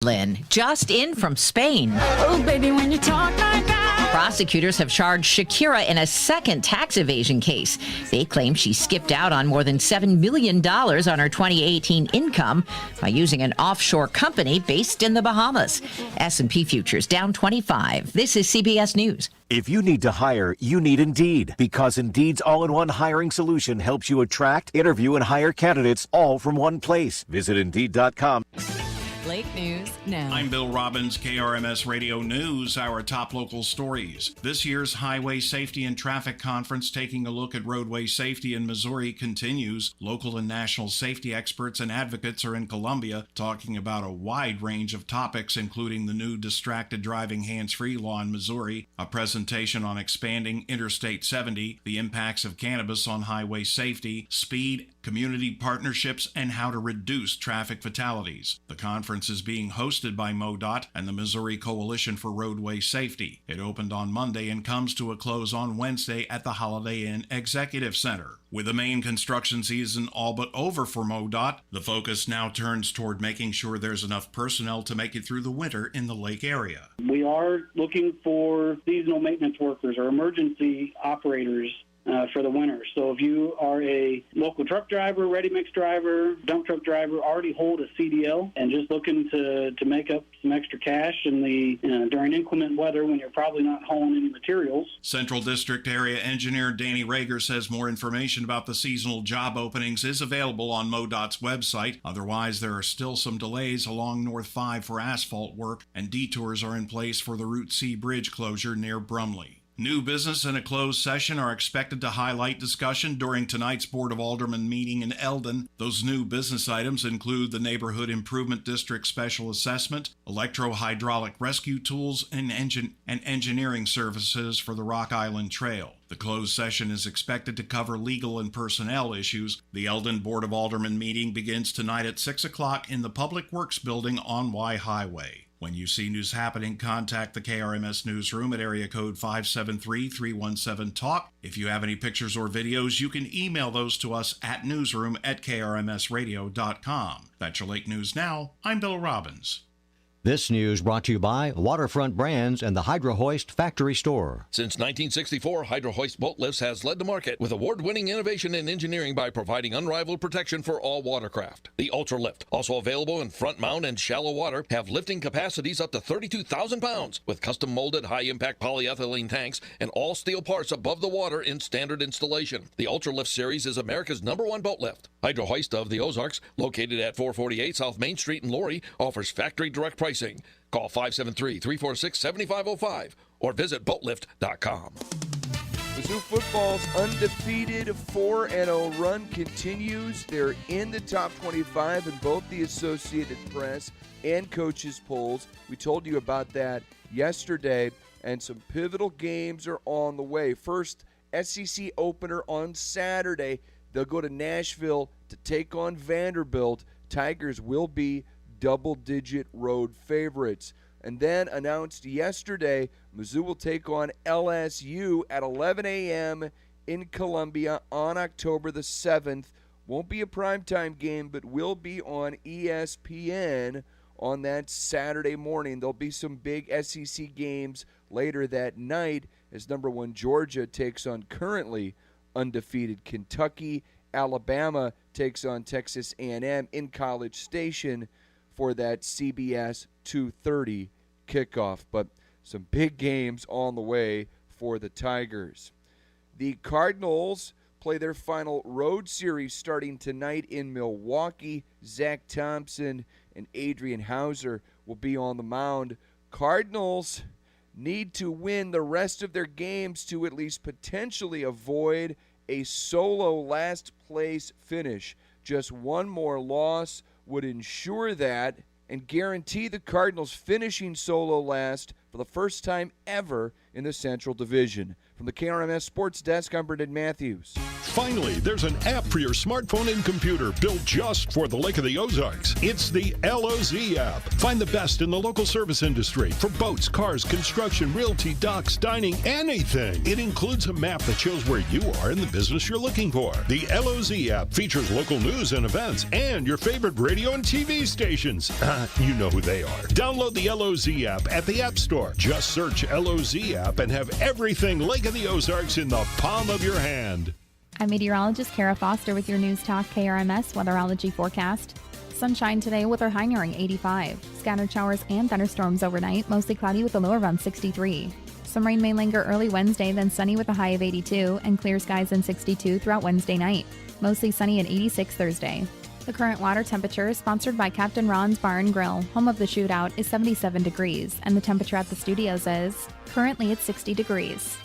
Lynn, just in from Spain. Oh, baby, when you talk like that. Prosecutors have charged Shakira in a second tax evasion case. They claim she skipped out on more than $7 million on her 2018 income by using an offshore company based in the Bahamas. S&P futures down 25. This is CBS News. If you need to hire, you need Indeed, because Indeed's all-in-one hiring solution helps you attract, interview, and hire candidates all from one place. Visit Indeed.com. Lake News now. I'm Bill Robbins, KRMS Radio News, our top local stories. This year's Highway Safety and Traffic Conference, taking a look at roadway safety in Missouri, continues. Local and national safety experts and advocates are in Columbia talking about a wide range of topics, including the new distracted driving hands-free law in Missouri, a presentation on expanding Interstate 70, the impacts of cannabis on highway safety, speed, community partnerships, and how to reduce traffic fatalities. The conference is being hosted by MoDOT and the Missouri Coalition for Roadway Safety. It opened on Monday and comes to a close on Wednesday at the Holiday Inn Executive Center. With the main construction season all but over for MoDOT, the focus now turns toward making sure there's enough personnel to make it through the winter in the lake area. We are looking for seasonal maintenance workers or emergency operators for the winter. So if you are a local truck driver, ready-mix driver, dump truck driver, already hold a CDL and just looking to make up some extra cash in the during inclement weather when you're probably not hauling any materials. Central District Area Engineer Danny Rager says more information about the seasonal job openings is available on MoDOT's website. Otherwise, there are still some delays along North 5 for asphalt work, and detours are in place for the Route C bridge closure near Brumley. New business and a closed session are expected to highlight discussion during tonight's Board of Aldermen meeting in Eldon. Those new business items include the Neighborhood Improvement District Special Assessment, electro-hydraulic rescue tools, and engineering services for the Rock Island Trail. The closed session is expected to cover legal and personnel issues. The Eldon Board of Aldermen meeting begins tonight at 6 o'clock in the Public Works Building on Y Highway. When you see news happening, contact the KRMS Newsroom at area code 573-317-TALK. If you have any pictures or videos, you can email those to us at newsroom@krmsradio.com. That's your Lake News Now. I'm Bill Robbins. This news brought to you by Waterfront Brands and the Hydro Hoist Factory Store. Since 1964, Hydro Hoist Boat Lifts has led the market with award-winning innovation and engineering by providing unrivaled protection for all watercraft. The Ultra Lift, also available in front mount and shallow water, have lifting capacities up to 32,000 pounds with custom-molded high-impact polyethylene tanks and all steel parts above the water in standard installation. The Ultra Lift series is America's #1 boat lift. Hydro Hoist of the Ozarks, located at 448 South Main Street in Laurie, offers factory direct pricing. Call 573-346-7505 or visit boatlift.com. Mizzou football's undefeated 4-0 run continues. They're in the top 25 in both the Associated Press and coaches polls. We told you about that yesterday, and some pivotal games are on the way. First, SEC opener on Saturday. They'll go to Nashville to take on Vanderbilt. Tigers will be double-digit road favorites. And then announced yesterday, Mizzou will take on LSU at 11 a.m. in Columbia on October the 7th. Won't be a primetime game, but will be on ESPN on that Saturday morning. There'll be some big SEC games later that night as #1 Georgia takes on currently undefeated Kentucky. Alabama takes on Texas A&M in College Station for that CBS 2:30 kickoff. But some big games on the way for the Tigers. The Cardinals play their final road series starting tonight in Milwaukee. Zach Thompson and Adrian Hauser will be on the mound. Cardinals need to win the rest of their games to at least potentially avoid a solo last place finish. Just one more loss would ensure that and guarantee the Cardinals finishing solo last for the first time ever in the Central Division. From the KRMS Sports Desk, I'm Brendan Matthews. Finally, there's an app for your smartphone and computer built just for the Lake of the Ozarks. It's the LOZ app. Find the best in the local service industry for boats, cars, construction, realty, docks, dining, anything. It includes a map that shows where you are in the business you're looking for. The LOZ app features local news and events and your favorite radio and TV stations. You know who they are. Download the LOZ app at the App Store. Just search LOZ app and have everything Lake of the Ozarks in the palm of your hand. I'm meteorologist Kara Foster with your News Talk KRMS weatherology forecast. Sunshine today with our high nearing 85. Scattered showers and thunderstorms overnight, mostly cloudy with a low around 63. Some rain may linger early Wednesday, then sunny with a high of 82, and clear skies in 62 throughout Wednesday night. Mostly sunny and 86 Thursday. The current water temperature, sponsored by Captain Ron's Bar and Grill, home of the shootout, is 77 degrees, and the temperature at the studios is currently at 60 degrees.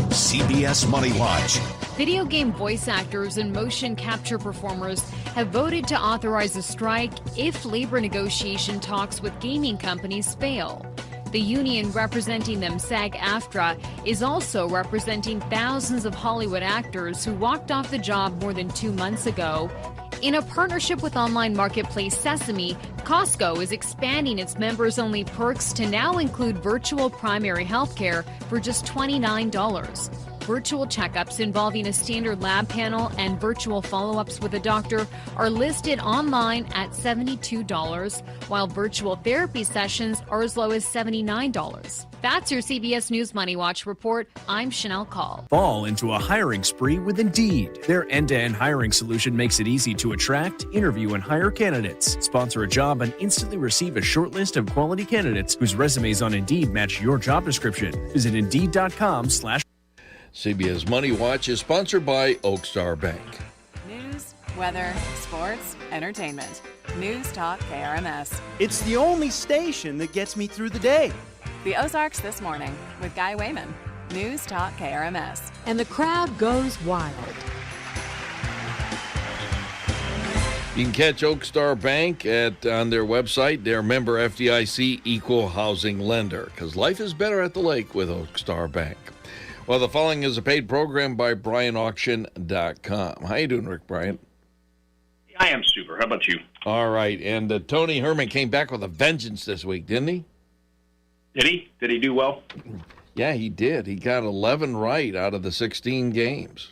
CBS Money Watch. Video game voice actors and motion capture performers have voted to authorize a strike if labor negotiation talks with gaming companies fail. The union representing them, SAG-AFTRA, is also representing thousands of Hollywood actors who walked off the job more than 2 months ago. In a partnership with online marketplace Sesame, Costco is expanding its members-only perks to now include virtual primary health care for just $29. Virtual checkups involving a standard lab panel and virtual follow-ups with a doctor are listed online at $72, while virtual therapy sessions are as low as $79. That's your CBS News Money Watch report. I'm Chanel Call. Fall into a hiring spree with Indeed. Their end-to-end hiring solution makes it easy to attract, interview, and hire candidates. Sponsor a job and instantly receive a short list of quality candidates whose resumes on Indeed match your job description. Visit Indeed.com/ CBS Money Watch is sponsored by Oakstar Bank. News, weather, sports, entertainment. News Talk KRMS. It's the only station that gets me through the day. The Ozarks This Morning with Guy Wayman. News Talk KRMS. And the crowd goes wild. You can catch Oakstar Bank on their website. They're member FDIC equal housing lender, because life is better at the lake with Oakstar Bank. Well, the following is a paid program by BryantAuction.com. How you doing, Rick Bryant? I am super. How about you? All right. And Tony Herman came back with a vengeance this week, didn't he? Did he? Did he do well? Yeah, he did. He got 11 right out of the 16 games.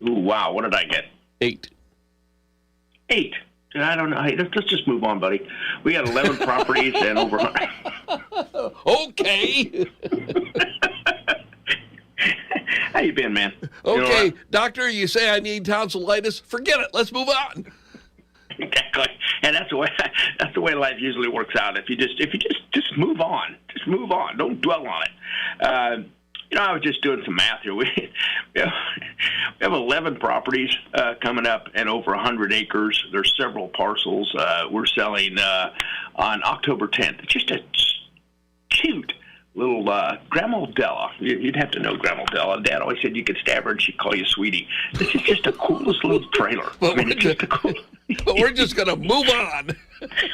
Ooh, wow. What did I get? 8. 8. I don't know. Hey, let's just move on, buddy. We got 11 properties and over 100. Okay. How you been, man? Okay, you know, doctor, you say I need tonsillitis. Forget it. Let's move on. Exactly, and that's the way life usually works out. If you just move on, Don't dwell on it. I was just doing some math here. We have 11 properties coming up and over 100 acres. There's several parcels. We're selling on October 10th. It's just a cute little Grandma Della. You'd have to know Grandma Della. Dad always said you could stab her and she'd call you sweetie. This is just the coolest little trailer. But we're just going to move on.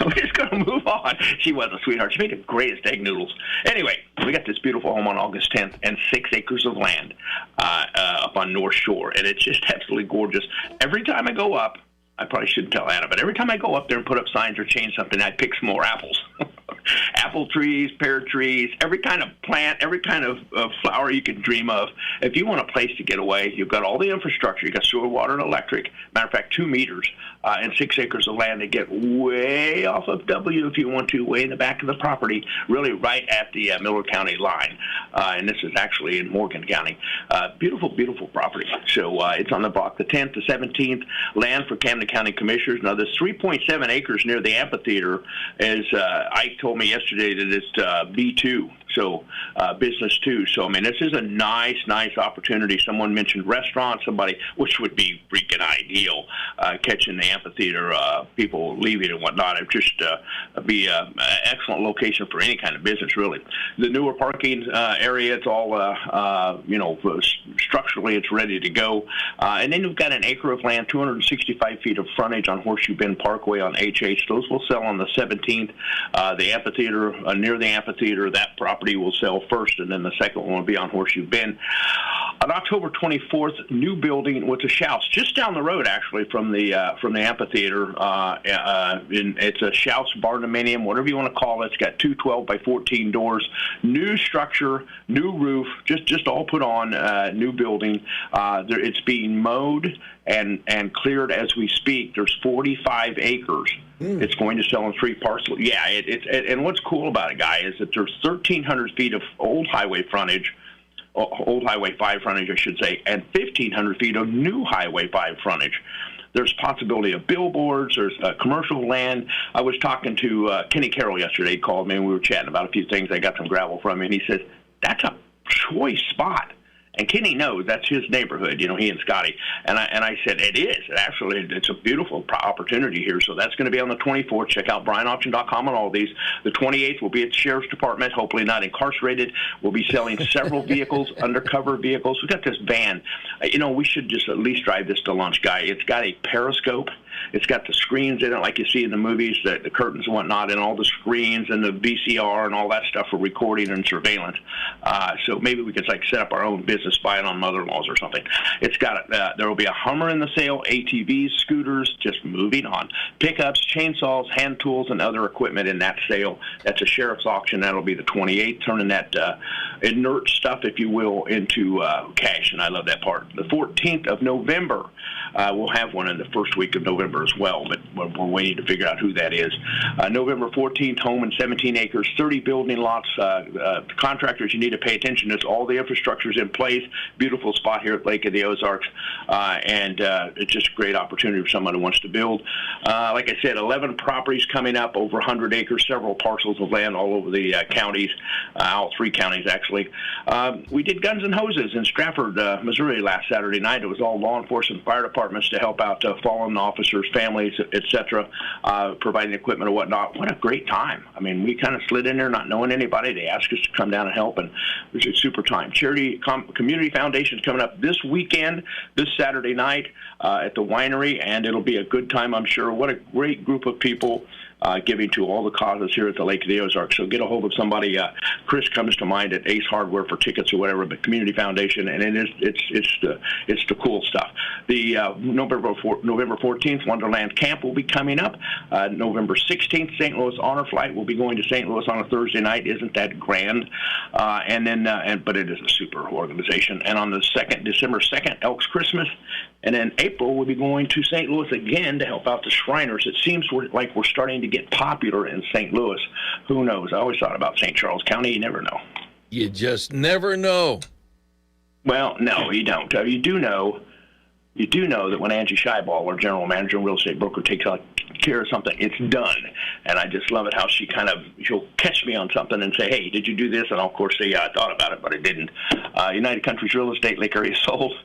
We're just going to move on. She was a sweetheart. She made the greatest egg noodles. Anyway, we got this beautiful home on August 10th and 6 acres of land up on North Shore, and it's just absolutely gorgeous. Every time I go up, I probably shouldn't tell Anna, but every time I go up there and put up signs or change something, I pick some more apples. Apple trees, pear trees, every kind of plant, every kind of flower you can dream of. If you want a place to get away, you've got all the infrastructure. You've got sewer, water, and electric. Matter of fact, 2 meters and 6 acres of land to get way off of W if you want to, way in the back of the property, really right at the Miller County line. And this is actually in Morgan County. Beautiful, beautiful property. So it's on the block, the 10th to 17th, land for Camden County Commissioners. Now, this 3.7 acres near the amphitheater is, Ike told me yesterday that it's B2, so business 2. So, I mean, this is a nice opportunity. Someone mentioned restaurant, which would be freaking ideal, catching the amphitheater, people leaving and whatnot. It just be an excellent location for any kind of business, really. The newer parking area, it's all, structurally it's ready to go. And then we've got an acre of land, 265 feet of frontage on Horseshoe Bend Parkway on HH. Those will sell on the 17th. The amphitheater, near the amphitheater. That property will sell first, and then the second one will be on Horseshoe Bend. On October 24th, new building with a Shouse, just down the road, actually, from the amphitheater. It's a Shouse barndominium, whatever you want to call it. It's got 2 12-by-14 doors, new structure, new roof, just all put on, new building. It's being mowed and cleared as we speak. There's 45 acres. It's going to sell in 3 parcels. Yeah, and what's cool about it, Guy, is that there's 1,300 feet of old Highway 5 frontage, I should say, and 1,500 feet of new Highway 5 frontage. There's possibility of billboards. There's commercial land. I was talking to Kenny Carroll yesterday. He called me, and we were chatting about a few things. I got some gravel from him, and he said, that's a choice spot. And Kenny knows that's his neighborhood, he and Scotty. And I said, it is. It's a beautiful opportunity here. So that's going to be on the 24th. Check out BrianAuction.com on all these. The 28th will be at the Sheriff's Department, hopefully not incarcerated. We'll be selling several vehicles, undercover vehicles. We've got this van. We should just at least drive this to lunch, Guy. It's got a periscope. It's got the screens in it like you see in the movies, the curtains and whatnot, and all the screens and the VCR and all that stuff for recording and surveillance. So maybe we could set up our own business spying on mother-in-laws or something. It's got there will be a Hummer in the sale, ATVs, scooters, just moving on, pickups, chainsaws, hand tools, and other equipment in that sale. That's a sheriff's auction. That'll be the 28th, turning that inert stuff, if you will, into cash, and I love that part. The 14th of November, we'll have one in the first week of November as well, but we're waiting to figure out who that is. November 14th, home and 17 acres, 30 building lots. Contractors, you need to pay attention. It's all the infrastructure's in place. Beautiful spot here at Lake of the Ozarks, and it's just a great opportunity for someone who wants to build. Like I said, 11 properties coming up, over 100 acres, several parcels of land all over the counties, all 3 counties actually. We did Guns and Hoses in Stratford, Missouri last Saturday night. It was all law enforcement, fire departments to help out fallen officers, families, etc., providing equipment and whatnot. What a great time. I mean, we kind of slid in there not knowing anybody. They asked us to come down and help, and it was a super time. Community Foundation is coming up this weekend, this Saturday night at the winery, and it'll be a good time, I'm sure. What a great group of people giving to all the causes here at the Lake of the Ozarks. So get a hold of somebody. Chris comes to mind at Ace Hardware for tickets or whatever, but Community Foundation, and it's the cool stuff. The November 14th Wonderland Camp will be coming up. November 16th, St. Louis Honor Flight will be going to St. Louis on a Thursday night. Isn't that grand? But it is a super organization. And on the December 2nd, Elks Christmas. And then April, we'll be going to St. Louis again to help out the Shriners. It seems like we're starting to get popular in St. Louis. Who knows? I always thought about St. Charles County. You never know. You just never know. Well, no, you don't. You do know that when Angie Scheiball, our general manager and real estate broker, takes care of something, it's done. And I just love it how she'll catch me on something and say, hey, did you do this? And I'll, of course, say, yeah, I thought about it, but I didn't. United Countries Real Estate, Lake Area sold.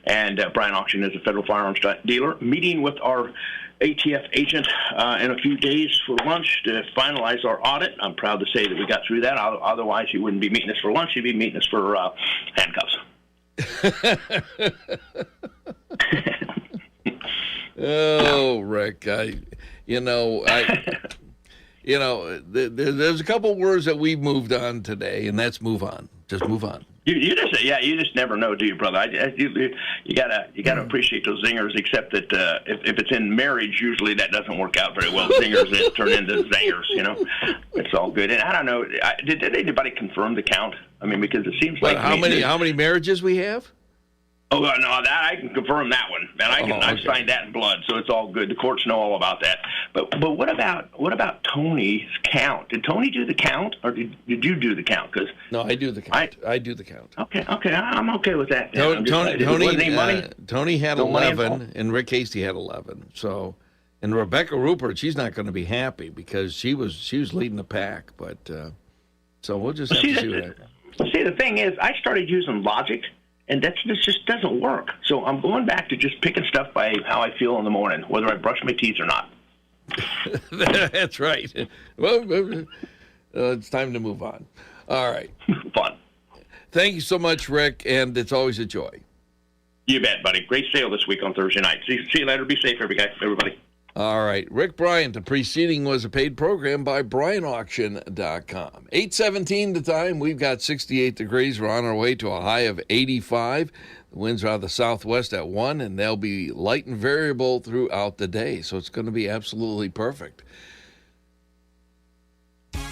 And Brian Auction is a federal firearms dealer. Meeting with our ATF agent in a few days for lunch to finalize our audit. I'm proud to say that we got through that. Otherwise, he wouldn't be meeting us for lunch. He'd be meeting us for handcuffs. Oh, Rick, there's a couple words that we've moved on today, and that's move on. Just move on. You just never know, do you, brother? You gotta appreciate those zingers. Except that if it's in marriage, usually that doesn't work out very well. Zingers that turn into zangers. It's all good. And I don't know. Did anybody confirm the count? I mean, because it seems like how many marriages we have? Oh no, that I can confirm that one, and I've signed that in blood, so it's all good. The courts know all about that. But what about Tony's count? Did Tony do the count, or did you do the count? Because no, I do the count. I do the count. Okay, I'm okay with that. Tony had 11, and Rick Hasty had 11. So, and Rebecca Rupert, she's not going to be happy because she was leading the pack. But so we'll just have to see what happens. See, the thing is, I started using logic. And this just doesn't work. So I'm going back to just picking stuff by how I feel in the morning, whether I brush my teeth or not. That's right. Well, it's time to move on. All right. Fun. Thank you so much, Rick, and it's always a joy. You bet, buddy. Great sale this week on Thursday night. See you later. Be safe, everybody. All right. Rick Bryant, the preceding was a paid program by BryantAuction.com. 8:17 the time. We've got 68 degrees. We're on our way to a high of 85. The winds are out of the southwest at 1, and they'll be light and variable throughout the day. So it's going to be absolutely perfect.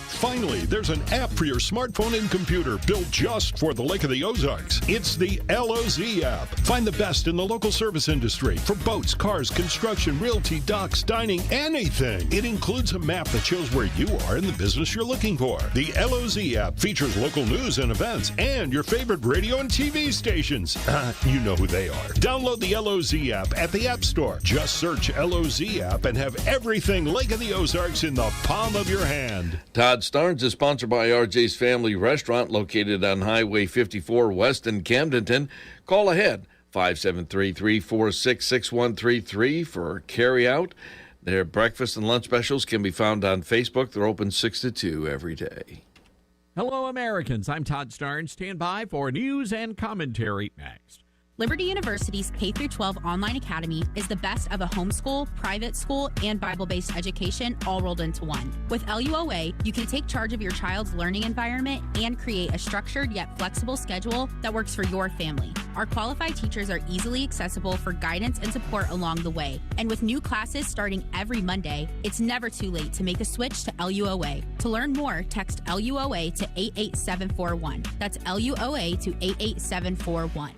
Finally, there's an app for your smartphone and computer built just for the Lake of the Ozarks. It's the LOZ app. Find the best in the local service industry for boats, cars, construction, realty, docks, dining, anything. It includes a map that shows where you are in the business you're looking for. The LOZ app features local news and events and your favorite radio and TV stations. You know who they are. Download the LOZ app at the App Store. Just search LOZ app and have everything Lake of the Ozarks in the palm of your hand. Todd Starnes is sponsored by RJ's Family Restaurant, located on Highway 54 west in Camdenton. Call ahead, 573-346-6133 for carry-out. Their breakfast and lunch specials can be found on Facebook. They're open 6 to 2 every day. Hello, Americans. I'm Todd Starnes. Stand by for news and commentary next. Liberty University's K-12 online academy is the best of a homeschool, private school, and Bible-based education all rolled into one. With LUOA, you can take charge of your child's learning environment and create a structured yet flexible schedule that works for your family. Our qualified teachers are easily accessible for guidance and support along the way. And with new classes starting every Monday, it's never too late to make the switch to LUOA. To learn more, text LUOA to 88741. That's LUOA to 88741.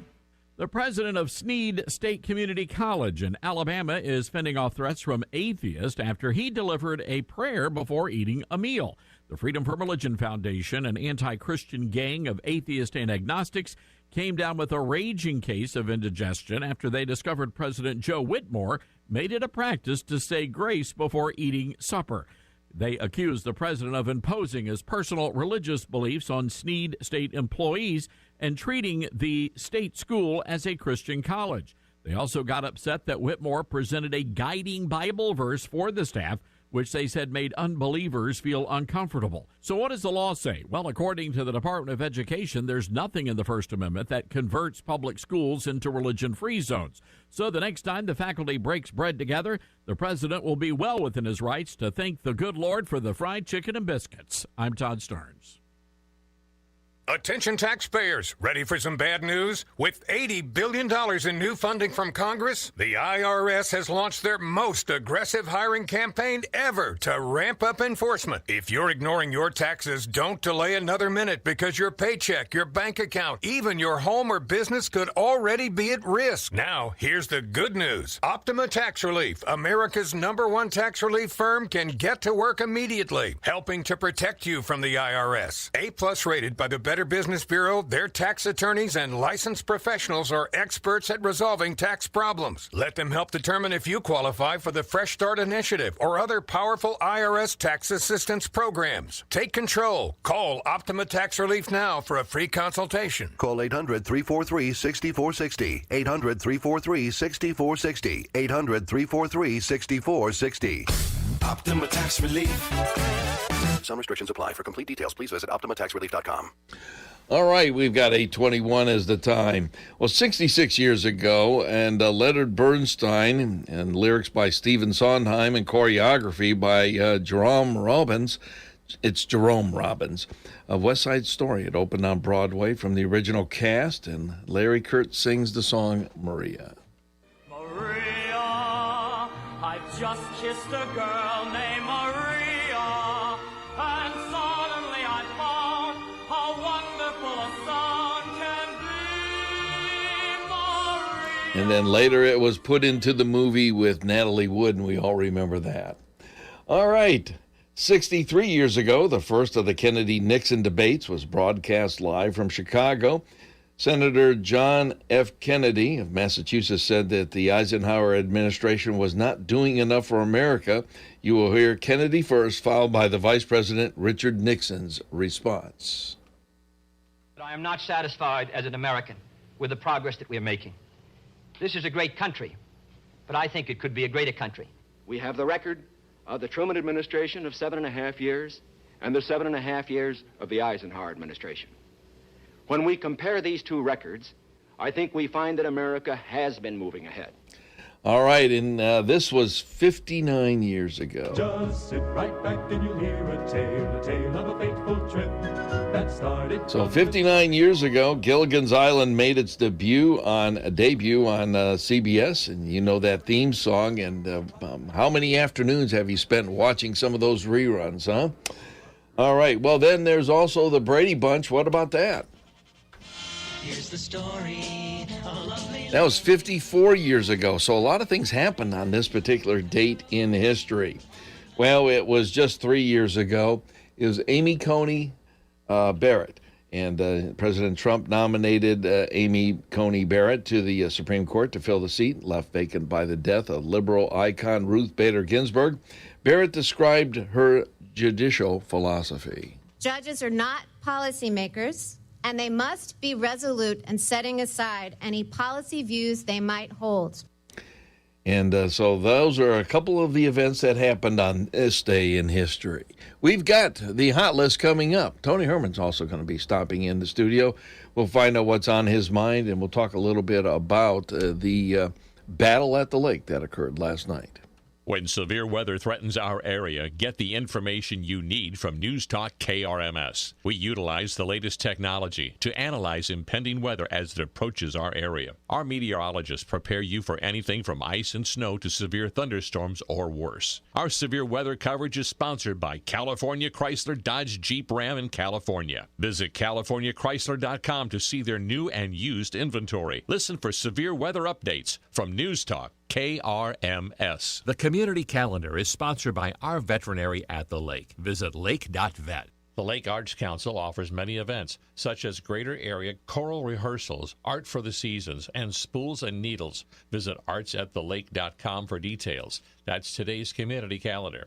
The president of Snead State Community College in Alabama is fending off threats from atheists after he delivered a prayer before eating a meal. The Freedom from Religion Foundation, an anti-Christian gang of atheists and agnostics, came down with a raging case of indigestion after they discovered President Joe Whitmore made it a practice to say grace before eating supper. They accused the president of imposing his personal religious beliefs on Snead State employees and treating the state school as a Christian college. They also got upset that Whitmore presented a guiding Bible verse for the staff, which they said made unbelievers feel uncomfortable. So what does the law say? Well, according to the Department of Education, there's nothing in the First Amendment that converts public schools into religion-free zones. So the next time the faculty breaks bread together, the president will be well within his rights to thank the good Lord for the fried chicken and biscuits. I'm Todd Starnes. Attention taxpayers, ready for some bad news? With $80 billion in new funding from Congress, the IRS has launched their most aggressive hiring campaign ever to ramp up enforcement. If you're ignoring your taxes, don't delay another minute because your paycheck, your bank account, even your home or business could already be at risk. Now, here's the good news. Optima Tax Relief, America's #1 tax relief firm, can get to work immediately, helping to protect you from the IRS. A+ rated by the Better Business Bureau, their tax attorneys and licensed professionals are experts at resolving tax problems. Let them help determine if you qualify for the Fresh Start Initiative or other powerful IRS tax assistance programs. Take control. Call Optima Tax Relief now for a free consultation. Call 800-343-6460. 800-343-6460. 800-343-6460. Optima Tax Relief. Some restrictions apply. For complete details, please visit OptimaTaxRelief.com. All right, we've got 8:21 as the time. Well, 66 years ago, and Leonard Bernstein, and lyrics by Stephen Sondheim, and choreography by Jerome Robbins. It's Jerome Robbins. A West Side Story. It opened on Broadway from the original cast, and Larry Kurtz sings the song Maria. Maria, I've just kissed a girl named Maria, and suddenly I found how wonderful a song can be, Maria. And then later it was put into the movie with Natalie Wood, and we all remember that. All right. 63 years ago, the first of the Kennedy-Nixon debates was broadcast live from Chicago. Senator John F. Kennedy of Massachusetts said that the Eisenhower administration was not doing enough for America. You will hear Kennedy first, followed by the Vice President Richard Nixon's response. I am not satisfied as an American with the progress that we are making. This is a great country, but I think it could be a greater country. We have the record of the Truman administration of 7.5 years and the 7.5 years of the Eisenhower administration. When we compare these two records, I think we find that America has been moving ahead. All right, and this was 59 years ago. Just sit right back and you'll hear a tale of a fateful trip that started. So 59 years ago, Gilligan's Island made its debut on CBS, and you know that theme song. And how many afternoons have you spent watching some of those reruns, huh? All right, well, then there's also the Brady Bunch. What about that? Here's the story of a lovely... That was 54 years ago, so a lot of things happened on this particular date in history. Well, it was just 3 years ago. It was Amy Coney Barrett, and President Trump nominated Amy Coney Barrett to the Supreme Court to fill the seat, left vacant by the death of liberal icon Ruth Bader Ginsburg. Barrett described her judicial philosophy. Judges are not policymakers, and they must be resolute in setting aside any policy views they might hold. And so those are a couple of the events that happened on this day in history. We've got the hot list coming up. Tony Herman's also going to be stopping in the studio. We'll find out what's on his mind, and we'll talk a little bit about the battle at the lake that occurred last night. When severe weather threatens our area, get the information you need from News Talk KRMS. We utilize the latest technology to analyze impending weather as it approaches our area. Our meteorologists prepare you for anything from ice and snow to severe thunderstorms or worse. Our severe weather coverage is sponsored by California Chrysler Dodge Jeep Ram in California. Visit CaliforniaChrysler.com to see their new and used inventory. Listen for severe weather updates from News Talk KRMS. The community calendar is sponsored by our veterinary at the lake. Visit lake.vet. The Lake Arts Council offers many events, such as greater area choral rehearsals, art for the seasons, and spools and needles. Visit artsathelake.com for details. That's today's community calendar.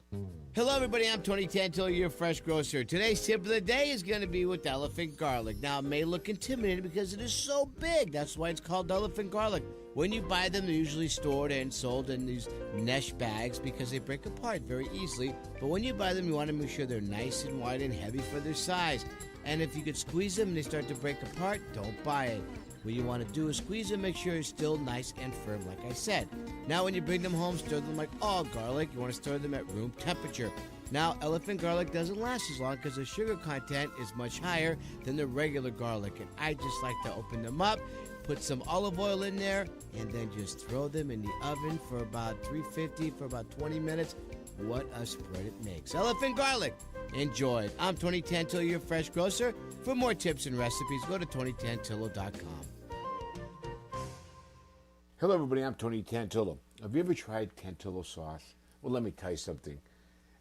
Hello, everybody. I'm Tony Tantillo, your fresh grocer. Today's tip of the day is going to be with elephant garlic. Now, it may look intimidating because it is so big. That's why it's called elephant garlic. When you buy them, they're usually stored and sold in these mesh bags because they break apart very easily. But when you buy them, you want to make sure they're nice and wide and heavy for their size. And if you could squeeze them and they start to break apart, don't buy it. What you want to do is squeeze them, make sure it's still nice and firm, like I said. Now, when you bring them home, stir them like all garlic. You want to stir them at room temperature. Now, elephant garlic doesn't last as long because the sugar content is much higher than the regular garlic. And I just like to open them up, put some olive oil in there, and then just throw them in the oven for about 350 for about 20 minutes. What a spread it makes. Elephant garlic. Enjoy it. I'm Tony Tantillo, your fresh grocer. For more tips and recipes, go to TonyTantillo.com. Hello, everybody. I'm Tony Tantillo. Have you ever tried Tantillo sauce? Well, let me tell you something.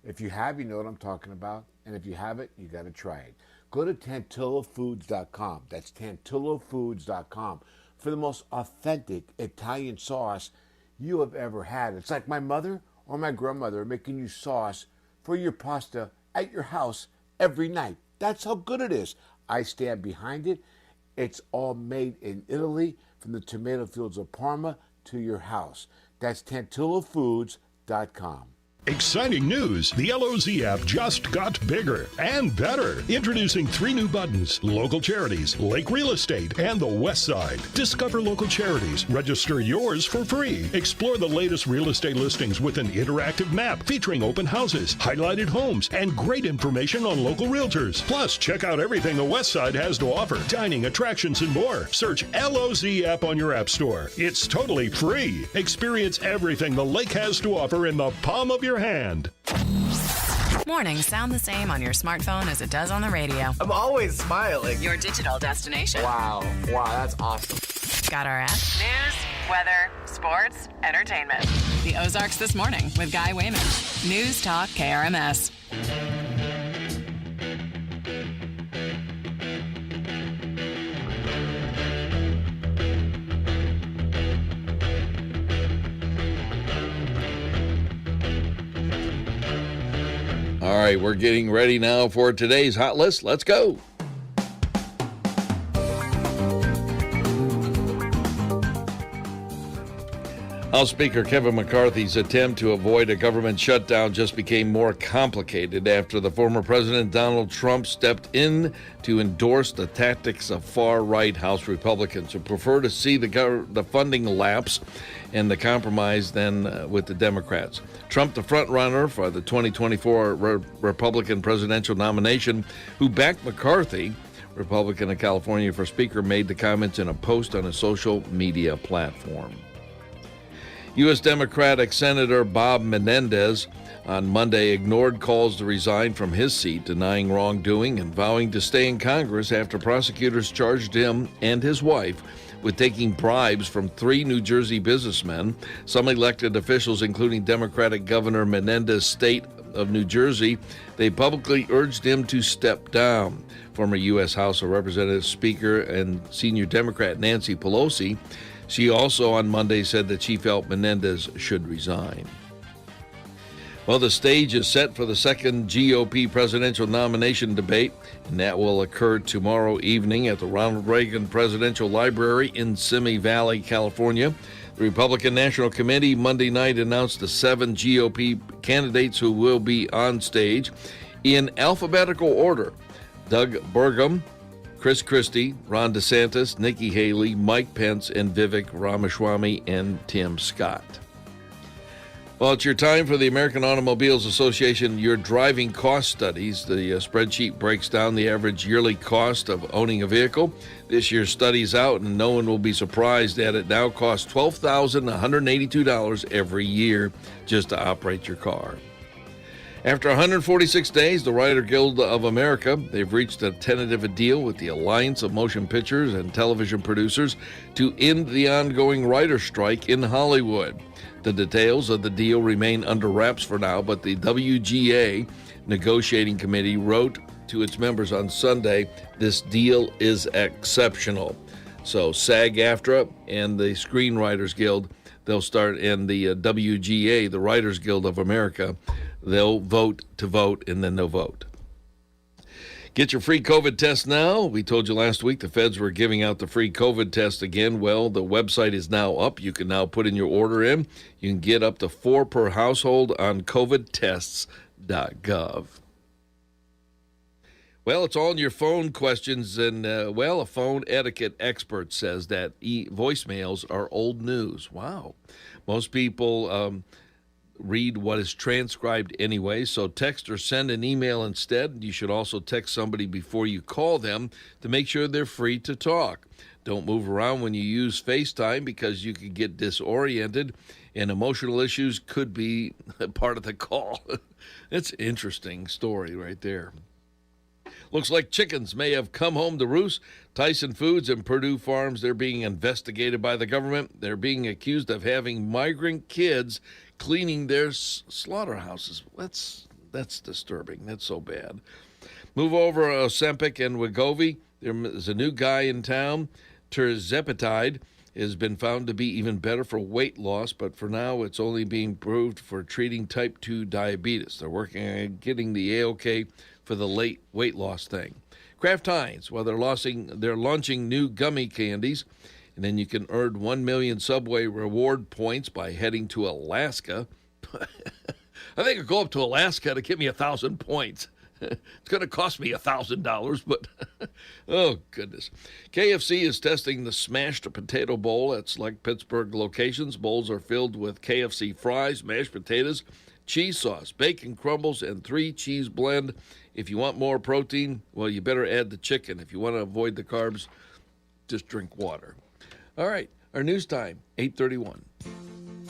If you have, you know what I'm talking about. And if you haven't, you got to try it. Go to TantilloFoods.com. That's TantilloFoods.com for the most authentic Italian sauce you have ever had. It's like my mother or my grandmother making you sauce for your pasta at your house every night. That's how good it is. I stand behind it. It's all made in Italy, from the tomato fields of Parma to your house. That's TantilloFoods.com. Exciting news! The LOZ app just got bigger and better. Introducing 3 new buttons: local charities, Lake Real Estate, and the West Side. Discover local charities. Register yours for free. Explore the latest real estate listings with an interactive map featuring open houses, highlighted homes, and great information on local realtors. Plus, check out everything the West Side has to offer: dining, attractions, and more. Search LOZ app on your app store. It's totally free. Experience everything the lake has to offer in the palm of your hand. Mornings sound the same on your smartphone as it does on the radio. I'm always smiling. Your digital destination. Wow, that's awesome. Got our app? News, weather, sports, entertainment. The Ozarks This Morning with Guy Wayman. News Talk KRMS. All right, we're getting ready now for today's hot list. Let's go. House Speaker Kevin McCarthy's attempt to avoid a government shutdown just became more complicated after the former President Donald Trump stepped in to endorse the tactics of far-right House Republicans who prefer to see the funding lapse and the compromise than with the Democrats. Trump, the front-runner for the 2024 Republican presidential nomination, who backed McCarthy, Republican of California, for Speaker, made the comments in a post on a social media platform. U.S. Democratic Senator Bob Menendez on Monday ignored calls to resign from his seat, denying wrongdoing and vowing to stay in Congress after prosecutors charged him and his wife with taking bribes from 3 New Jersey businessmen. Some elected officials, including Democratic Governor Menendez's state of New Jersey, they publicly urged him to step down. Former U.S. House of Representatives Speaker and senior Democrat Nancy Pelosi, she also on Monday said that she felt Menendez should resign. Well, the stage is set for the second GOP presidential nomination debate, and that will occur tomorrow evening at the Ronald Reagan Presidential Library in Simi Valley, California. The Republican National Committee Monday night announced the 7 GOP candidates who will be on stage in alphabetical order: Doug Burgum, Chris Christie, Ron DeSantis, Nikki Haley, Mike Pence, and Vivek Ramaswamy and Tim Scott. Well, it's your time for the American Automobiles Association Your Driving Cost Studies. The spreadsheet breaks down the average yearly cost of owning a vehicle. This year's study's out, and no one will be surprised that it now costs $12,182 every year just to operate your car. After 146 days, the Writer Guild of America, they've reached a tentative deal with the Alliance of Motion Pictures and Television Producers to end the ongoing writer strike in Hollywood. The details of the deal remain under wraps for now, but the WGA negotiating committee wrote to its members on Sunday, this deal is exceptional. So SAG-AFTRA and the Screenwriters Guild, they'll start, and the WGA, the Writers Guild of America, they'll vote, and then they'll vote. Get your free COVID test now. We told you last week the feds were giving out the free COVID test again. Well, the website is now up. You can now put in your order in. You can get up to 4 per household on covidtests.gov. Well, it's all in your phone questions, and, a phone etiquette expert says that voicemails are old news. Wow. Most people read what is transcribed anyway, so text or send an email instead. You should also text somebody before you call them to make sure they're free to talk. Don't move around when you use FaceTime because you could get disoriented and emotional issues could be part of the call. It's an interesting story right there. Looks like chickens may have come home to roost. Tyson Foods and Purdue Farms, they're being investigated by the government. They're being accused of having migrant kids cleaning their slaughterhouses. That's disturbing. That's so bad. Move over Ozempic and Wegovy. There's a new guy in town. Tirzepatide has been found to be even better for weight loss, but for now it's only being proved for treating type 2 diabetes. They're working on getting the AOK for the late weight loss thing. Kraft Heinz, well, they're launching new gummy candies. And then you can earn 1 million Subway reward points by heading to Alaska. I think I'll go up to Alaska to get me 1,000 points. It's going to cost me $1,000, but oh, goodness. KFC is testing the smashed potato bowl at select Pittsburgh locations. Bowls are filled with KFC fries, mashed potatoes, cheese sauce, bacon crumbles, and 3 cheese blend. If you want more protein, well, you better add the chicken. If you want to avoid the carbs, just drink water. All right, our news time, 8:31.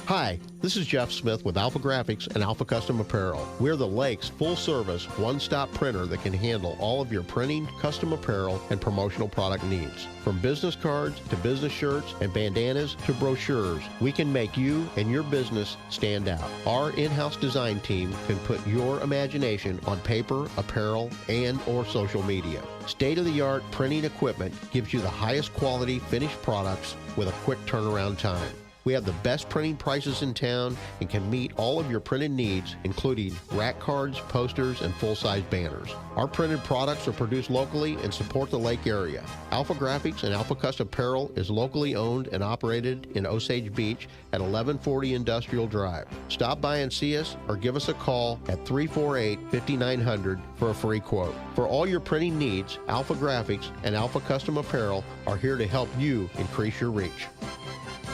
Hi, this is Jeff Smith with Alpha Graphics and Alpha Custom Apparel. We're the Lake's full-service, one-stop printer that can handle all of your printing, custom apparel, and promotional product needs. From business cards to business shirts and bandanas to brochures, we can make you and your business stand out. Our in-house design team can put your imagination on paper, apparel, and or social media. State-of-the-art printing equipment gives you the highest quality finished products with a quick turnaround time. We have the best printing prices in town and can meet all of your printed needs, including rack cards, posters, and full-size banners. Our printed products are produced locally and support the lake area. Alpha Graphics and Alpha Custom Apparel is locally owned and operated in Osage Beach at 1140 Industrial Drive. Stop by and see us or give us a call at 348-5900 for a free quote. For all your printing needs, Alpha Graphics and Alpha Custom Apparel are here to help you increase your reach.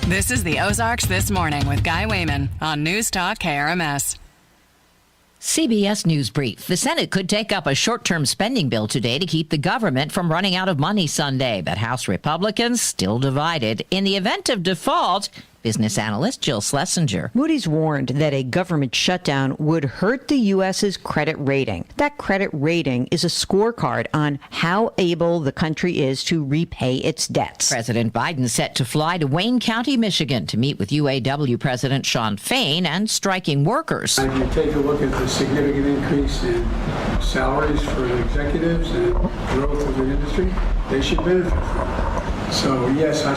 This is the Ozarks This Morning with Guy Wayman on News Talk KRMS. CBS News Brief. The Senate could take up a short-term spending bill today to keep the government from running out of money Sunday, but House Republicans still divided. In the event of default, business analyst Jill Schlesinger. Moody's warned that a government shutdown would hurt the U.S.'s credit rating. That credit rating is a scorecard on how able the country is to repay its debts. President Biden set to fly to Wayne County, Michigan to meet with UAW President Shawn Fain and striking workers. If you take a look at the significant increase in salaries for the executives and growth of the industry, they should benefit from it. So, yes, I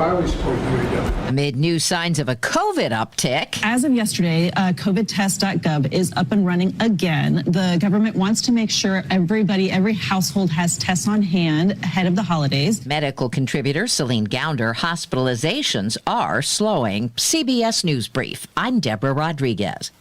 always support UAW. Amid new signs of a COVID uptick. As of yesterday, covidtest.gov is up and running again. The government wants to make sure every household has tests on hand ahead of the holidays. Medical contributor Celine Gounder, hospitalizations are slowing. CBS News Brief. I'm Deborah Rodriguez.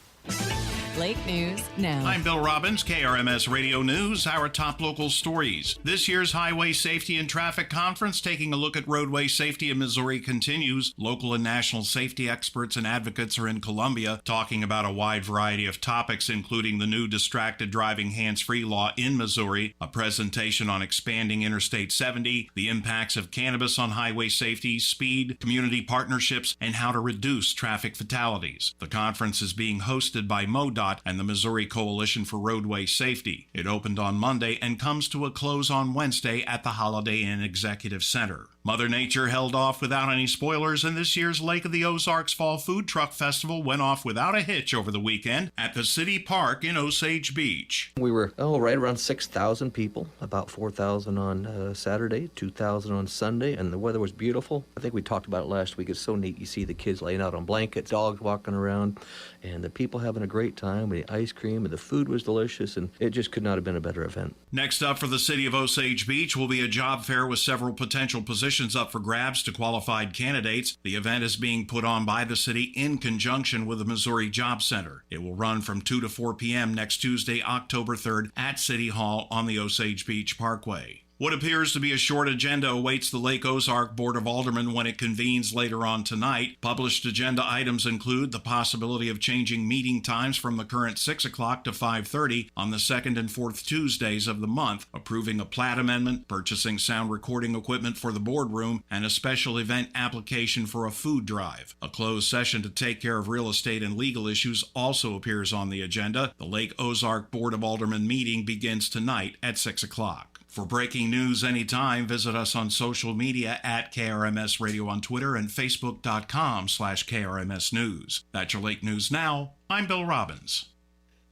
Lake News Now. I'm Bill Robbins, KRMS Radio News, our top local stories. This year's Highway Safety and Traffic Conference, taking a look at roadway safety in Missouri, continues. Local and national safety experts and advocates are in Columbia talking about a wide variety of topics, including the new distracted driving hands-free law in Missouri, a presentation on expanding Interstate 70, the impacts of cannabis on highway safety, speed, community partnerships, and how to reduce traffic fatalities. The conference is being hosted by MoDOT and the Missouri Coalition for Roadway Safety. It opened on Monday and comes to a close on Wednesday at the Holiday Inn Executive Center. Mother Nature held off without any spoilers, and this year's Lake of the Ozarks Fall Food Truck Festival went off without a hitch over the weekend at the City Park in Osage Beach. We were, right around 6,000 people, about 4,000 on Saturday, 2,000 on Sunday, and the weather was beautiful. I think we talked about it last week. It's so neat. You see the kids laying out on blankets, dogs walking around, and the people having a great time with the ice cream, and the food was delicious, and it just could not have been a better event. Next up for the city of Osage Beach will be a job fair with several potential positions up for grabs to qualified candidates. The event is being put on by the city in conjunction with the Missouri Job Center. It will run from 2 to 4 p.m. next Tuesday, October 3rd at City Hall on the Osage Beach Parkway. What appears to be a short agenda awaits the Lake Ozark Board of Aldermen when it convenes later on tonight. Published agenda items include the possibility of changing meeting times from the current 6 o'clock to 5:30 on the second and fourth Tuesdays of the month, approving a plat amendment, purchasing sound recording equipment for the boardroom, and a special event application for a food drive. A closed session to take care of real estate and legal issues also appears on the agenda. The Lake Ozark Board of Aldermen meeting begins tonight at 6 o'clock. For breaking news anytime, visit us on social media at KRMS Radio on Twitter and Facebook.com/KRMS News. That's your Lake News Now. I'm Bill Robbins.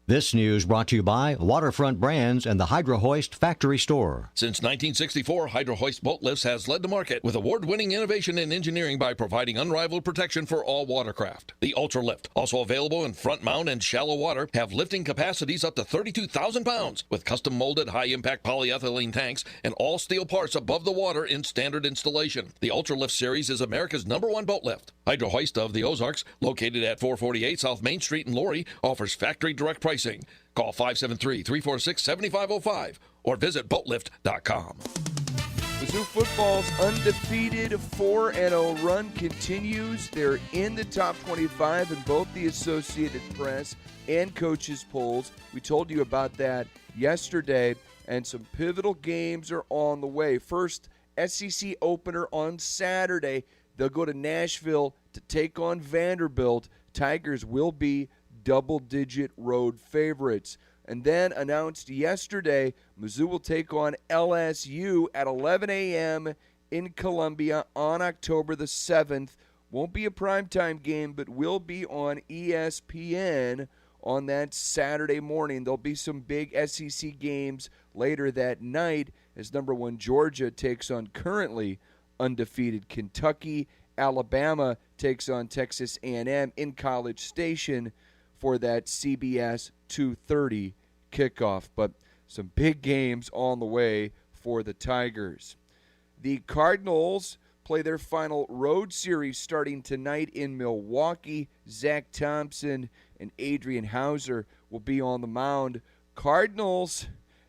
This news brought to you by Waterfront Brands and the Hydro Hoist Factory Store. Since 1964, Hydro Hoist Boat Lifts has led the market with award-winning innovation and engineering by providing unrivaled protection for all watercraft. The Ultra Lift, also available in front mount and shallow water, have lifting capacities up to 32,000 pounds with custom-molded high-impact polyethylene tanks and all steel parts above the water in standard installation. The Ultra Lift series is America's #1 boat lift. Hydro Hoist of the Ozarks, located at 448 South Main Street in Laurie, offers factory direct pricing. Call 573-346-7505 or visit boatlift.com. Mizzou football's undefeated 4-0 run continues. They're in the top 25 in both the Associated Press and coaches polls. We told you about that yesterday, and some pivotal games are on the way. First, SEC opener on Saturday. They'll go to Nashville to take on Vanderbilt. Tigers will be double-digit road favorites. And then announced yesterday, Mizzou will take on LSU at 11 a.m. in Columbia on October the 7th. Won't be a primetime game, but will be on ESPN on that Saturday morning. There'll be some big SEC games later that night as #1 Georgia takes on currently undefeated Kentucky Alabama takes on Texas A&M in College Station for that CBS 2:30 kickoff. But some big games on the way for the Tigers. The Cardinals play their final road series starting tonight in Milwaukee. Zach Thompson and Adrian Hauser will be on the mound. Cardinals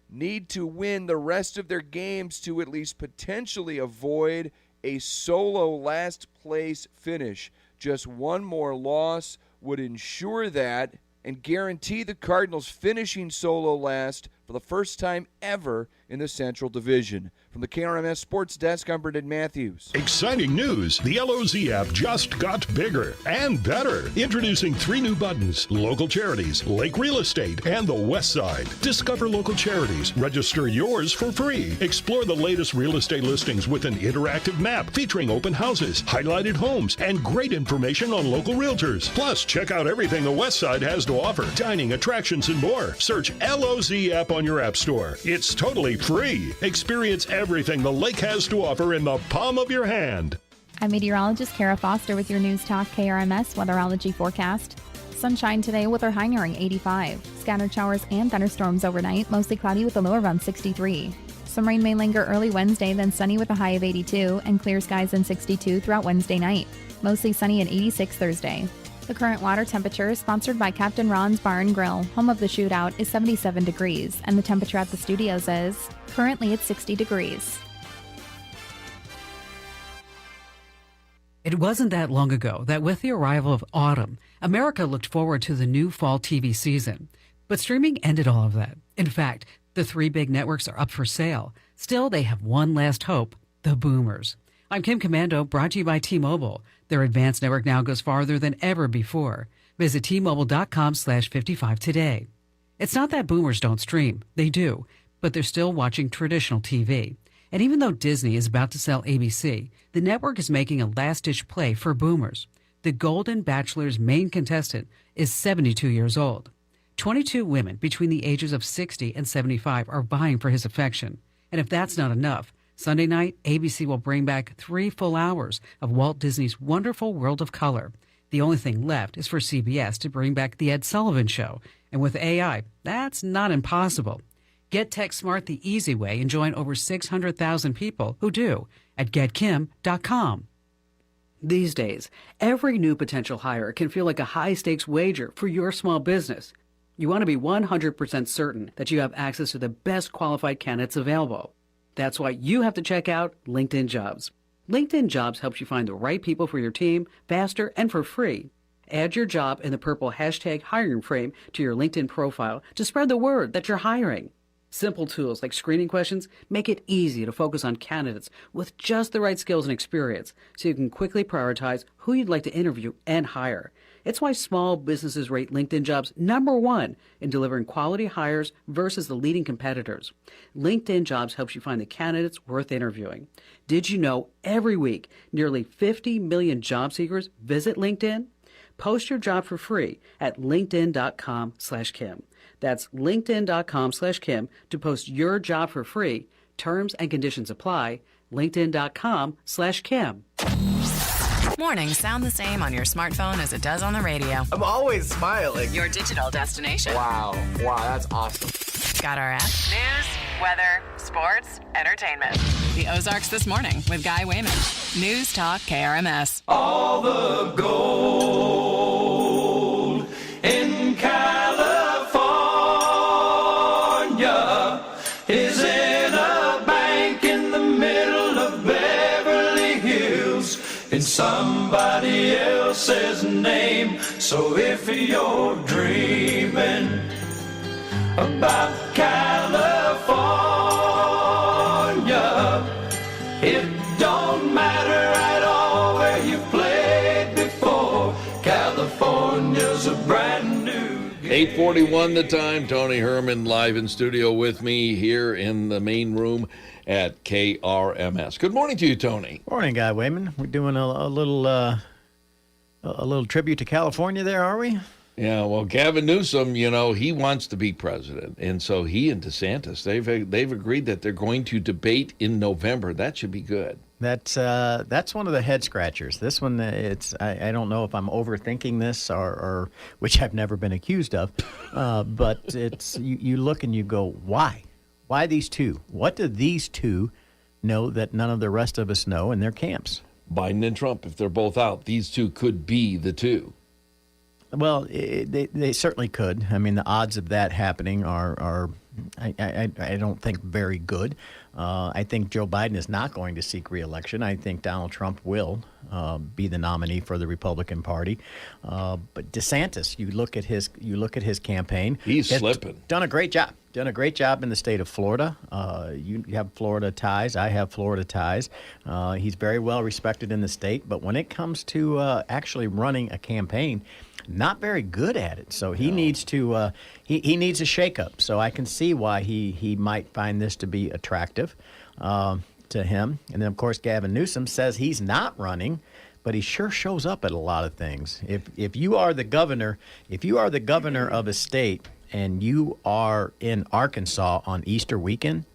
need to win the rest of their games to at least potentially avoid a solo last place finish. Just one more loss would ensure that and guarantee the Cardinals finishing solo last for the first time ever in the Central Division. From the KRMS Sports Desk, I'm Brendan Matthews. Exciting news. The LOZ app just got bigger and better. Introducing 3 new buttons: local charities, Lake Real Estate, and the West Side. Discover local charities. Register yours for free. Explore the latest real estate listings with an interactive map featuring open houses, highlighted homes, and great information on local realtors. Plus, check out everything the West Side has to offer: dining, attractions, and more. Search LOZ app on your app store. It's totally free. Experience everything the lake has to offer in the palm of your hand. I'm meteorologist Kara Foster with your News Talk KRMS weatherology forecast. Sunshine today with our high nearing 85. Scattered showers and thunderstorms overnight, mostly cloudy with a low around 63. Some rain may linger early Wednesday, then sunny with a high of 82, and clear skies in 62 throughout Wednesday night. Mostly sunny and 86 Thursday. The current water temperature, sponsored by Captain Ron's Bar and Grill, home of the shootout, is 77 degrees, and the temperature at the studios is currently at 60 degrees. It wasn't that long ago that with the arrival of autumn, America looked forward to the new fall TV season. But streaming ended all of that. In fact, the 3 big networks are up for sale. Still, they have one last hope: the boomers. I'm Kim Commando, brought to you by T-Mobile. Their advanced network now goes farther than ever before. Visit T-Mobile.com/55 today. It's not that boomers don't stream. They do, but they're still watching traditional TV. And even though Disney is about to sell ABC, the network is making a last-ditch play for boomers. The Golden Bachelor's main contestant is 72 years old. 22 women between the ages of 60 and 75 are vying for his affection. And if that's not enough, Sunday night, ABC will bring back 3 full hours of Walt Disney's Wonderful World of Color. The only thing left is for CBS to bring back The Ed Sullivan Show. And with AI, that's not impossible. Get tech smart the easy way and join over 600,000 people who do at getkim.com. These days, every new potential hire can feel like a high-stakes wager for your small business. You want to be 100% certain that you have access to the best qualified candidates available. That's why you have to check out LinkedIn Jobs. LinkedIn Jobs helps you find the right people for your team faster and for free. Add your job in the purple hashtag hiring frame to your LinkedIn profile to spread the word that you're hiring. Simple tools like screening questions make it easy to focus on candidates with just the right skills and experience so you can quickly prioritize who you'd like to interview and hire. It's why small businesses rate LinkedIn Jobs #1 in delivering quality hires versus the leading competitors. LinkedIn Jobs helps you find the candidates worth interviewing. Did you know every week nearly 50 million job seekers visit LinkedIn? Post your job for free at linkedin.com/Kim. That's linkedin.com/Kim to post your job for free. Terms and conditions apply. linkedin.com/Kim. Mornings sound the same on your smartphone as it does on the radio. I'm always smiling. Your digital destination. Wow, that's awesome. Got our app. News, weather, sports, entertainment. The Ozarks This Morning with Guy Wayman. News Talk KRMS. All the gold in California is in a bank in the middle of Beverly Hills in somebody else's name. So if you're dreaming about California, it don't matter at all where you played before. California's a brand new game. 8:41 the time. Tony Herman live in studio with me here in the main room at KRMS. Good morning to you, Tony. Morning, Guy Wayman. We're doing a little tribute to California there, are we? Yeah, well, Gavin Newsom, he wants to be president, and so he and DeSantis, they've agreed that they're going to debate in November. That should be good. That's one of the head scratchers. This one, I don't know if I'm overthinking this or which I've never been accused of, but it's you look and you go, why these two? What do these two know that none of the rest of us know in their camps? Biden and Trump, if they're both out, these two could be the two. Well, they certainly could. I mean, the odds of that happening are I don't think very good. I think Joe Biden is not going to seek re-election. I think Donald Trump will be the nominee for the Republican Party. But DeSantis, you look at his campaign. He's slipping. Done a great job. Done a great job in the state of Florida. You have Florida ties. I have Florida ties. He's very well respected in the state. But when it comes to actually running a campaign, not very good at it. So he needs to he needs a shakeup. So I can see why he might find this to be attractive to him. And then of course Gavin Newsom says he's not running, but he sure shows up at a lot of things. If you are the governor of a state and you are in Arkansas on Easter weekend,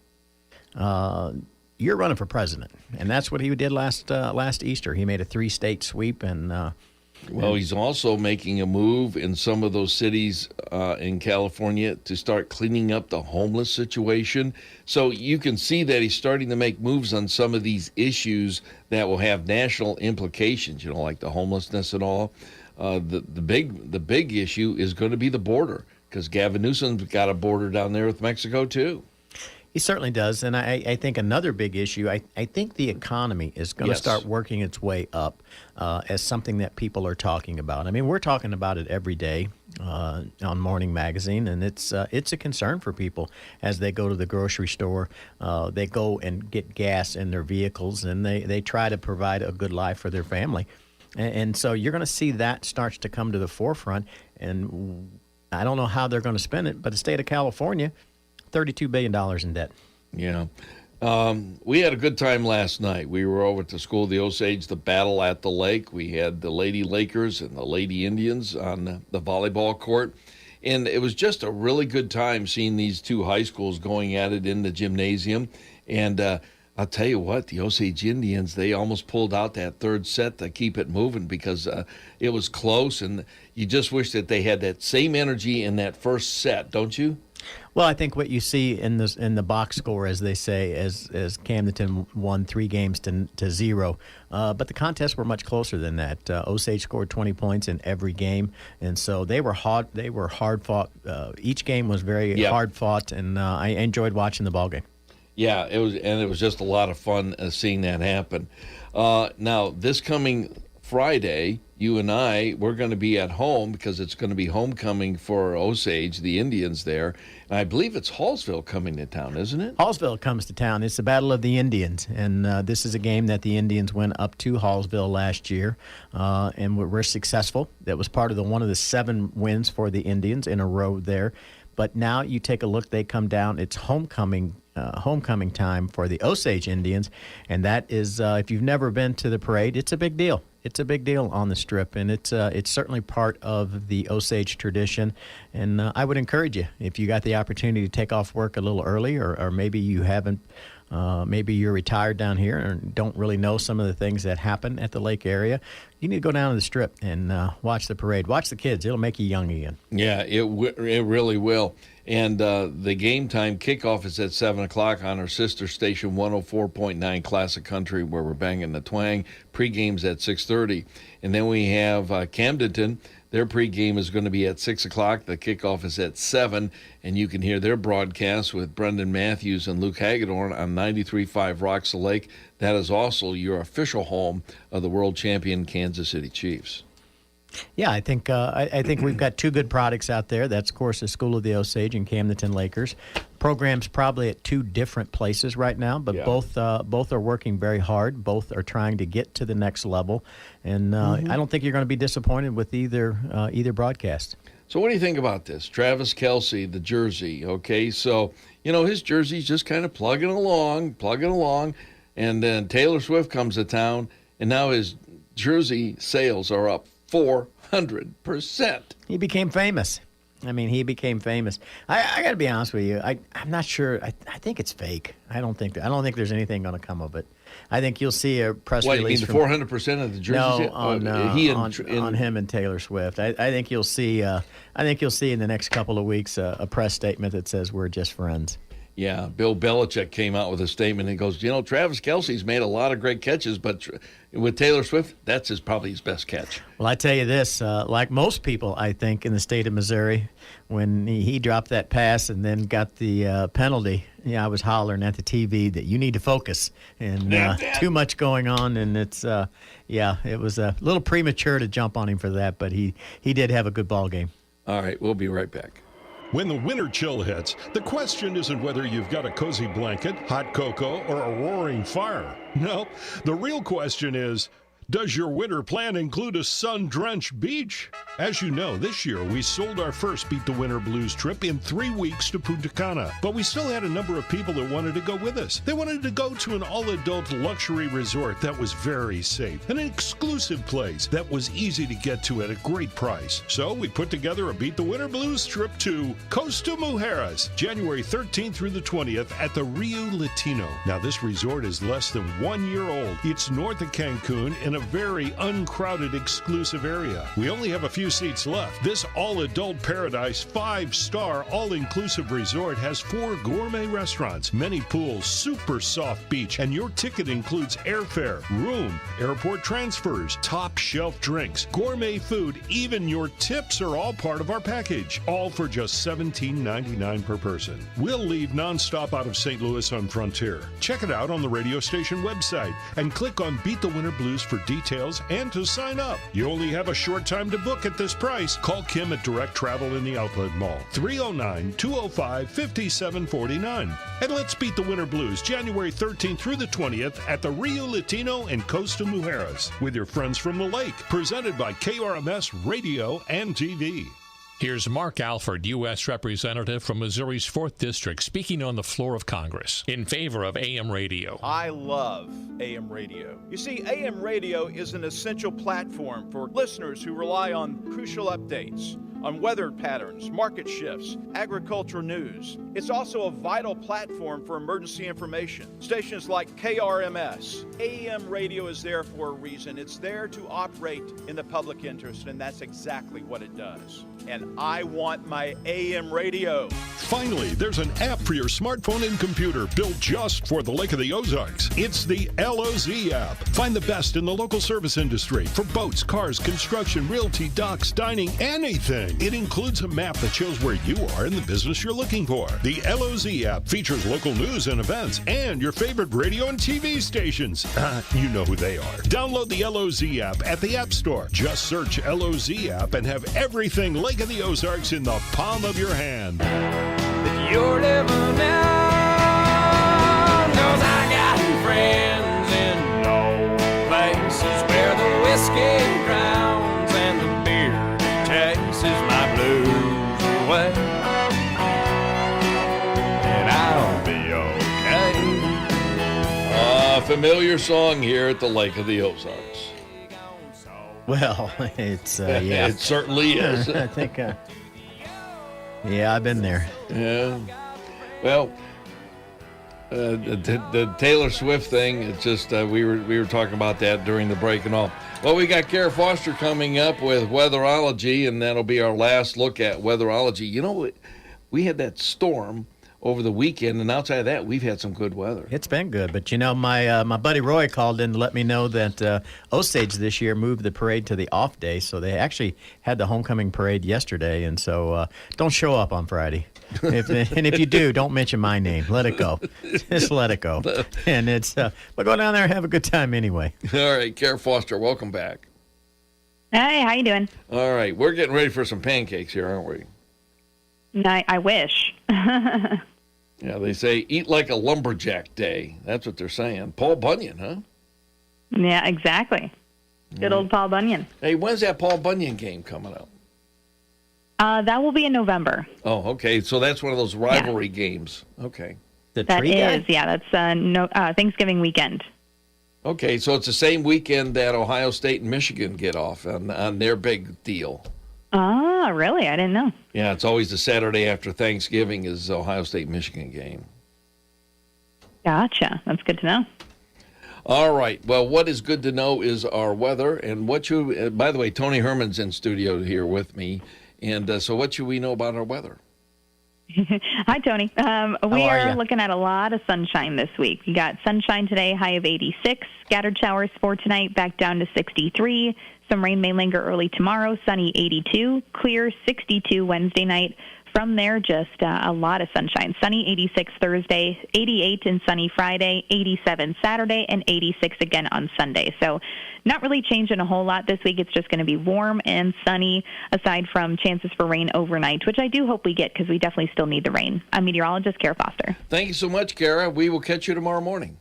you're running for president, and that's what he did last Easter. He made a 3-state sweep and. Well, he's also making a move in some of those cities in California to start cleaning up the homeless situation. So you can see that he's starting to make moves on some of these issues that will have national implications, like the homelessness and all. The big issue is going to be the border, because Gavin Newsom's got a border down there with Mexico, too. He certainly does. And I think another big issue, I think the economy is going to start working its way up as something that people are talking about. I mean, we're talking about it every day on Morning Magazine, and it's a concern for people as they go to the grocery store. They go and get gas in their vehicles, and they try to provide a good life for their family. And so you're going to see that starts to come to the forefront. And I don't know how they're going to spend it, but the state of California, $32 billion in debt. Yeah. We had a good time last night. We were over at the School of the Osage, the Battle at the Lake. We had the Lady Lakers and the Lady Indians on the volleyball court. And it was just a really good time seeing these two high schools going at it in the gymnasium. And I'll tell you what, the Osage Indians, they almost pulled out that third set to keep it moving because it was close. And you just wish that they had that same energy in that first set, don't you? Well, I think what you see in the box score, as they say, as Camden won 3 games to 0, but the contests were much closer than that. Osage scored 20 points in every game, and so they were hard fought. Each game was very hard fought, and I enjoyed watching the ball game. Yeah, it was just a lot of fun seeing that happen. Now, this coming Friday, you and we're going to be at home because it's going to be homecoming for Osage, the Indians there. And I believe it's Hallsville coming to town, isn't it? Hallsville comes to town. It's the Battle of the Indians, and this is a game that the Indians went up to Hallsville last year, and were successful. That was part of one of the 7 wins for the Indians in a row there. But now you take a look, they come down. It's homecoming time for the Osage Indians, and that is, if you've never been to the parade, it's a big deal. It's a big deal on the Strip, and it's certainly part of the Osage tradition. And I would encourage you, if you got the opportunity to take off work a little early, or maybe you haven't, maybe you're retired down here and don't really know some of the things that happen at the lake area, you need to go down to the Strip and watch the parade. Watch the kids. It'll make you young again. Yeah, it really will. And the game time kickoff is at 7 o'clock on our sister station, 104.9 Classic Country, where we're banging the twang. Pre-game's at 6:30. And then we have Camdenton. Their pregame is going to be at 6 o'clock. The kickoff is at 7, and you can hear their broadcast with Brendan Matthews and Luke Hagedorn on 93.5 Rocks the Lake. That is also your official home of the world champion Kansas City Chiefs. Yeah, I think we've got 2 good products out there. That's, of course, the School of the Osage and Camdenton Lakers. Programs probably at 2 different places right now, but both are working very hard. Both are trying to get to the next level, and I don't think you're going to be disappointed with either broadcast. So what do you think about this? Travis Kelce, the jersey, okay? So, his jersey's just kind of plugging along, and then Taylor Swift comes to town, and now his jersey sales are up 400%. He became famous. I got to be honest with you. I'm not sure. I think it's fake. I don't think there's anything going to come of it. I think you'll see a press What, release. you mean the 400% of the jerseys? On him and Taylor Swift. I think you'll see. I think you'll see in the next couple of weeks a press statement that says we're just friends. Yeah, Bill Belichick came out with a statement. He goes, Travis Kelce's made a lot of great catches, but with Taylor Swift, that's probably his best catch. Well, I tell you this, like most people, I think, in the state of Missouri, when he dropped that pass and then got the penalty, I was hollering at the TV that you need to focus. And too much going on, and it's, it was a little premature to jump on him for that, but he did have a good ball game. All right, we'll be right back. When the winter chill hits, the question isn't whether you've got a cozy blanket, hot cocoa, or a roaring fire. No, the real question is, does your winter plan include a sun-drenched beach? As you know, this year we sold our first Beat the Winter Blues trip in 3 weeks to Punta Cana, but we still had a number of people that wanted to go with us. They wanted to go to an all-adult luxury resort that was very safe, an exclusive place that was easy to get to at a great price. So we put together a Beat the Winter Blues trip to Costa Mujeres, January 13th through the 20th at the Rio Latino. Now this resort is less than 1 year old. It's north of Cancun in a very uncrowded, exclusive area. We only have a few seats left. This all-adult paradise, 5-star, all-inclusive resort has 4 gourmet restaurants, many pools, super soft beach, and your ticket includes airfare, room, airport transfers, top-shelf drinks, gourmet food, even your tips are all part of our package, all for just $17.99 per person. We'll leave nonstop out of St. Louis on Frontier. Check it out on the radio station website and click on Beat the Winter Blues for details and to sign up. You only have a short time to book at this price. Call Kim at Direct Travel in the Outlet Mall, 309-205-5749. And let's beat the Winter Blues January 13th through the 20th at the Rio Latino in Costa Mujeres with your friends from the lake. Presented by KRMS Radio and TV. Here's Mark Alford, U.S. Representative from Missouri's 4th District, speaking on the floor of Congress in favor of AM radio. I love AM radio. You see, AM radio is an essential platform for listeners who rely on crucial updates, on weather patterns, market shifts, agricultural news. It's also a vital platform for emergency information. Stations like KRMS, AM radio is there for a reason. It's there to operate in the public interest, and that's exactly what it does. And I want my AM radio. Finally, there's an app for your smartphone and computer built just for the Lake of the Ozarks. It's the LOZ app. Find the best in the local service industry for boats, cars, construction, realty, docks, dining, anything. It includes a map that shows where you are in the business you're looking for. The LOZ app features local news and events and your favorite radio and TV stations. You know who they are. Download the LOZ app at the App Store. Just search LOZ app and have everything Lake of the Ozarks in the palm of your hand. You're living now, 'cause I got friends in low places where the whiskey drowns and the beer chases my blues away, and I'll be okay. A familiar song here at the Lake of the Ozarks. Well, it's yeah, it certainly is. I think. Yeah, I've been there. Yeah. Well, the Taylor Swift thing. It's just we were talking about that during the break and all. Well, we got Kara Foster coming up with Weatherology, and that'll be our last look at Weatherology. You know, we had that storm over the weekend, and outside of that, we've had some good weather. It's been good, but you know, my buddy Roy called in to let me know that Osage this year moved the parade to the off day, so they actually had the homecoming parade yesterday, and so don't show up on Friday. And if you do, don't mention my name. Let it go. Just let it go. And it's but go down there and have a good time anyway. All right, Kara Foster, welcome back. Hey, how you doing? All right, we're getting ready for some pancakes here, aren't we? I wish. Yeah, they say eat like a lumberjack day. That's what they're saying. Paul Bunyan, huh? Yeah, exactly. Good old Paul Bunyan. Hey, when's that Paul Bunyan game coming up? That will be in November. Oh, okay. So that's one of those rivalry games. Okay. That is, yeah. That's Thanksgiving weekend. Okay, so it's the same weekend that Ohio State and Michigan get off on their big deal. Ah, really? I didn't know. Yeah, it's always the Saturday after Thanksgiving is Ohio State-Michigan game. Gotcha. That's good to know. All right. Well, what is good to know is our weather. And what you, by the way, Tony Herman's in studio here with me. And so what should we know about our weather? Hi, Tony. We are looking at a lot of sunshine this week. You got sunshine today, high of 86. Scattered showers for tonight, back down to 63. Some rain may linger early tomorrow, sunny 82. Clear 62 Wednesday night. From there, just a lot of sunshine. Sunny 86 Thursday, 88 and sunny Friday, 87 Saturday, and 86 again on Sunday. So not really changing a whole lot this week. It's just going to be warm and sunny, aside from chances for rain overnight, which I do hope we get because we definitely still need the rain. I'm meteorologist Kara Foster. Thank you so much, Kara. We will catch you tomorrow morning.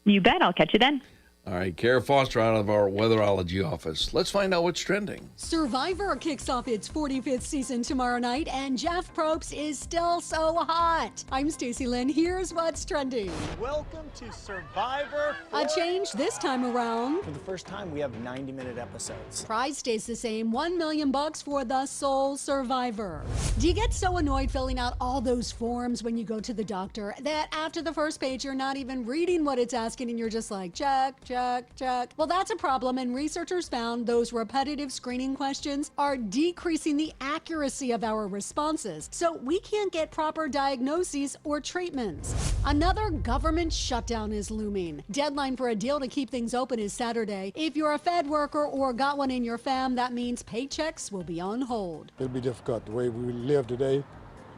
You bet. I'll catch you then. All right, Kara Foster out of our weatherology office. Let's find out what's trending. Survivor kicks off its 45th season tomorrow night, and Jeff Probst is still so hot. I'm Stacey Lynn. Here's what's trending. Welcome to Survivor. A change this time around. For the first time, we have 90-minute episodes. Prize stays the same, $1 million for the sole survivor. Do you get so annoyed filling out all those forms when you go to the doctor that after the first page, you're not even reading what it's asking and you're just like, check. Well, that's a problem, and researchers found those repetitive screening questions are decreasing the accuracy of our responses, so we can't get proper diagnoses or treatments. Another government shutdown is looming. Deadline for a deal to keep things open is Saturday. If you're a Fed worker or got one in your fam, that means paychecks will be on hold. It'll be difficult the way we live today.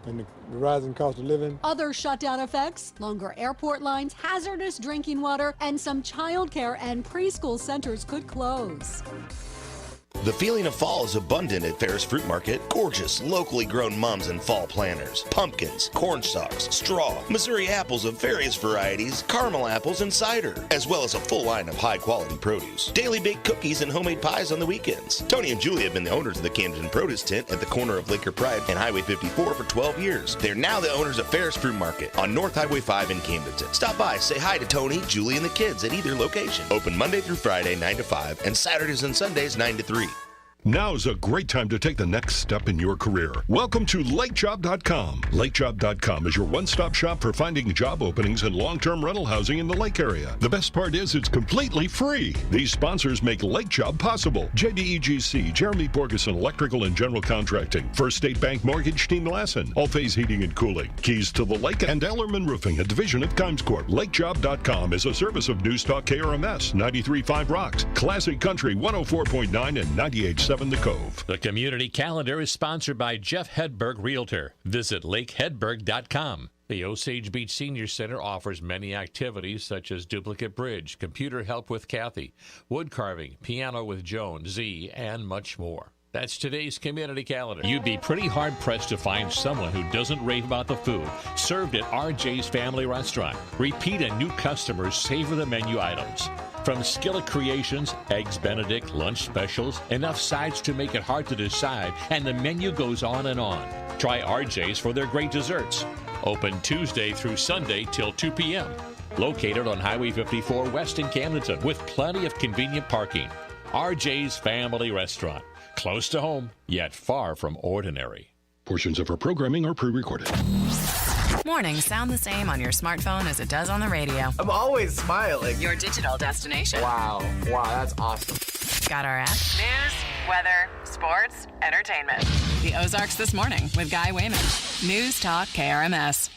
And the rising cost of living. Other shutdown effects, longer airport lines, hazardous drinking water, and some childcare and preschool centers could close. The feeling of fall is abundant at Ferris Fruit Market. Gorgeous, locally grown mums and fall planters, pumpkins, corn stalks, straw, Missouri apples of various varieties, caramel apples, and cider, as well as a full line of high-quality produce. Daily baked cookies and homemade pies on the weekends. Tony and Julie have been the owners of the Camden Produce Tent at the corner of Laker Pride and Highway 54 for 12 years. They're now the owners of Ferris Fruit Market on North Highway 5 in Camdenton. Stop by, say hi to Tony, Julie, and the kids at either location. Open Monday through Friday, 9 to 5, and Saturdays and Sundays, 9 to 3. Now's a great time to take the next step in your career. Welcome to LakeJob.com. LakeJob.com is your one-stop shop for finding job openings and long-term rental housing in the Lake area. The best part is it's completely free. These sponsors make LakeJob possible. JDEGC, Jeremy Borgeson Electrical and General Contracting, First State Bank Mortgage, Team Lassen, All Phase Heating and Cooling, Keys to the Lake, and Ellerman Roofing, a division of Kimes Corp. LakeJob.com is a service of News Talk KRMS, 93.5 Rocks, Classic Country 104.9 and 98.7 The Cove. The community calendar is sponsored by Jeff Hedberg Realtor. Visit lakehedberg.com. The Osage Beach Senior Center offers many activities such as duplicate bridge, computer help with Kathy, wood carving, piano with Joan, Z, and much more. That's today's community calendar. You'd be pretty hard-pressed to find someone who doesn't rave about the food served at RJ's Family Restaurant. Repeat and new customers savor the menu items. From skillet creations, eggs Benedict, lunch specials, enough sides to make it hard to decide, and the menu goes on and on. Try RJ's for their great desserts. Open Tuesday through Sunday till 2 p.m. Located on Highway 54 West in Camdenton with plenty of convenient parking. RJ's Family Restaurant. Close to home, yet far from ordinary. Portions of our programming are pre-recorded. Mornings sound the same on your smartphone as it does on the radio. I'm always smiling. Your digital destination. Wow, that's awesome. Got our app? News, weather, sports, entertainment. The Ozarks This Morning with Guy Wayman. News Talk KRMS.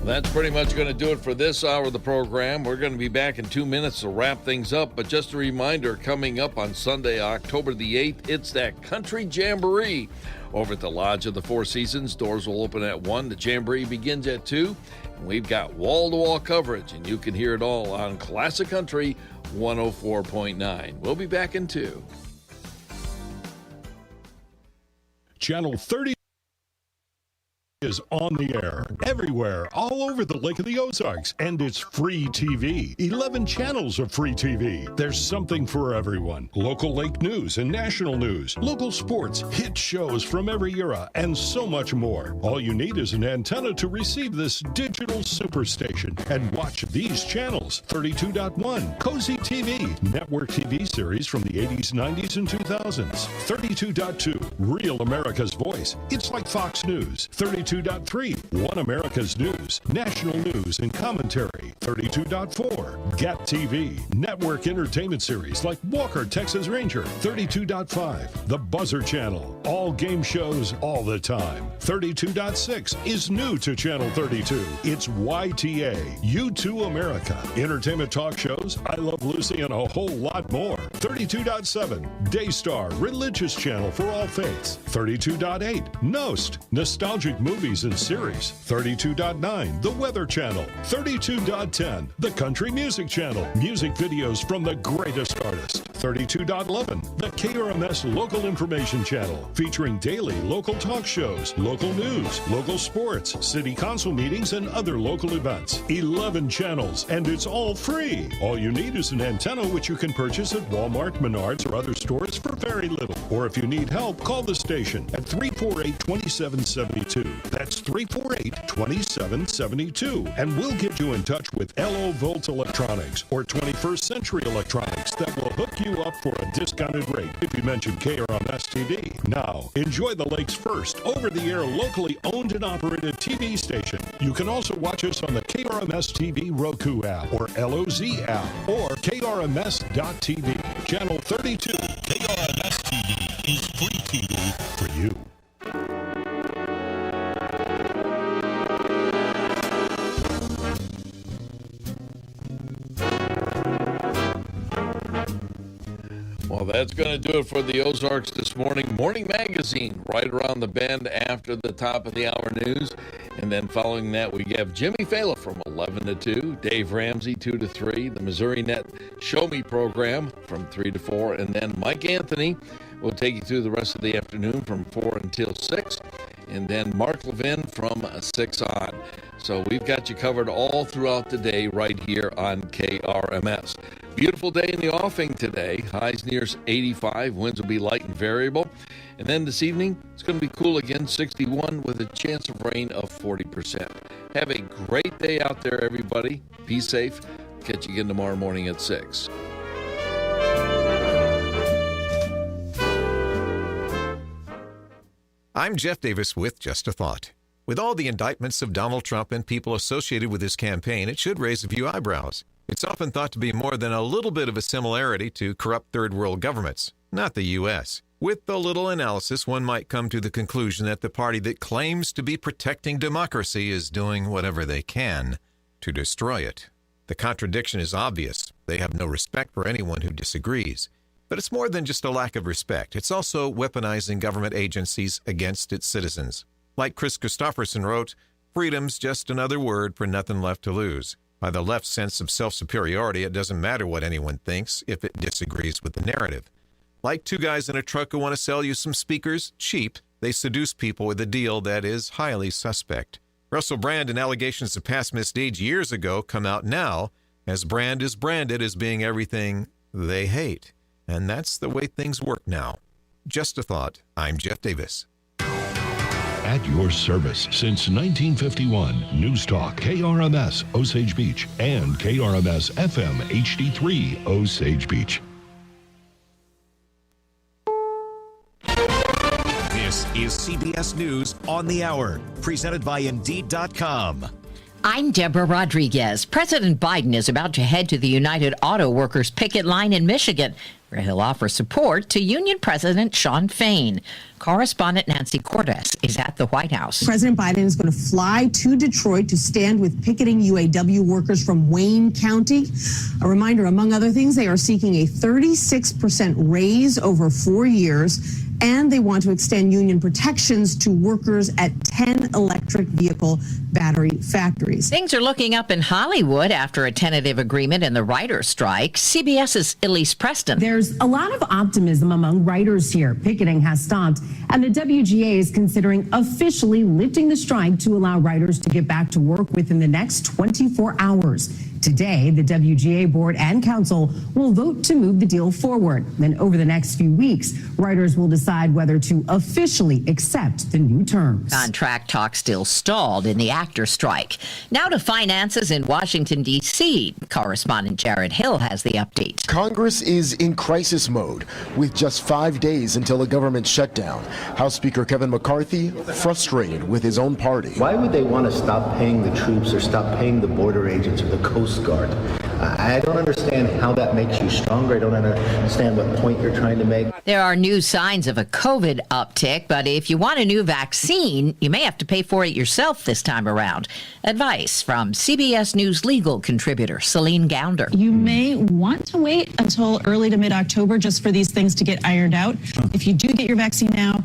That's pretty much going to do it for this hour of the program. We're going to be back in 2 minutes to wrap things up. But just a reminder, coming up on Sunday, October the 8th, it's that Country Jamboree over at the Lodge of the Four Seasons. Doors will open at 1. The Jamboree begins at 2. And we've got wall-to-wall coverage, and you can hear it all on Classic Country 104.9. We'll be back in 2. Channel 30 is on the air everywhere, all over the Lake of the Ozarks, and it's free TV. 11 channels of free TV. There's something for everyone. Local lake news and national news, local sports, hit shows from every era, and so much more. All you need is an antenna to receive this digital superstation and watch these channels. 32.1, Cozy TV, network TV series from the 80s, 90s, and 2000s. 32.2, Real America's Voice. It's like Fox News. 32 32.3, One America's News, national news and commentary. 32.4, Gap TV, network entertainment series like Walker, Texas Ranger. 32.5, The Buzzer Channel, all game shows all the time. 32.6 is new to Channel 32. It's YTA, U2 America, entertainment talk shows, I Love Lucy, and a whole lot more. 32.7, Daystar, religious channel for all faiths. 32.8, Nost, nostalgic movies and series. 32.9, The Weather Channel. 32.10, The Country Music Channel, music videos from the greatest artists. 32.11, the KRMS Local Information Channel, featuring daily local talk shows, local news, local sports, city council meetings, and other local events. 11 channels, and it's all free. All you need is an antenna, which you can purchase at Walmart, Menards, or other stores for very little. Or if you need help, call the station at 348-2772. That's 348-2772. And we'll get you in touch with LO Volt Electronics or 21st Century Electronics that will hook you up for a discounted rate if you mention KRMS TV. Now, enjoy the Lake's first over-the-air locally owned and operated TV station. You can also watch us on the KRMS TV Roku app or LOZ app or KRMS.TV. Channel 32, KRMS TV is free TV for you. Well, that's going to do it for the Ozarks this morning. Morning Magazine right around the bend after the top of the hour news. And then following that, we have Jimmy Fala from 11 to 2, Dave Ramsey 2 to 3, the Missouri Net Show Me program from 3 to 4, and then Mike Anthony will take you through the rest of the afternoon from 4 until 6, and then Mark Levin from 6 on. So we've got you covered all throughout the day right here on KRMS. Beautiful day in the offing today. Highs near 85. Winds will be light and variable. And then this evening, it's going to be cool again, 61 with a chance of rain of 40%. Have a great day out there, everybody. Be safe. Catch you again tomorrow morning at 6. I'm Jeff Davis with Just a Thought. With all the indictments of Donald Trump and people associated with his campaign, it should raise a few eyebrows. It's often thought to be more than a little bit of a similarity to corrupt third world governments, not the U.S. With a little analysis, one might come to the conclusion that the party that claims to be protecting democracy is doing whatever they can to destroy it. The contradiction is obvious. They have no respect for anyone who disagrees. But it's more than just a lack of respect. It's also weaponizing government agencies against its citizens. Like Chris Christopherson wrote, freedom's just another word for nothing left to lose. By the left's sense of self-superiority, it doesn't matter what anyone thinks if it disagrees with the narrative. Like two guys in a truck who want to sell you some speakers cheap, they seduce people with a deal that is highly suspect. Russell Brand and allegations of past misdeeds years ago come out now as Brand is branded as being everything they hate. And that's the way things work now. Just a thought. I'm Jeff Davis. At your service since 1951, News Talk, KRMS, Osage Beach, and KRMS FM HD3, Osage Beach. This is CBS News on the Hour, presented by Indeed.com. I'm Deborah Rodriguez. President Biden is about to head to the United Auto Workers picket line in Michigan, where he'll offer support to Union President Shawn Fain. Correspondent Nancy Cordes is at the White House. President Biden is going to fly to Detroit to stand with picketing UAW workers from Wayne County. A reminder, among other things, they are seeking a 36% raise over 4 years, and they want to extend union protections to workers at 10 electric vehicle battery factories. Things are looking up in Hollywood after a tentative agreement in the writers' strike. CBS's Elise Preston. There's a lot of optimism among writers here. Picketing has stopped, and the WGA is considering officially lifting the strike to allow writers to get back to work within the next 24 hours. Today, the WGA board and council will vote to move the deal forward. Then over the next few weeks, writers will decide whether to officially accept the new terms. Contract talk still stalled in the actor strike. Now to finances in Washington, D.C. Correspondent Jared Hill has the update. Congress is in crisis mode with just 5 days until a government shutdown. House Speaker Kevin McCarthy frustrated with his own party. Why would they want to stop paying the troops or stop paying the border agents or the Coast Guard? I don't understand how that makes you stronger. I don't understand what point you're trying to make. There are new signs of a COVID uptick, but if you want a new vaccine, you may have to pay for it yourself this time around. Advice from CBS News legal contributor Celine Gounder. You may want to wait until early to mid-October just for these things to get ironed out. If you do get your vaccine now,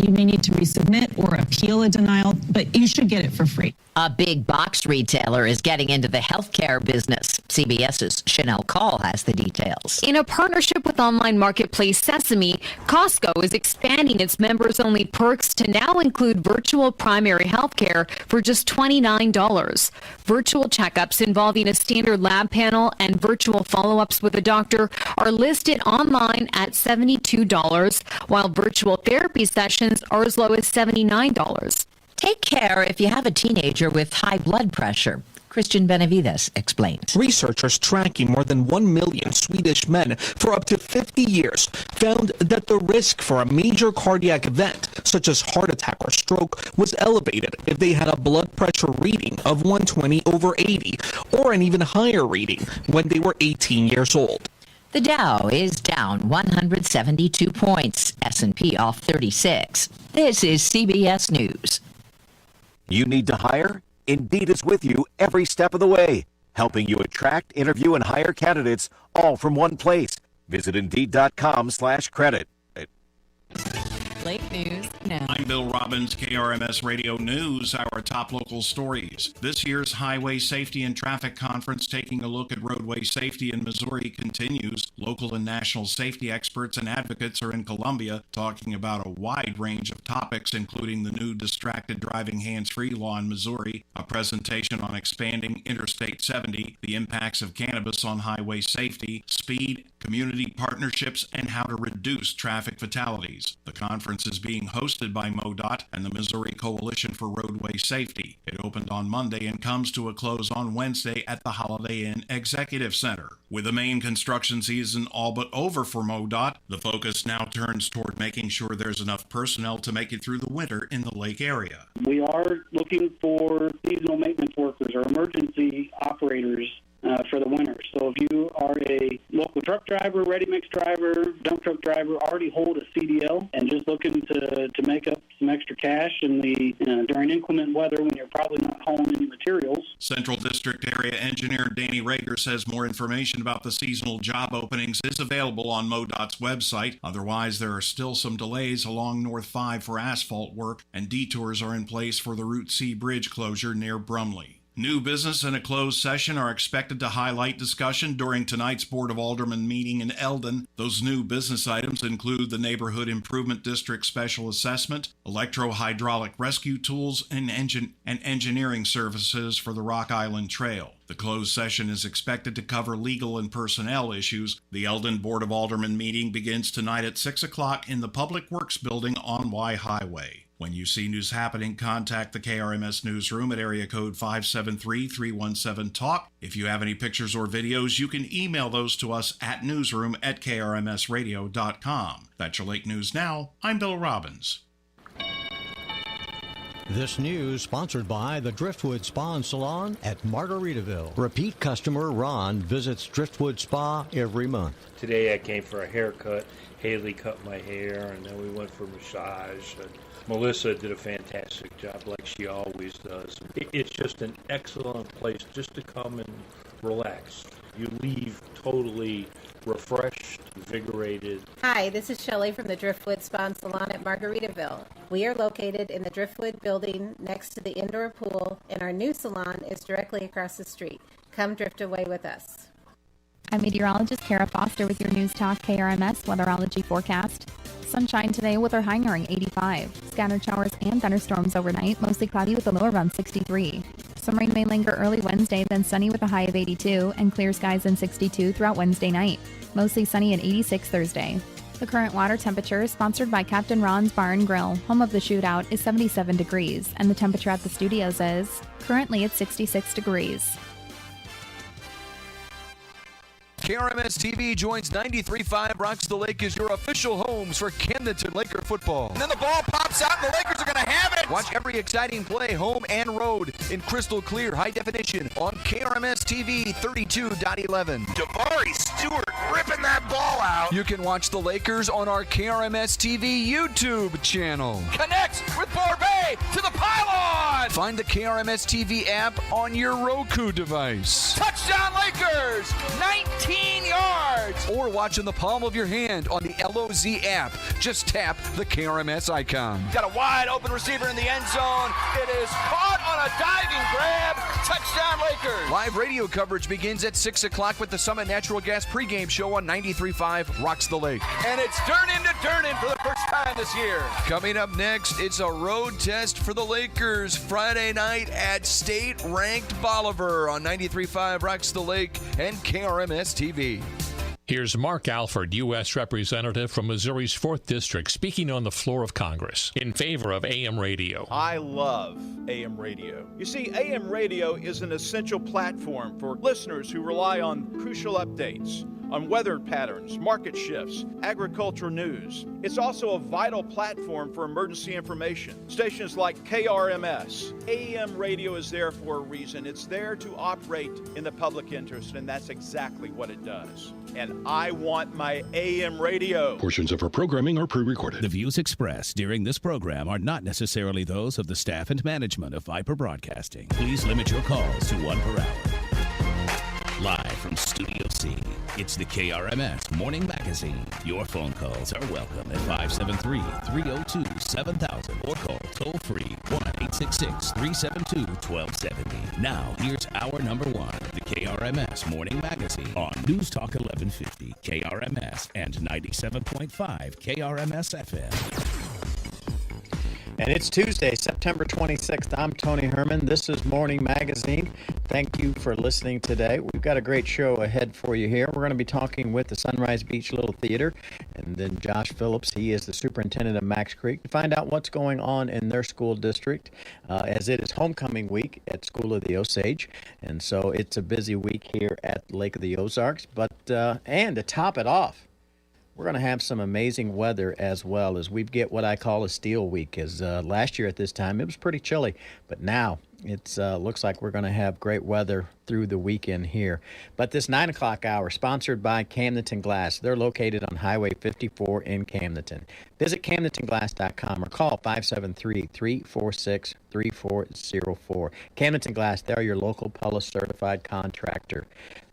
you may need to resubmit or appeal a denial, but you should get it for free. A big box retailer is getting into the healthcare business. CBS's Chanel Call has the details. In a partnership with online marketplace Sesame, Costco is expanding its members-only perks to now include virtual primary health care for just $29. Virtual checkups involving a standard lab panel and virtual follow-ups with a doctor are listed online at $72, while virtual therapy sessions are as low as $79. Take care if you have a teenager with high blood pressure. Christian Benavides explains. Researchers tracking more than 1 million Swedish men for up to 50 years found that the risk for a major cardiac event, such as heart attack or stroke, was elevated if they had a blood pressure reading of 120/80 or an even higher reading when they were 18 years old. The Dow is down 172 points, S&P off 36. This is CBS News. You need to hire? Indeed is with you every step of the way, helping you attract, interview, and hire candidates all from one place. Visit Indeed.com/credit. Late news now. I'm Bill Robbins, KRMS Radio News, our top local stories. This year's Highway Safety and Traffic Conference taking a look at roadway safety in Missouri continues. Local and national safety experts and advocates are in Columbia talking about a wide range of topics, including the new distracted driving hands-free law in Missouri, a presentation on expanding Interstate 70, the impacts of cannabis on highway safety, speed, community partnerships, and how to reduce traffic fatalities. The conference is being hosted by MoDOT and the Missouri Coalition for Roadway Safety. It opened on Monday and comes to a close on Wednesday at the Holiday Inn Executive Center. With the main construction season all but over for MoDOT, the focus now turns toward making sure there's enough personnel to make it through the winter in the lake area. We are looking for seasonal maintenance workers or emergency operators for the winter. So if you are a local truck driver, ready-mix driver, dump truck driver, already hold a CDL and just looking to make up some extra cash in the during inclement weather when you're probably not hauling any materials. Central District Area Engineer Danny Rager says more information about the seasonal job openings is available on MoDOT's website. Otherwise, there are still some delays along North 5 for asphalt work, and detours are in place for the Route C bridge closure near Brumley. New business and a closed session are expected to highlight discussion during tonight's Board of Aldermen meeting in Eldon. Those new business items include the Neighborhood Improvement District Special Assessment, electro-hydraulic rescue tools, and engineering services for the Rock Island Trail. The closed session is expected to cover legal and personnel issues. The Eldon Board of Aldermen meeting begins tonight at 6 o'clock in the Public Works Building on Y Highway. When you see news happening, contact the KRMS Newsroom at area code 573-317-TALK. If you have any pictures or videos, you can email those to us at newsroom@krmsradio.com. That's your Lake News Now. I'm Bill Robbins. This news sponsored by the Driftwood Spa and Salon at Margaritaville. Repeat customer Ron visits Driftwood Spa every month. Today I came for a haircut. Haley cut my hair, and then we went for massage. And Melissa did a fantastic job like she always does. It's just an excellent place just to come and relax. You leave totally refreshed, invigorated. Hi, this is Shelley from the Driftwood Spa and Salon at Margaritaville. We are located in the Driftwood building next to the indoor pool, and our new salon is directly across the street. Come drift away with us. I'm meteorologist Kara Foster with your News Talk KRMS weatherology forecast. Sunshine today with our high nearing 85. Scattered showers and thunderstorms overnight, mostly cloudy with a low around 63. Some rain may linger early Wednesday, then sunny with a high of 82 and clear skies and 62 throughout Wednesday night. Mostly sunny and 86 Thursday. The current water temperature, sponsored by Captain Ron's Bar and Grill, home of the shootout, is 77 degrees, and the temperature at the studios is currently at 66 degrees. KRMS TV joins 93.5 Rocks the Lake as your official homes for Camden Laker football. And then the ball pops out and the Lakers are going to have it. Watch every exciting play, home and road, in crystal clear high definition on KRMS TV 32.11. Jabari Stewart ripping that ball out. You can watch the Lakers on our KRMS TV YouTube channel. Connects with Borbet to the pylon. Find the KRMS TV app on your Roku device. Touchdown Lakers, 19 yards. Or watch in the palm of your hand on the LOZ app. Just tap the KRMS icon. Got a wide open receiver in the end zone. It is caught on a diving grab. Touchdown Lakers. Live radio coverage begins at 6 o'clock with the Summit Natural Gas pregame show on 93.5 Rocks the Lake. And it's Durnin to Durnin for the first time this year. Coming up next, it's a road test for the Lakers Friday night at state-ranked Bolivar on 93.5 Rocks the Lake and KRMS TV. Here's Mark Alford, U.S. Representative from Missouri's 4th District, speaking on the floor of Congress in favor of AM radio. I love AM radio. You see, AM radio is an essential platform for listeners who rely on crucial updates, on weather patterns, market shifts, agricultural news. It's also a vital platform for emergency information. Stations like KRMS, AM radio is there for a reason. It's there to operate in the public interest, and that's exactly what it does. And I want my AM radio. Portions of our programming are pre-recorded. The views expressed during this program are not necessarily those of the staff and management of Viper Broadcasting. Please limit your calls to 1 per hour. Live from Studio C, it's the KRMS Morning Magazine. Your phone calls are welcome at 573-302-7000 or call toll-free 1-866-372-1270. Now, here's hour number 1 of the KRMS Morning Magazine on News Talk 1150, KRMS, and 97.5 KRMS FM. And it's Tuesday, September 26th. I'm Tony Herman. This is Morning Magazine. Thank you for listening today. We've got a great show ahead for you here. We're going to be talking with the Sunrise Beach Little Theater, and then Josh Phillips. He is the superintendent of Max Creek, to find out what's going on in their school district, as it is homecoming week at School of the Osage. And so it's a busy week here at Lake of the Ozarks. But and to top it off, we're going to have some amazing weather as well, as we get what I call a steel week. As last year at this time, it was pretty chilly, but now it looks like we're going to have great weather through the weekend here. But this 9 o'clock hour, sponsored by Camdenton Glass. They're located on Highway 54 in Camdenton. Visit CamdentonGlass.com or call 573-346-3404. Camdenton Glass, they're your local Pella certified contractor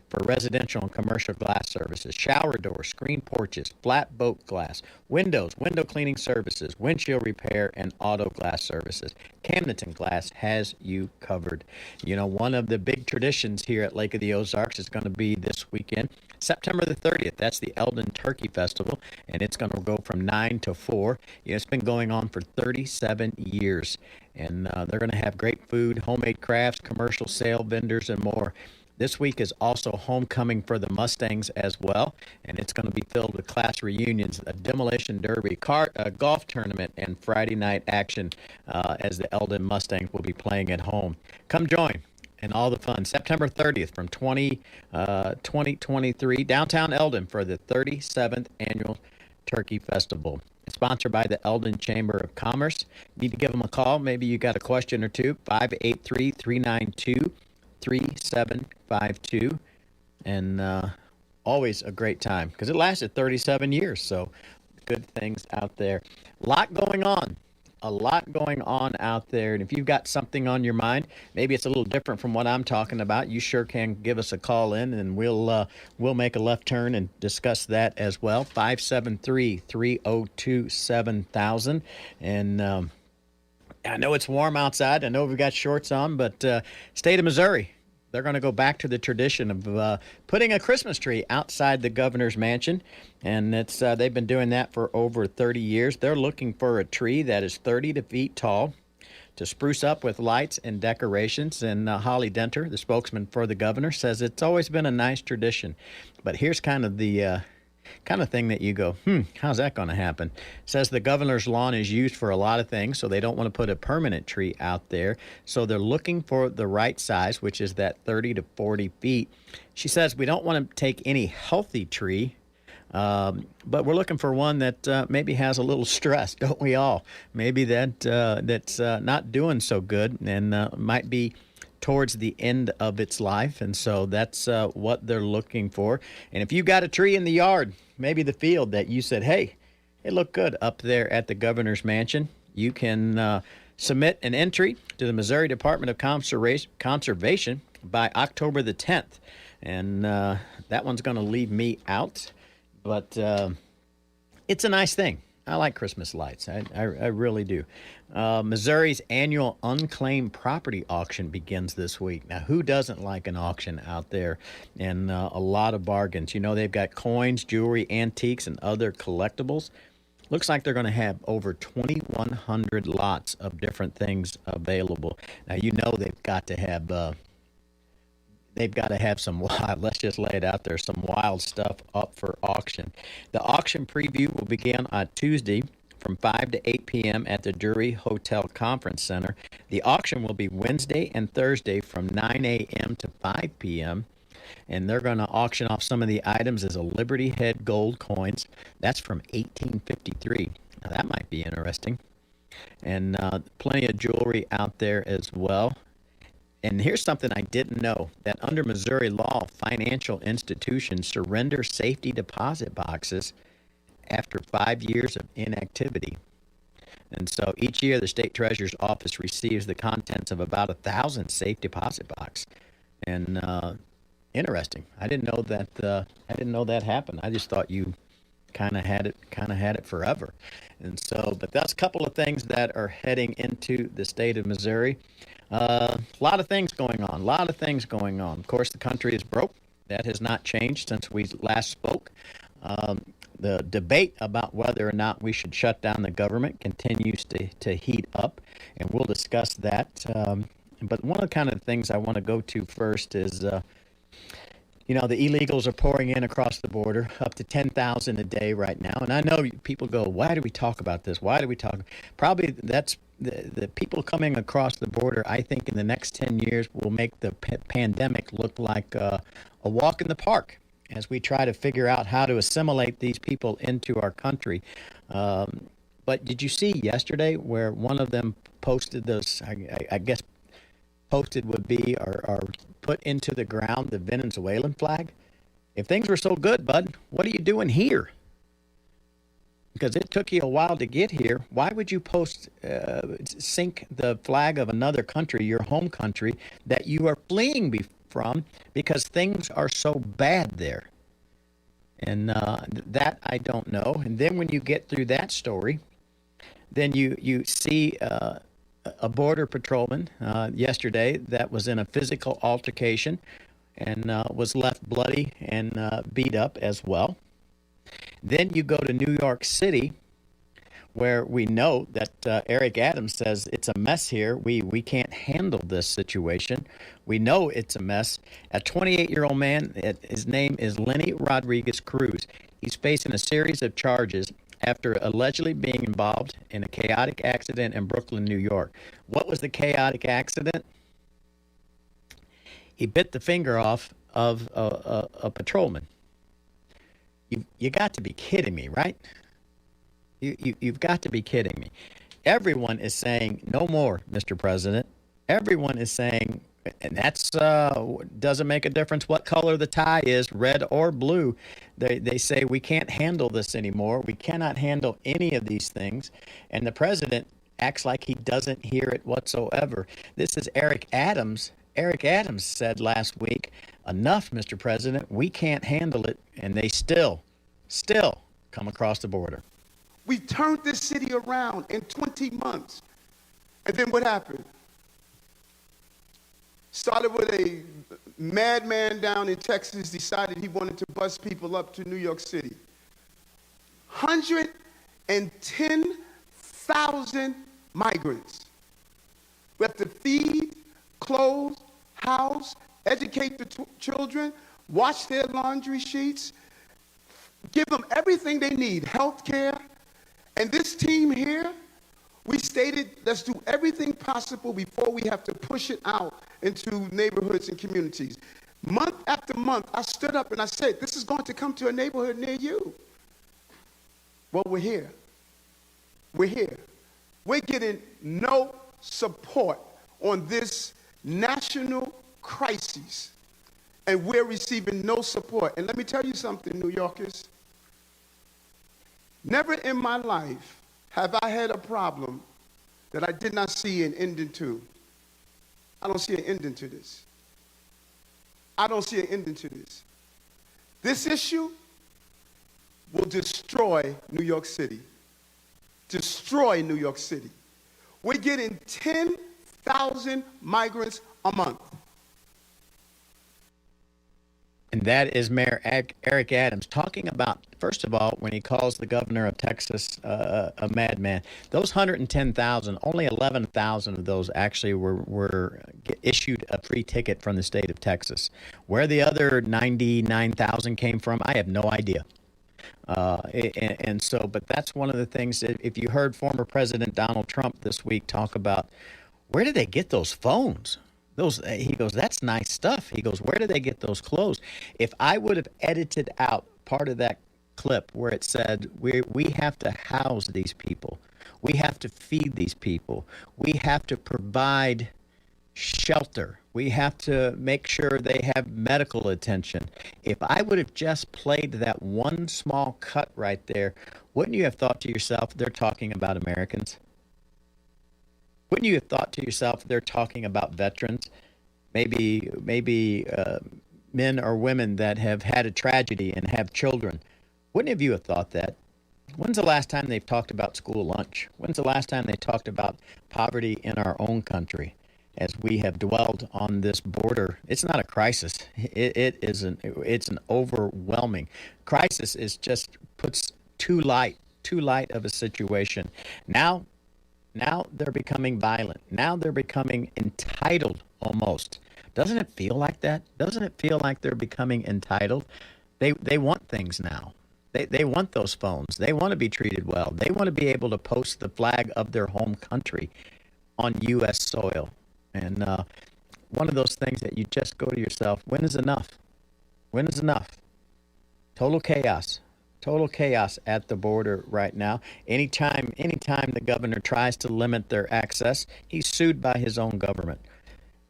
for residential and commercial glass services, shower doors, screen porches, flat boat glass, windows, window cleaning services, windshield repair, and auto glass services. Camdenton Glass has you covered. You know, one of the big traditions here at Lake of the Ozarks is going to be this weekend, September the 30th. That's the Eldon Turkey Festival, and it's going to go from 9 to 4. It's been going on for 37 years, and they're going to have great food, homemade crafts, commercial sale vendors, and more. This week is also homecoming for the Mustangs as well, and it's going to be filled with class reunions, a demolition derby, a golf tournament, and Friday night action as the Eldon Mustangs will be playing at home. Come join in all the fun. September 30th from 2023, downtown Eldon for the 37th Annual Turkey Festival. It's sponsored by the Eldon Chamber of Commerce. You need to give them a call. Maybe you got a question or two. 583-392-3752, and always a great time because it lasted 37 years, so good things out there. A lot going on out there, and if you've got something on your mind, maybe it's a little different from what I'm talking about, you sure can give us a call in, and we'll make a left turn and discuss that as well. 573-302-7000, and I know it's warm outside. I know we've got shorts on, but state of Missouri, they're going to go back to the tradition of putting a Christmas tree outside the governor's mansion, and they've been doing that for over 30 years. They're looking for a tree that is 30 feet tall to spruce up with lights and decorations. And Holly Denter, the spokesman for the governor, says it's always been a nice tradition. But here's kind of the kind of thing that you go, how's that going to happen? Says the governor's lawn is used for a lot of things, so they don't want to put a permanent tree out there. So they're looking for the right size, which is that 30 to 40 feet. She says we don't want to take any healthy tree, but we're looking for one that maybe has a little stress, don't we all? Maybe that's not doing so good and might be towards the end of its life. And so that's what they're looking for. And if you got a tree in the yard, maybe the field that you said, hey, it looked good up there at the governor's mansion, you can submit an entry to the Missouri Department of Conservation by October the 10th. And that one's going to leave me out. But it's a nice thing. I like Christmas lights. I really do. Missouri's annual unclaimed property auction begins this week. Now, who doesn't like an auction out there? And a lot of bargains. You know, they've got coins, jewelry, antiques, and other collectibles. Looks like they're going to have over 2,100 lots of different things available. Now, you know they've got to have some wild, let's just lay it out there, some wild stuff up for auction. The auction preview will begin on Tuesday from 5 to 8 p.m. at the Drury Hotel Conference Center. The auction will be Wednesday and Thursday from 9 a.m. to 5 p.m. And they're going to auction off some of the items as a Liberty Head gold coins. That's from 1853. Now, that might be interesting. And plenty of jewelry out there as well. And here's something I didn't know, that under Missouri law, financial institutions surrender safety deposit boxes after 5 years of inactivity. And so each year, the state treasurer's office receives the contents of about 1,000 safe deposit boxes. And interesting. I didn't know that happened. I just thought you kind of had it forever. And so, but that's a couple of things that are heading into the state of Missouri. A lot of things going on. Of course, the country is broke. That has not changed since we last spoke. The debate about whether or not we should shut down the government continues to heat up, and we'll discuss that. But one of the kind of things I want to go to first is, the illegals are pouring in across the border, up to 10,000 a day right now. And I know people go, why do we talk about this? Probably that's the people coming across the border. I think in the next 10 years will make the pandemic look like a walk in the park as we try to figure out how to assimilate these people into our country. But did you see yesterday where one of them posted those, I guess posted would be, or put into the ground the Venezuelan flag? If things were so good, bud, what are you doing here? Because it took you a while to get here. Why would you sink the flag of another country, your home country, that you are fleeing from because things are so bad there? And that I don't know. And then when you get through that story, then you see a border patrolman yesterday that was in a physical altercation and was left bloody and beat up as well. Then you go to New York City, where we know that Eric Adams says it's a mess here. We can't handle this situation. We know it's a mess. A 28-year-old man, his name is Lenny Rodriguez Cruz. He's facing a series of charges after allegedly being involved in a chaotic accident in Brooklyn, New York. What was the chaotic accident? He bit the finger off of a patrolman. You got to be kidding me, right? You've got to be kidding me. Everyone is saying, no more, Mr. President. Everyone is saying, and that's doesn't make a difference what color the tie is, red or blue. They say we can't handle this anymore. We cannot handle any of these things. And the president acts like he doesn't hear it whatsoever. This is Eric Adams. Eric Adams said last week, enough, Mr. President. We can't handle it. And they still come across the border. We turned this city around in 20 months. And then what happened? Started with a madman down in Texas decided he wanted to bus people up to New York City. 110,000 migrants. We have to feed, clothe, house, educate the children, wash their laundry sheets, give them everything they need, health care. And this team here, we stated, let's do everything possible before we have to push it out into neighborhoods and communities. Month after month, I stood up and I said, this is going to come to a neighborhood near you. Well, we're here. We're here. We're getting no support on this national crisis, and we're receiving no support. And let me tell you something, New Yorkers. Never in my life have I had a problem that I did not see an ending to. I don't see an ending to this. I don't see an ending to this. This issue will destroy New York City. Destroy New York City. We're getting 10,000 migrants a month. And that is Mayor Eric Adams talking about, first of all, when he calls the governor of Texas a madman. Those 110,000, only 11,000 of those actually were issued a free ticket from the state of Texas. Where the other 99,000 came from, I have no idea. But that's one of the things that if you heard former President Donald Trump this week talk about, where did they get those phones? He goes, that's nice stuff. He goes, where did they get those clothes? If I would have edited out part of that clip where it said, we have to house these people. We have to feed these people. We have to provide shelter. We have to make sure they have medical attention. If I would have just played that one small cut right there, wouldn't you have thought to yourself, they're talking about Americans? Wouldn't you have thought to yourself, they're talking about veterans, maybe men or women that have had a tragedy and have children? Wouldn't you have thought that? When's the last time they've talked about school lunch? When's the last time they talked about poverty in our own country? As we have dwelled on this border, it's not a crisis. It's an overwhelming crisis. Is just puts too light of a situation. Now they're becoming violent. Now they're becoming entitled almost. Doesn't it feel like that? Doesn't it feel like they're becoming entitled? They want things now. They want those phones. They want to be treated well. They want to be able to post the flag of their home country on U.S. soil. And one of those things that you just go to yourself, when is enough? When is enough? Total chaos. Total chaos at the border right now. Anytime the governor tries to limit their access, he's sued by his own government.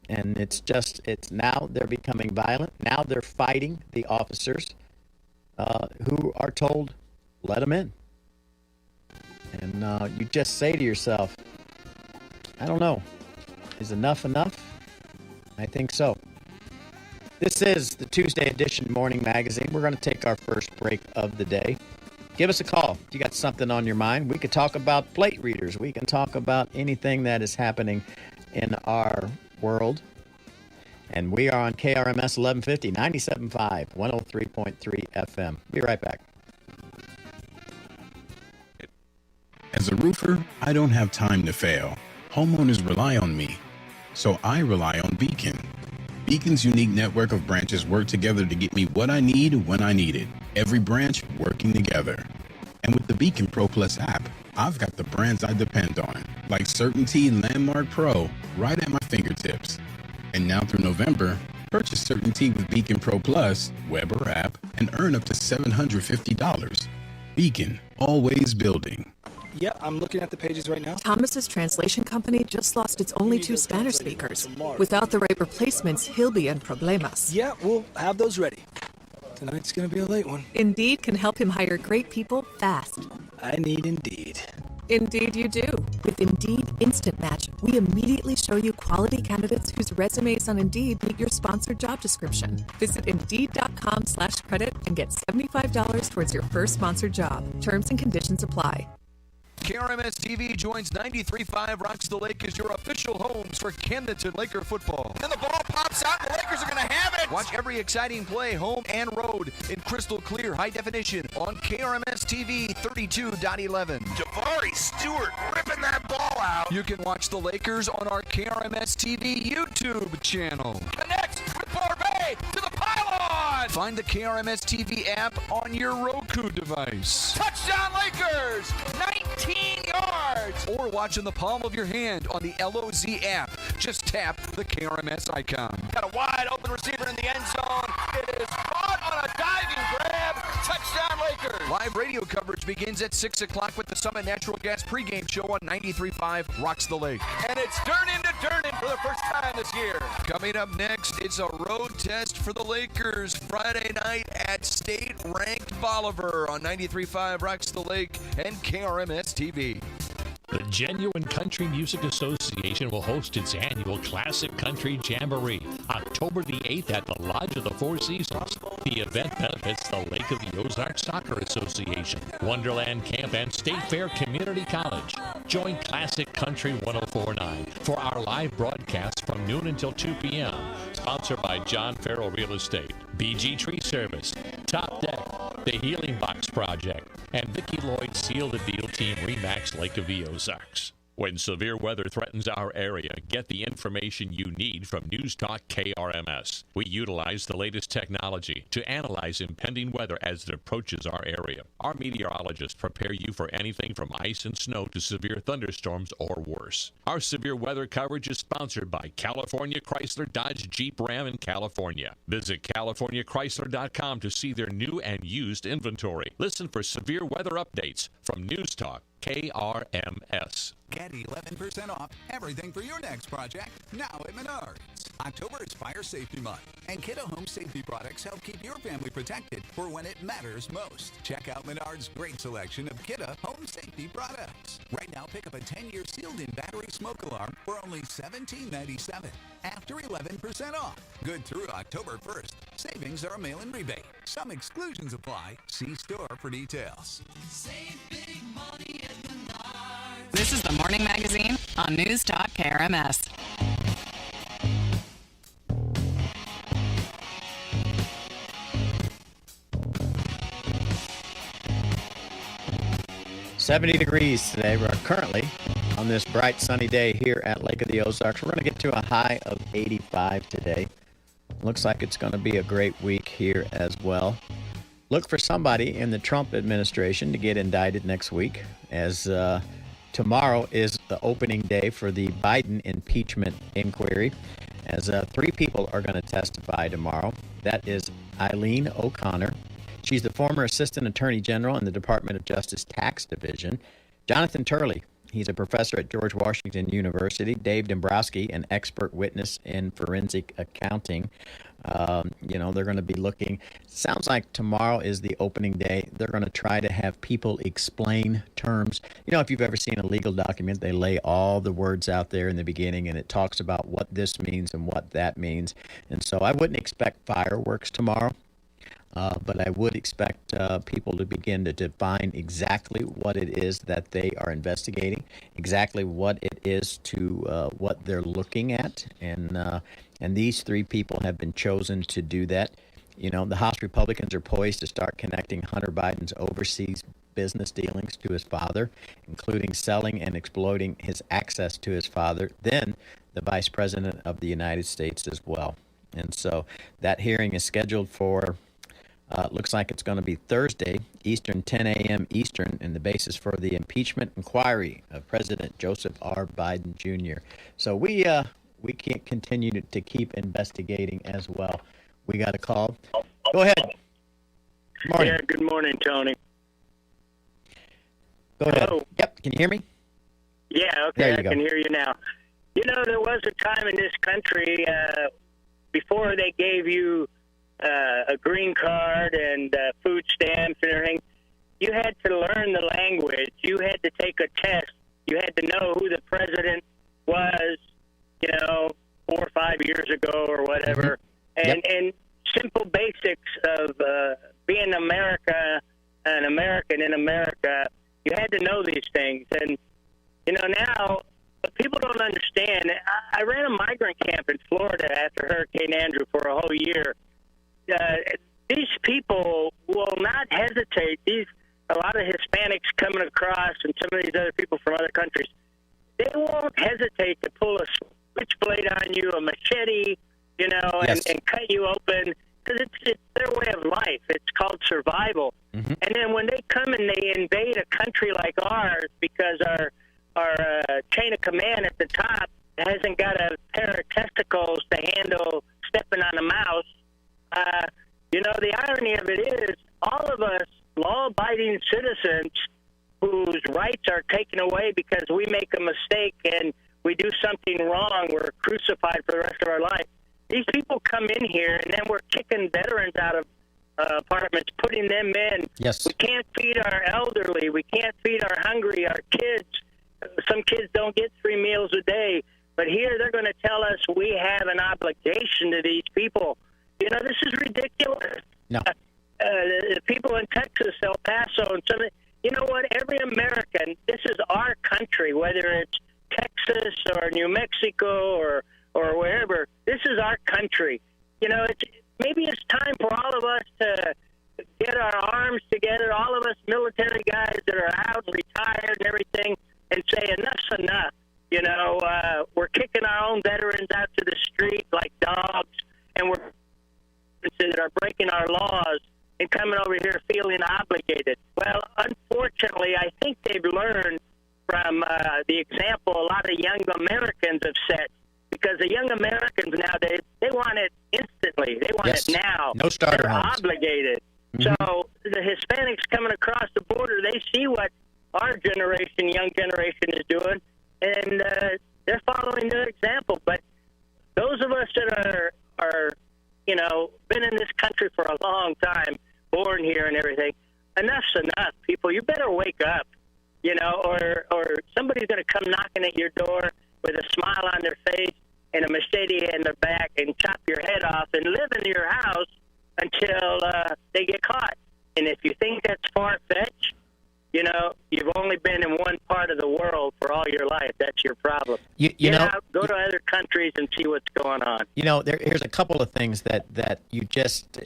And it's now they're becoming violent. Now they're fighting the officers who are told, let them in. And you just say to yourself, I don't know, is enough enough? I think so. This is the Tuesday edition Morning Magazine. We're going to take our first break of the day. Give us a call if you got something on your mind. We could talk about plate readers. We can talk about anything that is happening in our world. And we are on KRMS 1150, 97.5, 103.3 FM. Be right back. As a roofer, I don't have time to fail. Homeowners rely on me, so I rely on Beacon. Beacon's unique network of branches work together to get me what I need when I need it. Every branch working together. And with the Beacon Pro Plus app, I've got the brands I depend on, like Certainty Landmark Pro, right at my fingertips. And now through November, purchase Certainty with Beacon Pro Plus, web or app, and earn up to $750. Beacon, always building. Yeah, I'm looking at the pages right now. Thomas's translation company just lost its only 2 Spanish speakers. Without the right replacements, he'll be in problemas. Yeah, we'll have those ready. Tonight's gonna be a late one. Indeed can help him hire great people fast. I need Indeed. Indeed you do. With Indeed Instant Match, we immediately show you quality candidates whose resumes on Indeed meet your sponsored job description. Visit Indeed.com/credit and get $75 towards your first sponsored job. Terms and conditions apply. KRMS TV joins 93.5 Rocks the Lake as your official homes for Camdenton Laker football. Then the ball pops out, and the Lakers are going to have it. Watch every exciting play, home and road, in crystal clear high definition on KRMS TV 32.11. Jabari Stewart ripping that ball out. You can watch the Lakers on our KRMS TV YouTube channel. Connects with Borbet to the pylon. Find the KRMS TV app on your Roku device. Touchdown Lakers, 19 yards. Or watch in the palm of your hand on the LOZ app. Just tap the KRMS icon. Got a wide open receiver in the end zone. It is caught on a diving grab. Touchdown Lakers. Live radio coverage begins at 6 o'clock with the Summit Natural Gas pregame show on 93.5 Rocks the Lake. And it's Durnin to Durnin for the first time this year. Coming up next, it's a road test for the Lakers Friday night at state-ranked Bolivar on 93.5 Rocks the Lake and KRMS TV. The Genuine Country Music Association will host its annual Classic Country Jamboree October the 8th at the Lodge of the Four Seasons. The event benefits the Lake of the Ozarks Soccer Association, Wonderland Camp, and State Fair Community College. Join Classic Country 104.9 for our live broadcast from noon until 2 p.m. Sponsored by John Farrell Real Estate, BG Tree Service, Top Deck, The Healing Box Project, and Vicki Lloyd Seal the Deal Team Remax Lake of the Ozarks. When severe weather threatens our area, get the information you need from News Talk KRMS. We utilize the latest technology to analyze impending weather as it approaches our area. Our meteorologists prepare you for anything from ice and snow to severe thunderstorms or worse. Our severe weather coverage is sponsored by California Chrysler Dodge Jeep Ram in California. Visit CaliforniaChrysler.com to see their new and used inventory. Listen for severe weather updates from News Talk KRMS. Get 11% off everything for your next project now at Menards. October is Fire Safety Month, and Kiddo Home Safety products help keep your family protected for when it matters most. Check out Menards' great selection of Kiddo Home Safety products. Right now, pick up a 10-year sealed-in battery smoke alarm for only $17.97 after 11% off. Good through October 1st. Savings are a mail-in rebate. Some exclusions apply. See store for details. Save big money at Menards. This is the Morning Magazine on News Talk KRMS. $70 degrees today. We're currently on this bright sunny day here at Lake of the Ozarks. We're going to get to a high of 85 today. Looks like it's going to be a great week here as well. Look for somebody in the Trump administration to get indicted next week, as tomorrow is the opening day for the Biden impeachment inquiry, as 3 people are going to testify tomorrow. That is Eileen O'Connor. She's the former Assistant Attorney General in the Department of Justice Tax Division. Jonathan Turley, he's a professor at George Washington University. Dave Dombrowski, an expert witness in forensic accounting. They're going to be looking. Sounds like tomorrow is the opening day. They're going to try to have people explain terms. If you've ever seen a legal document, they lay all the words out there in the beginning, and it talks about what this means and what that means. And so I wouldn't expect fireworks tomorrow. But I would expect people to begin to define exactly what it is that they are investigating, exactly what it is to what they're looking at, and these 3 people have been chosen to do that. The House Republicans are poised to start connecting Hunter Biden's overseas business dealings to his father, including selling and exploiting his access to his father, then the Vice President of the United States as well. And so that hearing is scheduled for looks like it's going to be Thursday, Eastern, 10 a.m. Eastern, and the basis for the impeachment inquiry of President Joseph R. Biden Jr. So we can't continue to keep investigating as well. We got a call. Go ahead. Good morning. Yeah, good morning, Tony. Go ahead. Hello. Yep, can you hear me? Yeah, okay, I can hear you now. There was a time in this country before they gave you a green card and food stamps and everything, you had to learn the language. You had to take a test. You had to know who the president was, 4 or 5 years ago or whatever. Mm-hmm. And simple basics of being an American in America You had to know these things. And, now what people don't understand, I ran a migrant camp in Florida after Hurricane Andrew for a whole year. These people will not hesitate. A lot of Hispanics coming across and some of these other people from other countries, they won't hesitate to pull a switchblade on you, a machete, and cut you open, because it's their way of life. It's called survival. Mm-hmm. And then when they come and they invade a country like ours because our chain of command at the top hasn't got a pair of testicles to handle stepping on a mouse, the irony of it is all of us law-abiding citizens whose rights are taken away because we make a mistake and we do something wrong, we're crucified for the rest of our life. These people come in here, and then we're kicking veterans out of apartments, putting them in. Yes. We can't feed our elderly. We can't feed our hungry, our kids. Some kids don't get 3 meals a day. But here they're going to tell us we have an obligation to these people. This is ridiculous. No. The people in Texas, El Paso, and some of you know what? Every American, this is our country, whether it's Texas or New Mexico or wherever. This is our country. Maybe it's time for all of us to get our arms together, all of us military guys that are out and retired and everything, and say enough's enough. We're kicking our own veterans out to the street like dogs, and we're that are breaking our laws and coming over here feeling obligated. Well, unfortunately, I think they've learned from the example a lot of young Americans have set, because the young Americans nowadays, they want it instantly. They want it now. No starter They're homes. Obligated. Mm-hmm. So the Hispanics coming across the border, they see what our generation, young generation, is doing, and they're following their example. But those of us that are been in this country for a long time, born here and everything, enough's enough, people. You better wake up, or somebody's going to come knocking at your door with a smile on their face and a machete in their back and chop your head off and live in your house until they get caught. And if you think that's far-fetched, you've only been in one part of the world for all your life. That's your problem. Get out, go to other countries and see what's going on. Here's a couple of things that you just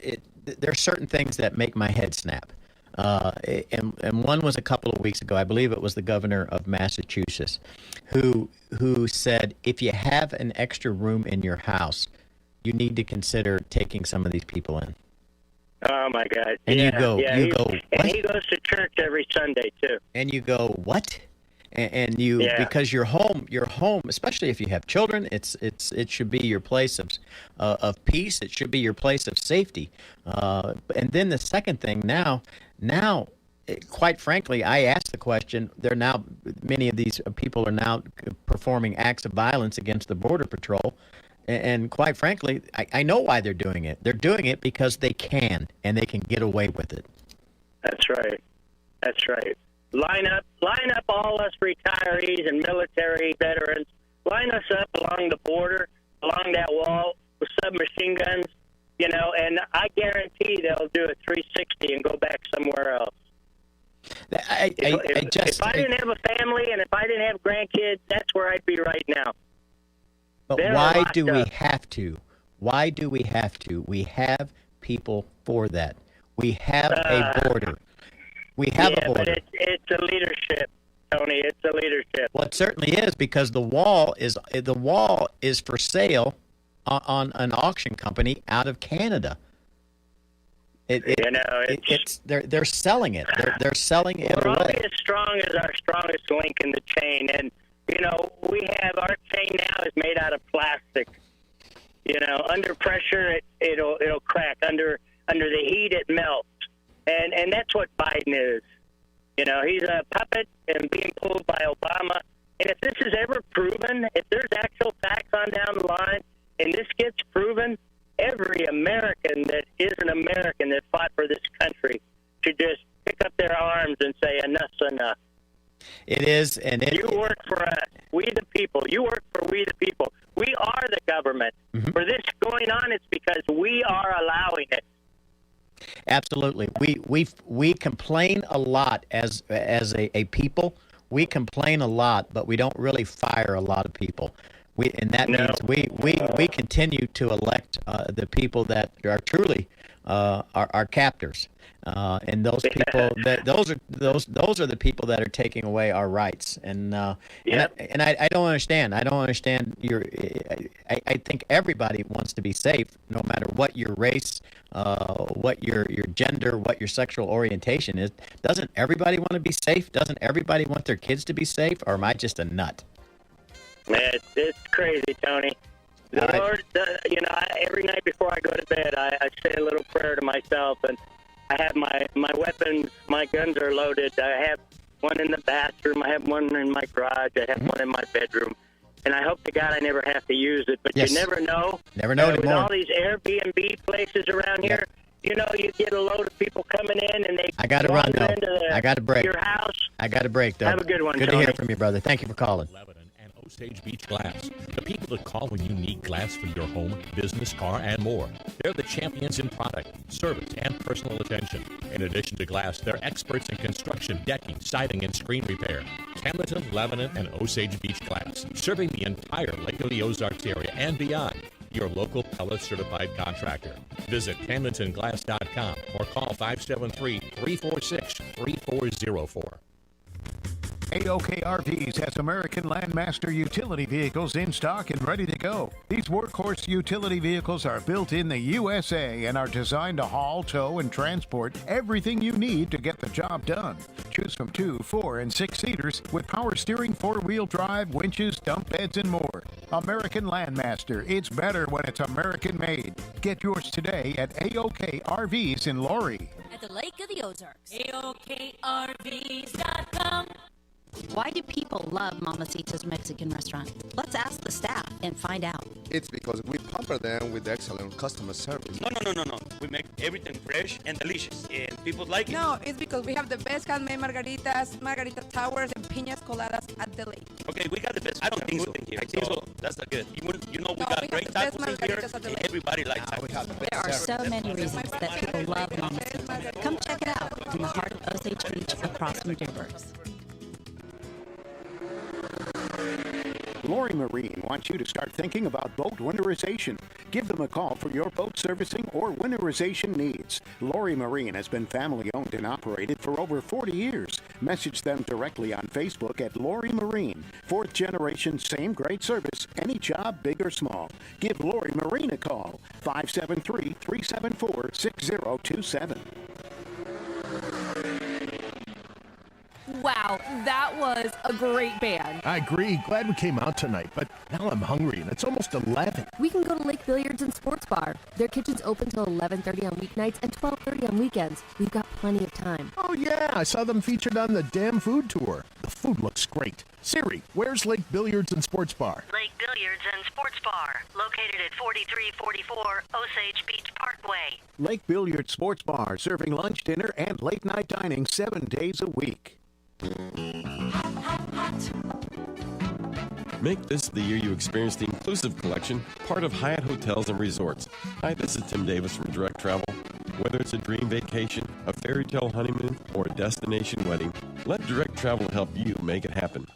there are certain things that make my head snap. And one was a couple of weeks ago. I believe it was the governor of Massachusetts who said, if you have an extra room in your house, you need to consider taking some of these people in. Oh my God! And you go, and what? he goes to church every Sunday too. And you go, what? And you, because your home, especially if you have children, it should be your place of peace. It should be your place of safety. And then the second thing, now, quite frankly, I asked the question. Many of these people are now performing acts of violence against the Border Patrol. And quite frankly, I know why they're doing it. They're doing it because they can, and they can get away with it. That's right. That's right. Line up all us retirees and military veterans. Line us up along the border, along that wall with submachine guns, and I guarantee they'll do a 360 and go back somewhere else. If I didn't have a family and if I didn't have grandkids, that's where I'd be right now. But why do we have to? Why do we have to? We have people for that. We have a border. We have a border. But it's a leadership, Tony. It's a leadership. Well, it certainly is, because the wall is for sale on an auction company out of Canada. They're selling it. They're selling it We're away. only as strong as our strongest link in the chain, and we have our chain now is made out of plastic. Under pressure it'll crack. Under the heat it melts, and that's what Biden is. He's a puppet and being pulled by Obama. And if this is ever proven, if there's actual facts on down the line, and this gets proven, every American that is an American that fought for this country should just pick up their arms and say enough's enough. It is, and you work for us, we the people. You work for we the people. We are the government. Mm-hmm. For this going on, it's because we are allowing it. Absolutely. We complain a lot as a people. We complain a lot, but we don't really fire a lot of people. Means we continue to elect the people that are truly our captors. And those people those are the people that are taking away our rights. And I don't understand. I don't understand I think everybody wants to be safe, no matter what your race, what your gender, what your sexual orientation is. Doesn't everybody want to be safe? Doesn't everybody want their kids to be safe? Or am I just a nut? Man, it's crazy, Tony. The Lord, every night before I go to bed, I say a little prayer to myself, and I have my weapons, my guns are loaded. I have one in the bathroom. I have one in my garage. I have one in my bedroom. And I hope to God I never have to use it. But you never know. Never know with anymore. all these Airbnb places around here, you get a load of people coming in, and they I got to run, though. I got to break. Your house. I got to break, though. Have a good one, Good Tony. to hear from you, brother. Thank you for calling. Osage Beach Glass, the people that call when you need glass for your home, business, car, and more. They're the champions in product, service, and personal attention. In addition to glass, they're experts in construction, decking, siding, and screen repair. Camden, Lebanon, and Osage Beach Glass, serving the entire Lake of the Ozarks area and beyond. Your local Pella certified contractor. Visit CamdentonGlass.com or call 573-346-3404. AOK RVs has American Landmaster utility vehicles in stock and ready to go. These workhorse utility vehicles are built in the USA and are designed to haul, tow, and transport everything you need to get the job done. Choose from 2, 4, and 6-seaters with power steering, 4-wheel drive, winches, dump beds, and more. American Landmaster. It's better when it's American made. Get yours today at AOK RVs in Laurie. At the Lake of the Ozarks. AOKRVs.com. Why do people love Mamacita's Mexican restaurant? Let's ask the staff and find out. It's because we pamper them with excellent customer service. No. We make everything fresh and delicious, and people like it. No, it's because we have the best handmade margaritas, margarita towers, and piñas coladas at the lake. Okay, we got the best. I don't think so. Here. I think so. That's not good. We got great tacos in here, and everybody likes tacos. There are so many reasons that people love Mamacita. Come check it out in the heart of Osage Beach across from Dearborgh's. Laurie Marine wants you to start thinking about boat winterization. Give them a call for your boat servicing or winterization needs. Laurie Marine has been family owned and operated for over 40 years. Message them directly on Facebook at Laurie Marine. 4th generation, same great service, any job, big or small. Give Laurie Marine a call, 573-374-6027. Wow, that was a great band. I agree. Glad we came out tonight, but now I'm hungry and it's almost 11. We can go to Lake Billiards and Sports Bar. Their kitchen's open till 11:30 on weeknights and 12:30 on weekends. We've got plenty of time. Oh yeah, I saw them featured on the Damn Food Tour. The food looks great. Siri, where's Lake Billiards and Sports Bar? Lake Billiards and Sports Bar, located at 4344 Osage Beach Parkway. Lake Billiards Sports Bar, serving lunch, dinner, and late night dining 7 days a week. Make this the year you experience the Inclusive Collection, part of Hyatt Hotels and Resorts. Hi, this is Tim Davis from Direct Travel. Whether it's a dream vacation, a fairy tale honeymoon, or a destination wedding, let Direct Travel help you make it happen.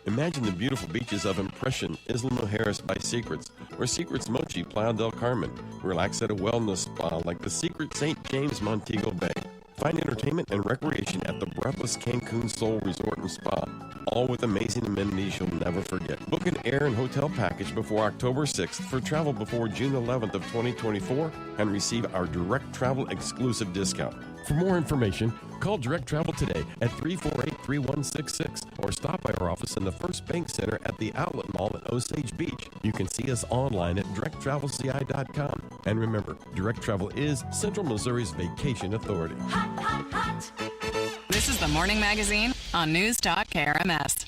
Imagine the beautiful beaches of Impression, Isla Mujeres by Secrets, or Secrets Mochi, Playa del Carmen. Relax at a wellness spa like the Secret St. James Montego Bay. Find entertainment and recreation at the Breathless Cancun Soul Resort and Spa, all with amazing amenities you'll never forget. Book an air and hotel package before October 6th for travel before June 11th of 2024 and receive our Direct Travel exclusive discount. For more information, call Direct Travel today at 348-3166 or stop by our office in the First Bank Center at the Outlet Mall at Osage Beach. You can see us online at directtravelci.com. And remember, Direct Travel is Central Missouri's vacation authority. This is the Morning Magazine on News Talk KRMS.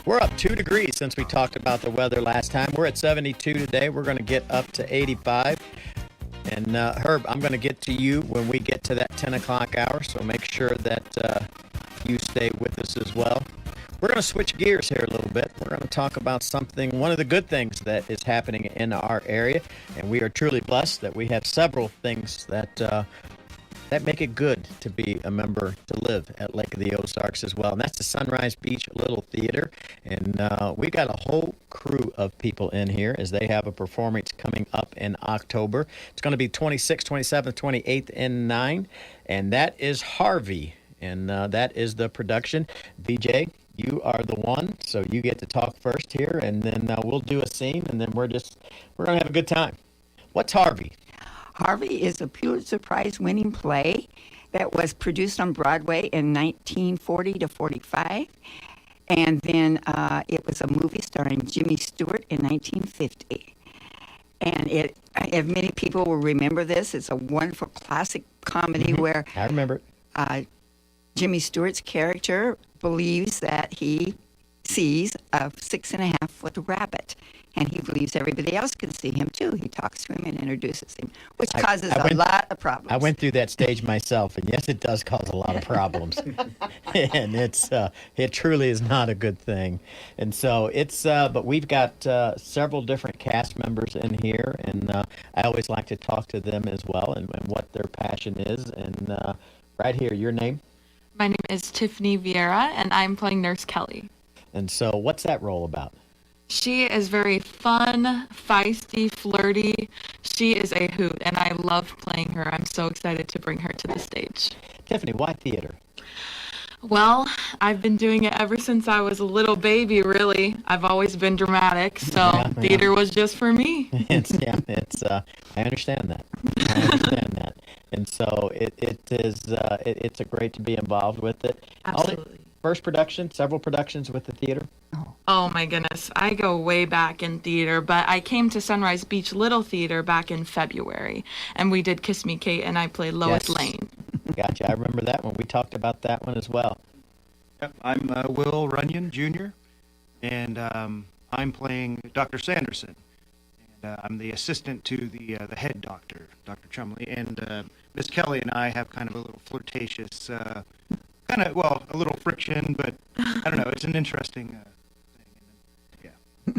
We're up 2 degrees since we talked about the weather last time. We're at 72 today. We're going to get up to 85. And Herb, I'm going to get to you when we get to that 10 o'clock hour, so make sure that you stay with us as well. We're going to switch gears here a little bit. We're going to talk about one of the good things that is happening in our area, and we are truly blessed that we have several things that make it good to be a member, to live at Lake of the Ozarks as well. And that's the Sunrise Beach Little Theater. And we got a whole crew of people in here as they have a performance coming up in October. It's going to be 26th, 27th, 28th, and 9. And that is Harvey. And that is the production. VJ, you are the one, so you get to talk first here. And then we'll do a scene, and then we're going to have a good time. What's Harvey? Harvey is a Pulitzer Prize-winning play that was produced on Broadway in 1940 to 45, and then it was a movie starring Jimmy Stewart in 1950. And if many people will remember this, it's a wonderful classic comedy where I remember it. Jimmy Stewart's character believes that he sees a 6.5-foot rabbit. And he believes everybody else can see him, too. He talks to him and introduces him, which causes a lot of problems. I went through that stage myself, and yes, it does cause a lot of problems. And it truly is not a good thing. And so but we've got several different cast members in here, and I always like to talk to them as well and what their passion is. And right here, your name? My name is Tiffany Vieira, and I'm playing Nurse Kelly. And so what's that role about? She is very fun, feisty, flirty. She is a hoot, and I love playing her. I'm so excited to bring her to the stage. Tiffany, why theater? Well, I've been doing it ever since I was a little baby, really. I've always been dramatic, so theater was just for me. I understand that. I understand that. And so it's a great to be involved with it. Absolutely. First production, several productions with the theater? Oh my goodness, I go way back in theater, but I came to Sunrise Beach Little Theater back in February, and we did Kiss Me Kate, and I played Lois Lane. Gotcha, I remember that one. We talked about that one as well. Yep, I'm Will Runyon Jr., and I'm playing Dr. Sanderson. And I'm the assistant to the head doctor, Dr. Chumley, and Miss Kelly and I have kind of a little flirtatious a little friction, but I don't know. It's an interesting thing.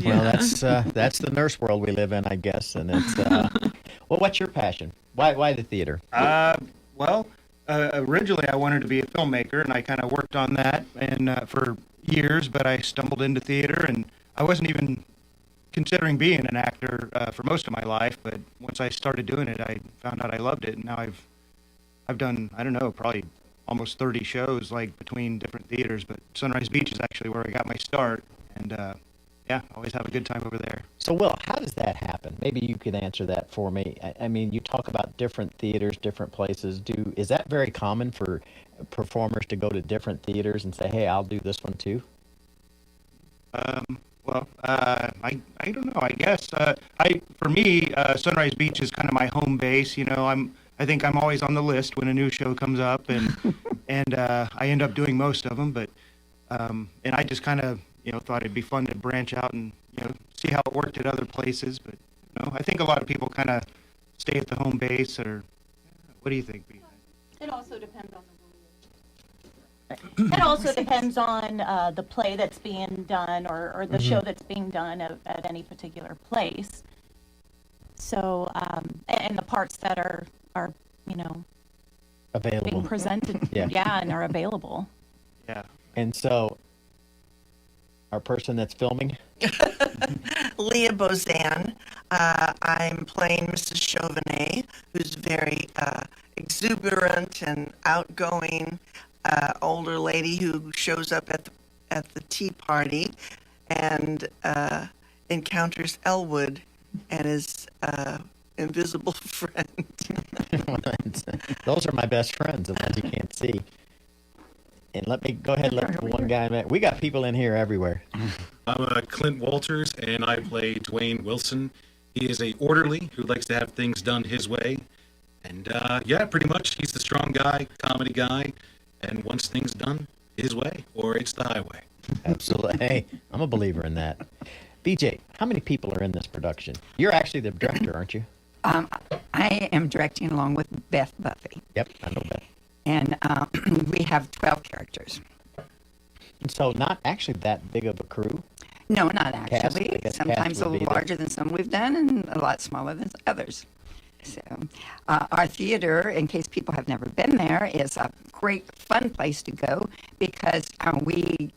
Well, that's the nurse world we live in, I guess. And it's well, what's your passion? Why the theater? Originally I wanted to be a filmmaker, and I kind of worked on that and for years. But I stumbled into theater, and I wasn't even considering being an actor for most of my life. But once I started doing it, I found out I loved it, and now I've done, I don't know, probably almost 30 shows, like between different theaters, but Sunrise Beach is actually where I got my start, and always have a good time over there. So, Will, how does that happen? Maybe you could answer that for me. I mean, you talk about different theaters, different places. Is that very common for performers to go to different theaters and say, hey, I'll do this one too? I don't know. I guess for me, Sunrise Beach is kind of my home base. You know, I think I'm always on the list when a new show comes up, and I end up doing most of them. But and I just kind of thought it'd be fun to branch out and see how it worked at other places. But I think a lot of people kind of stay at the home base. Or what do you think, B? It also depends on It also depends on the play that's being done or the show that's being done at any particular place. So and the parts that are available, being presented, and are available. Yeah. And so, our person that's filming, Leah Bozan. I'm playing Mrs. Chauvenet, who's very exuberant and outgoing older lady who shows up at the tea party and encounters Elwood and his invisible friend. Those are my best friends, the ones you can't see. And let me go ahead and let one guy. We got people in here everywhere. I'm Clint Walters, and I play Dwayne Wilson. He is a orderly who likes to have things done his way. And pretty much he's the strong guy, comedy guy, and wants things done his way, or it's the highway. Absolutely. Hey, I'm a believer in that. BJ, how many people are in this production? You're actually the director, aren't you? I am directing along with Beth Buffy. Yep, I know Beth. And we have 12 characters. And so not actually that big of a crew? No, not actually. Cast, sometimes a little larger than some we've done and a lot smaller than others. So our theater, in case people have never been there, is a great fun place to go because we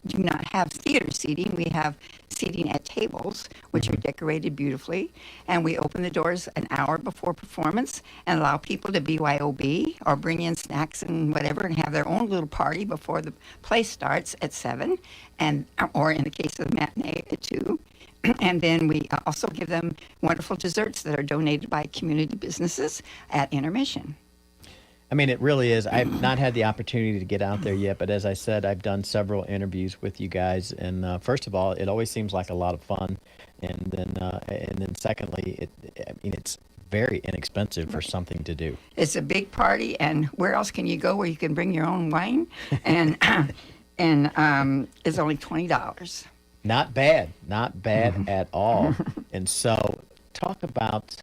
do not have theater seating. We have seating at tables, which are decorated beautifully, and we open the doors an hour before performance and allow people to BYOB or bring in snacks and whatever and have their own little party before the play starts at 7, and or in the case of the matinee at 2. And then we also give them wonderful desserts that are donated by community businesses at intermission. I mean, it really is. I've not had the opportunity to get out there yet, but as I said, I've done several interviews with you guys. And first of all, it always seems like a lot of fun, and then secondly, it's very inexpensive for something to do. It's a big party, and where else can you go where you can bring your own wine? And it's only $20. Not bad at all. And so, talk about.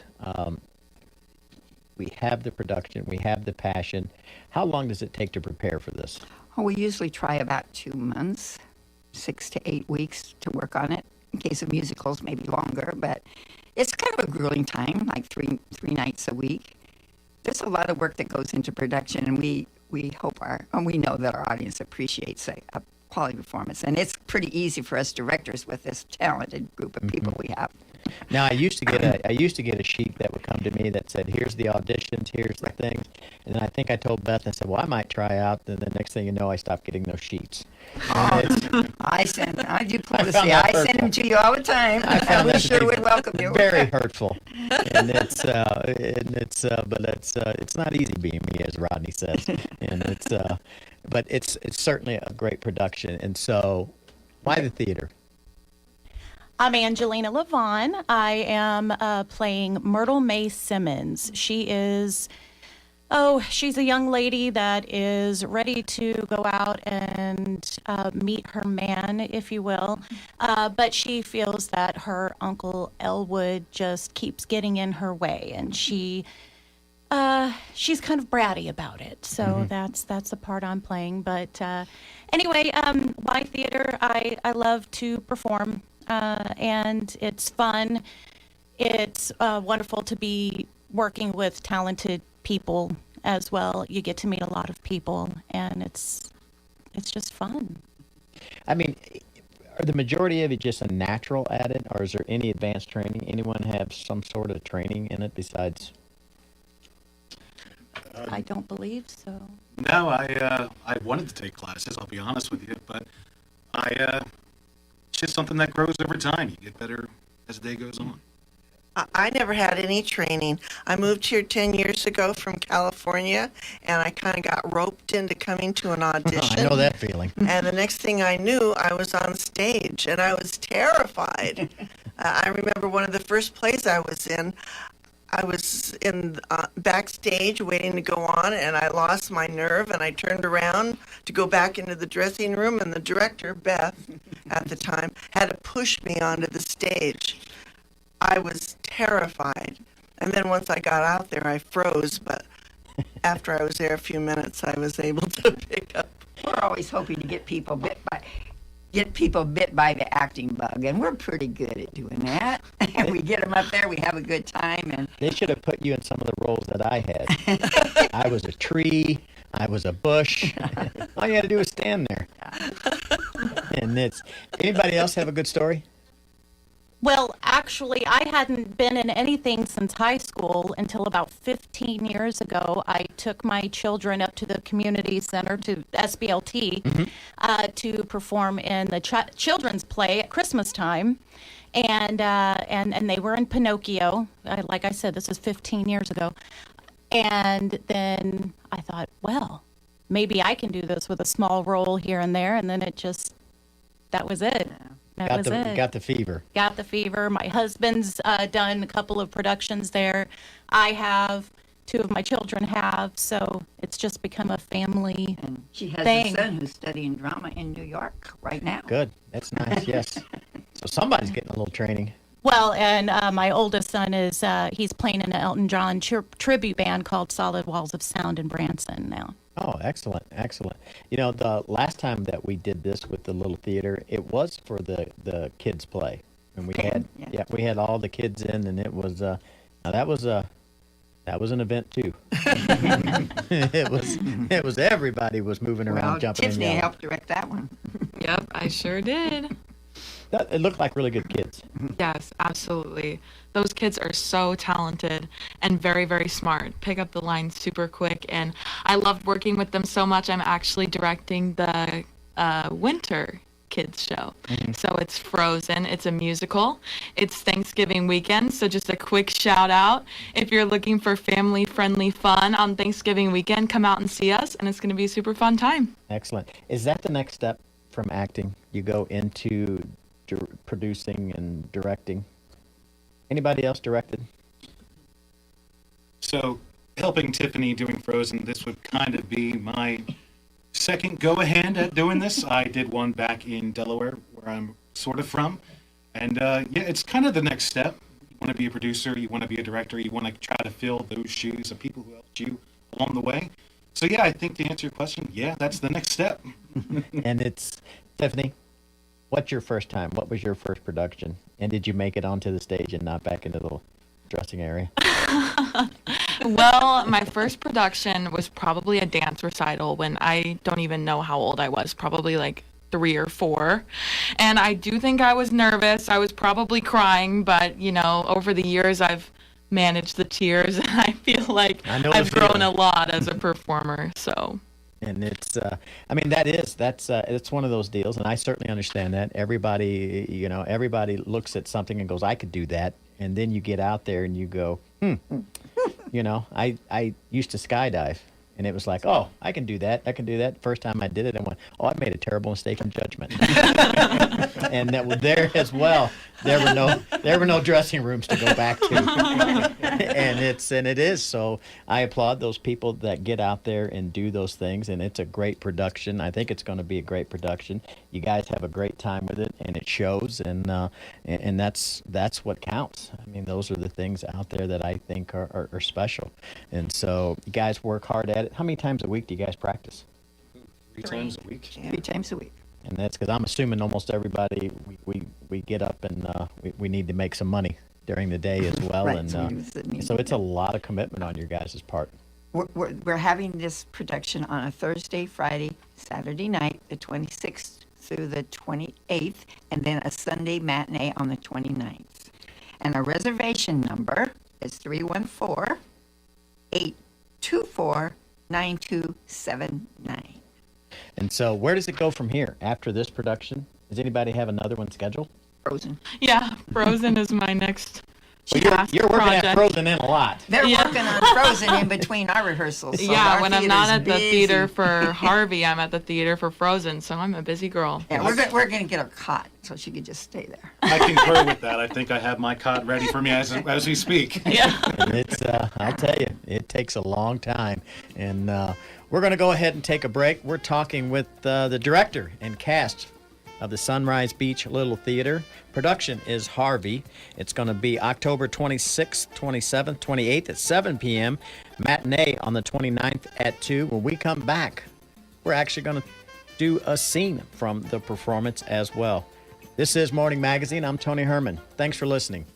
We have the production, we have the passion. How long does it take to prepare for this? Well, we usually try about 2 months, 6 to 8 weeks to work on it. In case of musicals, maybe longer, but it's kind of a grueling time, like three nights a week. There's a lot of work that goes into production, and we hope we know that our audience appreciates a quality performance. And it's pretty easy for us directors with this talented group of people we have. Now, I used to get a sheet that would come to me that said, "Here's the auditions, here's the things," and then I think I told Beth, I said, "Well, I might try out." And the next thing you know, I stopped getting those sheets. I do publicity. I send them to you all the time. We sure would welcome you. Very hurtful, and it's not easy being me, as Rodney says, and but it's certainly a great production. And so, why the theater? I'm Angelina Levon. I am playing Myrtle May Simmons. She's a young lady that is ready to go out and meet her man, if you will. But she feels that her Uncle Elwood just keeps getting in her way, and she's kind of bratty about it. So that's the part I'm playing. But anyway, why theater? I love to perform. And it's fun. It's wonderful to be working with talented people as well. You get to meet a lot of people, and it's just fun. I mean, are the majority of it just a natural at it, or is there any advanced training? Anyone have some sort of training in it besides? I don't believe so. No, I wanted to take classes, I'll be honest with you, but it's just something that grows over time. You get better as the day goes on. I never had any training. I moved here 10 years ago from California, and I kind of got roped into coming to an audition. I know that feeling. And the next thing I knew, I was on stage, and I was terrified. I remember one of the first plays I was in backstage waiting to go on, and I lost my nerve, and I turned around to go back into the dressing room, and the director, Beth, at the time, had to push me onto the stage. I was terrified. And then once I got out there, I froze, but after I was there a few minutes, I was able to pick up. We're always hoping to get people bit by the acting bug, and we're pretty good at doing that. And we get them up there, we have a good time. And they should have put you in some of the roles that I had. I was a tree, I was a bush. All you had to do was stand there. And anybody else have a good story? Well, actually, I hadn't been in anything since high school until about 15 years ago. I took my children up to the community center, to SBLT, to perform in the children's play at Christmas time. And they were in Pinocchio. Like I said, this was 15 years ago. And then I thought, well, maybe I can do this with a small role here and there. And then that was it. Got the fever. Got the fever. My husband's done a couple of productions there. I have. 2 of my children have. So it's just become a family And she has thing. a son who's studying drama in New York right now. Good. That's nice. Yes. So somebody's getting a little training. Well, and my oldest son is he's playing in an Elton John tribute band called Solid Walls of Sound in Branson now. Oh, excellent, excellent. You know, the last time that we did this with the little theater, it was for the kids play, and we had we had all the kids in, and it was now that was an event too. it was everybody was moving around, jumping. Tiffany and yelling. helped direct that one. Yep, I sure did. It looked like really good kids. Yes, absolutely. Those kids are so talented and very, very smart. Pick up the line super quick. And I loved working with them so much. I'm actually directing the winter kids show. So it's Frozen. It's a musical. It's Thanksgiving weekend. So just a quick shout out. If you're looking for family friendly fun on Thanksgiving weekend, come out and see us. And it's going to be a super fun time. Excellent. Is that the next step from acting? You go into producing and directing. Anybody else directed? So, helping Tiffany doing Frozen, this would kind of be my second go-ahead at doing this. I did one back in Delaware, where I'm sort of from. And yeah, it's kind of the next step. You want to be a producer, you want to be a director, you want to try to fill those shoes of people who helped you along the way. So yeah, I think to answer your question, yeah, that's the next step. And it's, Tiffany, what's your first time? What was your first production? And did you make it onto the stage and not back into the dressing area? Well, my first production was probably a dance recital when I don't even know how old I was, probably like 3 or 4. And I do think I was nervous. I was probably crying, but, you know, over the years I've managed the tears, and I feel like I've grown a lot as a performer, so... And it's, I mean, it's one of those deals, and I certainly understand that. Everybody, you know, everybody looks at something and goes, I could do that. And then you get out there and you go, you know, I used to skydive, and it was like, oh, I can do that. I can do that. First time I did it, I went, oh, I made a terrible mistake in judgment. And that was there as well. There were no dressing rooms to go back to. and it is. So I applaud those people that get out there and do those things, and it's a great production. I think it's going to be a great production. You guys have a great time with it, and it shows, and that's what counts. I mean, those are the things out there that I think are special. And so you guys work hard at it. How many times a week do you guys practice? 3 times a week. 3 times a week. And that's because I'm assuming almost everybody, we get up and we need to make some money during the day as well. Right, And so it's a lot of commitment on your guys' part. We're having this production on a Thursday, Friday, Saturday night, the 26th through the 28th, and then a Sunday matinee on the 29th. And our reservation number is 314-824-9279. And so where does it go from here after this production? Does anybody have another one scheduled? Frozen. Yeah, Frozen is my next Well, you're working project. at Frozen in a lot. They're working on Frozen in between our rehearsals. So Yeah, our when I'm not theater's at the theater busy. for Harvey, I'm at the theater for Frozen, so I'm a busy girl. Yeah, we're going to get her cot so she could just stay there. I concur with that. I think I have my cot ready for me as we speak. Yeah. And it's, I'll tell you, it takes a long time. And we're going to go ahead and take a break. We're talking with the director and cast of the Sunrise Beach Little Theater. Production is Harvey. It's going to be October 26th, 27th, 28th at 7 p.m. Matinee on the 29th at 2. When we come back, we're actually going to do a scene from the performance as well. This is Morning Magazine. I'm Tony Herman. Thanks for listening.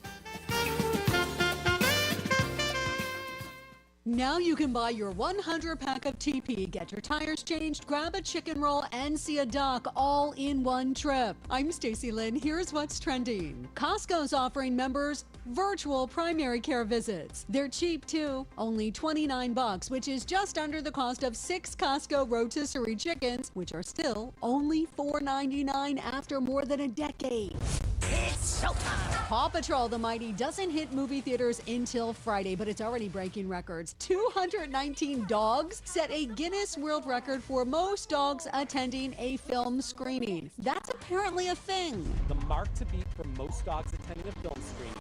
Now you can buy your 100-pack of TP, get your tires changed, grab a chicken roll, and see a duck all in one trip. I'm Stacy Lynn. Here's what's trending. Costco's offering members virtual primary care visits. They're cheap too, only $29, which is just under the cost of 6 Costco rotisserie chickens, which are still only $4.99 after more than a decade. It's showtime! Paw Patrol the Mighty doesn't hit movie theaters until Friday, but it's already breaking records. 219 dogs set a Guinness World Record for most dogs attending a film screening. That's apparently a thing. The mark to beat for most dogs attending a film screening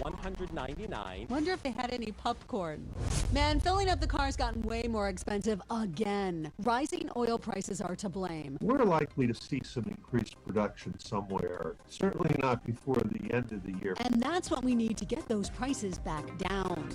$199. Wonder if they had any popcorn. Man, filling up the car's gotten way more expensive again. Rising oil prices are to blame. We're likely to see some increased production somewhere, certainly not before the end of the year. And that's what we need to get those prices back down.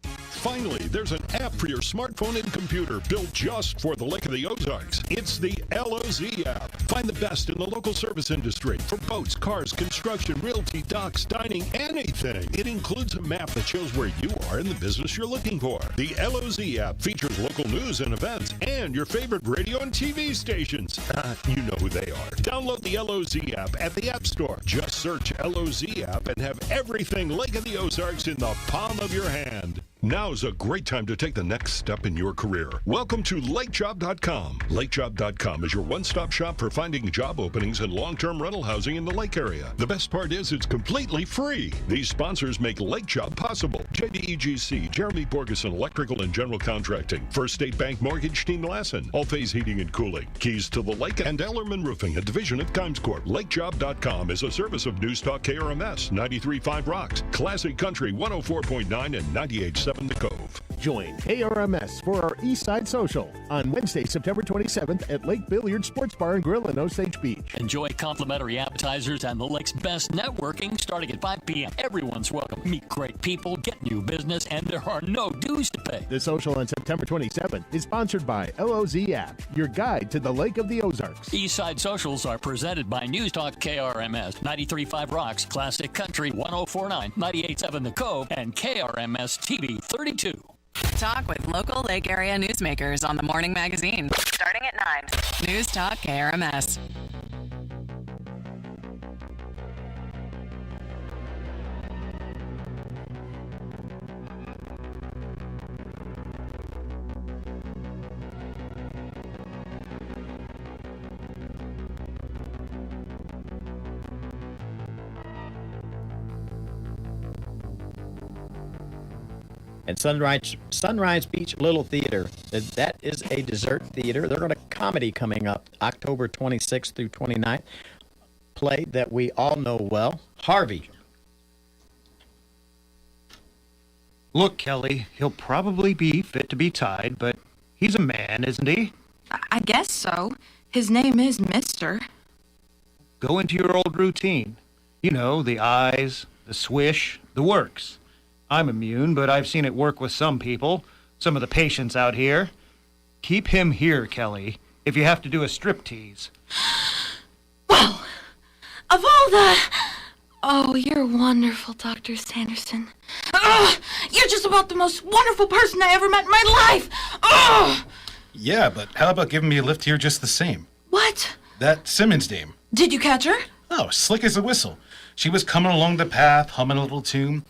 Finally, there's an app for your smartphone and computer built just for the Lake of the Ozarks. It's the LOZ app. Find the best in the local service industry for boats, cars, construction, realty, docks, dining, anything. It includes a map that shows where you are in the business you're looking for. The LOZ app features local news and events and your favorite radio and TV stations. You know who they are. Download the LOZ app at the App Store. Just search LOZ app and have everything Lake of the Ozarks in the palm of your hand. Now's a great time to take the next step in your career. Welcome to LakeJob.com. LakeJob.com is your one-stop shop for finding job openings and long-term rental housing in the Lake area. The best part is it's completely free. These sponsors make LakeJob possible. JDEGC, Jeremy Borgeson Electrical and General Contracting, First State Bank Mortgage Team Lassen, All-Phase Heating and Cooling, Keys to the Lake, and Ellerman Roofing, a division of Kimes Corp. LakeJob.com is a service of News Talk KRMS, 93.5 Rocks, Classic Country 104.9 and 98.7 The Cove. Join KRMS for our Eastside Social on Wednesday, September 27th at Lake Billiard Sports Bar and Grill in Osage Beach. Enjoy complimentary appetizers and the lake's best networking starting at 5 p.m. Everyone's welcome. Meet great people, get new business, and there are no dues to pay. The social on September 27th is sponsored by LOZ app, your guide to the Lake of the Ozarks. Eastside Socials are presented by News Talk KRMS, 93.5 Rocks, Classic Country 104.9, 98.7 The Cove, and KRMS TV 32. Talk with local Lake area newsmakers on the Morning Magazine. Starting at 9. News Talk KRMS. And Sunrise Beach Little Theater, that is a dessert theater. They're going to comedy coming up October 26th through 29th. Play that we all know well, Harvey. Look, Kelly, he'll probably be fit to be tied, but he's a man, isn't he? I guess so. His name is Mister. Go into your old routine. You know, the eyes, the swish, the works. I'm immune, but I've seen it work with some people, some of the patients out here. Keep him here, Kelly, if you have to do a striptease. Well, of all the... Oh, you're wonderful, Dr. Sanderson. You're just about the most wonderful person I ever met in my life. Yeah, but how about giving me a lift here just the same? What? That Simmons dame. Did you catch her? Oh, slick as a whistle. She was coming along the path, humming a little tune.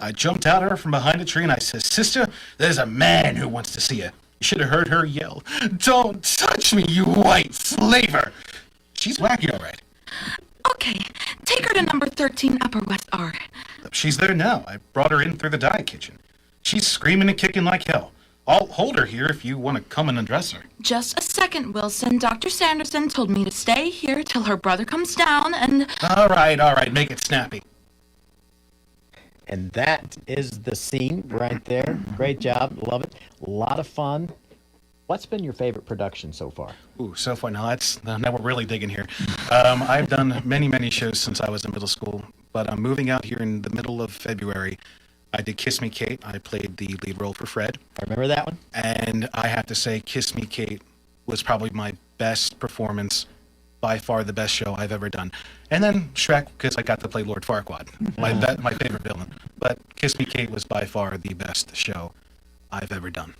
I jumped out at her from behind a tree and I said, "Sister, there's a man who wants to see you." You should have heard her yell, "Don't touch me, you white slaver!" She's wacky, all right. Okay, take her to number 13 Upper West R. She's there now. I brought her in through the diet kitchen. She's screaming and kicking like hell. I'll hold her here if you want to come and undress her. Just a second, Wilson. Dr. Sanderson told me to stay here till her brother comes down and... All right, make it snappy. And that is the scene right there. Great job. Love it. A lot of fun. What's been your favorite production so far? Ooh, so far. Now we're really digging here. I've done many shows since I was in middle school, but I'm moving out here in the middle of February. I did Kiss Me Kate. I played the lead role for Fred. I remember that one. And I have to say, Kiss Me Kate was probably my best performance, by far the best show I've ever done. And then Shrek, because I got to play Lord Farquaad, my favorite villain. But Kiss Me Kate was by far the best show I've ever done.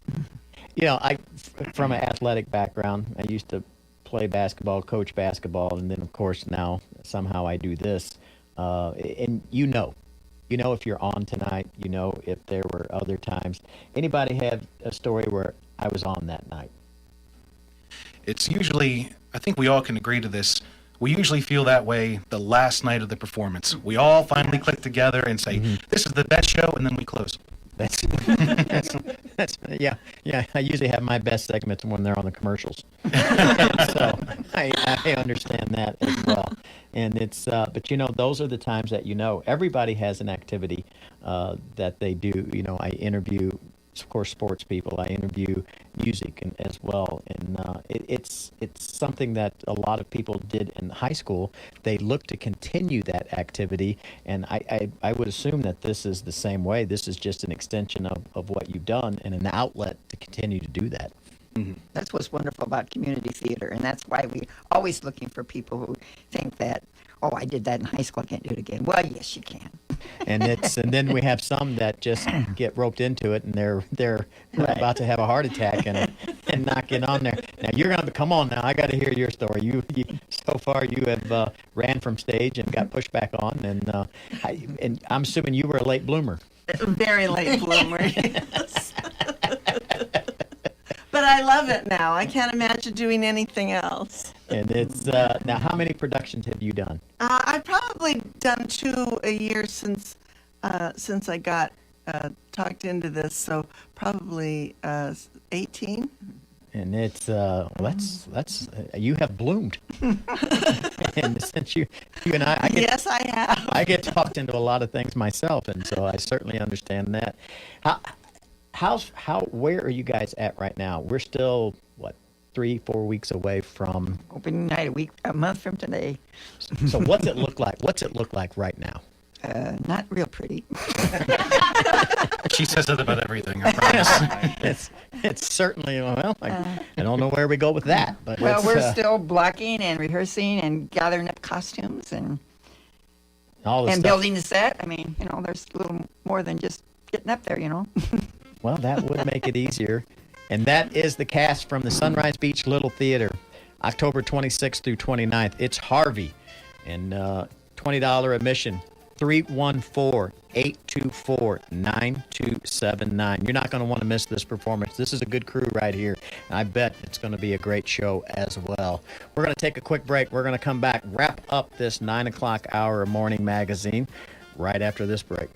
You know, from an athletic background, I used to play basketball, coach basketball, and then, of course, now somehow I do this. And you know if you're on tonight, you know if there were other times. Anybody have a story where I was on that night? It's usually, I think we all can agree to this, we usually feel that way the last night of the performance. We all finally click together and say, this is the best show, and then we close. Yeah. I usually have my best segments when they're on the commercials, so I understand that as well. And it's but those are the times that everybody has an activity that they do. I interview, of course, sports people. I interview music as well, and it's something that a lot of people did in high school. They look to continue that activity, and I would assume that this is the same way. This is just an extension of what you've done and an outlet to continue to do that. Mm-hmm. That's what's wonderful about community theater, and that's why we're always looking for people who think that, oh, I did that in high school, I can't do it again. Well, yes, you can. And then we have some that just get roped into it, and they're about to have a heart attack and not get on there. Now you're gonna come on now. I got to hear your story. You so far you have ran from stage and got pushed back on, and I'm assuming you were a late bloomer. Very late bloomer. Yes. But I love it now. I can't imagine doing anything else. And it's now, how many productions have you done? I've probably done 2 a year since I got talked into this, so probably 18. And it's that's you have bloomed. And since you and I get, yes, I have. I get talked into a lot of things myself, and so I certainly understand that. Where are you guys at right now? We're still 3-4 weeks away from opening night, a month from today. So what's it look like? What's it look like right now? Not real pretty. She says that about everything, I promise. It's certainly, I don't know where we go with that. But we're still blocking and rehearsing and gathering up costumes and all this and stuff. building the set. I mean, there's a little more than just getting up there, Well, that would make it easier. And that is the cast from the Sunrise Beach Little Theater, October 26th through 29th. It's Harvey, and $20 admission, 314-824-9279. You're not going to want to miss this performance. This is a good crew right here, and I bet it's going to be a great show as well. We're going to take a quick break. We're going to come back, wrap up this 9 o'clock hour of morning magazine right after this break.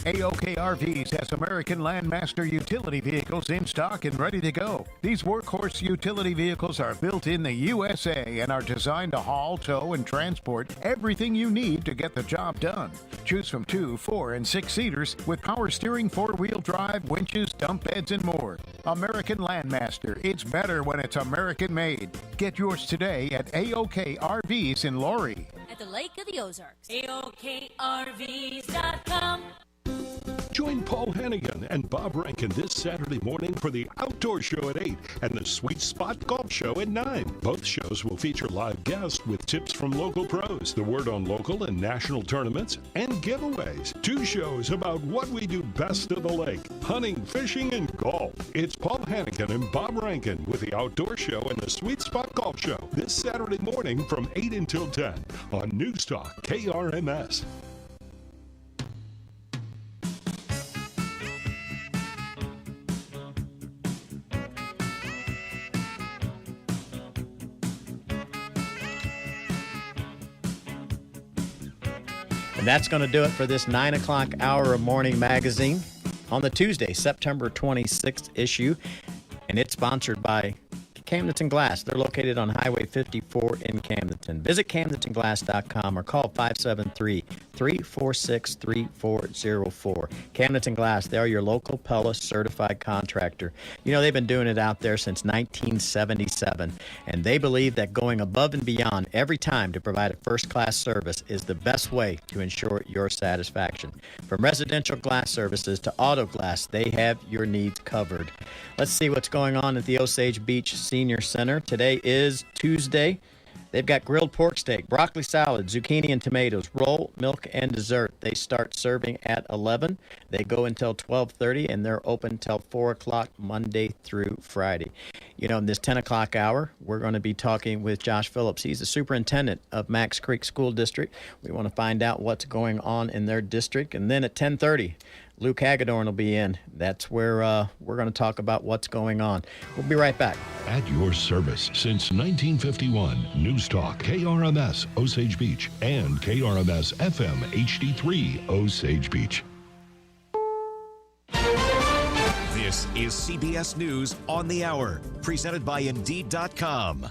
AOK RVs has American Landmaster utility vehicles in stock and ready to go. These workhorse utility vehicles are built in the USA and are designed to haul, tow, and transport everything you need to get the job done. Choose from 2, 4, and 6 seaters with power steering, 4-wheel drive, winches, dump beds, and more. American Landmaster. It's better when it's American made. Get yours today at AOK RVs in Laurie. At the Lake of the Ozarks. AOKRVs.com. Join Paul Hannigan and Bob Rankin this Saturday morning for the Outdoor Show at 8 and the Sweet Spot Golf Show at 9. Both shows will feature live guests with tips from local pros, the word on local and national tournaments, and giveaways. 2 shows about what we do best at the lake, hunting, fishing, and golf. It's Paul Hannigan and Bob Rankin with the Outdoor Show and the Sweet Spot Golf Show this Saturday morning from 8 until 10 on News Talk KRMS. And that's going to do it for this 9 o'clock hour of morning magazine on the Tuesday, September 26th issue. And it's sponsored by Camdenton Glass. They're located on Highway 54 in Camdenton. Visit CamdentonGlass.com or call 573-346-3404. Camdenton Glass, they are your local Pella certified contractor. They've been doing it out there since 1977, and they believe that going above and beyond every time to provide a first-class service is the best way to ensure your satisfaction. From residential glass services to auto glass, they have your needs covered. Let's see what's going on at the Osage Beach Senior Center. Today is Tuesday. They've got grilled pork steak, broccoli salad, zucchini and tomatoes, roll, milk, and dessert. They start serving at 11. They go until 12:30, and they're open until 4 o'clock Monday through Friday. In this 10 o'clock hour, we're going to be talking with Josh Phillips. He's the superintendent of Max Creek School District. We want to find out what's going on in their district. And then at 10:30, Luke Hagedorn will be in. That's where we're going to talk about what's going on. We'll be right back. At your service since 1951, News Talk KRMS Osage Beach and KRMS FM HD3 Osage Beach. This is CBS News on the Hour, presented by Indeed.com.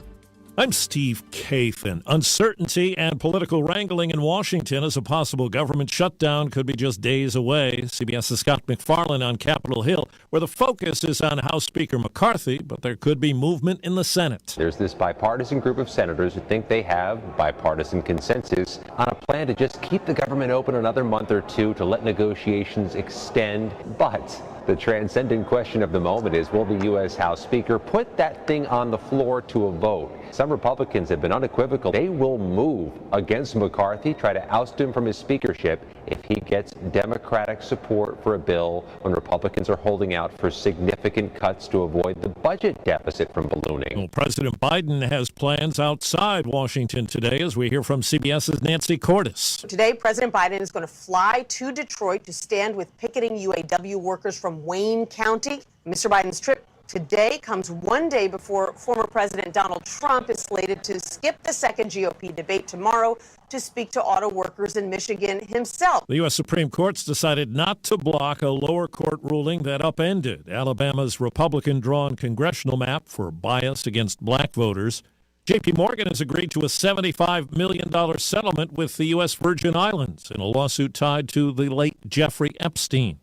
I'm Steve Kathan. Uncertainty and political wrangling in Washington as a possible government shutdown could be just days away. CBS's Scott McFarlane on Capitol Hill, where the focus is on House Speaker McCarthy, but there could be movement in the Senate. There's this bipartisan group of senators who think they have bipartisan consensus on a plan to just keep the government open another month or two to let negotiations extend. But the transcendent question of the moment is, will the U.S. House Speaker put that thing on the floor to a vote? Some Republicans have been unequivocal. They will move against McCarthy, try to oust him from his speakership if he gets Democratic support for a bill when Republicans are holding out for significant cuts to avoid the budget deficit from ballooning. Well, President Biden has plans outside Washington today, as we hear from CBS's Nancy Cordes. Today, President Biden is going to fly to Detroit to stand with picketing UAW workers from Wayne County. Mr. Biden's trip today comes one day before former President Donald Trump is slated to skip the second GOP debate tomorrow to speak to auto workers in Michigan himself. The U.S. Supreme Court's decided not to block a lower court ruling that upended Alabama's Republican-drawn congressional map for bias against black voters. J.P. Morgan has agreed to a $75 million settlement with the U.S. Virgin Islands in a lawsuit tied to the late Jeffrey Epstein.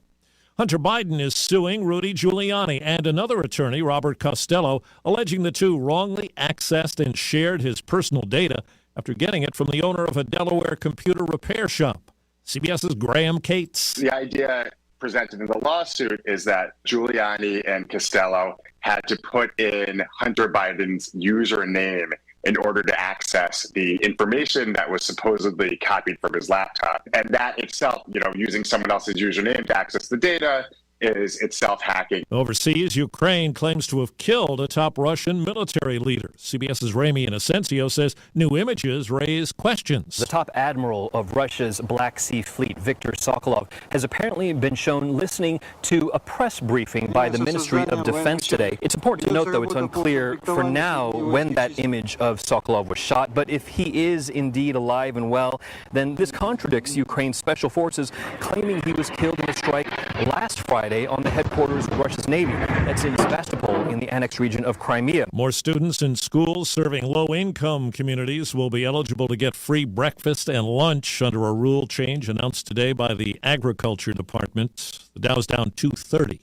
Hunter Biden is suing Rudy Giuliani and another attorney, Robert Costello, alleging the two wrongly accessed and shared his personal data after getting it from the owner of a Delaware computer repair shop. CBS's Graham Cates. The idea presented in the lawsuit is that Giuliani and Costello had to put in Hunter Biden's username in order to access the information that was supposedly copied from his laptop. And that itself, using someone else's username to access the data is itself hacking. Overseas, Ukraine claims to have killed a top Russian military leader. CBS's Ramy Inocencio says new images raise questions. The top admiral of Russia's Black Sea Fleet, Viktor Sokolov, has apparently been shown listening to a press briefing by the Ministry of Defense today. It's important to note, though, it's unclear for now when that image of Sokolov was shot. But if he is indeed alive and well, then this contradicts Ukraine's special forces claiming he was killed in a strike last Friday on the headquarters of Russia's Navy. That's in Sevastopol in the annexed region of Crimea. More students in schools serving low-income communities will be eligible to get free breakfast and lunch under a rule change announced today by the Agriculture Department. The Dow's down 230.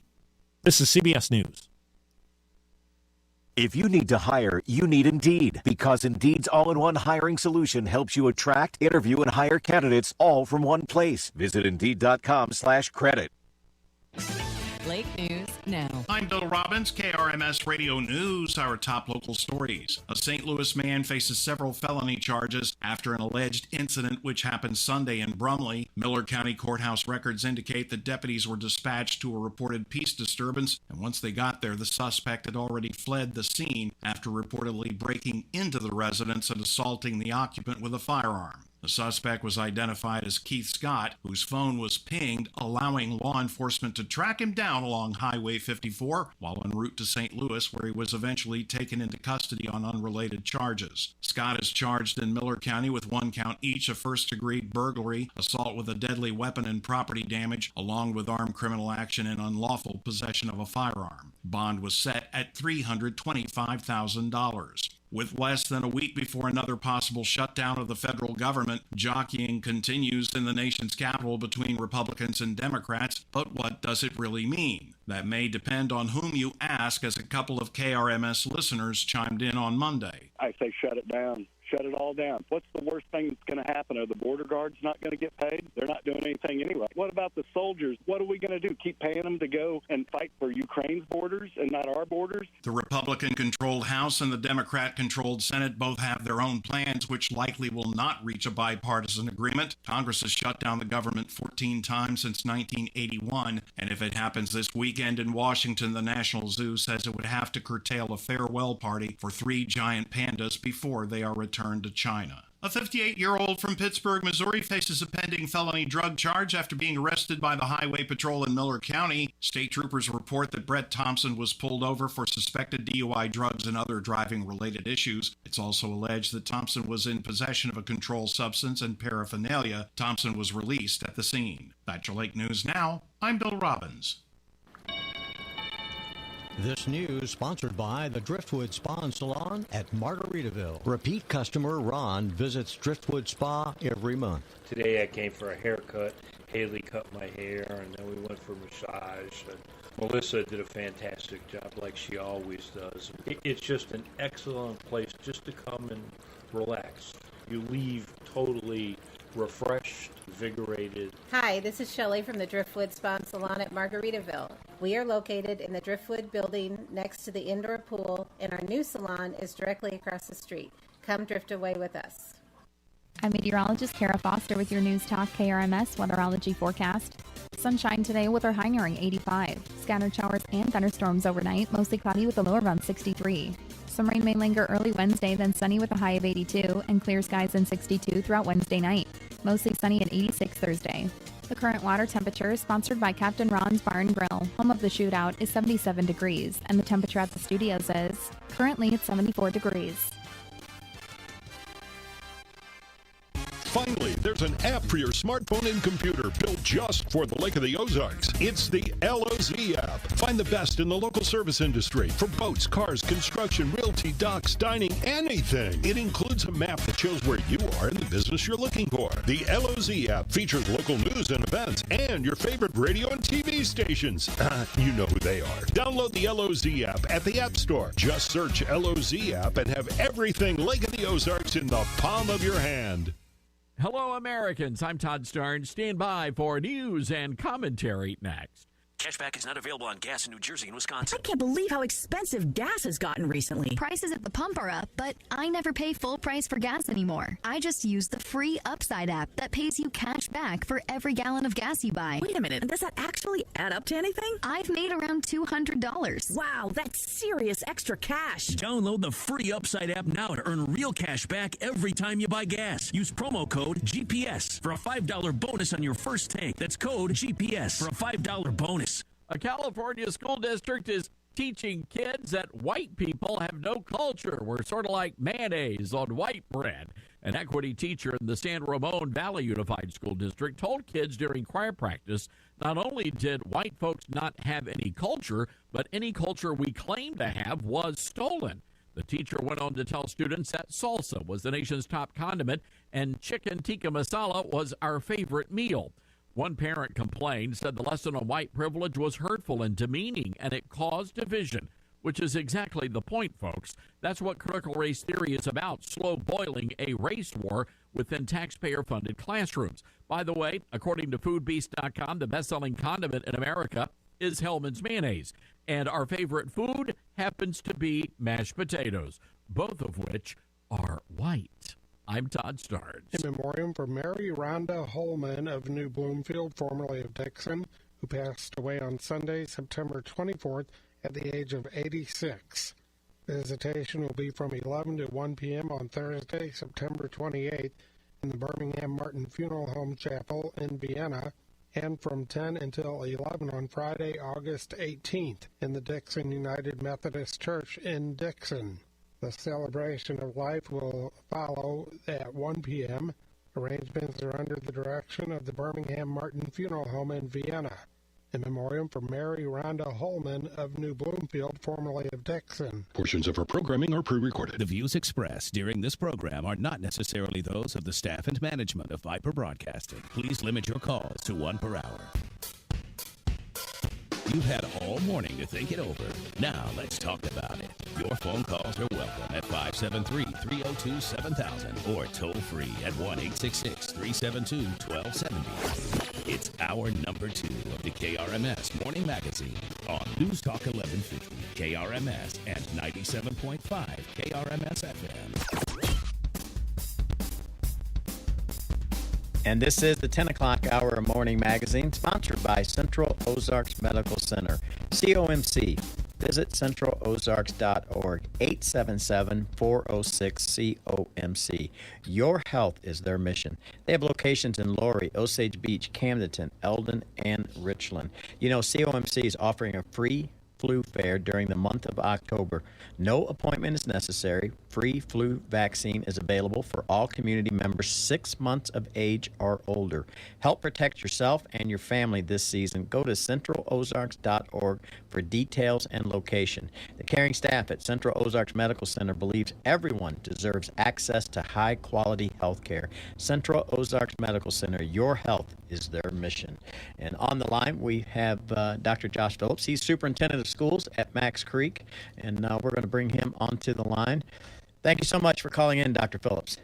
This is CBS News. If you need to hire, you need Indeed, because Indeed's all-in-one hiring solution helps you attract, interview, and hire candidates all from one place. Visit Indeed.com/credit. Lake News Now. I'm Bill Robbins, KRMS Radio News, our top local stories. A St. Louis man faces several felony charges after an alleged incident which happened Sunday in Brumley. Miller County Courthouse records indicate that deputies were dispatched to a reported peace disturbance, and once they got there, the suspect had already fled the scene after reportedly breaking into the residence and assaulting the occupant with a firearm. The suspect was identified as Keith Scott, whose phone was pinged, allowing law enforcement to track him down along Highway 54 while en route to St. Louis, where he was eventually taken into custody on unrelated charges. Scott is charged in Miller County with one count each of first-degree burglary, assault with a deadly weapon and property damage, along with armed criminal action and unlawful possession of a firearm. Bond was set at $325,000. With less than a week before another possible shutdown of the federal government, jockeying continues in the nation's capital between Republicans and Democrats. But what does it really mean? That may depend on whom you ask, as a couple of KRMS listeners chimed in on Monday. I say shut it down. Shut it all down. What's the worst thing that's going to happen? Are the border guards not going to get paid? They're not doing anything anyway. What about the soldiers? What are we going to do? Keep paying them to go and fight for Ukraine's borders and not our borders? The Republican-controlled House and the Democrat-controlled Senate both have their own plans, which likely will not reach a bipartisan agreement. Congress has shut down the government 14 times since 1981, and if it happens this weekend in Washington, the National Zoo says it would have to curtail a farewell party for 3 giant pandas before they are returned to China. A 58-year-old from Pittsburgh, Missouri faces a pending felony drug charge after being arrested by the Highway Patrol in Miller County. State troopers report that Brett Thompson was pulled over for suspected DUI, drugs, and other driving-related issues. It's also alleged that Thompson was in possession of a controlled substance and paraphernalia. Thompson was released at the scene. That's your Lake News Now. I'm Bill Robbins. This news sponsored by the Driftwood Spa and Salon at Margaritaville. Repeat customer Ron visits Driftwood Spa every month. Today I came for a haircut. Haley cut my hair, and then we went for massage. And Melissa did a fantastic job, like she always does. It's just an excellent place just to come and relax. You leave totally refreshed, invigorated. Hi, this is Shelley from the Driftwood Spa and Salon at Margaritaville. We are located in the Driftwood building next to the indoor pool, and our new salon is directly across the street. Come drift away with us. I'm meteorologist Kara Foster with your News Talk KRMS weatherology forecast. Sunshine today with our high nearing 85. Scattered showers and thunderstorms overnight, mostly cloudy with a low around 63. Some rain may linger early Wednesday, then sunny with a high of 82, and clear skies in 62 throughout Wednesday night. Mostly sunny at 86 Thursday. The current water temperature, sponsored by Captain Ron's Bar and Grill, home of the shootout, is 77 degrees, and the temperature at the studios is currently at 74 degrees. Finally, there's an app for your smartphone and computer built just for the Lake of the Ozarks. It's the LOZ app. Find the best in the local service industry for boats, cars, construction, realty, docks, dining, anything. It includes a map that shows where you are in the business you're looking for. The LOZ app features local news and events and your favorite radio and TV stations. You know who they are. Download the LOZ app at the App Store. Just search LOZ app and have everything Lake of the Ozarks in the palm of your hand. Hello, Americans. I'm Todd Starnes. Stand by for news and commentary next. Cashback is not available on gas in New Jersey and Wisconsin. I can't believe how expensive gas has gotten recently. Prices at the pump are up, but I never pay full price for gas anymore. I just use the free Upside app that pays you cash back for every gallon of gas you buy. Wait a minute, does that actually add up to anything? I've made around $200. Wow, that's serious extra cash. Download the free Upside app now to earn real cash back every time you buy gas. Use promo code GPS for a $5 bonus on your first tank. That's code GPS for a $5 bonus. A California school district is teaching kids that white people have no culture. We're sort of like mayonnaise on white bread. An equity teacher in the San Ramon Valley Unified School District told kids during choir practice not only did white folks not have any culture, but any culture we claim to have was stolen. The teacher went on to tell students that salsa was the nation's top condiment and chicken tikka masala was our favorite meal. One parent complained, said the lesson on white privilege was hurtful and demeaning, and it caused division, which is exactly the point, folks. That's what critical race theory is about, slow boiling a race war within taxpayer-funded classrooms. By the way, according to foodbeast.com, the best-selling condiment in America is Hellmann's mayonnaise, and our favorite food happens to be mashed potatoes, both of which are white. I'm Todd Starnes. In memoriam for Mary Rhonda Holman of New Bloomfield, formerly of Dixon, who passed away on Sunday, September 24th, at the age of 86. Visitation will be from 11 to 1 p.m. on Thursday, September 28th, in the Birmingham Martin Funeral Home Chapel in Vienna, and from 10 until 11 on Friday, August 18th, in the Dixon United Methodist Church in Dixon. The celebration of life will follow at 1 p.m. Arrangements are under the direction of the Birmingham Martin Funeral Home in Vienna. In memoriam for Mary Rhonda Holman of New Bloomfield, formerly of Dixon. Portions of our programming are pre-recorded. The views expressed during this program are not necessarily those of the staff and management of Viper Broadcasting. Please limit your calls to one per hour. You've had all morning to think it over. Now let's talk about it. Your phone calls are welcome at 573-302-7000 or toll free at 1-866-372-1270. It's hour number 2 of the KRMS Morning Magazine on News Talk 1150, KRMS and 97.5 KRMS FM. And this is the 10 o'clock hour morning magazine sponsored by Central Ozarks Medical Center, COMC. Visit centralozarks.org, 877-406-COMC. Your health is their mission. They have locations in Laurie, Osage Beach, Camden, Eldon, and Richland. You know, COMC is offering a free flu fair during the month of October. No appointment is necessary. free flu vaccine is available for all community members 6 months of age or older. Help protect yourself and your family this season. Go to centralozarks.org for details and location. The caring staff at Central Ozarks Medical Center believes everyone deserves access to high-quality health care. Central Ozarks Medical Center, your health is their mission. And on the line, we have Dr. Josh Phillips. He's superintendent of schools at Max Creek, and we're going to bring him onto the line. Thank you so much for calling in, Dr. Phillips.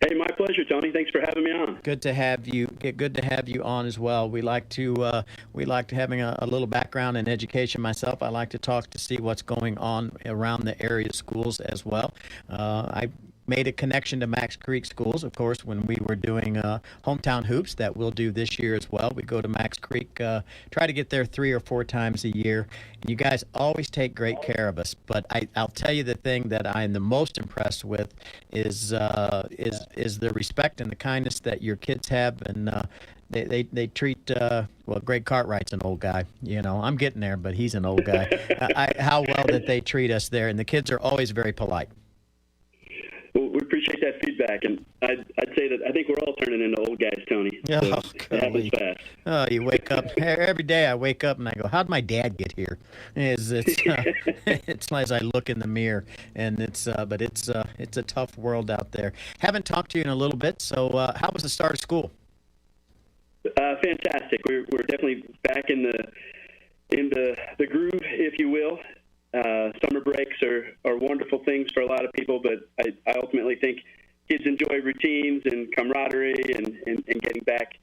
Hey, my pleasure, Tony. Thanks for having me on. Good to have you. Good to have you on as well. We like having a little background in education. Myself, I like to talk to see what's going on around the area schools as well. I made a connection to Max Creek Schools, of course, when we were doing hometown hoops that we'll do this year as well. We go to Max Creek, try to get there 3 or 4 times a year. And you guys always take great care of us. But I'll tell you the thing that I'm the most impressed with is the respect and the kindness that your kids have, and they treat Greg Cartwright's an old guy. You know, I'm getting there, but he's an old guy. How well that they treat us there, and the kids are always very polite. Well, we appreciate that feedback, and I'd say that I think we're all turning into old guys, Tony. So it happens fast. Oh, you wake up every day. I wake up and I go, "How'd my dad get here?" It's as I look in the mirror, and it's a tough world out there. Haven't talked to you in a little bit, so how was the start of school? Fantastic. We're definitely back in the groove, if you will. Summer breaks are wonderful things for a lot of people, but I ultimately think kids enjoy routines and camaraderie and getting back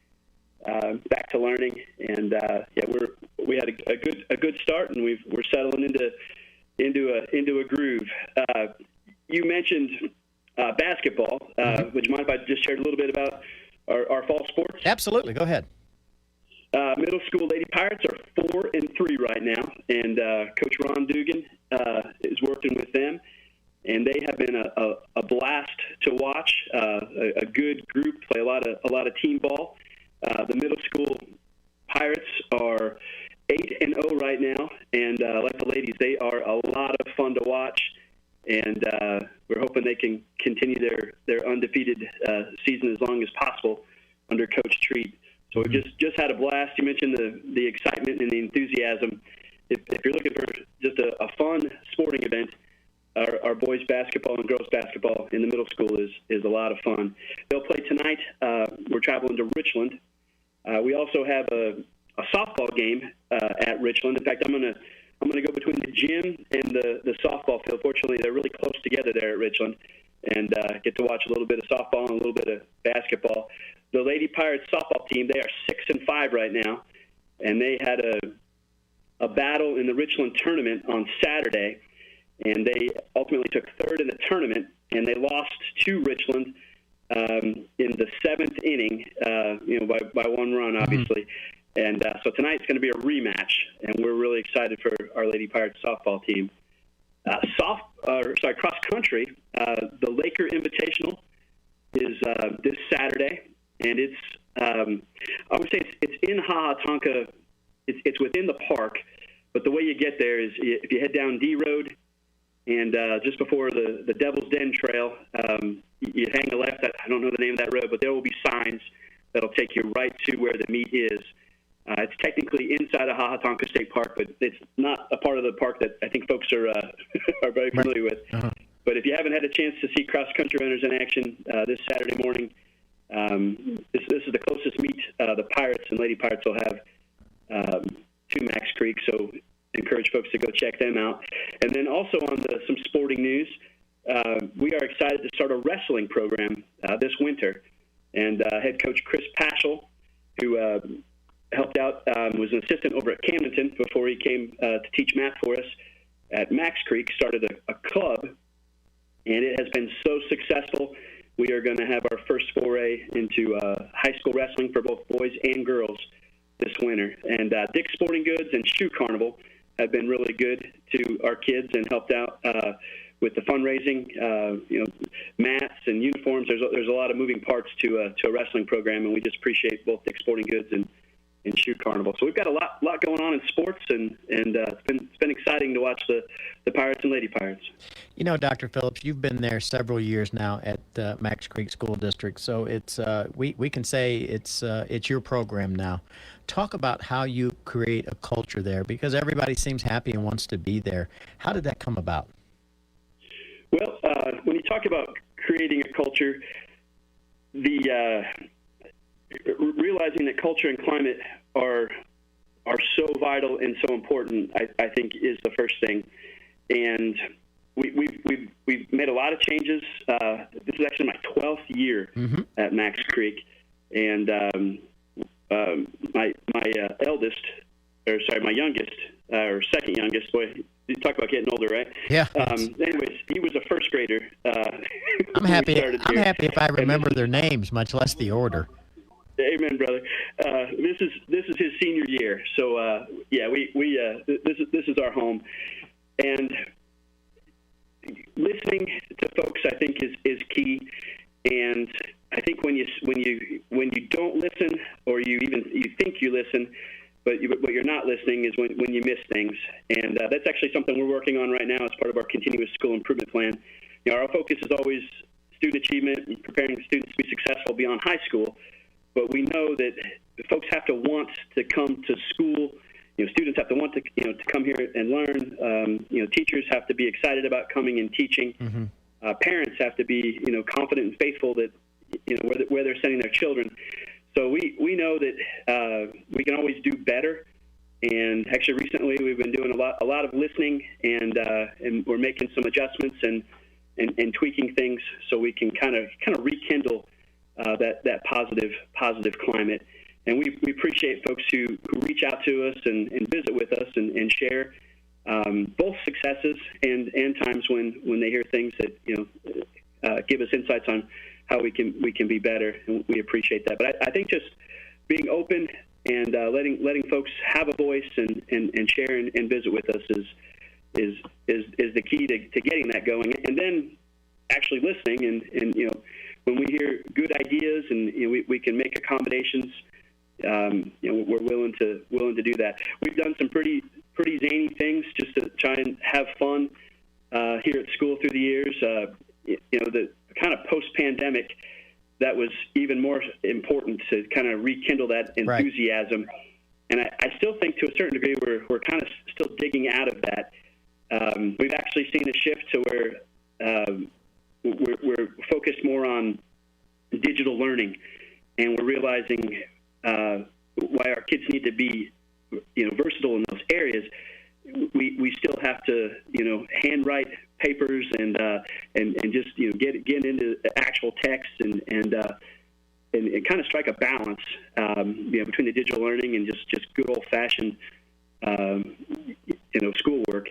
to learning. And we had a good start, and we're settling into a groove. You mentioned basketball. Would you mind if I just shared a little bit about our fall sports? Absolutely. Go ahead. Middle school Lady Pirates are 4-3 right now, and Coach Ron Dugan is working with them, and they have been a blast to watch. A good group, play a lot of team ball. The middle school Pirates are 8-0 right now, and like the ladies, they are a lot of fun to watch, and we're hoping they can continue their undefeated season as long as possible under Coach Treat. So we just had a blast. You mentioned the excitement and the enthusiasm. If you're looking for just a fun sporting event, our boys basketball and girls basketball in the middle school is a lot of fun. They'll play tonight. We're traveling to Richland. We also have a softball game at Richland. In fact, I'm gonna go between the gym and the softball field. Fortunately, they're really close together there at Richland, and get to watch a little bit of softball and a little bit of basketball. The Lady Pirates softball team, they are 6-5 right now, and they had a battle in the Richland tournament on Saturday, and they ultimately took third in the tournament, and they lost to Richland in the 7th inning, by 1 run, obviously. And so tonight's going to be a rematch, and we're really excited for our Lady Pirates softball team. Cross country, the Laker Invitational is this Saturday. And it's, I would say it's in Hahatonka. It's within the park, but the way you get there is if you head down D Road and just before the Devil's Den Trail, you hang a left. I don't know the name of that road, but there will be signs that'll take you right to where the meet is. It's technically inside of Hahatonka State Park, but it's not a part of the park that I think folks are very familiar with. Uh-huh. But if you haven't had a chance to see cross-country runners in action this Saturday morning, this is the closest meet the Pirates and Lady Pirates will have to Max Creek, so encourage folks to go check them out. And then also on some sporting news, we are excited to start a wrestling program this winter. And head coach Chris Paschal, who helped out, was an assistant over at Camdenton before he came to teach math for us at Max Creek, started a club, and it has been so successful. We are going to have our first foray into high school wrestling for both boys and girls this winter. And Dick's Sporting Goods and Shoe Carnival have been really good to our kids and helped out with the fundraising, mats and uniforms. There's a lot of moving parts to a wrestling program, and we just appreciate both Dick's Sporting Goods and Shoe Carnival. So we've got a lot going on in sports, and it's been exciting to watch the Pirates and Lady Pirates. You know, Dr. Phillips, you've been there several years now at Max Creek School District, so it's we can say it's your program now. Talk about how you create a culture there, because everybody seems happy and wants to be there. How did that come about? Well, when you talk about creating a culture, realizing that culture and climate are so vital and so important, I think, is the first thing. And we've made a lot of changes. This is actually my 12th year at Max Creek, and my youngest, or second youngest, boy, you talk about getting older, right? Yeah. Anyways, he was a first grader. I'm happy if I remember their names, much less the order. Amen, brother. This is his senior year, so this is our home, and listening to folks, I think, is key. And I think when you don't listen, or you think you listen, but you're not listening, is when you miss things. And that's actually something we're working on right now as part of our continuous school improvement plan. You know, our focus is always student achievement and preparing students to be successful beyond high school. But we know that folks have to want to come to school. You know, students have to want to come here and learn. Teachers have to be excited about coming and teaching. Mm-hmm. Parents have to be confident and faithful that where they're sending their children. So we know that we can always do better. And actually, recently we've been doing a lot of listening, and we're making some adjustments and tweaking things so we can kind of rekindle that positive climate. And we appreciate folks who reach out to us and visit with us and share both successes and times when they hear things that give us insights on how we can be better, and we appreciate that. But I think just being open and letting folks have a voice and share and visit with us is the key to getting that going. And then actually listening and when we hear good ideas and we can make accommodations, we're willing to do that. We've done some pretty zany things just to try and have fun here at school through the years. The kind of post-pandemic, that was even more important to kind of rekindle that enthusiasm. Right. And I still think to a certain degree we're kind of still digging out of that. We've actually seen a shift to where we're focused more on digital learning, and we're realizing why our kids need to be versatile in those areas. We still have to handwrite papers and just get into actual text and kind of strike a balance between the digital learning and just good old fashioned schoolwork.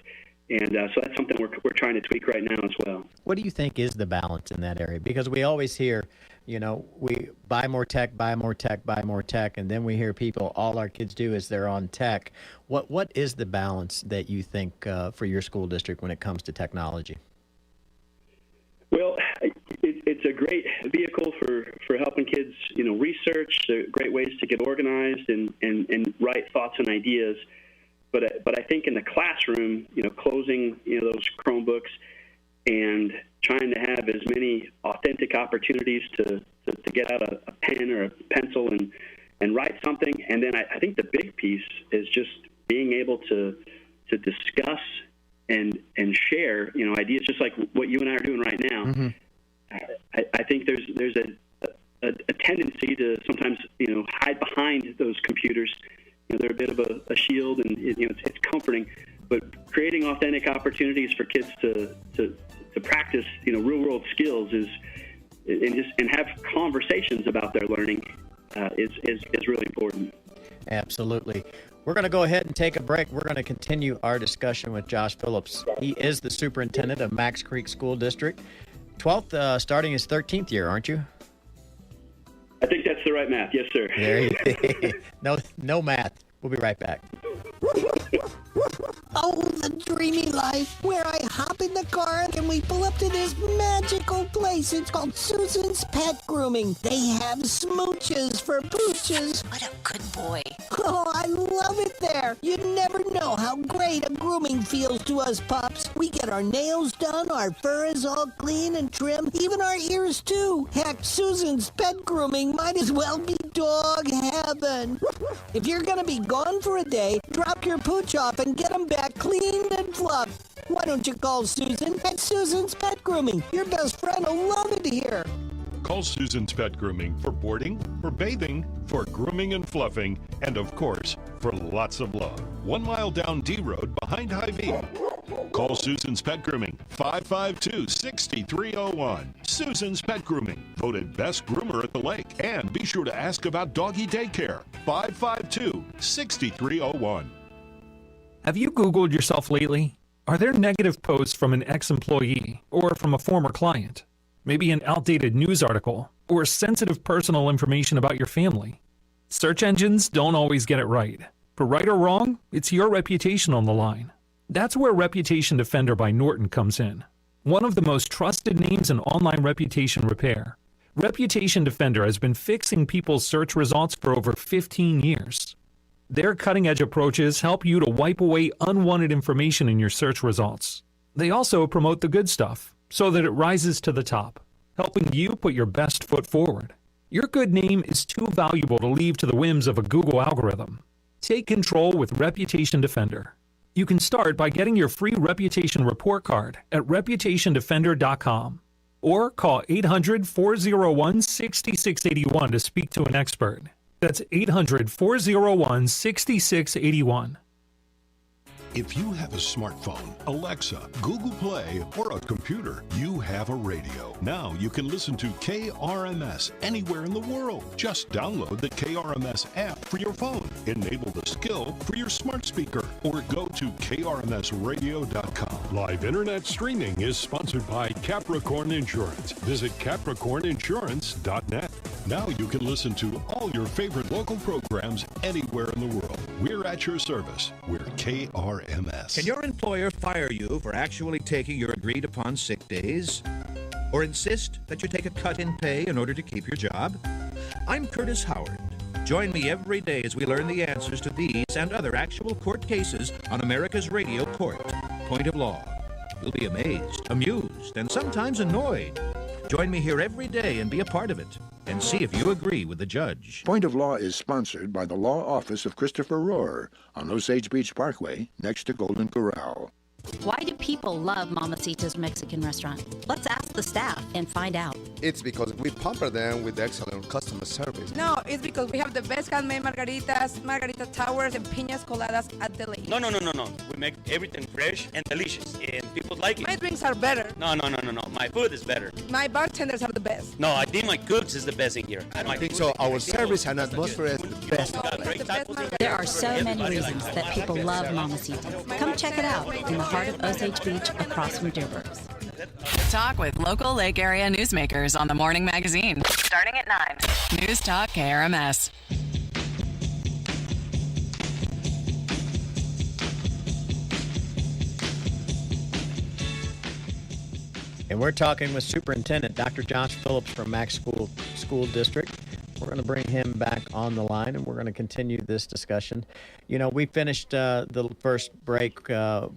And so that's something we're trying to tweak right now as well. What do you think is the balance in that area? Because we always hear, we buy more tech, and then we hear people, all our kids do is they're on tech. What is the balance that you think for your school district when it comes to technology? Well, it's a great vehicle for helping kids, research, great ways to get organized and write thoughts and ideas. But I think in the classroom, closing those Chromebooks and trying to have as many authentic opportunities to get out a pen or a pencil and write something. And then I think the big piece is just being able to discuss and share ideas, just like what you and I are doing right now. Mm-hmm. I think there's a tendency to sometimes hide behind those computers. They're a bit of a shield, and it's comforting. But creating authentic opportunities for kids to practice real world skills and have conversations about their learning is really important. Absolutely. We're going to go ahead and take a break. We're going to continue our discussion with Josh Phillips. He is the superintendent of Max Creek School District. 12th, starting his 13th year, aren't you? I think that's the right math. Yes, sir. There you go. No math. We'll be right back. Oh, the dreamy life where I hop in the car and we pull up to this magical place. It's called Susan's Pet Grooming. They have smooches for pooches. What a good boy. Oh, I love it there. You never know how great a grooming feels to us pups. We get our nails done, our fur is all clean and trim, even our ears too. Heck, Susan's Pet Grooming might as well be dog heaven. If you're gonna be gone for a day, drop your pooch off and get them back clean and fluffed. Why don't you call Susan at Susan's Pet Grooming? Your best friend will love it here. Call Susan's Pet Grooming for boarding, for bathing, for grooming and fluffing, and of course, for lots of love. 1 mile down D Road behind Hy-Vee. Call Susan's Pet Grooming, 552-6301. Susan's Pet Grooming, voted best groomer at the lake. And be sure to ask about doggy daycare, 552-6301. Have you Googled yourself lately? Are there negative posts from an ex-employee or from a former client? Maybe an outdated news article or sensitive personal information about your family? Search engines don't always get it right. For right or wrong, it's your reputation on the line. That's where Reputation Defender by Norton comes in. One of the most trusted names in online reputation repair. Reputation Defender has been fixing people's search results for over 15 years. Their cutting-edge approaches help you to wipe away unwanted information in your search results. They also promote the good stuff so that it rises to the top, helping you put your best foot forward. Your good name is too valuable to leave to the whims of a Google algorithm. Take control with Reputation Defender. You can start by getting your free reputation report card at reputationdefender.com or call 800-401-6681 to speak to an expert. That's 800-401-6681. If you have a smartphone, Alexa, Google Play, or a computer, you have a radio. Now you can listen to KRMS anywhere in the world. Just download the KRMS app for your phone, enable the skill for your smart speaker, or go to krmsradio.com. Live internet streaming is sponsored by Capricorn Insurance. Visit capricorninsurance.net. Now you can listen to all your favorite local programs anywhere in the world. We're at your service. We're KRMS. Can your employer fire you for actually taking your agreed upon sick days? Or insist that you take a cut in pay in order to keep your job? I'm Curtis Howard. Join me every day as we learn the answers to these and other actual court cases on America's Radio Court, Point of Law. You'll be amazed, amused, and sometimes annoyed. Join me here every day and be a part of it, and see if you agree with the judge. Point of Law is sponsored by the Law Office of Christopher Rohr on Osage Beach Parkway, next to Golden Corral. Why do people love Mamacita's Mexican restaurant? Let's ask the staff and find out. It's because we pamper them with excellent customer service. No, it's because we have the best handmade margaritas, margarita towers, and piñas coladas at the lake. No. We make everything fresh and delicious, and people like it. My drinks are better. No. My food is better. My bartenders are the best. No, I think my cooks is the best in here. I think so. Our service and atmosphere is the best. There are so many reasons that people love Mamacita's. Come check it out in the heart of Osage Beach, across from Deerbrooks. Talk with local Lake area newsmakers on the Morning Magazine. Starting at 9. News Talk KRMS. And we're talking with Superintendent Dr. Josh Phillips from Max School District. We're going to bring him back on the line, and we're going to continue this discussion. You know, we finished the first break.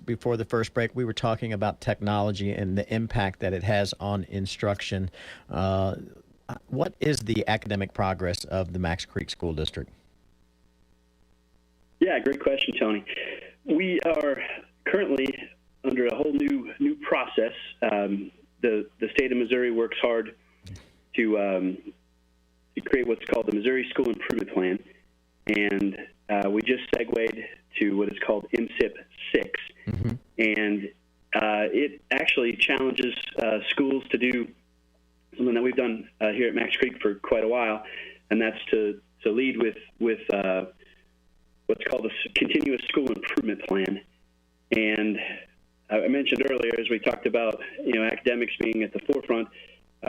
Before the first break, we were talking about technology and the impact that it has on instruction. What is the academic progress of the Max Creek School District? Yeah, great question, Tony. We are currently under a whole new process. The state of Missouri works hard to create what's called the Missouri School Improvement Plan, and we just segued to what is called MSIP 6, and it actually challenges schools to do something that we've done here at Max Creek for quite a while, and that's to lead with what's called a continuous school improvement plan. And I mentioned earlier, as we talked about, academics being at the forefront,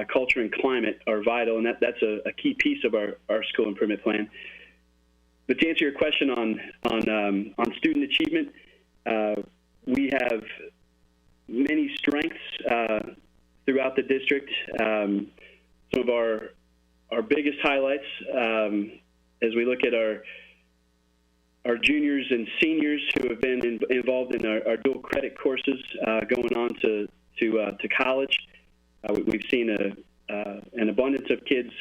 culture and climate are vital, and that's a key piece of our school improvement plan. But to answer your question on student achievement, we have many strengths throughout the district. Some of our biggest highlights as we look at our juniors and seniors who have been involved in our dual credit courses going on to college. We've seen an abundance of kids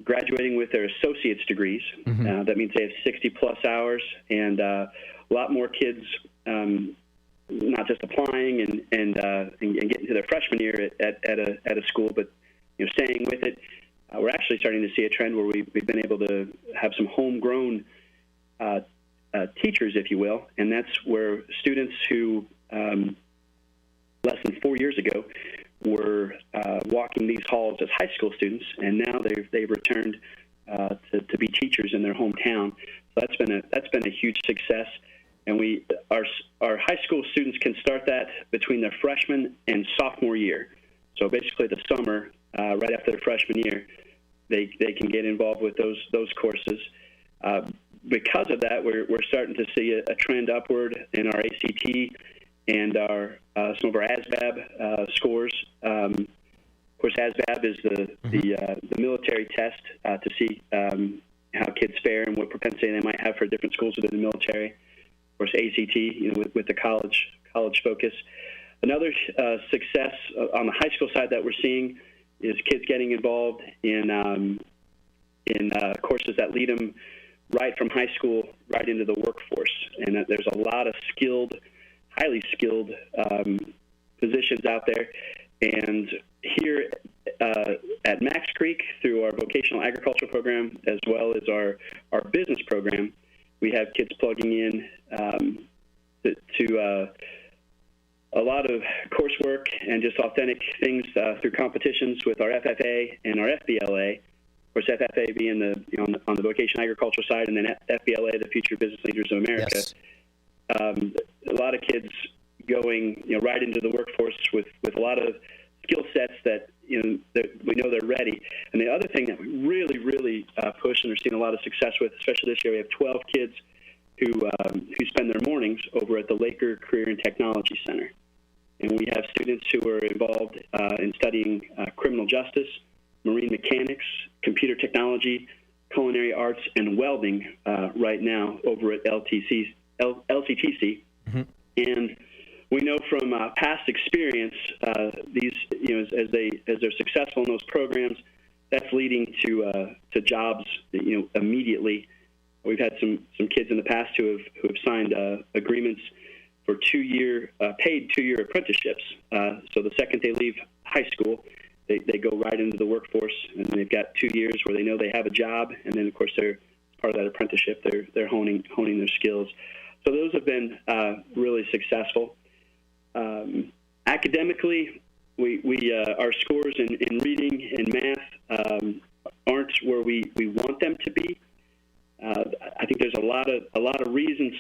graduating with their associate's degrees. Mm-hmm. That means they have 60-plus hours, and a lot more kids not just applying and getting to their freshman year at a school, but staying with it. We're actually starting to see a trend where we've been able to have some homegrown teachers, if you will, and that's where students who less than 4 years ago were walking these halls as high school students, and now they've returned to be teachers in their hometown. So that's been a huge success, and our high school students can start that between their freshman and sophomore year. So basically, the summer right after their freshman year, they can get involved with those courses. Because of that, we're starting to see a trend upward in our ACT and some of our ASVAB scores. Of course, ASVAB is the military test to see how kids fare and what propensity they might have for different schools within the military. Of course, ACT, with the college focus. Another success on the high school side that we're seeing is kids getting involved in courses that lead them right from high school right into the workforce. And there's a lot of highly skilled positions out there. And here at Max Creek, through our vocational agriculture program as well as our business program, we have kids plugging in to a lot of coursework and just authentic things through competitions with our FFA and our FBLA. Of course, FFA being on the vocational agriculture side, and then FBLA, the Future Business Leaders of America. Yes. A lot of kids going right into the workforce with a lot of skill sets that that we know they're ready. And the other thing that we really push and are seeing a lot of success with, especially this year, we have 12 kids who spend their mornings over at the Laker Career and Technology Center. And we have students who are involved in studying criminal justice, marine mechanics, computer technology, culinary arts, and welding right now over at LCTC. Mm-hmm. And we know from past experience, these as they're successful in those programs, that's leading to jobs immediately. We've had some kids in the past who have signed agreements for paid 2-year apprenticeships. So the second they leave high school, they go right into the workforce, and they've got 2 years where they know they have a job, and then of course they're part of that apprenticeship. They're honing their skills. So those have been really successful. Academically, we our scores in reading and math aren't where we want them to be. I think there's a lot of reasons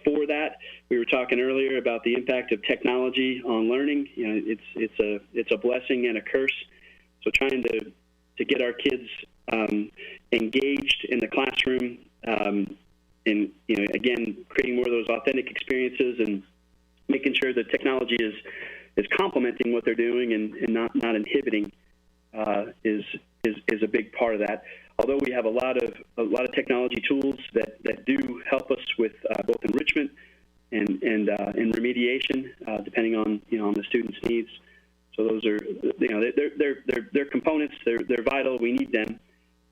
for that. We were talking earlier about the impact of technology on learning. It's a blessing and a curse. So trying to get our kids engaged in the classroom, and again creating more of those authentic experiences and making sure that technology is complementing what they're doing and not inhibiting is a big part of that. Although we have a lot of technology tools that do help us with both enrichment and remediation, depending on the student's needs. So those are they're components. They're vital. We need them,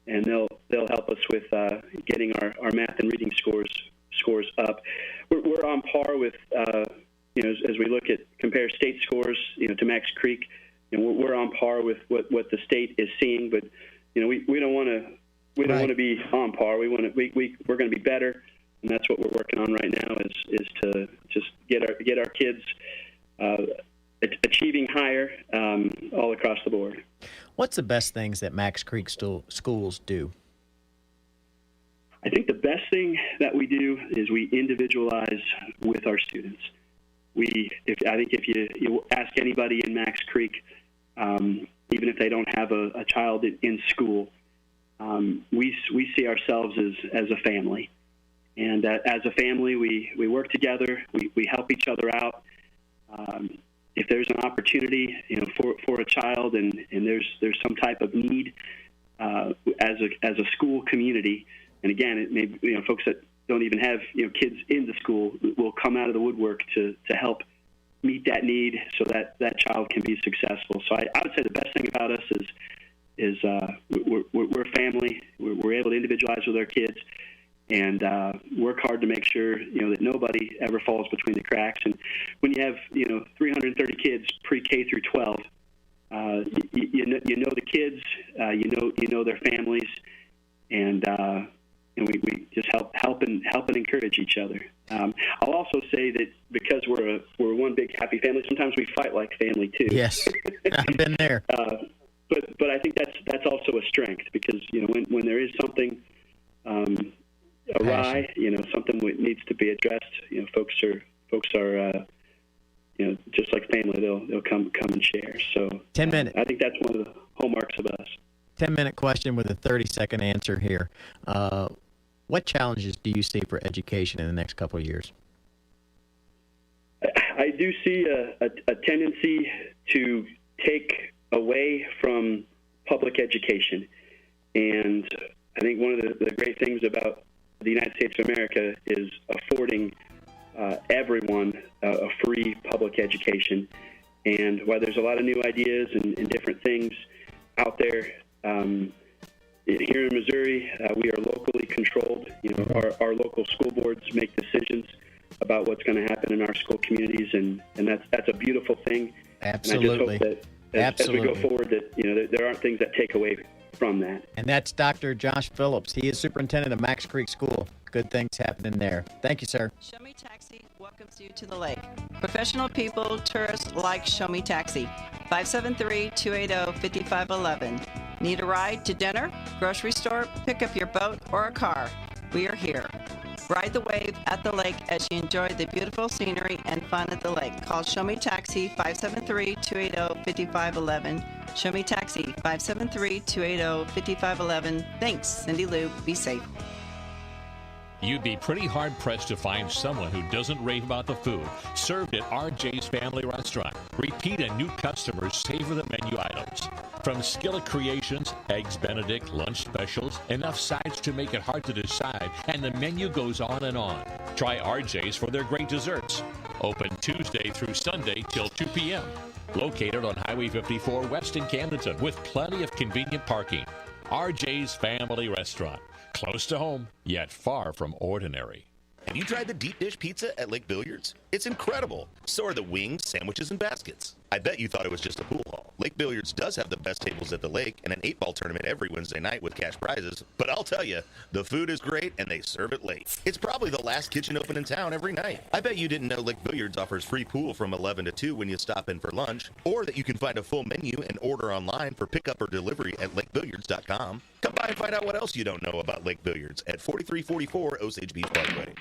and they'll help us with getting our math and reading scores up. We're on par with as we look at compare state scores to Max Creek. We're on par with what the state is seeing, but we don't want to be on par. We're going to be better, and that's what we're working on right now is to just get our kids achieving higher all across the board. What's the best things that Max Creek schools do? I think the best thing that we do is we individualize with our students. I think if you ask anybody in Max Creek, even if they don't have a child in school, we see ourselves as a family, And as a family, we work together. We help each other out. If there's an opportunity, for a child, and there's some type of need as a school community, and again, it may folks that don't even have kids in the school will come out of the woodwork to help meet that need so that child can be successful. So I would say the best thing about us is we're family. We're able to individualize with our kids and work hard to make sure that nobody ever falls between the cracks. And when you have 330 kids pre-K through 12, you know the kids, you know their families, and we just help and encourage each other. I'll also say that because we're one big happy family, sometimes we fight like family too. Yes, I've been there. But I think that's also a strength, because when there is something awry, something that needs to be addressed, folks are just like family, they'll come and share. So 10 minutes. I think that's one of the hallmarks of us. 10-minute question with a 30-second answer here. What challenges do you see for education in the next couple of years? I do see a tendency to take away from public education. And I think one of the great things about the United States of America is affording everyone a free public education. And while there's a lot of new ideas and different things out there, here in Missouri, we are locally controlled. Our local school boards make decisions about what's going to happen in our school communities, and that's a beautiful thing. Absolutely. And I just hope that as we go forward, that there aren't things that take away from that. And that's Dr. Josh Phillips. He is superintendent of Max Creek School. Good things happening there. Thank you, sir. Show Me Taxi welcomes you to the lake. Professional people, tourists like Show Me Taxi. 573-280-5511. Need a ride to dinner, grocery store, pick up your boat or a car? We are here. Ride the wave at the lake as you enjoy the beautiful scenery and fun at the lake. Call Show Me Taxi 573-280-5511. Show Me Taxi 573-280-5511. Thanks, Cindy Lou. Be safe. You'd be pretty hard-pressed to find someone who doesn't rave about the food served at RJ's Family Restaurant. Repeat and new customers savor the menu items. From skillet creations, eggs Benedict, lunch specials, enough sides to make it hard to decide, and the menu goes on and on. Try RJ's for their great desserts. Open Tuesday through Sunday till 2 p.m. Located on Highway 54 west in Camdenton with plenty of convenient parking. RJ's Family Restaurant. Close to home, yet far from ordinary. Have you tried the deep dish pizza at Lake Billiards? It's incredible. So are the wings, sandwiches, and baskets. I bet you thought it was just a pool hall. Lake Billiards does have the best tables at the lake and an 8-ball tournament every Wednesday night with cash prizes. But I'll tell you, the food is great and they serve it late. It's probably the last kitchen open in town every night. I bet you didn't know Lake Billiards offers free pool from 11 to 2 when you stop in for lunch, or that you can find a full menu and order online for pickup or delivery at lakebilliards.com. Come by and find out what else you don't know about Lake Billiards at 4344 Osage Beach Parkway.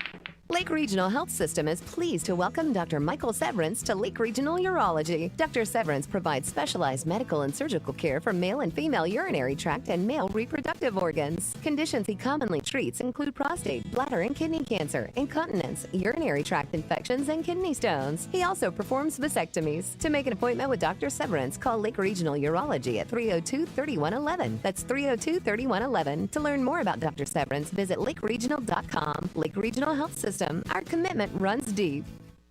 Lake Regional Health System is pleased to welcome Dr. Michael Severance to Lake Regional Urology. Dr. Severance provides specialized medical and surgical care for male and female urinary tract and male reproductive organs. Conditions he commonly treats include prostate, bladder and kidney cancer, incontinence, urinary tract infections, and kidney stones. He also performs vasectomies. To make an appointment with Dr. Severance, call Lake Regional Urology at 302-3111. That's 302-3111. To learn more about Dr. Severance, visit lakeregional.com. Lake Regional Health System. Our commitment runs deep.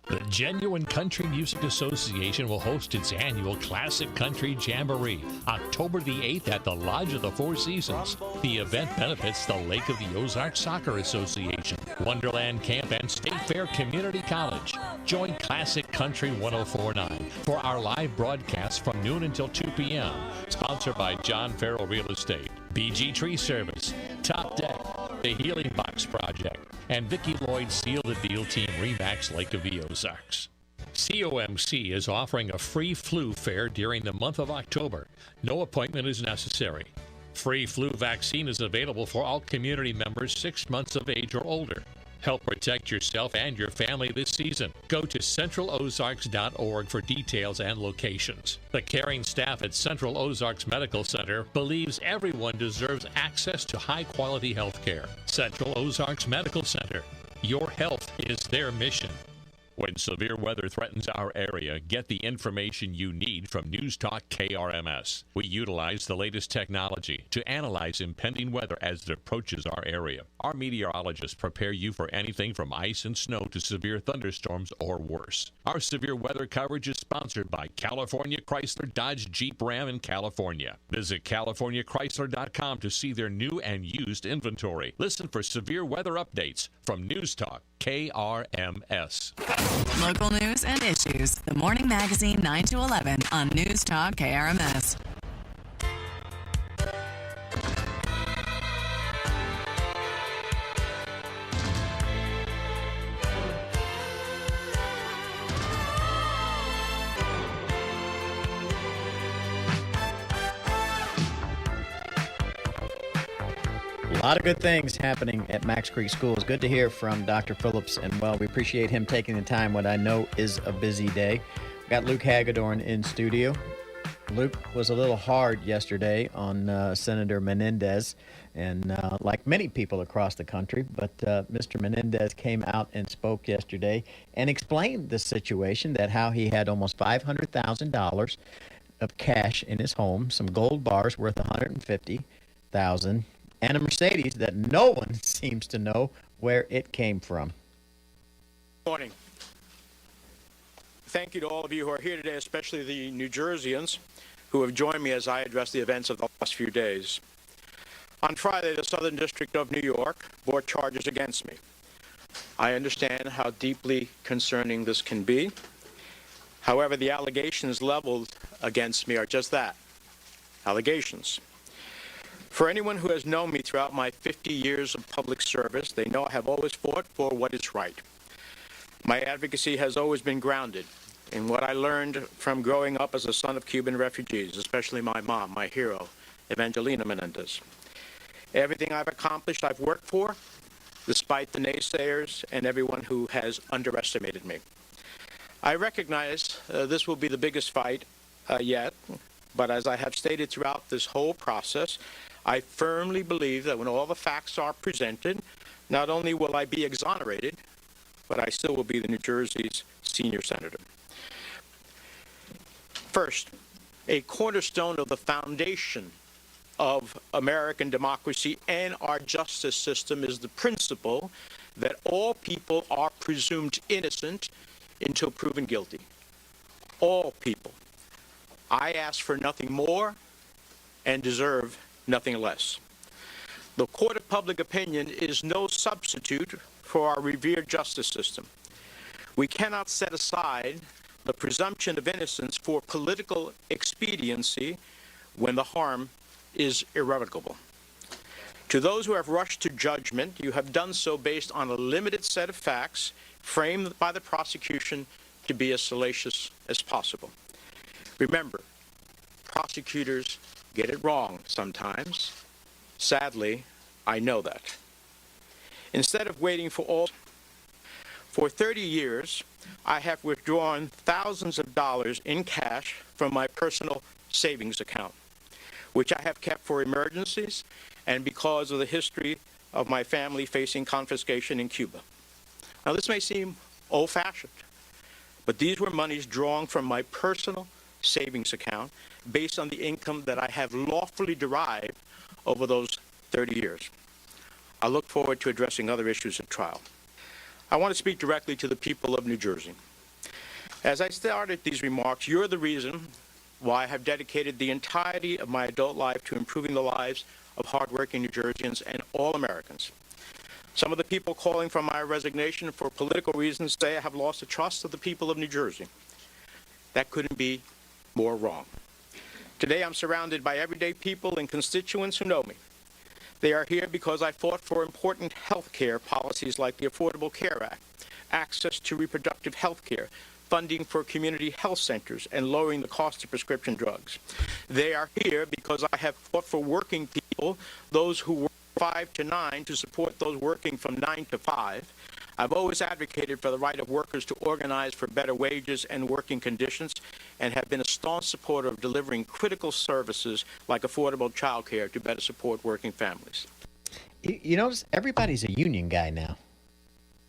The Genuine Country Music Association will host its annual Classic Country Jamboree October the 8th at the Lodge of the Four Seasons. The event benefits the Lake of the Ozarks Soccer Association, Wonderland Camp, and State Fair Community College. Join Classic Country 104.9 for our live broadcast from noon until 2 p.m. Sponsored by John Farrell Real Estate, BG Tree Service, Top Deck, the Healing Box Project, and Vicki Lloyd Seal the Deal Team Remax Lake of the Ozarks. COMC is offering a free flu fair during the month of October. No appointment is necessary. Free flu vaccine is available for all community members 6 months of age or older. Help protect yourself and your family this season. Go to centralozarks.org for details and locations. The caring staff at Central Ozarks Medical Center believes everyone deserves access to high-quality health care. Central Ozarks Medical Center. Your health is their mission. When severe weather threatens our area, get the information you need from News Talk KRMS. We utilize the latest technology to analyze impending weather as it approaches our area. Our meteorologists prepare you for anything from ice and snow to severe thunderstorms or worse. Our severe weather coverage is sponsored by California Chrysler Dodge Jeep Ram in California. Visit CaliforniaChrysler.com to see their new and used inventory. Listen for severe weather updates from News Talk KRMS. Local news and issues. The Morning Magazine 9 to 11 on News Talk KRMS. A lot of good things happening at Max Creek Schools. Good to hear from Dr. Phillips, and well, we appreciate him taking the time what I know is a busy day. We got Luke Hagedorn in studio. Luke was a little hard yesterday on Senator Menendez, and like many people across the country, but Mr. Menendez came out and spoke yesterday and explained the situation, that how he had almost $500,000 of cash in his home, some gold bars worth $150,000, and a Mercedes that no one seems to know where it came from. Morning. Thank you to all of you who are here today, especially the New Jerseyans who have joined me as I address the events of the last few days. On Friday, the Southern District of New York brought charges against me. I understand how deeply concerning this can be. However, the allegations leveled against me are just that, allegations. For anyone who has known me throughout my 50 years of public service, they know I have always fought for what is right. My advocacy has always been grounded in what I learned from growing up as a son of Cuban refugees, especially my mom, my hero, Evangelina Menendez. Everything I've accomplished, I've worked for, despite the naysayers and everyone who has underestimated me. I recognize this will be the biggest fight yet, but as I have stated throughout this whole process, I firmly believe that when all the facts are presented, not only will I be exonerated, but I still will be the New Jersey's senior senator. First, a cornerstone of the foundation of American democracy and our justice system is the principle that all people are presumed innocent until proven guilty. All people. I ask for nothing more and deserve nothing less. The court of public opinion is no substitute for our revered justice system. We cannot set aside the presumption of innocence for political expediency when the harm is irrevocable. To those who have rushed to judgment, you have done so based on a limited set of facts framed by the prosecution to be as salacious as possible. Remember, prosecutors get it wrong sometimes. Sadly, I know that. Instead of waiting for 30 years, I have withdrawn thousands of dollars in cash from my personal savings account, which I have kept for emergencies and because of the history of my family facing confiscation in Cuba. Now, this may seem old-fashioned, but these were monies drawn from my personal savings account based on the income that I have lawfully derived over those 30 years. I look forward to addressing other issues at trial. I want to speak directly to the people of New Jersey. As I started these remarks, you're the reason why I have dedicated the entirety of my adult life to improving the lives of hardworking New Jerseyans and all Americans. Some of the people calling for my resignation for political reasons say I have lost the trust of the people of New Jersey. That couldn't be more wrong. Today I'm surrounded by everyday people and constituents who know me. They are here because I fought for important health care policies like the Affordable Care Act, access to reproductive health care, funding for community health centers, and lowering the cost of prescription drugs. They are here because I have fought for working people, those who work 5 to 9 to support those working from 9 to 5. I've always advocated for the right of workers to organize for better wages and working conditions, and have been a staunch supporter of delivering critical services like affordable child care to better support working families. You notice everybody's a union guy now.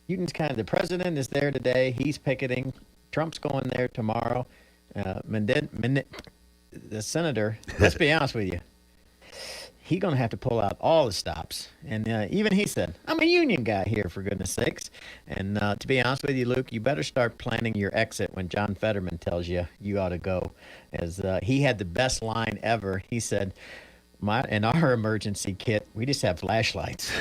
Union's the president is there today. He's picketing. Trump's going there tomorrow. The senator, let's be honest with you, he's going to have to pull out all the stops. And even he said, I'm a union guy here, for goodness sakes. And to be honest with you, Luke, you better start planning your exit when John Fetterman tells you ought to go. As he had the best line ever. He said, in our emergency kit, we just have flashlights.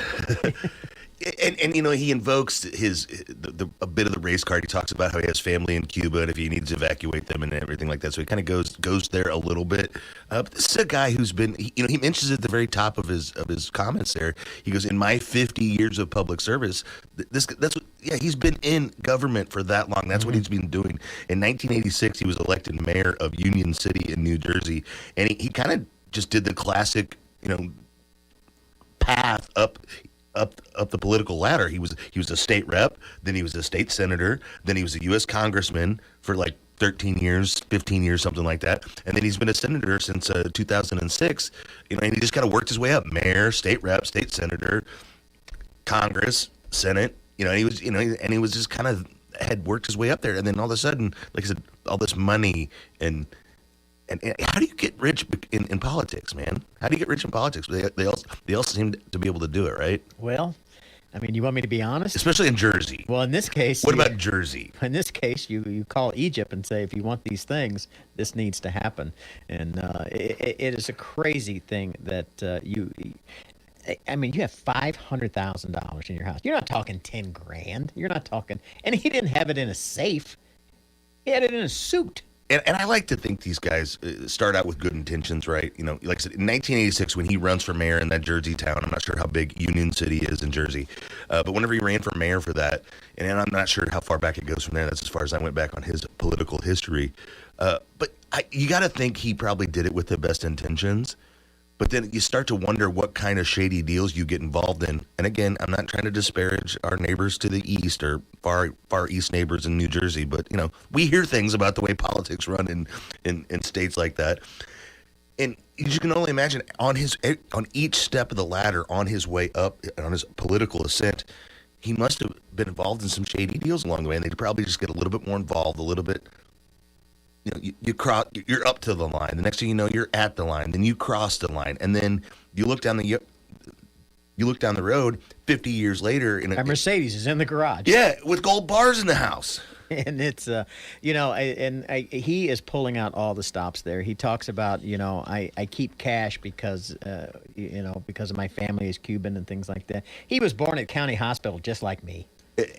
And he invokes a bit of the race card. He talks about how he has family in Cuba and if he needs to evacuate them and everything like that. So he kind of goes there a little bit. But this is a guy who's been, he mentions at the very top of his comments there. He goes, in my 50 years of public service, he's been in government for that long. That's what he's been doing. In 1986, he was elected mayor of Union City in New Jersey, and he kind of just did the classic, path up the political ladder. He was a state rep, then he was a state senator, then he was a U.S. congressman for like 13 years, 15 years, something like that, and then he's been a senator since 2006. And he just kind of worked his way up: mayor, state rep, state senator, Congress, Senate. And he was just kind of had worked his way up there, and then all of a sudden, like I said, all this money and how do you get rich in politics, man? How do you get rich in politics? They all seem to be able to do it, right? Well, you want me to be honest? Especially in Jersey. Well, in this case... What about Jersey? In this case, you call Egypt and say, if you want these things, this needs to happen. And it is a crazy thing that you have $500,000 in your house. You're not talking 10 grand. You're not talking... And he didn't have it in a safe. He had it in a suit. And I like to think these guys start out with good intentions, right? Like I said, in 1986, when he runs for mayor in that Jersey town, I'm not sure how big Union City is in Jersey, but whenever he ran for mayor for that, and I'm not sure how far back it goes from there, that's as far as I went back on his political history, but you got to think he probably did it with the best intentions. But then you start to wonder what kind of shady deals you get involved in. And again, I'm not trying to disparage our neighbors to the east or far east neighbors in New Jersey, but we hear things about the way politics run in states like that. And you can only imagine on each step of the ladder, on his way up, on his political ascent, he must have been involved in some shady deals along the way, and they'd probably just get a little bit more involved, a little bit. You're up to the line. The next thing you know, you're at the line. Then you cross the line, and then you look down the road. 50 years later, a Mercedes is in the garage. Yeah, with gold bars in the house. And it's he is pulling out all the stops there. He talks about I keep cash because because of my family is Cuban and things like that. He was born at County Hospital just like me.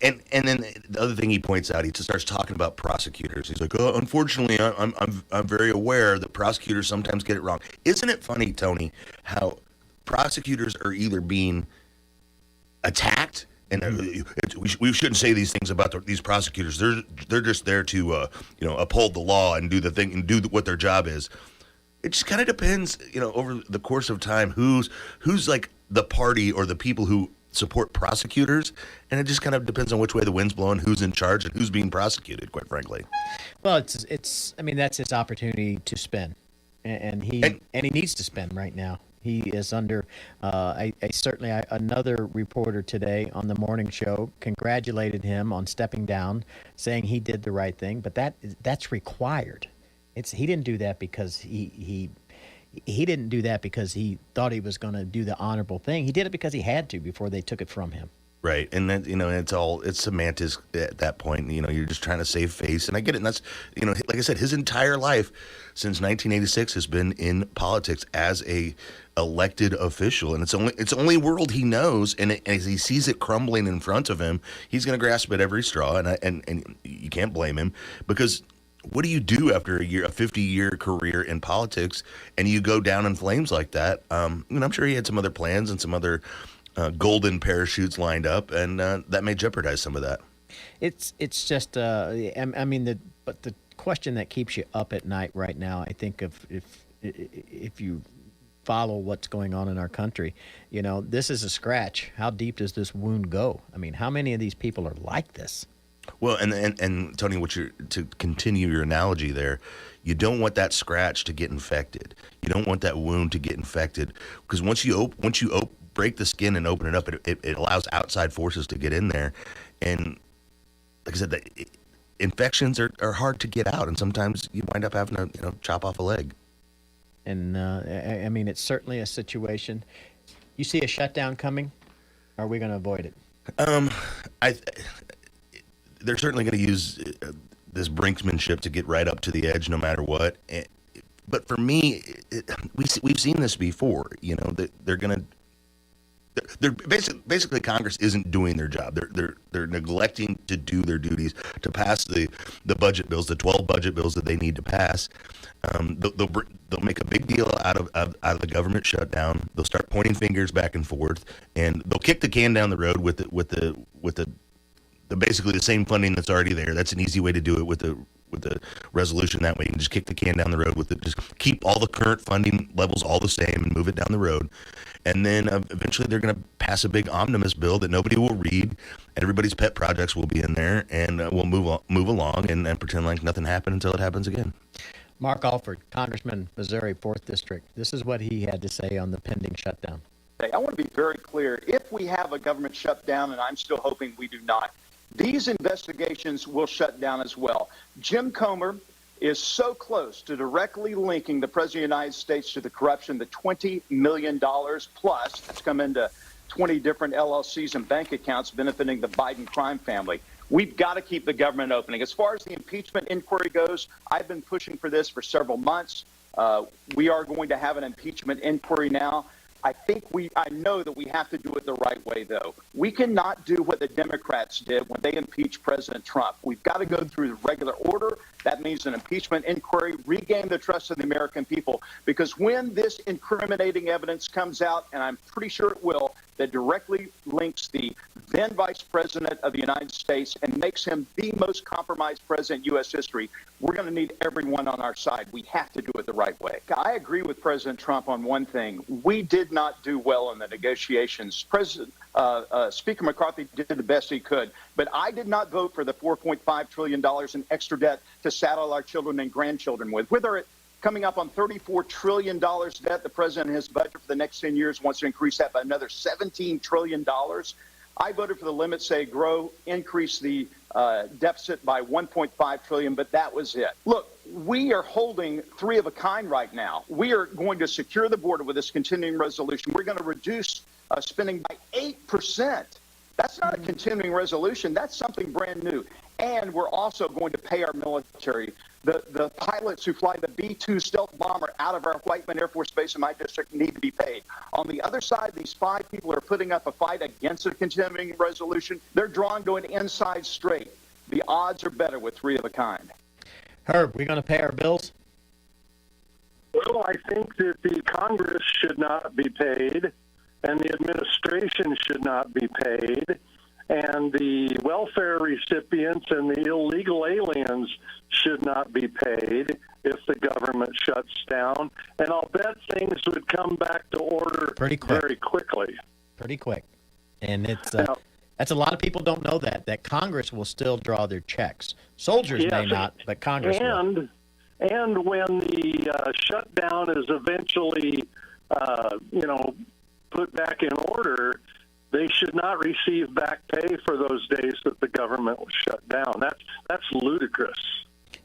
And then the other thing he points out, he just starts talking about prosecutors. He's like, unfortunately, I'm very aware that prosecutors sometimes get it wrong. Isn't it funny, Tony, how prosecutors are either being attacked, and we shouldn't say these things about these prosecutors. They're just there to uphold the law and do the thing and do what their job is. It just kind of depends, over the course of time, who's like the party or the people who support prosecutors, and it just kind of depends on which way the wind's blowing, who's in charge, and who's being prosecuted, quite frankly. Well, that's his opportunity to spin, and he needs to spin right now. He is under. Another reporter today on the morning show congratulated him on stepping down, saying he did the right thing. But that's required. He didn't do that because he didn't do that because he thought he was going to do the honorable thing. He did it because he had to before they took it from him. Right, and then it's semantics at that point. You're just trying to save face, and I get it. And that's like I said, his entire life since 1986 has been in politics as a elected official, and it's only world he knows. And as he sees it crumbling in front of him, he's going to grasp at every straw, and you can't blame him, because what do you do after a 50-year career in politics, and you go down in flames like that? I'm sure he had some other plans and some other golden parachutes lined up, and that may jeopardize some of that. It's just the question that keeps you up at night right now, I think, if you follow what's going on in our country. You know, this is a scratch. How deep does this wound go? I mean, how many of these people are like this? Well, and Tony, to continue your analogy there, you don't want that scratch to get infected. You don't want that wound to get infected, because once you break the skin and open it up, it allows outside forces to get in there, and like I said, infections are hard to get out, and sometimes you wind up having to chop off a leg. And I mean, it's certainly a situation. You see a shutdown coming? Or are we going to avoid it? They're certainly going to use this brinksmanship to get right up to the edge, no matter what. But for me, we've seen this before. You know, they're basically Congress isn't doing their job. They're neglecting to do their duties to pass the budget bills, the 12 budget bills that they need to pass. They'll make a big deal out of the government shutdown. They'll start pointing fingers back and forth, and they'll kick the can down the road with the basically the same funding that's already there. That's an easy way to do it with the resolution. That way you can just kick the can down the road with it. Just keep all the current funding levels all the same and move it down the road. And then eventually they're going to pass a big omnibus bill that nobody will read, and everybody's pet projects will be in there, and we'll move along and pretend like nothing happened until it happens again. Mark Alford, Congressman, Missouri, 4th District. This is what he had to say on the pending shutdown. I want to be very clear. If we have a government shutdown, and I'm still hoping we do not, these investigations will shut down as well. Jim Comer is so close to directly linking the President of the United States to the corruption, the $20 million plus that's come into 20 different LLCs and bank accounts benefiting the Biden crime family. We've got to keep the government opening. As far as the impeachment inquiry goes, I've been pushing for this for several months. We are going to have an impeachment inquiry now. I know that we have to do it the right way, though. We cannot do what the Democrats did when they impeached President Trump. We've got to go through the regular order. That means an impeachment inquiry, regain the trust of the American people. Because when this incriminating evidence comes out, and I'm pretty sure it will, that directly links the then Vice President of the United States and makes him the most compromised president in U.S. history, we're going to need everyone on our side. We have to do it the right way. I agree with President Trump on one thing. We did not do well in the negotiations. Speaker McCarthy did the best he could, but I did not vote for the $4.5 trillion in extra debt to saddle our children and grandchildren with. Whether it coming up on $34 trillion debt, the president in his budget for the next 10 years wants to increase that by another $17 trillion. I voted for the limit, say, increase the deficit by $1.5 trillion, but that was it. Look, we are holding three of a kind right now. We are going to secure the border with this continuing resolution. We're going to reduce spending by 8%. That's not a continuing resolution. That's something brand new. And we're also going to pay our military. The pilots who fly the B-2 stealth bomber out of our Whiteman Air Force Base in my district need to be paid. On the other side, these 5 people are putting up a fight against a continuing resolution. They're drawn to an inside straight. The odds are better with three of a kind. Herb, we going to pay our bills? Well, I think that the Congress should not be paid, and the administration should not be paid, and the welfare recipients and the illegal aliens should not be paid if the government shuts down. And I'll bet things would come back to order very quickly. Pretty quick. And it's that's a lot of people don't know that Congress will still draw their checks. Soldiers may not, but Congress will. And when the shutdown is eventually, put back in order, they should not receive back pay for those days that the government was shut down. That's ludicrous.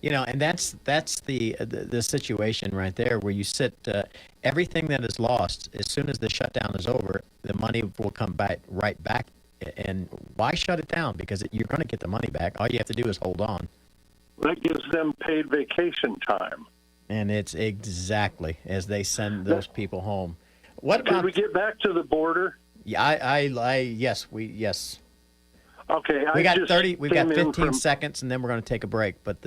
And that's the situation right there, where you sit everything that is lost as soon as the shutdown is over, the money will come back right back. And why shut it down? Because you're going to get the money back. All you have to do is hold on. That gives them paid vacation time. And it's exactly as they send those people home. What about? Could we get back to the border? Yeah, yes. Okay, we got 30. We've got 15 seconds, and then we're going to take a break. But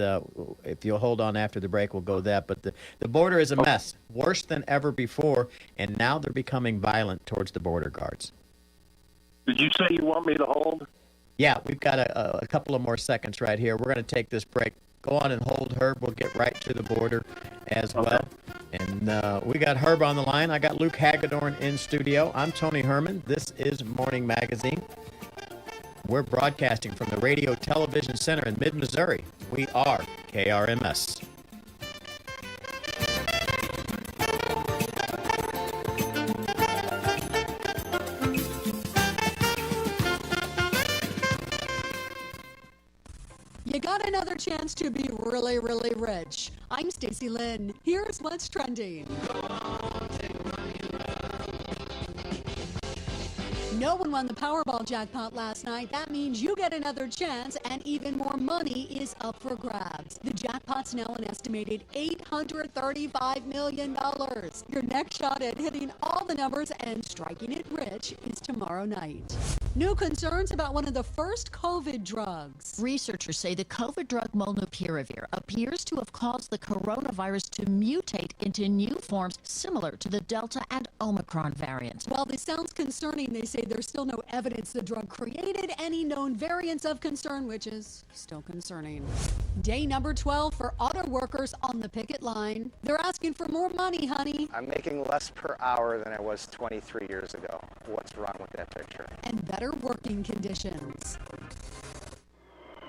if you'll hold on after the break, we'll go that. But the border is a mess, worse than ever before, and now they're becoming violent towards the border guards. Did you say you want me to hold? Yeah, we've got a couple of more seconds right here. We're going to take this break. Go on and hold, Herb. We'll get right to the border as well. And we got Herb on the line. I got Luke Hagedorn in studio. I'm Tony Herman. This is Morning Magazine. We're broadcasting from the Radio Television Center in mid-Missouri. We are KRMS. You got another chance to be really, really rich. I'm Stacy Lynn. Here's what's trending. No one won the Powerball jackpot last night. That means you get another chance, and even more money is up for grabs. The jackpot's now an estimated $835 million. Your next shot at hitting all the numbers and striking it rich is tomorrow night. New concerns about one of the first COVID drugs. Researchers say the COVID drug molnupiravir appears to have caused the coronavirus to mutate into new forms similar to the Delta and Omicron variants. While this sounds concerning, they say there's still no evidence the drug created any known variants of concern, which is still concerning. Day number 12 for auto workers on the picket line. They're asking for more money, honey. I'm making less per hour than I was 23 years ago. What's wrong with that picture? And better working conditions.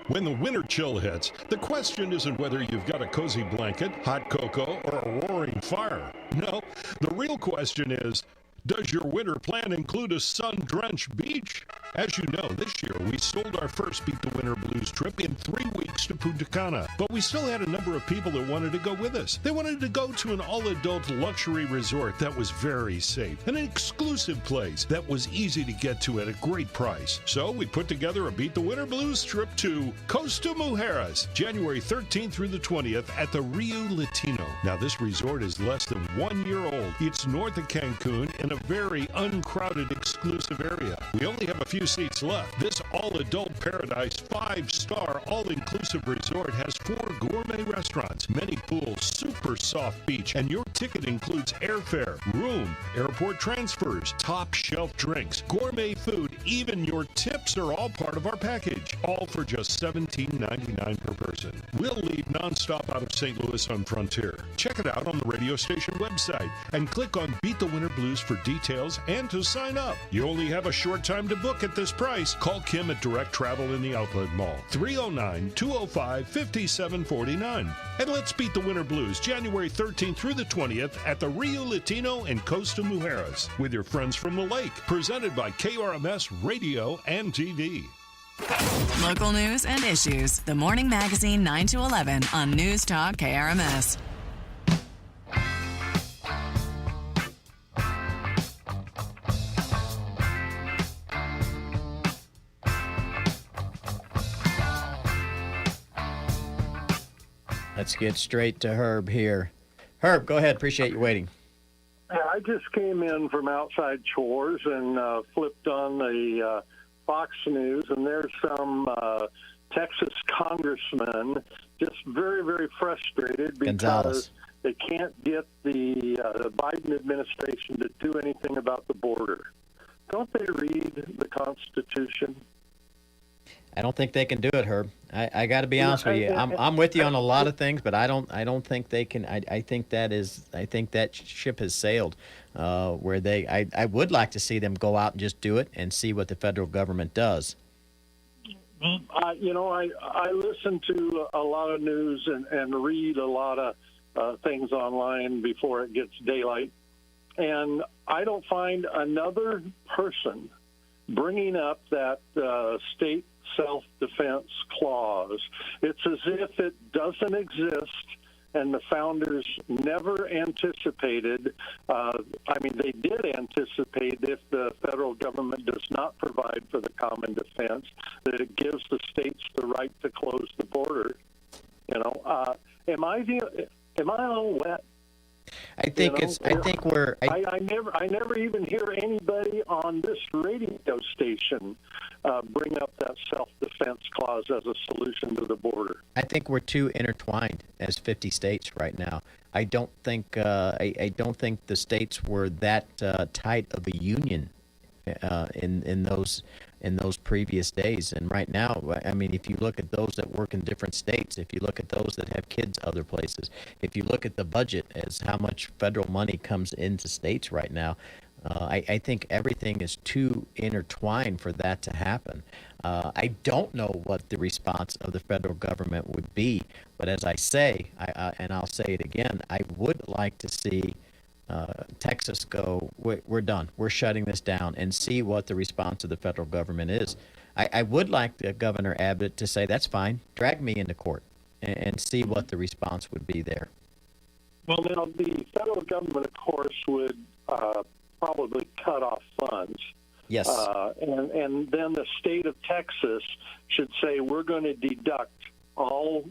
When the winter chill hits, the question isn't whether you've got a cozy blanket, hot cocoa, or a roaring fire. No, the real question is, does your winter plan include a sun-drenched beach? As you know, this year we sold our first Beat the Winter Blues trip in 3 weeks to Punta Cana, but we still had a number of people that wanted to go with us. They wanted to go to an all-adult luxury resort that was very safe, an exclusive place that was easy to get to at a great price. So we put together a Beat the Winter Blues trip to Costa Mujeres, January 13th through the 20th at the Rio Latino. Now this resort is less than 1 year old. It's north of Cancun in a very uncrowded, exclusive area. We only have a few seats left. This all-adult paradise 5-star all-inclusive resort has 4 gourmet restaurants, many pools, super soft beach, and your ticket includes airfare, room, airport transfers, top shelf drinks, gourmet food, even your tips are all part of our package, all for just $17.99 per person. We'll leave nonstop out of St. Louis on Frontier. Check it out on the radio station website and click on Beat the Winter Blues for details and to sign up. You only have a short time to book at this price. Call Kim at Direct Travel in the Outlet Mall, 309-205-5749. And let's beat the winter blues January 13th through the 20th at the Rio Latino in Costa Mujeres with your friends from the lake. Presented by KRMS Radio and TV. Local news and issues. The Morning Magazine 9 to 11 on News Talk KRMS. Let's get straight to Herb here. Herb, go ahead. Appreciate you waiting. I just came in from outside chores and flipped on the Fox News, and there's some Texas congressmen just very, very frustrated because they can't get the Biden administration to do anything about the border. Don't they read the Constitution? I don't think they can do it, Herb. I got to be honest with you. I'm with you on a lot of things, but I don't think they can. I think that ship has sailed. Where I would like to see them go out and just do it and see what the federal government does. I listen to a lot of news and read a lot of things online before it gets daylight, and I don't find another person bringing up that state self-defense clause. It's as if it doesn't exist, and the founders never anticipated. They did anticipate if the federal government does not provide for the common defense, that it gives the states the right to close the border. Am I all wet? I think I never even hear anybody on this radio station bring up that self-defense clause as a solution to the border. I think we're too intertwined as 50 states right now. I don't think the states were that tight of a union in in those previous days. And right now, I mean, if you look at those that work in different states, if you look at those that have kids other places, if you look at the budget as how much federal money comes into states right now, I think everything is too intertwined for that to happen. I don't know what the response of the federal government would be, but as I say, and I'll say it again, I would like to see Texas go, we're done, we're shutting this down, and see what the response of the federal government is. I would like Governor Abbott to say, that's fine, drag me into court, and see what the response would be there. Well, now, the federal government, of course, would probably cut off funds. Yes. And then the state of Texas should say, we're going to deduct all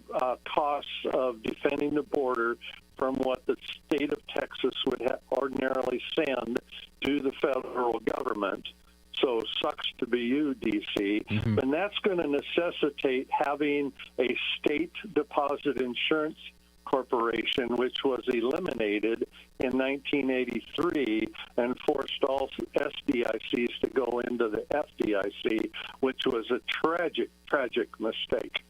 costs of defending the border from what the state of Texas would ordinarily send to the federal government. So sucks to be you, D.C. Mm-hmm. And that's going to necessitate having a state deposit insurance corporation, which was eliminated in 1983 and forced all SDICs to go into the FDIC, which was a tragic mistake.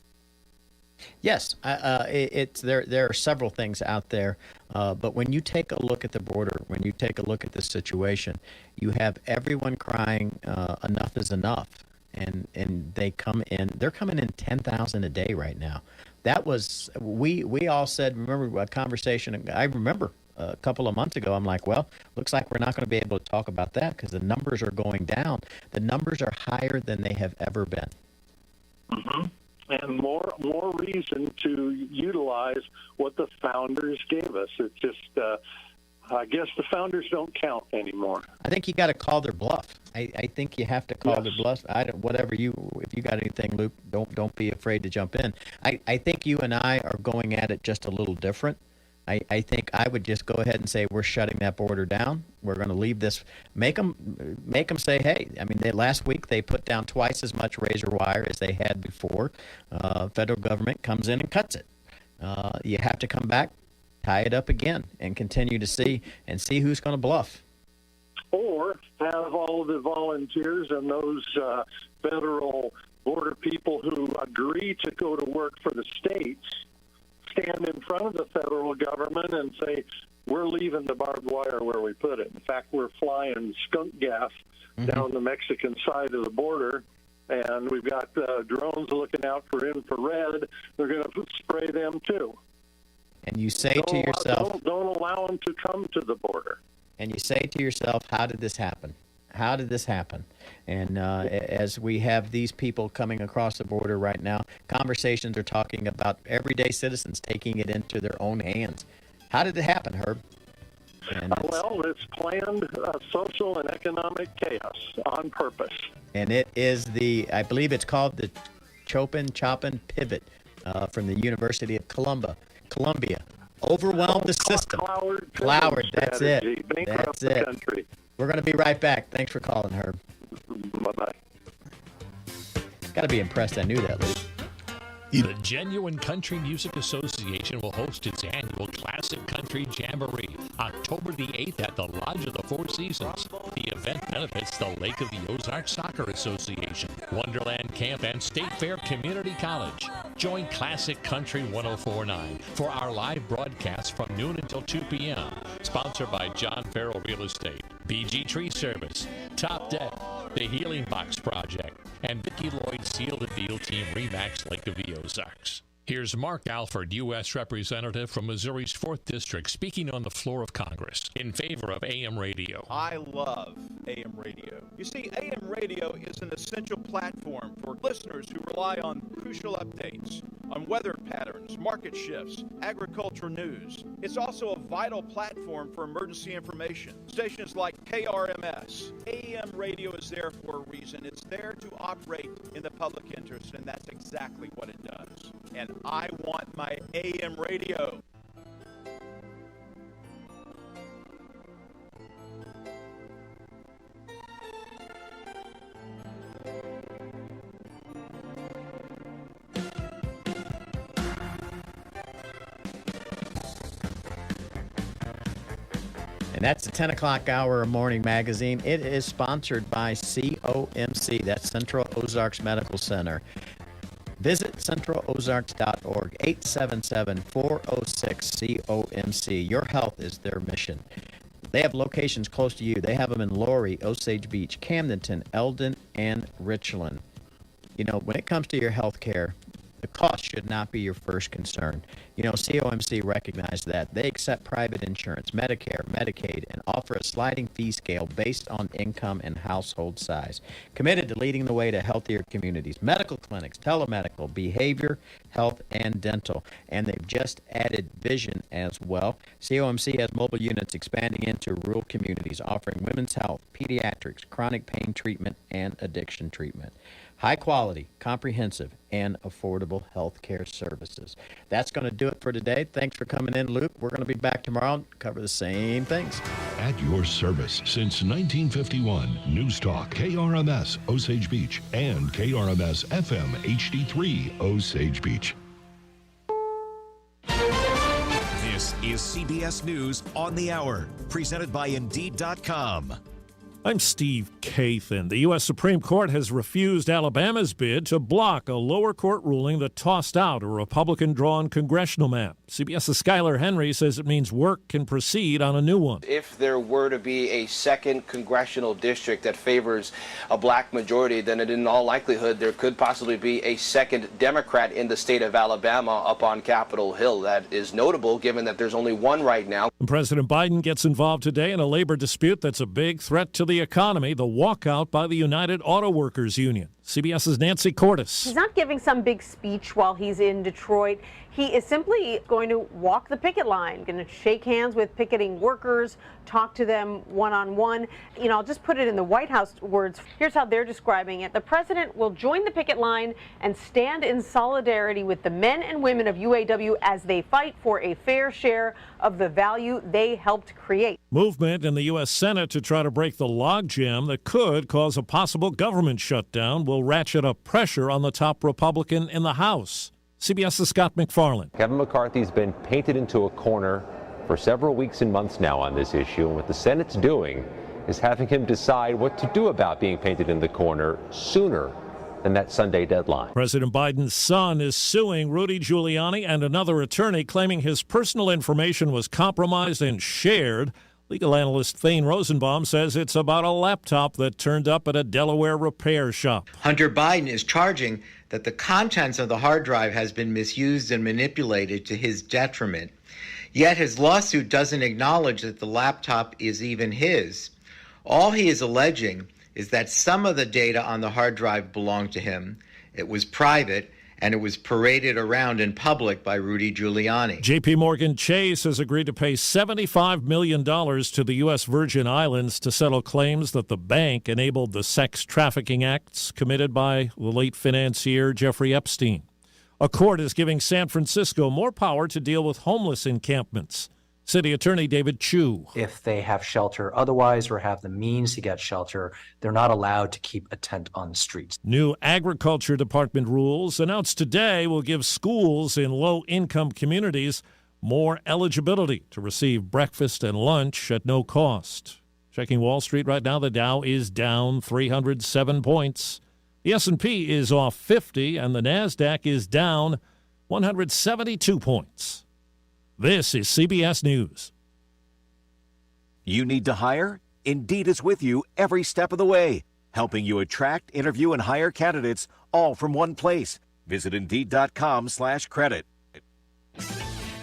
Yes, there are several things out there, but when you take a look at the border, when you take a look at this situation, you have everyone crying enough is enough, and they come in. They're coming in 10,000 a day right now. That was we all said. Remember a conversation? I remember a couple of months ago. I'm like, well, looks like we're not going to be able to talk about that because the numbers are going down. The numbers are higher than they have ever been. Mm-hmm. And more reason to utilize what the founders gave us. It's just, I guess the founders don't count anymore. I think you got to call their bluff. I think you have to call their bluff. If you got anything, Luke, don't be afraid to jump in. I think you and I are going at it just a little different. I think I would just go ahead and say we're shutting that border down. We're going to leave this. Make them say, hey. I mean, last week they put down twice as much razor wire as they had before. Federal government comes in and cuts it. You have to come back, tie it up again, and continue to see who's going to bluff. Or have all the volunteers and those federal border people who agree to go to work for the states stand in front of the federal government and say, we're leaving the barbed wire where we put it. In fact, we're flying skunk gas down the Mexican side of the border, and we've got drones looking out for infrared. They're going to spray them too. And you say to yourself, don't allow them to come to the border. And you say to yourself, how did this happen? How did this happen? And as we have these people coming across the border right now, conversations are talking about everyday citizens taking it into their own hands. How did it happen, Herb? Well, it's planned social and economic chaos on purpose. And it is I believe it's called the Chopin Pivot from the University of Columbia. Overwhelmed the system. Cloward, that's it. That's it. Country. We're going to be right back. Thanks for calling, Herb. Bye-bye. Got to be impressed I knew that, Luke. The Genuine Country Music Association will host its annual Classic Country Jamboree October the 8th at the Lodge of the Four Seasons. The event benefits the Lake of the Ozarks Soccer Association, Wonderland Camp, and State Fair Community College. Join Classic Country 104.9 for our live broadcast from noon until 2 p.m. Sponsored by John Farrell Real Estate, BG Tree Service, Top Deck, The Healing Box Project, and Vicki Lloyd Seal the Deal Team Remax Lake of the Ozarks. Here's Mark Alford, U.S. Representative from Missouri's 4th District, speaking on the floor of Congress in favor of AM radio. I love AM radio. You see, AM radio is an essential platform for listeners who rely on crucial updates on weather patterns, market shifts, agricultural news. It's also a vital platform for emergency information. Stations like KRMS, AM radio is there for a reason. It's there to operate in the public interest, and that's exactly what it does. And I want my AM radio. that's the 10 o'clock hour of Morning Magazine. It is sponsored by COMC. That's Central Ozarks Medical Center. Visit centralozarks.org, 877-406-COMC. Your health is their mission. They have locations close to you. They have them in Laurie, Osage Beach, Camdenton, Eldon, and Richland. You know, when it comes to your health care, the cost should not be your first concern. You know, COMC recognized that. They accept private insurance, Medicare, Medicaid, and offer a sliding fee scale based on income and household size. Committed to leading the way to healthier communities, medical clinics, telemedical, behavior, health, and dental. And they've just added vision as well. COMC has mobile units expanding into rural communities, offering women's health, pediatrics, chronic pain treatment, and addiction treatment. High quality, comprehensive, and affordable health care services. That's going to do it for today. Thanks for coming in, Luke. We're going to be back tomorrow and cover the same things. At your service since 1951, News Talk, KRMS, Osage Beach, and KRMS FM HD3, Osage Beach. This is CBS News on the Hour, presented by Indeed.com. I'm Steve Kathan. The U.S. Supreme Court has refused Alabama's bid to block a lower court ruling that tossed out a Republican-drawn congressional map. CBS's Skylar Henry says it means work can proceed on a new one. If there were to be a second congressional district that favors a black majority, then in all likelihood there could possibly be a second Democrat in the state of Alabama up on Capitol Hill. That is notable given that there's only one right now. And President Biden gets involved today in a labor dispute that's a big threat to the economy, the walkout by the United Auto Workers Union. CBS's Nancy Cordes. He's not giving some big speech while he's in Detroit. He is simply going to walk the picket line, going to shake hands with picketing workers, talk to them one-on-one. You know, I'll just put it in the White House words. Here's how they're describing it. The president will join the picket line and stand in solidarity with the men and women of UAW as they fight for a fair share of the value they helped create. Movement in the U.S. Senate to try to break the logjam that could cause a possible government shutdown will ratchet up pressure on the top Republican in the House. CBS's Scott McFarland. Kevin McCarthy's been painted into a corner for several weeks and months now on this issue, and what the Senate's doing is having him decide what to do about being painted in the corner sooner than that Sunday deadline. President Biden's son is suing Rudy Giuliani and another attorney, claiming his personal information was compromised and shared. Legal analyst Thane Rosenbaum says it's about a laptop that turned up at a Delaware repair shop. Hunter Biden is charging that the contents of the hard drive has been misused and manipulated to his detriment. Yet his lawsuit doesn't acknowledge that the laptop is even his. All he is alleging is that some of the data on the hard drive belonged to him, it was private, and it was paraded around in public by Rudy Giuliani. J.P. Morgan Chase has agreed to pay $75 million to the U.S. Virgin Islands to settle claims that the bank enabled the sex trafficking acts committed by the late financier Jeffrey Epstein. A court is giving San Francisco more power to deal with homeless encampments. City Attorney David Chu. If they have shelter otherwise or have the means to get shelter, they're not allowed to keep a tent on the streets. New Agriculture Department rules announced today will give schools in low-income communities more eligibility to receive breakfast and lunch at no cost. Checking Wall Street right now, the Dow is down 307 points. The S&P is off 50, and the NASDAQ is down 172 points. This is CBS News. You need to hire? Indeed is with you every step of the way, helping you attract, interview, and hire candidates all from one place. Visit Indeed.com/credit.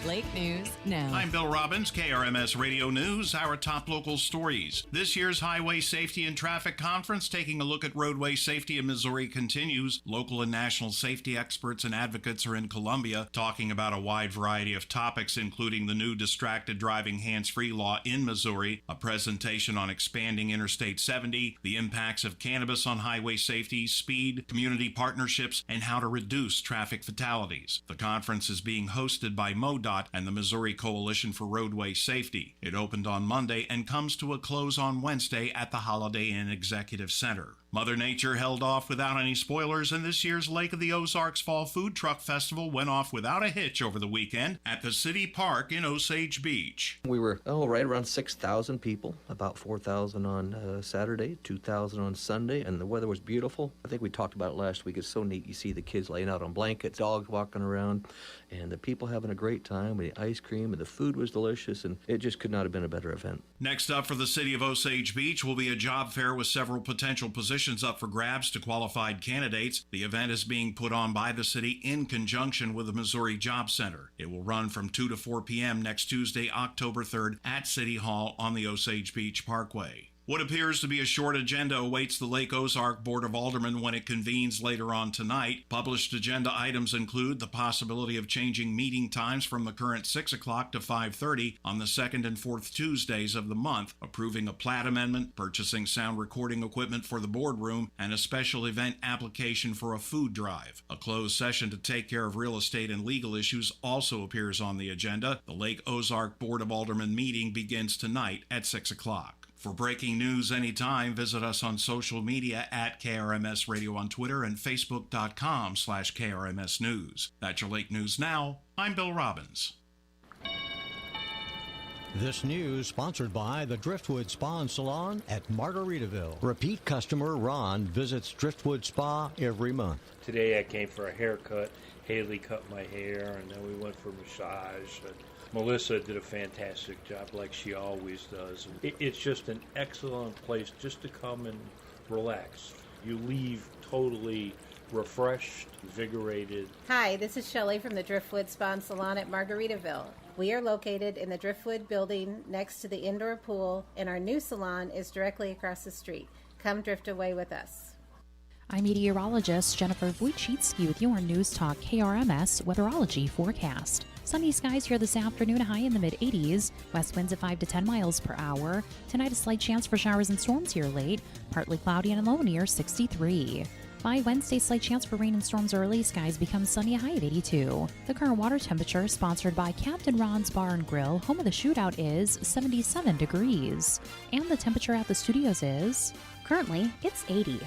Lake News Now. I'm Bill Robbins, KRMS Radio News, our top local stories. This year's Highway Safety and Traffic Conference, taking a look at roadway safety in Missouri, continues. Local and national safety experts and advocates are in Columbia talking about a wide variety of topics, including the new distracted driving hands-free law in Missouri, a presentation on expanding Interstate 70, the impacts of cannabis on highway safety, speed, community partnerships, and how to reduce traffic fatalities. The conference is being hosted by MoDOT MoDOT and the Missouri Coalition for Roadway Safety. It opened on Monday and comes to a close on Wednesday at the Holiday Inn Executive Center. Mother Nature held off without any spoilers, and this year's Lake of the Ozarks Fall Food Truck Festival went off without a hitch over the weekend at the City Park in Osage Beach. We were right around 6,000 people, about 4,000 on Saturday, 2,000 on Sunday, and the weather was beautiful. I think we talked about it last week. It's so neat. You see the kids laying out on blankets, dogs walking around, and the people having a great time with the ice cream, and the food was delicious, and it just could not have been a better event. Next up for the city of Osage Beach will be a job fair with several potential positions up for grabs to qualified candidates. The event is being put on by the city in conjunction with the Missouri Job Center. It will run from 2 to 4 p.m. next Tuesday, October 3rd at City Hall on the Osage Beach Parkway. What appears to be a short agenda awaits the Lake Ozark Board of Aldermen when it convenes later on tonight. Published agenda items include the possibility of changing meeting times from the current 6 o'clock to 5:30 on the second and fourth Tuesdays of the month, approving a plat amendment, purchasing sound recording equipment for the boardroom, and a special event application for a food drive. A closed session to take care of real estate and legal issues also appears on the agenda. The Lake Ozark Board of Aldermen meeting begins tonight at 6 o'clock. For breaking news anytime, visit us on social media at KRMS Radio on Twitter and Facebook.com/KRMS News. That's your Lake News Now. I'm Bill Robbins. This news sponsored by the Driftwood Spa and Salon at Margaritaville. Repeat customer Ron visits Driftwood Spa every month. Today I came for a haircut. Haley cut my hair, and then we went for a massage. Melissa did a fantastic job like she always does. It's just an excellent place just to come and relax. You leave totally refreshed, invigorated. Hi, this is Shelley from the Driftwood Spa and Salon at Margaritaville. We are located in the Driftwood building next to the indoor pool, and our new salon is directly across the street. Come drift away with us. I'm meteorologist Jennifer Wojcicki with your News Talk KRMS weatherology forecast. Sunny skies here this afternoon, high in the mid-80s. West winds at 5 to 10 miles per hour. Tonight, a slight chance for showers and storms here late. Partly cloudy and a low near 63. By Wednesday, slight chance for rain and storms early. Skies become sunny, a high of 82. The current water temperature, sponsored by Captain Ron's Bar and Grill, home of the shootout, is 77 degrees. And the temperature at the studios is... currently, it's 80.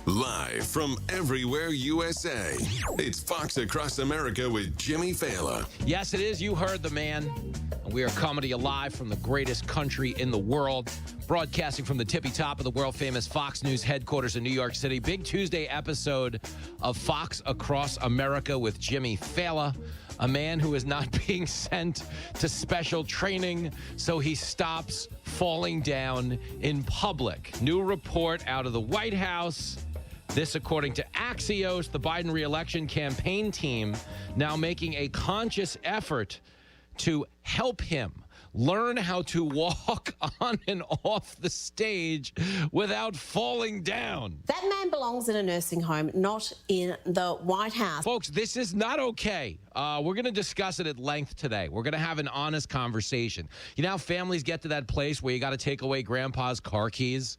Live from everywhere USA, it's Fox Across America with Jimmy Fallon. Yes, it is. You heard the man. We are coming to you live from the greatest country in the world, broadcasting from the tippy top of the world-famous Fox News headquarters in New York City. Big Tuesday episode of Fox Across America with Jimmy Fallon, a man who is not being sent to special training, so he stops falling down in public. New report out of the White House. This, according to Axios, the Biden re-election campaign team now making a conscious effort to help him learn how to walk on and off the stage without falling down. That man belongs in a nursing home, not in the White House. Folks, this is not okay. We're going to discuss it at length today. We're going to have an honest conversation. You know how families get to that place where you got to take away grandpa's car keys?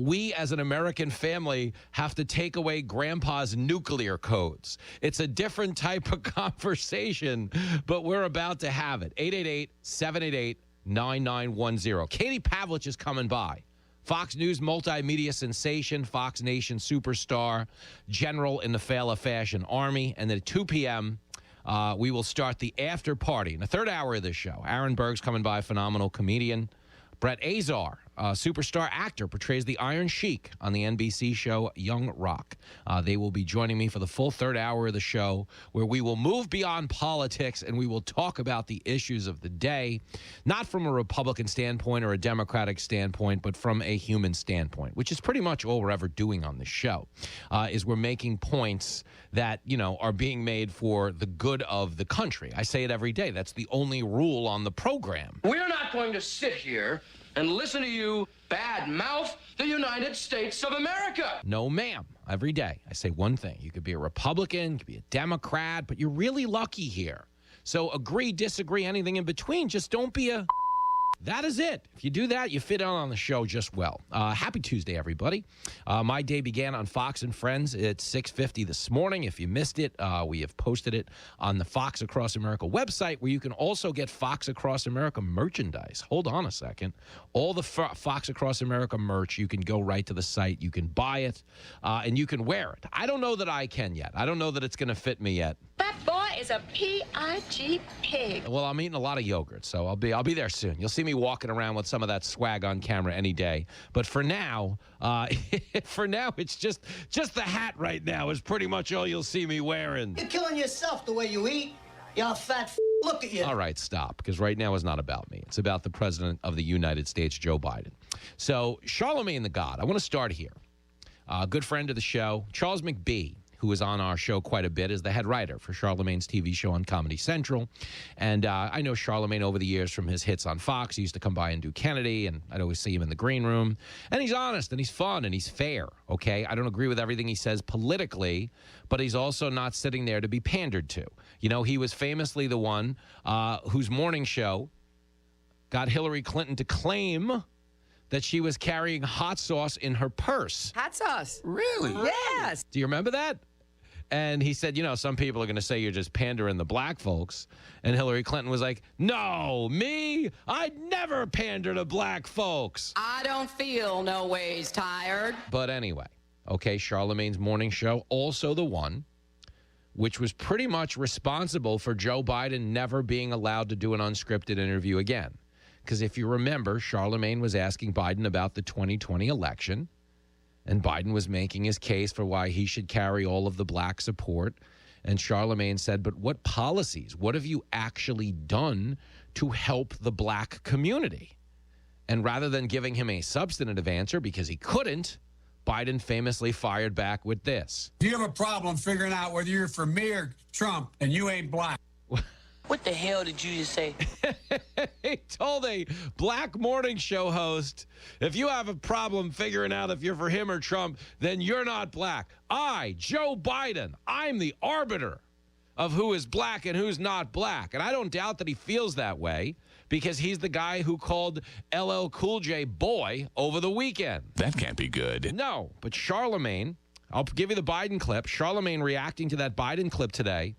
We, as an American family, have to take away grandpa's nuclear codes. It's a different type of conversation, but we're about to have it. 888-788-9910. Katie Pavlich is coming by. Fox News multimedia sensation, Fox Nation superstar, general in the Fala Fashion Army. And then at 2 p.m., we will start the after party in the third hour of this show. Aaron Berg's coming by, phenomenal comedian. Brett Azar, superstar actor, portrays the Iron Sheik on the NBC show Young Rock. They will be joining me for the full third hour of the show, where we will move beyond politics and we will talk about the issues of the day, not from a Republican standpoint or a Democratic standpoint, but from a human standpoint, which is pretty much all we're ever doing on the show, is we're making points that, you know, are being made for the good of the country. I say it every day. That's the only rule on the program. We're not going to sit here and listen to you bad-mouth the United States of America. No, ma'am. Every day I say one thing. You could be a Republican, you could be a Democrat, but you're really lucky here. So agree, disagree, anything in between. Just don't be a That is it. If you do that, you fit on the show just well. Happy Tuesday, everybody. My day began on Fox and Friends at 6:50 this morning. If you missed it, we have posted it on the Fox Across America website, where you can also get Fox Across America merchandise. Hold on a second. All the Fox Across America merch, you can go right to the site. You can buy it, and you can wear it. I don't know that I can yet. I don't know that it's going to fit me yet. That boy is a P-I-G pig. Well, I'm eating a lot of yogurt, so I'll be there soon. You'll see me walking around with some of that swag on camera any day. But for now, it's just the hat right now is pretty much all you'll see me wearing. You're killing yourself the way you eat. You fat look at you. All right, stop, because right now is not about me. It's about the President of the United States, Joe Biden. So, Charlemagne the God, I want to start here. Good friend of the show, Charles McBee, who is on our show quite a bit, is the head writer for Charlemagne's TV show on Comedy Central. And I know Charlemagne over the years from his hits on Fox. He used to come by and do Kennedy, and I'd always see him in the green room. And he's honest, and he's fun, and he's fair, okay? I don't agree with everything he says politically, but he's also not sitting there to be pandered to. You know, he was famously the one whose morning show got Hillary Clinton to claim that she was carrying hot sauce in her purse. Hot sauce. Really? Yes. Do you remember that? And he said, you know, some people are going to say you're just pandering the black folks. And Hillary Clinton was like, no, me? I'd never pander to black folks. I don't feel no ways tired. But anyway, okay, Charlemagne's morning show, also the one which was pretty much responsible for Joe Biden never being allowed to do an unscripted interview again. Because if you remember, Charlemagne was asking Biden about the 2020 election. And Biden was making his case for why he should carry all of the black support. And Charlemagne said, but what policies, what have you actually done to help the black community? And rather than giving him a substantive answer, because he couldn't, Biden famously fired back with this. Do you have a problem figuring out whether you're for me or Trump and you ain't black? What the hell did you just say? He told a black morning show host, if you have a problem figuring out if you're for him or Trump, then you're not black. I, Joe Biden, I'm the arbiter of who is black and who's not black. And I don't doubt that he feels that way because he's the guy who called LL Cool J boy over the weekend. That can't be good. No, but Charlemagne, I'll give you the Biden clip. Charlemagne reacting to that Biden clip today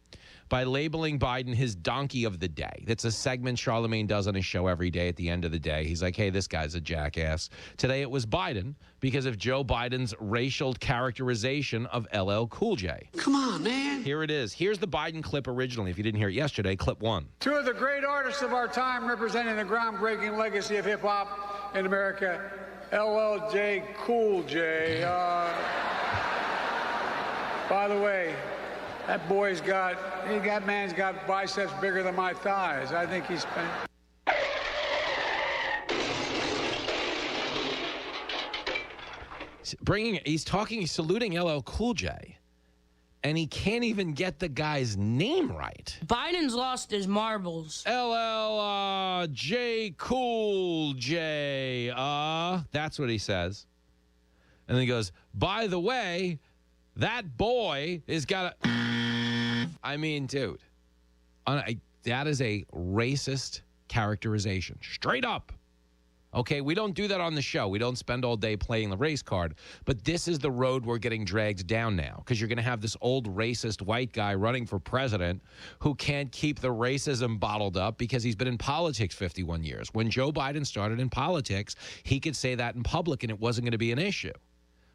by labeling Biden his donkey of the day. That's a segment Charlemagne does on his show every day at the end of the day. He's like, hey, this guy's a jackass. Today it was Biden because of Joe Biden's racial characterization of LL Cool J. Come on, man. Here it is. Here's the Biden clip originally. If you didn't hear it yesterday, clip 1. Two of the great artists of our time representing the groundbreaking legacy of hip-hop in America, LL Cool J. By the way, that man's got biceps bigger than my thighs. I think he's he's saluting LL Cool J, and he can't even get the guy's name right. Biden's lost his marbles. LL J Cool J. That's what he says. And then he goes, by the way, that boy is got a... I mean, dude, that is a racist characterization. Straight up. Okay, we don't do that on the show. We don't spend all day playing the race card. But this is the road we're getting dragged down now because you're going to have this old racist white guy running for president who can't keep the racism bottled up because he's been in politics 51 years. When Joe Biden started in politics, he could say that in public and it wasn't going to be an issue.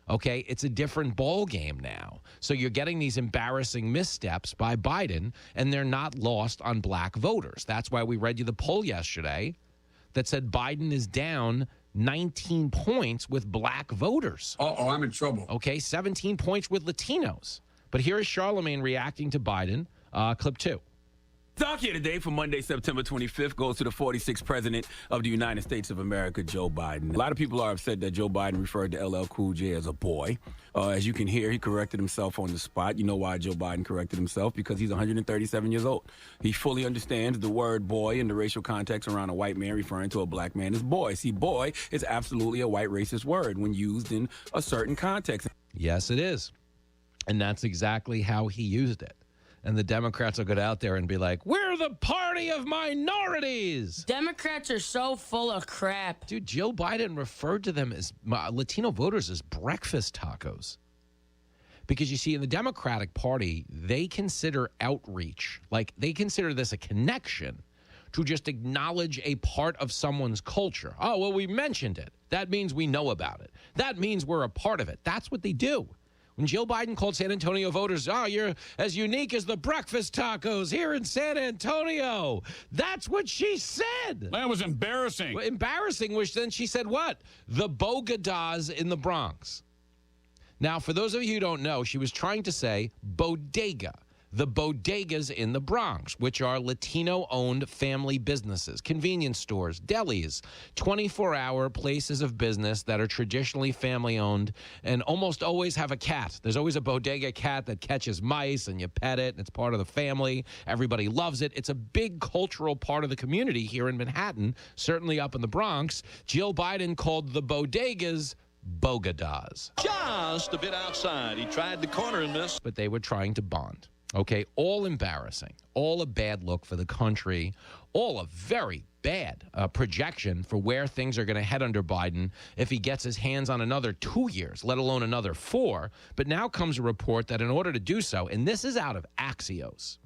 Okay, it's a different ball game now. So you're getting these embarrassing missteps by Biden, and they're not lost on black voters. That's why we read you the poll yesterday that said Biden is down 19 points with black voters. Uh-oh, I'm in trouble. Okay, 17 points with Latinos. But here is Charlemagne reacting to Biden, clip 2. Talk here today for Monday, September 25th goes to the 46th president of the United States of America, Joe Biden. A lot of people are upset that Joe Biden referred to LL Cool J as a boy. As you can hear, he corrected himself on the spot. You know why Joe Biden corrected himself? Because he's 137 years old. He fully understands the word boy in the racial context around a white man referring to a black man as boy. See, boy is absolutely a white racist word when used in a certain context. Yes, it is. And that's exactly how he used it. And the Democrats will go out there and be like, we're the party of minorities. Democrats are so full of crap. Dude, Jill Biden referred to them as Latino voters as breakfast tacos. Because you see, in the Democratic Party, they consider outreach, like they consider this a connection to just acknowledge a part of someone's culture. Oh, well, we mentioned it. That means we know about it. That means we're a part of it. That's what they do. When Jill Biden called San Antonio voters, oh, you're as unique as the breakfast tacos here in San Antonio. That's what she said. That was embarrassing. Well, embarrassing, which then she said what? The bodegas in the Bronx. Now, for those of you who don't know, she was trying to say bodega. The bodegas in the Bronx, which are Latino-owned family businesses, convenience stores, delis, 24-hour places of business that are traditionally family-owned and almost always have a cat. There's always a bodega cat that catches mice, and you pet it, and it's part of the family. Everybody loves it. It's a big cultural part of the community here in Manhattan, certainly up in the Bronx. Jill Biden called the bodegas bodegas. Just a bit outside. He tried the corner and missed. But they were trying to bond. Okay, all embarrassing, all a bad look for the country, all a very bad projection for where things are going to head under Biden if he gets his hands on another 2 years, let alone another 4. But now comes a report that in order to do so, and this is out of Axios.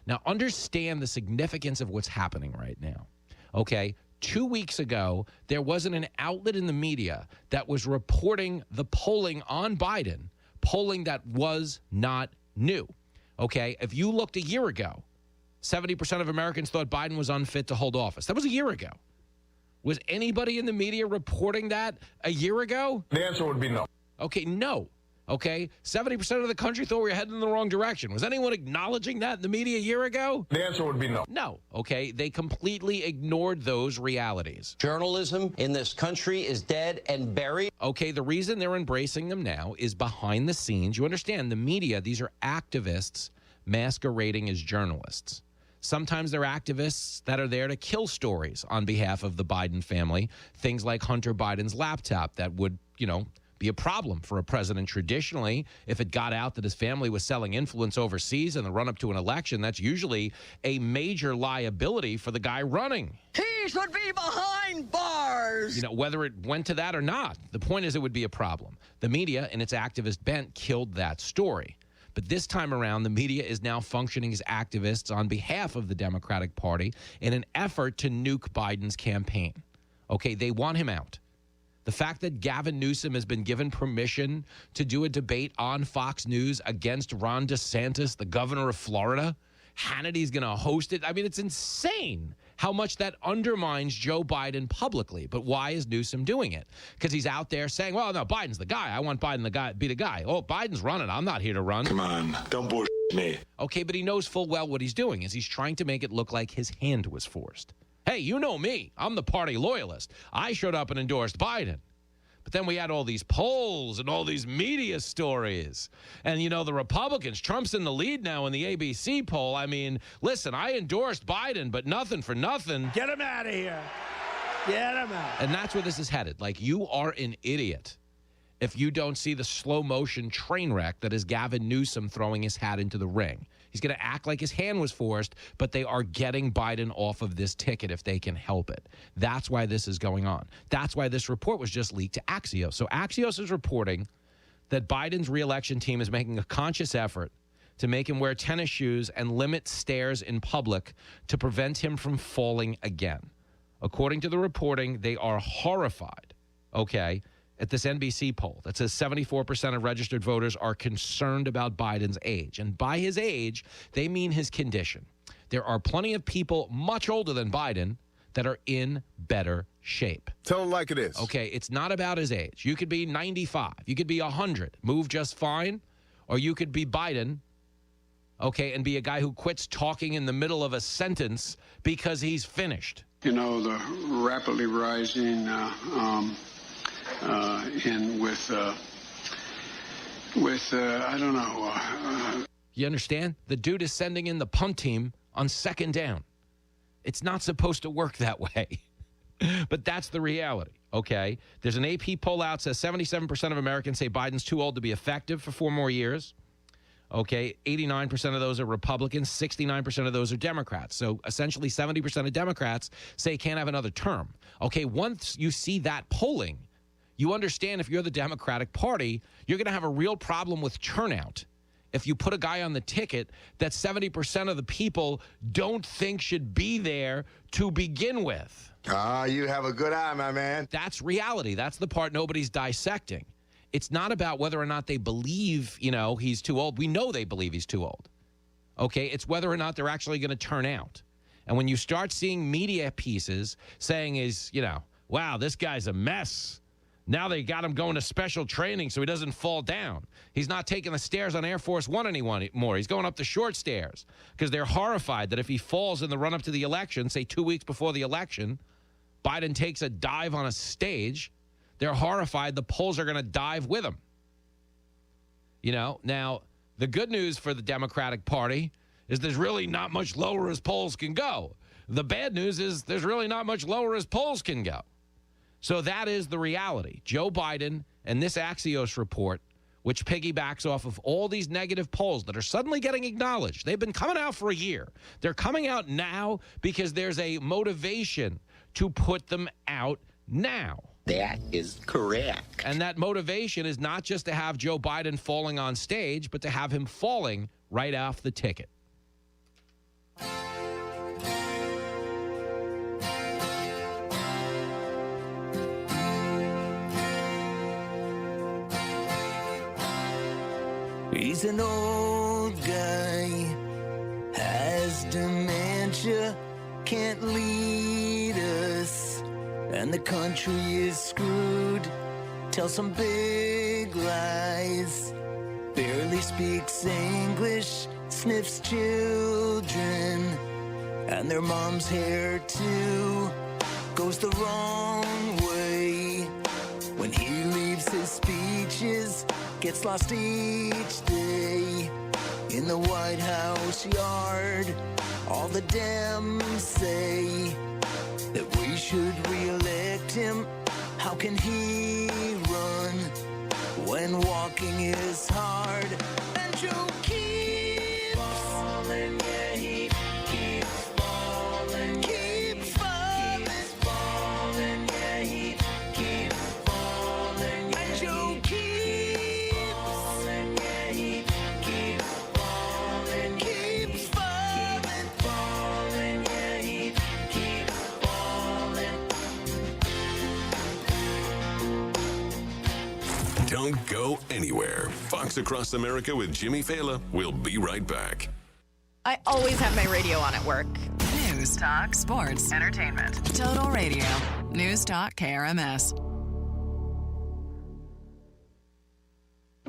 Now, understand the significance of what's happening right now. Okay, 2 weeks ago, there wasn't an outlet in the media that was reporting the polling on Biden, polling that was not new. Okay, if you looked a year ago, 70% of Americans thought Biden was unfit to hold office. That was a year ago. Was anybody in the media reporting that a year ago? The answer would be no. Okay, no. Okay, 70% of the country thought we were heading in the wrong direction. Was anyone acknowledging that in the media a year ago? The answer would be no. No. Okay, they completely ignored those realities. Journalism in this country is dead and buried. Okay, the reason they're embracing them now is behind the scenes. You understand, the media, these are activists masquerading as journalists. Sometimes they're activists that are there to kill stories on behalf of the Biden family. Things like Hunter Biden's laptop that would, be a problem for a president traditionally. If it got out that his family was selling influence overseas in the run-up to an election, that's usually a major liability for the guy running. He should be behind bars. Whether it went to that or not, the point is it would be a problem. The media, in its activist bent, killed that story. But this time around, the media is now functioning as activists on behalf of the Democratic Party in an effort to nuke Biden's campaign. Okay, they want him out. The fact that Gavin Newsom has been given permission to do a debate on Fox News against Ron DeSantis, the governor of Florida, Hannity's going to host it. I mean, it's insane how much that undermines Joe Biden publicly. But why is Newsom doing it? Because he's out there saying, well, no, Biden's the guy. I want Biden to be the guy. Oh, Biden's running. I'm not here to run. Come on, don't bullshit me. Okay, but he knows full well what he's doing is he's trying to make it look like his hand was forced. Hey, you know me. I'm the party loyalist. I showed up and endorsed Biden. But then we had all these polls and all these media stories. And, the Republicans, Trump's in the lead now in the ABC poll. I mean, listen, I endorsed Biden, but nothing for nothing. Get him out of here. Get him out. And that's where this is headed. Like, you are an idiot if you don't see the slow motion train wreck that is Gavin Newsom throwing his hat into the ring. He's going to act like his hand was forced, but they are getting Biden off of this ticket if they can help it. That's why this is going on. That's why this report was just leaked to Axios. So Axios is reporting that Biden's reelection team is making a conscious effort to make him wear tennis shoes and limit stares in public to prevent him from falling again. According to the reporting, they are horrified, at this NBC poll that says 74% of registered voters are concerned about Biden's age. And by his age, they mean his condition. There are plenty of people much older than Biden that are in better shape. Tell him like it is. Okay, it's not about his age. You could be 95. You could be 100, move just fine. Or you could be Biden, and be a guy who quits talking in the middle of a sentence because he's finished. The rapidly rising I don't know. You understand? The dude is sending in the punt team on second down. It's not supposed to work that way. But that's the reality, okay? There's an AP poll out that says 77% of Americans say Biden's too old to be effective for 4 more years. Okay, 89% of those are Republicans, 69% of those are Democrats. So essentially 70% of Democrats say can't have another term. Okay, once you see that polling, you understand if you're the Democratic Party, you're going to have a real problem with turnout. If you put a guy on the ticket that 70% of the people don't think should be there to begin with. You have a good eye, my man. That's reality. That's the part nobody's dissecting. It's not about whether or not they believe, he's too old. We know they believe he's too old. Okay, it's whether or not they're actually going to turn out. And when you start seeing media pieces saying wow, this guy's a mess. Now they got him going to special training so he doesn't fall down. He's not taking the stairs on Air Force One anymore. He's going up the short stairs because they're horrified that if he falls in the run-up to the election, say 2 weeks before the election, Biden takes a dive on a stage, they're horrified the polls are going to dive with him. Now, the good news for the Democratic Party is there's really not much lower as polls can go. The bad news is there's really not much lower as polls can go. So that is the reality. Joe Biden and this Axios report, which piggybacks off of all these negative polls that are suddenly getting acknowledged. They've been coming out for a year. They're coming out now because there's a motivation to put them out now. That is correct. And that motivation is not just to have Joe Biden falling on stage, but to have him falling right off the ticket. He's an old guy, has dementia, can't lead us, and the country is screwed. Tells some big lies, barely speaks English, sniffs children, and their mom's hair too goes the wrong way. When he leaves his speeches, gets lost each day in the White House yard. All the Dems say that we should re-elect him. How can he run when walking is hard? And Joe keeps falling, yeah, he keeps falling, keeps falling, keeps falling, yeah, he keeps falling, and Joe keeps falling, yeah, he keeps falling, keeps falling, falling, yeah, he keeps falling. Don't go anywhere. Fox Across America with Jimmy Fallon. We'll be right back. I always have my radio on at work. News, talk, sports, entertainment. Total Radio. News Talk KRMS.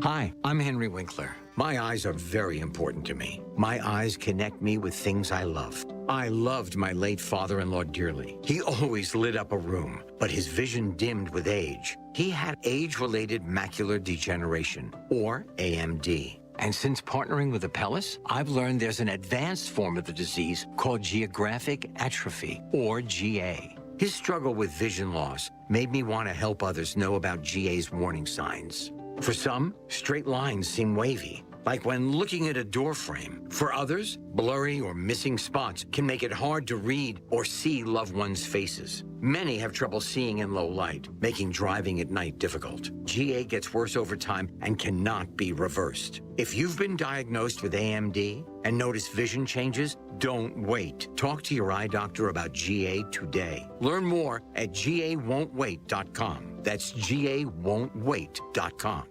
Hi, I'm Henry Winkler. My eyes are very important to me. My eyes connect me with things I love. I loved my late father-in-law dearly. He always lit up a room, but his vision dimmed with age. He had age-related macular degeneration, or AMD. And since partnering with Apellis, I've learned there's an advanced form of the disease called geographic atrophy, or GA. His struggle with vision loss made me want to help others know about GA's warning signs. For some, straight lines seem wavy, like when looking at a door frame. For others, blurry or missing spots can make it hard to read or see loved ones' faces. Many have trouble seeing in low light, making driving at night difficult. GA gets worse over time and cannot be reversed. If you've been diagnosed with AMD and notice vision changes, don't wait. Talk to your eye doctor about GA today. Learn more at GAWon'tWait.com. That's GAWon'tWait.com.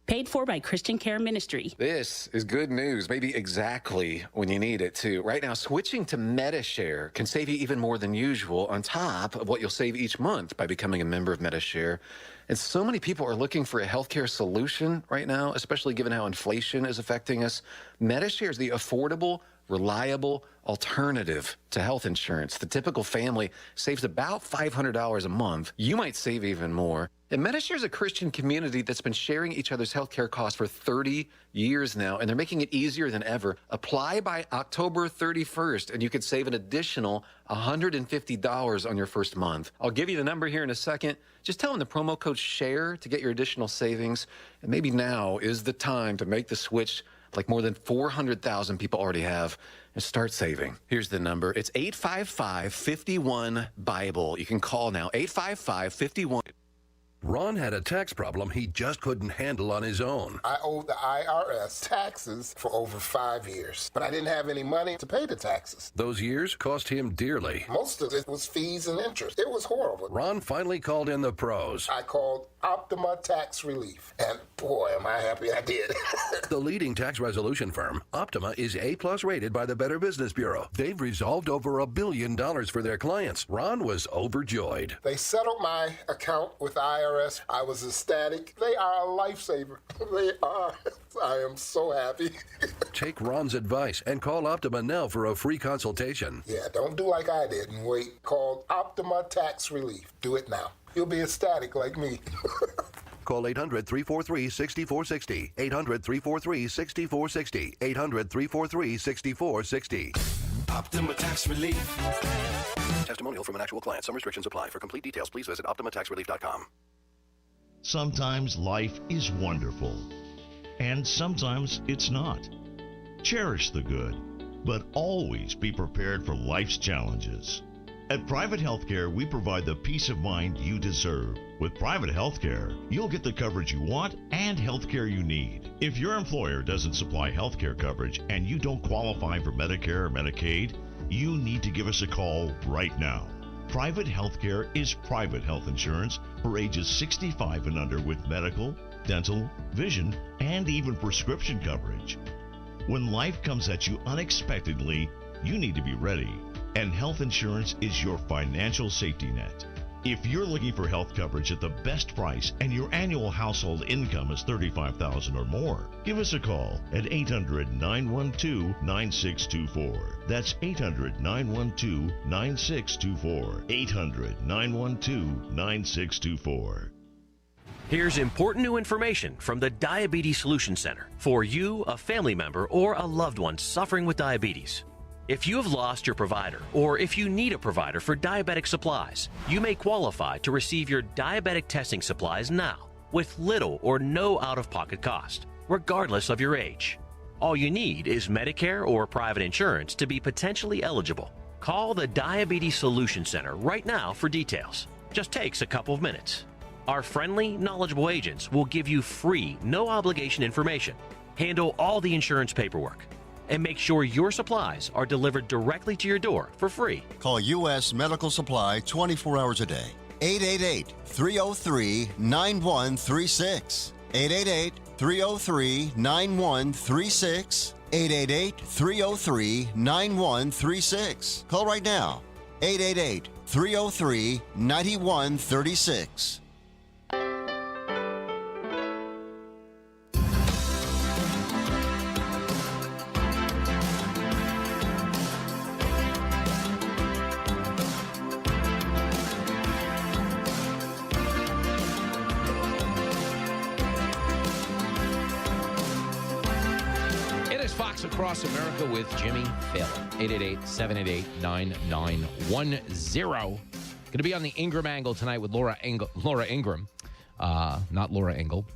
Paid for by Christian Care Ministry. This is good news, maybe exactly when you need it, too. Right now, switching to MediShare can save you even more than usual on top of what you'll save each month by becoming a member of MediShare. And so many people are looking for a healthcare solution right now, especially given how inflation is affecting us. MediShare is the affordable, reliable alternative to health insurance. The typical family saves about $500 a month. You might save even more. And MediShare is a Christian community that's been sharing each other's healthcare costs for 30 years now, and they're making it easier than ever. Apply by October 31st, and you could save an additional $150 on your first month. I'll give you the number here in a second. Just tell them the promo code SHARE to get your additional savings. And maybe now is the time to make the switch like more than 400,000 people already have, and start saving. Here's the number. It's 855-51-BIBLE. You can call now, 855-51. Ron had a tax problem he just couldn't handle on his own. I owed the IRS taxes for over 5 years, but I didn't have any money to pay the taxes. Those years cost him dearly. Most of it was fees and interest. It was horrible. Ron finally called in the pros. I called Optima Tax Relief, and boy, am I happy I did. The leading tax resolution firm, Optima, is A+ rated by the Better Business Bureau. They've resolved over $1 billion for their clients. Ron was overjoyed. They settled my account with the IRS. I was ecstatic. They are a lifesaver. They are. I am so happy. Take Ron's advice and call Optima now for a free consultation. Yeah, don't do like I did and wait. Call Optima Tax Relief. Do it now. You'll be ecstatic like me. Call 800-343-6460. 800-343-6460. 800-343-6460. Optima Tax Relief. Testimonial from an actual client. Some restrictions apply. For complete details, please visit OptimaTaxRelief.com. Sometimes life is wonderful, and sometimes it's not. Cherish the good, but always be prepared for life's challenges. At Private Healthcare, we provide the peace of mind you deserve. With Private Healthcare, you'll get the coverage you want and healthcare you need. If your employer doesn't supply healthcare coverage and you don't qualify for Medicare or Medicaid, you need to give us a call right now. Private Healthcare is private health insurance for ages 65 and under with medical, dental, vision, and even prescription coverage. When life comes at you unexpectedly, you need to be ready, and health insurance is your financial safety net. If you're looking for health coverage at the best price and your annual household income is $35,000 or more, give us a call at 800-912-9624. That's 800-912-9624. 800-912-9624. Here's important new information from the Diabetes Solution Center for you, a family member, or a loved one suffering with diabetes. If you have lost your provider, or if you need a provider for diabetic supplies, you may qualify to receive your diabetic testing supplies now with little or no out-of-pocket cost, regardless of your age. All you need is Medicare or private insurance to be potentially eligible. Call the Diabetes Solution Center right now for details. Just takes a couple of minutes. Our friendly, knowledgeable agents will give you free, no-obligation information, handle all the insurance paperwork, and make sure your supplies are delivered directly to your door for free. Call U.S. Medical Supply 24 hours a day. 888-303-9136. 888-303-9136. 888-303-9136. Call right now. 888-303-9136. Across America with Jimmy Fallon. 888-788-9910. Going to be on the Ingram Angle tonight with Laura Ingram. Not Laura Engel.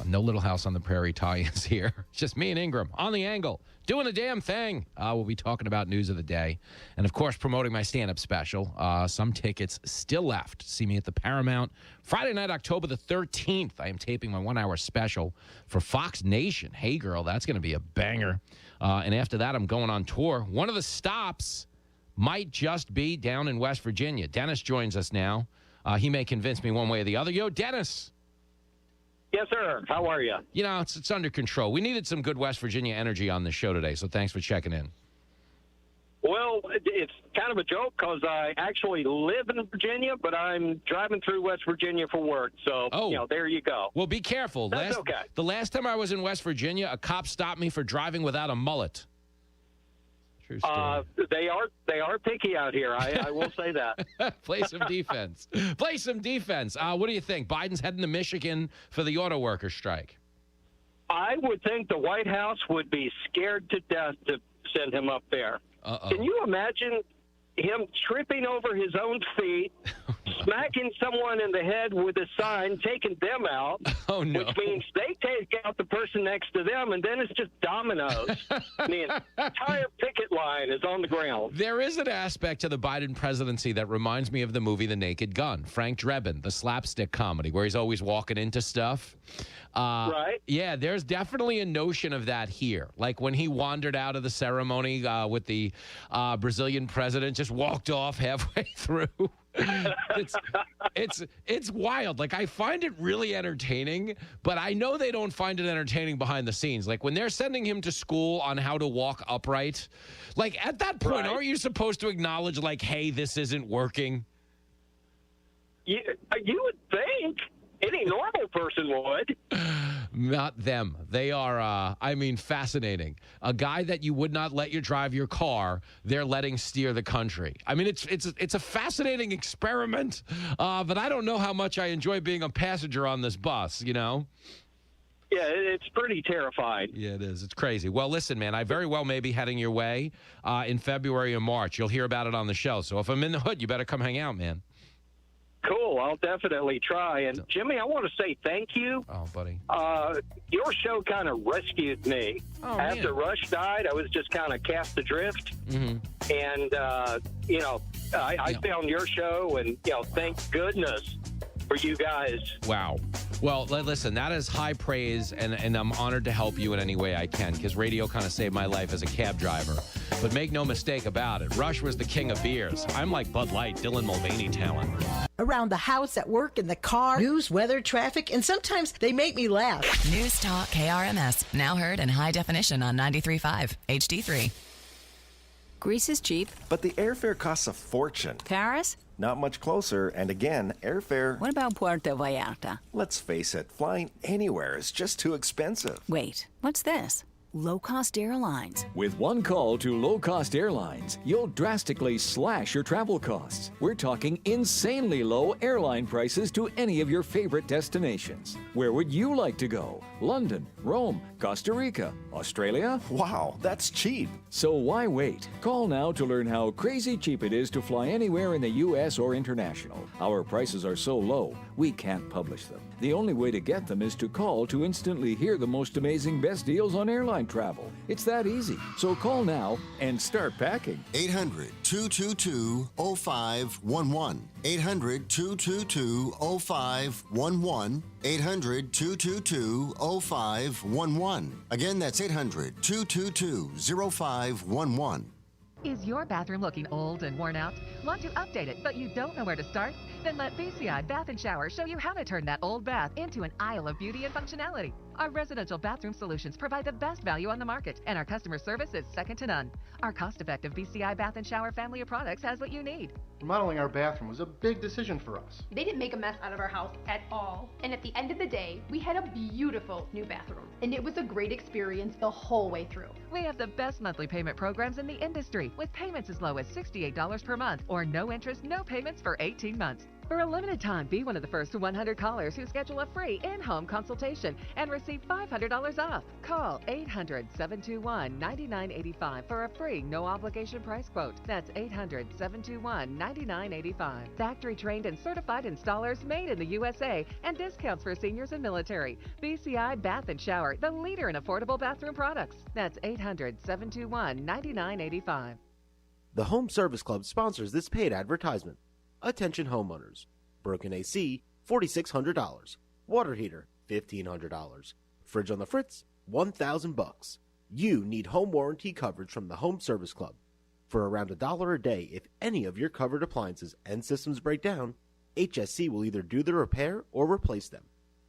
No Little House on the Prairie tie-ins here. It's just me and Ingram on the Angle, doing the damn thing. We'll be talking about news of the day. And, of course, promoting my stand-up special. Some tickets still left. See me at the Paramount. Friday night, October the 13th, I am taping my one-hour special for Fox Nation. Hey, girl, that's going to be a banger. And after that, I'm going on tour. One of the stops might just be down in West Virginia. Dennis joins us now. He may convince me one way or the other. Yo, Dennis. Yes, sir. How are you? You know, it's under control. We needed some good West Virginia energy on the show today, so thanks for checking in. Well, it's kind of a joke because I actually live in Virginia, but I'm driving through West Virginia for work. So, there you go. Well, be careful. That's okay. The last time I was in West Virginia, a cop stopped me for driving without a mullet. True story. They are picky out here. I will say that. Play some defense. Play some defense. What do you think? Biden's heading to Michigan for the auto worker strike. I would think the White House would be scared to death to send him up there. Uh-oh. Can you imagine him tripping over his own feet, smacking someone in the head with a sign, taking them out, Oh, no. Which means they take out the person next to them, and then it's just dominoes. The entire picket line is on the ground. There is an aspect to the Biden presidency that reminds me of the movie The Naked Gun. Frank Drebin, the slapstick comedy, where he's always walking into stuff. Right. Yeah, there's definitely a notion of that here. Like when he wandered out of the ceremony with the Brazilian president, just walked off halfway through. It's wild. Like, I find it really entertaining, but I know they don't find it entertaining behind the scenes. Like when they're sending him to school on how to walk upright, like at that point, aren't you supposed to acknowledge, like, hey, this isn't working? You would think. Any normal person would. Not them. They are, fascinating. A guy that you would not let you drive your car, they're letting steer the country. I mean, it's a fascinating experiment, but I don't know how much I enjoy being a passenger on this bus, you know? Yeah, it's pretty terrifying. Yeah, it is. It's crazy. Well, listen, man, I very well may be heading your way in February or March. You'll hear about it on the show. So if I'm in the hood, you better come hang out, man. Cool. I'll definitely try. And, Jimmy, I want to say thank you. Oh, buddy. Your show kind of rescued me. Oh, After Rush died, I was just kind of cast adrift. Mm-hmm. And, I found your show, and, thank goodness for you guys. Wow. Well, listen, that is high praise, and I'm honored to help you in any way I can, because radio kind of saved my life as a cab driver. But make no mistake about it, Rush was the king of beers. I'm like Bud Light, Dylan Mulvaney talent. Around the house, at work, in the car, news, weather, traffic, and sometimes they make me laugh. News Talk KRMS, now heard in high definition on 93.5 HD3. Greece is cheap. But the airfare costs a fortune. Paris? Not much closer, and again, airfare... What about Puerto Vallarta? Let's face it, flying anywhere is just too expensive. Wait, what's this? Low-cost airlines. With one call to low-cost airlines, you'll drastically slash your travel costs. We're talking insanely low airline prices to any of your favorite destinations. Where would you like to go? London, Rome, Costa Rica, Australia? Wow, that's cheap. So why wait? Call now to learn how crazy cheap it is to fly anywhere in the U.S. or international. Our prices are so low, we can't publish them. The only way to get them is to call to instantly hear the most amazing best deals on airline travel. It's that easy. So call now and start packing. 800-222-0511. 800-222-0511. 800-222-0511. Again, that's 800-222-0511. Is your bathroom looking old and worn out? Want to update it, but you don't know where to start? Then let BCI Bath & Shower show you how to turn that old bath into an aisle of beauty and functionality. Our residential bathroom solutions provide the best value on the market, and our customer service is second to none. Our cost-effective BCI Bath & Shower family of products has what you need. Remodeling our bathroom was a big decision for us. They didn't make a mess out of our house at all. And at the end of the day, we had a beautiful new bathroom. And it was a great experience the whole way through. We have the best monthly payment programs in the industry, with payments as low as $68 per month, or no interest, no payments for 18 months. For a limited time, be one of the first 100 callers who schedule a free in-home consultation and receive $500 off. Call 800-721-9985 for a free no-obligation price quote. That's 800-721-9985. Factory-trained and certified installers made in the USA, and discounts for seniors and military. BCI Bath & Shower, the leader in affordable bathroom products. That's 800-721-9985. The Home Service Club sponsors this paid advertisement. Attention homeowners. Broken AC, $4,600. Water heater, $1,500. Fridge on the fritz, $1,000. You need home warranty coverage from the Home Service Club. For around $1 a day, if any of your covered appliances and systems break down, HSC will either do the repair or replace them.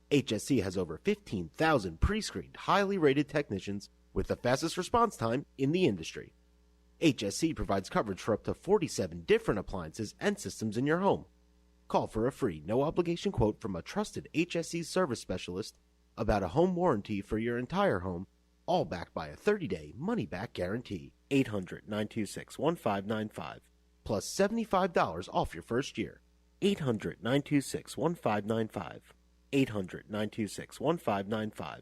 HSC has over 15,000 pre-screened, highly rated technicians with the fastest response time in the industry. HSC provides coverage for up to 47 different appliances and systems in your home. Call for a free, no-obligation quote from a trusted HSC service specialist about a home warranty for your entire home, all backed by a 30-day money-back guarantee. 800-926-1595, plus $75 off your first year. 800-926-1595. 800-926-1595.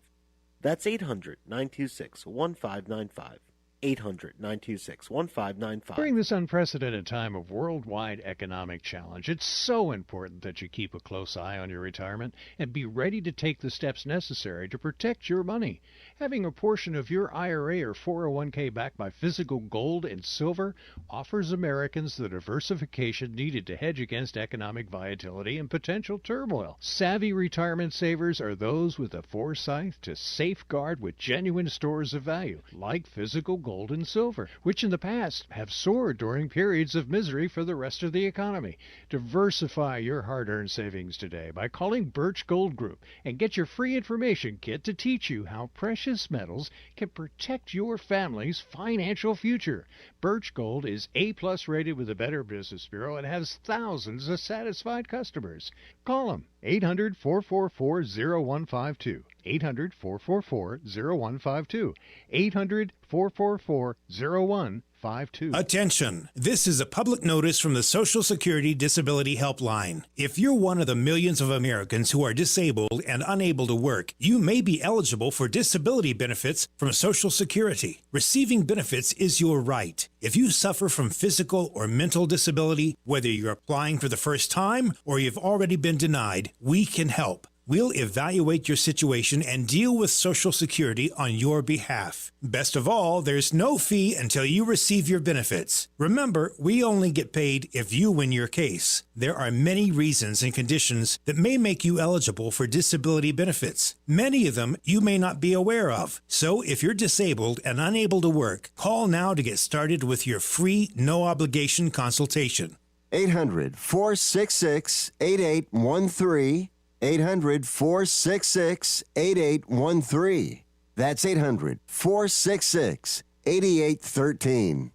That's 800-926-1595. 800-926-1595. During this unprecedented time of worldwide economic challenge, it's so important that you keep a close eye on your retirement and be ready to take the steps necessary to protect your money. Having a portion of your IRA or 401k backed by physical gold and silver offers Americans the diversification needed to hedge against economic volatility and potential turmoil. Savvy retirement savers are those with the foresight to safeguard with genuine stores of value, like physical gold and silver, which in the past have soared during periods of misery for the rest of the economy. Diversify your hard-earned savings today by calling Birch Gold Group and get your free information kit to teach you how precious metals can protect your family's financial future. Birch Gold is A-plus rated with the Better Business Bureau and has thousands of satisfied customers. Call them 800-444-0152. 800-444-0152. 800-444-0152. Attention! This is a public notice from the Social Security Disability Helpline. If you're one of the millions of Americans who are disabled and unable to work, you may be eligible for disability benefits from Social Security. Receiving benefits is your right. If you suffer from physical or mental disability, whether you're applying for the first time or you've already been denied, we can help. We'll evaluate your situation and deal with Social Security on your behalf. Best of all, there's no fee until you receive your benefits. Remember, we only get paid if you win your case. There are many reasons and conditions that may make you eligible for disability benefits. Many of them you may not be aware of. So if you're disabled and unable to work, call now to get started with your free, no-obligation consultation. 800-466-8813. 800-466-8813. That's 800-466-8813.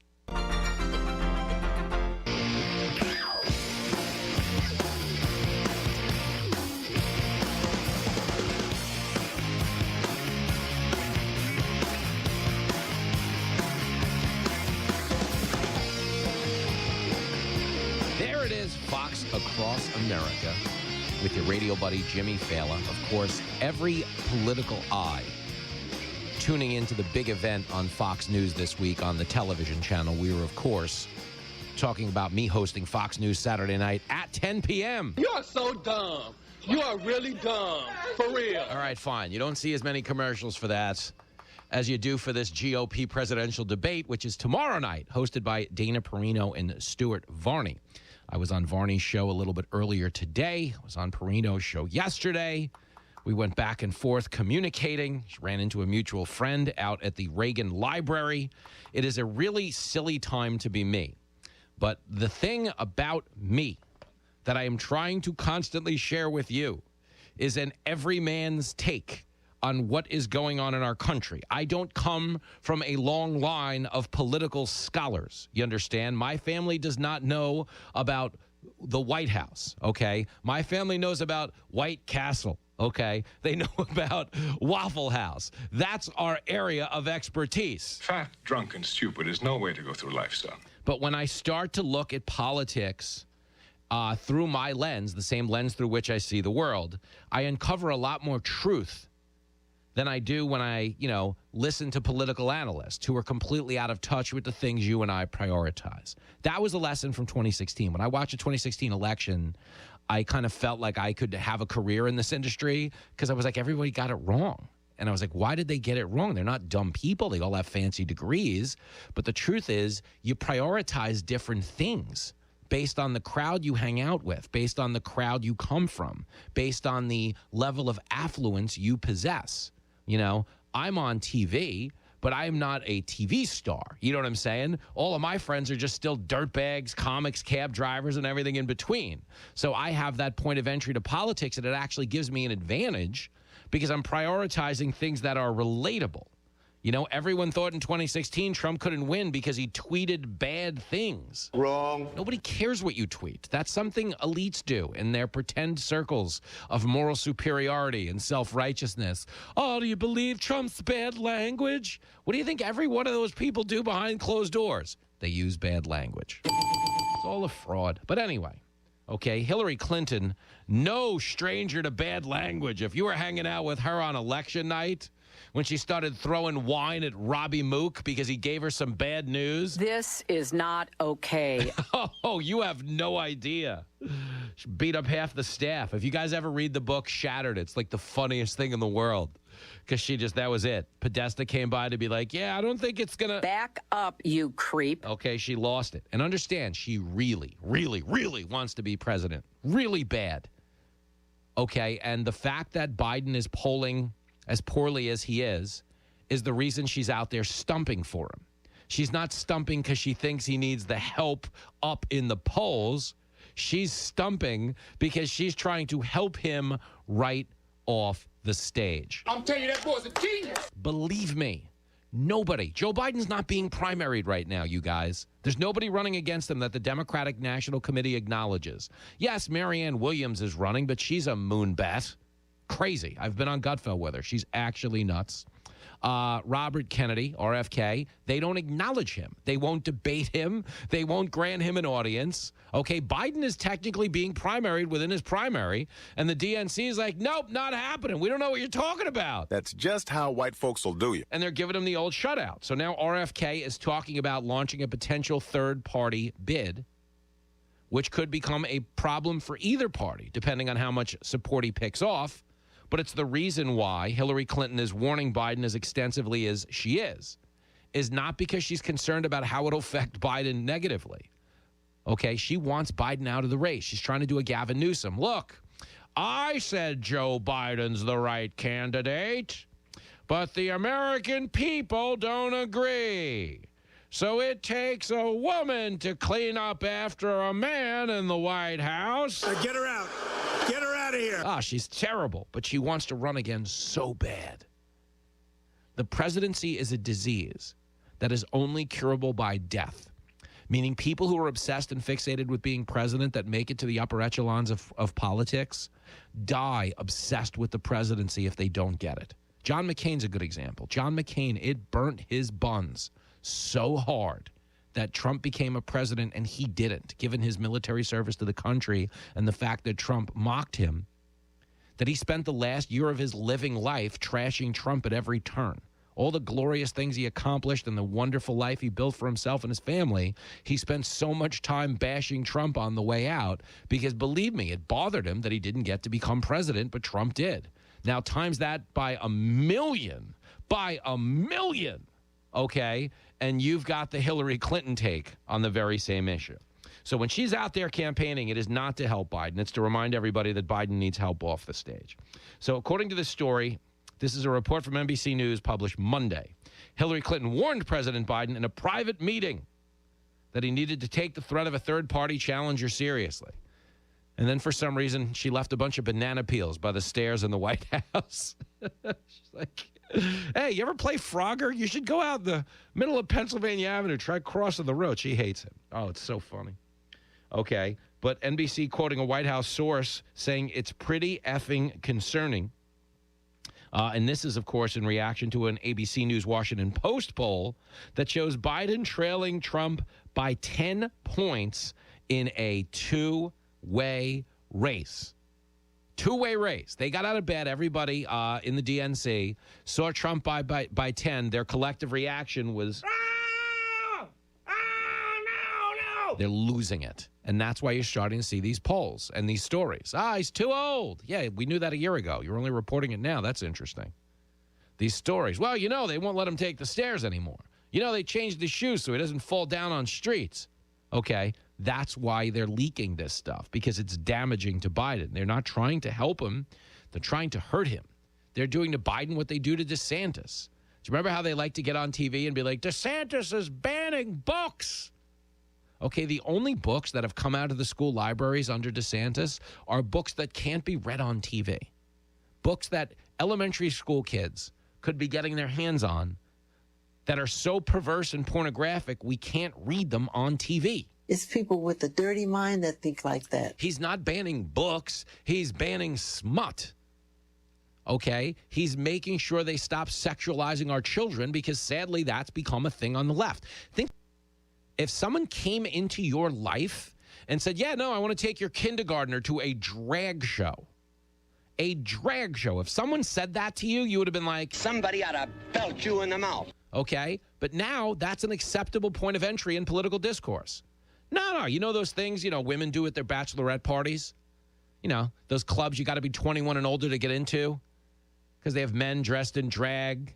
There it is, Fox Across America, with your radio buddy, Jimmy Fallon. Of course, every political eye tuning into the big event on Fox News this week on the television channel. We were, of course, talking about me hosting Fox News Saturday night at 10 p.m. You are so dumb. You are really dumb. For real. All right, fine. You don't see as many commercials for that as you do for this GOP presidential debate, which is tomorrow night, hosted by Dana Perino and Stuart Varney. I was on Varney's show a little bit earlier today. I was on Perino's show yesterday. We went back and forth communicating. She ran into a mutual friend out at the Reagan Library. It is a really silly time to be me. But the thing about me that I am trying to constantly share with you is an everyman's take on what is going on in our country. I don't come from a long line of political scholars. You understand? My family does not know about the White House, okay? My family knows about White Castle, okay? They know about Waffle House. That's our area of expertise. Fat, drunk, and stupid is no way to go through life, son. But when I start to look at politics through my lens, the same lens through which I see the world, I uncover a lot more truth than I do when I, listen to political analysts who are completely out of touch with the things you and I prioritize. That was a lesson from 2016. When I watched the 2016 election, I kind of felt like I could have a career in this industry because I was like, everybody got it wrong. And I was like, why did they get it wrong? They're not dumb people. They all have fancy degrees. But the truth is, you prioritize different things based on the crowd you hang out with, based on the crowd you come from, based on the level of affluence you possess. I'm on TV, but I am not a TV star. You know what I'm saying? All of my friends are just still dirtbags, comics, cab drivers, and everything in between. So I have that point of entry to politics, and it actually gives me an advantage because I'm prioritizing things that are relatable. Everyone thought in 2016 Trump couldn't win because he tweeted bad things. Wrong. Nobody cares what you tweet. That's something elites do in their pretend circles of moral superiority and self-righteousness. Oh, do you believe Trump's bad language? What do you think every one of those people do behind closed doors? They use bad language. It's all a fraud. But anyway, okay, Hillary Clinton, no stranger to bad language. If you were hanging out with her on election night, when she started throwing wine at Robbie Mook because he gave her some bad news. This is not okay. Oh, you have no idea. She beat up half the staff. If you guys ever read the book Shattered, it's like the funniest thing in the world. Because that was it. Podesta came by to be like, yeah, I don't think it's going to... Back up, you creep. Okay, she lost it. And understand, she really, really, really wants to be president. Really bad. Okay, and the fact that Biden is polling as poorly as he is the reason she's out there stumping for him. She's not stumping because she thinks he needs the help up in the polls. She's stumping because she's trying to help him right off the stage. I'm telling you, that boy's a genius. Believe me, nobody. Joe Biden's not being primaried right now, you guys. There's nobody running against him that the Democratic National Committee acknowledges. Yes, Marianne Williams is running, but she's a moonbat. Crazy. I've been on Gutfeld with her. She's actually nuts. Robert Kennedy, RFK, they don't acknowledge him. They won't debate him. They won't grant him an audience. Okay, Biden is technically being primaried within his primary, and the DNC is like, nope, not happening. We don't know what you're talking about. That's just how white folks will do you. And they're giving him the old shutout. So now RFK is talking about launching a potential third-party bid, which could become a problem for either party, depending on how much support he picks off. But it's the reason why Hillary Clinton is warning Biden as extensively as she is not because she's concerned about how it'll affect Biden negatively. Okay, she wants Biden out of the race. She's trying to do a Gavin Newsom. Look, I said Joe Biden's the right candidate, but the American people don't agree. So it takes a woman to clean up after a man in the White House. Get her out. Get her out of here. She's terrible, but she wants to run again so bad. The presidency is a disease that is only curable by death, meaning people who are obsessed and fixated with being president that make it to the upper echelons of politics die obsessed with the presidency if they don't get it. John McCain's a good example. John McCain, it burnt his buns so hard that Trump became a president and he didn't, given his military service to the country and the fact that Trump mocked him, that he spent the last year of his living life trashing Trump at every turn. All the glorious things he accomplished and the wonderful life he built for himself and his family, he spent so much time bashing Trump on the way out because, believe me, it bothered him that he didn't get to become president, but Trump did. Now, times that by a million, okay? And you've got the Hillary Clinton take on the very same issue. So when she's out there campaigning, it is not to help Biden. It's to remind everybody that Biden needs help off the stage. So according to this story, this is a report from NBC News published Monday. Hillary Clinton warned President Biden in a private meeting that he needed to take the threat of a third-party challenger seriously. And then for some reason, she left a bunch of banana peels by the stairs in the White House. She's like, hey, you ever play Frogger? You should go out in the middle of Pennsylvania Avenue, try crossing the road. She hates him. Oh, it's so funny. Okay, but NBC quoting a White House source saying it's pretty effing concerning. And this is, of course, in reaction to an ABC News Washington Post poll that shows Biden trailing Trump by 10 points in a two-way race. Two-way race. They got out of bed, everybody in the DNC, saw Trump by 10. Their collective reaction was, no! They're losing it. And that's why you're starting to see these polls and these stories. He's too old. Yeah, we knew that a year ago. You're only reporting it now. That's interesting. These stories. Well, they won't let him take the stairs anymore. They changed the shoes so he doesn't fall down on streets. Okay, that's why they're leaking this stuff, because it's damaging to Biden. They're not trying to help him. They're trying to hurt him. They're doing to Biden what they do to DeSantis. Do you remember how they like to get on TV and be like, DeSantis is banning books? Okay, the only books that have come out of the school libraries under DeSantis are books that can't be read on TV. Books that elementary school kids could be getting their hands on that are so perverse and pornographic we can't read them on TV. It's people with a dirty mind that think like that. He's not banning books. He's banning smut. Okay? He's making sure they stop sexualizing our children because, sadly, that's become a thing on the left. Think if someone came into your life and said, yeah, no, I want to take your kindergartner to a drag show, A drag show. If someone said that to you, you would have been like, somebody ought to belt you in the mouth. Okay, but now that's an acceptable point of entry in political discourse. No, you know those things, women do at their bachelorette parties? Those clubs you got to be 21 and older to get into because they have men dressed in drag,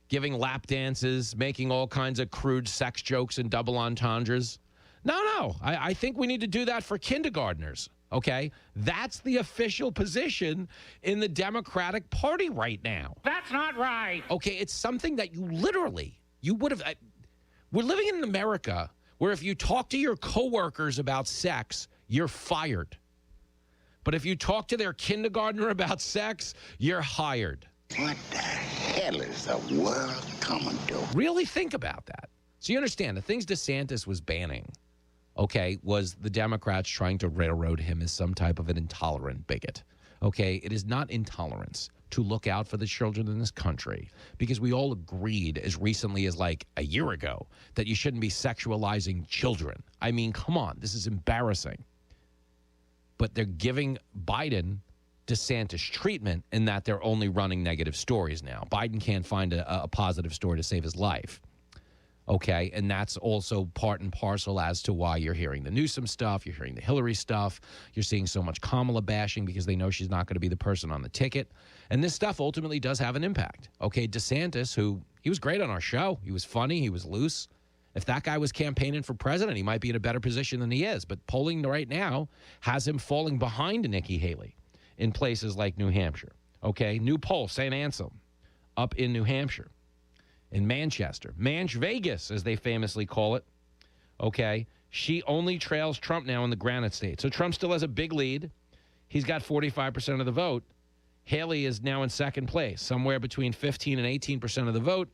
giving lap dances, making all kinds of crude sex jokes and double entendres. No, I think we need to do that for kindergartners, okay? That's the official position in the Democratic Party right now. That's not right. Okay, it's something that you would have. We're living in America where if you talk to your coworkers about sex, you're fired. But if you talk to their kindergartner about sex, you're hired. What the hell is the world coming to? Really think about that. So you understand, the things DeSantis was banning, okay, was the Democrats trying to railroad him as some type of an intolerant bigot. Okay, it is not intolerance to look out for the children in this country because we all agreed as recently as like a year ago that you shouldn't be sexualizing children. I mean, come on, this is embarrassing. But they're giving Biden DeSantis treatment in that they're only running negative stories now. Biden can't find a positive story to save his life. Okay, and that's also part and parcel as to why you're hearing the Newsom stuff, you're hearing the Hillary stuff, you're seeing so much Kamala bashing because they know she's not going to be the person on the ticket. And this stuff ultimately does have an impact. Okay, DeSantis, he was great on our show. He was funny, he was loose. If that guy was campaigning for president, he might be in a better position than he is. But polling right now has him falling behind Nikki Haley in places like New Hampshire. Okay, new poll, St. Anselm, up in New Hampshire. In Manchester, Manch Vegas, as they famously call it. Okay, she only trails Trump now in the Granite State. So Trump still has a big lead. He's got 45% of the vote. Haley is now in second place, somewhere between 15 and 18% of the vote.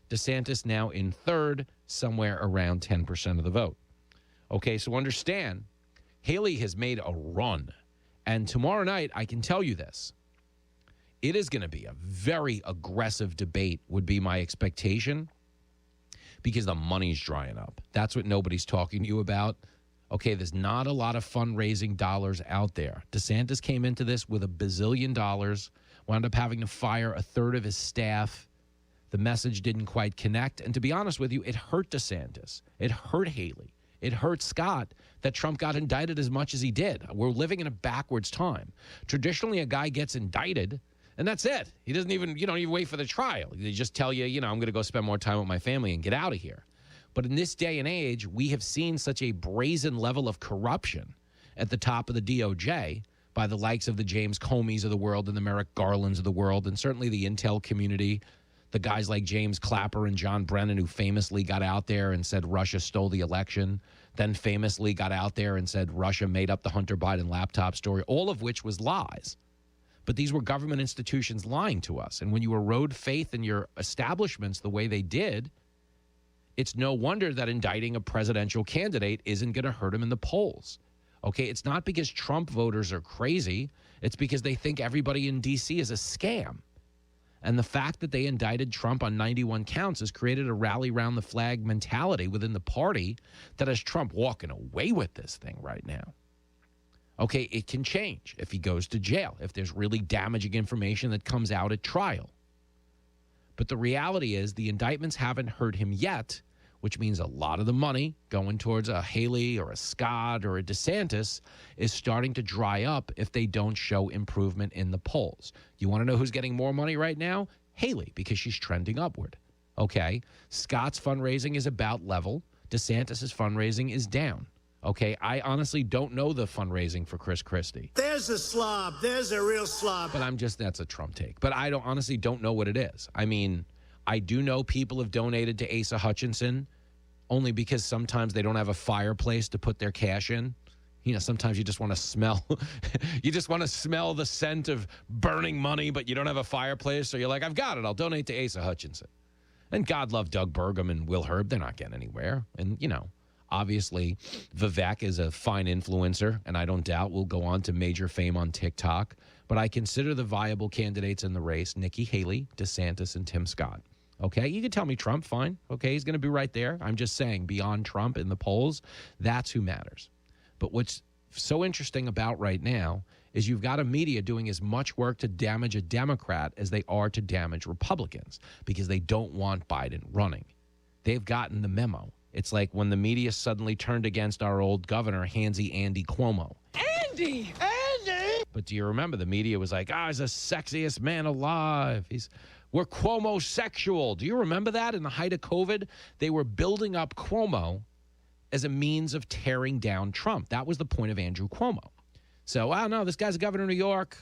DeSantis now in third, somewhere around 10% of the vote. Okay, so understand, Haley has made a run. And tomorrow night, I can tell you this. It is going to be a very aggressive debate, would be my expectation, because the money's drying up. That's what nobody's talking to you about. Okay, there's not a lot of fundraising dollars out there. DeSantis came into this with $1 bazillion, wound up having to fire a third of his staff. The message didn't quite connect. And to be honest with you, it hurt DeSantis. It hurt Haley. It hurt Scott that Trump got indicted as much as he did. We're living in a backwards time. Traditionally, a guy gets indicted, and that's it. He doesn't even, you don't even wait for the trial. They just tell you, I'm going to go spend more time with my family and get out of here. But in this day and age, we have seen such a brazen level of corruption at the top of the DOJ by the likes of the James Comeys of the world and the Merrick Garlands of the world, and certainly the intel community, the guys like James Clapper and John Brennan, who famously got out there and said Russia stole the election, then famously got out there and said Russia made up the Hunter Biden laptop story, all of which was lies. But these were government institutions lying to us. And when you erode faith in your establishments the way they did, it's no wonder that indicting a presidential candidate isn't going to hurt him in the polls. Okay, it's not because Trump voters are crazy. It's because they think everybody in D.C. is a scam. And the fact that they indicted Trump on 91 counts has created a rally round the flag mentality within the party that has Trump walking away with this thing right now. Okay, it can change if he goes to jail, if there's really damaging information that comes out at trial. But the reality is the indictments haven't hurt him yet, which means a lot of the money going towards a Haley or a Scott or a DeSantis is starting to dry up if they don't show improvement in the polls. You want to know who's getting more money right now? Haley, because she's trending upward. Okay, Scott's fundraising is about level. DeSantis' fundraising is down. Okay, I honestly don't know the fundraising for Chris Christie. There's a slob. There's a real slob. But that's a Trump take. But I honestly don't know what it is. I mean, I do know people have donated to Asa Hutchinson only because sometimes they don't have a fireplace to put their cash in. Sometimes you just want to smell, the scent of burning money, but you don't have a fireplace. So you're like, I've got it. I'll donate to Asa Hutchinson. And God love Doug Burgum and Will Herb. They're not getting anywhere. And, obviously, Vivek is a fine influencer, and I don't doubt will go on to major fame on TikTok. But I consider the viable candidates in the race Nikki Haley, DeSantis, and Tim Scott. Okay, you can tell me Trump, fine. Okay, he's going to be right there. I'm just saying, beyond Trump in the polls, that's who matters. But what's so interesting about right now is you've got a media doing as much work to damage a Democrat as they are to damage Republicans because they don't want Biden running. They've gotten the memo. It's like when the media suddenly turned against our old governor, Handsy Andy Cuomo. Andy! But do you remember the media was like, he's the sexiest man alive. We're Cuomo-sexual. Do you remember that in the height of COVID? They were building up Cuomo as a means of tearing down Trump. That was the point of Andrew Cuomo. So, no, this guy's a governor of New York.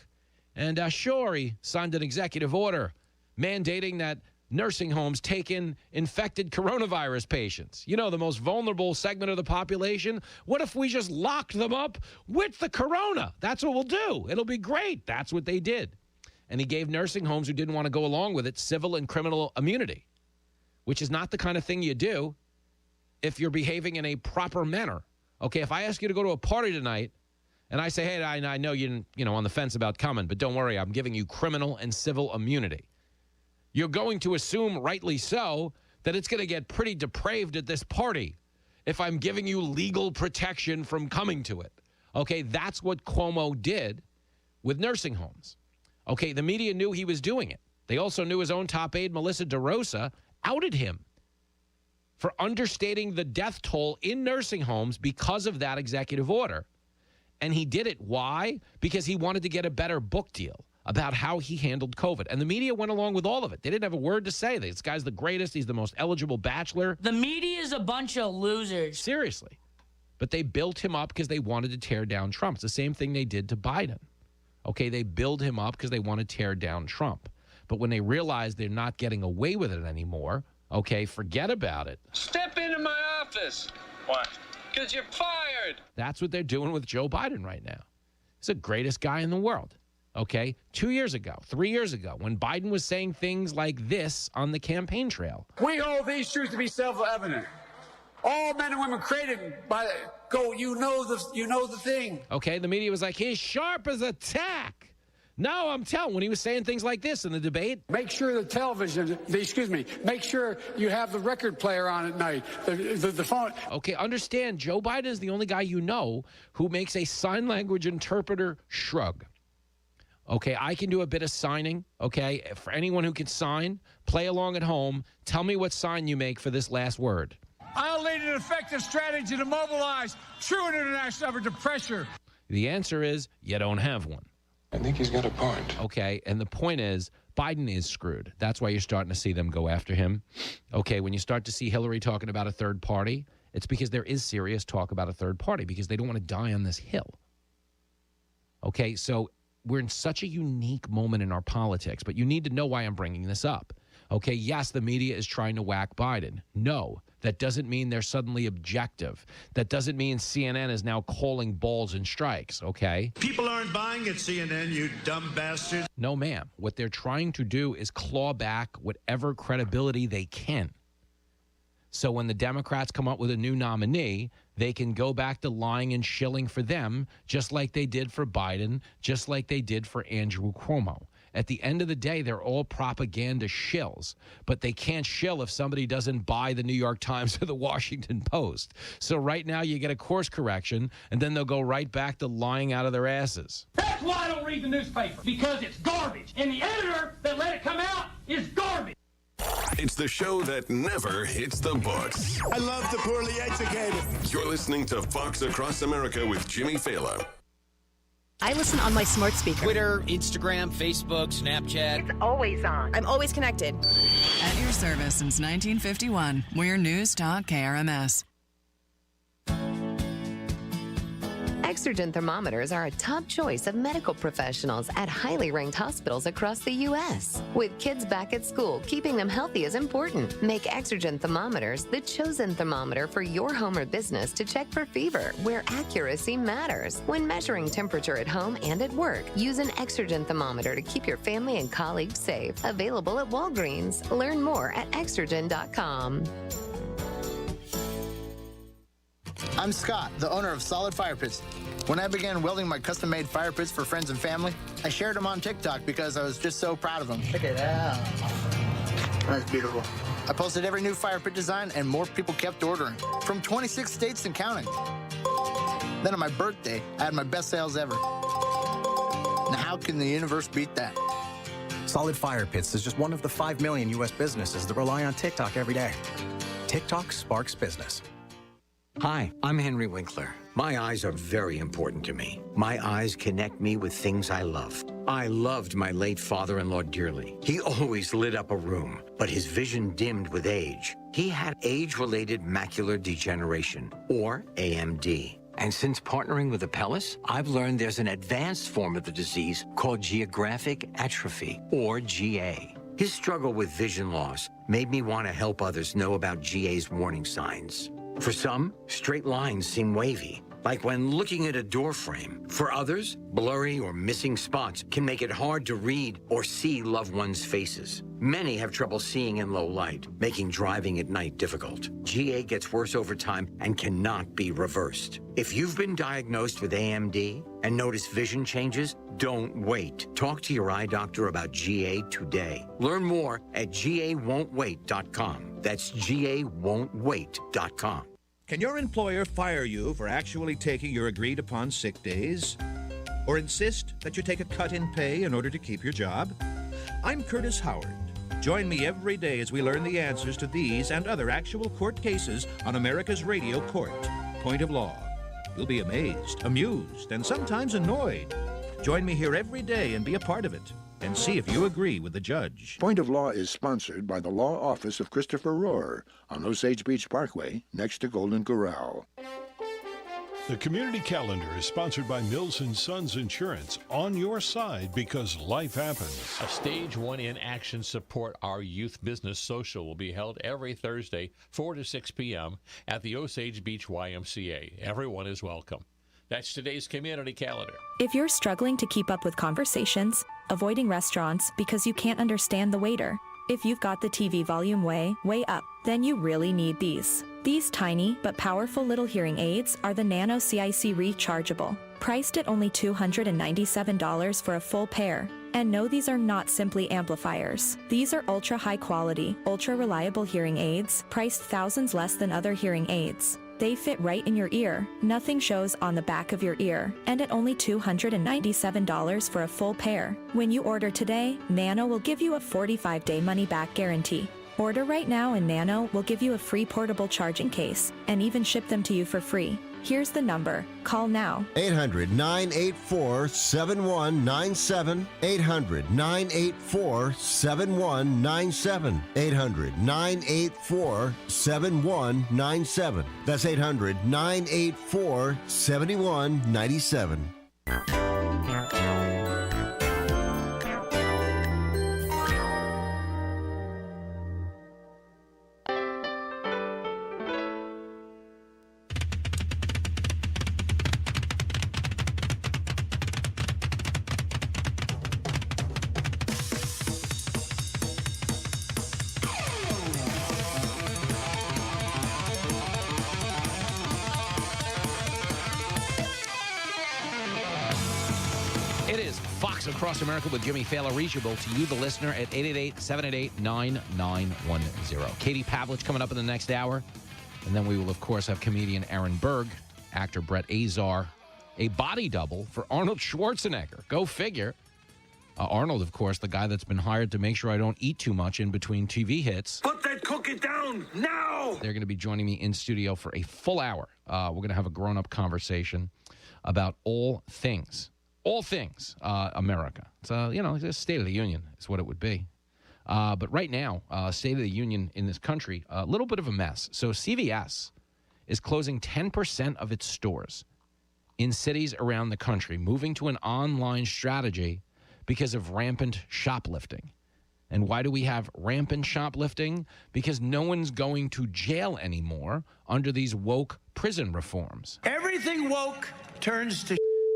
And sure, he signed an executive order mandating that nursing homes take in infected coronavirus patients. You know, the most vulnerable segment of the population. What if we just locked them up with the corona? That's what we'll do. It'll be great. That's what they did. And he gave nursing homes who didn't want to go along with it civil and criminal immunity, which is not the kind of thing you do if you're behaving in a proper manner. Okay, if I ask you to go to a party tonight and I say, hey, I know you're on the fence about coming, but don't worry, I'm giving you criminal and civil immunity. You're going to assume, rightly so, that it's going to get pretty depraved at this party if I'm giving you legal protection from coming to it. Okay, that's what Cuomo did with nursing homes. Okay, the media knew he was doing it. They also knew his own top aide, Melissa DeRosa, outed him for understating the death toll in nursing homes because of that executive order. And he did it. Why? Because he wanted to get a better book deal about how he handled COVID. And the media went along with all of it. They didn't have a word to say. This guy's the greatest. He's the most eligible bachelor. The media is a bunch of losers. Seriously. But they built him up because they wanted to tear down Trump. It's the same thing they did to Biden. Okay, they build him up because they want to tear down Trump. But when they realize they're not getting away with it anymore, okay, forget about it. Step into my office. Why? Because you're fired. That's what they're doing with Joe Biden right now. He's the greatest guy in the world. Okay, 2 years ago, 3 years ago, when Biden was saying things like this on the campaign trail. We hold these truths to be self-evident. All men and women created by you know the thing. Okay, the media was like, he's sharp as a tack. No, I'm telling, when he was saying things like this in the debate. Make sure make sure you have the record player on at night, the phone. Okay, understand, Joe Biden is the only guy you know who makes a sign language interpreter shrug. Okay, I can do a bit of signing, okay? For anyone who can sign, play along at home. Tell me what sign you make for this last word. I'll lead an effective strategy to mobilize true international effort to pressure. The answer is you don't have one. I think he's got a point. Okay, and the point is Biden is screwed. That's why you're starting to see them go after him. Okay, when you start to see Hillary talking about a third party, it's because there is serious talk about a third party because they don't want to die on this hill. Okay, so we're in such a unique moment in our politics, but you need to know why I'm bringing this up. Okay, yes, the media is trying to whack Biden. No, that doesn't mean they're suddenly objective. That doesn't mean CNN is now calling balls and strikes, okay? People aren't buying at CNN, you dumb bastards. No, ma'am. What they're trying to do is claw back whatever credibility they can. So when the Democrats come up with a new nominee, they can go back to lying and shilling for them, just like they did for Biden, just like they did for Andrew Cuomo. At the end of the day, they're all propaganda shills, but they can't shill if somebody doesn't buy the New York Times or the Washington Post. So right now you get a course correction, and then they'll go right back to lying out of their asses. That's why I don't read the newspaper, because it's garbage, and the editor that let it come out is garbage. It's the show that never hits the books. I love the poorly educated. You're listening to Fox Across America with Jimmy Fallon. I listen on my smart speaker. Twitter, Instagram, Facebook, Snapchat. It's always on. I'm always connected. At your service since 1951, we're News Talk KRMS. Exergen thermometers are a top choice of medical professionals at highly ranked hospitals across the U.S. With kids back at school, keeping them healthy is important. Make Exergen thermometers the chosen thermometer for your home or business to check for fever, where accuracy matters. When measuring temperature at home and at work, use an Exergen thermometer to keep your family and colleagues safe. Available at Walgreens. Learn more at Exergen.com. I'm Scott, the owner of Solid Fire Pits. When I began welding my custom-made fire pits for friends and family, I shared them on TikTok because I was just so proud of them. Check it out. That's beautiful. I posted every new fire pit design, and more people kept ordering. From 26 states and counting. Then on my birthday, I had my best sales ever. Now, how can the universe beat that? Solid Fire Pits is just one of the 5 million U.S. businesses that rely on TikTok every day. TikTok sparks business. Hi, I'm Henry Winkler. My eyes are very important to me. My eyes connect me with things I love. I loved my late father-in-law dearly. He always lit up a room, but his vision dimmed with age. He had age-related macular degeneration, or AMD. And since partnering with Apellis, I've learned there's an advanced form of the disease called geographic atrophy, or GA. His struggle with vision loss made me want to help others know about GA's warning signs. For some, straight lines seem wavy, like when looking at a door frame. For others, blurry or missing spots can make it hard to read or see loved ones' faces. Many have trouble seeing in low light, making driving at night difficult. GA gets worse over time and cannot be reversed. If you've been diagnosed with AMD and notice vision changes, don't wait. Talk to your eye doctor about GA today. Learn more at GAWon'tWait.com. That's GAWon'tWait.com. Can your employer fire you for actually taking your agreed-upon sick days? Or insist that you take a cut in pay in order to keep your job? I'm Curtis Howard. Join me every day as we learn the answers to these and other actual court cases on America's Radio Court, Point of Law. You'll be amazed, amused, and sometimes annoyed. Join me here every day and be a part of it, and see if you agree with the judge. Point of Law is sponsored by the Law Office of Christopher Rohr on Osage Beach Parkway, next to Golden Corral. The community calendar is sponsored by Mills & Sons Insurance, on your side because life happens. A Stage 1 in Action Support Our Youth Business Social will be held every Thursday, 4 to 6 p.m. at the Osage Beach YMCA. Everyone is welcome. That's today's community calendar. If you're struggling to keep up with conversations, avoiding restaurants because you can't understand the waiter, if you've got the TV volume way up, then you really need these. These tiny but powerful little hearing aids are the Nano CIC Rechargeable, priced at only $297 for a full pair. And no, these are not simply amplifiers. These are ultra high quality, ultra reliable hearing aids, priced thousands less than other hearing aids. They fit right in your ear, nothing shows on the back of your ear, and at only $297 for a full pair. When you order today, Nano will give you a 45-day money-back guarantee. Order right now and Nano will give you a free portable charging case and even ship them to you for free. Here's the number. Call now. 800-984-7197. 800-984-7197. 800-984-7197. That's 800-984-7197. Across America with Jimmy Fallon, reachable to you, the listener, at 888-788-9910. Katie Pavlich coming up in the next hour. And then we will, of course, have comedian Aaron Berg, actor Brett Azar, a body double for Arnold Schwarzenegger. Go figure. Arnold, of course, the guy that's been hired to make sure I don't eat too much in between TV hits. Put that cookie down now! They're going to be joining me in studio for a full hour. We're going to have a grown-up conversation about all things America. It's a State of the Union is what it would be. But right now, State of the Union in this country, a little bit of a mess. So CVS is closing 10% of its stores in cities around the country, moving to an online strategy because of rampant shoplifting. And why do we have rampant shoplifting? Because no one's going to jail anymore under these woke prison reforms. Everything woke turns to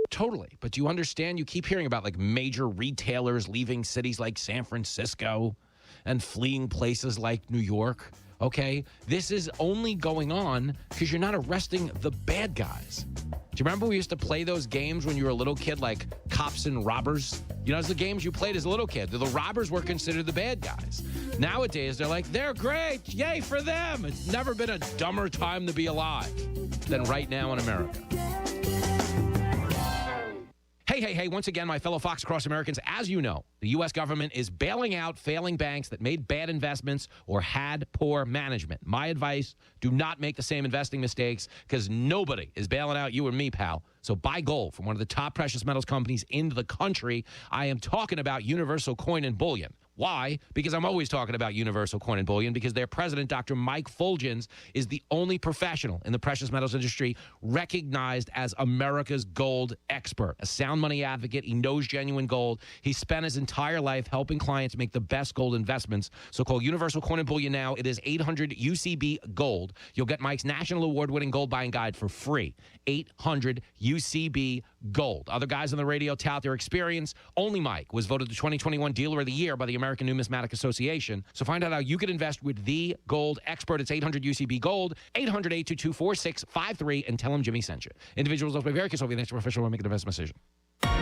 Totally. But do you understand? You keep hearing about like major retailers leaving cities like San Francisco and fleeing places like New York. Okay? This is only going on because you're not arresting the bad guys. Do you remember we used to play those games when you were a little kid, like cops and robbers? You know, it's the games you played as a little kid. The robbers were considered the bad guys. Nowadays, they're like, they're great. Yay for them. It's never been a dumber time to be alive than right now in America. Hey, once again, my fellow Fox Across Americans, as you know, the U.S. government is bailing out failing banks that made bad investments or had poor management. My advice, do not make the same investing mistakes because nobody is bailing out you and me, pal. So buy gold from one of the top precious metals companies in the country. I am talking about Universal Coin and Bullion. Why? Because I'm always talking about Universal Coin and Bullion because their president, Dr. Mike Fulgens, is the only professional in the precious metals industry recognized as America's gold expert, a sound money advocate. He knows genuine gold. He spent his entire life helping clients make the best gold investments. So call Universal Coin and Bullion now. It is 800 UCB Gold. You'll get Mike's national award-winning gold buying guide for free. 800 UCB Gold. Other guys on the radio tout their experience. Only Mike was voted the 2021 Dealer of the Year by the American Numismatic Association. So find out how you can invest with the gold expert. It's 800 UCB Gold, 800-822-4653, and tell him Jimmy sent you. Individuals of very case over the next professional will make an investment decision.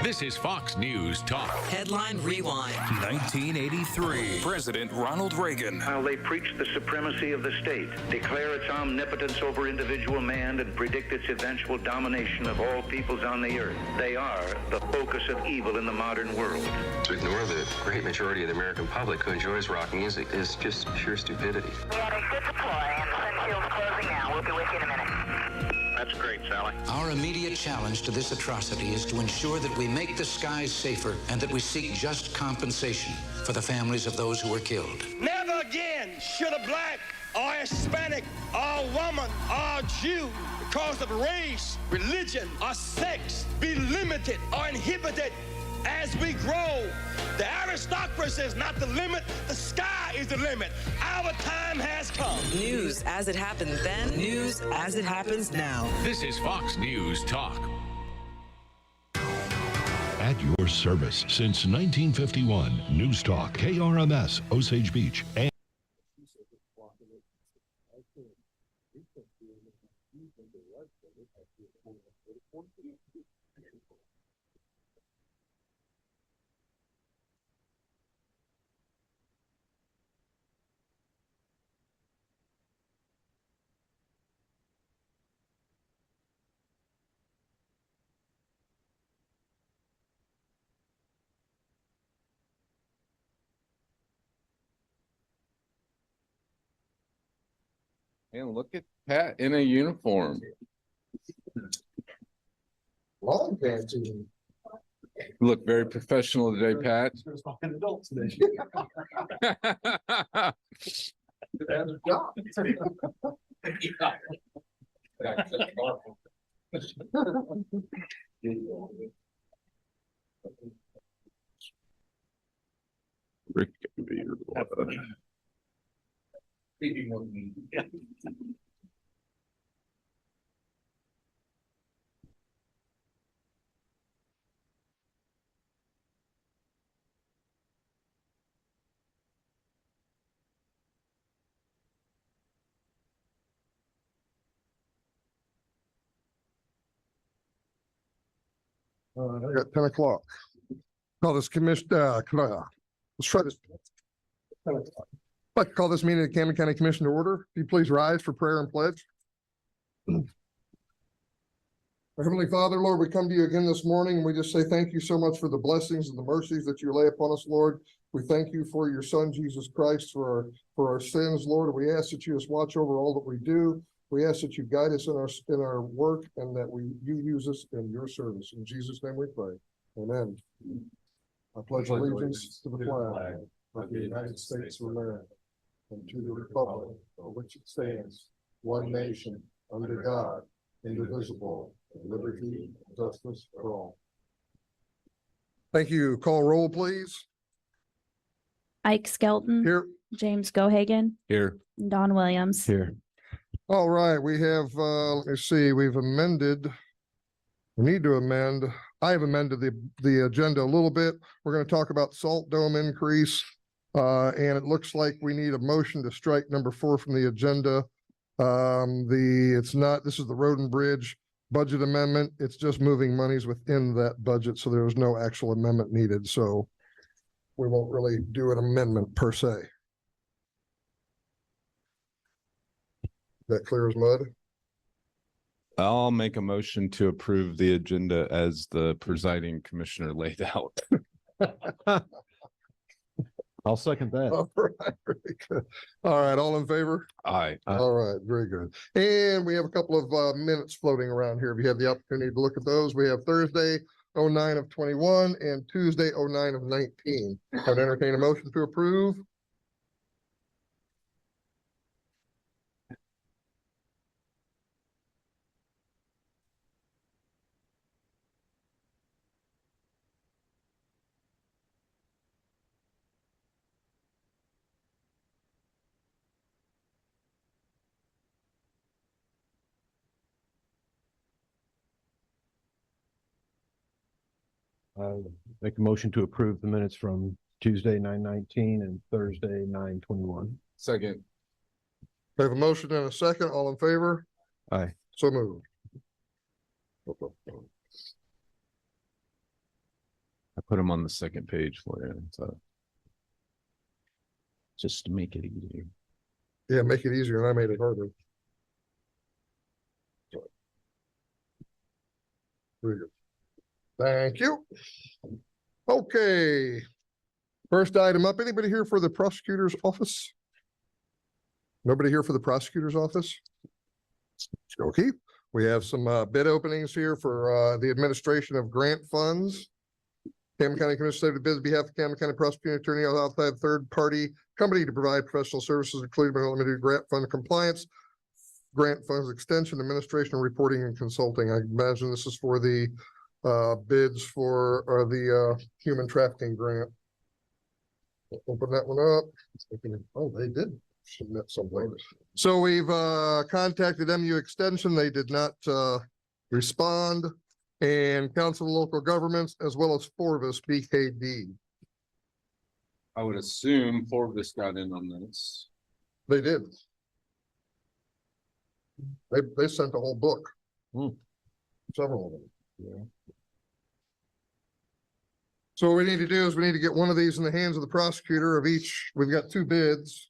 This is Fox News Talk. Headline Rewind. 1983. President Ronald Reagan. While they preach the supremacy of the state, declare its omnipotence over individual man, and predict its eventual domination of all peoples on the earth, they are the focus of evil in the modern world. To ignore the great majority of the American public who enjoys rock music is just pure stupidity. We had a good deploy, and the Sunshield's closing now. We'll be with you in a minute. That's great, Sally. Our immediate challenge to this atrocity is to ensure that we make the skies safer and that we seek just compensation for the families of those who were killed. Never again should a black or Hispanic or woman or Jew, because of race, religion, or sex, be limited or inhibited as we grow. The aristocracy is not the limit. The sky is the limit. Our time has come. News as it happened then, news as it happens now. This is Fox News Talk. At your service since 1951, News Talk, KRMS, Osage Beach, and And look at Pat in a uniform. Long pants. You look very professional today, Pat. An adult today. That's a job. Rick can be your I got 10 o'clock. Call this commission, let's try this. 10 o'clock. I'd like to call this meeting of the Camden County Commission to order. If you please rise for prayer and pledge. Our Heavenly Father, Lord, we come to you again this morning, and we just say thank you so much for the blessings and the mercies that you lay upon us, Lord. We thank you for your Son, Jesus Christ, for our sins, Lord. We ask that you just watch over all that we do. We ask that you guide us in our work, and that you use us in your service. In Jesus' name we pray. Amen. I pledge allegiance to the flag of the United States of America and to the republic for which it stands, one nation, under God, indivisible, with liberty and justice for all. Thank you. Call roll, please. Ike Skelton. Here. James Gohagan. Here. Don Williams. Here. All right, we have, let me see, we need to amend. I have amended the agenda a little bit. We're going to talk about salt dome increase. And it looks like we need a motion to strike number 4 from the agenda. This is the road and bridge budget amendment. It's just moving monies within that budget. So there was no actual amendment needed. So we won't really do an amendment per se. That clear as mud? I'll make a motion to approve the agenda as the presiding commissioner laid out. I'll second that. All right, very good. All right, all in favor? Aye. All right, very good. And we have a couple of minutes floating around here. If you have the opportunity to look at those, we have Thursday, 09 of 21 and Tuesday, 09 of 19. I'd entertain a motion to approve. Make a motion to approve the minutes from Tuesday, 9/19 and Thursday, 9/21. Second. We have a motion and a second. All in favor? Aye. So moved. I put them on the second page for you. So just to make it easier. Yeah, make it easier, and I made it harder. Very good. Thank you. Okay. First item up, anybody here for the prosecutor's office? Nobody here for the prosecutor's office? Okay. We have some bid openings here for the administration of grant funds. Camden County Commissioner to bid on behalf of Camden County Prosecuting Attorney outside third-party company to provide professional services, including but not limited to grant fund compliance, grant funds extension, administration, reporting, and consulting. I imagine this is for the bids for the human trafficking grant. Open that one up. Oh, they did submit something. So we've contacted MU Extension. They did not respond. And Council of Local Governments, as well as Forvis BKD. I would assume Forvis got in on this. They did. They sent a whole book. Several of them. Yeah. So what we need to do is we need to get one of these in the hands of the prosecutor of each. We've got two bids.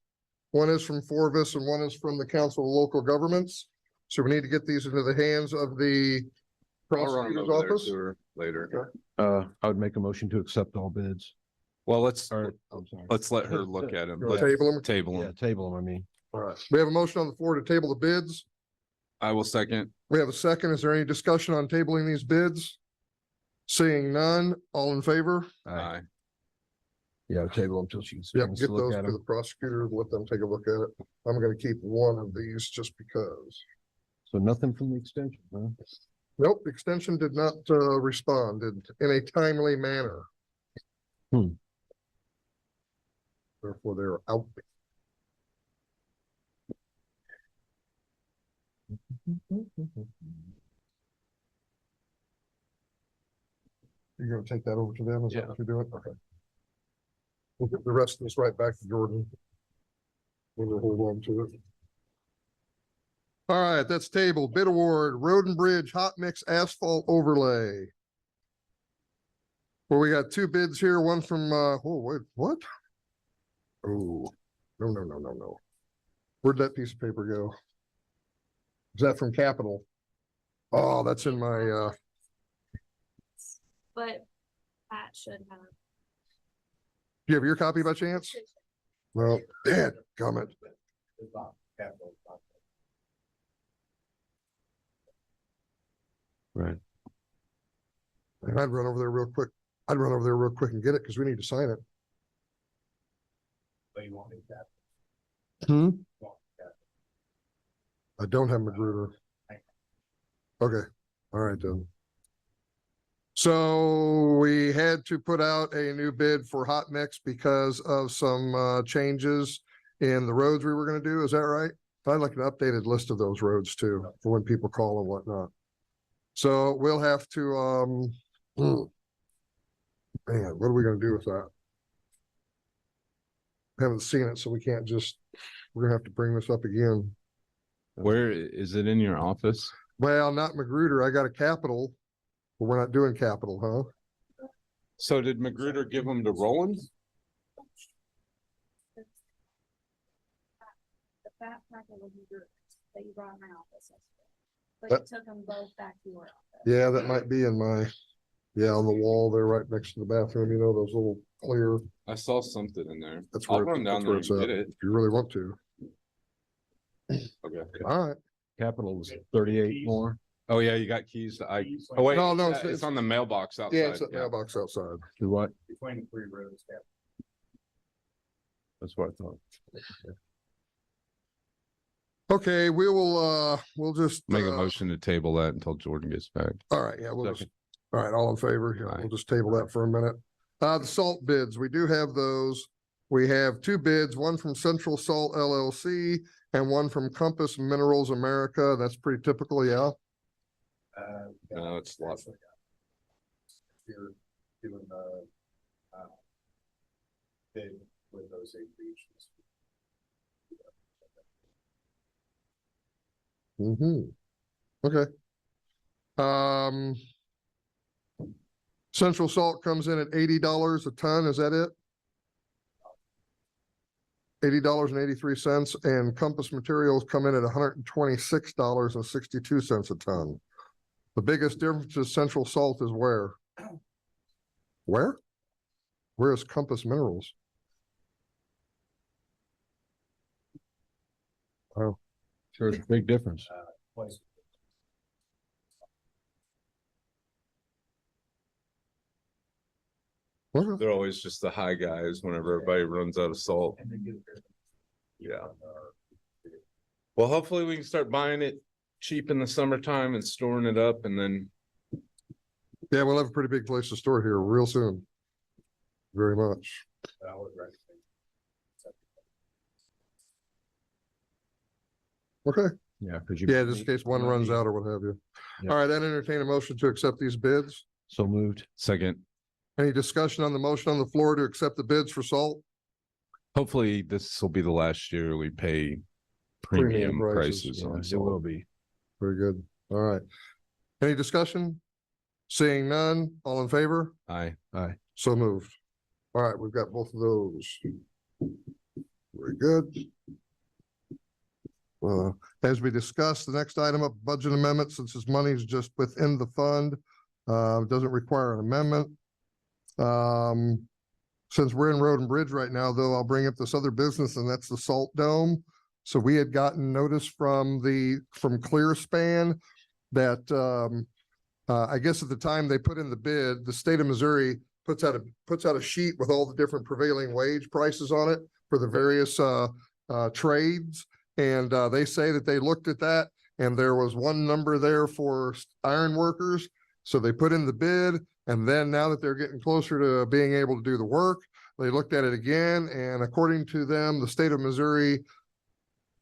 One is from Forvis and one is from the Council of Local Governments. So we need to get these into the hands of the prosecutor's office later. I would make a motion to accept all bids. Well, let's I'm sorry. let's let her look at them. Table them. Table them. Yeah, table them, I mean. All right. We have a motion on the floor to table the bids. I will second. We have a second. Is there any discussion on tabling these bids? Seeing none, all in favor? Aye. Yeah, table them till she Yep, wants get to look those at to them. the prosecutor, let them take a look at it. I'm gonna keep one of these just because. So nothing from the extension, huh? Nope, the extension did not respond in a timely manner. Therefore, they're out. You're gonna take that over to them? Is that what you're doing? Okay. We'll get the rest of this right back to Jordan. We'll hold on to it. All right, that's tabled. Bid award, Road and Bridge Hot Mix Asphalt Overlay. Well, we got two bids here, one from, oh, wait, what? Oh, no. Where'd that piece of paper go? Is that from Capital? Oh, that's in my, But Pat should have. do you have your copy by chance? Well, dad, comment. Right. And I'd run over there real quick. I'd run over there real quick and get it because we need to sign it. I don't have Magruder. Okay, all right then. So we had to put out a new bid for hot mix because of some changes in the roads we were gonna do. Is that right? I'd like an updated list of those roads too, for when people call and whatnot. So we'll have to, man, what are we gonna do with that? Haven't seen it, so we can't just, we're gonna have to bring this up again. Where is it in your office? Well, not Magruder. I got a Capital, but we're not doing Capital, huh? So did Magruder give them to Roland? The fat packet will be yours that you brought in my office yesterday. But you took them both back to your office. Yeah, that might be in my, on the wall there, right next to the bathroom, you know, those little clear. I saw something in there. That's I'll where, run down that's there where and it's at, get it. if you really want to. Okay. All right. Capital was 38 more. Oh yeah, you got keys to I. Oh wait, No, it's on the mailbox outside. Yeah, it's at mailbox outside. Do what? Between the 3 rows. That's what I thought. Okay, we'll just Make a motion to table that until Jordan gets back. All right, yeah, we'll just, Second. all right, all in favor? Yeah, we'll just table that for a minute. The salt bids, we do have those. We have 2 bids, one from Central Salt LLC and one from Compass Minerals America. That's pretty typical, yeah. No, it's a lot. You're doing the bid with those 8 regions. Okay. Central Salt comes in at $80 a ton, is that it? $80.83, and Compass Materials come in at $126.62 a ton. The biggest difference is Central Salt is where? Where? Where is Compass Minerals? Oh, sure, it's a big difference. They're always just the high guys whenever everybody runs out of salt. Yeah. Well, hopefully we can start buying it cheap in the summertime and storing it up, and then. Yeah, we'll have a pretty big place to store it here real soon. Very much. Okay. Yeah, because Yeah, just in case one runs out or what have you. Yeah. All right, I'd entertain a motion to accept these bids. So moved. Second. Any discussion on the motion on the floor to accept the bids for salt? Hopefully this will be the last year we pay premium prices on It salt. will be. Very good. All right. Any discussion? Seeing none, all in favor? Aye. Aye. So moved. All right, we've got both of those. Very good. As we discussed, the next item up, budget amendment, since this money is just within the fund, doesn't require an amendment. Since we're in Road and Bridge right now, though, I'll bring up this other business, and that's the Salt Dome. So we had gotten notice from Clearspan that I guess at the time they put in the bid, the state of Missouri puts out a sheet with all the different prevailing wage prices on it for the various trades. And they say that they looked at that and there was one number there for iron workers. So they put in the bid, and then now that they're getting closer to being able to do the work, they looked at it again. And according to them, the state of Missouri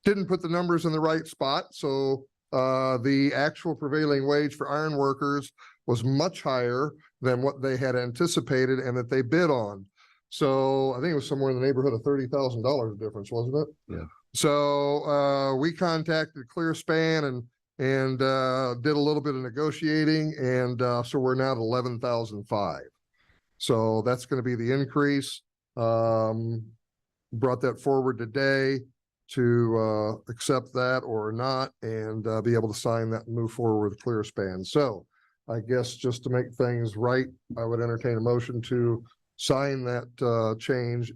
didn't put the numbers in the right spot. So the actual prevailing wage for iron workers was much higher than what they had anticipated and that they bid on. So I think it was somewhere in the neighborhood of $30,000 difference, wasn't it? Yeah. So we contacted Clearspan and did a little bit of negotiating, and so we're now at 11,005. So that's going to be the increase. Brought that forward today to accept that or not, and be able to sign that and move forward with Clearspan. So I guess just to make things right, I would entertain a motion to sign that change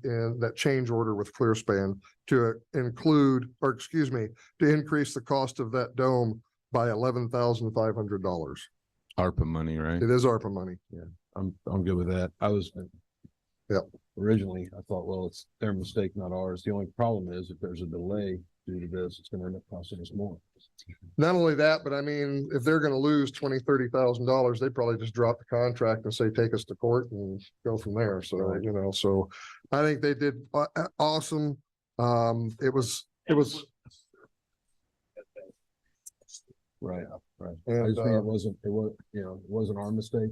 order with Clearspan to include, or excuse me, to increase the cost of that dome by $11,500. ARPA money, right? It is ARPA money. Yeah, I'm good with that. Originally, I thought, well, it's their mistake, not ours. The only problem is if there's a delay due to this, it's going to end up costing us more. Not only that, but I mean, if they're going to lose $20,000-$30,000, they probably just drop the contract and say, take us to court and go from there. So, right. So I think they did awesome. It was right. Right. And, I just think it wasn't our mistake.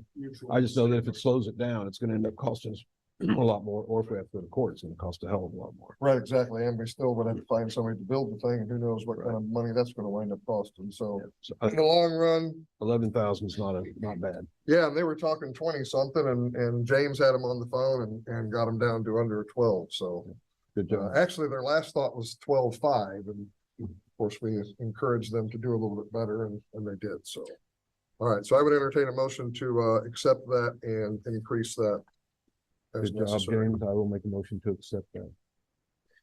I just know that if it slows it down, it's going to end up costing us a lot more, or if we have to go to court, it's going to cost a hell of a lot more. Right, exactly. And we still would have to find somebody to build the thing, and who knows what kind of money that's going to wind up costing. So in the long run, 11,000 is not bad. Yeah, and they were talking 20 something, and James had them on the phone and got them down to under 12. So good job. Actually, their last thought was 12.5, and course, we encouraged them to do a little bit better and they did. So, all right. So I would entertain a motion to accept that and increase that as Good job, necessary. James. I will make a motion to accept that.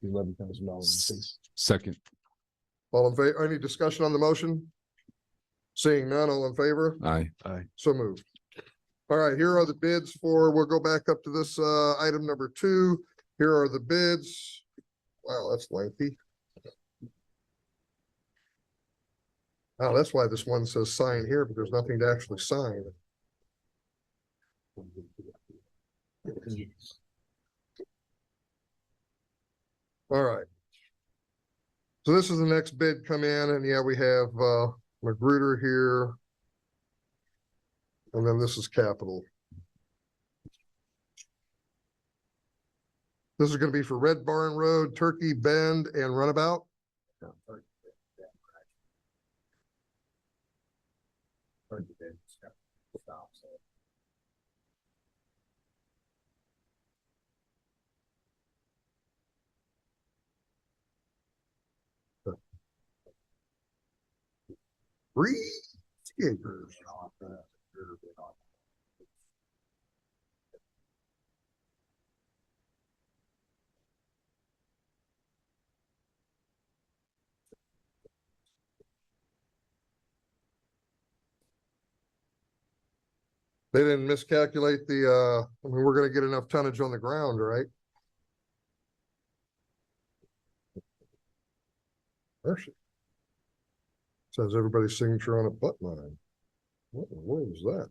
$11,000. Second. All in favor? Any discussion on the motion? Seeing none, all in favor? Aye. Aye. So moved. All right, here are the bids for, we'll go back up to this item number 2. Here are the bids. Wow, that's lengthy. Oh, that's why this one says sign here, but there's nothing to actually sign. All right. So this is the next bid come in, and yeah, we have Magruder here. And then this is Capital. This is going to be for Red Barn Road, Turkey Bend, and Runabout. Three acres. They didn't miscalculate the, I mean, we're gonna get enough tonnage on the ground, right? Mercy. Says everybody's signature on a butt line. What in the world is that?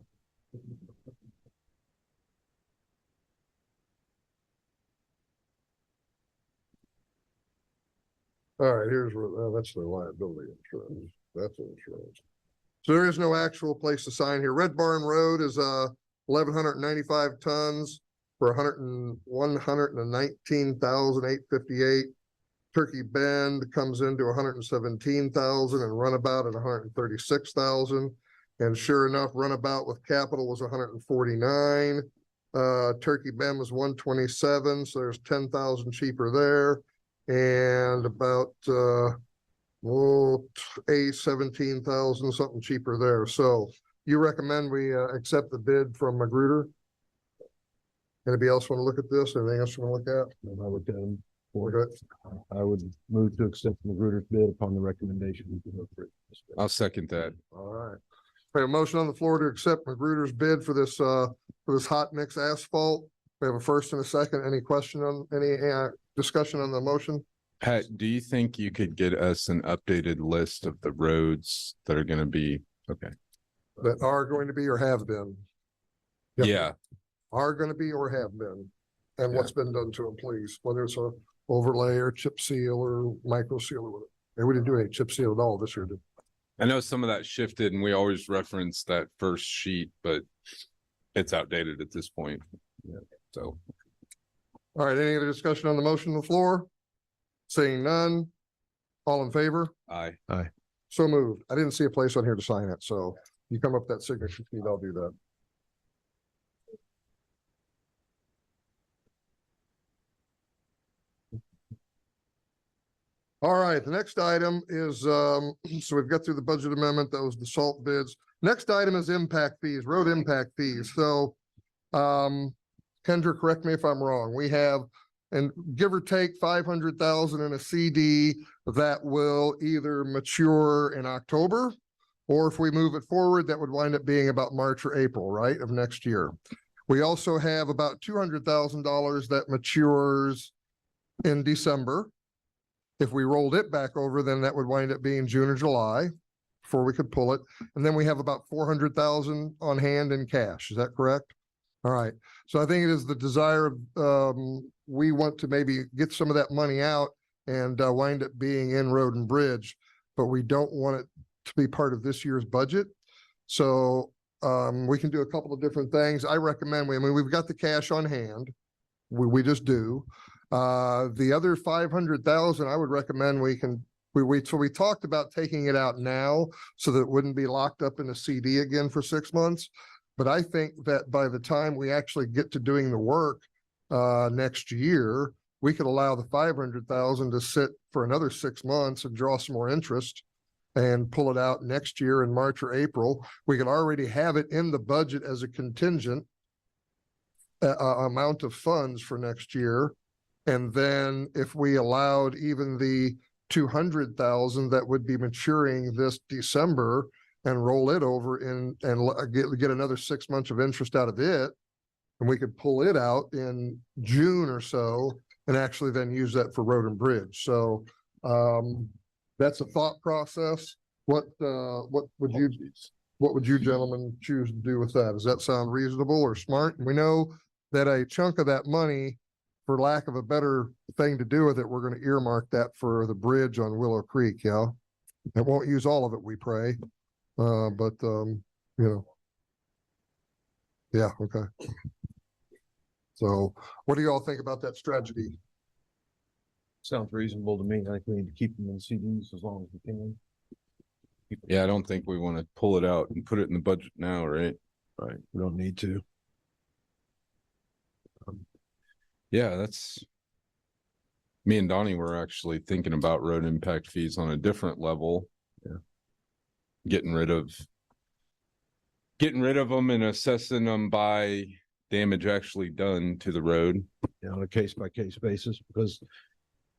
All right, here's where, that's the liability insurance. That's insurance. So there is no actual place to sign here. Red Barn Road is 1,195 tons for 119,858. Turkey Bend comes into 117,000 and Runabout at 136,000. And sure enough, Runabout with Capital was 149. Turkey Bend was 127, so there's 10,000 cheaper there. And about 17,000 something cheaper there. So you recommend we accept the bid from Magruder? Anybody else want to look at this? Anything else you want to look at? And I would, Okay. I would move to accept Magruder's bid upon the recommendation. I'll second that. All right. We have a motion on the floor to accept Magruder's bid for this hot mix asphalt. We have a first and a second. Any question on any discussion on the motion? Pat, do you think you could get us an updated list of the roads that are going to be okay? That are going to be or have been? Yep. Yeah. Are going to be or have been, and what's been done to them, please, whether it's a overlay or chip seal or micro seal or whatever. We didn't do any chip seal at all this year, did I know some of that shifted and we always reference that first sheet, but it's outdated at this point. Yeah. So. All right, any other discussion on the motion on the floor? Seeing none, all in favor? Aye. Aye. So moved. I didn't see a place on here to sign it, so you come up with that signature sheet, I'll do that. All right, the next item is, so we've got through the budget amendment, that was the salt bids. Next item is impact fees, road impact fees. So, Kendra, correct me if I'm wrong. We have, and give or take 500,000 in a CD that will either mature in October, or if we move it forward, that would wind up being about March or April, right, of next year. We also have about $200,000 that matures in December. If we rolled it back over, then that would wind up being June or July before we could pull it. And then we have about 400,000 on hand in cash. Is that correct? All right. So I think it is the desire of, we want to maybe get some of that money out and wind up being in road and bridge, but we don't want it to be part of this year's budget. So we can do a couple of different things. I recommend, I mean, we've got the cash on hand. We just do. The other 500,000, I would recommend so we talked about taking it out now so that it wouldn't be locked up in a CD again for 6 months. But I think that by the time we actually get to doing the work next year, we could allow the 500,000 to sit for another 6 months and draw some more interest and pull it out next year in March or April. We could already have it in the budget as a contingent amount of funds for next year. And then if we allowed even the 200,000 that would be maturing this December and roll it over in and get another 6 months of interest out of it, and we could pull it out in June or so and actually then use that for road and bridge. So that's a thought process. What would you gentlemen choose to do with that? Does that sound reasonable or smart? And we know that a chunk of that money, for lack of a better thing to do with it, we're going to earmark that for the bridge on Willow Creek. Yeah. It won't use all of it, we pray. But you know, yeah. Okay. So what do y'all think about that strategy? Sounds reasonable to me. I think we need to keep them in CDs as long as we can. Yeah, I don't think we want to pull it out and put it in the budget now, right? Right. We don't need to. Yeah, that's me and Donnie were actually thinking about road impact fees on a different level. Yeah. Getting rid of them and assessing them by damage actually done to the road. You know, on a case by case basis, because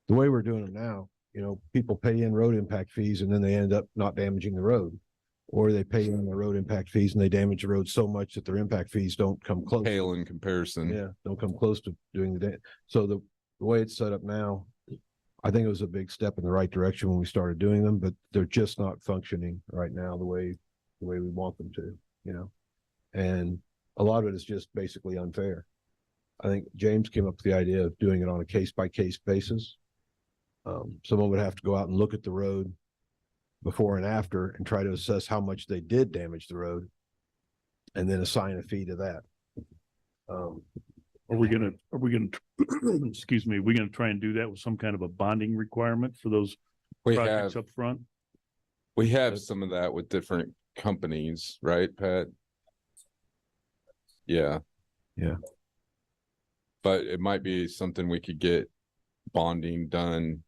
the way we're doing them now, you know, people pay in road impact fees and then they end up not damaging the road, or they pay in the road impact fees and they damage the road so much that their impact fees don't come close. Pale in comparison. Yeah, don't come close to doing the damage. So the way it's set up now, I think it was a big step in the right direction when we started doing them, but they're just not functioning right now the way we want them to, you know. And a lot of it is just basically unfair. I think James came up with the idea of doing it on a case by case basis. Someone would have to go out and look at the road before and after and try to assess how much they did damage the road and then assign a fee to that. Are we gonna excuse me, are we gonna try and do that with some kind of a bonding requirement for those projects up front? We have some of that with different companies, right, Pat? Yeah. Yeah. But it might be something we could get bonding done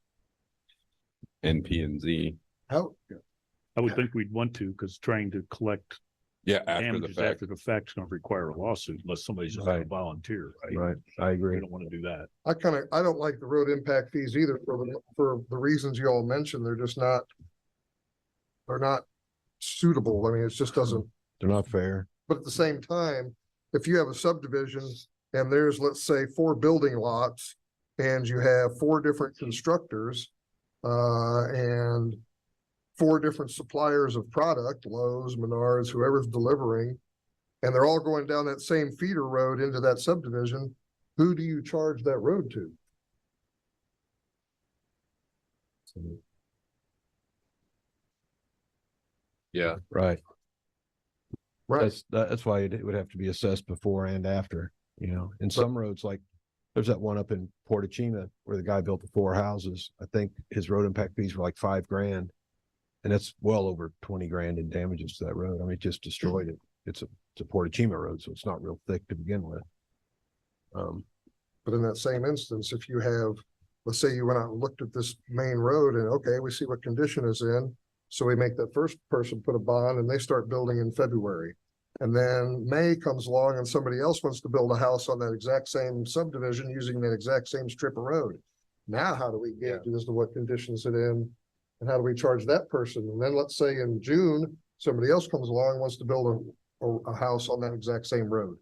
in P&Z. How? I would think we'd want to, because trying to collect after the fact is going to require a lawsuit unless somebody's just going to volunteer. Right. I agree. We don't want to do that. I don't like the road impact fees either for the reasons you all mentioned. They're not suitable. I mean, it just doesn't. They're not fair. But at the same time, if you have a subdivision and there's, let's say, 4 building lots and you have 4 different constructors and 4 different suppliers of product, Lowe's, Menards, whoever's delivering, and they're all going down that same feeder road into that subdivision, who do you charge that road to? Yeah. Right. Right. That's why it would have to be assessed before and after, you know. In some roads, like there's that one up in Portachima where the guy built the 4 houses. I think his road impact fees were like $5,000, and that's well over 20 grand in damages to that road. I mean, it just destroyed it. It's a Portachima road, so it's not real thick to begin with. But in that same instance, if you have, let's say you went out and looked at this main road and okay, we see what condition is in. So we make that first person put a bond and they start building in February. And then May comes along and somebody else wants to build a house on that exact same subdivision using that exact same strip of road. Now, how do we gauge as to what conditions it in and how do we charge that person? And then let's say in June, somebody else comes along and wants to build a house on that exact same road.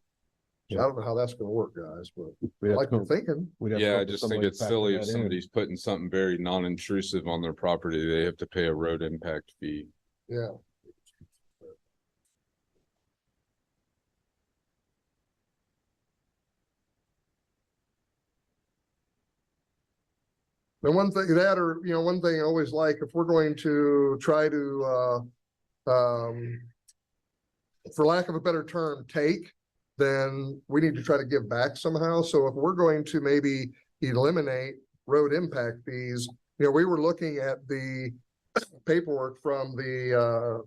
So I don't know how that's going to work, guys, but like you're thinking. Yeah, I just think it's silly if somebody's putting something very non-intrusive on their property, they have to pay a road impact fee. Yeah. And one thing one thing I always like, if we're going to try to, for lack of a better term, then we need to try to give back somehow. So if we're going to maybe eliminate road impact fees, we were looking at the paperwork from the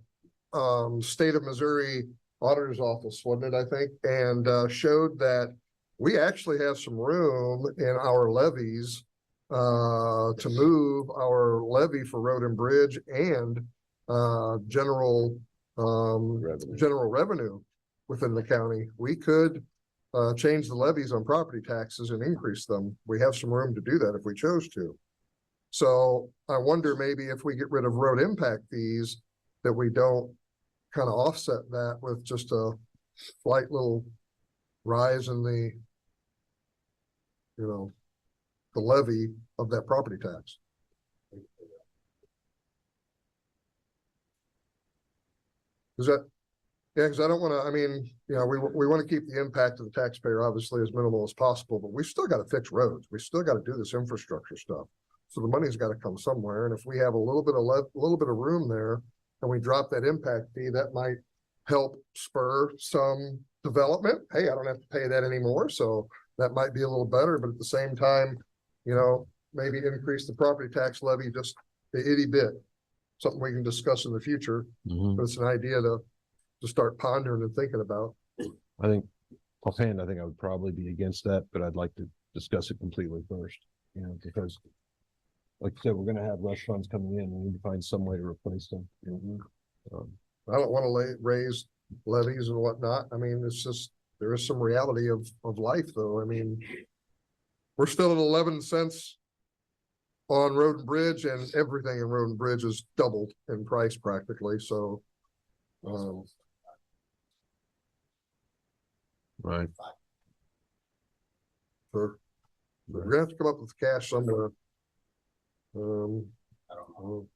state of Missouri auditor's office, wasn't it, I think, and showed that we actually have some room in our levies to move our levy for road and bridge and general revenue within the county. We could change the levies on property taxes and increase them. We have some room to do that if we chose to. So I wonder maybe if we get rid of road impact fees, that we don't kind of offset that with just a slight little rise in the, the levy of that property tax. Is that, yeah, because I don't want to, we want to keep the impact of the taxpayer obviously as minimal as possible, but we still got to fix roads. We still got to do this infrastructure stuff. So the money's got to come somewhere. And if we have a little bit of room there and we drop that impact fee, that might help spur some development. Hey, I don't have to pay that anymore. So that might be a little better, but at the same time, maybe increase the property tax levy just a itty bit. Something we can discuss in the future, but it's an idea to start pondering and thinking about. I think offhand, I think I would probably be against that, but I'd like to discuss it completely first, because like you said, we're going to have restaurants coming in. We need to find some way to replace them. I don't want to raise levies and whatnot. It's just, there is some reality of life though. We're still at 11 cents on road and bridge, and everything in road and bridge is doubled in price practically. So, right. We're gonna have to come up with cash somewhere. I don't know.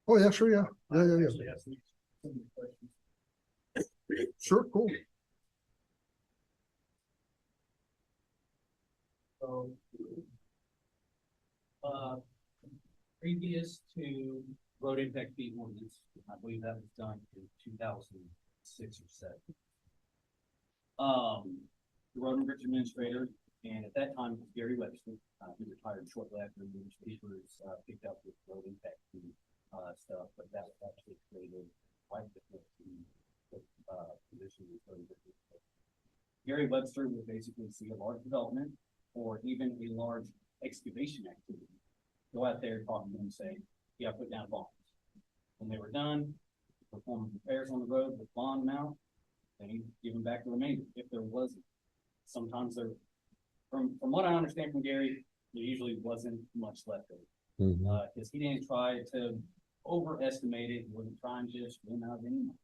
Oh yeah, sure, yeah. Yeah. Sure, cool. So, previous to road impact fee ordinance, I believe that was done in 2006 or 7. The road and bridge administrator, and at that time it was Gary Webster, he retired shortly after the newspapers picked up with road impact fee stuff, but that was actually created quite different position. Gary Webster would basically see a large development or even a large excavation activity. Go out there, talk to them, and say, yeah, put down bonds. When they were done, perform repairs on the road with bond amount, then you give them back the remainder if there wasn't. Sometimes there, from what I understand from Gary, there usually wasn't much left over. Because he didn't try to overestimate it. He wasn't trying to just win out of any money.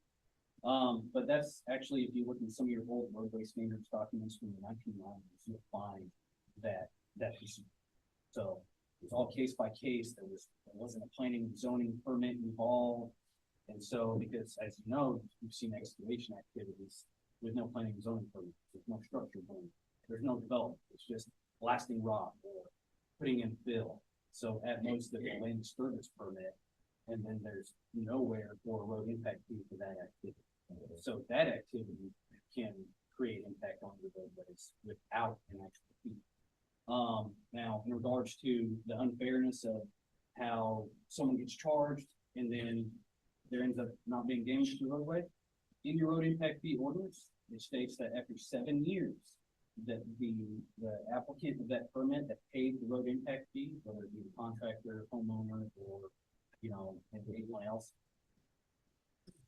But that's actually, if you look at some of your old roadway standards documents from the 1990s, you'll find that issue. So it was all case by case. There wasn't a planning and zoning permit involved. And so, because as you know, you've seen excavation activities with no planning and zoning permit. There's no structure going. There's no development. It's just blasting rock or putting in fill. So at most there's a land disturbance permit, and then there's nowhere for a road impact fee for that activity. So that activity can create impact on the roadways without an actual fee. Now, in regards to the unfairness of how someone gets charged and then there ends up not being damage to the roadway, in your road impact fee ordinance, it states that after 7 years, that the applicant of that permit that paid the road impact fee, whether it be the contractor, homeowner, or anyone else,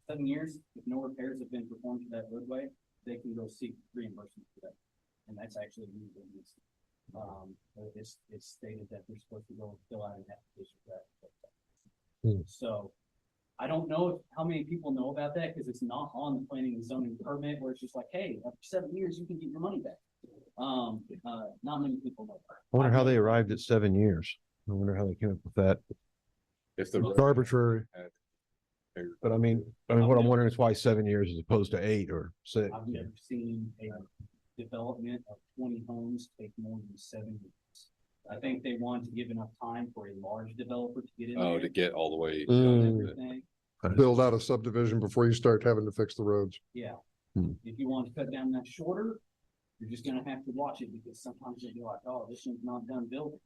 7 years, if no repairs have been performed to that roadway, they can go seek reimbursement for that. And that's actually illegal. It's stated that they're supposed to go fill out an application for that. So I don't know how many people know about that, because it's not on the planning and zoning permit, where it's just like, hey, after 7 years, you can get your money back. Not many people know that. I wonder how they arrived at 7 years. I wonder how they came up with that. If the arbitrary. But I mean, what I'm wondering is why 7 years as opposed to 8 or 6. I've never seen a development of 20 homes take more than 7 years. I think they wanted to give enough time for a large developer to get in there. To get all the way. Everything. Build out a subdivision before you start having to fix the roads. Yeah. If you want to cut down that shorter, you're just going to have to watch it, because sometimes they'll be like, oh, this one's not done building.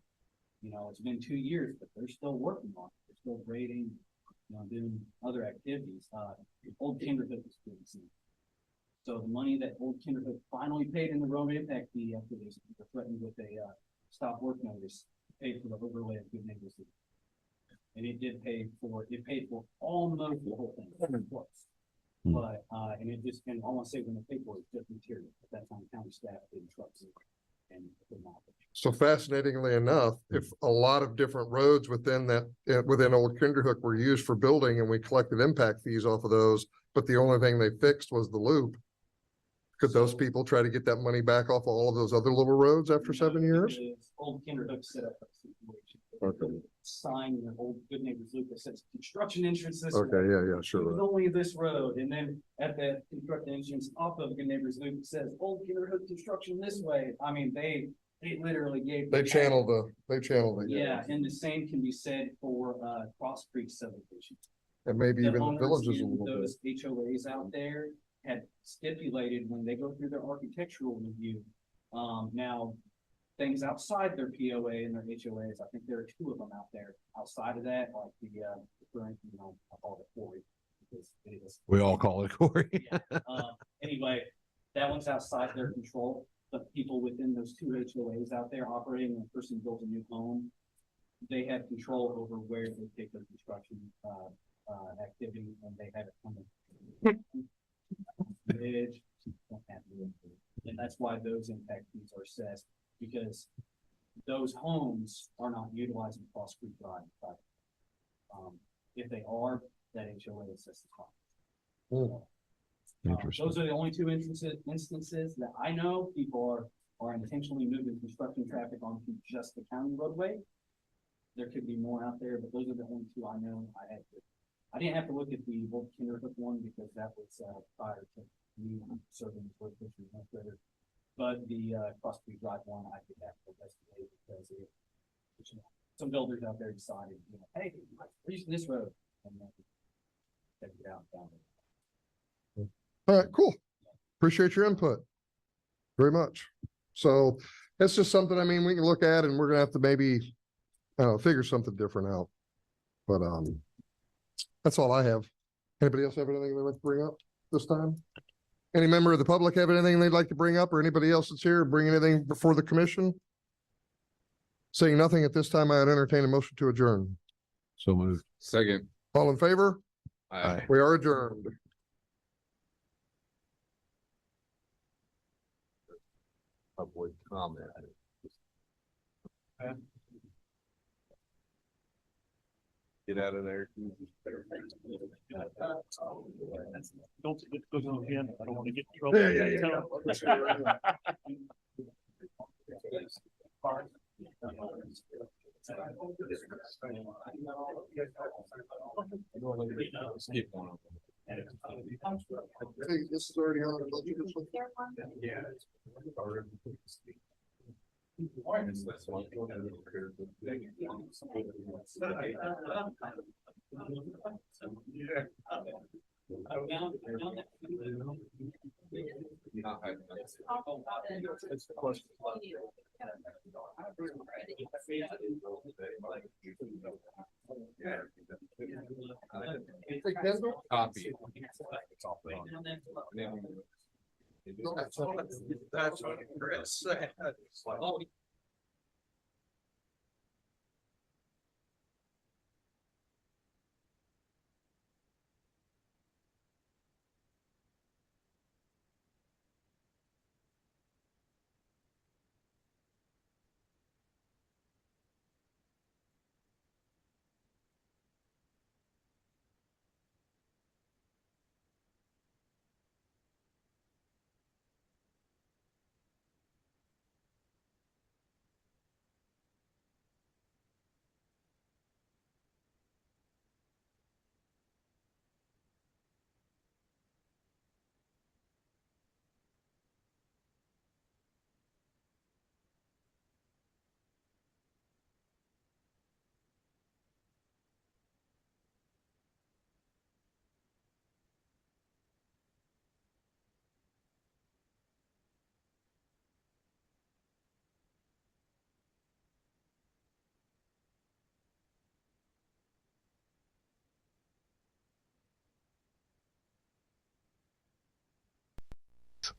It's been 2 years, but they're still working on it. They're still grading, doing other activities. Old Tenderfoot was doing the same. So the money that Old Kinderhook finally paid in the road impact fee after they were threatened with a stop work notice, paid for the overlay of Good Neighbors. And it paid for almost the whole thing. But, and it just, and I want to say when they paid for it, just material. At that time, county staff did trucks and equipment. So fascinatingly enough, if a lot of different roads within within Old Kinderhook were used for building and we collected impact fees off of those, but the only thing they fixed was the loop, could those people try to get that money back off all of those other little roads after 7 years? Old Kinderhook set up a situation. Okay. Sign the old Good Neighbors loop that says construction entrance this Okay, way. yeah, sure. It's only this road, and then at the construction entrance off of Good Neighbors loop, it says Old Kinderhook construction this way. I mean, they literally gave. They channeled it. Yeah, and the same can be said for Cross Creek subdivision. And maybe even the owners villages a in little bit. those HOAs out there had stipulated when they go through their architectural review, now things outside their POA and their HOAs, I think there are 2 of them out there. Outside of that, like the current, I call it quarry. Because it is. We all call it quarry. Yeah. Anyway, that one's outside their control, but people within those 2 HOAs out there operating, when a person builds a new home, they have control over where they take their construction activity, and they have it coming. And that's why those impact fees are assessed, because those homes are not utilizing Cross Creek Drive. But, if they are, that HOA assesses cost. Interesting. Those are the only 2 instances that I know people are intentionally moving construction traffic onto just the county roadway. There could be more out there, but those are the only 2 I know. I didn't have to look at the old Kinderhook one because that was prior to me serving as road commissioner administrator. But the Cross Creek Drive one, I did have to investigate because some builders out there decided, hey, we're using this road, and then check it out down there. All right, cool. Appreciate your input very much. So it's just something, I mean, we can look at, and we're gonna have to maybe, figure something different out. But, that's all I have. Anybody else have anything they'd like to bring up this time? Any member of the public have anything they'd like to bring up, or anybody else that's here bring anything before the commission? Saying nothing at this time, I would entertain a motion to adjourn. So moved. Second. All in favor? Aye. We are adjourned. Public comment. Get out of there. Don't go again. I don't want to get in trouble. Skip one of them. Hey, this is already on the budget. Yeah. Copy. That's what Chris said.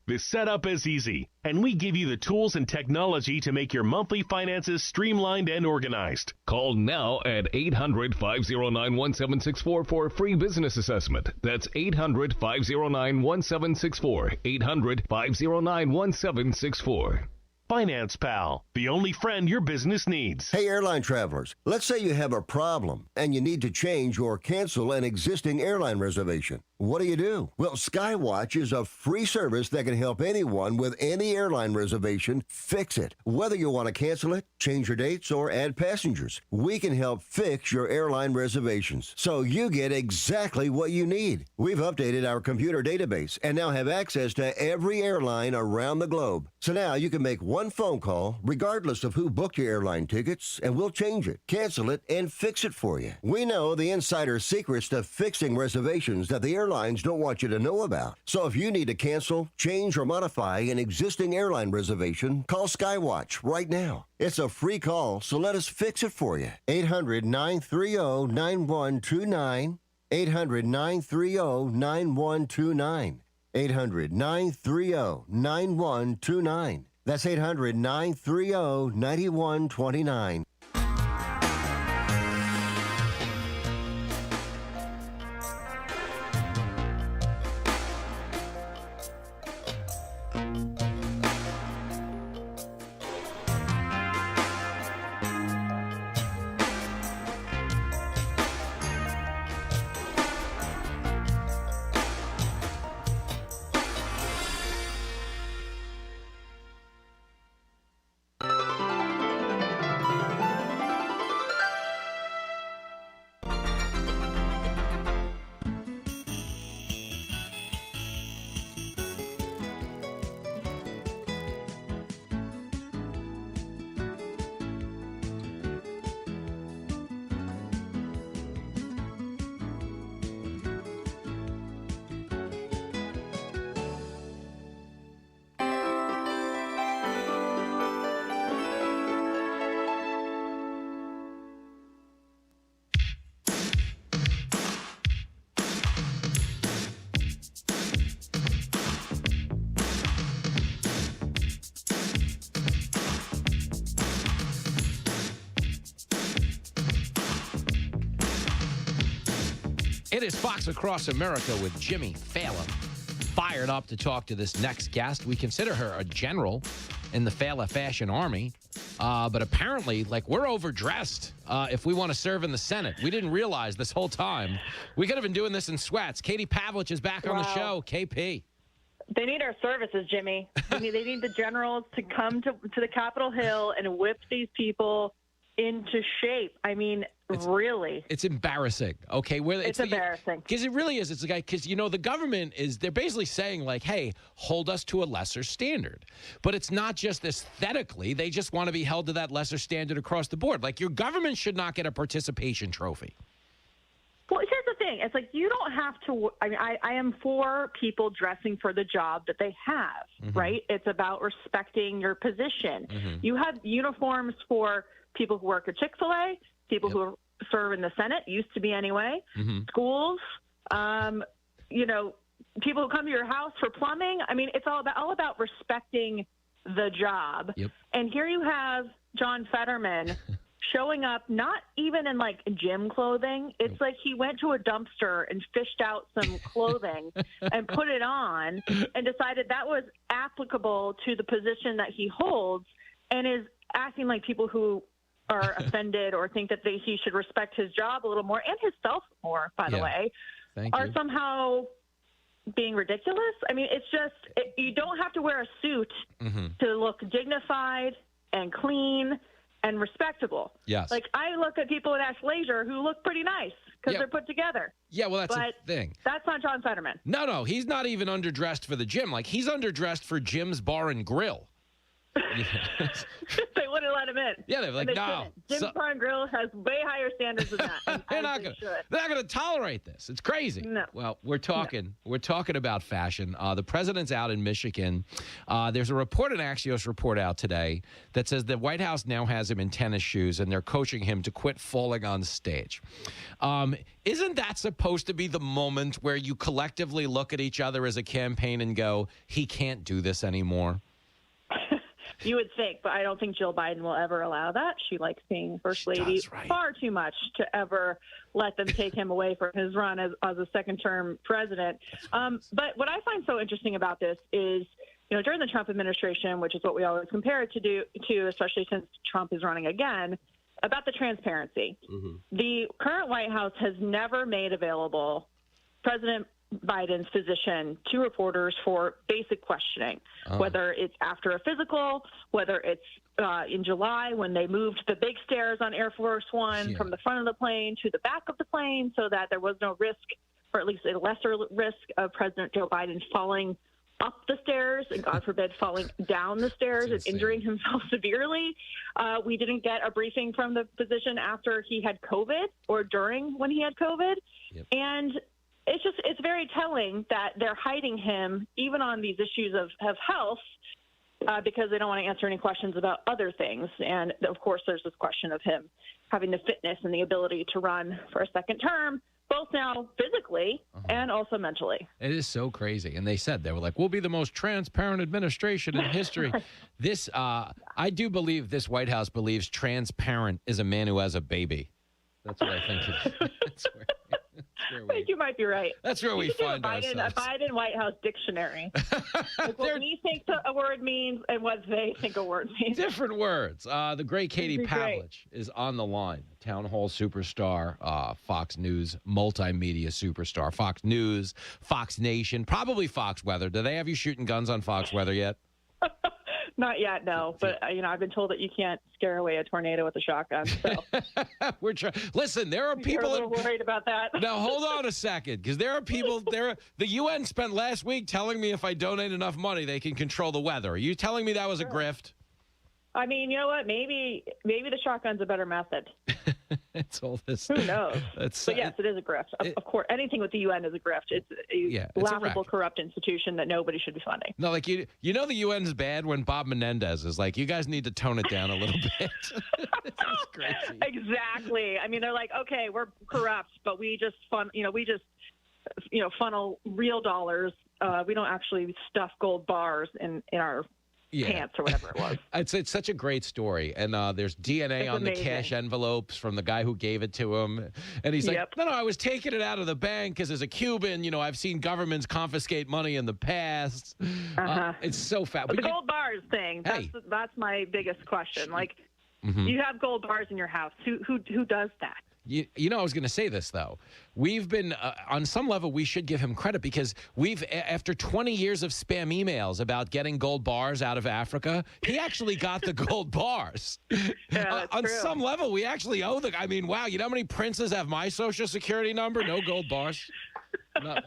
The setup is easy, and we give you the tools and technology to make your monthly finances streamlined and organized. Call now at 800-509-1764 for a free business assessment. That's 800-509-1764. 800-509-1764. Finance Pal, the only friend your business needs. Hey, airline travelers, let's say you have a problem and you need to change or cancel an existing airline reservation. What do? Well, Skywatch is a free service that can help anyone with any airline reservation fix it. Whether you want to cancel it, change your dates, or add passengers, we can help fix your airline reservations so you get exactly what you need. We've updated our computer database and now have access to every airline around the globe. So now you can make one phone call regardless of who booked your airline tickets, and we'll change it, cancel it, and fix it for you. We know the insider secrets to fixing reservations that the airlines don't want you to know about. So if you need to cancel, change, or modify an existing airline reservation, call Skywatch right now. It's a free call, so let us fix it for you. 800-930-9129. 800-930-9129. 800-930-9129. That's 800-930-9129. It is Fox Across America with Jimmy Fallon. Fired up to talk to this next guest. We consider her a general in the Fala Fashion Army. But apparently, like, we're overdressed if we want to serve in the Senate. We didn't realize this whole time. We could have been doing this in sweats. Katie Pavlich is back on the show. KP. They need our services, Jimmy. They need the generals to come to the Capitol Hill and whip these people into shape. I mean, really. It's embarrassing. Okay. It's embarrassing. Because it really is. It's the guy, because, you know, the government they're basically saying, like, hey, hold us to a lesser standard. But it's not just aesthetically. They just want to be held to that lesser standard across the board. Like, your government should not get a participation trophy. Well, here's the thing. It's like, you don't have to. I mean, I am for people dressing for the job that they have, right? It's about respecting your position. You have uniforms for people who work at Chick-fil-A, people who serve in the Senate, used to be anyway, schools, you know, people who come to your house for plumbing. I mean, it's all about respecting the job. And here you have John Fetterman showing up, not even in like gym clothing. It's like he went to a dumpster and fished out some clothing and put it on and decided that was applicable to the position that he holds, and is acting like people who are offended or think that he should respect his job a little more, and himself more, by the way, are somehow being ridiculous. I mean, it's just, you don't have to wear a suit to look dignified and clean and respectable. Yes. Like, I look at people at Ash Leisure who look pretty nice because they're put together. Yeah, well, that's the thing. That's not John Fetterman. No, he's not even underdressed for the gym. Like, he's underdressed for Jim's Bar and Grill. They wouldn't let him in. Yeah, they're like, they no. shouldn't. Jim's Bar and Grill has way higher standards than that. They're not going to tolerate this. It's crazy. No. Well, we're talking about fashion. The president's out in Michigan. There's a report, an Axios report out today that says the White House now has him in tennis shoes and they're coaching him to quit falling on stage. Isn't that supposed to be the moment where you collectively look at each other as a campaign and go, he can't do this anymore? You would think, but I don't think Jill Biden will ever allow that. She likes being First Lady far too much to ever let them take him away from his run as a second-term president. But what I find so interesting about this is, you know, during the Trump administration, which is what we always compare it to, especially since Trump is running again, about the transparency. The current White House has never made available President Biden's physician to reporters for basic questioning, whether it's after a physical, whether it's in July when they moved the big stairs on Air Force One from the front of the plane to the back of the plane so that there was no risk, or at least a lesser risk, of President Joe Biden falling up the stairs and, God forbid, falling down the stairs and injuring himself severely. We didn't get a briefing from the physician after he had COVID or during when he had COVID. And it's very telling that they're hiding him even on these issues of health because they don't want to answer any questions about other things. And of course, there's this question of him having the fitness and the ability to run for a second term, both now physically and also mentally. It is so crazy. And they were like, we'll be the most transparent administration in history. This, I do believe this White House believes transparent is a man who has a baby. That's what I think it is. I think you might be right. That's where we find ourselves. A Biden White House dictionary. Like what we think a word means and what they think a word means. Different words. The great Katie Pavlich is on the line. Town Hall superstar, Fox News multimedia superstar, Fox News, Fox Nation, probably Fox Weather. Do they have you shooting guns on Fox Weather yet? Not yet, no. But I've been told that you can't scare away a tornado with a shotgun. So listen, there are people a little worried about that. Now hold on a second, because there are people there. The UN spent last week telling me if I donate enough money, they can control the weather. Are you telling me that was a grift? I mean, you know what? Maybe the shotgun's a better method. It's all this. Who knows? But yes, it is a grift. Of course, anything with the UN is a grift. It's a laughable, corrupt institution that nobody should be funding. No, like you know, the UN's bad when Bob Menendez is like, you guys need to tone it down a little bit. It's crazy. Exactly. I mean, they're like, okay, we're corrupt, but we just funnel real dollars. We don't actually stuff gold bars in our pants or whatever it was. It's such a great story. And there's DNA on the cash envelopes from the guy who gave it to him. And he's like, no, I was taking it out of the bank because as a Cuban, I've seen governments confiscate money in the past. It's so fat. The gold bars thing, that's my biggest question. Like, you have gold bars in your house. Who does that? I was going to say this, though. We've been, on some level, we should give him credit because after 20 years of spam emails about getting gold bars out of Africa, he actually got the gold bars. Yeah, on some level, we actually owe wow, you know how many princes have my social security number? No gold bars. No.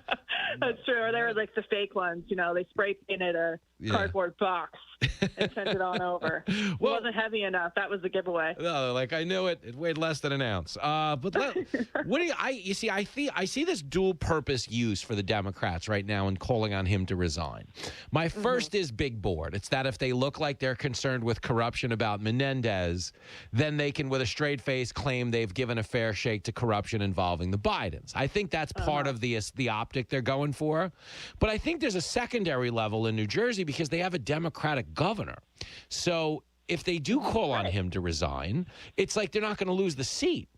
That's true. Or they were like the fake ones, they spray painted a cardboard box and sent it on over. It wasn't heavy enough. That was the giveaway. No, I knew it. It weighed less than an ounce. But I see this dual purpose use for the Democrats right now in calling on him to resign. My first is big board. It's that if they look like they're concerned with corruption about Menendez, then they can, with a straight face, claim they've given a fair shake to corruption involving the Bidens. I think that's part of the optic they're going for. But I think there's a secondary level in New Jersey because they have a Democratic governor. So if they do call on him to resign, it's like they're not going to lose the seat.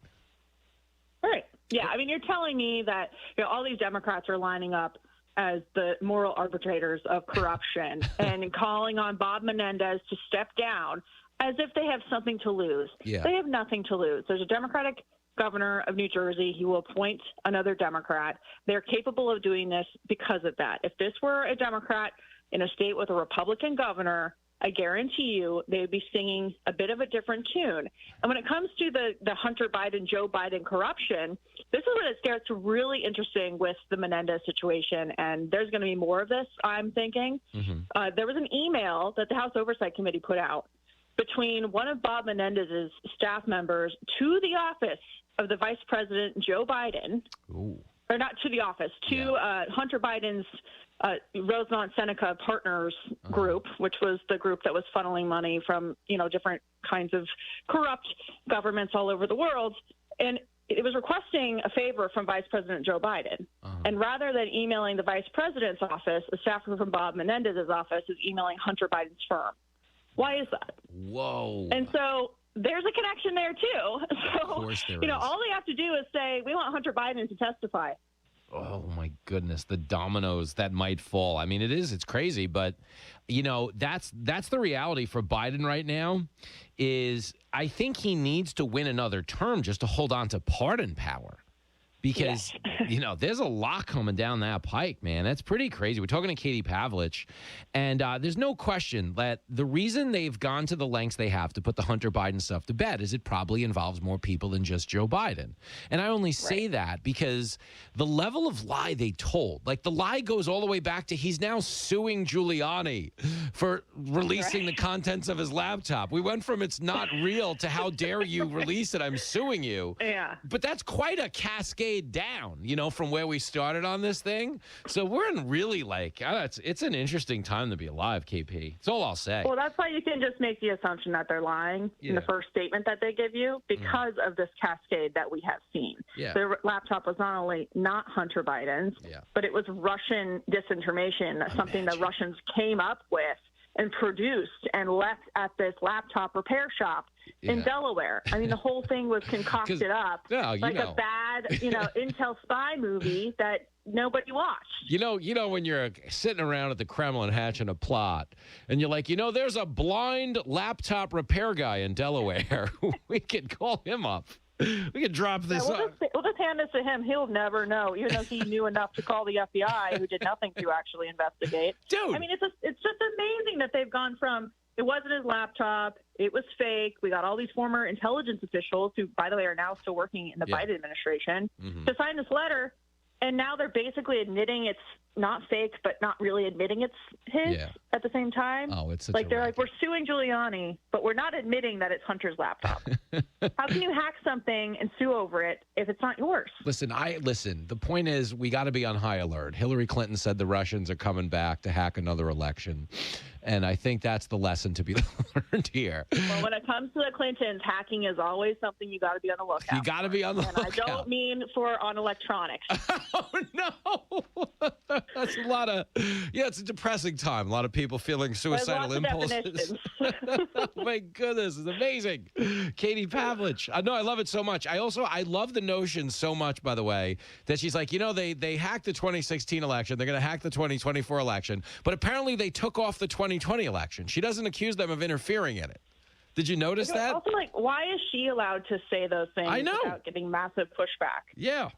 Right. Yeah. I mean, you're telling me that all these Democrats are lining up as the moral arbitrators of corruption and calling on Bob Menendez to step down as if they have something to lose. Yeah. They have nothing to lose. There's a Democratic governor of New Jersey. He will appoint another Democrat. They're capable of doing this because of that. If this were a Democrat in a state with a Republican governor, I guarantee you they would be singing a bit of a different tune. And when it comes to the Hunter Biden, Joe Biden corruption, this is when it gets really interesting with the Menendez situation, and there's going to be more of this, I'm thinking. There was an email that the House Oversight Committee put out between one of Bob Menendez's staff members to the office of the Vice President Joe Biden, or not to the office, to Hunter Biden's Rosemont Seneca Partners group, which was the group that was funneling money from, different kinds of corrupt governments all over the world. And it was requesting a favor from Vice President Joe Biden. And rather than emailing the Vice President's office, a staffer from Bob Menendez's office is emailing Hunter Biden's firm. Why is that? Whoa. And so there's a connection there, too. So, Of course there is. all they have to do is say, we want Hunter Biden to testify. Oh my goodness, the dominoes that might fall. I mean, it's crazy, but that's the reality for Biden right now. Is I think he needs to win another term just to hold on to pardon power. Because, there's a lot coming down that pike, man. That's pretty crazy. We're talking to Katie Pavlich, and there's no question that the reason they've gone to the lengths they have to put the Hunter Biden stuff to bed is it probably involves more people than just Joe Biden. And I only say that because the level of lie they told, like the lie goes all the way back to he's now suing Giuliani for releasing the contents of his laptop. We went from it's not real to how dare you release it, I'm suing you. Yeah. But that's quite a cascade down, from where we started on this thing. So we're in really it's an interesting time to be alive, KP. That's all I'll say. Well, that's why you can just make the assumption that they're lying in the first statement that they give you because of this cascade that we have seen. Yeah. Their laptop was not only not Hunter Biden's, but it was Russian disinformation, something the Russians came up with and produced and left at this laptop repair shop in Delaware. I mean, the whole thing was concocted up like a bad, intel spy movie that nobody watched. When you're sitting around at the Kremlin hatching a plot and you're like, there's a blind laptop repair guy in Delaware. We could call him up. We could drop this up. We'll just hand this to him. He'll never know, even though he knew enough to call the FBI, who did nothing to actually investigate. Dude. I mean, it's just amazing that they've gone from it wasn't his laptop, it was fake. We got all these former intelligence officials who, by the way, are now still working in the Biden administration to sign this letter. And now they're basically admitting it's not fake, but not really admitting it's his at the same time. Oh, it's such like they're like, we're suing Giuliani, but we're not admitting that it's Hunter's laptop. How can you hack something and sue over it if it's not yours? Listen. The point is, we got to be on high alert. Hillary Clinton said the Russians are coming back to hack another election. And I think that's the lesson to be learned here. Well, when it comes to the Clintons, hacking is always something you got to be on the lookout. You got to be on the lookout. And I don't mean on electronics. Oh, no. That's a lot of, it's a depressing time. A lot of people feeling suicidal impulses. Oh, my goodness, it's amazing. Katie Pavlich. No, I love it so much. I love the notion so much, by the way, that she's like, they hacked the 2016 election. They're going to hack the 2024 election. But apparently they took off the 2020 election. She doesn't accuse them of interfering in it. Did you notice that? Also, why is she allowed to say those things without getting massive pushback? Yeah.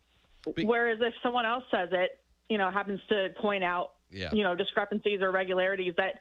Whereas if someone else says it, happens to point out, discrepancies or irregularities that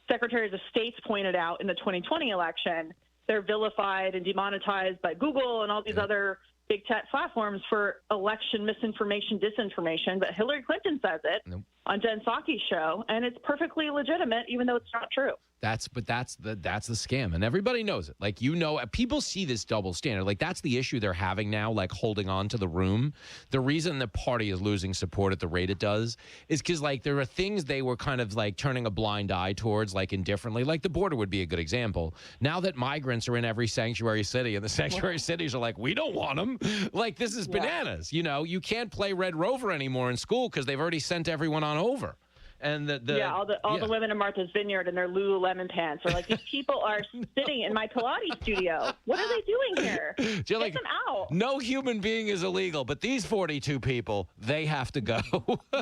secretaries of states pointed out in the 2020 election, they're vilified and demonetized by Google and all these other big tech platforms for election misinformation, disinformation. But Hillary Clinton says it on Jen Psaki's show, and it's perfectly legitimate, even though it's not true. That's the scam, and everybody knows it. People see this double standard. That's the issue they're having now, holding on to the room. The reason the party is losing support at the rate it does is because there are things they were kind of turning a blind eye towards, indifferently. The border would be a good example. Now that migrants are in every sanctuary city, and the sanctuary cities are like, we don't want them. This is bananas. You can't play Red Rover anymore in school because they've already sent everyone on over. And all the women in Martha's Vineyard in their Lululemon pants are like, these people are sitting in my Pilates studio. What are they doing here? Get them out. No human being is illegal, but these 42 people, they have to go.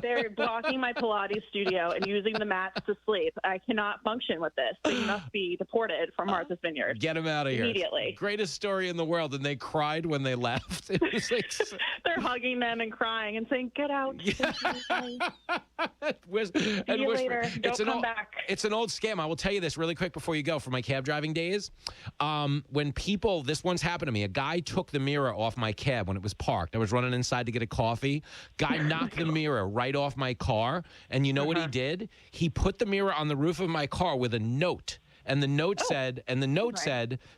They're blocking my Pilates studio and using the mats to sleep. I cannot function with this. They must be deported from Martha's Vineyard. Get them out of here. Immediately. Greatest story in the world, and they cried when they left. It was They're hugging them and crying and saying, get out. See you later. Don't come back. It's an old scam. I will tell you this really quick before you go. From my cab driving days, when people, this once happened to me. A guy took the mirror off my cab when it was parked. I was running inside to get a coffee. Guy knocked the mirror right off my car. And you know what he did? He put the mirror on the roof of my car with a note. And the note said,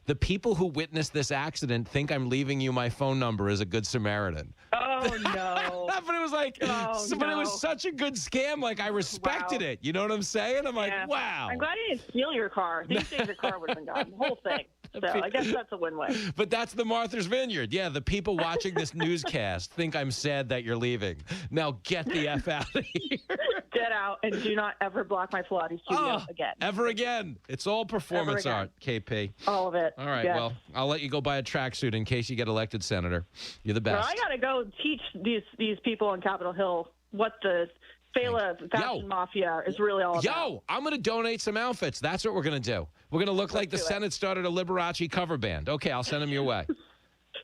the people who witnessed this accident think I'm leaving you my phone number as a good Samaritan. Oh, no. But it was like, it was such a good scam. Like, I respected it. You know what I'm saying? I'm like, wow. I'm glad he didn't steal your car. These days, your car would have been gone. The whole thing. So I guess that's a win-win. But that's the Martha's Vineyard. Yeah, the people watching this newscast think I'm sad that you're leaving. Now get the F out of here. Get out and do not ever block my Pilates studio again. Ever again. It's all performance art, KP. All of it. All right, well, I'll let you go buy a tracksuit in case you get elected senator. You're the best. Well, I got to go teach these people on Capitol Hill what the fashion mafia is really all about. I'm going to donate some outfits. That's what we're going to do. We're going to look like the Senate started a Liberace cover band. Okay, I'll send them your way.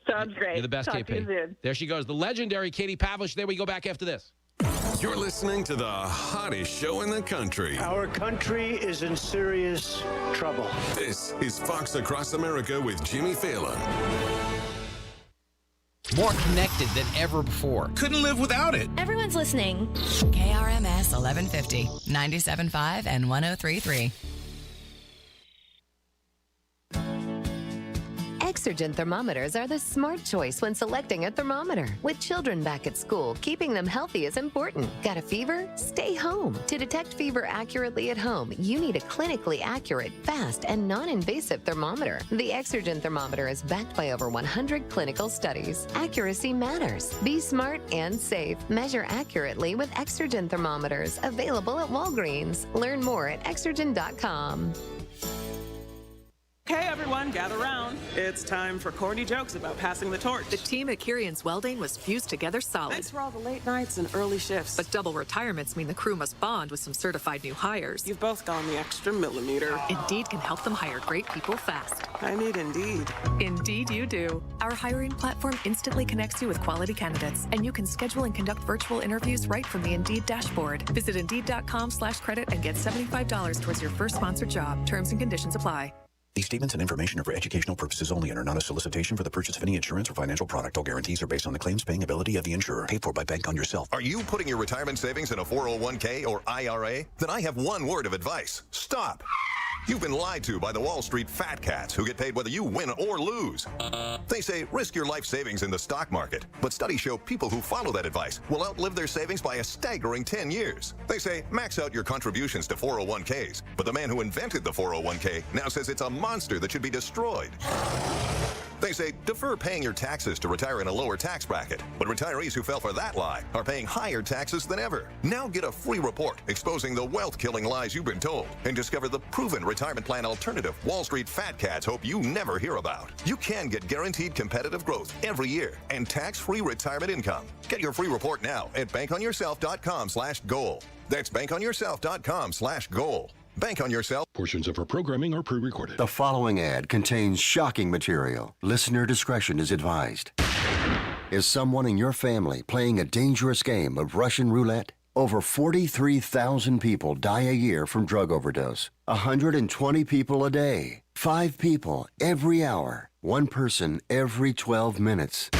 Sounds great. You're the best, Talk to you KP. soon. There she goes, the legendary Katie Pavlich. There we go back after this. You're listening to the hottest show in the country. Our country is in serious trouble. This is Fox Across America with Jimmy Fallon. More connected than ever before. Couldn't live without it. Everyone's listening. KRMS 1150, 97.5 and 103.3. Exergen thermometers are the smart choice when selecting a thermometer. With children back at school, keeping them healthy is important. Got a fever? Stay home. To detect fever accurately at home, you need a clinically accurate, fast, and non-invasive thermometer. The Exergen thermometer is backed by over 100 clinical studies. Accuracy matters. Be smart and safe. Measure accurately with Exergen thermometers. Available at Walgreens. Learn more at Exergen.com. Hey everyone, gather round. It's time for corny jokes about passing the torch. The team at Kirian's Welding was fused together solid. Thanks for all the late nights and early shifts. But double retirements mean the crew must bond with some certified new hires. You've both gone the extra millimeter. Indeed can help them hire great people fast. I need Indeed. Indeed you do. Our hiring platform instantly connects you with quality candidates, and you can schedule and conduct virtual interviews right from the Indeed dashboard. Visit Indeed.com/credit and get $75 towards your first sponsored job. Terms and conditions apply. These statements and information are for educational purposes only and are not a solicitation for the purchase of any insurance or financial product. All guarantees are based on the claims paying ability of the insurer. Paid for by Bank on Yourself. Are you putting your retirement savings in a 401k or IRA? Then I have one word of advice. Stop. You've been lied to by the Wall Street fat cats who get paid whether you win or lose. They say risk your life savings in the stock market, but studies show people who follow that advice will outlive their savings by a staggering 10 years. They say max out your contributions to 401ks, but the man who invented the 401k now says it's a monster that should be destroyed. They say defer paying your taxes to retire in a lower tax bracket, but retirees who fell for that lie are paying higher taxes than ever. Now get a free report exposing the wealth-killing lies you've been told and discover the proven retirement plan alternative Wall Street fat cats hope you never hear about. You can get guaranteed competitive growth every year and tax-free retirement income. Get your free report now at bankonyourself.com/goal. That's bankonyourself.com/goal. Bank on Yourself. Portions of our programming are pre-recorded. The following ad contains shocking material. Listener discretion is advised. Is someone in your family playing a dangerous game of Russian roulette? Over 43,000 people die a year from drug overdose. 120 people a day. 5 people every hour. 1 person every 12 minutes.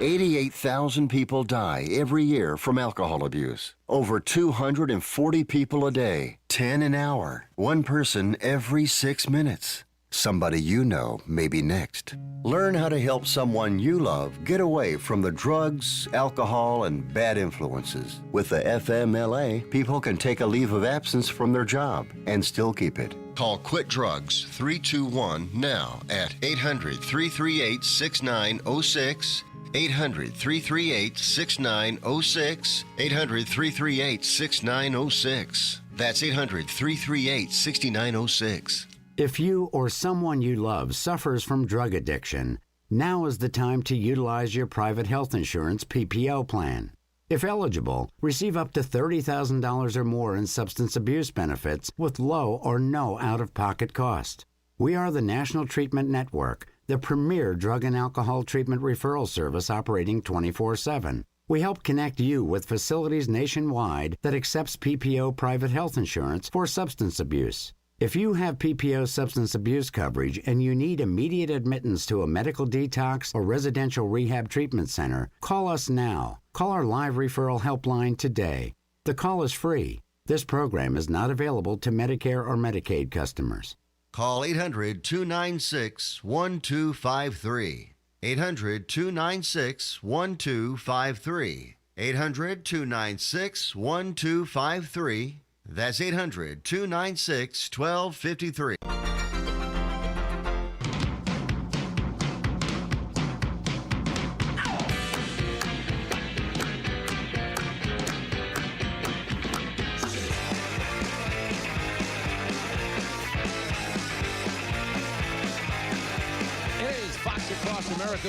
88,000 people die every year from alcohol abuse. Over 240 people a day, 10 an hour, 1 person every 6 minutes. Somebody you know may be next. Learn how to help someone you love get away from the drugs, alcohol, and bad influences. With the FMLA, people can take a leave of absence from their job and still keep it. Call Quit Drugs 321 now at 800-338-6906. 800-338-6906. 800-338-6906. That's 800-338-6906. If you or someone you love suffers from drug addiction, now is the time to utilize your private health insurance PPO plan. If eligible, receive up to $30,000 or more in substance abuse benefits with low or no out-of-pocket cost. We are the National Treatment Network, the premier drug and alcohol treatment referral service operating 24/7. We help connect you with facilities nationwide that accepts PPO private health insurance for substance abuse. If you have PPO substance abuse coverage and you need immediate admittance to a medical detox or residential rehab treatment center, call us now. Call our live referral helpline today. The call is free. This program is not available to Medicare or Medicaid customers. Call 800-296-1253. 800-296-1253. 800-296-1253. That's 800-296-1253.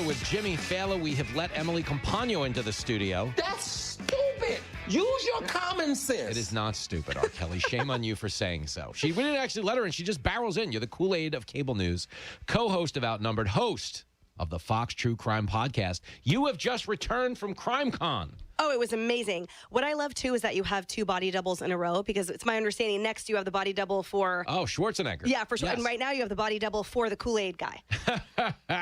With Jimmy Fallon, we have let Emily Compagno into the studio. That's stupid. Use your common sense. It is not stupid, R. Kelly. Shame on you for saying so. We didn't actually let her in. She just barrels in. You're the Kool-Aid of cable news, co-host of Outnumbered, host of the Fox True Crime podcast. You have just returned from CrimeCon. Oh, it was amazing. What I love, too, is that you have two body doubles in a row, because it's my understanding next you have the body double for... Oh, Schwarzenegger. Yeah, for sure. Yes. And right now you have the body double for the Kool-Aid guy.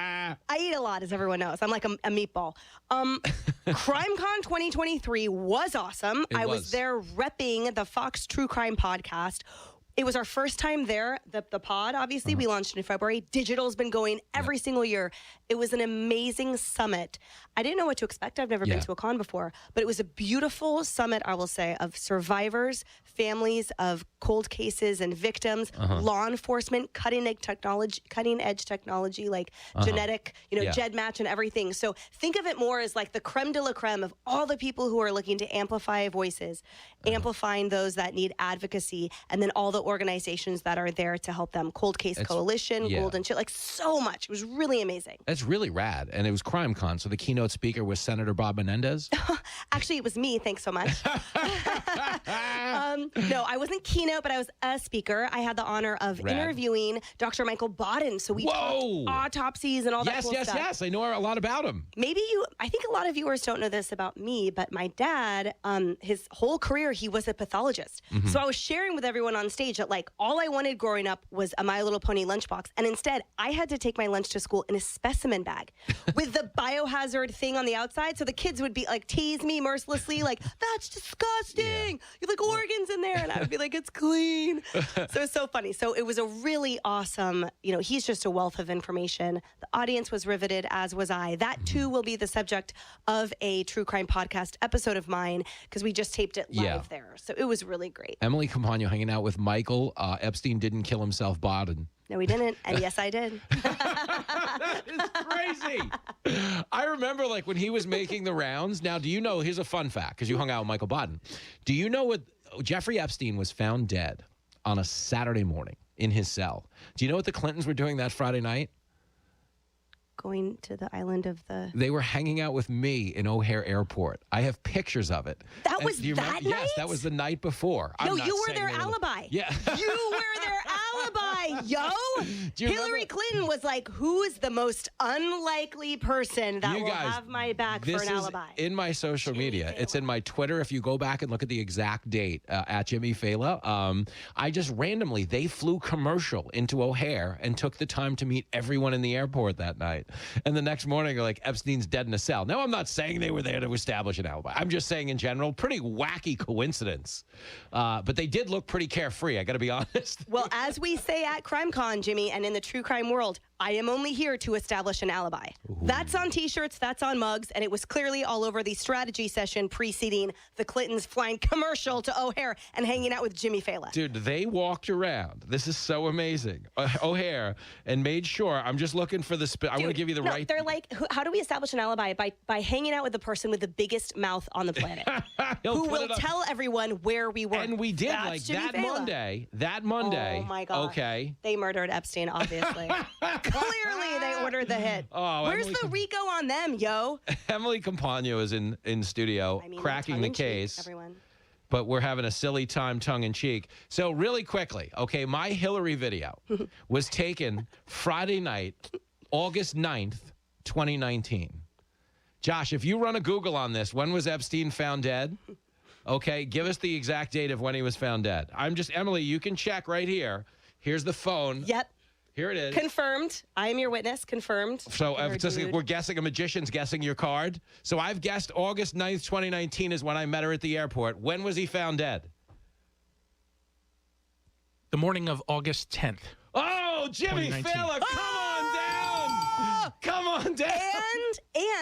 I eat a lot, as everyone knows. I'm like a meatball. CrimeCon 2023 was awesome. I was there repping the Fox True Crime podcast. It was our first time there, the pod, obviously. We launched in February. Digital's been going every single year. It was an amazing summit. I didn't know what to expect. I've never been to a con before. But it was a beautiful summit, I will say, of survivors, families of cold cases and victims, law enforcement, cutting-edge technology like genetic, GEDmatch and everything. So think of it more as like the creme de la creme of all the people who are looking to amplify voices, amplifying those that need advocacy, and then all the organizations that are there to help them. Cold Case Coalition, Golden Chill, like so much. It was really amazing. That's really rad. And it was CrimeCon, so the keynote speaker was Senator Bob Menendez. Actually, it was me. Thanks so much. No, I wasn't keynote, but I was a speaker. I had the honor of interviewing Dr. Michael Bodden. So we talked autopsies and all that cool stuff. Yes. I know a lot about him. I think a lot of viewers don't know this about me, but my dad, his whole career, he was a pathologist. So I was sharing with everyone on stage that like all I wanted growing up was a My Little Pony lunchbox. And instead, I had to take my lunch to school in a specimen bag with the biohazard thing on the outside. So the kids would be like, tease me mercilessly, like, that's disgusting. You have like organs in there. And I would be like, it's clean. So it's so funny. So it was a really awesome, he's just a wealth of information. The audience was riveted, as was I. That too will be the subject of a true crime podcast episode of mine, because we just taped it live there. So it was really great. Emily Compagno hanging out with Michael. Epstein didn't kill himself, Bodden. No, he didn't. And yes, I did. That is crazy. I remember like when he was making the rounds. Now, do you know, here's a fun fact, because you hung out with Michael Bodden. Do you know what Jeffrey Epstein was found dead on a Saturday morning in his cell? Do you know what the Clintons were doing that Friday night? Going to the island of the... They were hanging out with me in O'Hare Airport. I have pictures of it. That was that night? Yes, that was the night before. No, you were their alibi. Yeah. You were their alibi, yo. Hillary Clinton was like, who is the most unlikely person that will have my back for an alibi? In my social media. It's in my Twitter. If you go back and look at the exact date, at Jimmy Fallon, I just randomly, they flew commercial into O'Hare and took the time to meet everyone in the airport that night. And the next morning, they're like, Epstein's dead in a cell. Now, I'm not saying they were there to establish an alibi. I'm just saying in general, pretty wacky coincidence. But they did look pretty carefree, I got to be honest. Well, as we say at CrimeCon, Jimmy, and in the true crime world, I am only here to establish an alibi. Ooh. That's on T-shirts, that's on mugs, and it was clearly all over the strategy session preceding the Clintons flying commercial to O'Hare and hanging out with Jimmy Fallon. Dude, they walked around. This is so amazing. O'Hare, and made sure, I'm just looking for the... I want to give you the right... They're like, how do we establish an alibi? By hanging out with the person with the biggest mouth on the planet. who will tell everyone where we were. And we did, that's like, that Monday. Oh, my God. Okay. They murdered Epstein, obviously. Clearly, they ordered the hit. Oh, where's the RICO on them, yo? Emily Compagno is in studio, cracking the case. Everyone. But we're having a silly time, tongue-in-cheek. So really quickly, okay, my Hillary video was taken Friday night, August 9th, 2019. Josh, if you run a Google on this, when was Epstein found dead? Okay, give us the exact date of when he was found dead. Emily, you can check right here. Here's the phone. Yep. Here it is. Confirmed. I am your witness. Confirmed. So we're guessing, a magician's guessing your card. So I've guessed August 9th, 2019 is when I met her at the airport. When was he found dead? The morning of August 10th. Oh, Jimmy Fallon, come on down. Come on down.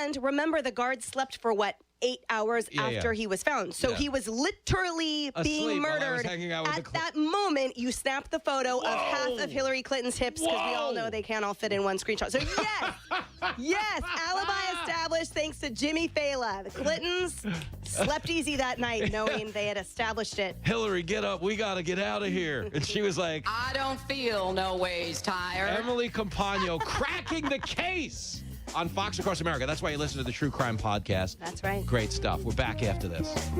And remember, the guard slept for what? 8 hours after he was found. So he was literally being murdered. At that moment, you snapped the photo of half of Hillary Clinton's hips, because we all know they can't all fit in one screenshot. So yes, alibi established thanks to Jimmy Fallon. The Clintons slept easy that night, knowing they had established it. Hillary, get up. We got to get out of here. And she was like, I don't feel no ways tired. Emily Compagno cracking the case on Fox Across America. That's why you listen to the True Crime Podcast. That's right. Great stuff. We're back after this.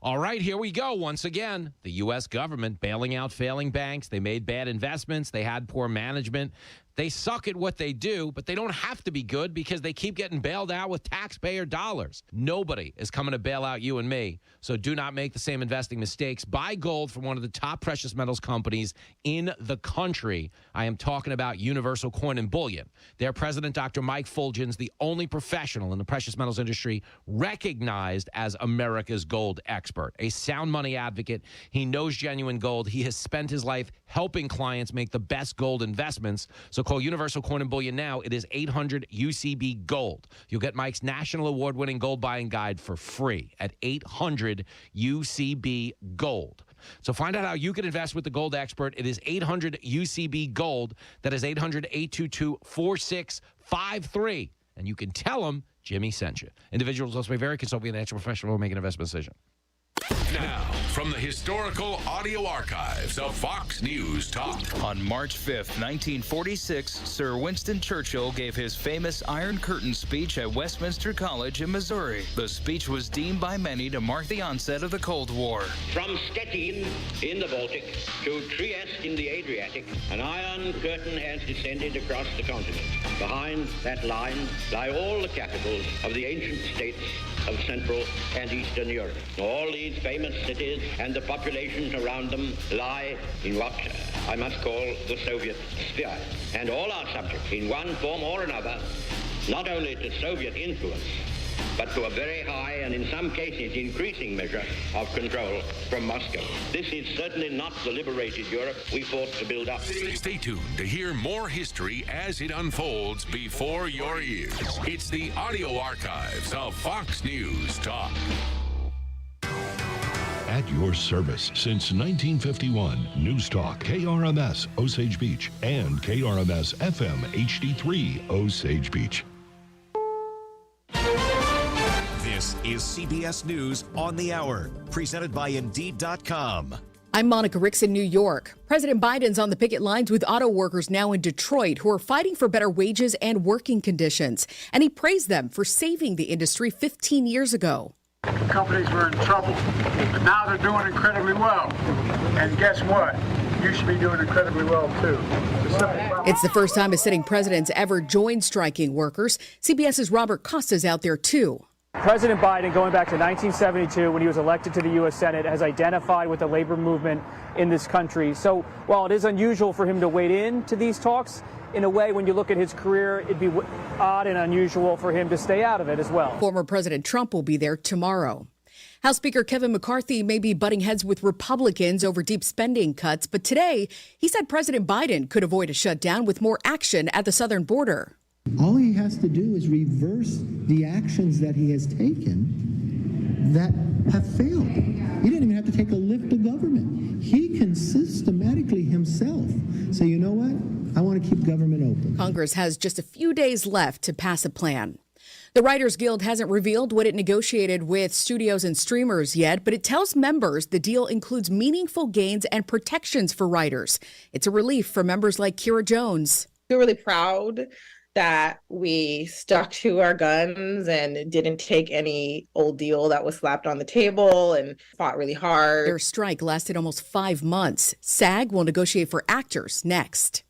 All right, here we go. Once again, the U.S. government bailing out failing banks. They made bad investments. They had poor management. They suck at what they do, but they don't have to be good because they keep getting bailed out with taxpayer dollars. Nobody is coming to bail out you and me, so do not make the same investing mistakes. Buy gold from one of the top precious metals companies in the country. I am talking about Universal Coin and Bullion. Their president, Dr. Mike Fulgens, the only professional in the precious metals industry recognized as America's gold expert, a sound money advocate. He knows genuine gold. He has spent his life helping clients make the best gold investments. So call Universal Coin and Bullion now. It is 800 UCB Gold. You'll get Mike's national award-winning gold buying guide for free at 800 UCB Gold. So find out how you can invest with the gold expert. It is 800 UCB Gold. That is 800-822-4653. And you can tell them Jimmy sent you. Individuals also may vary. Consult with an actual professional to make an investment decision. Now, from the historical audio archives of Fox News Talk. On March 5th, 1946, Sir Winston Churchill gave his famous Iron Curtain speech at Westminster College in Missouri. The speech was deemed by many to mark the onset of the Cold War. From Stettin in the Baltic to Trieste in the Adriatic, an Iron Curtain has descended across the continent. Behind that line lie all the capitals of the ancient states of Central and Eastern Europe. All these famous cities and the populations around them lie in what I must call the Soviet sphere. And all are subject, in one form or another, not only to Soviet influence, but to a very high and in some cases increasing measure of control from Moscow. This is certainly not the liberated Europe we fought to build up. Stay tuned to hear more history as it unfolds before your ears. It's the audio archives of Fox News Talk. At your service since 1951, News Talk, KRMS, Osage Beach, and KRMS FM HD3, Osage Beach. This is CBS News on the Hour, presented by Indeed.com. I'm Monica Ricks in New York. President Biden's on the picket lines with auto workers now in Detroit who are fighting for better wages and working conditions. And he praised them for saving the industry 15 years ago. Companies were in trouble, but now they're doing incredibly well. And guess what? You should be doing incredibly well, too. It's the first time a sitting president's ever joined striking workers. CBS's Robert Costa's out there, too. President Biden, going back to 1972 when he was elected to the U.S. Senate, has identified with the labor movement in this country. So while it is unusual for him to wade into these talks, in a way, when you look at his career, it'd be odd and unusual for him to stay out of it as well. Former President Trump will be there tomorrow. House Speaker Kevin McCarthy may be butting heads with Republicans over deep spending cuts, but today he said President Biden could avoid a shutdown with more action at the southern border. All he has to do is reverse the actions that he has taken that have failed. He didn't even have to take a lift of government. He can systematically himself say, you know what? I want to keep government open. Congress has just a few days left to pass a plan. The Writers Guild hasn't revealed what it negotiated with studios and streamers yet, but it tells members the deal includes meaningful gains and protections for writers. It's a relief for members like Kira Jones. I feel really proud that we stuck to our guns and didn't take any old deal that was slapped on the table and fought really hard. Their strike lasted almost 5 months. SAG will negotiate for actors next.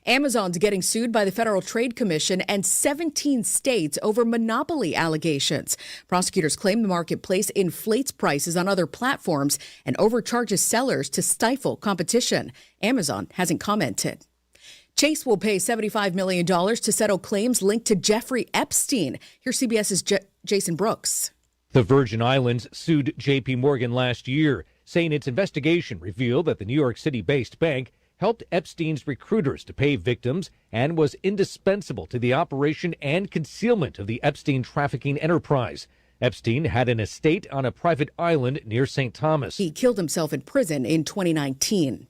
Amazon's getting sued by the Federal Trade Commission and 17 states over monopoly allegations. Prosecutors claim the marketplace inflates prices on other platforms and overcharges sellers to stifle competition. Amazon hasn't commented. Chase will pay $75 million to settle claims linked to Jeffrey Epstein. Here's CBS's Jason Brooks. The Virgin Islands sued J.P. Morgan last year, saying its investigation revealed that the New York City-based bank helped Epstein's recruiters to pay victims and was indispensable to the operation and concealment of the Epstein trafficking enterprise. Epstein had an estate on a private island near St. Thomas. He killed himself in prison in 2019.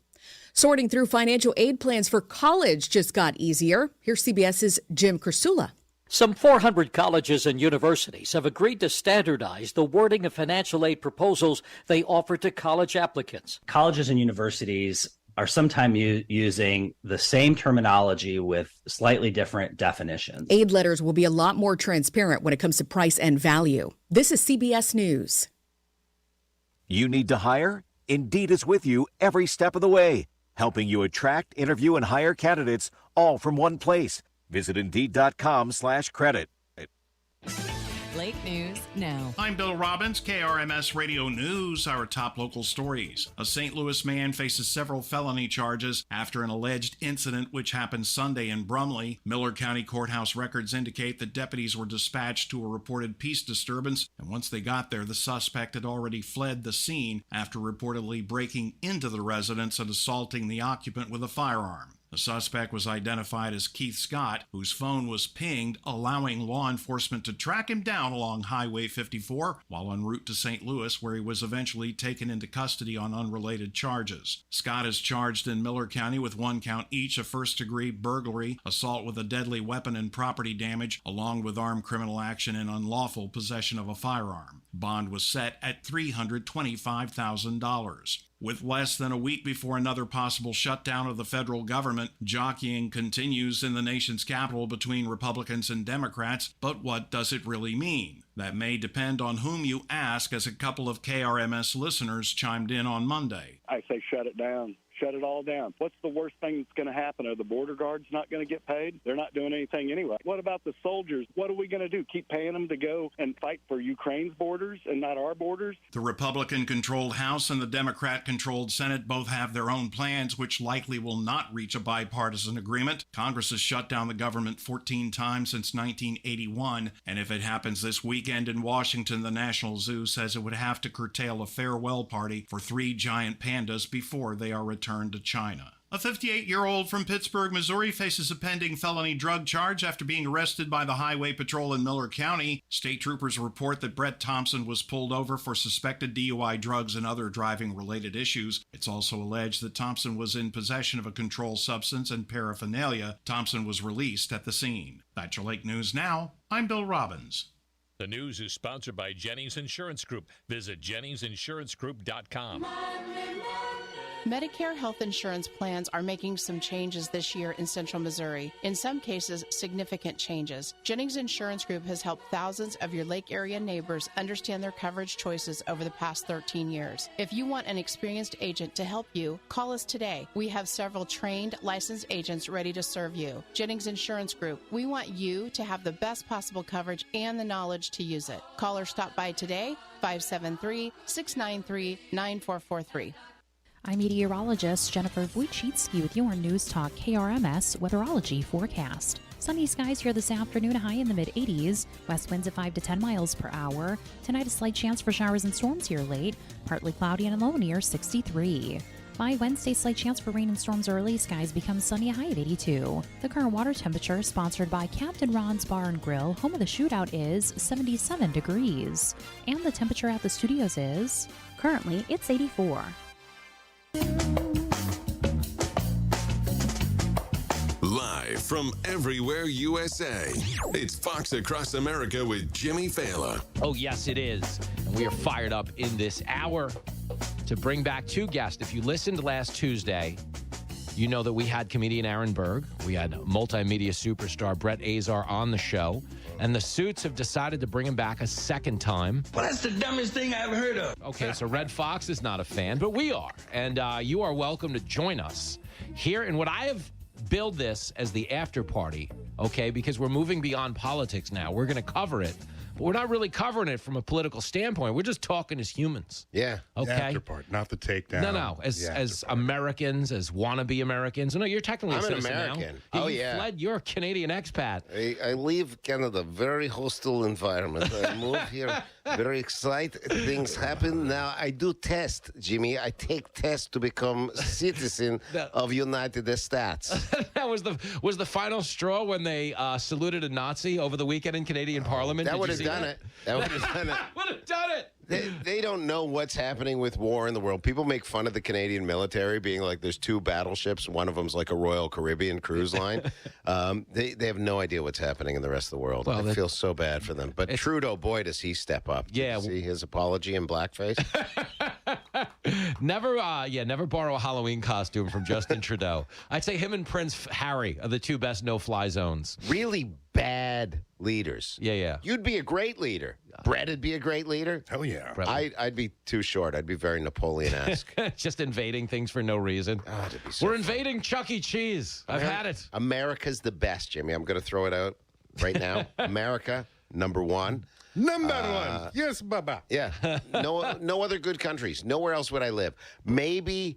Sorting through financial aid plans for college just got easier. Here's CBS's Jim Kursula. Some 400 colleges and universities have agreed to standardize the wording of financial aid proposals they offer to college applicants. Colleges and universities are sometimes using the same terminology with slightly different definitions. Aid letters will be a lot more transparent when it comes to price and value. This is CBS News. You need to hire? Indeed is with you every step of the way, helping you attract, interview, and hire candidates all from one place. Visit Indeed.com/credit. Lake News now. I'm Bill Robbins, KRMS Radio News. Our top local stories. A St. Louis man faces several felony charges after an alleged incident which happened Sunday in Brumley. Miller County Courthouse records indicate that deputies were dispatched to a reported peace disturbance, and once they got there, the suspect had already fled the scene after reportedly breaking into the residence and assaulting the occupant with a firearm. The suspect was identified as Keith Scott, whose phone was pinged, allowing law enforcement to track him down along Highway 54 while en route to St. Louis, where he was eventually taken into custody on unrelated charges. Scott is charged in Miller County with 1 count each of first-degree burglary, assault with a deadly weapon and property damage, along with armed criminal action and unlawful possession of a firearm. Bond was set at $325,000. With less than a week before another possible shutdown of the federal government, jockeying continues in the nation's capital between Republicans and Democrats. But what does it really mean? That may depend on whom you ask, as a couple of KRMS listeners chimed in on Monday. I say shut it down. Shut it all down. What's the worst thing that's going to happen? Are the border guards not going to get paid? They're not doing anything anyway. What about the soldiers? What are we going to do? Keep paying them to go and fight for Ukraine's borders and not our borders? The Republican-controlled House and the Democrat-controlled Senate both have their own plans, which likely will not reach a bipartisan agreement. Congress has shut down the government 14 times since 1981, and if it happens this weekend in Washington, the National Zoo says it would have to curtail a farewell party for 3 giant pandas before they are returned to China. A 58-year-old from Pittsburgh, Missouri faces a pending felony drug charge after being arrested by the Highway Patrol in Miller County. State troopers report that Brett Thompson was pulled over for suspected DUI, drugs, and other driving-related issues. It's also alleged that Thompson was in possession of a controlled substance and paraphernalia. Thompson was released at the scene. That's your Lake News Now. I'm Bill Robbins. The news is sponsored by Jennings Insurance Group. Visit JenningsInsuranceGroup.com. Medicare health insurance plans are making some changes this year in Central Missouri. In some cases, significant changes. Jennings Insurance Group has helped thousands of your Lake area neighbors understand their coverage choices over the past 13 years. If you want an experienced agent to help you, call us today. We have several trained, licensed agents ready to serve you. Jennings Insurance Group, we want you to have the best possible coverage and the knowledge to use it. Call or stop by today, 573-693-9443. I'm meteorologist Jennifer Wojcicki with your News Talk KRMS Weatherology forecast. Sunny skies here this afternoon, a high in the mid-80s. West winds at 5 to 10 miles per hour. Tonight, a slight chance for showers and storms here late. Partly cloudy and a low near 63. By Wednesday, slight chance for rain and storms early. Skies become sunny, a high of 82. The current water temperature, sponsored by Captain Ron's Bar and Grill, home of the shootout, is 77 degrees. And the temperature at the studios is, currently, it's 84. Live from everywhere USA, it's Fox Across America with Jimmy Fallon. Oh, yes, it is. And we are fired up in this hour to bring back 2 guests. If you listened last Tuesday, you know that we had comedian Aaron Berg. We had multimedia superstar Brett Azar on the show. And the Suits have decided to bring him back a second time. Well, that's the dumbest thing I ever heard of. Okay, so Red Fox is not a fan, but we are. And you are welcome to join us here in what I have build this as the after party, okay? Because we're moving beyond politics now. We're going to cover it. But we're not really covering it from a political standpoint. We're just talking as humans. Yeah. Okay. The after part, not the takedown. No. As Americans, as wannabe Americans. No, you're technically a I'm an citizen American. now. Oh, You yeah. fled. You're a Canadian expat. I leave Canada, very hostile environment. I move here, very excited. Things happen. Now, I do test, Jimmy. I take tests to become citizen of United States. That was the final straw when they saluted a Nazi over the weekend in Canadian Parliament. That would have done it. That would have done it. Would have done it. They don't know what's happening with war in the world. People make fun of the Canadian military being like there's 2 battleships. One of them's like a Royal Caribbean cruise line. They have no idea what's happening in the rest of the world. I feel so bad for them. But Trudeau, boy, does he step up. Did you see his apology in blackface? Never borrow a Halloween costume from Justin Trudeau. I'd say him and Prince Harry are the 2 best no-fly zones. Really bad leaders. Yeah. You'd be a great leader. Brett would be a great leader. Hell yeah. I'd be too short. I'd be very Napoleon-esque. Just invading things for no reason. We're invading Chuck E. Cheese. I've had it. America's the best, Jimmy. I'm going to throw it out right now. America, number 1. Number 1. Yes, Baba. Yeah. No other good countries. Nowhere else would I live. Maybe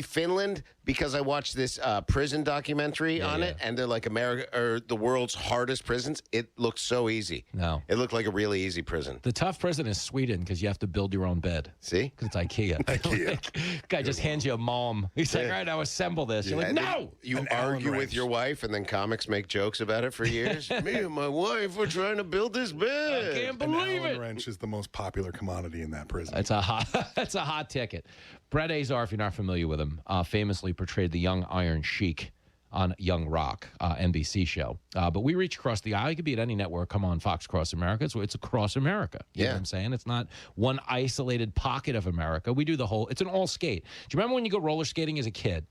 Finland, because I watched this prison documentary on it, and they're like America or the world's hardest prisons. It looks so easy. No. It looked like a really easy prison. The tough prison is Sweden because you have to build your own bed. See? Because it's IKEA. Guy just hands you a mom. He's like, all right, now assemble this. You're like, And no! You argue with your wife, and then comics make jokes about it for years. Me and my wife were trying to build this bed. I can't believe Allen it. wrench is the most popular commodity in that prison. It's a hot ticket. Brett Azar, if you're not familiar with him, famously portrayed the young Iron Sheik on Young Rock, NBC show. But we reach across the aisle. It could be at any network. Come on, Fox Across America. So it's across America. You know what I'm saying? It's not one isolated pocket of America. We do the whole, it's an all skate. Do you remember when you go roller skating as a kid?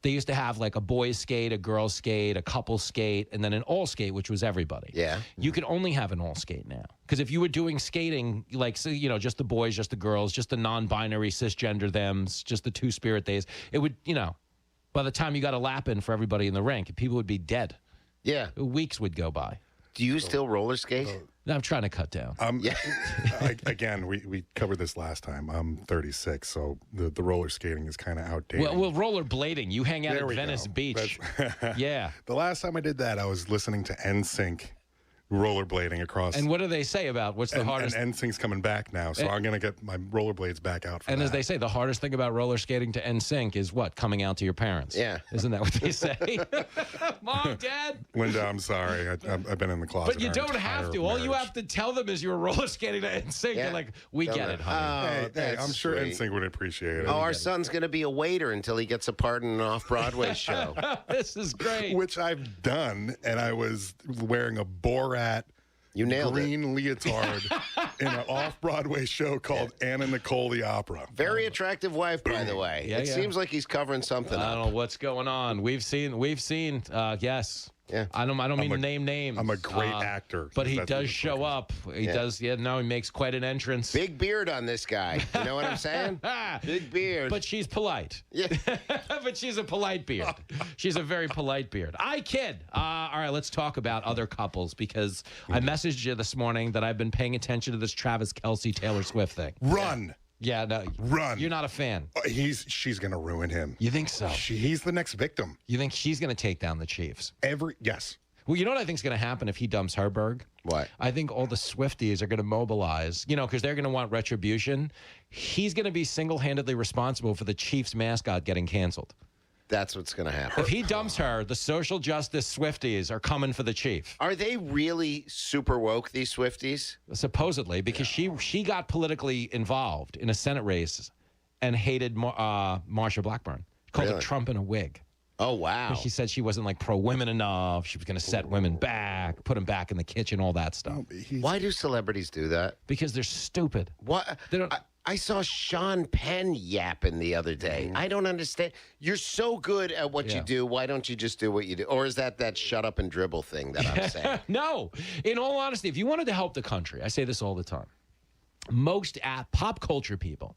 They used to have like a boys skate, a girls skate, a couple skate, and then an all skate, which was everybody. Yeah. You could only have an all skate now. Because if you were doing skating, like, so, you know, just the boys, just the girls, just the non-binary cisgender thems, just the two-spirit days, it would, you know, by the time you got a lap in for everybody in the rink, people would be dead. Yeah. Weeks would go by. Do you still roller skate? No, I'm trying to cut down. Again, we covered this last time. I'm 36, so the roller skating is kind of outdated. Well, roller blading. You hang out There at we Venice go. Beach. Yeah. The last time I did that, I was listening to NSYNC rollerblading across. And what do they say about what's the hardest? And NSYNC's coming back now, so I'm going to get my rollerblades back out for And that. as they say, the hardest thing about roller skating to NSYNC is what? Coming out to your parents. Yeah. Isn't that what they say? Mom, Dad. Linda, I'm sorry. I've been in the closet. But you don't have to. All you have to tell them is you were roller skating to NSYNC. Yeah. You're like, we get it, honey. Oh, I'm sure sweet. NSYNC would appreciate it. Oh, our son's going to be a waiter until he gets a part in an off-Broadway show. This is great. Which I've done, and I was wearing a Borat green leotard in an off-Broadway show called Anna Nicole the Opera. Very attractive wife, by the way. Yeah, It seems like he's covering something I up. don't know what's going on. We've seen. Yes. Yeah. I don't mean to name names. I'm a great actor. But he That's does what show up. He Yeah. does. Yeah. No, he makes quite an entrance. Big beard on this guy. You know what I'm saying? Big beard. But she's polite. Yeah. But she's a polite beard. She's a very polite beard. I kid. All right, let's talk about other couples because I messaged you this morning that I've been paying attention to this Travis Kelce Taylor Swift thing. Run. Yeah, no. Run. You're not a fan. She's going to ruin him. You think so? He's the next victim. You think she's going to take down the Chiefs? Yes. Well, you know what I think is going to happen if he dumps Herberg? What? I think all the Swifties are going to mobilize, you know, because they're going to want retribution. He's going to be single-handedly responsible for the Chiefs mascot getting canceled. That's what's going to happen. If he dumps her, the social justice Swifties are coming for the chief. Are they really super woke, these Swifties? Supposedly, because she got politically involved in a Senate race and hated Marsha Blackburn. Called her Trump in a wig. Oh, wow. She said she wasn't like pro-women enough. She was going to set women back, put them back in the kitchen, all that stuff. Why do celebrities do that? Because they're stupid. What? I saw Sean Penn yapping the other day. I don't understand. You're so good at what you do. Why don't you just do what you do? Or is that shut up and dribble thing that I'm saying? No. In all honesty, if you wanted to help the country, I say this all the time. most pop culture people,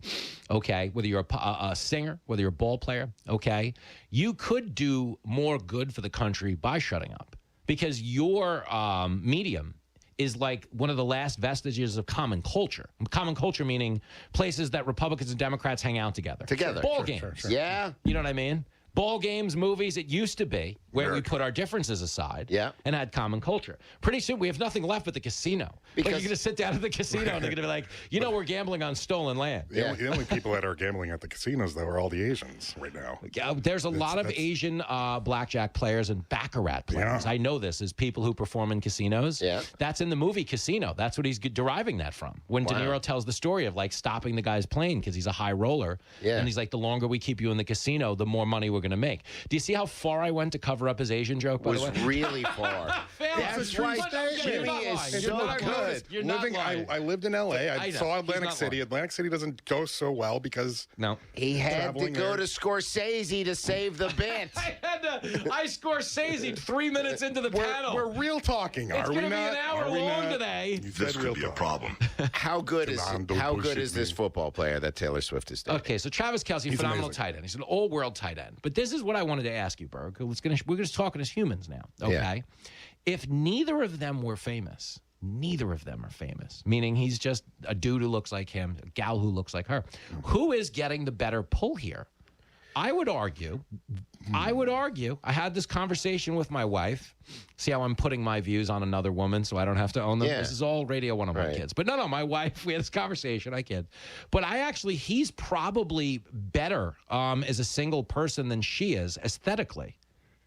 okay, whether you're a singer, whether you're a ball player, okay, you could do more good for the country by shutting up because your medium is like one of the last vestiges of common culture. Common culture meaning places that Republicans and Democrats hang out together. Ball games. Yeah. You know what I mean? Ball games, movies, it used to be where we put our differences aside and had common culture. Pretty soon we have nothing left but the casino. Because you're going to sit down at the casino and they're going to be like, we're gambling on stolen land. The only people that are gambling at the casinos, though, are all the Asians right now. Yeah, there's a lot of Asian blackjack players and baccarat players. I know this as people who perform in casinos. Yeah. That's in the movie Casino. That's what he's deriving that from. When De Niro tells the story of like stopping the guy's plane because he's a high roller. Yeah. And he's like, the longer we keep you in the casino, the more money we're going to make. Do you see how far I went to cover up his Asian joke, by the way? Was really far. That's why Jimmy is so good. I lived in L.A. I saw Atlantic City. Atlantic City doesn't go so well because he had to go to Scorsese to save the bit. I Scorsese 3 minutes into the panel. We're real talking, are we not? It's going to be an hour long today. This could be a problem. How good is this football player that Taylor Swift is dating? Okay, so Travis Kelce, phenomenal tight end. He's an all-world tight end. But this is what I wanted to ask you, Berg. We're just talking as humans now, okay? Yeah. If neither of them were famous, neither of them are famous, meaning he's just a dude who looks like him, a gal who looks like her. Who is getting the better pull here? I would argue, I had this conversation with my wife. See how I'm putting my views on another woman so I don't have to own them? Yeah. This is all Radio 101 kids. But no, my wife, we had this conversation, I kid. But he's probably better as a single person than she is aesthetically.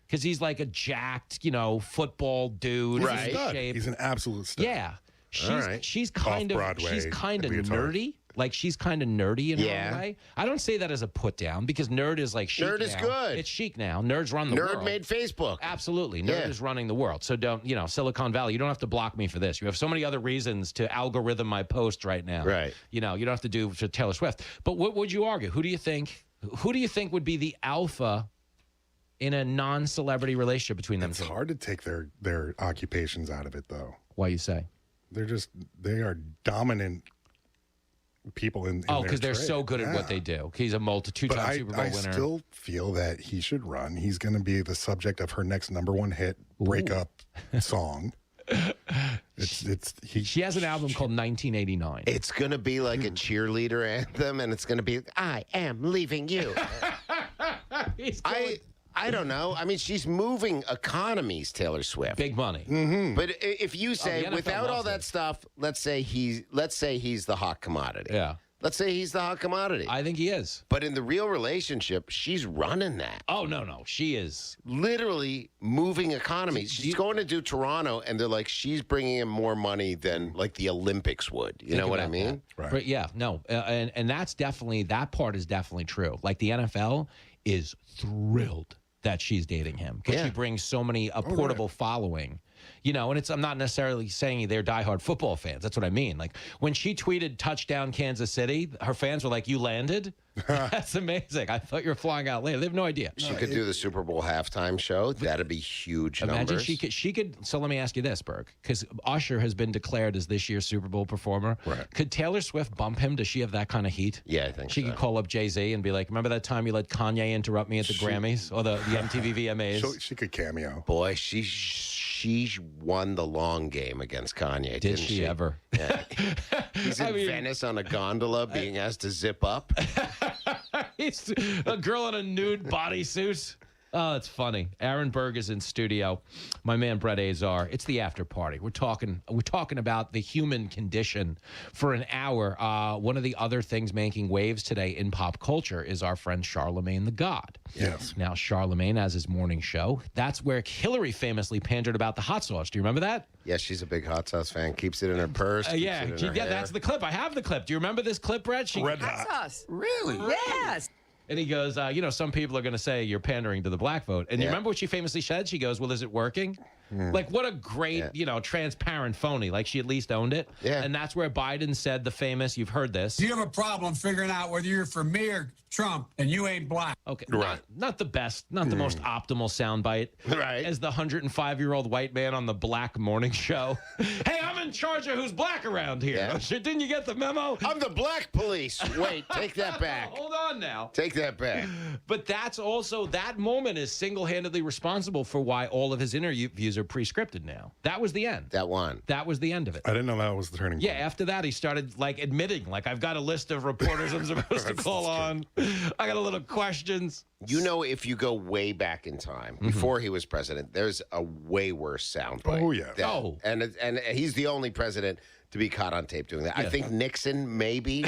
Because he's like a jacked, football dude. Right. He's an absolute stud. Yeah. She's kind of nerdy. Like, she's kind of nerdy in her own way. I don't say that as a put down because nerd is like chic now. Nerd is good. It's chic now. Nerds run the world. Nerd made Facebook. Absolutely. Nerd is running the world. So don't, Silicon Valley, you don't have to block me for this. You have so many other reasons to algorithm my post right now. Right. You don't have to do for Taylor Swift. But what would you argue? Who do you think would be the alpha in a non-celebrity relationship between them? It's hard to take their occupations out of it, though. Why you say? They are dominant people in because they're so good at what they do. He's a two-time Super Bowl winner. I still feel that he should run. He's going to be the subject of her next #1 hit breakup song. She has an album called 1989. It's going to be like a cheerleader anthem, and it's going to be, I am leaving you. I don't know. I mean, she's moving economies, Taylor Swift. Big money. Mm-hmm. But if you say, without all that stuff, let's say he's the hot commodity. Yeah. Let's say he's the hot commodity. I think he is. But in the real relationship, she's running that. Oh, no. She is. Literally moving economies. She's going to do Toronto, and they're like, she's bringing in more money than, like, the Olympics would. You know what I mean? Right. But yeah, no. And that's definitely, that part is definitely true. Like, the NFL is thrilled that she's dating him because she brings so many portable following, and I'm not necessarily saying they're diehard football fans. That's what I mean. Like when she tweeted touchdown Kansas City, her fans were like, you landed? That's amazing. I thought you were flying out later. They have no idea. She could do the Super Bowl halftime show. That'd be huge Imagine numbers. she could. So let me ask you this, Berg, because Usher has been declared as this year's Super Bowl performer. Right. Could Taylor Swift bump him? Does she have that kind of heat? Yeah, I think she could call up Jay-Z and be like, remember that time you let Kanye interrupt me at the Grammys or the MTV VMAs? She could cameo. Boy, she won the long game against Kanye. Did she ever? Yeah. He's in Venice on a gondola being asked to zip up. He's a girl in a nude bodysuit. Oh, it's funny. Aaron Berg is in studio. My man Brett Azar. It's the after party. We're talking about the human condition for an hour. One of the other things making waves today in pop culture is our friend Charlemagne the God. Yes. Now Charlemagne has his morning show. That's where Hillary famously pandered about the hot sauce. Do you remember that? Yeah, she's a big hot sauce fan. Keeps it in her purse. That's the clip. I have the clip. Do you remember this clip, Brett? Red hot sauce. Really? Yes. And he goes, some people are going to say you're pandering to the black vote. And you remember what she famously said? She goes, well, is it working? Like, what a great, transparent phony. Like, she at least owned it. Yeah. And that's where Biden said the famous, you've heard this. Do you have a problem figuring out whether you're for me or Trump and you ain't black? Okay. Right. Not the best, not the most optimal soundbite. Right. As the 105-year-old white man on the Black Morning Show. Hey, I'm in charge of who's black around here. Yeah. Didn't you get the memo? I'm the black police. Wait, take that back. Hold on now. Take that back. But that's also, that moment is single-handedly responsible for why all of his interviews are pre-scripted now. That was the end. That one. That was the end of it. I didn't know that was the turning point. Yeah, after that, he started, like, admitting, like, I've got a list of reporters I'm supposed to call on. I got a little questions. You know, if you go way back in time, before he was president, there's a way worse soundbite. Oh, yeah. And he's the only president to be caught on tape doing that. I think Nixon, maybe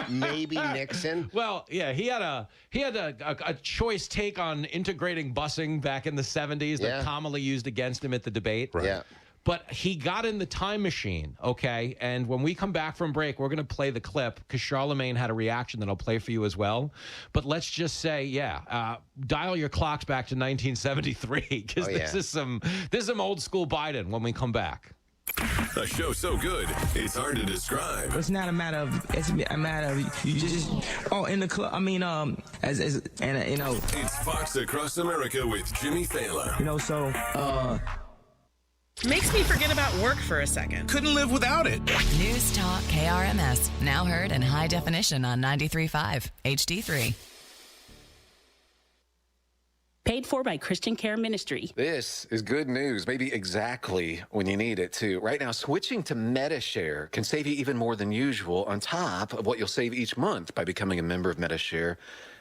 Nixon. Well, yeah, he had a choice take on integrating busing back in the 70s that commonly used against him at the debate. Right. Yeah. But he got in the time machine, okay? And when we come back from break, we're going to play the clip because Charlemagne had a reaction that I'll play for you as well. But let's just say, dial your clocks back to 1973 because this is some old school Biden when we come back. A show so good, it's hard to describe. It's not a matter of, it's a matter of you just, in the club, It's Fox Across America with Jimmy Fallon. Makes me forget about work for a second. Couldn't live without it. News Talk KRMS, now heard in high definition on 93.5 HD3. Paid for by Christian Care Ministry. This is good news, maybe exactly when you need it, too. Right now, switching to MediShare can save you even more than usual on top of what you'll save each month by becoming a member of MediShare.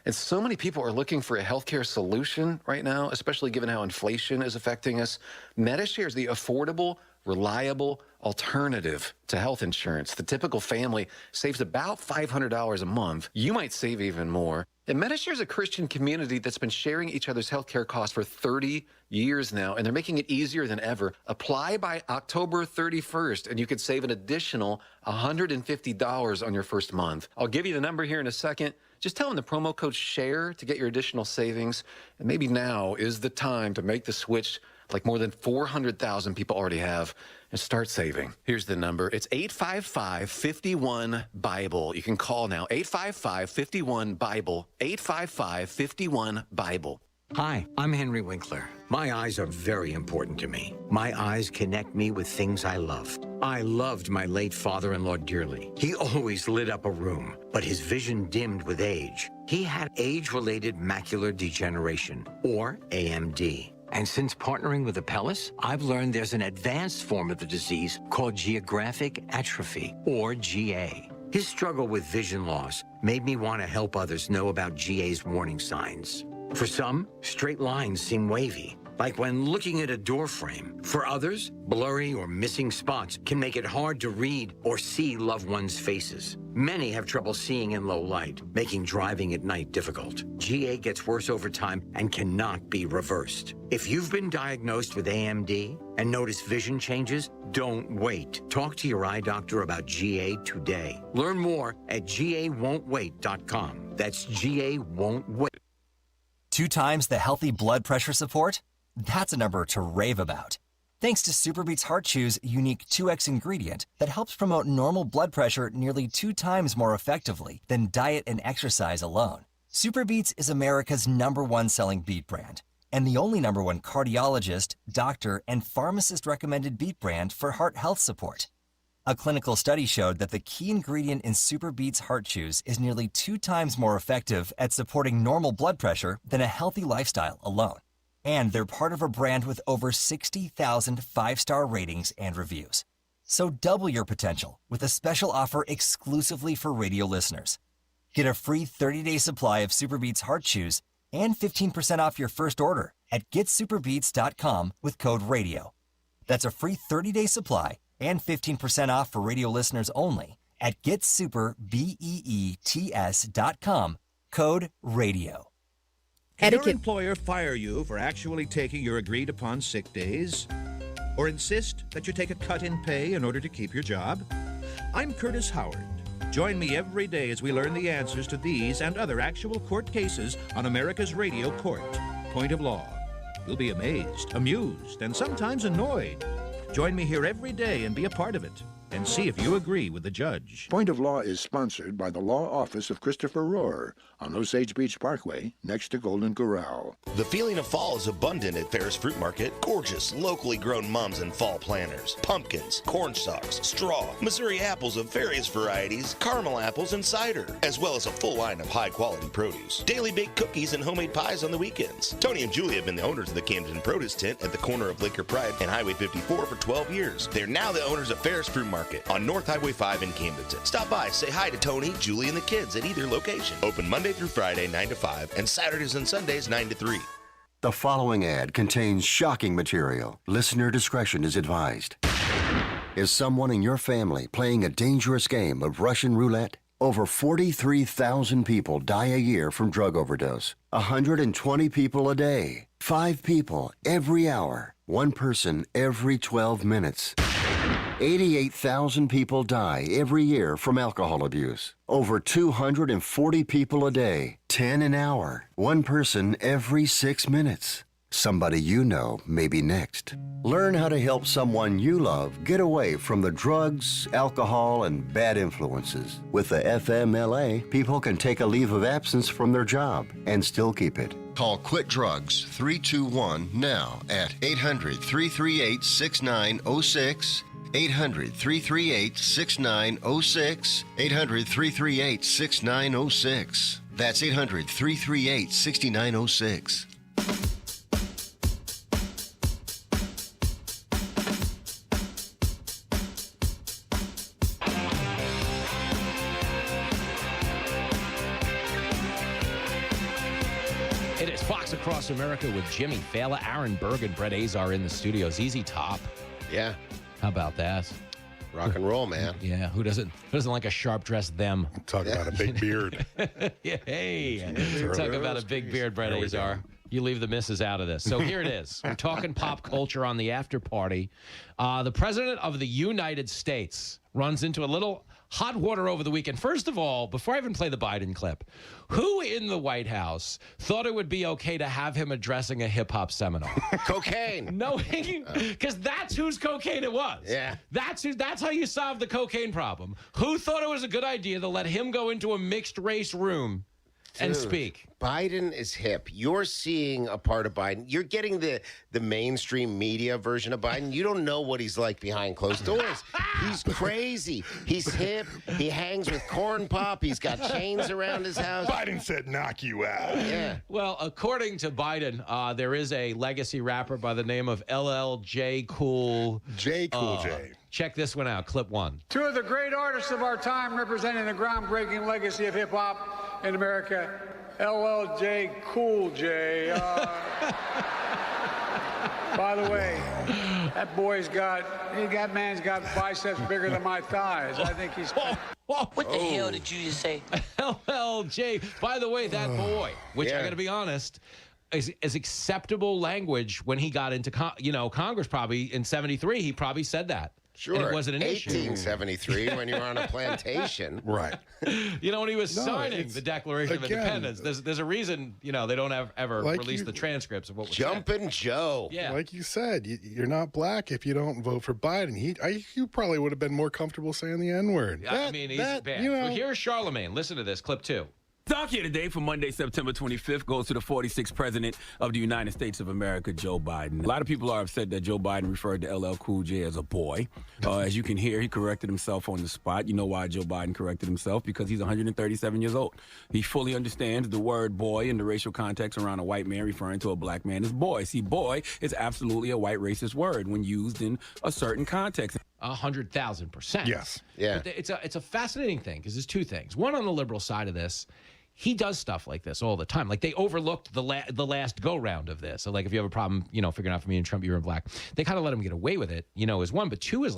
And so many people are looking for a healthcare solution right now, especially given how inflation is affecting us. MediShare is the affordable, reliable alternative to health insurance. The typical family saves about $500 a month. You might save even more. And MediShare is a Christian community that's been sharing each other's healthcare costs for 30 years now, and they're making it easier than ever. Apply by October 31st, and you could save an additional $150 on your first month. I'll give you the number here in a second. Just tell them the promo code SHARE to get your additional savings. And maybe now is the time to make the switch like more than 400,000 people already have and start saving. Here's the number. It's 855-51-BIBLE. You can call now. 855-51-BIBLE. 855-51-BIBLE. Hi, I'm Henry Winkler. My eyes are very important to me. My eyes connect me with things I love. I loved my late father-in-law dearly. He always lit up a room, but his vision dimmed with age. He had age-related macular degeneration, or AMD. And since partnering with Apellis, I've learned there's an advanced form of the disease called geographic atrophy, or GA. His struggle with vision loss made me want to help others know about GA's warning signs. For some, straight lines seem wavy, like when looking at a door frame. For others, blurry or missing spots can make it hard to read or see loved ones' faces. Many have trouble seeing in low light, making driving at night difficult. GA gets worse over time and cannot be reversed. If you've been diagnosed with AMD and notice vision changes, don't wait. Talk to your eye doctor about GA today. Learn more at GAWon'tWait.com. That's GA won't wait. 2 times the healthy blood pressure support? That's a number to rave about. Thanks to Superbeats Heart Chew's unique 2X ingredient that helps promote normal blood pressure nearly 2 times more effectively than diet and exercise alone. Superbeats is America's #1 selling beet brand and the only #1 cardiologist, doctor, and pharmacist recommended beet brand for heart health support. A clinical study showed that the key ingredient in Superbeats Heart Chews is nearly 2 times more effective at supporting normal blood pressure than a healthy lifestyle alone. And they're part of a brand with over 60,000 5-star ratings and reviews. So double your potential with a special offer exclusively for radio listeners. Get a free 30-day supply of Superbeats Heart Chews and 15% off your first order at getsuperbeats.com with code RADIO. That's a free 30-day supply and 15% off for radio listeners only at getsuperbeets.com, code RADIO. Can your employer fire you for actually taking your agreed-upon sick days? Or insist that you take a cut in pay in order to keep your job? I'm Curtis Howard. Join me every day as we learn the answers to these and other actual court cases on America's Radio Court, Point of Law. You'll be amazed, amused, and sometimes annoyed. Join me here every day and be a part of it. And see if you agree with the judge. Point of Law is sponsored by the Law Office of Christopher Rohr on Osage Beach Parkway, next to Golden Corral. The feeling of fall is abundant at Ferris Fruit Market. Gorgeous, locally grown mums and fall planters, pumpkins, corn stalks, straw, Missouri apples of various varieties, caramel apples, and cider, as well as a full line of high-quality produce. Daily baked cookies and homemade pies on the weekends. Tony and Julie have been the owners of the Camden Produce Tent at the corner of Laker Pride and Highway 54 for 12 years. They're now the owners of Ferris Fruit Market on North Highway 5 in Camdenton. Stop by, say hi to Tony, Julie, and the kids at either location. Open Monday through Friday, 9 to 5, and Saturdays and Sundays, 9 to 3. The following ad contains shocking material. Listener discretion is advised. Is someone in your family playing a dangerous game of Russian roulette? Over 43,000 people die a year from drug overdose. 120 people a day. 5 people every hour. 1 person every 12 minutes. 88,000 people die every year from alcohol abuse. Over 240 people a day, 10 an hour, 1 person every 6 minutes. Somebody you know may be next. Learn how to help someone you love get away from the drugs, alcohol, and bad influences. With the FMLA, people can take a leave of absence from their job and still keep it. Call Quit Drugs 321 now at 800-338-6906. 800-338-6906. 800-338-6906. That's 800-338-6906. It is Fox Across America with Jimmy Fallon, Aaron Berg, and Brett Azar in the studios. Easy top. Yeah. How about that? Rock and roll, man. Yeah, who doesn't like a sharp dressed them? Talk about a big beard. Yeah, hey, talk about a big beard, Brett Azar. You leave the misses out of this. So here it is. We're talking pop culture on the after party. The president of the United States runs into a little hot water over the weekend. First of all, before I even play the Biden clip, who in the White House thought it would be okay to have him addressing a hip-hop seminar? Cocaine. No, because that's whose cocaine it was. Yeah. That's how you solve the cocaine problem. Who thought it was a good idea to let him go into a mixed-race room and speak? Biden is hip. You're seeing a part of Biden. You're getting the mainstream media version of Biden. You don't know what he's like behind closed doors. He's crazy. He's hip. He hangs with corn pop. He's got chains around his house. Biden said, knock you out. Yeah. Well, according to Biden, there is a legacy rapper by the name of LL Cool J. Check this one out. Clip 1. 2 of the great artists of our time representing the groundbreaking legacy of hip-hop in America, LL Cool J. By the way, that man's got biceps bigger than my thighs. I think he's... What the hell did you just say? LLJ. By the way, that boy, which I got to be honest, is acceptable language when he got into Congress probably in 73. He probably said that. Sure. And it wasn't an issue. 1873 when you were on a plantation. Right. When he was signing the Declaration of Independence, there's a reason, they don't ever release the transcripts of what was Jumpin' Joe. Yeah. Like you said, you're not black if you don't vote for Biden. You probably would have been more comfortable saying the N-word. He's bad. Well, here's Charlemagne. Listen to this, clip 2. Talk here today for Monday, September 25th goes to the 46th president of the United States of America, Joe Biden. A lot of people are upset that Joe Biden referred to LL Cool J as a boy. As you can hear, he corrected himself on the spot. You know why Joe Biden corrected himself? Because he's 137 years old. He fully understands the word boy in the racial context around a white man referring to a black man as boy. See, boy is absolutely a white racist word when used in a certain context. 100,000%. Yes. Yeah. But it's a fascinating thing because there's 2 things. One, on the liberal side of this, he does stuff like this all the time. Like, they overlooked the last go-round of this. So, if you have a problem, figuring out from me and Trump, you're in black, they kind of let him get away with it, is one. But 2 is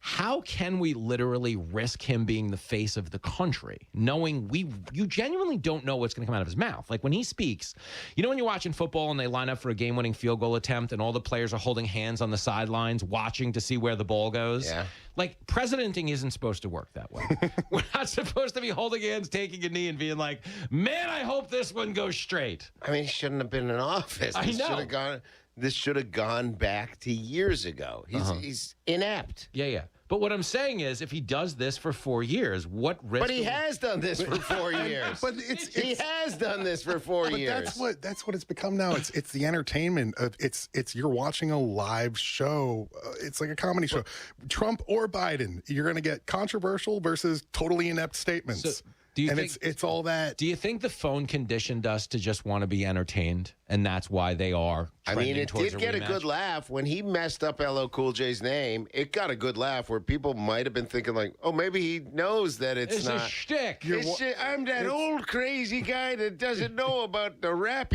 how can we literally risk him being the face of the country, knowing you genuinely don't know what's going to come out of his mouth? Like when he speaks, you know, when you're watching football and they line up for a game-winning field goal attempt and all the players are holding hands on the sidelines, watching to see where the ball goes. Yeah. Like presidenting isn't supposed to work that way. We're not supposed to be holding hands, taking a knee, and being like, "Man, I hope this one goes straight." I mean, he shouldn't have been in office. I know. This should have gone back to years ago. He's inept. Yeah. But what I'm saying is, if he does this for 4 years, what risk? But he has done this for 4 years. But he has done this for 4 years. That's what it's become now. It's the entertainment of it's you're watching a live show. It's like a comedy show. Trump or Biden, you're going to get controversial versus totally inept statements. So, do you think it's all that? Do you think the phone conditioned us to just want to be entertained, and that's why they are? I mean, it did get a good laugh when he messed up LL Cool J's name. It got a good laugh where people might have been thinking like, "Oh, maybe he knows that it's not a shtick." I'm that old crazy guy that doesn't know about the rap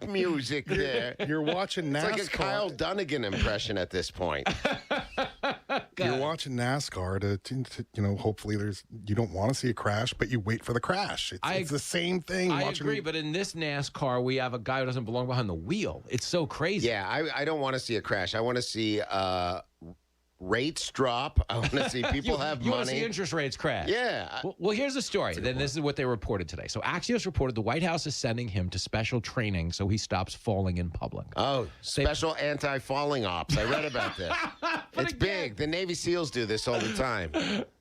music." There, you're watching NASCAR. It's like a Kyle Dunnigan impression at this point. You're watching NASCAR to hopefully you don't want to see a crash, but you wait for the crash. It's the same thing. I agree, but in this NASCAR, we have a guy who doesn't belong behind the wheel. It's so crazy. Yeah, I don't want to see a crash. I want to see rates drop. I want to see people have money. You want to see interest rates crash. Yeah. Well, here's the story. Then this is what they reported today. So Axios reported the White House is sending him to special training so he stops falling in public. Oh, special anti-falling ops. I read about this. It's big. The Navy SEALs do this all the time.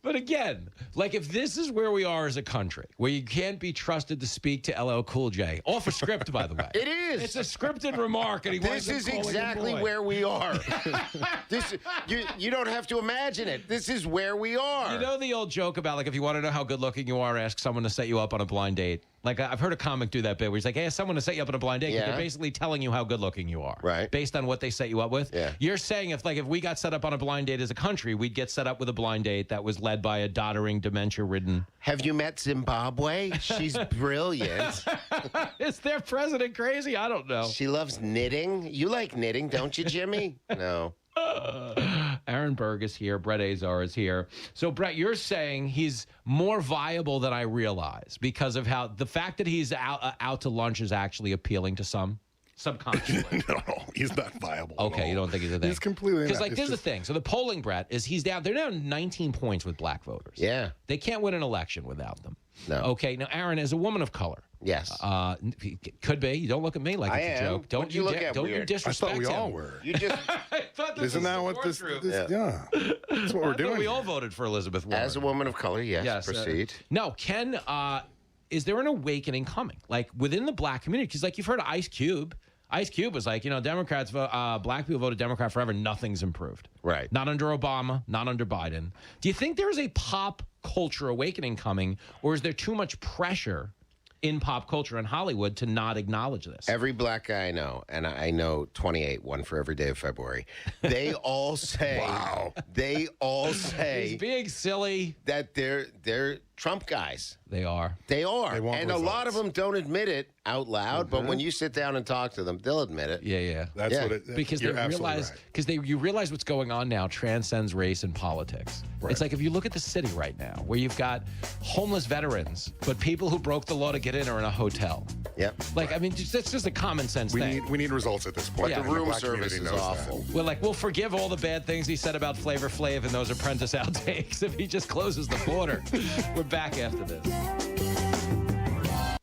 But again, like if this is where we are as a country, where you can't be trusted to speak to LL Cool J, off a script, by the way. It is. It's a scripted remark, and this is exactly where we are. You don't have to imagine it. This is where we are. You know the old joke about like if you want to know how good looking you are, ask someone to set you up on a blind date. Like I've heard a comic do that bit where he's like, "Hey, ask someone to set you up on a blind date." Yeah. They're basically telling you how good looking you are, right? Based on what they set you up with. Yeah. You're saying if we got set up on a blind date as a country, we'd get set up with a blind date that was led by a doddering, dementia-ridden. Have you met Zimbabwe? She's brilliant. Is their president crazy? I don't know. She loves knitting. You like knitting, don't you, Jimmy? No. Aaron Berg is here. Brett Azar is here. So, Brett, you're saying he's more viable than I realize because of how the fact that he's out to lunch is actually appealing to some subconsciously. No, he's not viable. Okay, you don't think he's a thing? He's completely because there's the thing. So the polling, Brett, is they're down 19 points with black voters. Yeah, they can't win an election without them. No. Okay, now Aaron, as a woman of color. Yes. Could be. You don't look at me like it's a joke. Don't you look at Don't you disrespect I thought we all him. were. You just I thought this Isn't that what this yeah. That's what we're doing. We all voted for Elizabeth Warren. As a woman of color, yes. Proceed. No, Ken, is there an awakening coming? Like within the black community? Because like you've heard of Ice Cube. Ice Cube was like, Democrats, black people voted Democrat forever. Nothing's improved. Right. Not under Obama, not under Biden. Do you think there's a pop culture awakening coming, or is there too much pressure in pop culture and Hollywood to not acknowledge this? Every black guy I know, and I know 28, one for every day of February, they all say, wow. They all say, he's being silly, that they're Trump guys. They are. They are. They want and results. a lot of them don't admit it out loud, but when you sit down and talk to them, they'll admit it. Yeah. That's what it is. Because You're they realize, you realize what's going on now transcends race and politics. Right. It's like if you look at the city right now, where you've got homeless veterans, but people who broke the law to get in are in a hotel. Yep. Like, I mean, that's just a common sense thing. We need results at this point. But the and room black service community is knows awful. that. We're like, we'll forgive all the bad things he said about Flavor Flav and those Apprentice outtakes if he just closes the border. We're back after this.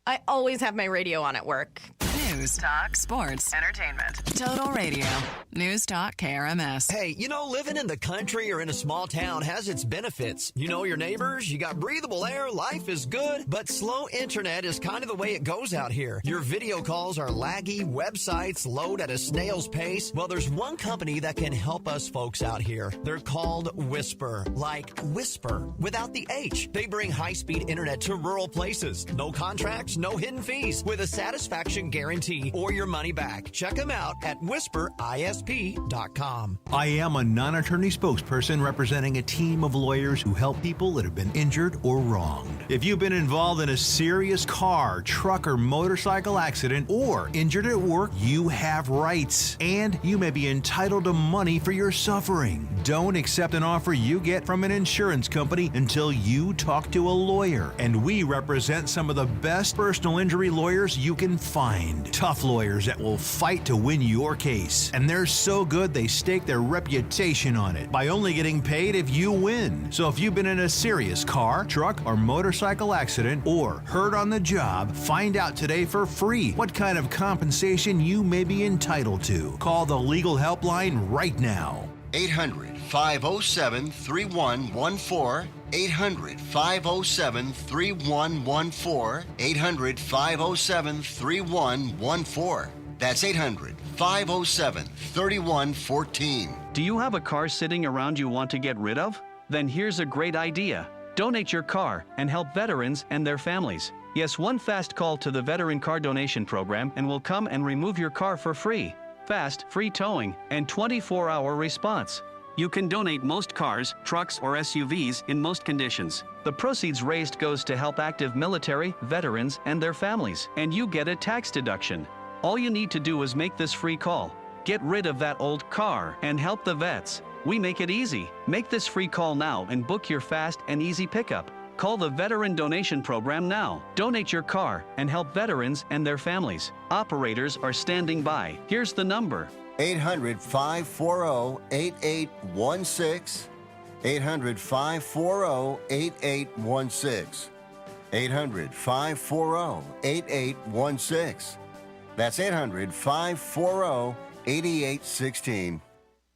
I always have my radio on at work. News, talk, sports, entertainment. Total Radio. News Talk KRMS. Hey, living in the country or in a small town has its benefits. You know your neighbors, you got breathable air, life is good, but slow internet is kind of the way it goes out here. Your video calls are laggy, websites load at a snail's pace. Well, there's one company that can help us folks out here. They're called Whisper. Like Whisper, without the H. They bring high-speed internet to rural places. No contracts, no hidden fees, with a satisfaction guarantee or your money back. Check them out at whisperisp.com. I am a non-attorney spokesperson representing a team of lawyers who help people that have been injured or wronged. If you've been involved in a serious car, truck, or motorcycle accident or injured at work, you have rights, and you may be entitled to money for your suffering. Don't accept an offer you get from an insurance company until you talk to a lawyer. And we represent some of the best personal injury lawyers you can find. Tough lawyers that will fight to win your case. And they're so good they stake their reputation on it by only getting paid if you win. So if you've been in a serious car, truck, or motorcycle accident or hurt on the job, find out today for free what kind of compensation you may be entitled to. Call the legal helpline right now. 800-507-3114. 800-507-3114. 800-507-3114. That's 800-507-3114. Do you have a car sitting around you want to get rid of? Then here's a great idea. Donate your car and help veterans and their families. Yes, one fast call to the Veteran Car Donation Program and we'll come and remove your car for free. Fast, free towing, and 24-hour response. You can donate most cars, trucks, or SUVs in most conditions. The proceeds raised goes to help active military, veterans, and their families, and you get a tax deduction. All you need to do is make this free call. Get rid of that old car and help the vets. We make it easy. Make this free call now and book your fast and easy pickup. Call the Veteran Donation Program now. Donate your car and help veterans and their families. Operators are standing by. Here's the number. 800-540-8816. 800-540-8816. 800-540-8816. That's 800-540-8816.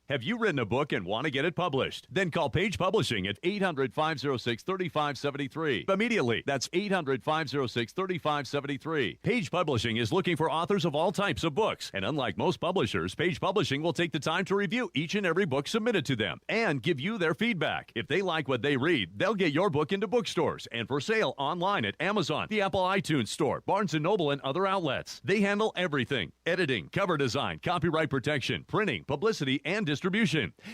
Have you written a book and want to get it published? Then call Page Publishing at 800-506-3573. Immediately. That's 800-506-3573. Page Publishing is looking for authors of all types of books. And unlike most publishers, Page Publishing will take the time to review each and every book submitted to them and give you their feedback. If they like what they read, they'll get your book into bookstores and for sale online at Amazon, the Apple iTunes Store, Barnes & Noble, and other outlets. They handle everything: editing, cover design, copyright protection, printing, publicity, and distribution.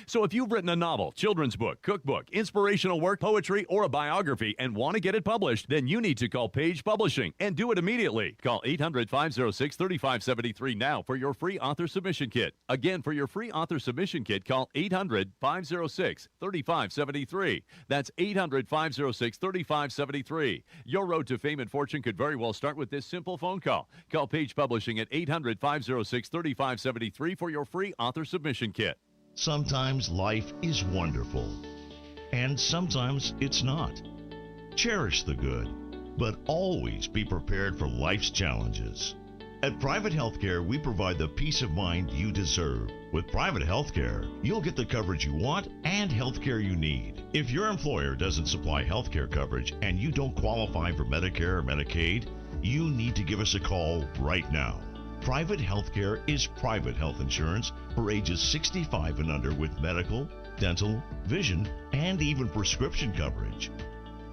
So if you've written a novel, children's book, cookbook, inspirational work, poetry, or a biography and want to get it published, then you need to call Page Publishing and do it immediately. Call 800-506-3573 now for your free author submission kit. Again, for your free author submission kit, call 800-506-3573. That's 800-506-3573. Your road to fame and fortune could very well start with this simple phone call. Call Page Publishing at 800-506-3573 for your free author submission kit. Sometimes life is wonderful, and sometimes it's not. Cherish the good, but always be prepared for life's challenges. At Private Healthcare, we provide the peace of mind you deserve. With Private Healthcare, you'll get the coverage you want and healthcare you need. If your employer doesn't supply healthcare coverage and you don't qualify for Medicare or Medicaid, you need to give us a call right now. Private healthcare is private health insurance for ages 65 and under with medical, dental, vision, and even prescription coverage.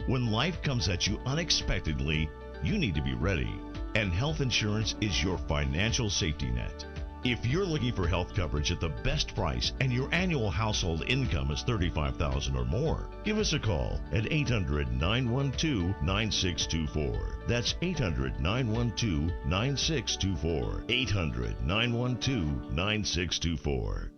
When life comes at you unexpectedly, you need to be ready, and health insurance is your financial safety net. If you're looking for health coverage at the best price and your annual household income is $35,000 or more, give us a call at 800-912-9624. That's 800-912-9624. 800-912-9624.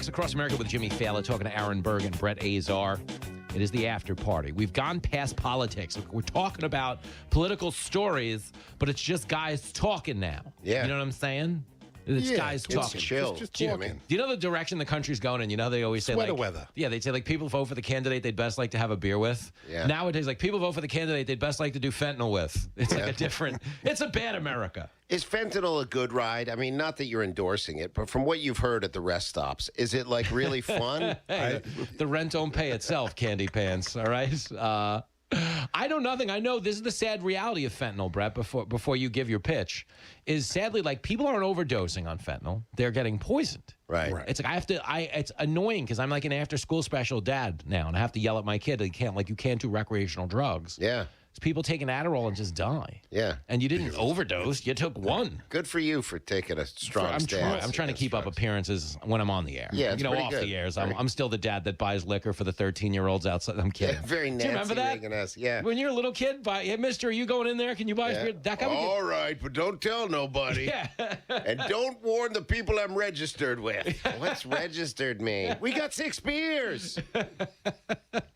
Fox Across America with Jimmy Fallon, talking to Aaron Berg and Brett Azar. It is the after party. We've gone past politics. We're talking about political stories, but it's just guys talking now. Yeah. You know what I'm saying? This Yeah, guy's it's talking. chill. Just Do you know talking. Do you know the direction the country's going in? You know, they always say Sweater like, weather. Yeah, they'd say like people vote for the candidate they'd best like to have a beer with. Yeah. Nowadays, like people vote for the candidate they'd best like to do fentanyl with. It's like a different. It's a bad America. Is fentanyl a good ride? I mean, not that you're endorsing it, but from what you've heard at the rest stops, is it like really fun? Hey, the rent don't pay itself, candy pants. All right. I know nothing. I know this is the sad reality of fentanyl, Brett. Before you give your pitch, is sadly like people aren't overdosing on fentanyl; they're getting poisoned. Right. It's like it's annoying because I'm like an after-school special dad now, and I have to yell at my kid. You can't do recreational drugs. Yeah. It's people taking Adderall and just die. Yeah. And you didn't overdose; you took one. Good for you for taking a strong stance. I'm trying to keep up appearances when I'm on the air. Yeah, it's pretty off good. the airs. I'm still the dad that buys liquor for the 13-year-olds outside. I'm kidding. Yeah, very Do Nancy you remember that? Reagan-esque, yeah. When you're a little kid, hey, mister, are you going in there? Can you buy us beer? That guy would get- All right, but don't tell nobody. Yeah. And don't warn the people I'm registered with. What's registered mean? We got 6 beers.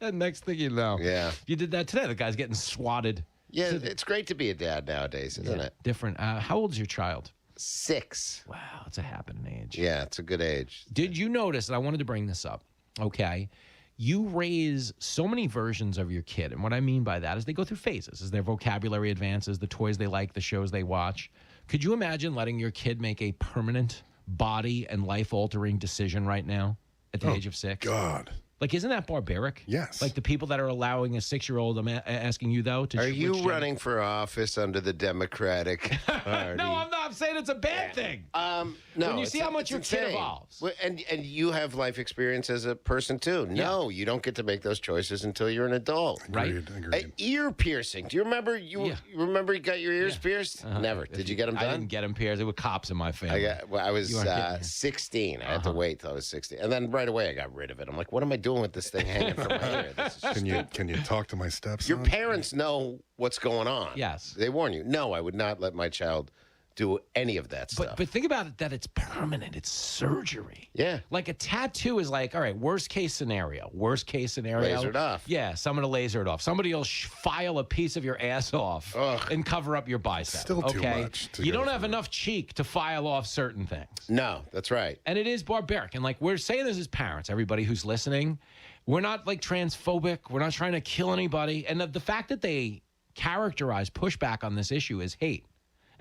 Next thing you know. Yeah. You did that today. The guy's getting swatted. Yeah, it's great to be a dad nowadays, isn't it? Different. How old's your child? 6. Wow, it's a happening age. Yeah, it's a good age. Did you notice, and I wanted to bring this up, okay, you raise so many versions of your kid, and what I mean by that is they go through phases as their vocabulary advances, the toys they like, the shows they watch. Could you imagine letting your kid make a permanent body and life-altering decision right now at the age of 6? God. Like, isn't that barbaric? Yes. Like the people that are allowing a 6-year-old, I'm asking you, though, to Are you switch running for office under the Democratic Party? No, I'm not. I'm saying it's a bad thing. No, when you see how much your kid insane. evolves. Well, and you have life experience as a person too. No, you don't get to make those choices until you're an adult. Right. Agreed. Ear piercing. Do you remember you remember you got your ears pierced? Uh-huh. Never. Did you get them I done? didn't get them pierced. There were cops in my family. I was You weren't getting 16. I had to wait till I was 16, and then right away I got rid of it. I'm like, what am I doing with this thing hanging from my ear? This is Can you talk to my stepson? Your parents know what's going on. Yes. They warn you. No, I would not let my child do any of that stuff. But think about it, that it's permanent. It's surgery. Yeah. Like a tattoo is like, all right, worst case scenario. Worst case scenario. Lasered off. Yeah, someone will laser it off. Somebody will file a piece of your ass off and cover up your bicep. Still too okay? much to You go don't have enough cheek to file off certain things. No, that's right. And it is barbaric. And like we're saying this as parents, everybody who's listening, we're not like transphobic. We're not trying to kill anybody. And the fact that they characterize pushback on this issue as hate.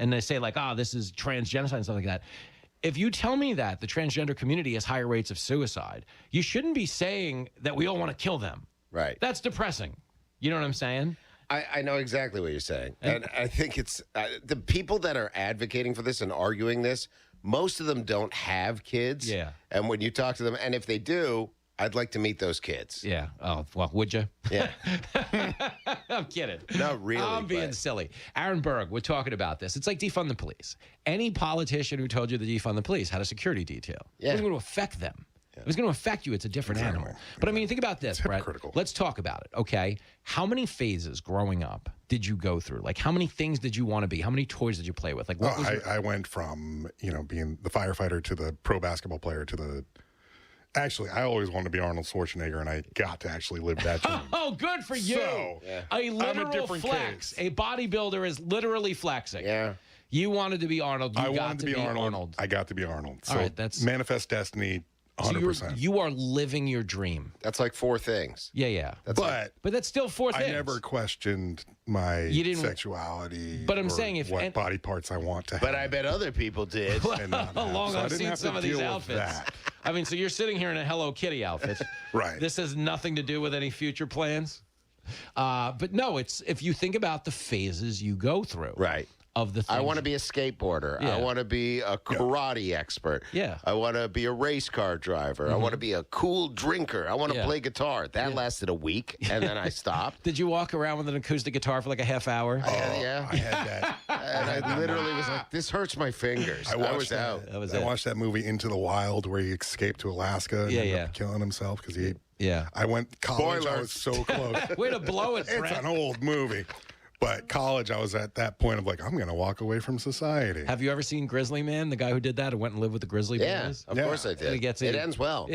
And they say like, this is transgenocide and stuff like that. If you tell me that the transgender community has higher rates of suicide, you shouldn't be saying that we all want to kill them. Right. That's depressing. You know what I'm saying? I know exactly what you're saying. And I think it's the people that are advocating for this and arguing this, most of them don't have kids. Yeah. And when you talk to them, and if they do, I'd like to meet those kids. Yeah. Oh, well, would you? Yeah. I'm kidding. Not really. I'm being but- silly. Aaron Berg, we're talking about this. It's like defund the police. Any politician who told you to defund the police had a security detail. Yeah. It was going to affect them. It was going to affect you. It's a different animal. But I mean, think about this, Brett. Let's talk about it, okay? How many phases growing up did you go through? Like, how many things did you want to be? How many toys did you play with? Like, what was I went from, being the firefighter to the pro basketball player to the... Actually, I always wanted to be Arnold Schwarzenegger, and I got to actually live that dream. Oh, good for you. So, a literal I'm a different flex. case. A bodybuilder is literally flexing. Yeah. You wanted to be Arnold. You I got wanted to be Arnold. I got to be Arnold. So All right, that's manifest destiny, 100%. You are living your dream. That's like 4 things. Yeah. But that's still 4 things. I never questioned my sexuality. But I'm or saying if what body parts I want to have. But I bet other people did. And not have. Long So I I've didn't seen have to some of these deal with outfits. that. I mean, so you're sitting here in a Hello Kitty outfit. Right. This has nothing to do with any future plans. But no, it's if you think about the phases you go through. Right. Of the things. I want to be a skateboarder. Yeah. I want to be a karate expert. Yeah. I want to be a race car driver. I want to be a cool drinker. I want to Yeah. play guitar. That lasted a week, and then I stopped. Did you walk around with an acoustic guitar for like a half hour? Yeah. I had that. And I literally was like, this hurts my fingers. I was out. I watched that movie Into the Wild where he escaped to Alaska and ended up killing himself because he. Yeah. I went college. I Spoilers. was so close. Way to blow it, It's Brett. an old movie. But college, I was at that point of like, I'm going to walk away from society. Have you ever seen Grizzly Man, the guy who did that and went and lived with the Grizzly Yeah, Boys? of course I did. And he gets it in. ends well.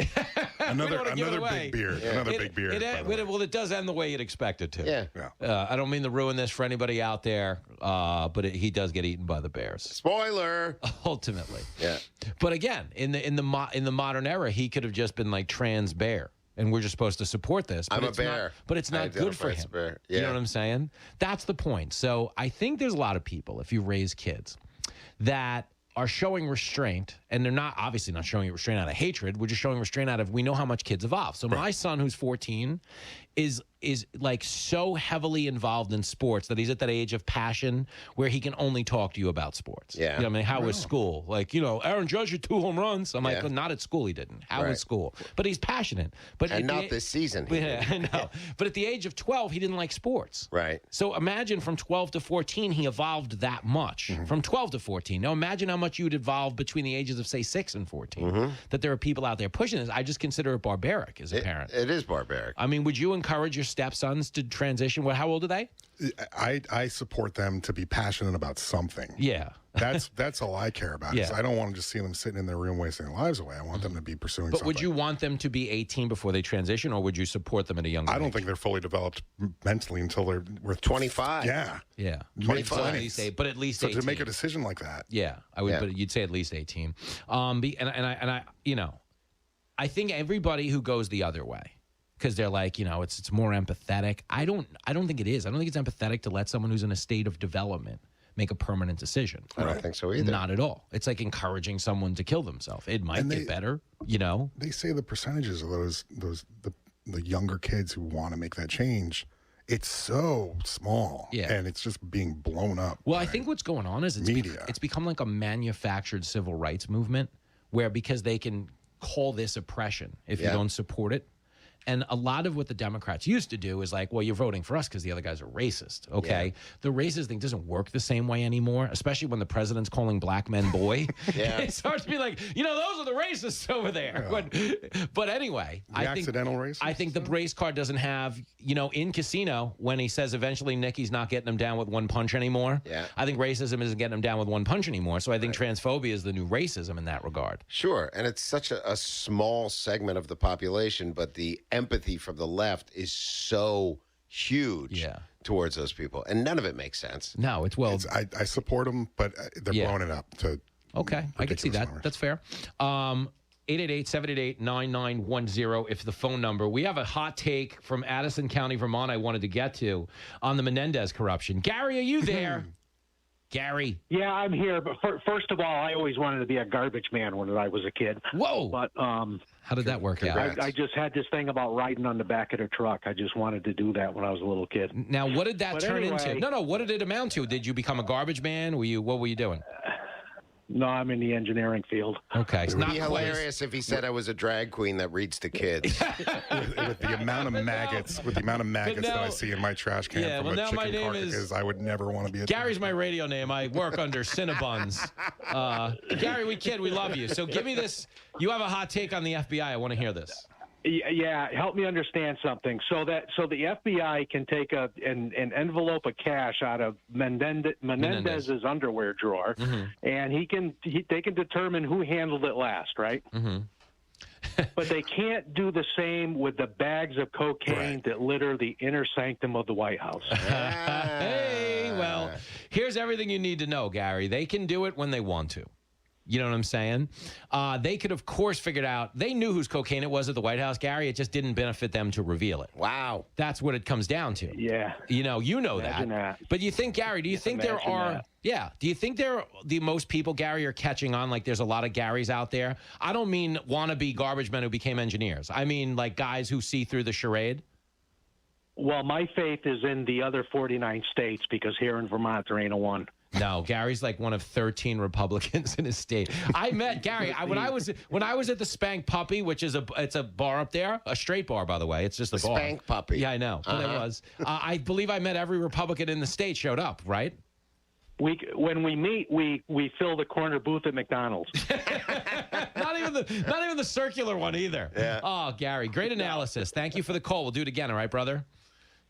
Another big beard. Yeah. Another big beard. Well, it does end the way you'd expect it to. Yeah. I don't mean to ruin this for anybody out there, but he does get eaten by the bears. Spoiler. Ultimately. Yeah. But again, in the modern era, he could have just been like trans bear. And we're just supposed to support this. But I'm a it's bear. Not, but it's not good for him. Bear. You know what I'm saying? That's the point. So I think there's a lot of people, if you raise kids, that are showing restraint, and they're not obviously not showing restraint out of hatred. We're just showing restraint out of we know how much kids evolve. So my son, who's 14, is like so heavily involved in sports that he's at that age of passion where he can only talk to you about sports. Yeah. You know what I mean? How was school? Like, Aaron Judge had 2 home runs. I'm like, well, not at school he didn't. How was school? But he's passionate. But and not this season. Yeah, I know. But at the age of 12, he didn't like sports. Right. So imagine from 12 to 14, he evolved that much. From 12 to 14. Now imagine how much you'd evolve between the ages of, say, 6 and 14. That there are people out there pushing this. I just consider it barbaric as a parent. It is barbaric. I mean, would you encourage your stepsons to transition? How old are they? I support them to be passionate about something. Yeah. That's all I care about. Yeah. Is I don't want to just see them sitting in their room wasting their lives away. I want them to be pursuing But something. would you want them to be 18 before they transition, or would you support them at a younger age? I don't think they're fully developed mentally until they're worth 25. Yeah. Yeah. 25. But at least so 18. to make a decision like that. Yeah, I would. Yeah. But you'd say at least 18. I think everybody who goes the other way, because they're like, it's more empathetic. I don't think it is. I don't think it's empathetic to let someone who's in a state of development make a permanent decision. I don't think so either. Not at all. It's like encouraging someone to kill themselves. It might get better, They say the percentages of the younger kids who want to make that change, it's so small. Yeah. And it's just being blown up. Well, I think what's going on is media. It's become like a manufactured civil rights movement where because they can call this oppression if you don't support it. And a lot of what the Democrats used to do is like, well, you're voting for us because the other guys are racist. Okay. Yeah. The racist thing doesn't work the same way anymore, especially when the president's calling black men boy. It starts to be like, those are the racists over there. Yeah. But anyway, accidental racist. I think the race card doesn't have, in Casino, when he says eventually Nicky's not getting him down with one punch anymore. Yeah. I think racism isn't getting him down with one punch anymore. So I think transphobia is the new racism in that regard. Sure. And it's such a small segment of the population, but the empathy from the left is so huge towards those people, and none of it makes sense. No, I support them, but they're blowing it up to I can see that. Numbers. That's fair. 888-788-9910 if the phone number. We have a hot take from Addison County, Vermont I wanted to get to on the Menendez corruption. Gary, are you there? Gary. Yeah, I'm here. But first of all, I always wanted to be a garbage man when I was a kid. Whoa. But how did that work out? I just had this thing about riding on the back of the truck. I just wanted to do that when I was a little kid. Now, what did that turn into? No, what did it amount to? Did you become a garbage man? What were you doing? No, I'm in the engineering field. Okay. It would be hilarious if he said I was a drag queen that reads to kids. with the amount of maggots, that I see in my trash can from a chicken carcass, I would never want to be a Gary's my radio name. I work under Cinnabons. Gary, we love you. So give me this. You have a hot take on the FBI. I want to hear this. Yeah, help me understand something. So the FBI can take an envelope of cash out of Menendez's underwear drawer, and they can determine who handled it last, right? But they can't do the same with the bags of cocaine that litter the inner sanctum of the White House. Hey, well, here's everything you need to know, Gary. They can do it when they want to. You know what I'm saying? They could, of course, figured out. They knew whose cocaine it was at the White House, Gary. It just didn't benefit them to reveal it. Wow. That's what it comes down to. Yeah. You know that. But you think, Gary, do you think there are... Yeah. Do you think the most people, Gary, are catching on? Like there's a lot of Garys out there? I don't mean wannabe garbage men who became engineers. I mean like guys who see through the charade. Well, my faith is in the other 49 states because here in Vermont there ain't a one. No, Gary's like one of 13 Republicans in his state. I met Gary when I was at the Spank Puppy, which is it's a bar up there, a straight bar, by the way. It's just a bar. Spank Puppy. Yeah, I know. But it was. I believe I met every Republican in the state showed up, right? When we meet, we fill the corner booth at McDonald's. not even the circular one either. Yeah. Oh, Gary, great analysis. Thank you for the call. We'll do it again, all right, brother?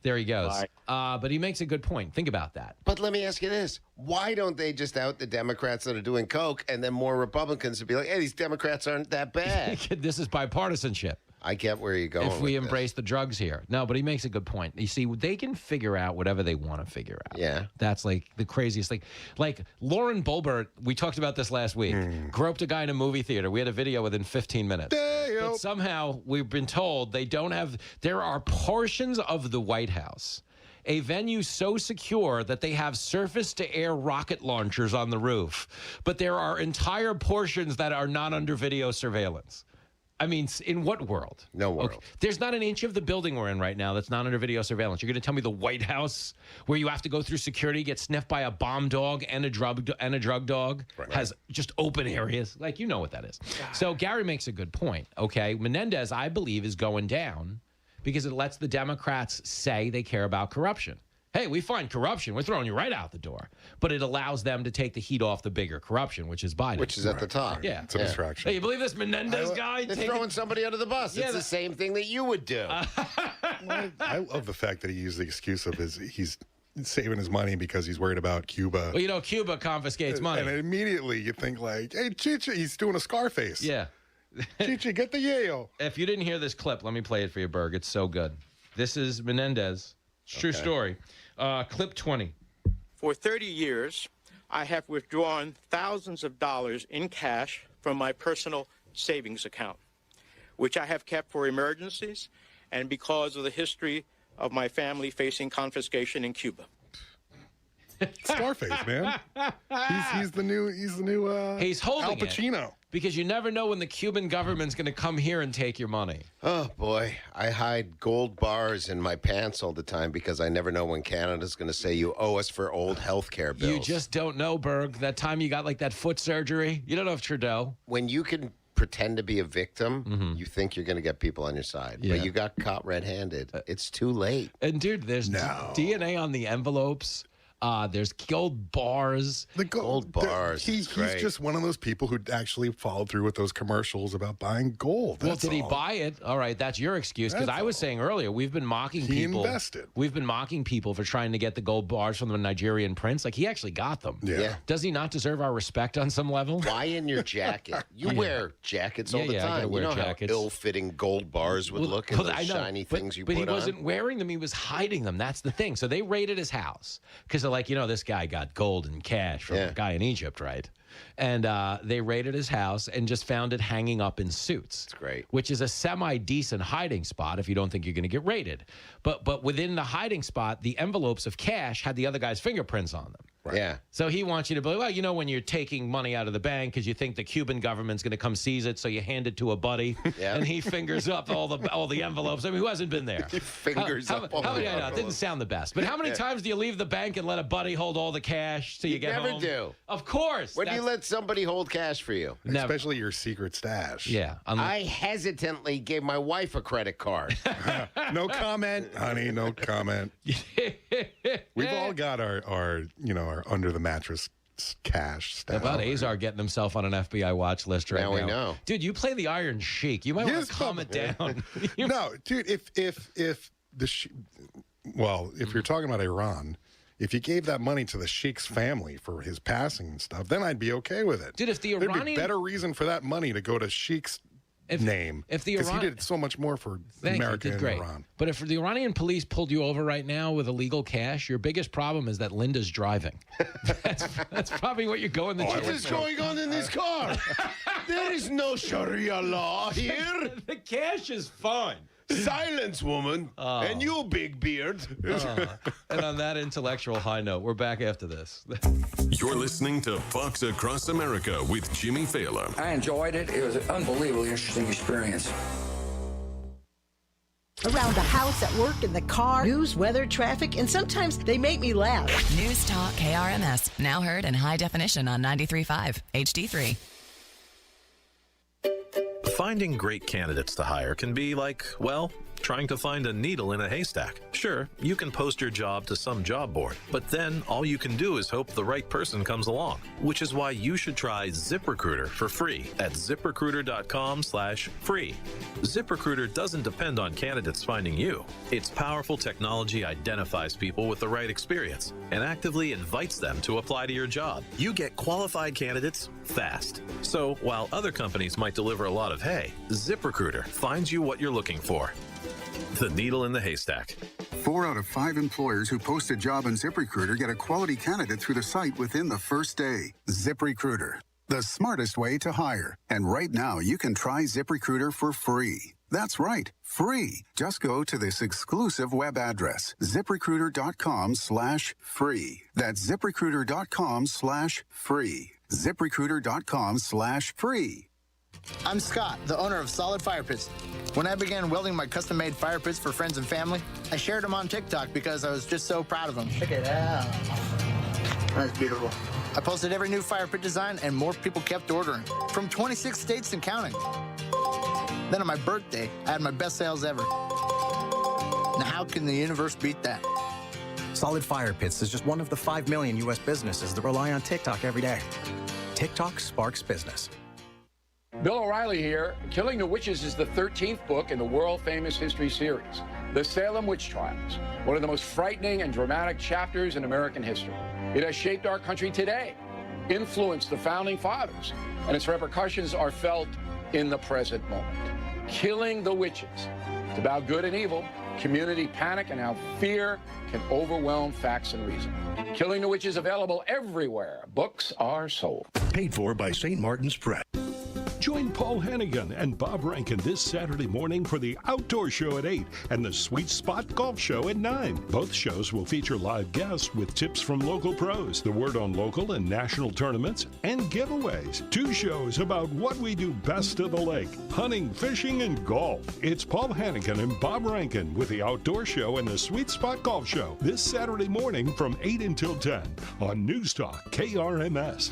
There he goes. But he makes a good point. Think about that. But let me ask you this. Why don't they just out the Democrats that are doing coke and then more Republicans would be like, hey, these Democrats aren't that bad? This is bipartisanship. I get where you're going. If we with embrace the drugs here. No, but he makes a good point. You see, they can figure out whatever they want to figure out. Yeah. That's like the craziest thing. Like Lauren Boebert, we talked about this last week, groped a guy in a movie theater. We had a video within 15 minutes. But somehow we've been told there are portions of the White House, a venue so secure that they have surface-to-air rocket launchers on the roof, but there are entire portions that are not under video surveillance. I mean, in what world? No world. Okay. There's not an inch of the building we're in right now that's not under video surveillance. You're going to tell me the White House, where you have to go through security, get sniffed by a bomb dog and a drug dog, has just open areas? Like, you know what that is. So Gary makes a good point, okay? Menendez, I believe, is going down because it lets the Democrats say they care about corruption. Hey, we find corruption, we're throwing you right out the door. But it allows them to take the heat off the bigger corruption, which is Biden. Which is at the top. Yeah. It's a distraction. Hey, you believe this Menendez guy? They're throwing somebody under the bus. Yeah, It's the same thing that you would do. I love the fact that he used the excuse of he's saving his money because he's worried about Cuba. Well, you know, Cuba confiscates money. And immediately you think like, hey, Chichi, he's doing a Scarface. Yeah. Chichi, get the yayo. If you didn't hear this clip, let me play it for you, Berg. It's so good. This is Menendez. It's a true story. Clip 20. For 30 years, I have withdrawn thousands of dollars in cash from my personal savings account, which I have kept for emergencies and because of the history of my family facing confiscation in Cuba. Scarface, man. He's the new He's holding Al Pacino. it because you never know when the Cuban government's going to come here and take your money. Oh, boy. I hide gold bars in my pants all the time because I never know when Canada's going to say you owe us for old health care bills. You just don't know, Berg. That time you got like that foot surgery, you don't know if Trudeau. When you can pretend to be a victim, you think you're going to get people on your side. Yeah. But you got caught red-handed. It's too late. And, dude, there's DNA on the envelopes. There's gold bars. The gold bars. He's just one of those people who actually followed through with those commercials about buying gold. Well, did he buy it? All right, that's your excuse. Because I was saying earlier, we've been mocking people. He invested. We've been mocking people for trying to get the gold bars from the Nigerian prince. Like, he actually got them. Yeah. Does he not deserve our respect on some level? Why in your jacket? You wear jackets all the I time. gotta wear you know jackets. how ill-fitting gold bars would look and those I know, shiny things you but put on. he wasn't wearing them. He was hiding them. That's the thing. So they raided his house because they're like, this guy got gold and cash from a guy in Egypt, right? And they raided his house and just found it hanging up in suits. That's great. Which is a semi-decent hiding spot if you don't think you're going to get raided. But within the hiding spot, the envelopes of cash had the other guy's fingerprints on them. Right. Yeah. So he wants you to believe, well, when you're taking money out of the bank because you think the Cuban government's going to come seize it, so you hand it to a buddy, and he fingers up all the envelopes. I mean, who hasn't been there? He fingers up all the I know, it envelopes. didn't sound the best. But how many times do you leave the bank and let a buddy hold all the cash till you get never home? do. Of course. When do you let somebody hold cash for you? Never. Especially your secret stash. Yeah. I hesitantly gave my wife a credit card. No comment, honey. No comment. We've all got our under the mattress cash stash. About Azar getting himself on an FBI watch list right now. Now we know. Dude, you play the Iron Sheik. You might want to calm it down. No, dude, if you're talking about Iran, if you gave that money to the Sheik's family for his passing and stuff, then I'd be okay with it. Dude, if the There'd Iranian... be better reason for that money to go to Sheik's name. If the because Iran... he did so much more for Thank America you, did and great. Iran. But if the Iranian police pulled you over right now with illegal cash, your biggest problem is that Linda's driving. That's probably what you're going to What is going on in this car? There is no Sharia law here. The cash is fine. Silence, woman. And you, big beard. And on that intellectual high note, we're back after this. You're listening to Fox Across America with Jimmy Fallon. I enjoyed it. It was an unbelievably interesting experience. Around the house, at work, in the car, news, weather, traffic, and sometimes they make me laugh. News Talk KRMS, now heard in high definition on 93.5 HD3. Finding great candidates to hire can be like, well, Trying to find a needle in a haystack? Sure, you can post your job to some job board, but then all you can do is hope the right person comes along, which is why you should try ZipRecruiter for free at ZipRecruiter.com/free. ZipRecruiter doesn't depend on candidates finding you. Its powerful technology identifies people with the right experience and actively invites them to apply to your job. You get qualified candidates fast. So while other companies might deliver a lot of hay, ZipRecruiter finds you what you're looking for. The needle in the haystack. 4 out of 5 employers who post a job on ZipRecruiter get a quality candidate through the site within the first day. ZipRecruiter, the smartest way to hire. And right now, you can try ZipRecruiter for free. That's right, free. Just go to this exclusive web address, ZipRecruiter.com/free. That's ZipRecruiter.com/free. ZipRecruiter.com/free. I'm Scott, the owner of Solid Fire Pits. When I began welding my custom-made fire pits for friends and family, I shared them on TikTok because I was just so proud of them. Check it out. That's beautiful. I posted every new fire pit design, and more people kept ordering, from 26 states and counting. Then on my birthday, I had my best sales ever. Now how can the universe beat that? Solid Fire Pits is just one of the 5 million U.S. businesses that rely on TikTok every day. TikTok sparks business. Bill O'Reilly here. Killing the Witches is the 13th book in the world-famous history series, The Salem Witch Trials, one of the most frightening and dramatic chapters in American history. It has shaped our country today, influenced the Founding Fathers, and its repercussions are felt in the present moment. Killing the Witches. It's about good and evil, community panic, and how fear can overwhelm facts and reason. Killing the Witches available everywhere books are sold. Paid for by St. Martin's Press. Join Paul Hannigan and Bob Rankin this Saturday morning for the Outdoor Show at 8 and the Sweet Spot Golf Show at 9. Both shows will feature live guests with tips from local pros, the word on local and national tournaments, and giveaways. 2 shows about what we do best of the lake, hunting, fishing, and golf. It's Paul Hannigan and Bob Rankin with the Outdoor Show and the Sweet Spot Golf Show this Saturday morning from 8 until 10 on News Talk KRMS.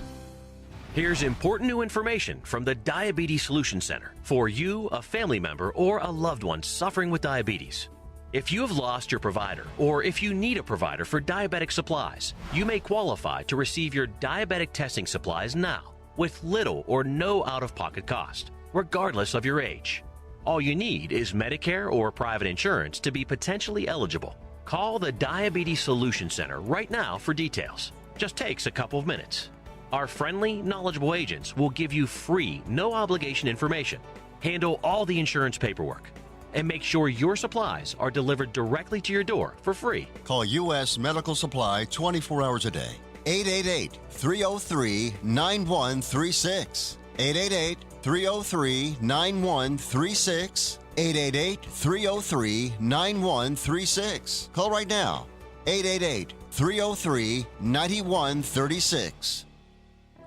Here's important new information from the Diabetes Solution Center for you, a family member, or a loved one suffering with diabetes. If you have lost your provider, or if you need a provider for diabetic supplies, you may qualify to receive your diabetic testing supplies now with little or no out-of-pocket cost, regardless of your age. All you need is Medicare or private insurance to be potentially eligible. Call the Diabetes Solution Center right now for details. Just takes a couple of minutes. Our friendly, knowledgeable agents will give you free, no-obligation information, handle all the insurance paperwork, and make sure your supplies are delivered directly to your door for free. Call U.S. Medical Supply 24 hours a day. 888-303-9136. 888-303-9136. 888-303-9136. Call right now. 888-303-9136.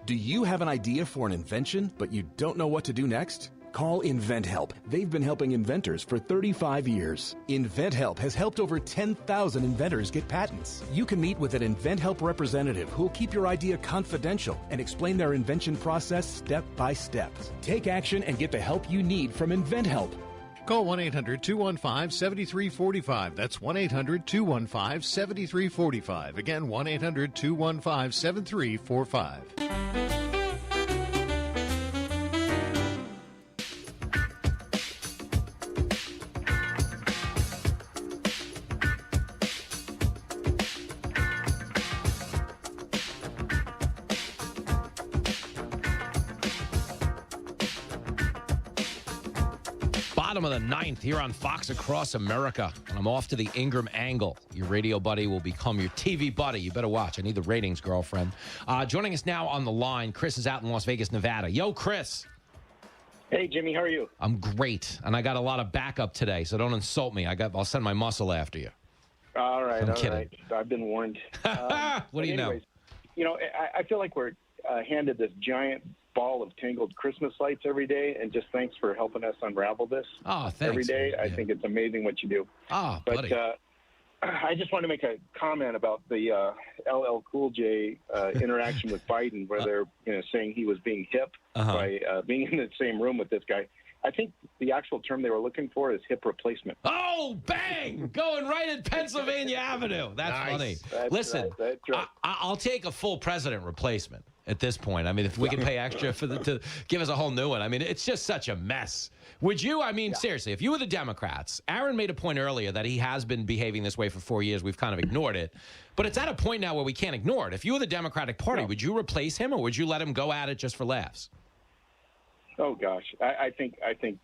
Do you have an idea for an invention, but you don't know what to do next? Call InventHelp. They've been helping inventors for 35 years. InventHelp has helped over 10,000 inventors get patents. You can meet with an InventHelp representative who will keep your idea confidential and explain their invention process step by step. Take action and get the help you need from InventHelp. Call 1-800-215-7345. That's 1-800-215-7345. Again, 1-800-215-7345. Bottom of the ninth here on Fox Across America. And I'm off to the Ingram angle. Your radio buddy will become your TV buddy. You better watch. I need the ratings, girlfriend. Joining us now on the line, Chris is out in Las Vegas, Nevada. Yo, Chris. Hey, Jimmy. How are you? I'm great. And I got a lot of backup today, so don't insult me. I'll send my muscle after you. All right. I'm kidding. Right. I've been warned. What do you know? You know, I feel like we're handed this giant ball of tangled Christmas lights every day, and just thanks for helping us unravel this every day. I think it's amazing what you do. But buddy. I just want to make a comment about the LL Cool J interaction with Biden, where they're saying he was being hip by being in the same room with this guy. I think the actual term they were looking for is hip replacement. Oh, bang! Going right at Pennsylvania Avenue. That's funny. Listen, That's right. I'll take a full president replacement at this point. I mean, if we can pay extra to give us a whole new one. I mean, it's just such a mess. Would you, I mean, seriously, if you were the Democrats, Aaron made a point earlier that he has been behaving this way for 4 years. We've kind of ignored it. But it's at a point now where we can't ignore it. If you were the Democratic Party, would you replace him or would you let him go at it just for laughs? Oh gosh, I think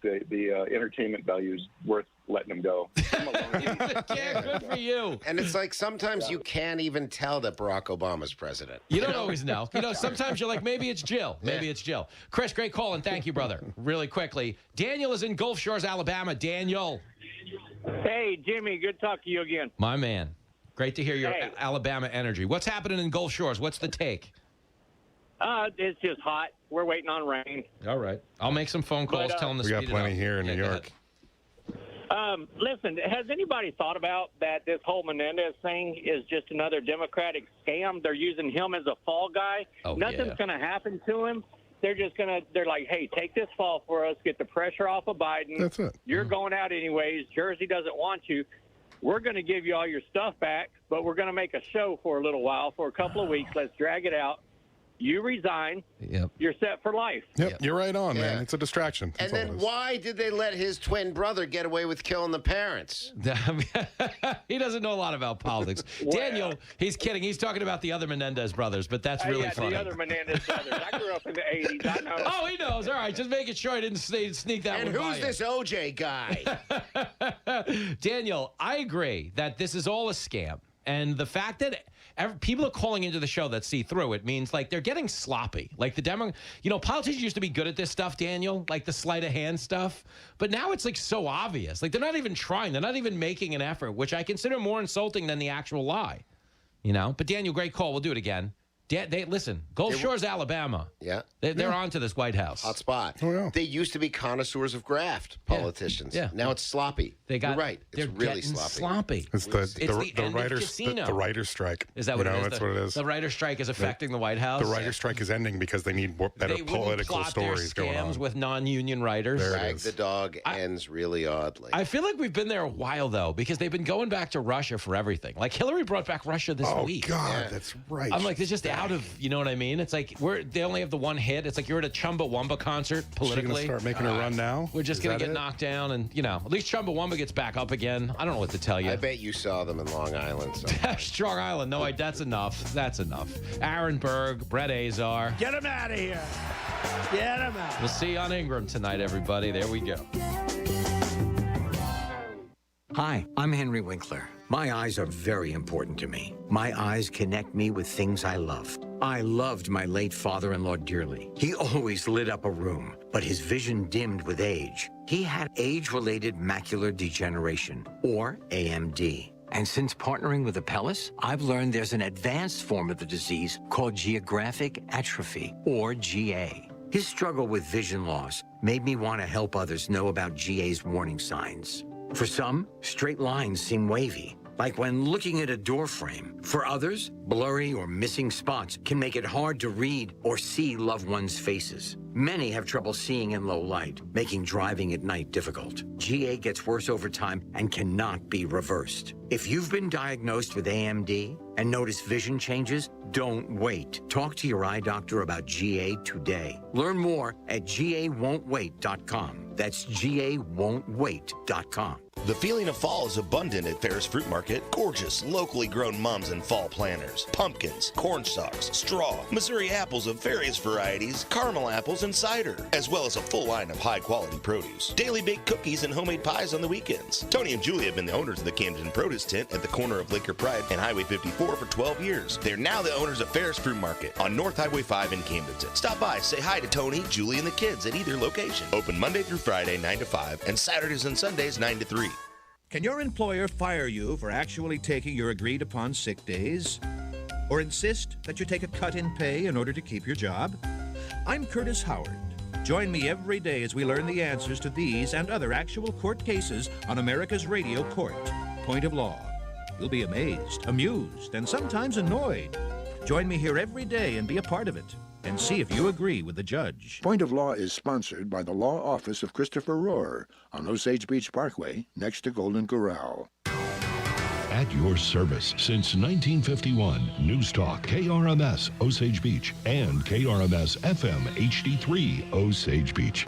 the entertainment value is worth letting him go. Yeah, good for you. And it's like sometimes you can't even tell that Barack Obama's president. You don't always know. You know, sometimes you're like, maybe it's Jill. Maybe it's Jill. Chris, great call, and thank you, brother. Really quickly, Daniel is in Gulf Shores, Alabama. Daniel. Hey, Jimmy, good to talk to you again. My man. Great to hear your Alabama energy. What's happening in Gulf Shores? What's the take? It's just hot. We're waiting on rain. All right. I'll make some phone calls, tell them to speed it up. We got plenty here in New York. Listen, has anybody thought about that this whole Menendez thing is just another Democratic scam? They're using him as a fall guy. Nothing's going to happen to him. They're like, hey, take this fall for us, get the pressure off of Biden. That's it. You're going out anyways. Jersey doesn't want you. We're going to give you all your stuff back, but we're going to make a show for a little while, for a couple of weeks. Let's drag it out. You resign. Yep. You're set for life. Yep. You're right on, man. It's a distraction. And then why did they let his twin brother get away with killing the parents? He doesn't know a lot about politics. Daniel, he's kidding. He's talking about the other Menendez brothers, but that's really funny. The other Menendez brothers. I grew up in the 80s. I know. Oh, he knows. All right. Just making sure I didn't sneak that one by. And who's this OJ guy? Daniel, I agree that this is all a scam. And the fact that people are calling into the show that see through it means like they're getting sloppy. Like politicians used to be good at this stuff, Daniel, like the sleight of hand stuff. But now it's like so obvious. Like they're not even trying. They're not even making an effort, which I consider more insulting than the actual lie. You know? But Daniel, great call. We'll do it again. Listen, Gulf Shores, Alabama. Yeah. They're on to this White House. Hot spot. Oh, yeah. They used to be connoisseurs of graft, politicians. Yeah. Now it's sloppy. You're right. It's really sloppy. It's the writer's strike. Is that what it is? That's what it is. The writer's strike is affecting the White House? The writer's strike is ending because they need better political stories going on. With non-union writers. Drag the dog ends really oddly. I feel like we've been there a while, though, because they've been going back to Russia for everything. Like Hillary brought back Russia this week. Oh, God, that's right. I'm like, it's just out of, you know what I mean? It's like they only have the one hit. It's like you're at a Chumbawamba concert politically. She's going to start making a run now? We're just going to get knocked down and, at least Chumbawamba gets back up again. I don't know what to tell you. I bet you saw them in Long Island. Strong Island. No, that's enough. That's enough. Aaron Berg, Brett Azar. Get him out of here. Get him out. We'll see you on Ingram tonight, everybody. There we go. Hi, I'm Henry Winkler. My eyes are very important to me. My eyes connect me with things I love. I loved my late father-in-law dearly. He always lit up a room, but his vision dimmed with age. He had age-related macular degeneration, or AMD. And since partnering with Apellis, I've learned there's an advanced form of the disease called geographic atrophy, or GA. His struggle with vision loss made me want to help others know about GA's warning signs. For some, straight lines seem wavy, like when looking at a door frame. For others, blurry or missing spots can make it hard to read or see loved ones' faces. Many have trouble seeing in low light, making driving at night difficult. GA gets worse over time and cannot be reversed. If you've been diagnosed with AMD and notice vision changes, don't wait. Talk to your eye doctor about GA today. Learn more at GAWon'tWait.com. That's GAWon'tWait.com. The feeling of fall is abundant at Ferris Fruit Market. Gorgeous, locally grown mums and fall planters. Pumpkins, corn stalks, straw, Missouri apples of various varieties, caramel apples, and cider, as well as a full line of high-quality produce. Daily baked cookies and homemade pies on the weekends. Tony and Julie have been the owners of the Camden Produce Tent at the corner of Laker Pride and Highway 54 for 12 years. They're now the owners of Ferris Fruit Market on North Highway 5 in Camdenton. Stop by, say hi to Tony, Julie, and the kids at either location. Open Monday through Friday, 9 to 5, and Saturdays and Sundays, 9 to 3. Can your employer fire you for actually taking your agreed-upon sick days? Or insist that you take a cut in pay in order to keep your job? I'm Curtis Howard. Join me every day as we learn the answers to these and other actual court cases on America's Radio Court, Point of Law. You'll be amazed, amused, and sometimes annoyed. Join me here every day and be a part of it. and see if you agree with the judge. Point of Law is sponsored by the Law Office of Christopher Rohr on Osage Beach Parkway, next to Golden Corral. At your service since 1951, News Talk, KRMS, Osage Beach, and KRMS FM HD3, Osage Beach.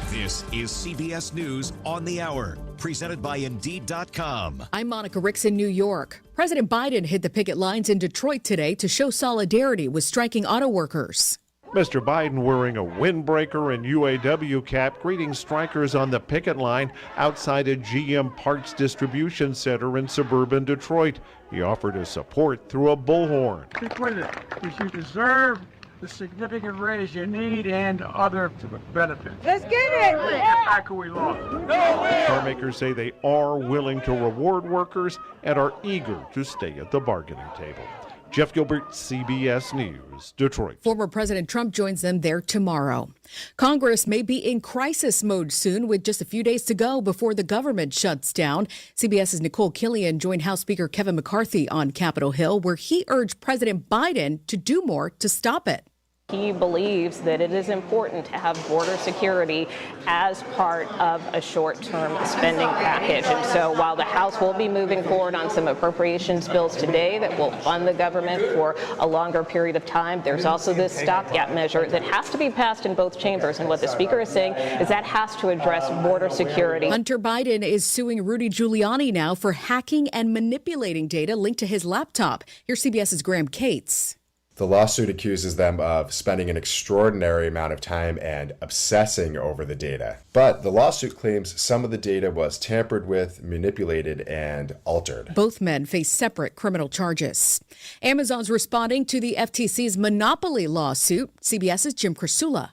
This is CBS News on the Hour, presented by Indeed.com. I'm Monica Ricks in New York. President Biden hit the picket lines in Detroit today to show solidarity with striking auto workers. Mr. Biden wearing a windbreaker and UAW cap, greeting strikers on the picket line outside a GM Parts Distribution Center in suburban Detroit. He offered his support through a bullhorn. Stick with it, because you deserve the significant raise you need and other benefits. Let's get it! Let's get back who we lost. Carmakers say they are willing to reward workers and are eager to stay at the bargaining table. Jeff Gilbert, CBS News, Detroit. Former President Trump joins them there tomorrow. Congress may be in crisis mode soon, with just a few days to go before the government shuts down. CBS's Nicole Killian joined House Speaker Kevin McCarthy on Capitol Hill, where he urged President Biden to do more to stop it. He believes that it is important to have border security as part of a short-term spending package. And so while the House will be moving forward on some appropriations bills today that will fund the government for a longer period of time, there's also this stopgap measure that has to be passed in both chambers. And what the Speaker is saying is that has to address border security. Hunter Biden is suing Rudy Giuliani now for hacking and manipulating data linked to his laptop. Here's CBS's Graham Cates. The lawsuit accuses them of spending an extraordinary amount of time and obsessing over the data. But the lawsuit claims some of the data was tampered with, manipulated, and altered. Both men face separate criminal charges. Amazon's responding to the FTC's monopoly lawsuit. CBS's Jim Krasula.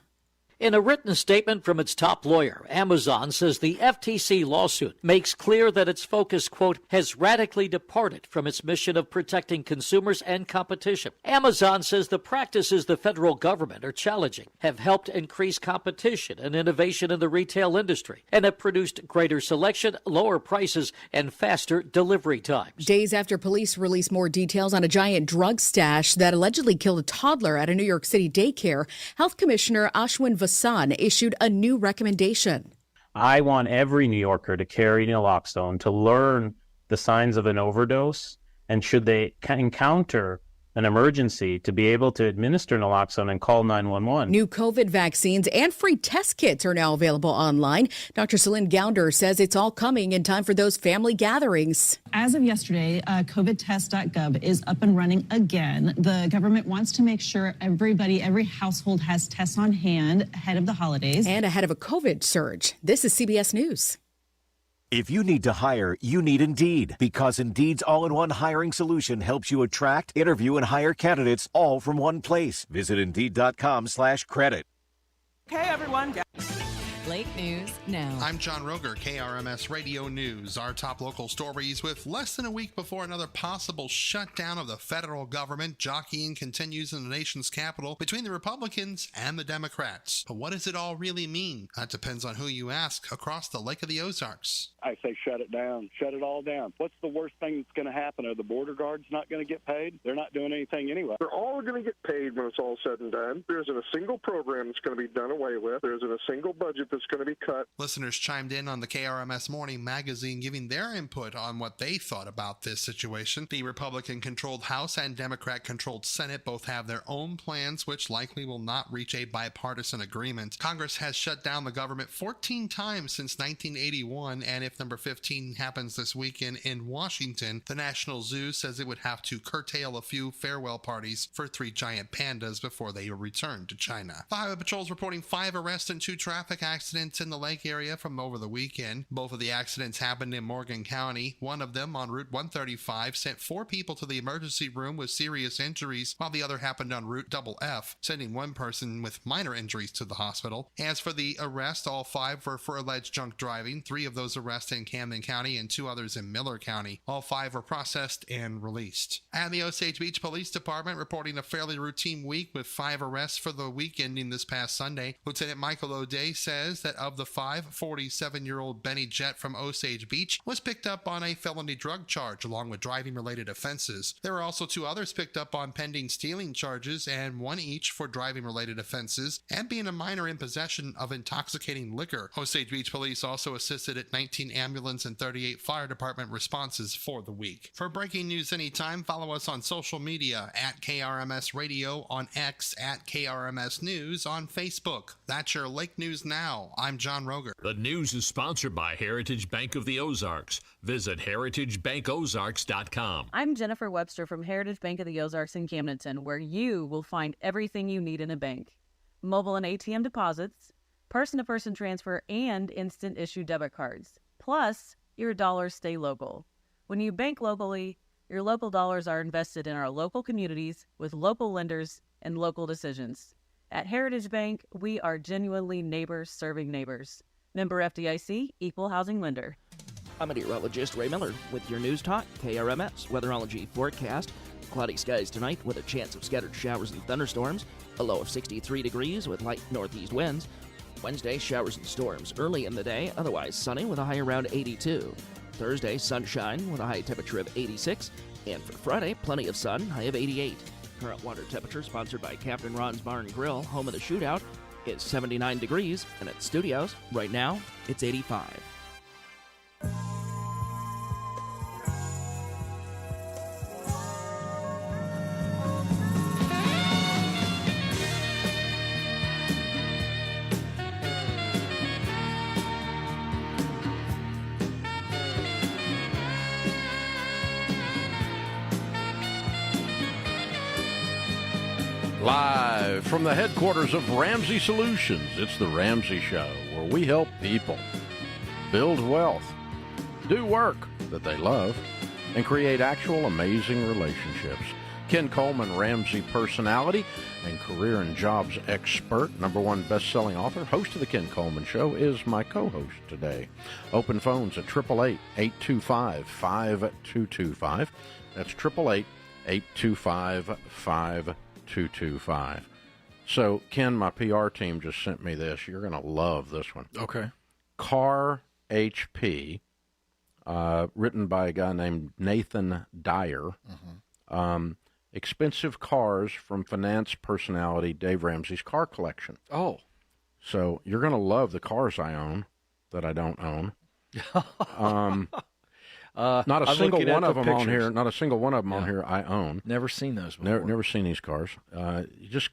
In a written statement from its top lawyer, Amazon says the FTC lawsuit makes clear that its focus, quote, has radically departed from its mission of protecting consumers and competition. Amazon says the practices the federal government are challenging have helped increase competition and innovation in the retail industry and have produced greater selection, lower prices, and faster delivery times. Days after police released more details on a giant drug stash that allegedly killed a toddler at a New York City daycare, Health Commissioner Ashwin Vasan issued a new recommendation. I want every New Yorker to carry naloxone to learn the signs of an overdose, and should they encounter an emergency, to be able to administer naloxone and call 911. New COVID vaccines and free test kits are now available online. Dr. Celine Gounder says it's all coming in time for those family gatherings. As of yesterday, covidtest.gov is up and running again. The government wants to make sure every household has tests on hand ahead of the holidays. And ahead of a COVID surge. This is CBS News. If you need to hire, you need Indeed, because Indeed's all-in-one hiring solution helps you attract, interview, and hire candidates all from one place. Visit Indeed.com/credit. Hey, everyone. Late news now. I'm John Roger, KRMS Radio News. Our top local stories. With less than a week before another possible shutdown of the federal government, jockeying continues in the nation's capital between the Republicans and the Democrats. But what does it all really mean? That depends on who you ask across the Lake of the Ozarks. I say shut it down. Shut it all down. What's the worst thing that's going to happen? Are the border guards not going to get paid? They're not doing anything anyway. They're all going to get paid when it's all said and done. There isn't a single program that's going to be done away with. There isn't a single budget that's going to be cut. Listeners chimed in on the KRMS Morning Magazine, giving their input on what they thought about this situation. The Republican-controlled House and Democrat-controlled Senate both have their own plans, which likely will not reach a bipartisan agreement. Congress has shut down the government 14 times since 1981, and if number 15 happens this weekend in Washington, the National Zoo says it would have to curtail a few farewell parties for 3 giant pandas before they return to China. The Highway Patrol is reporting 5 arrests and 2 traffic accidents in the Lake area from over the weekend. Both of the accidents happened in Morgan County. One of them on Route 135 sent 4 people to the emergency room with serious injuries, while the other happened on Route F, sending 1 person with minor injuries to the hospital. As for the arrest, all 5 were for alleged drunk driving. 3 of those arrests in Camden County and 2 others in Miller County. All 5 were processed and released. And the Osage Beach Police Department reporting a fairly routine week with 5 arrests for the week ending this past Sunday. Lieutenant Michael O'Day says alleges that of the five, 47-year-old Benny Jett from Osage Beach was picked up on a felony drug charge along with driving-related offenses. There were also two others picked up on pending stealing charges, and one each for driving-related offenses and being a minor in possession of intoxicating liquor. Osage Beach Police also assisted at 19 ambulance and 38 fire department responses for the week. For breaking news anytime, follow us on social media at KRMS Radio, on X at KRMS News, on Facebook. That's your Lake News Now. I'm John Roger. The news is sponsored by Heritage Bank of the Ozarks. Visit heritagebankozarks.com. I'm Jennifer Webster from Heritage Bank of the Ozarks in Camdenton, where you will find everything you need in a bank. Mobile and ATM deposits, person-to-person transfer, and instant issue debit cards. Plus, your dollars stay local. When you bank locally, your local dollars are invested in our local communities with local lenders and local decisions. At Heritage Bank, we are genuinely neighbors serving neighbors. Member FDIC, Equal Housing Lender. I'm meteorologist Ray Miller with your News Talk KRMS weatherology forecast. Cloudy skies tonight with a chance of scattered showers and thunderstorms. A low of 63 degrees with light northeast winds. Wednesday, showers and storms early in the day, otherwise sunny with a high around 82. Thursday, sunshine with a high temperature of 86. And for Friday, plenty of sun, high of 88. Current water temperature, sponsored by Captain Ron's Bar and Grill, home of the shootout, is 79 degrees. And at studios, right now, it's 85. Live from the headquarters of Ramsey Solutions, it's The Ramsey Show, where we help people build wealth, do work that they love, and create actual amazing relationships. Ken Coleman, Ramsey personality and career and jobs expert, #1 best-selling author, host of The Ken Coleman Show, is my co-host today. Open phones at 888-825-5225. That's 888-825-5225. So, Ken, my PR team just sent me this. You're going to love this one. Okay. Car HP, written by a guy named Nathan Dyer. Expensive cars from finance personality Dave Ramsey's car collection. Oh. So, you're going to love the cars I own that I don't own. Not a single one of them on here. Not a single one of them on here I own. Never seen those before. Never seen these cars. This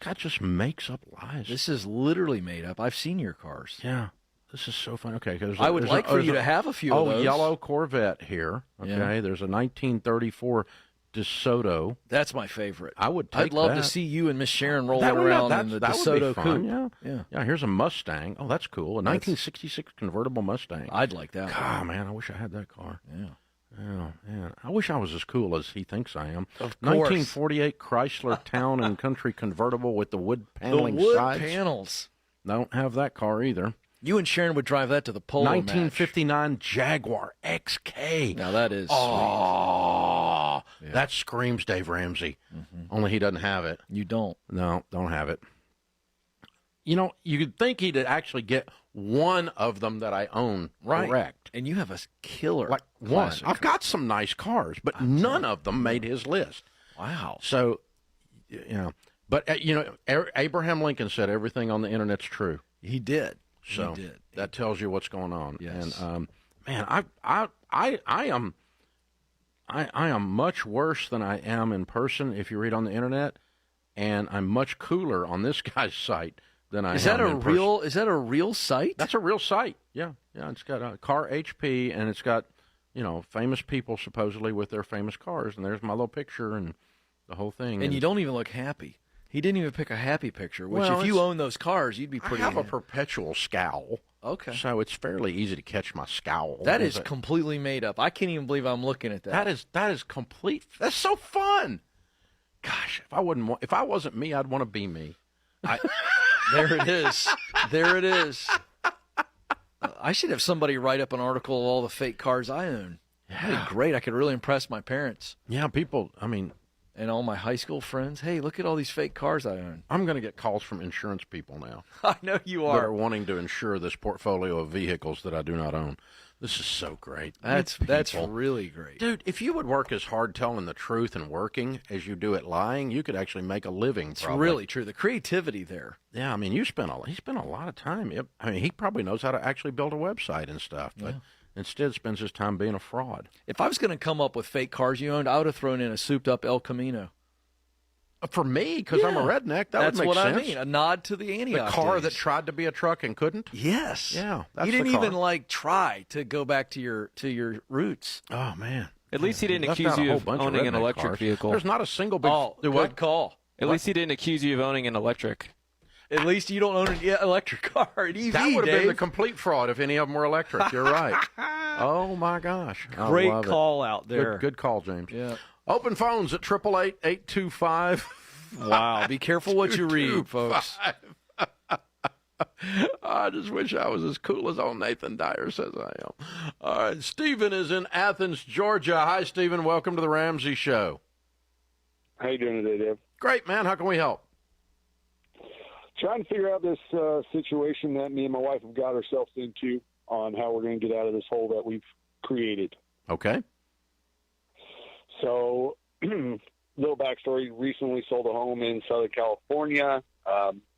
guy just makes up lies. This is literally made up. I've seen your cars. Yeah, this is so fun. Okay, I would like for you to have a few of those. Yellow Corvette here. Okay, Yeah. There's a 1934 DeSoto. That's my favorite. I would take I'd love that. to see you and Miss Sharon rolling That would- around that- in the that would be DeSoto fun, coupe. Yeah. Here's a Mustang. Oh, that's cool. A 1966 convertible Mustang. I'd like that. God, man, I wish I had that car. Yeah. Oh, man. I wish I was as cool as he thinks I am. Of course. 1948 Chrysler Town and Country convertible with the wood paneling The wood sides. panels. Don't have that car either. You and Sharon would drive that to the polo 1959 Jaguar XK. Now that is Oh, sweet. that screams Dave Ramsey. Only he doesn't have it. You don't. No, don't have it. You know, you'd think he'd actually get one of them that I own correct. And you have a killer Like one. classic I've got some nice cars, but none of them made his list. Wow. So, you know, but, Abraham Lincoln said everything on the Internet's true. He did. So He did. that tells you what's going on. Yes. And, man, I am much worse than I am in person if you read on the Internet, and I'm much cooler on this guy's site than I am Is that in person. Is that a real site? That's a real site. Yeah. It's got a car HP, and it's got, famous people supposedly with their famous cars, and there's my little picture and the whole thing. And you don't even look happy. He didn't even pick a happy picture, which Well, if you own those cars, you'd be pretty... I have a perpetual scowl. Okay. So it's fairly easy to catch my scowl. That is completely made up. I can't even believe I'm looking at that. That is complete. That's so fun. Gosh, if I wasn't me, I'd want to be me. There it is. There it is. I should have somebody write up an article of all the fake cars I own. That'd be great. I could really impress my parents. Yeah, people, and all my high school friends, hey, look at all these fake cars I own. I'm going to get calls from insurance people now. I know you That are. are wanting to insure this portfolio of vehicles that I do not own. This is so great. That's People. really great. Dude, if you would work as hard telling the truth and working as you do at lying, you could actually make a living. It's probably. really true. The creativity there. Yeah, I mean, he spent a lot of time. I mean, he probably knows how to actually build a website and stuff, but instead spends his time being a fraud. If I was going to come up with fake cars you owned, I would have thrown in a souped-up El Camino. For me, because I'm a redneck, that would make sense. That's what I mean. A nod to the Antioch The car days. that tried to be a truck and couldn't? Yes. Yeah, that's you didn't the car. even try to go back to your roots. Oh man. At least he didn't Left accuse out a you whole of bunch owning an redneck electric cars. vehicle. There's not a single big. Good call. At least he didn't accuse you of owning an electric. At least you don't own an electric car, an EV, That would have been Dave. the complete fraud if any of them were electric. You're right. Oh my gosh. I Great love it. call out there. Good call, James. Yeah. Open phones at 888-825. Wow. Be careful what you read, folks. I just wish I was as cool as old Nathan Dyer says I am. All right, Stephen is in Athens, Georgia. Hi, Stephen. Welcome to the Ramsey Show. How you doing today, Dave? Great, man. How can we help? Trying to figure out this situation that me and my wife have got ourselves into on how we're going to get out of this hole that we've created. Okay. So, little backstory, recently sold a home in Southern California.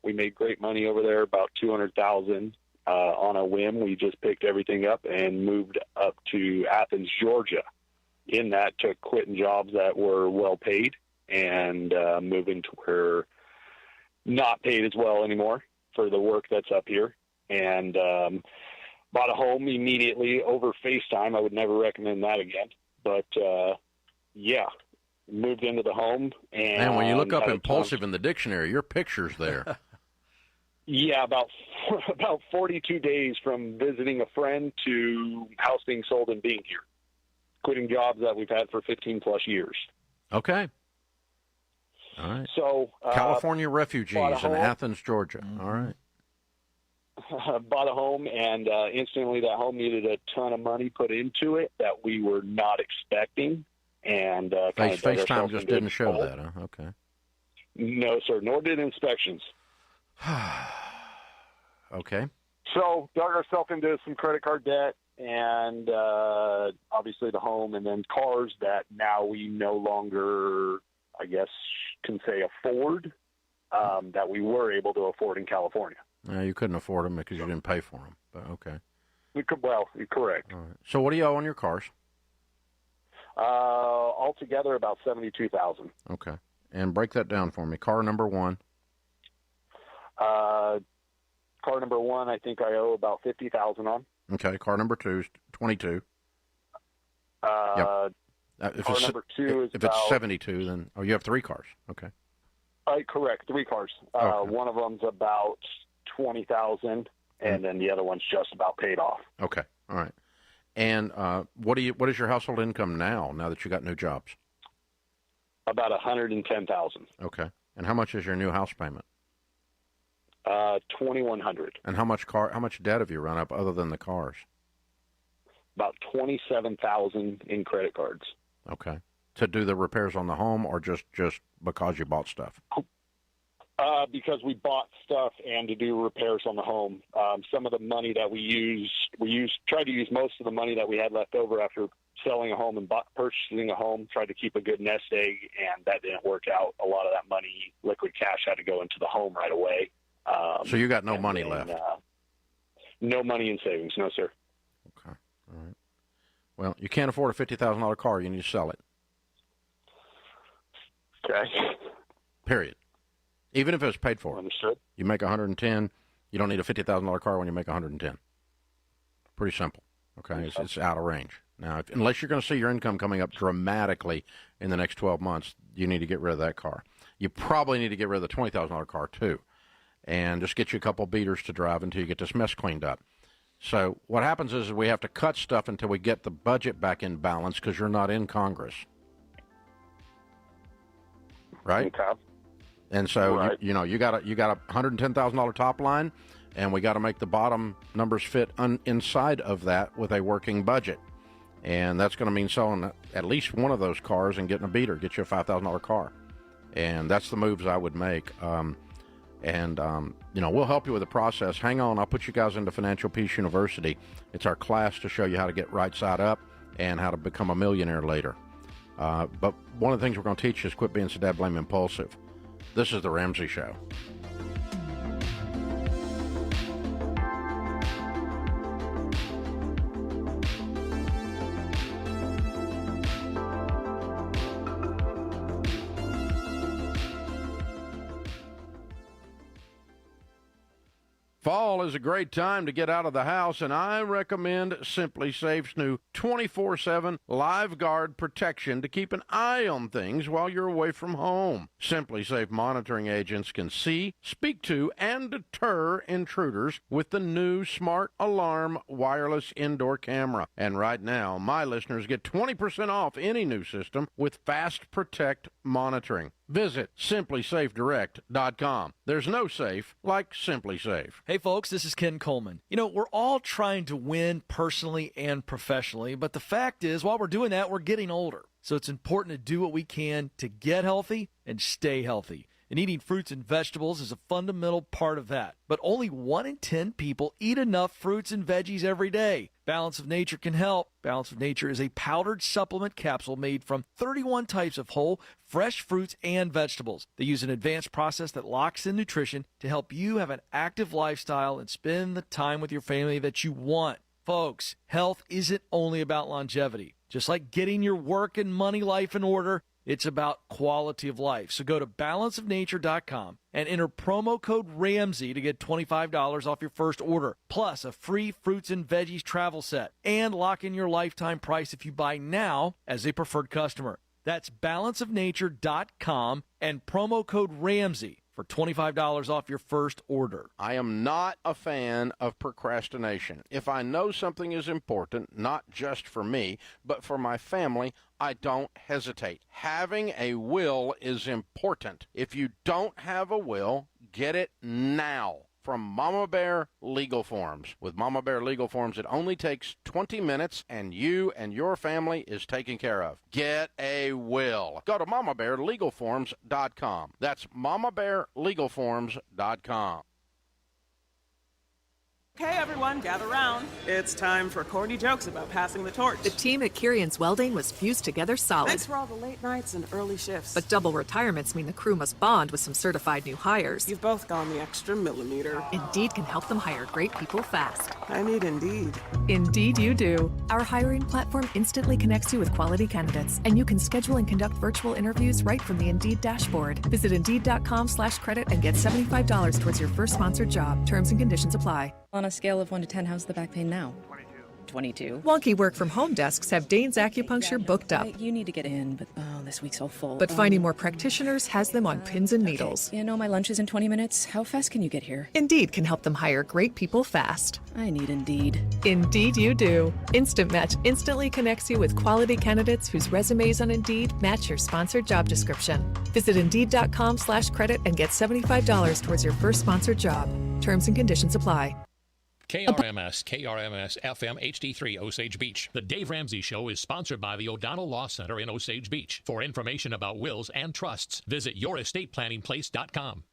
We made great money over there, about $200,000 on a whim. We just picked everything up and moved up to Athens, Georgia. In that, took quitting jobs that were well paid and moving to where not paid as well anymore for the work that's up here. And bought a home immediately over FaceTime. I would never recommend that again. But, yeah. Moved into the home, and when you look up impulsive in the dictionary, your picture's there. Yeah, about 42 days from visiting a friend to house being sold and being here, quitting jobs that we've had for 15 plus years. Okay. All right. So California refugees in Athens, Georgia. All right. Bought a home, and instantly that home needed a ton of money put into it that we were not expecting. And FaceTime just didn't show that, huh? Okay. No, sir. Nor did inspections. Okay. So dug ourselves into some credit card debt, and obviously the home, and then cars that now we no longer, I guess, can say afford, that we were able to afford in California. You couldn't afford them because you didn't pay for them. But okay. You're correct. All right. So what do you owe on your cars? Altogether about $72,000. Okay. And break that down for me. Car number one. Car number one, I think I owe about $50,000 on. Okay. Car number two is 22. Car number two is if about, it's 72, then you have three cars. Okay. Correct, three cars. Okay. One of them's about $20,000, and then the other one's just about paid off. Okay. All right. And what is your household income now that you got new jobs? About $110,000. Okay. And how much is your new house payment? $2,100. And how much debt have you run up other than the cars? About $27,000 in credit cards. Okay. To do the repairs on the home, or just because you bought stuff? Because we bought stuff and to do repairs on the home. Some of the money that we tried to use most of the money that we had left over after selling a home and purchasing a home, tried to keep a good nest egg, and that didn't work out. A lot of that money, liquid cash, had to go into the home right away. So you got no money left? No money in savings, no, sir. Okay. All right. Well, you can't afford a $50,000 car. You need to sell it. Okay. Period. Even if it was paid for. Understood. You make $110. You don't need a $50,000 car when you make $110. Pretty simple. Okay, it's out of range. Now, unless you're going to see your income coming up dramatically in the next 12 months, you need to get rid of that car. You probably need to get rid of the $20,000 car too, and just get you a couple beaters to drive until you get this mess cleaned up. So what happens is we have to cut stuff until we get the budget back in balance because you're not in Congress, right? Okay. And so right. you got a $110,000 top line, and we got to make the bottom numbers fit inside of that with a working budget. And that's going to mean selling at least one of those cars and getting a beater, get you a $5,000 car. And that's the moves I would make. We'll help you with the process. Hang on, I'll put you guys into Financial Peace University. It's our class to show you how to get right side up and how to become a millionaire later. But one of the things we're going to teach you is quit being so dad blame impulsive. This is The Ramsey Show. Fall is a great time to get out of the house, and I recommend Simply Safe's new 24/7 Live Guard protection to keep an eye on things while you're away from home. Simply Safe monitoring agents can see, speak to, and deter intruders with the new Smart Alarm wireless indoor camera. And right now, my listeners get 20% off any new system with Fast Protect monitoring. Visit simplysafedirect.com. There's no safe like Simply Safe. Hey folks, this is Ken Coleman. We're all trying to win personally and professionally, but the fact is, while we're doing that, we're getting older. So it's important to do what we can to get healthy and stay healthy. And eating fruits and vegetables is a fundamental part of that. But only 1 in 10 people eat enough fruits and veggies every day. Balance of Nature can help. Balance of Nature is a powdered supplement capsule made from 31 types of whole, fresh fruits and vegetables. They use an advanced process that locks in nutrition to help you have an active lifestyle and spend the time with your family that you want. Folks, health isn't only about longevity. Just like getting your work and money life in order, it's about quality of life. So go to balanceofnature.com and enter promo code Ramsey to get $25 off your first order, plus a free fruits and veggies travel set, and lock in your lifetime price if you buy now as a preferred customer. That's balanceofnature.com and promo code Ramsey for $25 off your first order. I am not a fan of procrastination. If I know something is important, not just for me, but for my family, I don't hesitate. Having a will is important. If you don't have a will, get it now. From Mama Bear Legal Forms. With Mama Bear Legal Forms, it only takes 20 minutes, and you and your family is taken care of. Get a will. Go to mamabearlegalforms.com. That's mamabearlegalforms.com. Okay, everyone, gather round. It's time for corny jokes about passing the torch. The team at Kirian's Welding was fused together solid. Thanks for all the late nights and early shifts. But double retirements mean the crew must bond with some certified new hires. You've both gone the extra millimeter. Indeed can help them hire great people fast. I need Indeed. Indeed you do. Our hiring platform instantly connects you with quality candidates, and you can schedule and conduct virtual interviews right from the Indeed dashboard. Visit Indeed.com/credit and get $75 towards your first sponsored job. Terms and conditions apply. On a scale of 1 to 10, how's the back pain now? 22. Wonky work from home desks have Dane's Acupuncture booked up. You need to get in, but this week's so full. But finding more practitioners has them on pins and needles. Okay. My lunch is in 20 minutes. How fast can you get here? Indeed can help them hire great people fast. I need Indeed. Indeed you do. Instant Match instantly connects you with quality candidates whose resumes on Indeed match your sponsored job description. Visit Indeed.com/credit and get $75 towards your first sponsored job. Terms and conditions apply. KRMS FM HD3 Osage Beach. The Dave Ramsey Show is sponsored by the O'Donnell Law Center in Osage Beach. For information about wills and trusts, visit yourestateplanningplace.com.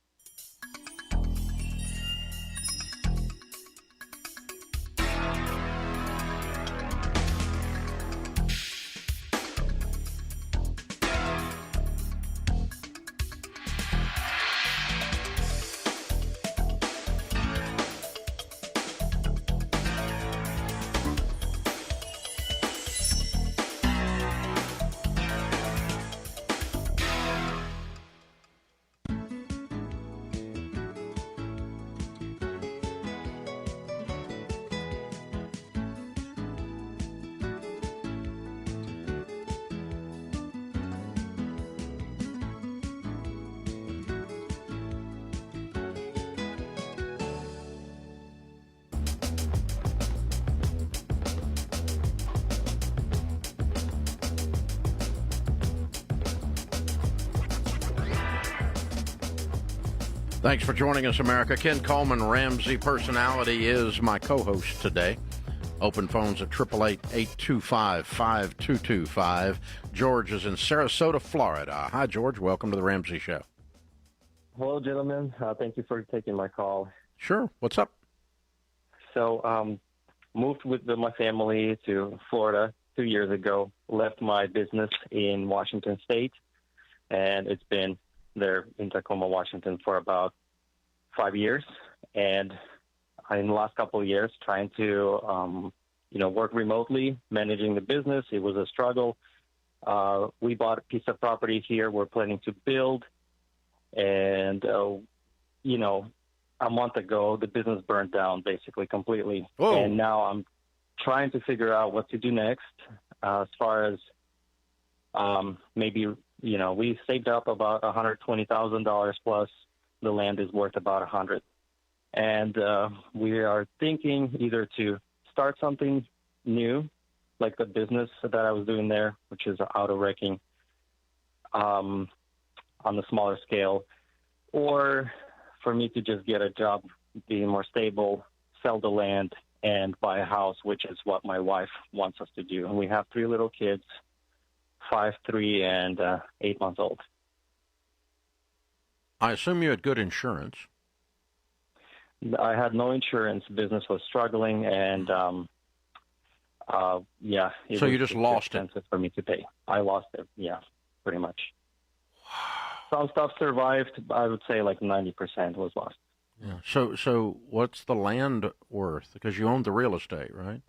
Thanks for joining us, America. Ken Coleman, Ramsey Personality, is my co-host today. Open phones at 888-825-5225. George is in Sarasota, Florida. Hi, George. Welcome to the Ramsey Show. Hello, gentlemen. Thank you for taking my call. Sure. What's up? So, moved with my family to Florida 2 years ago, left my business in Washington State, and it's been there in Tacoma, Washington for about 5 years. And in the last couple of years, trying to, work remotely, managing the business, it was a struggle. We bought a piece of property here we're planning to build, and, a month ago, the business burned down basically completely. Whoa. And now I'm trying to figure out what to do next as far as maybe, we saved up about $120,000 plus the land is worth about $100,000. And we are thinking either to start something new, like the business that I was doing there, which is auto wrecking on the smaller scale, or for me to just get a job, be more stable, sell the land, and buy a house, which is what my wife wants us to do. And we have 3 little kids, 5, 3, and 8 months old. I assume you had good insurance. I had no insurance. Business was struggling, and So you just lost it? Expensive for me to pay. I lost it. Yeah, pretty much. Some stuff survived. I would say like 90% was lost. Yeah. So what's the land worth? Because you owned the real estate, right?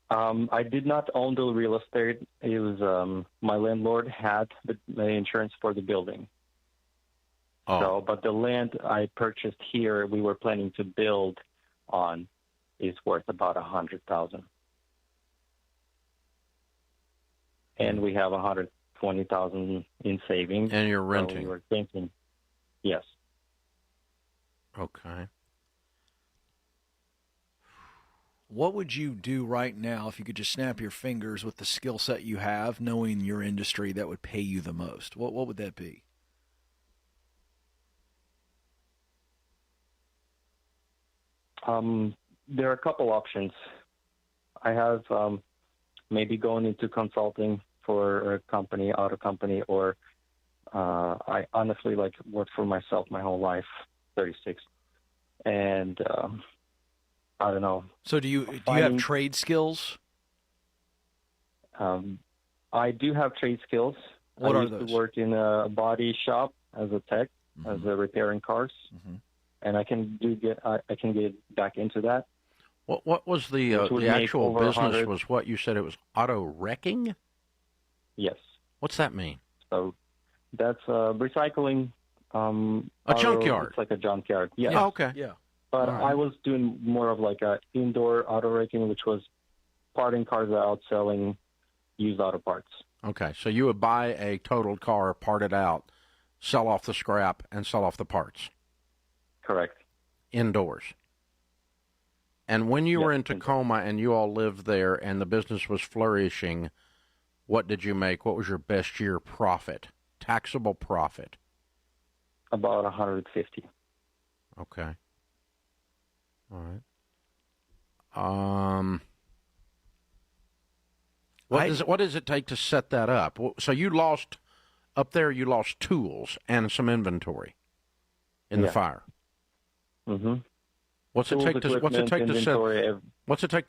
I did not own the real estate. It was my landlord had the insurance for the building. Oh. So, but the land I purchased here, we were planning to build on, is worth about $100,000, and we have $120,000 in savings. And you're renting. So we were thinking, yes. Okay. What would you do right now if you could just snap your fingers with the skill set you have, knowing your industry, that would pay you the most? What would that be? There are a couple options. I have maybe going into consulting for a company, auto company, or I honestly worked for myself my whole life, 36, and I don't know. So do you have trade skills? I do have trade skills. What I are used those? to work in a body shop as a tech, as a repairing cars, and I can get back into that. What was the actual business? 100. Was what you said it was auto wrecking? Yes. What's that mean? So that's recycling. A junkyard. It's like a junkyard. Yeah. Oh, okay. Yeah. But All right. I was doing more of like a indoor auto wrecking, which was parting cars out, selling used auto parts. Okay, so you would buy a totaled car, part it out, sell off the scrap, and sell off the parts. Correct. Indoors. And when you were in indoors. Tacoma and you all lived there and the business was flourishing, what did you make? What was your best year profit? Taxable profit? About 150. Okay. All right. What does it take to set that up? So you lost up there. You lost tools and some inventory in the fire. Mm-hmm. What's it take to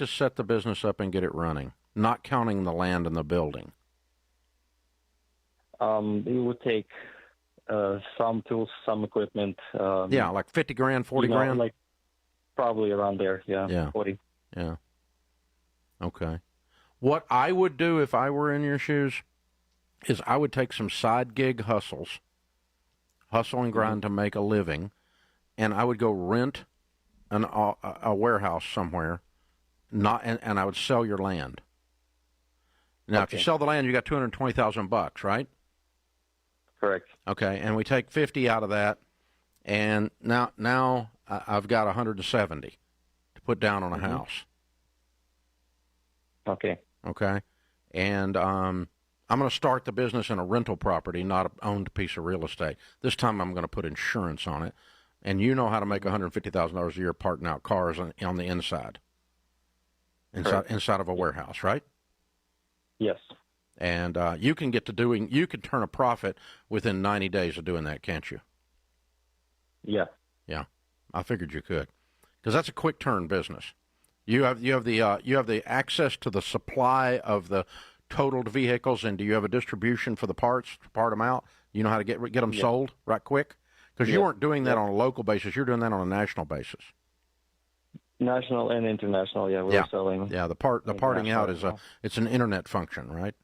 set the business up and get it running? Not counting the land and the building. It would take some tools, some equipment. Like $50,000, $40,000. Like probably around there. Yeah. 40. Yeah. Okay. What I would do if I were in your shoes is I would take some side gig hustle and grind to make a living, and I would go rent a warehouse somewhere, and I would sell your land. Now, if you sell the land, you got $220,000, right? Correct. Okay, and we take 50 out of that, and now I've got 170 to put down on a house. Okay. Okay, and I'm going to start the business in a rental property, not an owned piece of real estate. This time I'm going to put insurance on it, and you know how to make $150,000 a year parting out cars on the inside. inside of a warehouse, right? Yes. And you can turn a profit within 90 days of doing that, can't you? Yeah. Yeah, I figured you could, because that's a quick turn business. You have the access to the supply of the totaled vehicles, and do you have a distribution for the parts to part them out? You know how to get them sold right quick? Because you weren't doing that on a local basis. You're doing that on a national basis. National and international, we're selling. Yeah, the parting out is it's an internet function, right?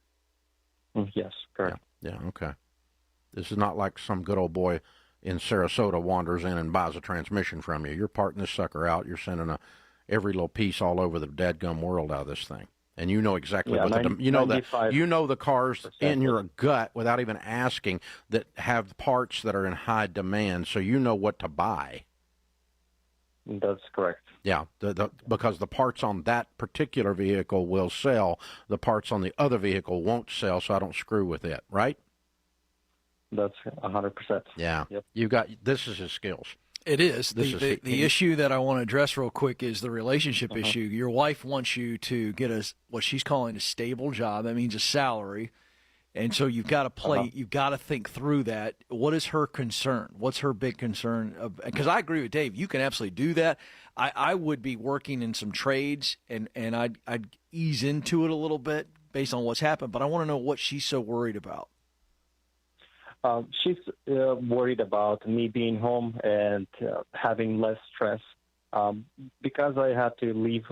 Yes, correct. Yeah, okay. This is not like some good old boy in Sarasota wanders in and buys a transmission from you. You're parting this sucker out. You're sending every little piece all over the dadgum world out of this thing. And you know exactly you know the cars in your gut without even asking that have parts that are in high demand, so you know what to buy. That's correct. Yeah, because the parts on that particular vehicle will sell. The parts on the other vehicle won't sell, so I don't screw with it, right? That's 100%. Yeah. Yep. This is his skills. It is. The issue that I want to address real quick is the relationship issue. Your wife wants you to get what she's calling a stable job. That means a salary. And so you've got to you've got to think through that. What is her concern? What's her big concern? Because I agree with Dave. You can absolutely do that. I would be working in some trades, and I'd ease into it a little bit based on what's happened. But I want to know what she's so worried about. She's worried about me being home and having less stress because I had to leave.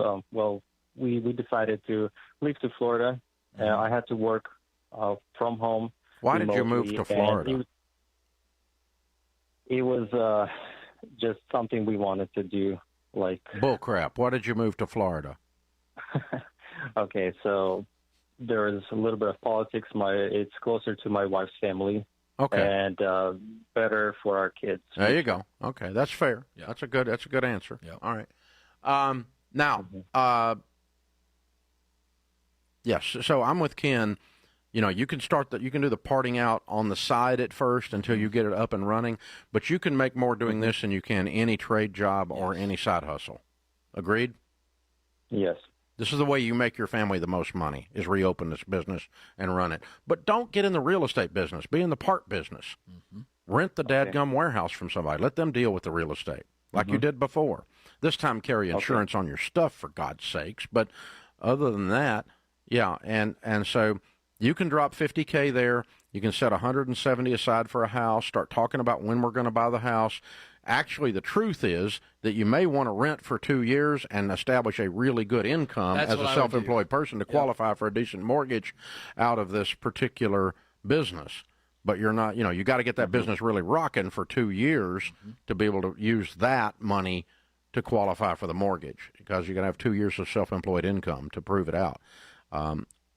We decided to leave to Florida. I had to work from home. Why did you move to Florida? It was just something we wanted to do. Bull crap. Why did you move to Florida? Okay, so there is a little bit of politics. It's closer to my wife's family. Okay. And better for our kids. There you go. Okay, that's fair. Yeah. That's a good answer. Yep. All right. Now, yes. So I'm with Ken. You know, you can do the parting out on the side at first until you get it up and running, but you can make more doing this than you can any trade job or any side hustle. Agreed? Yes. This is the way you make your family the most money, is reopen this business and run it. But don't get in the real estate business. Be in the part business. Rent the dadgum warehouse from somebody. Let them deal with the real estate like you did before. This time carry insurance on your stuff, for God's sakes. But other than that, yeah. And so you can drop $50K there. You can set $170 aside for a house. Start talking about when we're going to buy the house. Actually, the truth is that you may want to rent for 2 years and establish a really good income as a self-employed person to qualify for a decent mortgage out of this particular business. But you're not, you got to get that business really rocking for 2 years to be able to use that money to qualify for the mortgage, because you're going to have 2 years of self-employed income to prove it out.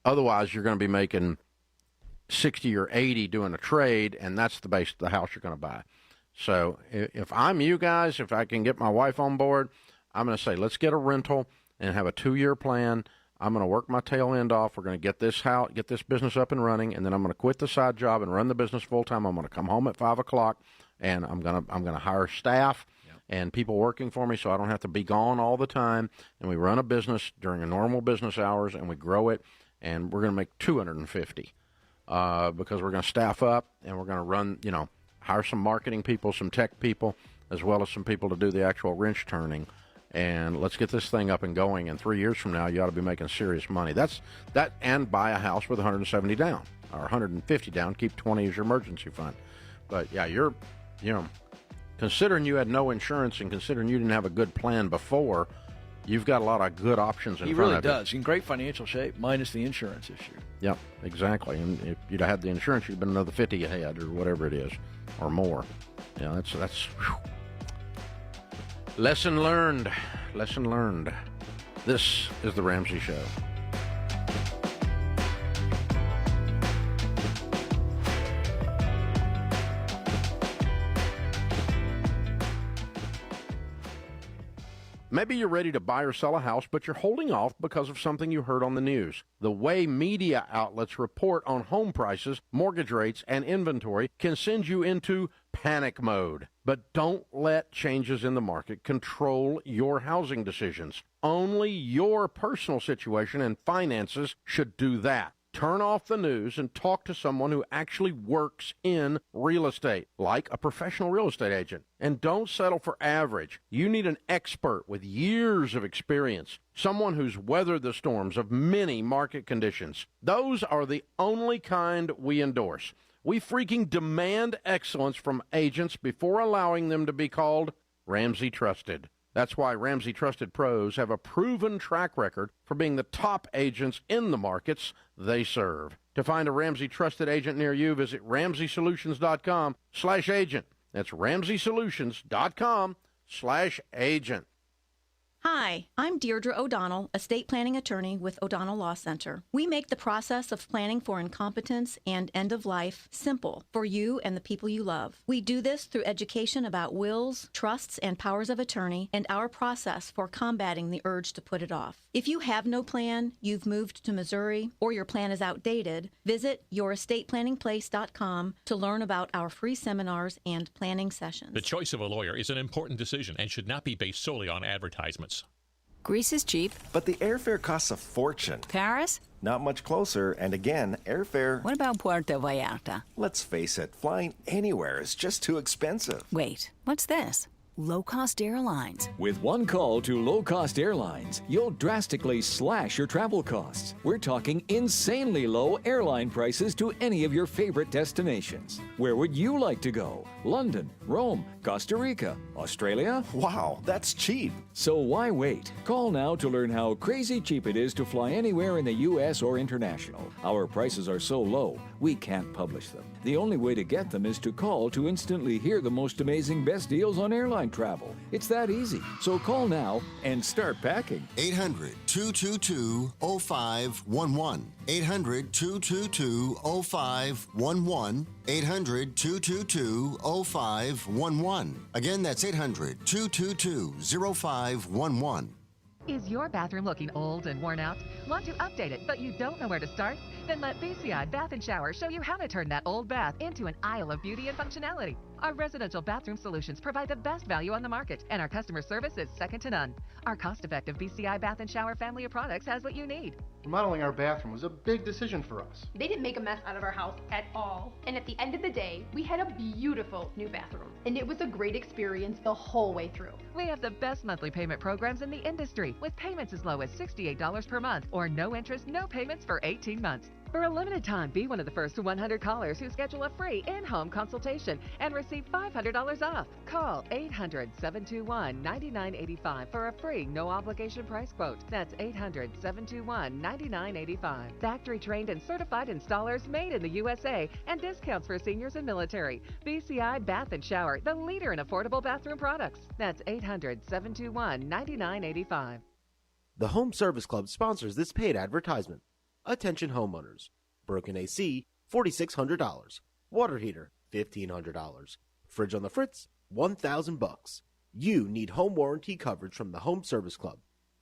Otherwise, you're going to be making 60 or 80 doing a trade, and that's the base of the house you're going to buy. So if I'm you guys, if I can get my wife on board, I'm going to say, let's get a rental and have a 2-year plan. I'm going to work my tail end off. We're going to get this business up and running, and then I'm going to quit the side job and run the business full time. I'm going to come home at 5 o'clock, and I'm going to hire staff and people working for me, so I don't have to be gone all the time. And we run a business during a normal business hours, and we grow it, and we're going to make $250 because we're going to staff up and we're going to run, hire some marketing people, some tech people, as well as some people to do the actual wrench turning. And let's get this thing up and going. And 3 years from now, you ought to be making serious money. And buy a house with 170 down or 150 down. Keep 20 as your emergency fund. But yeah, considering you had no insurance and considering you didn't have a good plan before, you've got a lot of good options in front of you. He really does. In great financial shape, minus the insurance issue. Yep, exactly. And if you'd have had the insurance, you'd been another 50 ahead or whatever it is, or more. Yeah, that's whew. Lesson learned. Lesson learned. This is The Ramsey Show. Maybe you're ready to buy or sell a house, but you're holding off because of something you heard on the news. The way media outlets report on home prices, mortgage rates, and inventory can send you into panic mode. But don't let changes in the market control your housing decisions. only your personal situation and finances should do that. Turn off the news and talk to someone who actually works in real estate, like a professional real estate agent. And don't settle for average. You need an expert with years of experience, someone who's weathered the storms of many market conditions. Those are the only kind we endorse. We freaking demand excellence from agents before allowing them to be called Ramsey Trusted. That's why Ramsey Trusted Pros have a proven track record for being the top agents in the markets they serve. To find a Ramsey Trusted agent near you, visit RamseySolutions.com/agent. That's RamseySolutions.com/agent. Hi, I'm Deirdre O'Donnell, estate planning attorney with O'Donnell Law Center. We make the process of planning for incompetence and end of life simple for you and the people you love. We do this through education about wills, trusts, and powers of attorney, and our process for combating the urge to put it off. If you have no plan, you've moved to Missouri, or your plan is outdated, visit yourestateplanningplace.com to learn about our free seminars and planning sessions. The choice of a lawyer is an important decision and should not be based solely on advertisements. Greece is cheap. But the airfare costs a fortune. Paris? Not much closer, and again, airfare... What about Puerto Vallarta? Let's face it, flying anywhere is just too expensive. Wait, what's this? Low-cost airlines. With one call to low-cost airlines, you'll drastically slash your travel costs. We're talking insanely low airline prices to any of your favorite destinations. Where would you like to go? London, Rome, Costa Rica, Australia? Wow, that's cheap. So why wait? Call now to learn how crazy cheap it is to fly anywhere in the U.S. or international. Our prices are so low, we can't publish them. The only way to get them is to call to instantly hear the most amazing best deals on airline travel. It's that easy. So call now and start packing. 800-222-0511. 800-222-0511. 800-222-0511. Again, that's 800-222-0511. Is your bathroom looking old and worn out? Want to update it, but you don't know where to start? Then let BCI Bath & Shower show you how to turn that old bath into an aisle of beauty and functionality. Our residential bathroom solutions provide the best value on the market, and our customer service is second to none. Our cost-effective BCI Bath & Shower family of products has what you need. Remodeling our bathroom was a big decision for us. They didn't make a mess out of our house at all. And at the end of the day, we had a beautiful new bathroom. And it was a great experience the whole way through. We have the best monthly payment programs in the industry, with payments as low as $68 per month, or no interest, no payments for 18 months. For a limited time, be one of the first 100 callers who schedule a free in-home consultation and receive $500 off. Call 800-721-9985 for a free no-obligation price quote. That's 800-721-9985. Factory-trained and certified installers made in the USA, and discounts for seniors and military. BCI Bath & Shower, the leader in affordable bathroom products. That's 800-721-9985. The Home Service Club sponsors this paid advertisement. Attention homeowners. Broken AC, $4,600. Water heater, $1,500. Fridge on the fritz, $1,000. You need home warranty coverage from the Home Service Club.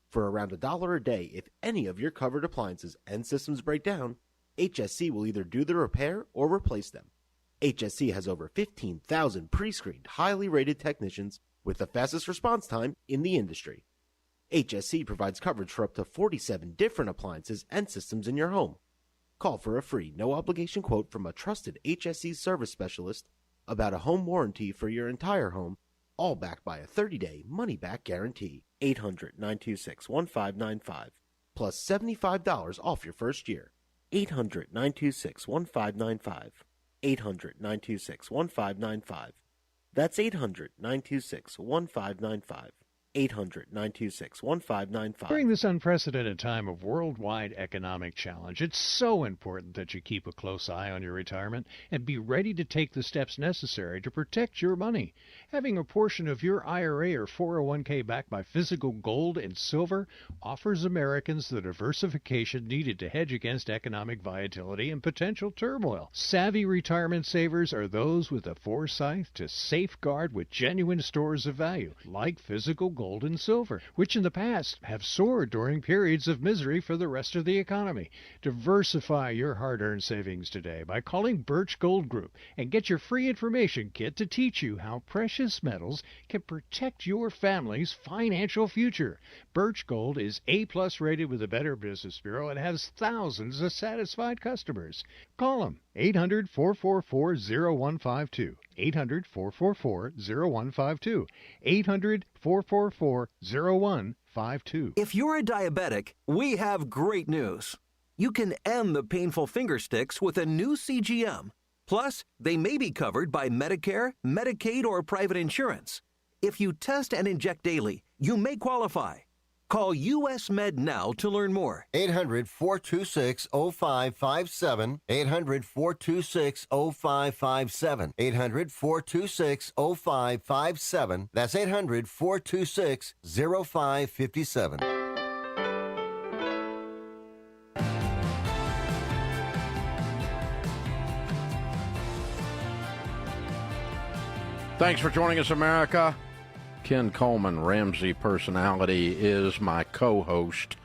For around $1 a day, if any of your covered appliances and systems break down, HSC will either do the repair or replace them. HSC has over 15,000 pre-screened, highly rated technicians with the fastest response time in the industry. HSC provides coverage for up to 47 different appliances and systems in your home. Call for a free, no-obligation quote from a trusted HSC service specialist about a home warranty for your entire home, all backed by a 30-day money-back guarantee. 800-926-1595, plus $75 off your first year. 800-926-1595. 800-926-1595. That's 800-926-1595. 800-926-1595. During this unprecedented time of worldwide economic challenge, it's so important that you keep a close eye on your retirement and be ready to take the steps necessary to protect your money. Having a portion of your IRA or 401k backed by physical gold and silver offers Americans the diversification needed to hedge against economic volatility and potential turmoil. Savvy retirement savers are those with the foresight to safeguard with genuine stores of value, like physical gold gold and silver, which in the past have soared during periods of misery for the rest of the economy. Diversify your hard-earned savings today by calling Birch Gold Group and get your free information kit to teach you how precious metals can protect your family's financial future. Birch Gold is A-plus rated with the Better Business Bureau and has thousands of satisfied customers. Call them 800-444-0152. 800-444-0152. 800-444-0152. If you're a diabetic, we have great news. You can end the painful finger sticks with a new CGM. Plus, they may be covered by Medicare, Medicaid, or private insurance. If you test and inject daily, you may qualify. Call US Med now to learn more. 800-426-0557. 800-426-0557. 800-426-0557. That's 800-426-0557. Thanks for joining us, America. Ken Coleman, Ramsey Personality, is my co-host.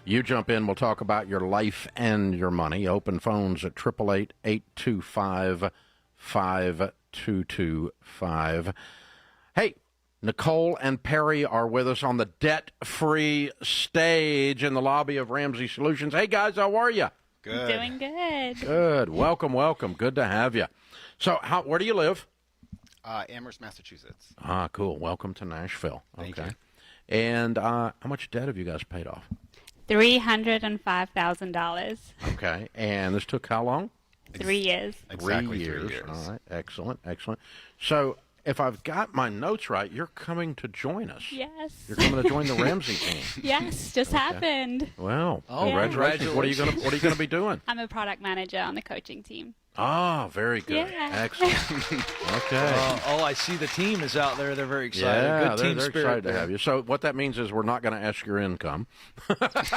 You jump in, we'll talk about your life and your money. Open phones at 888-825-5225. Hey, Nicole and Perry are with us on the debt-free stage in the lobby of Ramsey Solutions. Hey, guys, how are you? Good. Doing good. Good. Welcome, welcome. Good to have you. So, where do you live? Amherst, Massachusetts. Ah, cool. Welcome to Nashville. Thank okay. you. And how much debt have you guys paid off? $305,000. Okay. And this took how long? 3 years. Exactly 3 years. All right. Excellent. Excellent. So if I've got my notes right, you're coming to join us. Yes. You're coming to join the Ramsey team. Yes, just happened. Well, Oh, congratulations. What are you going to be doing? I'm a product manager on the coaching team. Ah, very good. Yeah. Excellent. Okay. I see the team is out there. They're very excited. Yeah, Good team they're spirit excited there. to have you. So what that means is we're not going to ask your income.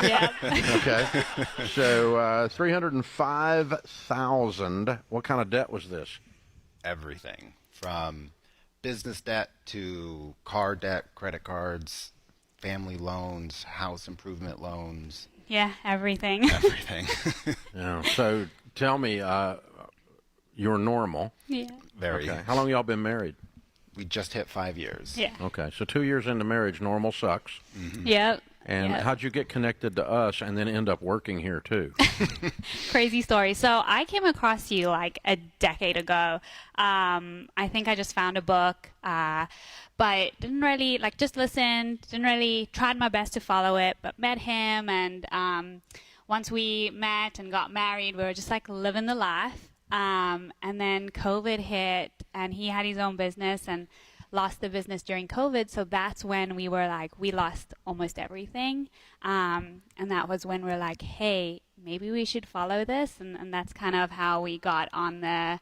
Yeah. Okay. So $305,000. What kind of debt was this? Everything from business debt to car debt, credit cards, family loans, house improvement loans. Yeah, everything. Everything. Yeah. So tell me, you're normal. Yeah. Very. Okay. How long y'all been married? We just hit 5 years. Yeah. Okay. So 2 years into marriage, normal sucks. Mm-hmm. Yep. And Yep. how'd you get connected to us and then end up working here too? Crazy story. So I came across you like a decade ago. I think I just found a book, but didn't really just listened. Didn't really tried my best to follow it, but met him, and once we met and got married, we were just living the life. And then COVID hit, and he had his own business and lost the business during COVID. So that's when we were we lost almost everything. And that was when we're hey, maybe we should follow this. And that's kind of how we got on the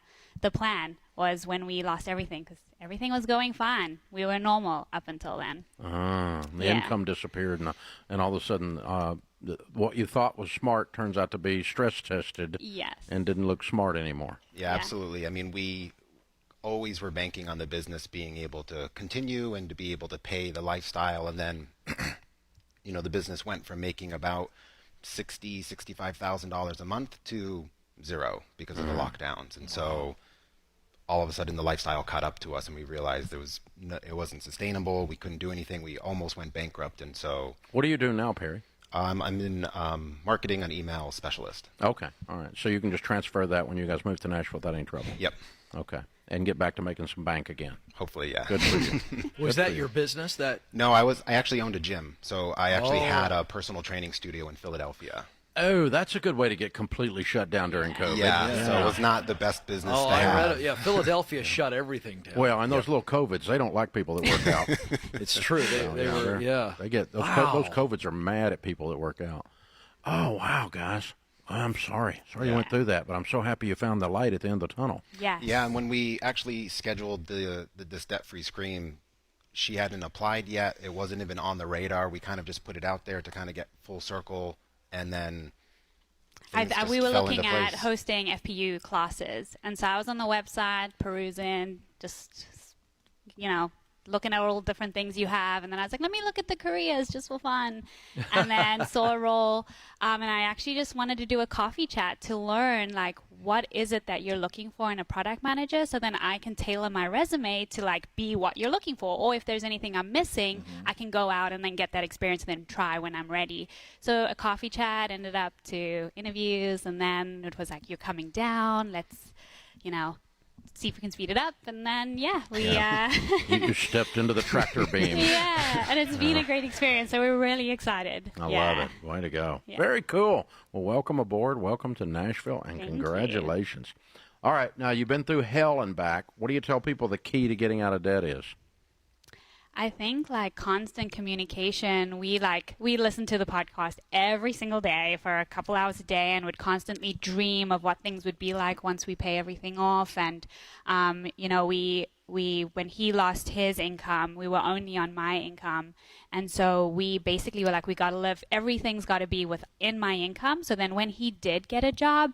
plan, was when we lost everything, because everything was going fine. We were normal up until then. The Yeah. income disappeared, and all of a sudden, what you thought was smart turns out to be stress tested. Yes. And didn't look smart anymore. Yeah, absolutely. I mean, we always were banking on the business being able to continue and to be able to pay the lifestyle. And then, the business went from making about $65,000 a month to zero because of the lockdowns. And so all of a sudden the lifestyle caught up to us, and we realized it wasn't sustainable. We couldn't do anything. We almost went bankrupt. And so what do you do now, Perry? I'm in marketing and email specialist. Okay. All right. So you can just transfer that when you guys move to Nashville. That ain't trouble. Yep. Okay. And get back to making some bank again. Hopefully, yeah. Good for you. Was that your business? No, I actually owned a gym. So I actually had a personal training studio in Philadelphia. Oh, that's a good way to get completely shut down during COVID. Yeah, so it was not the best business to I have. read it. Yeah, Philadelphia shut everything down. Well, and those little COVIDs, they don't like people that work out. It's true. They get those COVIDs are mad at people that work out. Oh, wow, guys. I'm sorry. Sorry you went through that, but I'm so happy you found the light at the end of the tunnel. Yeah. Yeah, and when we actually scheduled this debt-free scream, she hadn't applied yet. It wasn't even on the radar. We kind of just put it out there to kind of get full circle, and then we were looking at hosting FPU classes, and so I was on the website perusing, just looking at all the different things you have. And then I was like, let me look at the careers just for fun. And then saw a role. And I actually just wanted to do a coffee chat to learn, like, what is it that you're looking for in a product manager, so then I can tailor my resume to like be what you're looking for. Or if there's anything I'm missing, I can go out and then get that experience and then try when I'm ready. So a coffee chat ended up to interviews, and then it was like, you're coming down, let's, see if we can speed it up. And then, you stepped into the tractor beam. Yeah, and it's been a great experience, so we're really excited. I love it. Way to go. Yeah. Very cool. Well, welcome aboard. Welcome to Nashville, and Thank congratulations. All right, now you've been through hell and back. What do you tell people the key to getting out of debt is? I think like constant communication. We listen to the podcast every single day for a couple hours a day, and would constantly dream of what things would be like once we pay everything off. And we when he lost his income, we were only on my income, and so we basically were like, we got to live. Everything's got to be within my income. So then when he did get a job,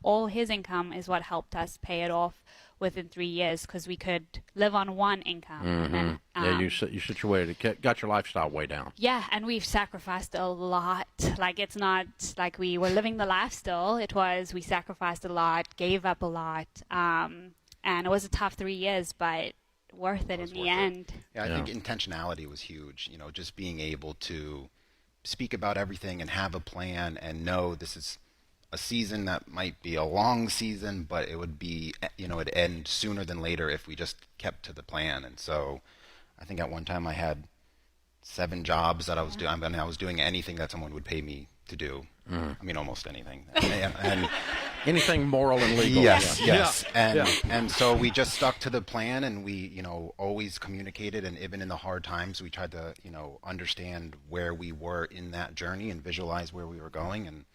all his income is what helped us pay it off within 3 years, because we could live on one income. Mm-hmm. And then, you situated, got your lifestyle way down. Yeah, and we've sacrificed a lot. Like, it's not like we were living the life still. It was, we sacrificed a lot, gave up a lot, and it was a tough 3 years, but worth it in the end. Yeah, I think intentionality was huge. Just being able to speak about everything and have a plan and know this is a season that might be a long season, but it would be, it'd end sooner than later if we just kept to the plan. And so I think at one time I had 7 jobs that I was doing. I mean, I was doing anything that someone would pay me to do. I mean, almost anything. And anything moral and legal. Yes. Yeah. And so we just stuck to the plan, and we, always communicated, and even in the hard times, we tried to, understand where we were in that journey and visualize where we were going. And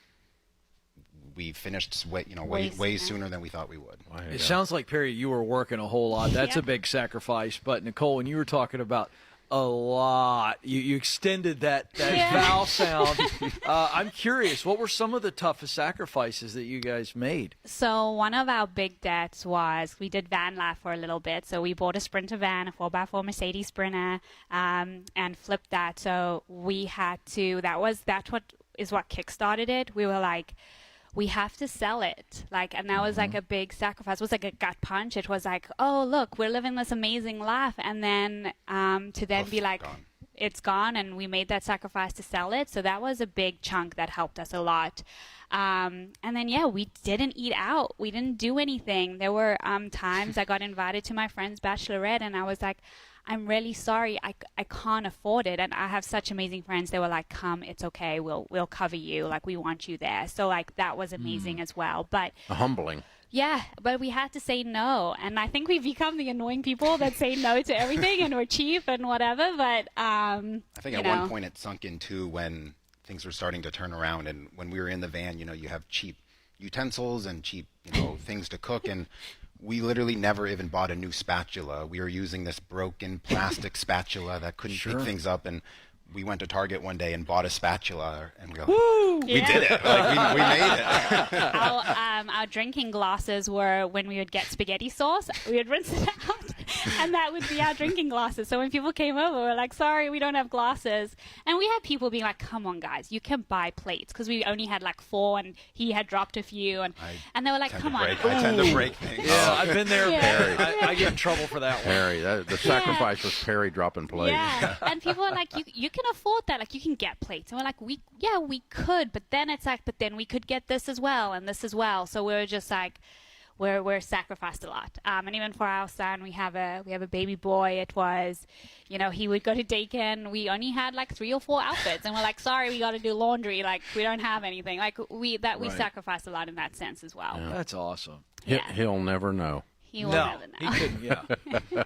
we finished way sooner than we thought we would. It sounds like, Perry, you were working a whole lot. That's a big sacrifice. But, Nicole, when you were talking about a lot, you extended that vowel sound. I'm curious, what were some of the toughest sacrifices that you guys made? So one of our big debts was we did van life for a little bit. So we bought a Sprinter van, a 4x4 Mercedes Sprinter, and flipped that. So we had to, that's what kickstarted it. We were like, we have to sell it. And that was like a big sacrifice. It was like a gut punch. It was like, oh, look, we're living this amazing life. And then to then be like, it's gone. And we made that sacrifice to sell it. So that was a big chunk that helped us a lot. And then, we didn't eat out. We didn't do anything. There were times I got invited to my friend's bachelorette, and I was like, I'm really sorry, I can't afford it. And I have such amazing friends. They were like, come, it's okay, we'll cover you, we want you there. So that was amazing as well. But humbling. Yeah, but we had to say no. And I think we've become the annoying people that say no to everything, and we're cheap and whatever. But I think at one point it sunk in too, when things were starting to turn around, and when we were in the van, you have cheap utensils and cheap things to cook, and we literally never even bought a new spatula. We were using this broken plastic spatula that couldn't pick things up, and we went to Target one day and bought a spatula, and we were like, woo! We did it. We made it. Our drinking glasses were, when we would get spaghetti sauce, we would rinse it out, and that would be our drinking glasses. So when people came over, we were like, sorry, we don't have glasses. And we had people being like, come on, guys, you can buy plates, because we only had 4, and he had dropped a few, and they were like, come on. I tend to break things. Yeah, I've been there, Perry. I get in trouble for that one. Perry, the sacrifice was Perry dropping plates. Yeah, and people were like, you can afford that. You can get plates. And we're like, we could, but then it's like, but then we could get this as well and this as well. So we're just like, we're sacrificed a lot. And even for our son, we have a baby boy. It was, he would go to daycare, and we only had 3 or 4 outfits, and we're like, sorry, we got to do laundry. We don't have anything. We sacrificed a lot in that sense as well. Yeah. That's awesome. He'll never know. He will never know. He couldn't,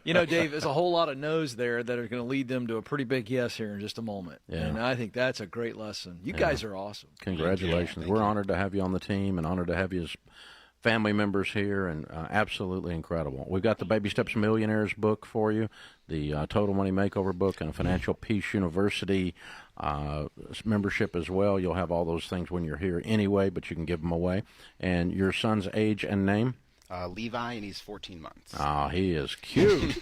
yeah. Dave, there's a whole lot of no's there that are going to lead them to a pretty big yes here in just a moment. Yeah. And I think that's a great lesson. You guys are awesome. Congratulations. We're honored to have you on the team, and honored to have you as family members here, and absolutely incredible. We've got the Baby Steps Millionaires book for you, the Total Money Makeover book, and a Financial Peace University membership as well. You'll have all those things when you're here anyway, but you can give them away. And your son's age and name? Levi, and he's 14 months. Oh, he is cute.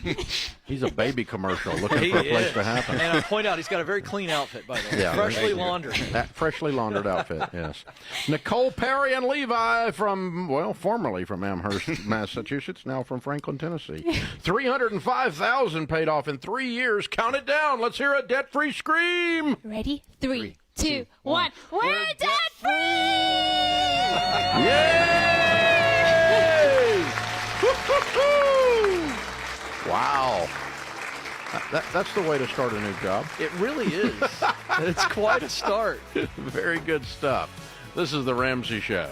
He's a baby commercial looking for a place to happen. And I point out he's got a very clean outfit, by the way. Yeah, freshly laundered. That freshly laundered outfit, yes. Nicole Perry and Levi formerly from Amherst, Massachusetts, now from Franklin, Tennessee. $305,000 paid off in 3 years. Count it down. Let's hear a debt-free scream. Ready? 3, 2, 1. We're debt-free! Yay! Wow. That's the way to start a new job. It really is. It's quite a start. Very good stuff. This is The Ramsey Show.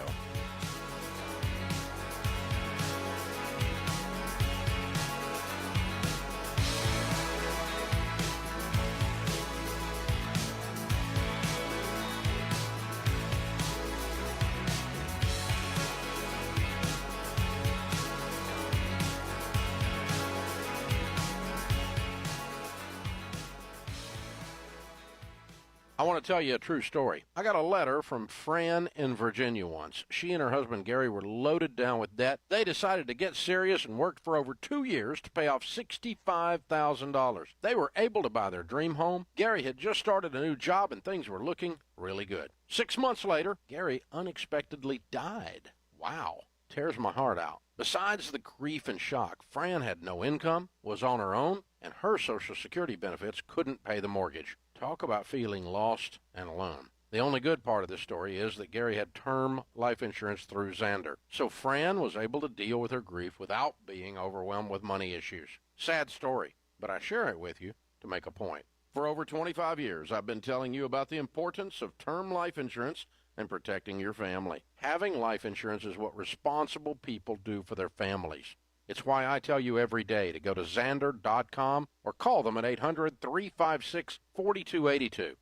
I want to tell you a true story. I got a letter from Fran in Virginia once. She and her husband Gary were loaded down with debt. They decided to get serious and worked for over 2 years to pay off $65,000. They were able to buy their dream home. Gary had just started a new job and things were looking really good. 6 months later, Gary unexpectedly died. Wow. Tears my heart out. Besides the grief and shock, Fran had no income, was on her own, and her Social Security benefits couldn't pay the mortgage. Talk about feeling lost and alone. The only good part of this story is that Gary had term life insurance through Zander, so Fran was able to deal with her grief without being overwhelmed with money issues. Sad story, but I share it with you to make a point. For over 25 years, I've been telling you about the importance of term life insurance and protecting your family. Having life insurance is what responsible people do for their families. It's why I tell you every day to go to Zander.com or call them at 800-356-4282.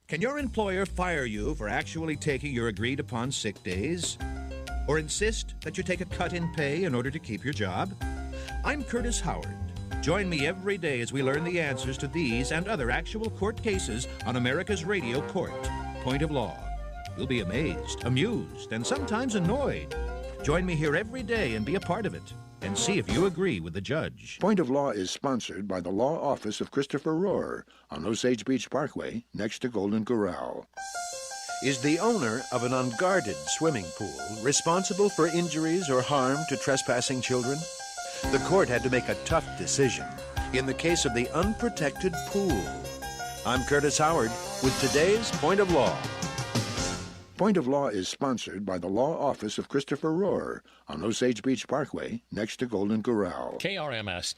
Can your employer fire you for actually taking your agreed-upon sick days? Or insist that you take a cut in pay in order to keep your job? I'm Curtis Howard. Join me every day as we learn the answers to these and other actual court cases on America's Radio Court, Point of Law. You'll be amazed, amused, and sometimes annoyed. Join me here every day and be a part of it. And see if you agree with the judge. Point of Law is sponsored by the Law Office of Christopher Rohr on Osage Beach Parkway, next to Golden Corral. Is the owner of an unguarded swimming pool responsible for injuries or harm to trespassing children? The court had to make a tough decision in the case of the unprotected pool. I'm Curtis Howard with today's Point of Law. Point of Law is sponsored by the Law Office of Christopher Rohr on Osage Beach Parkway, next to Golden Corral. KRMS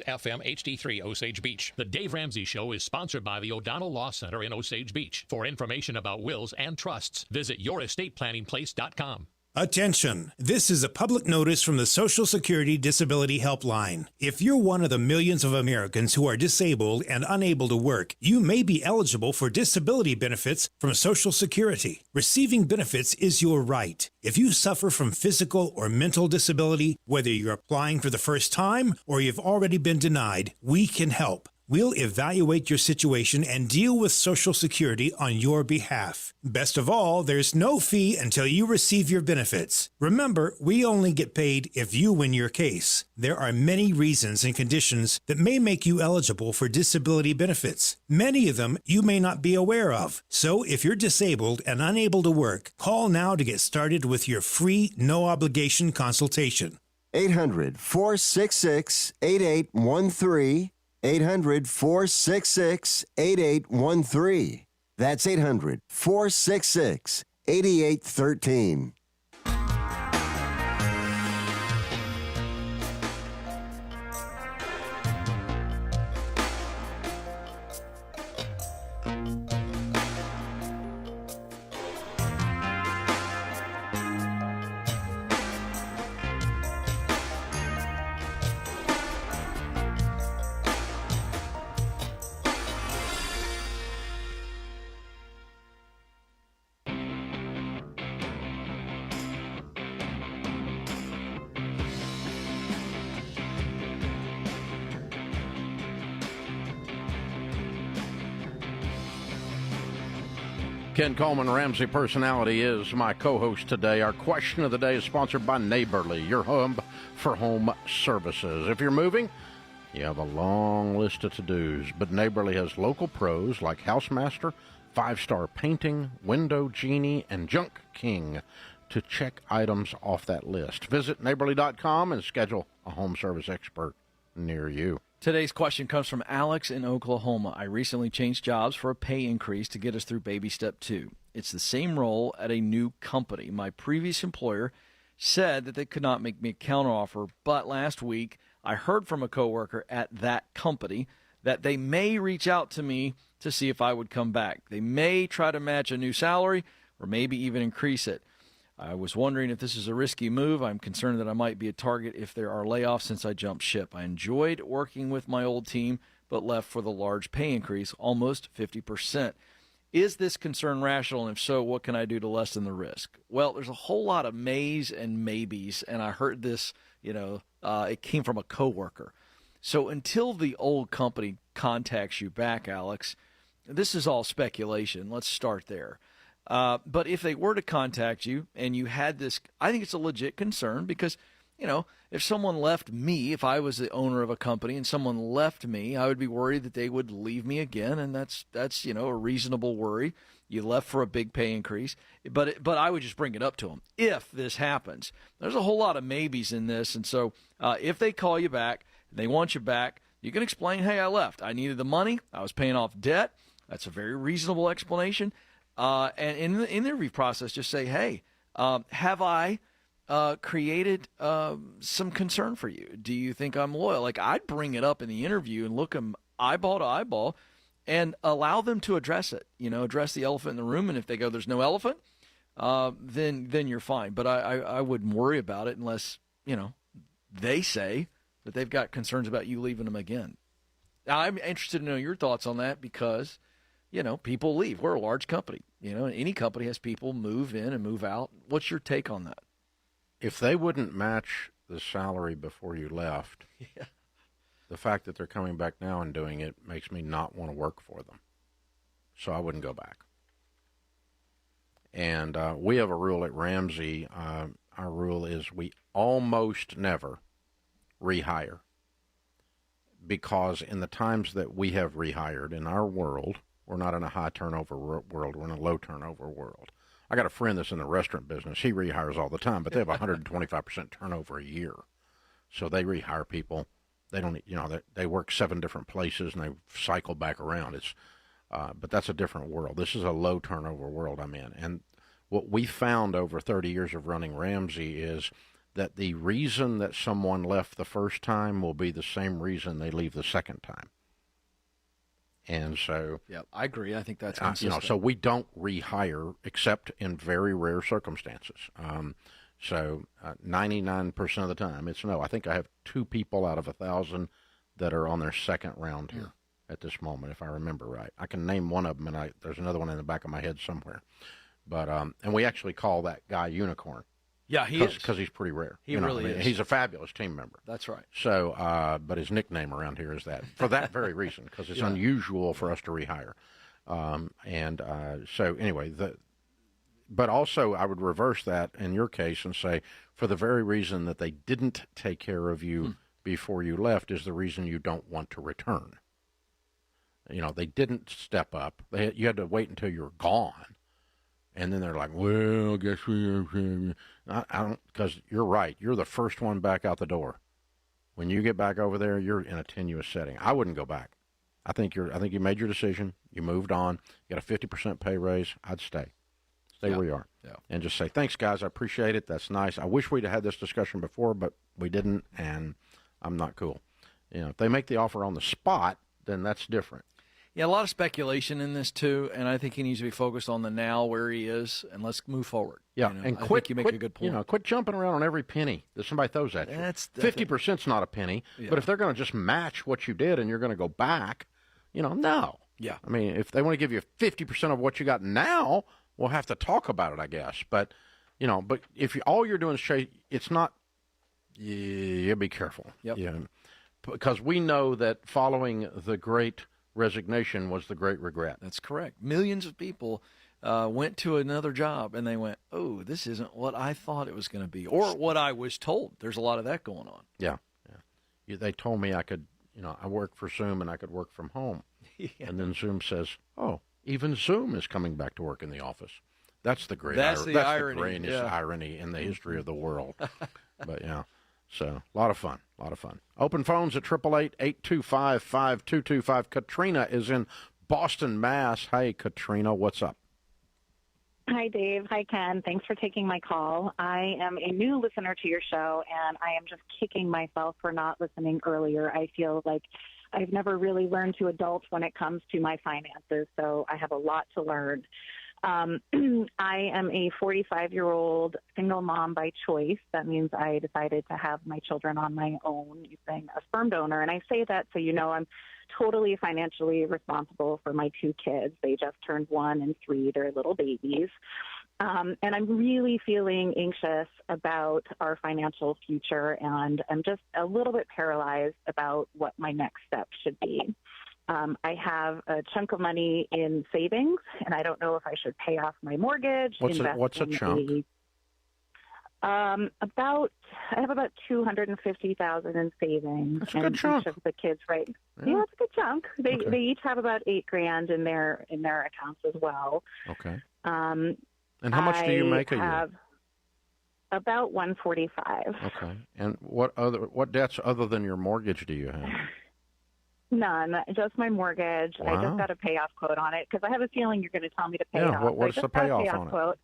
FM HD3 Osage Beach. The Dave Ramsey Show is sponsored by the O'Donnell Law Center in Osage Beach. For information about wills and trusts, visit yourestateplanningplace.com. Attention! This is a public notice from the Social Security Disability Helpline. If you're one of the millions of Americans who are disabled and unable to work, you may be eligible for disability benefits from Social Security. Receiving benefits is your right. If you suffer from physical or mental disability, whether you're applying for the first time or you've already been denied, we can help. We'll evaluate your situation and deal with Social Security on your behalf. Best of all, there's no fee until you receive your benefits. Remember, we only get paid if you win your case. There are many reasons and conditions that may make you eligible for disability benefits. Many of them you may not be aware of. So if you're disabled and unable to work, call now to get started with your free, no-obligation consultation. 800-466-8813. 800-466-8813. That's 800-466-8813. Ken Coleman, Ramsey Personality, is my co-host today. Our question of the day is sponsored by Neighborly, your home for home services. If you're moving, you have a long list of to-dos, but Neighborly has local pros like Housemaster, 5-Star Painting, Window Genie, and Junk King to check items off that list. Visit neighborly.com and schedule a home service expert near you. Today's question comes from Alex in Oklahoma. I recently changed jobs for a pay increase to get us through baby step 2. It's the same role at a new company. My previous employer said that they could not make me a counteroffer, but last week I heard from a coworker at that company that they may reach out to me to see if I would come back. They may try to match a new salary or maybe even increase it. I was wondering if this is a risky move. I'm concerned that I might be a target if there are layoffs since I jumped ship. I enjoyed working with my old team, but left for the large pay increase, almost 50%. Is this concern rational? And if so, what can I do to lessen the risk? Well, there's a whole lot of mays and maybes, and I heard this, it came from a coworker. So until the old company contacts you back, Alex, this is all speculation. Let's start there. But if they were to contact you and you had this, I think it's a legit concern because, if someone left me, if I was the owner of a company and someone left me, I would be worried that they would leave me again. And that's a reasonable worry. You left for a big pay increase, but I would just bring it up to them if this happens. There's a whole lot of maybes in this. And so if they call you back, they want you back, you can explain, hey, I left. I needed the money. I was paying off debt. That's a very reasonable explanation. And in the interview process, just say, hey, have I created some concern for you? Do you think I'm loyal? Like, I'd bring it up in the interview and look them eyeball to eyeball and allow them to address it, address the elephant in the room. And if they go, there's no elephant, then you're fine. But I wouldn't worry about it unless, they say that they've got concerns about you leaving them again. Now, I'm interested to know your thoughts on that because – people leave. We're a large company. Any company has people move in and move out. What's your take on that? If they wouldn't match the salary before you left, the fact that they're coming back now and doing it makes me not want to work for them. So I wouldn't go back. And we have a rule at Ramsey. Our rule is we almost never rehire because in the times that we have rehired in our world, we're not in a high turnover world. We're in a low turnover world. I got a friend that's in the restaurant business. He rehires all the time, but they have 125% turnover a year. So they rehire people. They don't, they work 7 different places and they cycle back around. But that's a different world. This is a low turnover world I'm in. And what we found over 30 years of running Ramsey is that the reason that someone left the first time will be the same reason they leave the second time. And so, yeah, I agree. I think that's consistent. So we don't rehire except in very rare circumstances. 99% of the time, it's no. I think I have 2 people out of 1,000 that are on their second round here at this moment, if I remember right. I can name one of them, and there's another one in the back of my head somewhere. But and we actually call that guy Unicorn. Yeah, he is. Because he's pretty rare. He really is. He's a fabulous team member. That's right. So, but his nickname around here is that, for that very reason, because it's unusual for us to rehire. So anyway, but also I would reverse that in your case and say, for the very reason that they didn't take care of you before you left is the reason you don't want to return. They didn't step up. You had to wait until you're gone. And then they're like, well, I guess I don't, because you're right. You're the first one back out the door. When you get back over there, you're in a tenuous setting. I wouldn't go back. I think you made your decision. You moved on. You got a 50% pay raise. I'd stay where you are. Yeah. And just say, thanks, guys. I appreciate it. That's nice. I wish we'd had this discussion before, but we didn't, and I'm not cool. If they make the offer on the spot, then that's different. Yeah, a lot of speculation in this, too, and I think he needs to be focused on the now, where he is, and let's move forward. Yeah, and I think you make a good point. Quit jumping around on every penny that somebody throws at you. 50%'s not a penny, but if they're going to just match what you did and you're going to go back, no. Yeah. I mean, if they want to give you 50% of what you got now, we'll have to talk about it, I guess. But, but if all you're doing is chase, it's not, be careful. Yep. Because we know that following the great resignation was the great regret. That's correct. Millions of people went to another job, and they went, oh, this isn't what I thought it was going to be, or what I was told. There's a lot of that going on. Yeah. They told me I could, I work for Zoom and I could work from home. Yeah. And then Zoom says, oh, even Zoom is coming back to work in the office. That's the great That's the irony. The greatest irony in the history of the world. But, yeah, so a lot of fun. Open phones at 888-825-5225. Katrina is in Boston, Mass. Hey, Katrina, what's up? Hi, Dave. Hi, Ken. Thanks for taking my call. I am a new listener to your show, and I am just kicking myself for not listening earlier. I feel like I've never really learned to adult when it comes to my finances, so I have a lot to learn. I am a 45-year-old single mom by choice. That means I decided to have my children on my own using a sperm donor. And I say that so you know I'm totally financially responsible for my 2 kids. They just turned 1 and 3. They're little babies. And I'm really feeling anxious about our financial future, and I'm just a little bit paralyzed about what my next step should be. I have a chunk of money in savings, and I don't know if I should pay off my mortgage. What's a chunk? I have about $250,000 in savings. That's a good chunk. Each of the kids, right? Yeah, it's a good chunk. They each have about $8,000 in their accounts as well. Okay. And how much do you make a year? I have about $145,000. Okay. And what debts other than your mortgage do you have? None, just my mortgage. Wow. I just got a payoff quote on it because I have a feeling you're going to tell me to pay it off. What's the payoff on quote.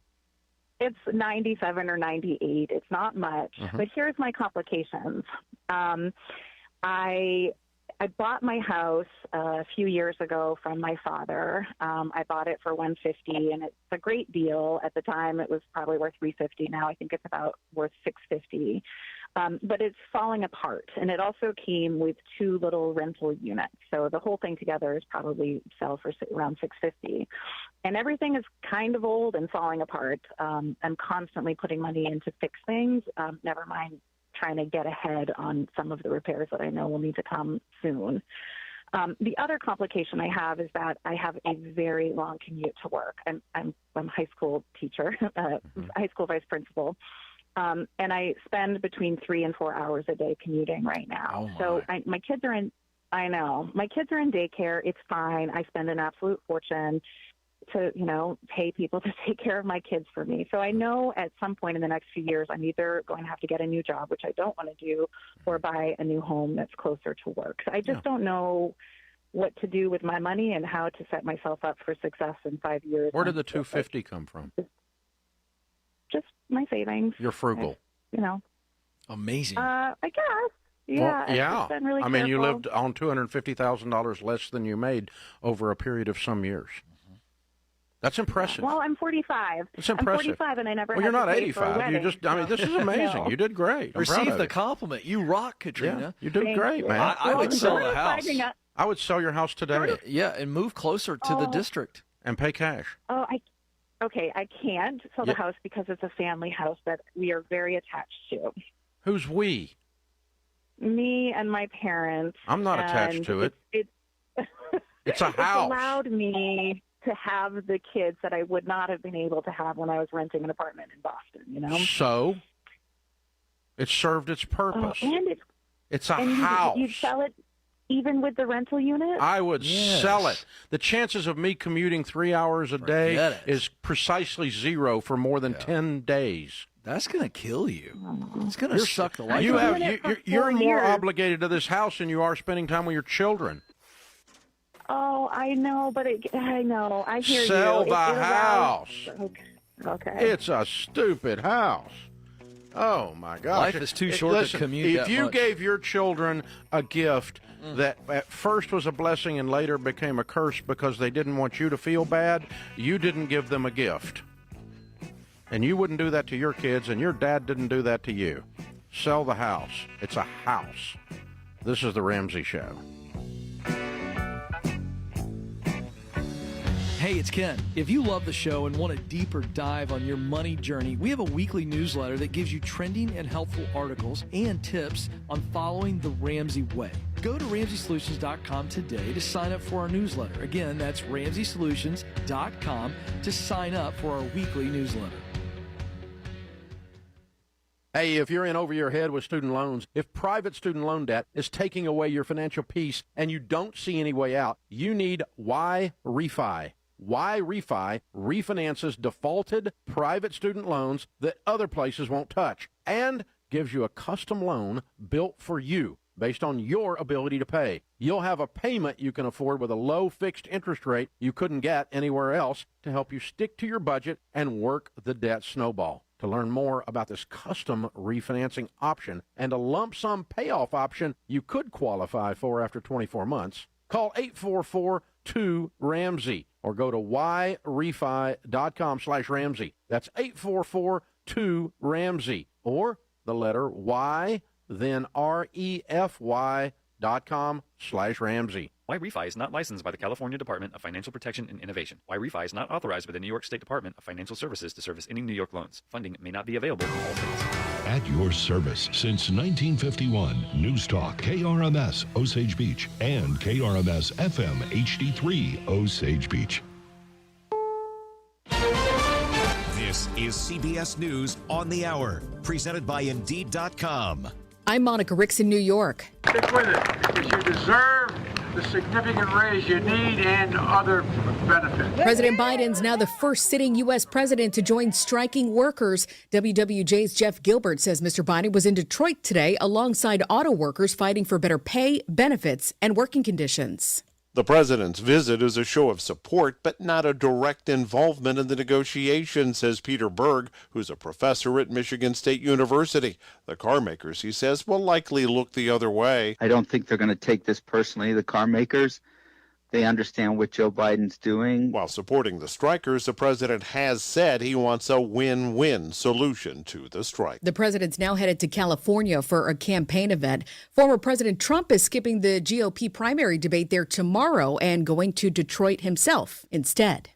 It's 97 or 98. It's not much, but here's my complications. I bought my house a few years ago from my father. I bought it for $150, and it's a great deal. At the time, it was probably worth $350. Now I think it's about worth $650. But it's falling apart, and it also came with 2 little rental units. So the whole thing together is probably sell for around $650. And everything is kind of old and falling apart. I'm constantly putting money in to fix things, never mind trying to get ahead on some of the repairs that I know will need to come soon. The other complication I have is that I have a very long commute to work. I'm a high school teacher, high school vice principal. And I spend between 3 and 4 hours a day commuting right now. So my kids are in daycare. It's fine. I spend an absolute fortune to, pay people to take care of my kids for me. So I know at some point in the next few years, I'm either going to have to get a new job, which I don't want to do, or buy a new home that's closer to work. So I just don't know what to do with my money and how to set myself up for success in 5 years. Where did the $250 come from? Just my savings. You're frugal. Amazing. I guess. Yeah. Well, yeah. Been really I mean, you careful. lived on $250,000 less than you made over a period of some years. That's impressive. Well, I'm 45. It's impressive. I'm 45, and I never. Well, had you're to not pay for a 85. wedding, This is amazing. No. You did great. I'm proud Receive of the you. compliment. You rock, Katrina. Yeah, you did great, man. I would sell the house. I would sell your house today. Yeah, and move closer to the district. And pay cash. Oh, I can't sell the house because it's a family house that we are very attached to. Who's we? Me and my parents. I'm not attached to it. It's a house. It allowed me to have the kids that I would not have been able to have when I was renting an apartment in Boston, So, it served its purpose. It's a house. You'd sell it even with the rental unit? I would sell it. The chances of me commuting 3 hours a day is precisely 0 for more than 10 days. That's going to kill you. It's going to suck the life out of you. You're more obligated to this house than you are spending time with your children. Oh, I know, but I know. I hear you. Sell the house. Okay. It's a stupid house. Oh, my gosh. Life is too short to commute If you gave your children a gift that at first was a blessing and later became a curse because they didn't want you to feel bad, you didn't give them a gift. And you wouldn't do that to your kids, and your dad didn't do that to you. Sell the house. It's a house. This is The Ramsey Show. Hey, it's Ken. If you love the show and want a deeper dive on your money journey, we have a weekly newsletter that gives you trending and helpful articles and tips on following the Ramsey way. Go to RamseySolutions.com today to sign up for our newsletter. Again, that's RamseySolutions.com to sign up for our weekly newsletter. Hey, if you're in over your head with student loans, if private student loan debt is taking away your financial peace and you don't see any way out, you need Y-Refi. Y-Refi refinances defaulted private student loans that other places won't touch and gives you a custom loan built for you based on your ability to pay. You'll have a payment you can afford with a low fixed interest rate you couldn't get anywhere else to help you stick to your budget and work the debt snowball. To learn more about this custom refinancing option and a lump sum payoff option you could qualify for after 24 months, call 844-2-RAMSEY or go to yrefi.com/Ramsey. That's 844-2-RAMSEY or the letter Y, then REFY.com/Ramsey. Y-Refi is not licensed by the California Department of Financial Protection and Innovation. Y-Refi is not authorized by the New York State Department of Financial Services to service any New York loans. Funding may not be available in all states. At your service since 1951, News Talk, KRMS, Osage Beach, and KRMS FM HD3, Osage Beach. This is CBS News on the Hour, presented by Indeed.com. I'm Monica Ricks in New York. Stick with it, because you deserve the significant raise you need and other benefits. President Biden's now the first sitting U.S. president to join striking workers. WWJ's Jeff Gilbert says Mr. Biden was in Detroit today alongside auto workers fighting for better pay, benefits, and working conditions. The president's visit is a show of support, but not a direct involvement in the negotiations, says Peter Berg, who's a professor at Michigan State University. The car makers, he says, will likely look the other way. I don't think they're going to take this personally, the car makers. They understand what Joe Biden's doing. While supporting the strikers, the president has said he wants a win-win solution to the strike. The president's now headed to California for a campaign event. Former President Trump is skipping the GOP primary debate there tomorrow and going to Detroit himself instead.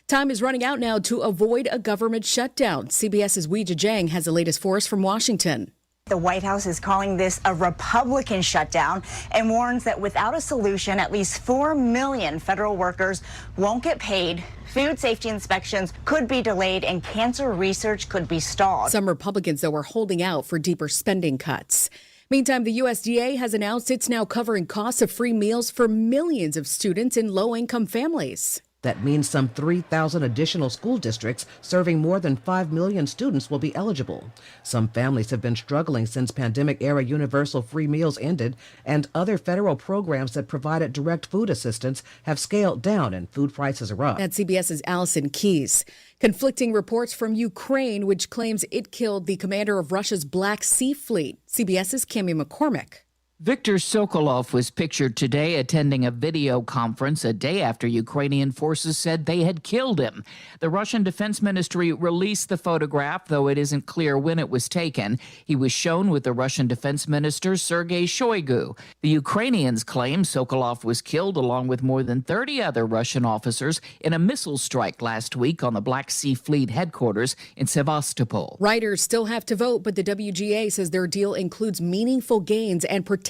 Time is running out now to avoid a government shutdown. CBS's Weijia Jiang has the latest for us from Washington. The White House is calling this a Republican shutdown and warns that without a solution, at least 4 million federal workers won't get paid. Food safety inspections could be delayed and cancer research could be stalled. Some Republicans, though, are holding out for deeper spending cuts. Meantime, the USDA has announced it's now covering costs of free meals for millions of students in low-income families. That means some 3,000 additional school districts serving more than 5 million students will be eligible. Some families have been struggling since pandemic-era universal free meals ended, and other federal programs that provided direct food assistance have scaled down and food prices are up. That's CBS's Allison Keyes. Conflicting reports from Ukraine, which claims it killed the commander of Russia's Black Sea Fleet. CBS's Cami McCormick. Viktor Sokolov was pictured today attending a video conference a day after Ukrainian forces said they had killed him. The Russian Defense Ministry released the photograph, though it isn't clear when it was taken. He was shown with the Russian Defense Minister Sergei Shoigu. The Ukrainians claim Sokolov was killed along with more than 30 other Russian officers in a missile strike last week on the Black Sea Fleet headquarters in Sevastopol. Writers still have to vote, but the WGA says their deal includes meaningful gains and protections.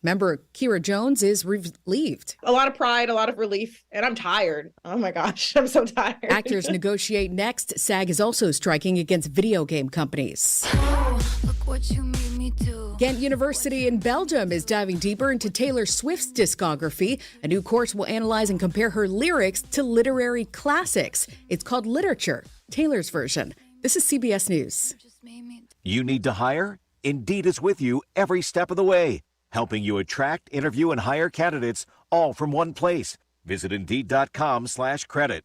Member Kira Jones is relieved. A lot of pride, a lot of relief, and I'm tired. Oh my gosh, I'm so tired. Actors negotiate next. SAG is also striking against video game companies. Oh, look what you made me do. Ghent University in Belgium is diving deeper into Taylor Swift's discography. A new course will analyze and compare her lyrics to literary classics. It's called Literature, Taylor's version. This is CBS News. You need to hire? Indeed is with you every step of the way, helping you attract, interview, and hire candidates all from one place. Visit Indeed.com/credit.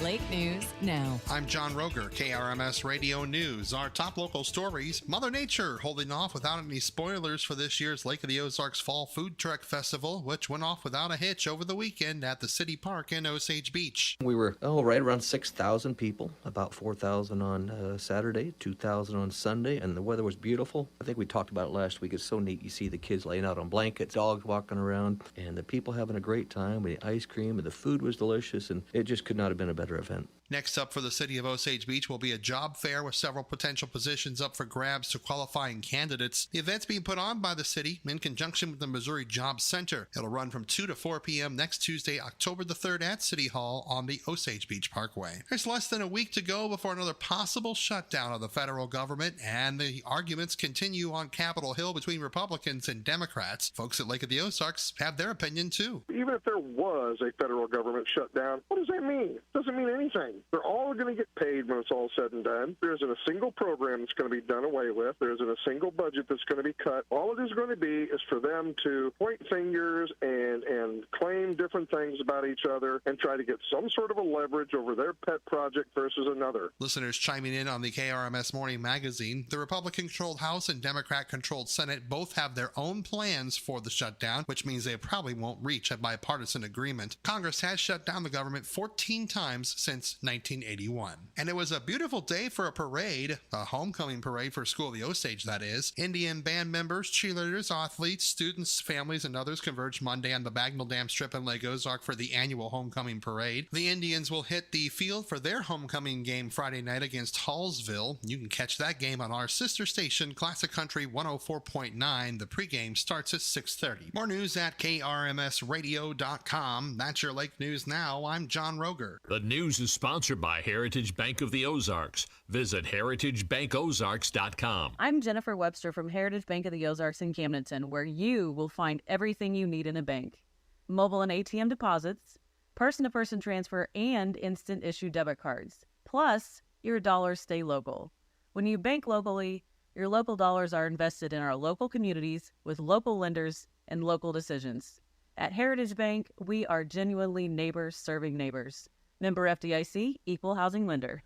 Lake News now. I'm John Roger, KRMS Radio News. Our top local stories: Mother Nature holding off without any spoilers for this year's Lake of the Ozarks Fall Food Truck Festival, which went off without a hitch over the weekend at the City Park in Osage Beach. We were right around 6,000 people, about 4,000 on Saturday, 2,000 on Sunday, and the weather was beautiful. I think we talked about it last week. It's so neat. You see the kids laying out on blankets, dogs walking around, and the people having a great time with the ice cream, and the food was delicious, and it just could not have been a better event. Next up for the city of Osage Beach will be a job fair with several potential positions up for grabs to qualifying candidates. The event's being put on by the city in conjunction with the Missouri Job Center. It'll run from 2 to 4 p.m. next Tuesday, October the 3rd at City Hall on the Osage Beach Parkway. There's less than a week to go before another possible shutdown of the federal government, and the arguments continue on Capitol Hill between Republicans and Democrats. Folks at Lake of the Ozarks have their opinion too. Even if there was a federal government shutdown, what does that mean? It doesn't mean anything. They're all going to get paid when it's all said and done. There isn't a single program that's going to be done away with. There isn't a single budget that's going to be cut. All it is going to be is for them to point fingers and claim different things about each other and try to get some sort of a leverage over their pet project versus another. Listeners chiming in on the KRMS Morning Magazine, the Republican-controlled House and Democrat-controlled Senate both have their own plans for the shutdown, which means they probably won't reach a bipartisan agreement. Congress has shut down the government 14 times since 1981. And it was a beautiful day for a parade, a homecoming parade for School of the Osage, that is. Indian band members, cheerleaders, athletes, students, families, and others converged Monday on the Bagnell Dam Strip in Lake Ozark for the annual homecoming parade. The Indians will hit the field for their homecoming game Friday night against Hallsville. You can catch that game on our sister station, Classic Country 104.9. The pregame starts at 6:30. More news at krmsradio.com. That's your Lake News Now. I'm John Roger. The news is sponsored by Heritage Bank of the Ozarks. Visit heritagebankozarks.com. I'm Jennifer Webster from Heritage Bank of the Ozarks in Camdenton, where you will find everything you need in a bank. Mobile and ATM deposits, person-to-person transfer, and instant issue debit cards. Plus, your dollars stay local. When you bank locally, your local dollars are invested in our local communities with local lenders and local decisions. At Heritage Bank, we are genuinely neighbors serving neighbors. Member FDIC, Equal Housing Lender.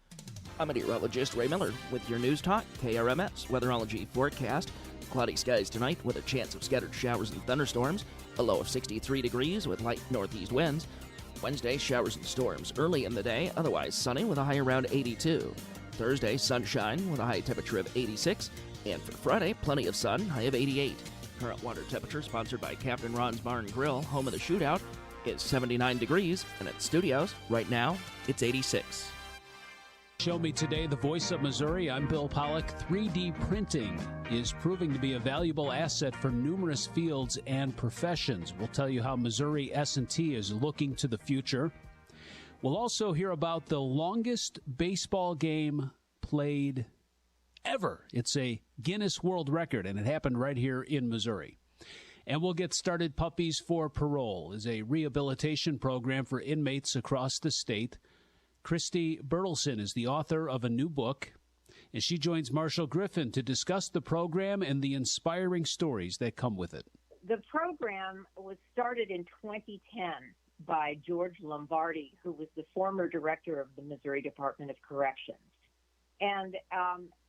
I'm meteorologist Ray Miller with your News Talk KRMS Weatherology forecast. Cloudy skies tonight with a chance of scattered showers and thunderstorms. A low of 63 degrees with light northeast winds. Wednesday, showers and storms early in the day, otherwise sunny with a high around 82. Thursday, sunshine with a high temperature of 86. And for Friday, plenty of sun, high of 88. Current water temperature sponsored by Captain Ron's Bar and Grill, home of the shootout, is 79 degrees, and at studios, right now, it's 86. Show Me Today, the voice of Missouri. I'm Bill Pollock. 3D printing is proving to be a valuable asset for numerous fields and professions. We'll tell you how Missouri S&T is looking to the future. We'll also hear about the longest baseball game played ever. It's a Guinness World Record, and it happened right here in Missouri. And we'll get started. Puppies for Parole is a rehabilitation program for inmates across the state. Christy Bertelson is the author of a new book, and she joins Marshall Griffin to discuss the program and the inspiring stories that come with it. The program was started in 2010 by George Lombardi, who was the former director of the Missouri Department of Corrections. And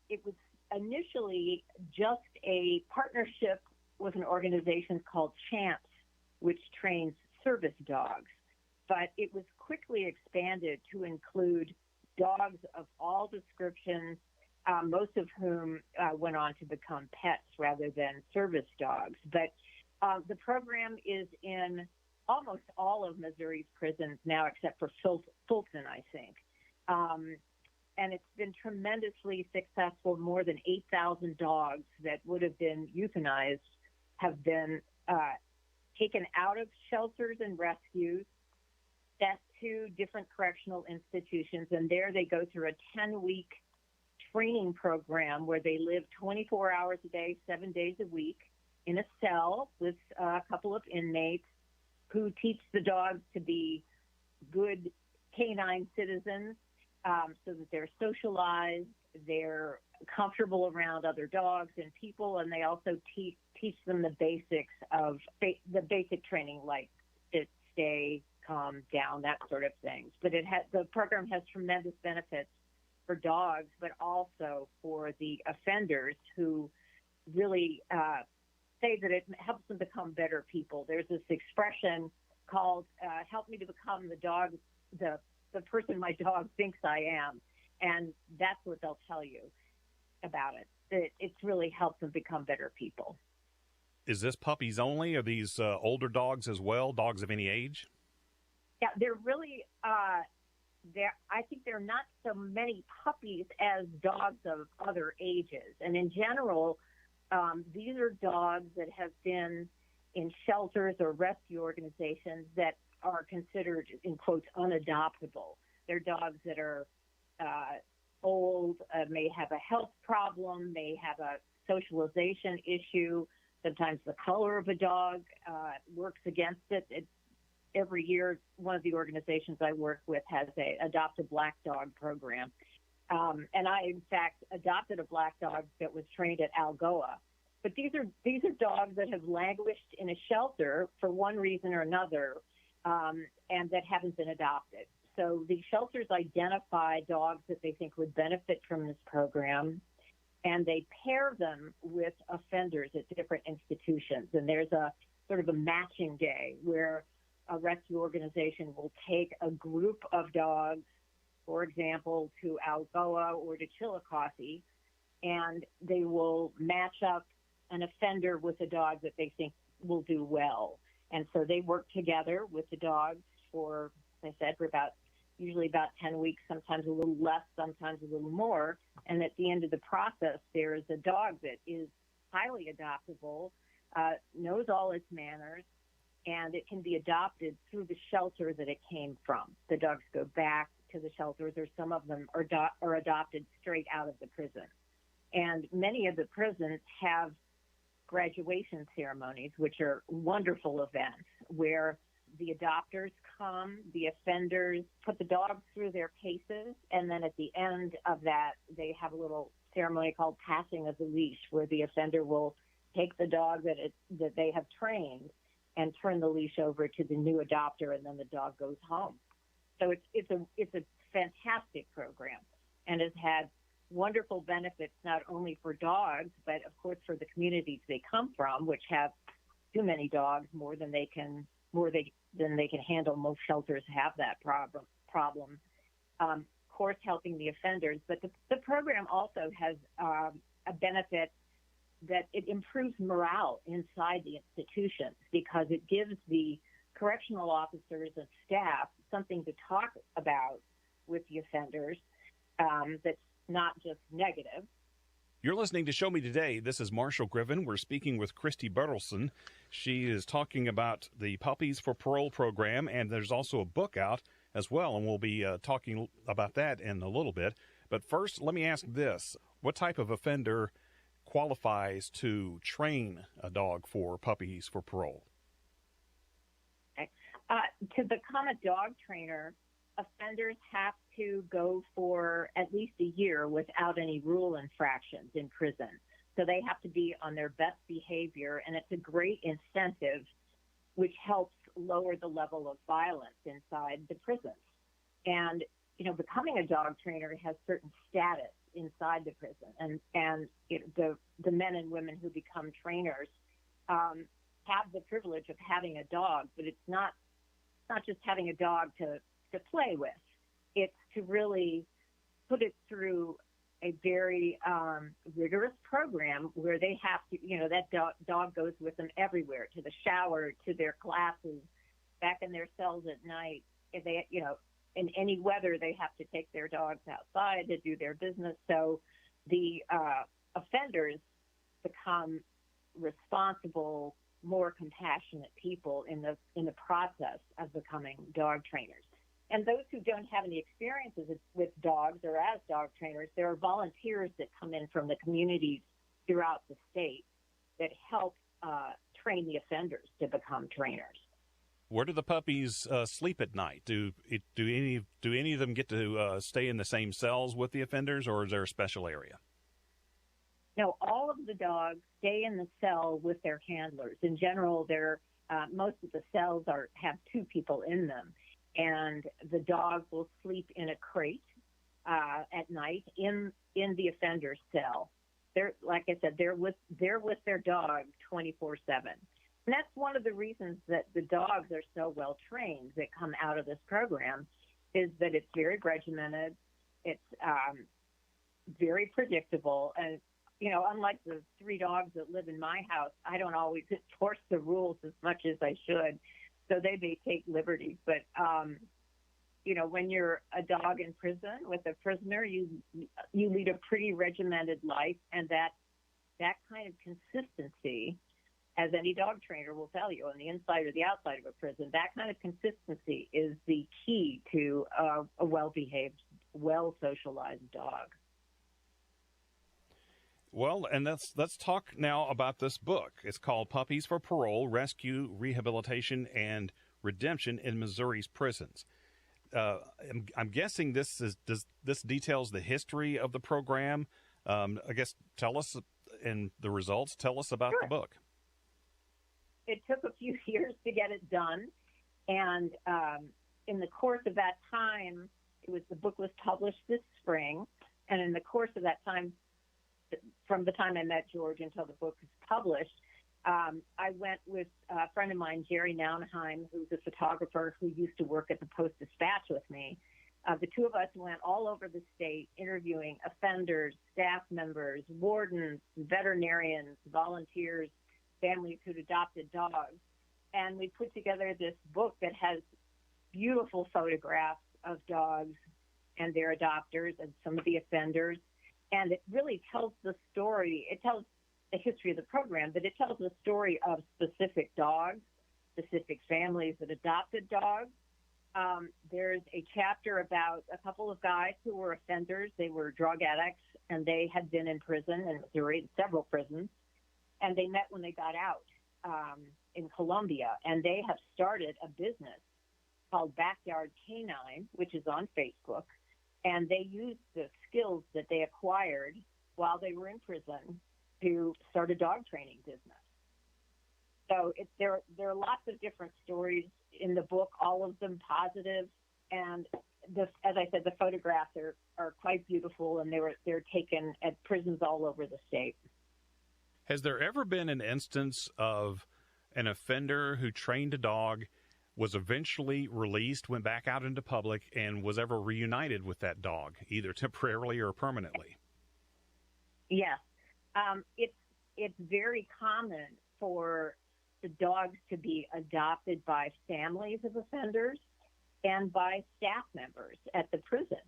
it was initially just a partnership with an organization called CHAMPS, which trains service dogs. But it was quickly expanded to include dogs of all descriptions, most of whom went on to become pets rather than service dogs. But the program is in almost all of Missouri's prisons now, except for Fulton, I think. And it's been tremendously successful. More than 8,000 dogs that would have been euthanized have been taken out of shelters and rescues, sent to different correctional institutions, and there they go through a 10-week training program where they live 24 hours a day, 7 days a week in a cell with a couple of inmates who teach the dogs to be good canine citizens, so that they're socialized, they're comfortable around other dogs and people, and they also teach them the basics of the basic training, like sit, stay, calm down, that sort of things. But the program has tremendous benefits for dogs, but also for the offenders who really say that it helps them become better people. There's this expression called "help me to become the person my dog thinks I am," and that's what they'll tell you about it. It's really helped them become better people. Is this puppies only? Are these older dogs as well, dogs of any age? Yeah, they're really I think there are not so many puppies as dogs of other ages. And in general, these are dogs that have been in shelters or rescue organizations that are considered, in quotes, unadoptable. They're dogs that are old, may have a health problem, may have a socialization issue. Sometimes the color of a dog works against it. Every year, one of the organizations I work with has a Adopt a Black Dog program. And I, in fact, adopted a black dog that was trained at Algoa. But these are dogs that have languished in a shelter for one reason or another, and that haven't been adopted. So the shelters identify dogs that they think would benefit from this program, and they pair them with offenders at different institutions. And there's a sort of a matching day where a rescue organization will take a group of dogs, for example, to Algoa or to Chillicothe, and they will match up an offender with a dog that they think will do well. And so they work together with the dogs for, as I said, for usually about 10 weeks, sometimes a little less, sometimes a little more. And at the end of the process, there is a dog that is highly adoptable, knows all its manners, and it can be adopted through the shelter that it came from. The dogs go back to the shelters, or some of them are adopted straight out of the prison. And many of the prisons have graduation ceremonies, which are wonderful events where the adopters come, the offenders put the dogs through their paces, and then at the end of that, they have a little ceremony called passing of the leash, where the offender will take the dog that they have trained and turn the leash over to the new adopter, and then the dog goes home. So it's a fantastic program, and has had wonderful benefits not only for dogs, but of course for the communities they come from, which have too many dogs, more than they can handle. Most shelters have that problem. Of course, helping the offenders, but the program also has a benefit that it improves morale inside the institutions, because it gives the correctional officers and staff something to talk about with the offenders that's not just negative. You're listening to Show Me Today. This is Marshall Griffin. We're speaking with Christy Bertelson. She is talking about the Puppies for Parole program, and there's also a book out as well, and we'll be talking about that in a little bit. But first, let me ask this. What type of offender qualifies to train a dog for Puppies for Parole? To become a dog trainer, offenders have to go for at least a year without any rule infractions in prison. So they have to be on their best behavior, and it's a great incentive which helps lower the level of violence inside the prisons. And, becoming a dog trainer has certain status inside the prison. And the men and women who become trainers have the privilege of having a dog, but it's not just having a dog to play with. It's to really put it through a very rigorous program where they have to, that dog goes with them everywhere, to the shower, to their classes, back in their cells at night. If they, in any weather, they have to take their dogs outside to do their business. So the offenders become responsible, more compassionate people in the process of becoming dog trainers. And those who don't have any experiences with dogs or as dog trainers, there are volunteers that come in from the communities throughout the state that help train the offenders to become trainers. Where do the puppies sleep at night? Do any of them get to stay in the same cells with the offenders, or is there a special area? No, all of the dogs stay in the cell with their handlers. In general, most of the cells have two people in them, and the dog will sleep in a crate at night in the offender's cell. Like I said, they're with their dog 24/7. And that's one of the reasons that the dogs are so well trained that come out of this program, is that it's very regimented, it's very predictable, and unlike the 3 dogs that live in my house, I don't always enforce the rules as much as I should, so they may take liberties. But when you're a dog in prison with a prisoner, you lead a pretty regimented life, and that kind of consistency, as any dog trainer will tell you, on the inside or the outside of a prison, that kind of consistency is the key to a well-behaved, well-socialized dog. Well, and let's talk now about this book. It's called Puppies for Parole, Rescue, Rehabilitation, and Redemption in Missouri's Prisons. I'm guessing this details the history of the program. I guess tell us, and the results, tell us about the book. It took a few years to get it done, and in the course of that time, the book was published this spring, and in the course of that time, from the time I met George until the book was published, I went with a friend of mine, Jerry Naunheim, who's a photographer who used to work at the Post-Dispatch with me. The two of us went all over the state interviewing offenders, staff members, wardens, veterinarians, volunteers, families who'd adopted dogs. And we put together this book that has beautiful photographs of dogs and their adopters and some of the offenders. And it really tells the story. It tells the history of the program, but it tells the story of specific dogs, specific families that adopted dogs. There's a chapter about a couple of guys who were offenders. They were drug addicts, and they had been in prison in Missouri, several prisons, and they met when they got out in Columbia, and they have started a business called Backyard Canine, which is on Facebook, and they used the skills that they acquired while they were in prison to start a dog training business. So there are lots of different stories in the book, all of them positive, and as I said, the photographs are quite beautiful, and they're taken at prisons all over the state. Has there ever been an instance of an offender who trained a dog, was eventually released, went back out into public, and was ever reunited with that dog, either temporarily or permanently? Yes. It's very common for the dogs to be adopted by families of offenders and by staff members at the prisons.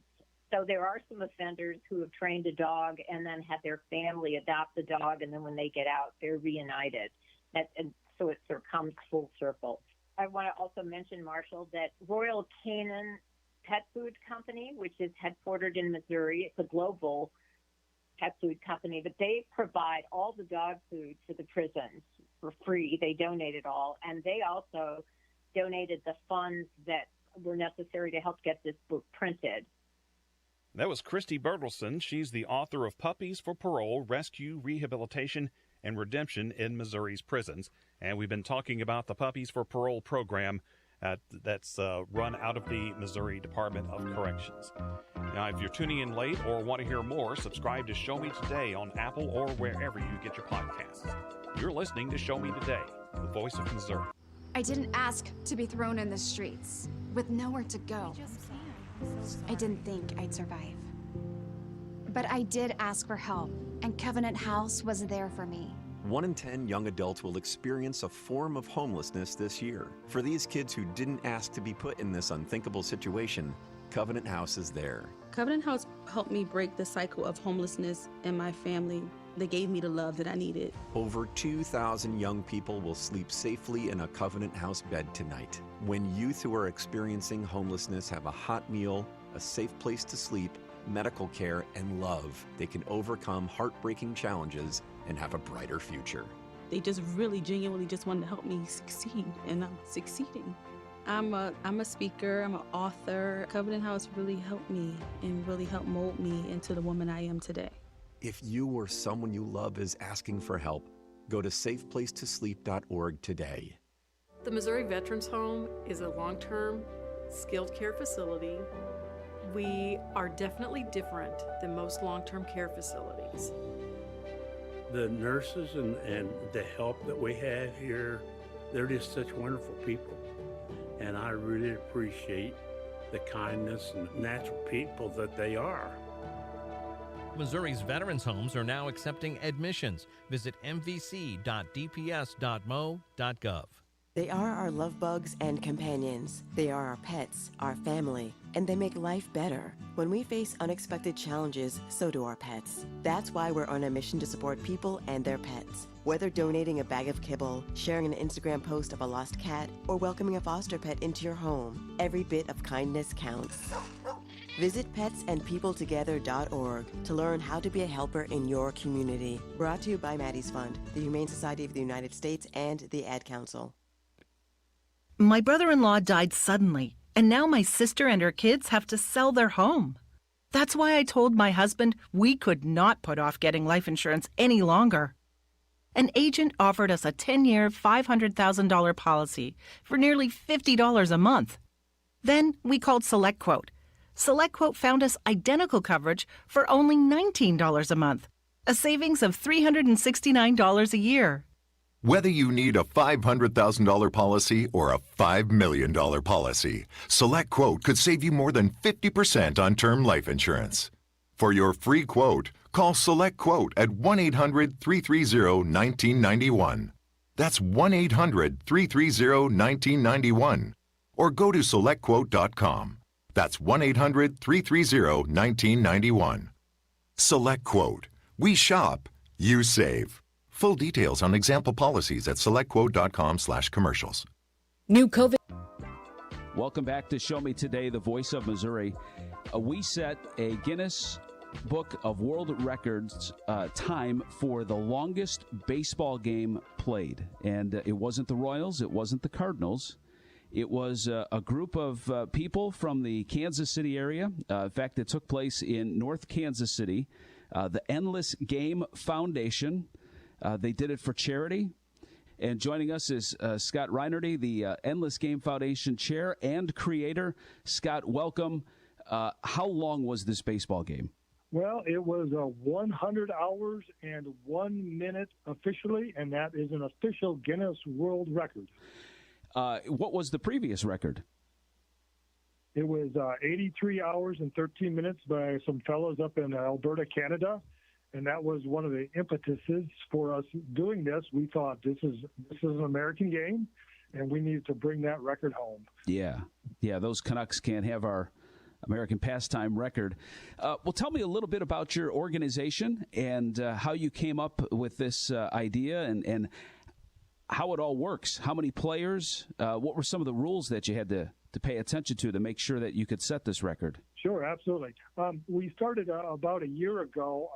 So there are some offenders who have trained a dog and then had their family adopt the dog, and then when they get out, they're reunited. And so it sort of comes full circle. I want to also mention, Marshall, that Royal Canin Pet Food Company, which is headquartered in Missouri, it's a global pet food company, but they provide all the dog food for the prisons for free. They donate it all, and they also donated the funds that were necessary to help get this book printed. That was Kristi Bertelsen. She's the author of Puppies for Parole, Rescue, Rehabilitation, and Redemption in Missouri's Prisons. And we've been talking about the Puppies for Parole program that's run out of the Missouri Department of Corrections. Now, if you're tuning in late or want to hear more, subscribe to Show Me Today on Apple or wherever you get your podcasts. You're listening to Show Me Today, the voice of Missouri. I didn't ask to be thrown in the streets with nowhere to go. I didn't think I'd survive. But I did ask for help, and Covenant House was there for me. 1 in 10 young adults will experience a form of homelessness this year. For these kids who didn't ask to be put in this unthinkable situation, Covenant House is there. Covenant House helped me break the cycle of homelessness in my family. They gave me the love that I needed. Over 2,000 young people will sleep safely in a Covenant House bed tonight. When youth who are experiencing homelessness have a hot meal, a safe place to sleep, medical care, and love, they can overcome heartbreaking challenges and have a brighter future. They just really genuinely just wanted to help me succeed, and I'm succeeding. I'm a speaker, I'm an author. Covenant House really helped me and really helped mold me into the woman I am today. If you or someone you love is asking for help, go to safeplacetosleep.org today. The Missouri Veterans Home is a long-term, skilled care facility. We are definitely different than most long-term care facilities. The nurses and the help that we have here, they're just such wonderful people. And I really appreciate the kindness and natural people that they are. Missouri's veterans homes are now accepting admissions. Visit mvc.dps.mo.gov. They are our love bugs and companions. They are our pets, our family, and they make life better. When we face unexpected challenges, so do our pets. That's why we're on a mission to support people and their pets. Whether donating a bag of kibble, sharing an Instagram post of a lost cat, or welcoming a foster pet into your home, every bit of kindness counts. Visit petsandpeopletogether.org to learn how to be a helper in your community. Brought to you by Maddie's Fund, the Humane Society of the United States, and the Ad Council. My brother-in-law died suddenly, and now my sister and her kids have to sell their home. That's why I told my husband we could not put off getting life insurance any longer. An agent offered us a 10-year, $500,000 policy for nearly $50 a month. Then we called SelectQuote. SelectQuote found us identical coverage for only $19 a month, a savings of $369 a year. Whether you need a $500,000 policy or a $5 million policy, SelectQuote could save you more than 50% on term life insurance. For your free quote, call SelectQuote at 1-800-330-1991. That's 1-800-330-1991. Or go to SelectQuote.com. That's 1-800-330-1991. SelectQuote. We shop, you save. Full details on example policies at SelectQuote.com/commercials. New COVID. Welcome back to Show Me Today, the voice of Missouri. We set a Guinness Book of World Records time for the longest baseball game played. And it wasn't the Royals, it wasn't the Cardinals. It was a group of people from the Kansas City area. In fact, it took place in North Kansas City. The Endless Game Foundation. They did it for charity. And joining us is Scott Reinerty, the Endless Game Foundation chair and creator. Scott, welcome. How long was this baseball game? Well, it was 100 hours and 1 minute officially, and that is an official Guinness World Record. What was the previous record? It was 83 hours and 13 minutes by some fellows up in Alberta, Canada. And that was one of the impetuses for us doing this. We thought this is an American game, and we needed to bring that record home. Yeah, those Canucks can't have our American pastime record. Well, tell me a little bit about your organization and how you came up with this idea and how it all works. How many players? What were some of the rules that you had to pay attention to make sure that you could set this record? Sure, absolutely. We started about a year ago.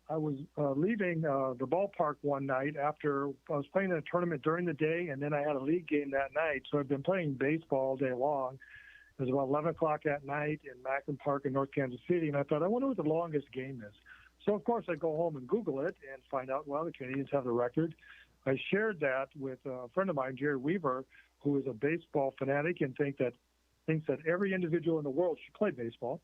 I was leaving the ballpark one night after I was playing in a tournament during the day, and then I had a league game that night. So I've been playing baseball all day long. It was about 11 o'clock at night in Mackin Park in North Kansas City, and I thought, I wonder what the longest game is. So, of course, I go home and Google it and find out, well, the Canadians have the record. I shared that with a friend of mine, Jerry Weaver, who is a baseball fanatic and thinks that every individual in the world should play baseball.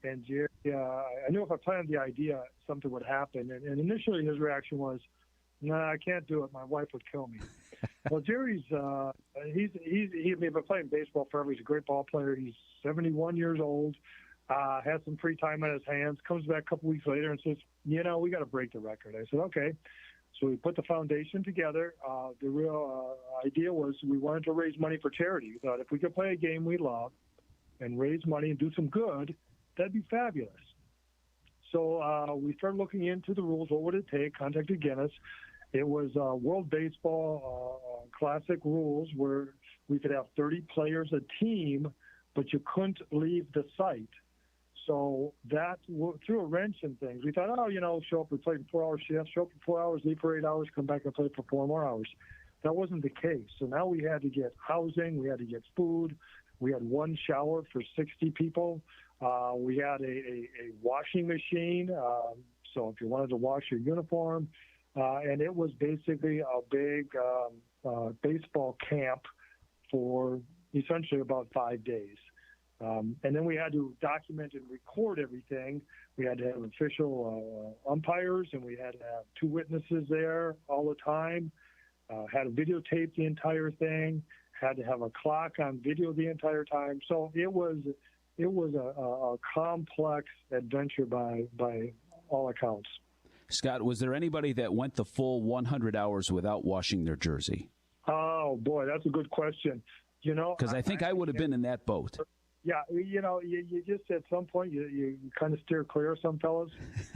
And Jerry, I knew if I planned the idea, something would happen. And initially his reaction was, no, I can't do it. My wife would kill me. Well, Jerry's, he's been playing baseball forever. He's a great ball player. He's 71 years old, has some free time on his hands, comes back a couple weeks later and says, we got to break the record. I said, okay. So we put the foundation together. The real idea was we wanted to raise money for charity. We thought if we could play a game we love and raise money and do some good, that'd be fabulous. So we started looking into the rules. What would it take? Contacted Guinness. It was World Baseball Classic rules where we could have 30 players a team, but you couldn't leave the site. So that threw a wrench in things. We thought, show up, we played 4-hour shifts, show up for 4 hours, leave for 8 hours, come back and play for 4 more hours. That wasn't the case. So now we had to get housing, we had to get food, we had one shower for 60 people. We had a washing machine, so if you wanted to wash your uniform, and it was basically a big baseball camp for essentially about 5 days. And then we had to document and record everything. We had to have official umpires, and we had to have 2 witnesses there all the time, had to videotape the entire thing, had to have a clock on video the entire time. So it was a complex adventure by all accounts. Scott, was there anybody that went the full 100 hours without washing their jersey? Oh, boy, that's a good question. Because I think I would have been in that boat. Yeah, you just at some point you kind of steer clear of some fellas.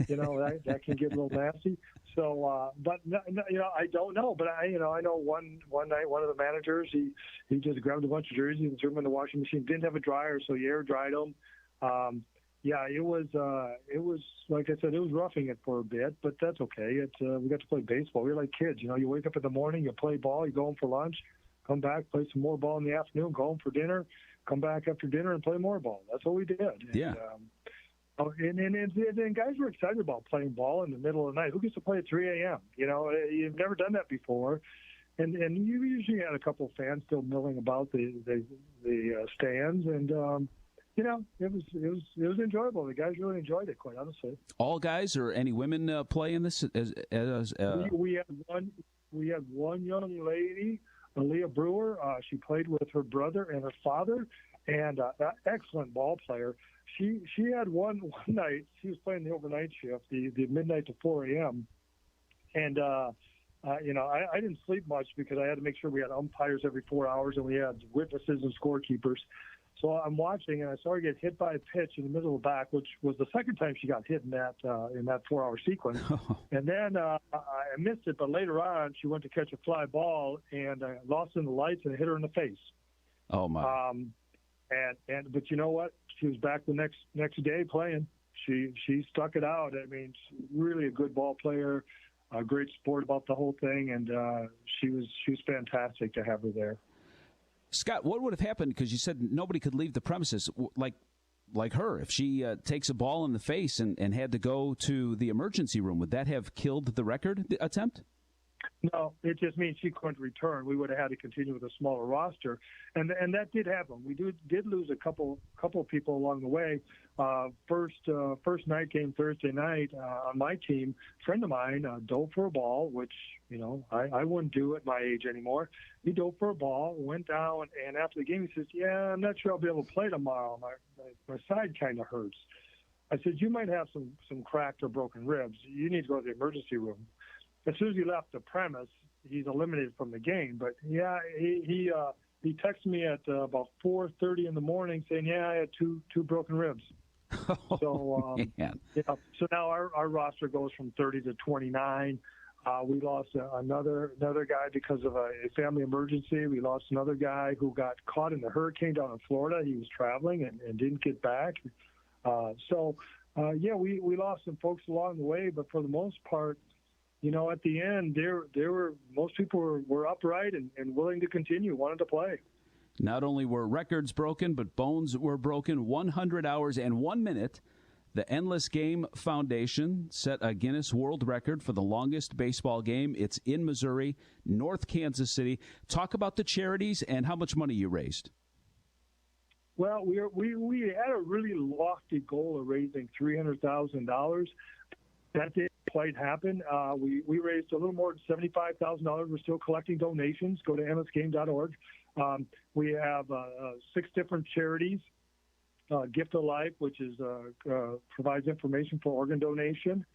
That can get a little nasty. So, but I don't know. But I know one night one of the managers he just grabbed a bunch of jerseys and threw them in the washing machine. Didn't have a dryer, so he air dried them. Yeah, it was like I said, it was roughing it for a bit, but that's okay. We got to play baseball. We were like kids. You wake up in the morning, you play ball, you go home for lunch, come back, play some more ball in the afternoon, go home for dinner, come back after dinner and play more ball. That's what we did. Yeah. And guys were excited about playing ball in the middle of the night. Who gets to play at 3 a.m.? You've never done that before. And you usually had a couple of fans still milling about the stands. And, it was enjoyable. The guys really enjoyed it, quite honestly. All guys or any women play in this? We had one young lady, Aaliyah Brewer. She played with her brother and her father, and excellent ball player. She had one night. She was playing the overnight shift, the midnight to 4 a.m. And I didn't sleep much because I had to make sure we had umpires every 4 hours and we had witnesses and scorekeepers. So I'm watching, and I saw her get hit by a pitch in the middle of the back, which was the second time she got hit in that 4-hour sequence. And then I missed it, but later on she went to catch a fly ball and lost in the lights and hit her in the face. Oh my! But you know what? She was back the next day playing. She stuck it out. I mean, she's really a good ball player, a great sport about the whole thing, and she was fantastic to have her there. Scott, what would have happened? Because you said nobody could leave the premises like her. If she takes a ball in the face and had to go to the emergency room, would that have killed the record attempt? No, it just means she couldn't return. We would have had to continue with a smaller roster, and that did happen. We did lose a couple of people along the way. First night game Thursday night on my team, a friend of mine dove for a ball, which I wouldn't do at my age anymore. He dove for a ball, went down, and after the game he says, "Yeah, I'm not sure I'll be able to play tomorrow. My side kind of hurts." I said, "You might have some cracked or broken ribs. You need to go to the emergency room." As soon as he left the premise, he's eliminated from the game. But yeah, he texted me at about 4:30 in the morning saying, "Yeah, I had two broken ribs." So so now our roster goes from 30 to 29. We lost another guy because of a family emergency. We lost another guy who got caught in the hurricane down in Florida. He was traveling and didn't get back. We lost some folks along the way, but for the most part, at the end, most people were upright and willing to continue, wanted to play. Not only were records broken, but bones were broken. 100 hours and 1 minute. The Endless Game Foundation set a Guinness World Record for the longest baseball game. It's in Missouri, North Kansas City. Talk about the charities and how much money you raised. Well, we had a really lofty goal of raising $300,000. That didn't quite happen. We raised a little more than $75,000. We're still collecting donations. Go to msgame.org. We have 6 different charities. Gift of Life, which is provides information for organ donation.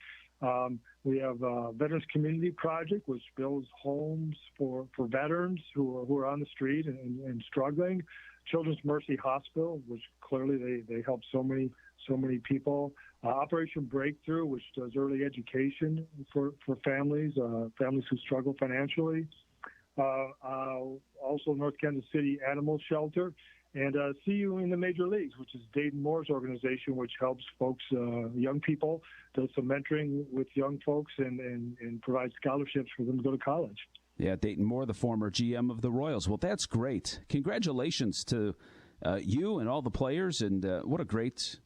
We have Veterans Community Project, which builds homes for veterans who are on the street and struggling. Children's Mercy Hospital, which clearly they help so many people. Operation Breakthrough, which does early education for families who struggle financially. Also North Kansas City Animal Shelter. And See You in the Major Leagues, which is Dayton Moore's organization, which helps folks, young people, does some mentoring with young folks and provides scholarships for them to go to college. Yeah, Dayton Moore, the former GM of the Royals. Well, that's great. Congratulations to you and all the players, and what a great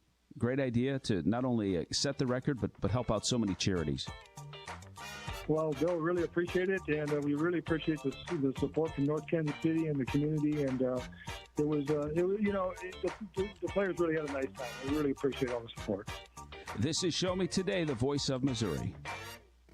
idea to not only set the record, but help out so many charities. Well, Bill, really appreciate it, and we really appreciate the support from North Kansas City and the community. And the players really had a nice time. We really appreciate all the support. This is Show Me Today, the voice of Missouri.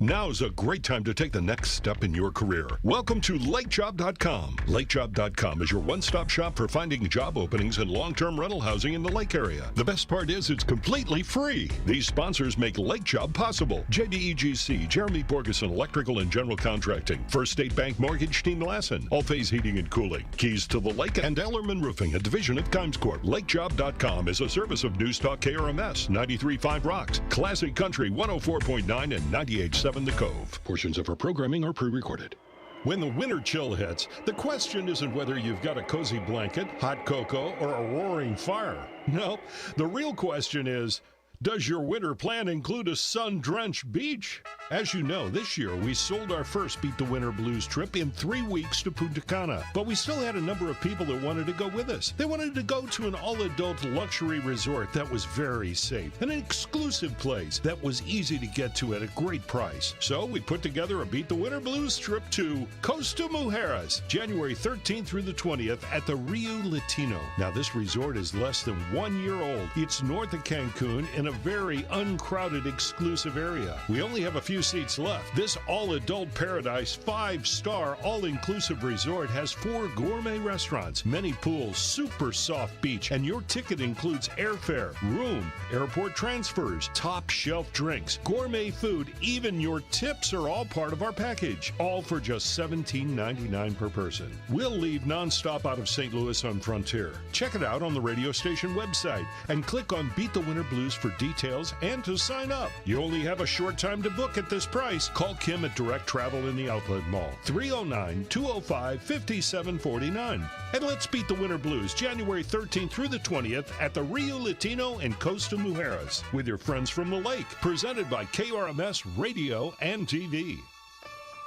Now's a great time to take the next step in your career. Welcome to LakeJob.com. LakeJob.com is your one-stop shop for finding job openings and long-term rental housing in the Lake area. The best part is it's completely free. These sponsors make LakeJob possible. JDEGC, Jeremy Borgeson Electrical and General Contracting, First State Bank Mortgage Team Lassen, All Phase Heating and Cooling, Keys to the Lake, and Ellerman Roofing, a division of Kimes Corp. LakeJob.com is a service of News Talk KRMS, 93.5 Rocks, Classic Country 104.9 and 98.7 The Cove. Portions of our programming are pre-recorded. When the winter chill hits, the question isn't whether you've got a cozy blanket, hot cocoa, or a roaring fire. No, the real question is, does your winter plan include a sun-drenched beach? As you know, this year we sold our first Beat the Winter Blues trip in 3 weeks to Punta Cana, but we still had a number of people that wanted to go with us. They wanted to go to an all-adult luxury resort that was very safe, and an exclusive place that was easy to get to at a great price. So we put together a Beat the Winter Blues trip to Costa Mujeres, January 13th through the 20th at the Rio Latino. Now this resort is less than 1 year old. It's north of Cancun in a very uncrowded, exclusive area. We only have a few seats left. This all-adult paradise, 5-star, all-inclusive resort has 4 gourmet restaurants, many pools, super soft beach, and your ticket includes airfare, room, airport transfers, top-shelf drinks, gourmet food, even your tips are all part of our package, all for just $17.99 per person. We'll leave nonstop out of St. Louis on Frontier. Check it out on the radio station website and click on Beat the Winter Blues for details and to sign up. You only have a short time to book at this price. Call Kim at Direct Travel in the Outlet Mall, 309-205-5749. And let's beat the winter blues January 13th through the 20th at the Rio Latino in Costa Mujeres with your friends from the lake. Presented by KRMS Radio and TV.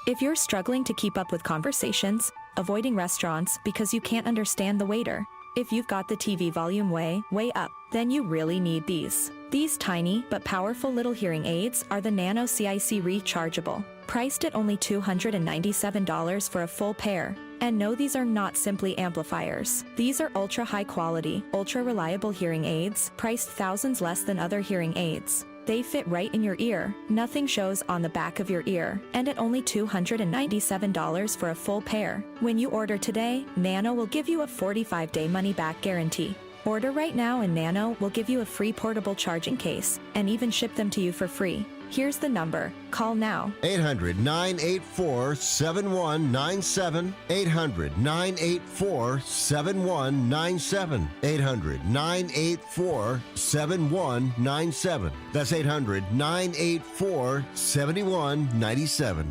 If you're struggling to keep up with conversations, avoiding restaurants because you can't understand the waiter, if you've got the TV volume way up, then you really need these. These tiny but powerful little hearing aids are the Nano CIC Rechargeable, priced at only $297 for a full pair. And no, these are not simply amplifiers. These are ultra high quality, ultra reliable hearing aids, priced thousands less than other hearing aids. They fit right in your ear, nothing shows on the back of your ear, and at only $297 for a full pair. When you order today, Nano will give you a 45-day money-back guarantee. Order right now and Nano will give you a free portable charging case and even ship them to you for free. Here's the number. Call now. 800-984-7197. 800-984-7197. 800-984-7197. That's 800-984-7197.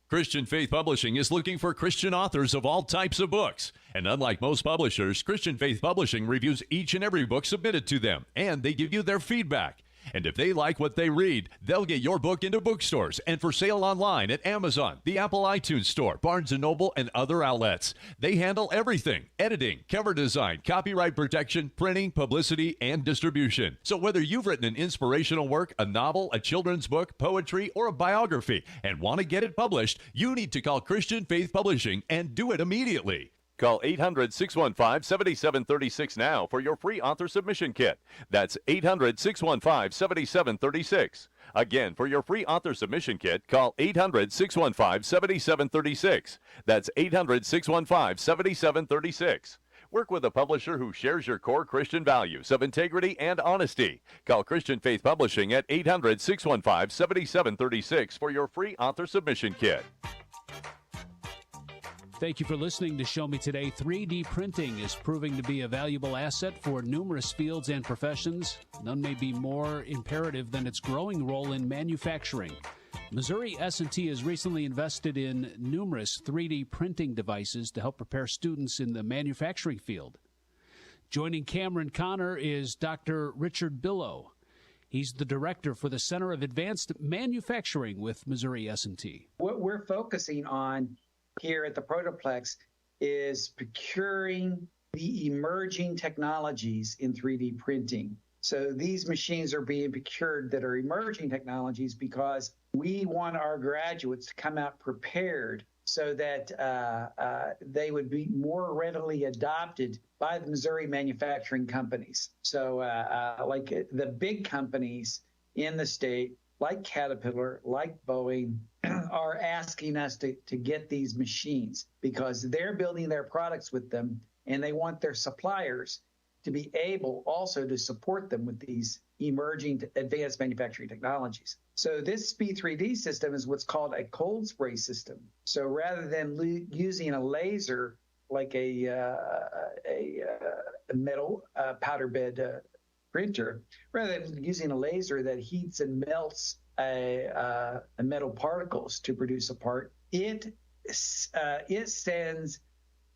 Christian Faith Publishing is looking for Christian authors of all types of books. And unlike most publishers, Christian Faith Publishing reviews each and every book submitted to them, and they give you their feedback. And if they like what they read, they'll get your book into bookstores and for sale online at Amazon, the Apple iTunes Store, Barnes & Noble, and other outlets. They handle everything: editing, cover design, copyright protection, printing, publicity, and distribution. So whether you've written an inspirational work, a novel, a children's book, poetry, or a biography, and want to get it published, you need to call Christian Faith Publishing and do it immediately. Call 800-615-7736 now for your free author submission kit. That's 800-615-7736. Again, for your free author submission kit, call 800-615-7736. That's 800-615-7736. Work with a publisher who shares your core Christian values of integrity and honesty. Call Christian Faith Publishing at 800-615-7736 for your free author submission kit. Thank you for listening to Show Me Today. 3D printing is proving to be a valuable asset for numerous fields and professions. None may be more imperative than its growing role in manufacturing. Missouri S&T has recently invested in numerous 3D printing devices to help prepare students in the manufacturing field. Joining Cameron Connor is Dr. Richard Billow. He's the director for the Center of Advanced Manufacturing with Missouri S&T. What we're focusing on here at the Protoplex is procuring the emerging technologies in 3D printing. So these machines are being procured that are emerging technologies because we want our graduates to come out prepared so that they would be more readily adopted by the Missouri manufacturing companies. So like the big companies in the state like Caterpillar, like Boeing, are asking us to get these machines because they're building their products with them, and they want their suppliers to be able also to support them with these emerging advanced manufacturing technologies. So this Speed3D system is what's called a cold spray system. So rather than using a laser like a metal powder bed printer, rather than using a laser that heats and melts a metal particles to produce a part, it sends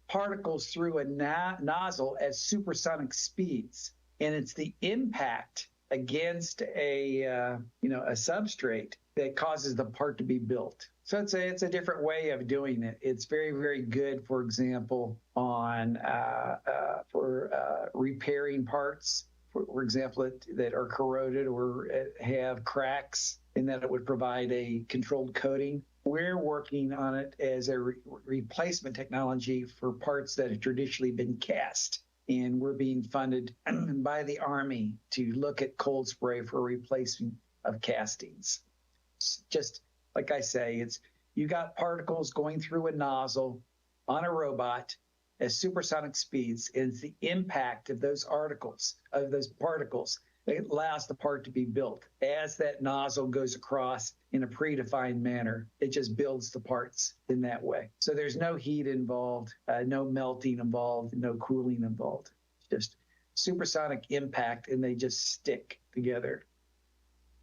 particles through a nozzle at supersonic speeds, and it's the impact against a substrate that causes the part to be built. So it's a different way of doing it. It's very, very good, for example, on repairing parts, for example, that are corroded or have cracks, and that it would provide a controlled coating. We're working on it as a replacement technology for parts that have traditionally been cast. And we're being funded by the Army to look at cold spray for replacement of castings. Just like I say, you got particles going through a nozzle on a robot at supersonic speeds, and it's the impact of those particles that allows the part to be built. As that nozzle goes across in a predefined manner, it just builds the parts in that way. So there's no heat involved, no melting involved, no cooling involved. Just supersonic impact, and they just stick together.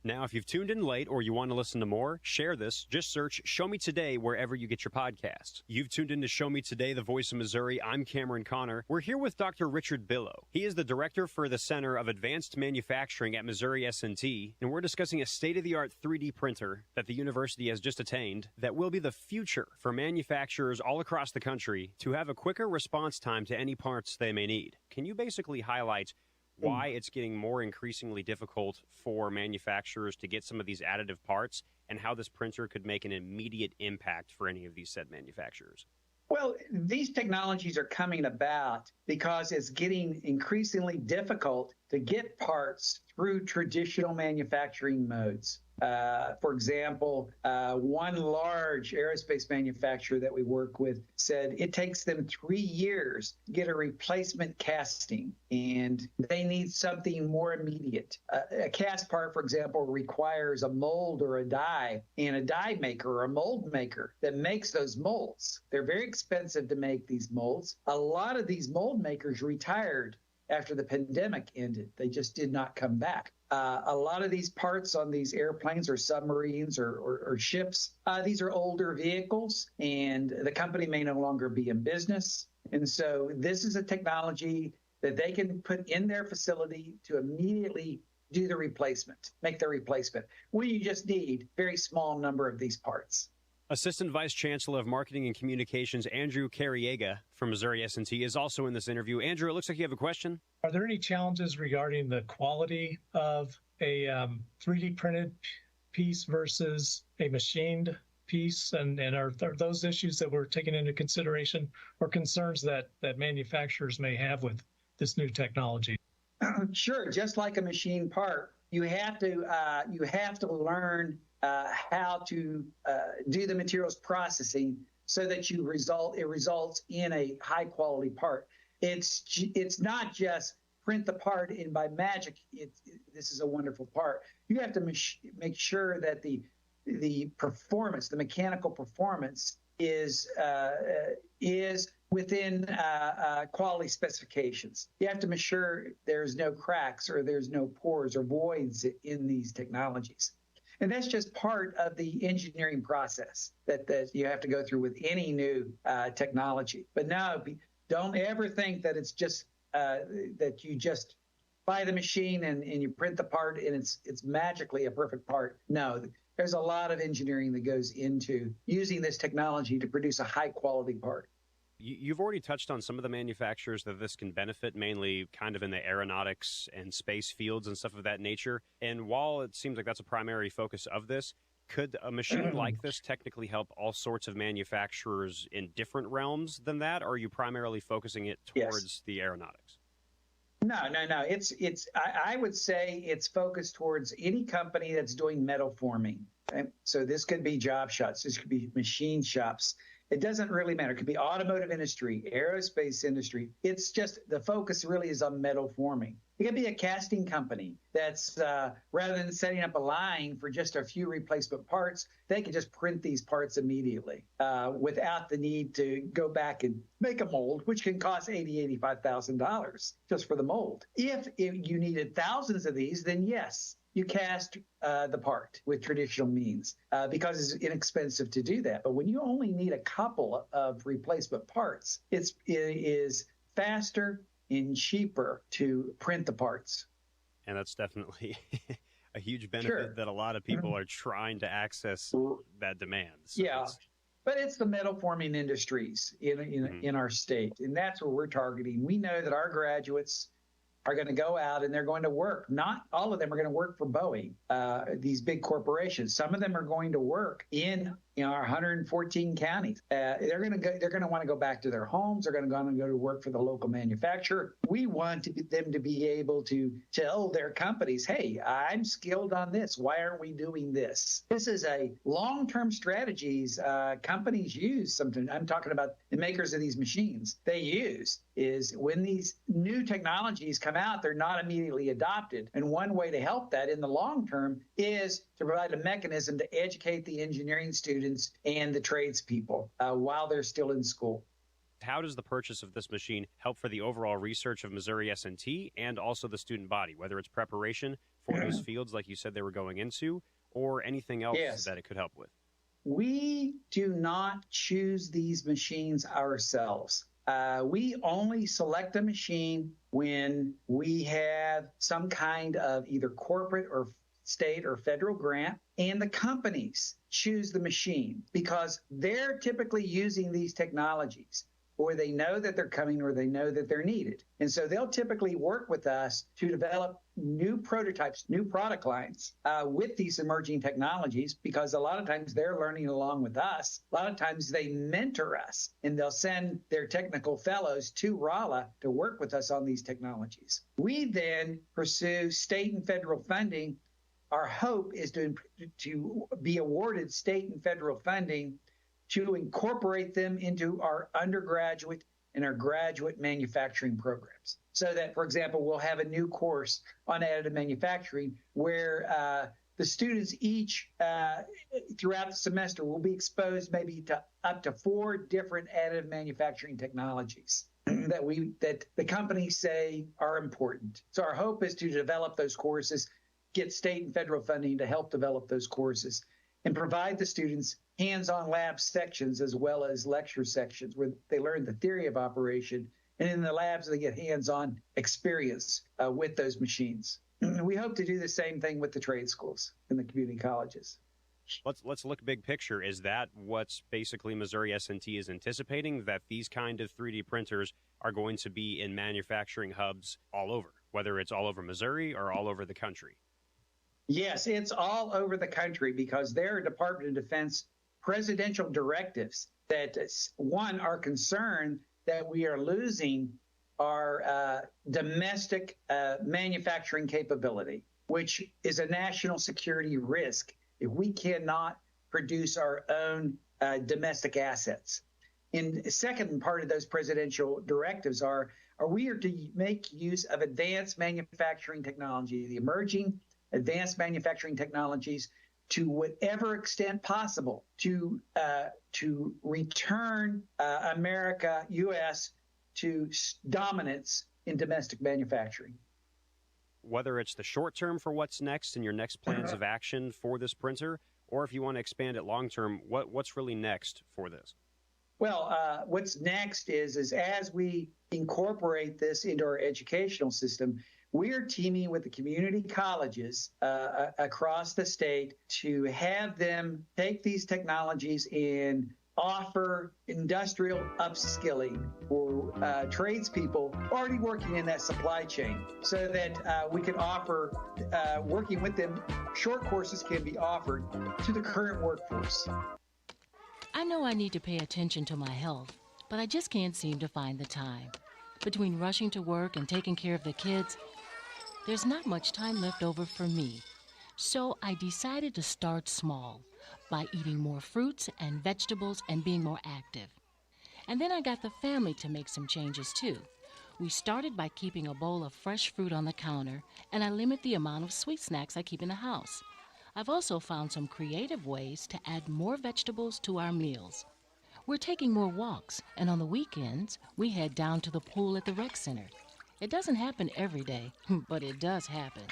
Now, if you've tuned in late or you want to listen to more, share this. Just search Show Me Today wherever you get your podcasts. You've tuned in to Show Me Today, the voice of Missouri. I'm Cameron Connor. We're here with Dr. Richard Billow. He is the director for the Center of Advanced Manufacturing at Missouri S&T, and we're discussing a state-of-the-art 3D printer that the university has just attained that will be the future for manufacturers all across the country to have a quicker response time to any parts they may need. Can you basically highlight why it's getting more increasingly difficult for manufacturers to get some of these additive parts, and how this printer could make an immediate impact for any of these said manufacturers? Well, these technologies are coming about because it's getting increasingly difficult to get parts through traditional manufacturing modes. For example, one large aerospace manufacturer that we work with said it takes them 3 years to get a replacement casting, and they need something more immediate. A cast part, for example, requires a mold or a die, and a die maker or a mold maker that makes those molds. They're very expensive to make these molds. A lot of these mold makers retired after the pandemic ended. They just did not come back. A lot of these parts on these airplanes or submarines or ships, these are older vehicles, and the company may no longer be in business. And so this is a technology that they can put in their facility to immediately do the replacement, make the replacement, when you just need a very small number of these parts. Assistant Vice Chancellor of Marketing and Communications, Andrew Carriega from Missouri S&T, is also in this interview. Andrew, it looks like you have a question. Are there any challenges regarding the quality of a 3D printed piece versus a machined piece? And are those issues that we're taking into consideration or concerns that manufacturers may have with this new technology? Sure. Just like a machine part, you have to learn how to do the materials processing so that it results in a high quality part. It's not just print the part and by magic this is a wonderful part. You have to make sure that the performance, the mechanical performance, is within quality specifications. You have to make sure there's no cracks or there's no pores or voids in these technologies. And that's just part of the engineering process that you have to go through with any new technology. But no, don't ever think that it's just that you just buy the machine and you print the part and it's magically a perfect part. No, there's a lot of engineering that goes into using this technology to produce a high quality part. You've already touched on some of the manufacturers that this can benefit, mainly kind of in the aeronautics and space fields and stuff of that nature. And while it seems like that's a primary focus of this, could a machine like this technically help all sorts of manufacturers in different realms than that? Or are you primarily focusing it towards the aeronautics? No. I would say it's focused towards any company that's doing metal forming. Okay? So this could be job shops. This could be machine shops. It doesn't really matter. It could be automotive industry, aerospace industry. It's just the focus really is on metal forming. It could be a casting company that's rather than setting up a line for just a few replacement parts, they can just print these parts immediately without the need to go back and make a mold, which can cost $80,000, $85,000 just for the mold. If you needed thousands of these, then yes, you cast the part with traditional means because it's inexpensive to do that. But when you only need a couple of replacement parts, it is faster and cheaper to print the parts. And that's definitely a huge benefit that a lot of people are trying to access that demand. So but it's the metal forming industries in our state, and that's what we're targeting. We know that our graduates are going to go out and they're going to work. Not all of them are going to work for Boeing, these big corporations. Some of them are going to work in our 114 counties. They're going to want to go back to their homes. They're going to go to work for the local manufacturer. We want them to be able to tell their companies, hey, I'm skilled on this. Why aren't we doing this? This is a long-term strategies companies use. Sometimes I'm talking about the makers of these machines. They use is when these new technologies come out, they're not immediately adopted. And one way to help that in the long term is to provide a mechanism to educate the engineering students and the tradespeople while they're still in school. How does the purchase of this machine help for the overall research of Missouri S&T and also the student body, whether it's preparation for those fields like you said they were going into or anything else that it could help with? We do not choose these machines ourselves. We only select a machine when we have some kind of either corporate or state or federal grant, and the companies choose the machine because they're typically using these technologies, or they know that they're coming, or they know that they're needed. And so they'll typically work with us to develop new prototypes, new product lines with these emerging technologies, because a lot of times they're learning along with us. A lot of times they mentor us, and they'll send their technical fellows to Rolla to work with us on these technologies. We then pursue state and federal funding. Our hope is to be awarded state and federal funding to incorporate them into our undergraduate and our graduate manufacturing programs. So that, for example, we'll have a new course on additive manufacturing where the students each throughout the semester will be exposed maybe to up to 4 different additive manufacturing technologies that the companies say are important. So our hope is to develop those courses, get state and federal funding to help develop those courses, and provide the students hands-on lab sections as well as lecture sections where they learn the theory of operation, and in the labs they get hands-on experience with those machines. We hope to do the same thing with the trade schools and the community colleges. Let's look big picture. Is that what's basically Missouri S&T is anticipating, that these kind of 3D printers are going to be in manufacturing hubs all over, whether it's all over Missouri or all over the country? Yes, it's all over the country because there are Department of Defense presidential directives that, one, are concerned that we are losing our domestic manufacturing capability, which is a national security risk if we cannot produce our own domestic assets. And the second part of those presidential directives are we are to make use of advanced manufacturing technology, the emerging advanced manufacturing technologies, to whatever extent possible to return America, U.S., to dominance in domestic manufacturing. Whether it's the short term for what's next and your next plans of action for this printer, or if you want to expand it long term, what's really next for this? Well, what's next is as we incorporate this into our educational system, we're teaming with the community colleges across the state to have them take these technologies and offer industrial upskilling for tradespeople already working in that supply chain, so that we can offer, working with them, short courses can be offered to the current workforce. I know I need to pay attention to my health, but I just can't seem to find the time. Between rushing to work and taking care of the kids, there's not much time left over for me. So I decided to start small by eating more fruits and vegetables and being more active. And then I got the family to make some changes too. We started by keeping a bowl of fresh fruit on the counter, and I limit the amount of sweet snacks I keep in the house. I've also found some creative ways to add more vegetables to our meals. We're taking more walks, and on the weekends, we head down to the pool at the rec center. It doesn't happen every day, but it does happen.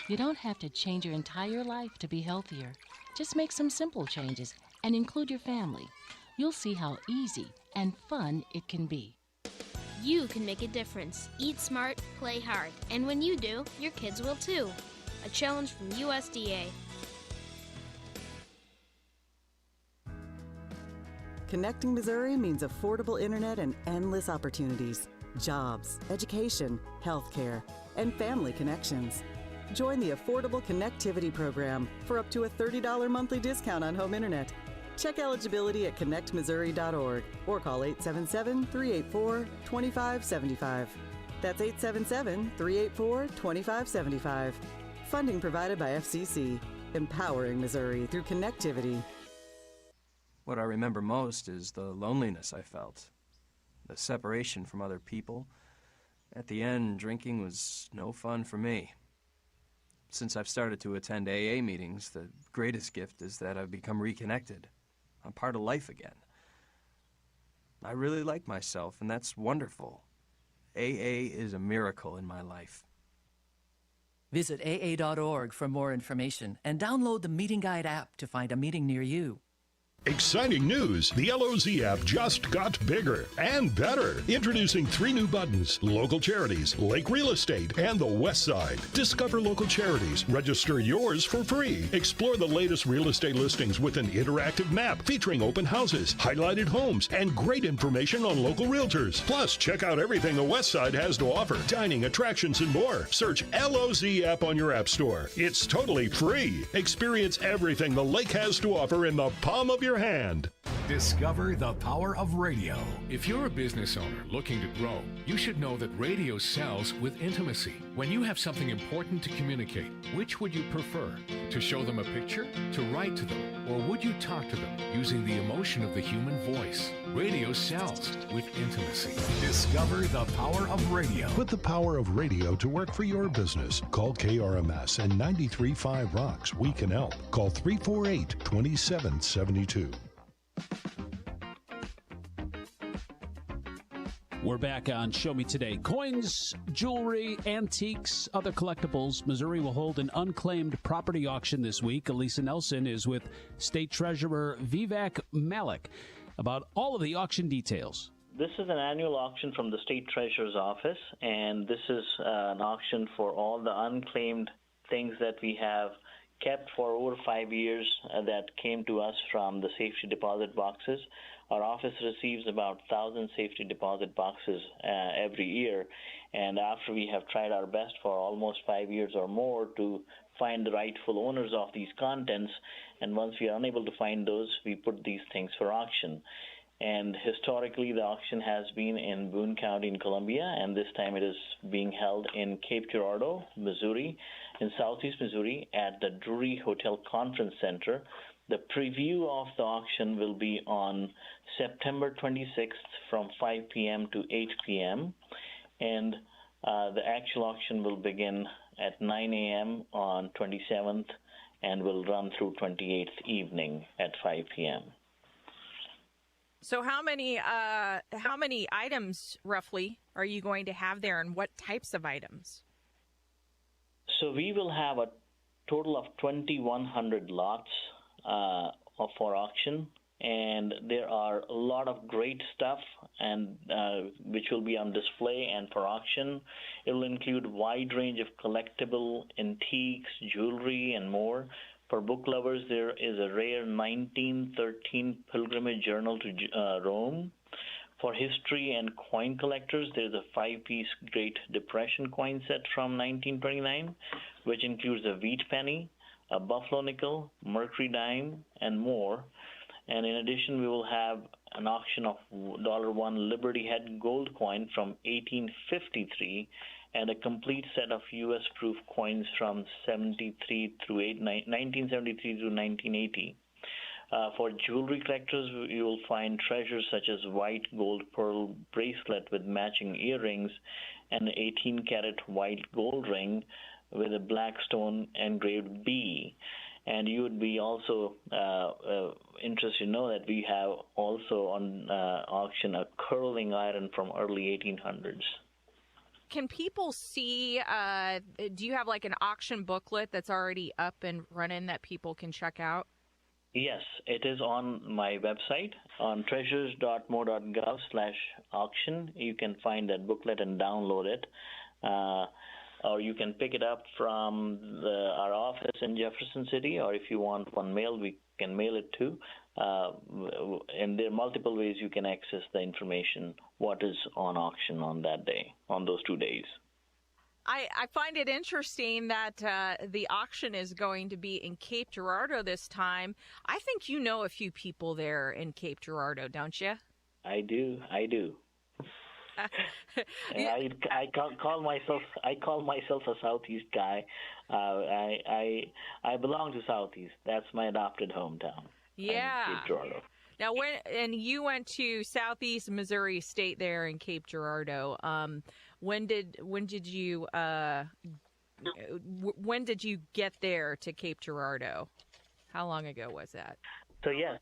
You don't have to change your entire life to be healthier. Just make some simple changes and include your family. You'll see how easy and fun it can be. You can make a difference. Eat smart, play hard. And when you do, your kids will too. A challenge from USDA. Connecting Missouri means affordable internet and endless opportunities, jobs, education, healthcare, and family connections. Join the Affordable Connectivity Program for up to a $30 monthly discount on home internet. Check eligibility at connectmissouri.org or call 877-384-2575. That's 877-384-2575. Funding provided by FCC. Empowering Missouri through connectivity. What I remember most is the loneliness I felt, the separation from other people. At the end, drinking was no fun for me. Since I've started to attend AA meetings, the greatest gift is that I've become reconnected. I'm part of life again. I really like myself, and that's wonderful. AA is a miracle in my life. Visit AA.org for more information and download the Meeting Guide app to find a meeting near you. Exciting news! The LOZ app just got bigger and better. Introducing 3 new buttons: local charities, Lake Real Estate, and the West Side. Discover local charities. Register yours for free. Explore the latest real estate listings with an interactive map featuring open houses, highlighted homes, and great information on local realtors. Plus, check out everything the West Side has to offer: dining, attractions, and more. Search LOZ app on your app store. It's totally free. Experience everything the lake has to offer in the palm of your hand. Discover the power of radio. If you're a business owner looking to grow, you should know that radio sells with intimacy. When you have something important to communicate, which would you prefer? To show them a picture? To write to them? Or would you talk to them using the emotion of the human voice? Radio sells with intimacy. Discover the power of radio. Put the power of radio to work for your business. Call KRMS and 93.5 Rocks. We can help. Call 348-2772. We're back on Show Me Today. Coins, jewelry, antiques, other collectibles. Missouri will hold an unclaimed property auction this week. Elisa Nelson is with State Treasurer Vivek Malik about all of the auction details. This is an annual auction from the State Treasurer's office, and this is an auction for all the unclaimed things that we have kept for over 5 years that came to us from the safety deposit boxes. Our office receives about 1,000 safety deposit boxes every year, and after we have tried our best for almost 5 years or more to find the rightful owners of these contents, and once we are unable to find those, we put these things for auction. And historically, the auction has been in Boone County in Columbia, and this time it is being held in Cape Girardeau, Missouri, in southeast Missouri at the Drury Hotel Conference Center. The preview of the auction will be on September 26th from 5 p.m. to 8 p.m., and the actual auction will begin at 9 a.m. on 27th and will run through 28th evening at 5 p.m. So how many items roughly are you going to have there, and what types of items? So we will have a total of 2,100 lots for auction, and there are a lot of great stuff and which will be on display and for auction. It will include a wide range of collectible antiques, jewelry, and more. For book lovers, there is a rare 1913 pilgrimage journal to Rome. For history and coin collectors, there's a 5-piece Great Depression coin set from 1929, which includes a wheat penny, a buffalo nickel, mercury dime, and more. And in addition, we will have an auction of $1 Liberty Head gold coin from 1853 and a complete set of U.S. proof coins from 1973 through 1980. For jewelry collectors, you will find treasures such as white gold pearl bracelet with matching earrings and an 18-karat white gold ring with a black stone engraved B. And you would be also interested to know that we have also on auction a curling iron from early 1800s. Can people see, do you have like an auction booklet that's already up and running that people can check out? Yes, it is on my website on treasures.mo.gov/auction. You can find that booklet and download it. Or you can pick it up from our office in Jefferson City, or if you want one mailed, we can mail it too. And there are multiple ways you can access the information, what is on auction on that day, on those 2 days. I find it interesting that the auction is going to be in Cape Girardeau this time. I think you know a few people there in Cape Girardeau, don't you? I do. I call myself a Southeast guy. I belong to Southeast. That's my adopted hometown. Yeah. Cape Girardeau. Now, and you went to Southeast Missouri State there in Cape Girardeau. When did you get there to Cape Girardeau? How long ago was that? So yes,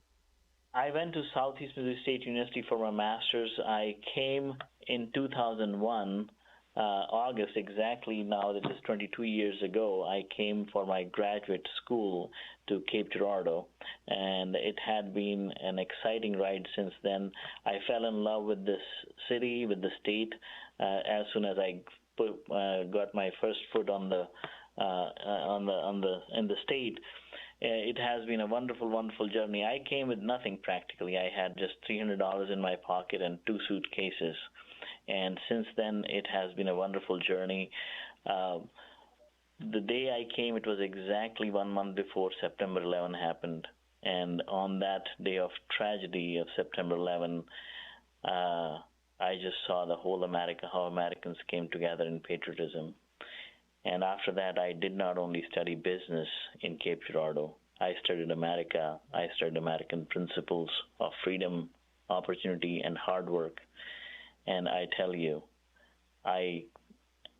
I went to Southeast Missouri State University for my master's. I came in 2001, August exactly. Now that is 22 years ago. I came for my graduate school to Cape Girardeau, and it had been an exciting ride since then. I fell in love with this city, with the state, as soon as I got my first foot in the state. It has been a wonderful, wonderful journey. I came with nothing practically. I had just $300 in my pocket and 2 suitcases. And since then, it has been a wonderful journey. The day I came, it was exactly 1 month before September 11 happened. And on that day of tragedy of September 11, I just saw the whole America, how Americans came together in patriotism. And after that, I did not only study business in Cape Girardeau. I studied America. I studied American principles of freedom, opportunity, and hard work. And I tell you, I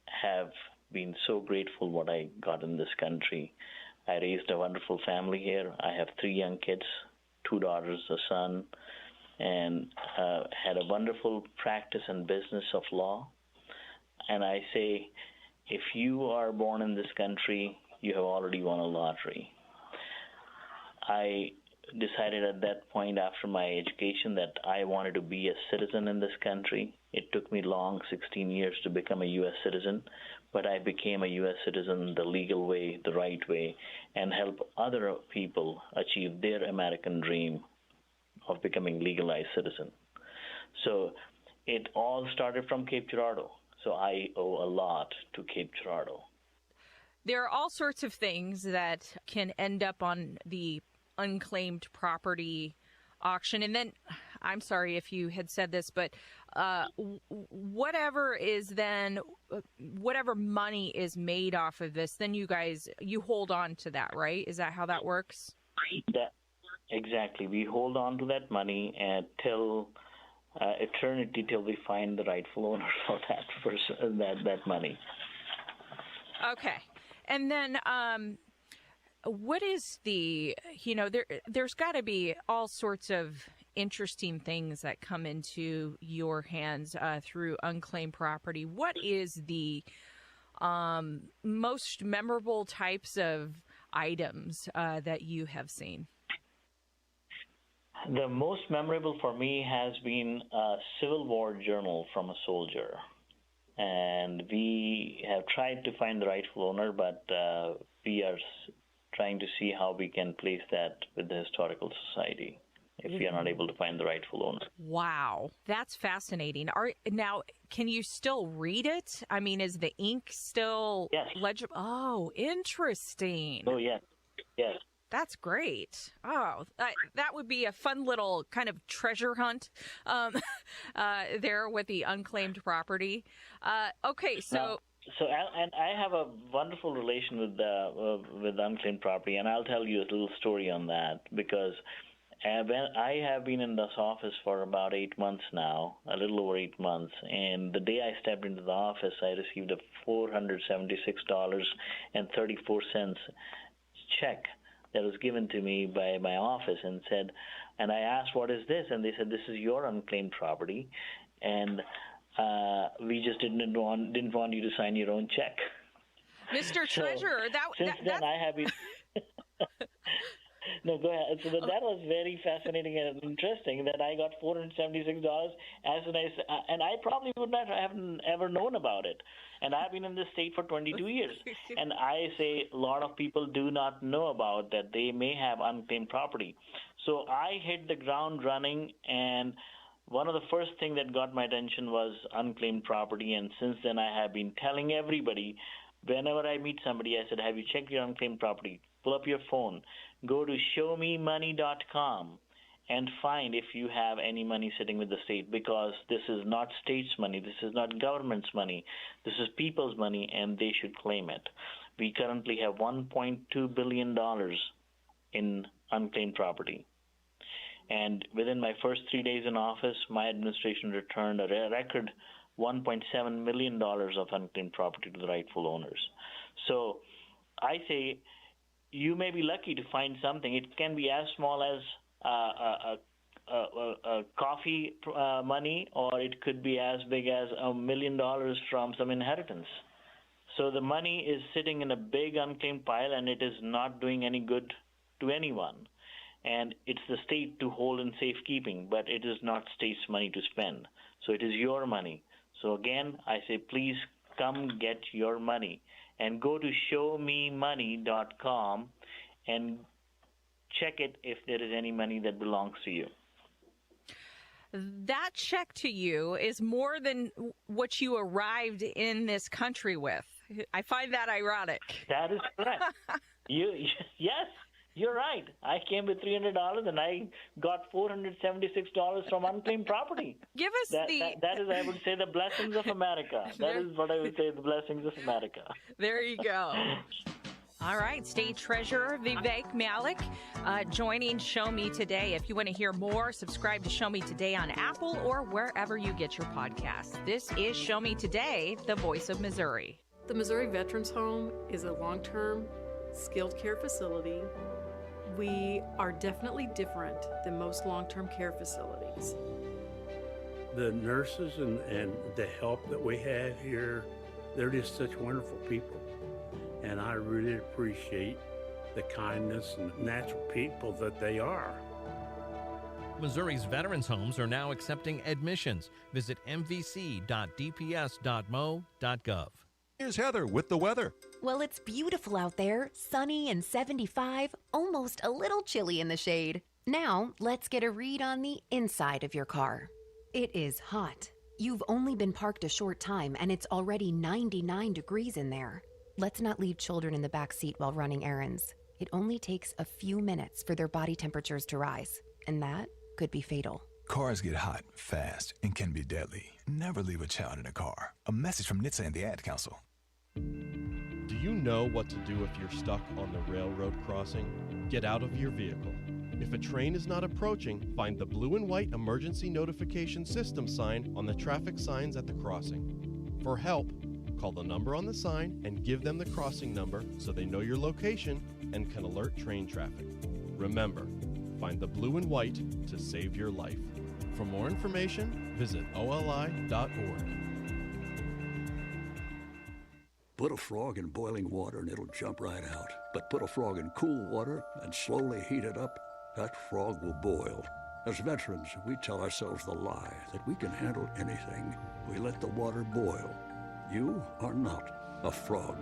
have been so grateful what I got in this country. I raised a wonderful family here. I have 3 young kids, 2 daughters, a son, and had a wonderful practice and business of law. And I say, if you are born in this country, you have already won a lottery. I decided at that point after my education that I wanted to be a citizen in this country. It took me long, 16 years to become a U.S. citizen, but I became a U.S. citizen the legal way, the right way, and help other people achieve their American dream of becoming legalized citizen. So it all started from Cape Girardeau. So I owe a lot to Cape Girardeau. There are all sorts of things that can end up on the unclaimed property auction. And then, I'm sorry if you had said this, but whatever money is made off of this, then you hold on to that, right? Is that how that works? Exactly. We hold on to that money until eternity, till we find the rightful owner for that money. Okay. And then what is there's got to be all sorts of interesting things that come into your hands through unclaimed property. What is the most memorable types of items that you have seen? The most memorable for me has been a Civil War journal from a soldier. And we have tried to find the rightful owner, but we are trying to see how we can place that with the Historical Society if we are not able to find the rightful owner. Wow, that's fascinating. Now, can you still read it? I mean, is the ink still legible? Oh, interesting. Oh, yes. Yes. That's great. Oh, that would be a fun little kind of treasure hunt there with the unclaimed property. Okay, so... And I have a wonderful relation with unclaimed property, and I'll tell you a little story on that, because when I have been in this office for about 8 months now, a little over 8 months, and the day I stepped into the office, I received a $476.34 check that was given to me by my office, and I asked, what is this? And they said, this is your unclaimed property, and we just didn't want you to sign your own check. Mr. Treasurer, I have been... No, go ahead. So that was very fascinating and interesting that I got $476 and I probably would not have ever known about it. And I've been in this state for 22 years. And I say a lot of people do not know about that they may have unclaimed property. So I hit the ground running, and one of the first things that got my attention was unclaimed property. And since then I have been telling everybody, whenever I meet somebody, I said, have you checked your unclaimed property? Pull up your phone. Go to showmemoney.com and find if you have any money sitting with the state, because this is not state's money. This is not government's money. This is people's money, and they should claim it. We currently have $1.2 billion in unclaimed property. And within my first 3 days in office, my administration returned a record $1.7 million of unclaimed property to the rightful owners. So I say, you may be lucky to find something. It can be as small as coffee money, or it could be as big as $1 million from some inheritance. So the money is sitting in a big unclaimed pile, and it is not doing any good to anyone. And it's the state to hold in safekeeping, but it is not state's money to spend. So it is your money. So again, I say, please come get your money. And go to showmemoney.com and check it if there is any money that belongs to you. That check to you is more than what you arrived in this country with. I find that ironic. That is correct. Yes, you're right. I came with $300 and I got $476 from unclaimed property. Give us that is, I would say, the blessings of America. That is what I would say, the blessings of America. There you go. All right, State Treasurer Vivek Malik joining Show Me Today. If you want to hear more, subscribe to Show Me Today on Apple or wherever you get your podcasts. This is Show Me Today, the voice of Missouri. The Missouri Veterans Home is a long-term skilled care facility. We are definitely different than most long-term care facilities. The nurses and the help that we have here, they're just such wonderful people. And I really appreciate the kindness and natural people that they are. Missouri's veterans homes are now accepting admissions. Visit mvc.dps.mo.gov. Here's Heather with the weather. Well, it's beautiful out there, sunny and 75, almost a little chilly in the shade. Now, let's get a read on the inside of your car. It is hot. You've only been parked a short time and it's already 99 degrees in there. Let's not leave children in the back seat while running errands. It only takes a few minutes for their body temperatures to rise, and that could be fatal. Cars get hot fast and can be deadly. Never leave a child in a car. A message from NHTSA and the Ad Council. Do you know what to do if you're stuck on the railroad crossing? Get out of your vehicle. If a train is not approaching, find the blue and white emergency notification system sign on the traffic signs at the crossing. For help, call the number on the sign and give them the crossing number so they know your location and can alert train traffic. Remember, find the blue and white to save your life. For more information, visit oli.org. Put a frog in boiling water and it'll jump right out. But put a frog in cool water and slowly heat it up, that frog will boil. As veterans, we tell ourselves the lie that we can handle anything. We let the water boil. You are not a frog.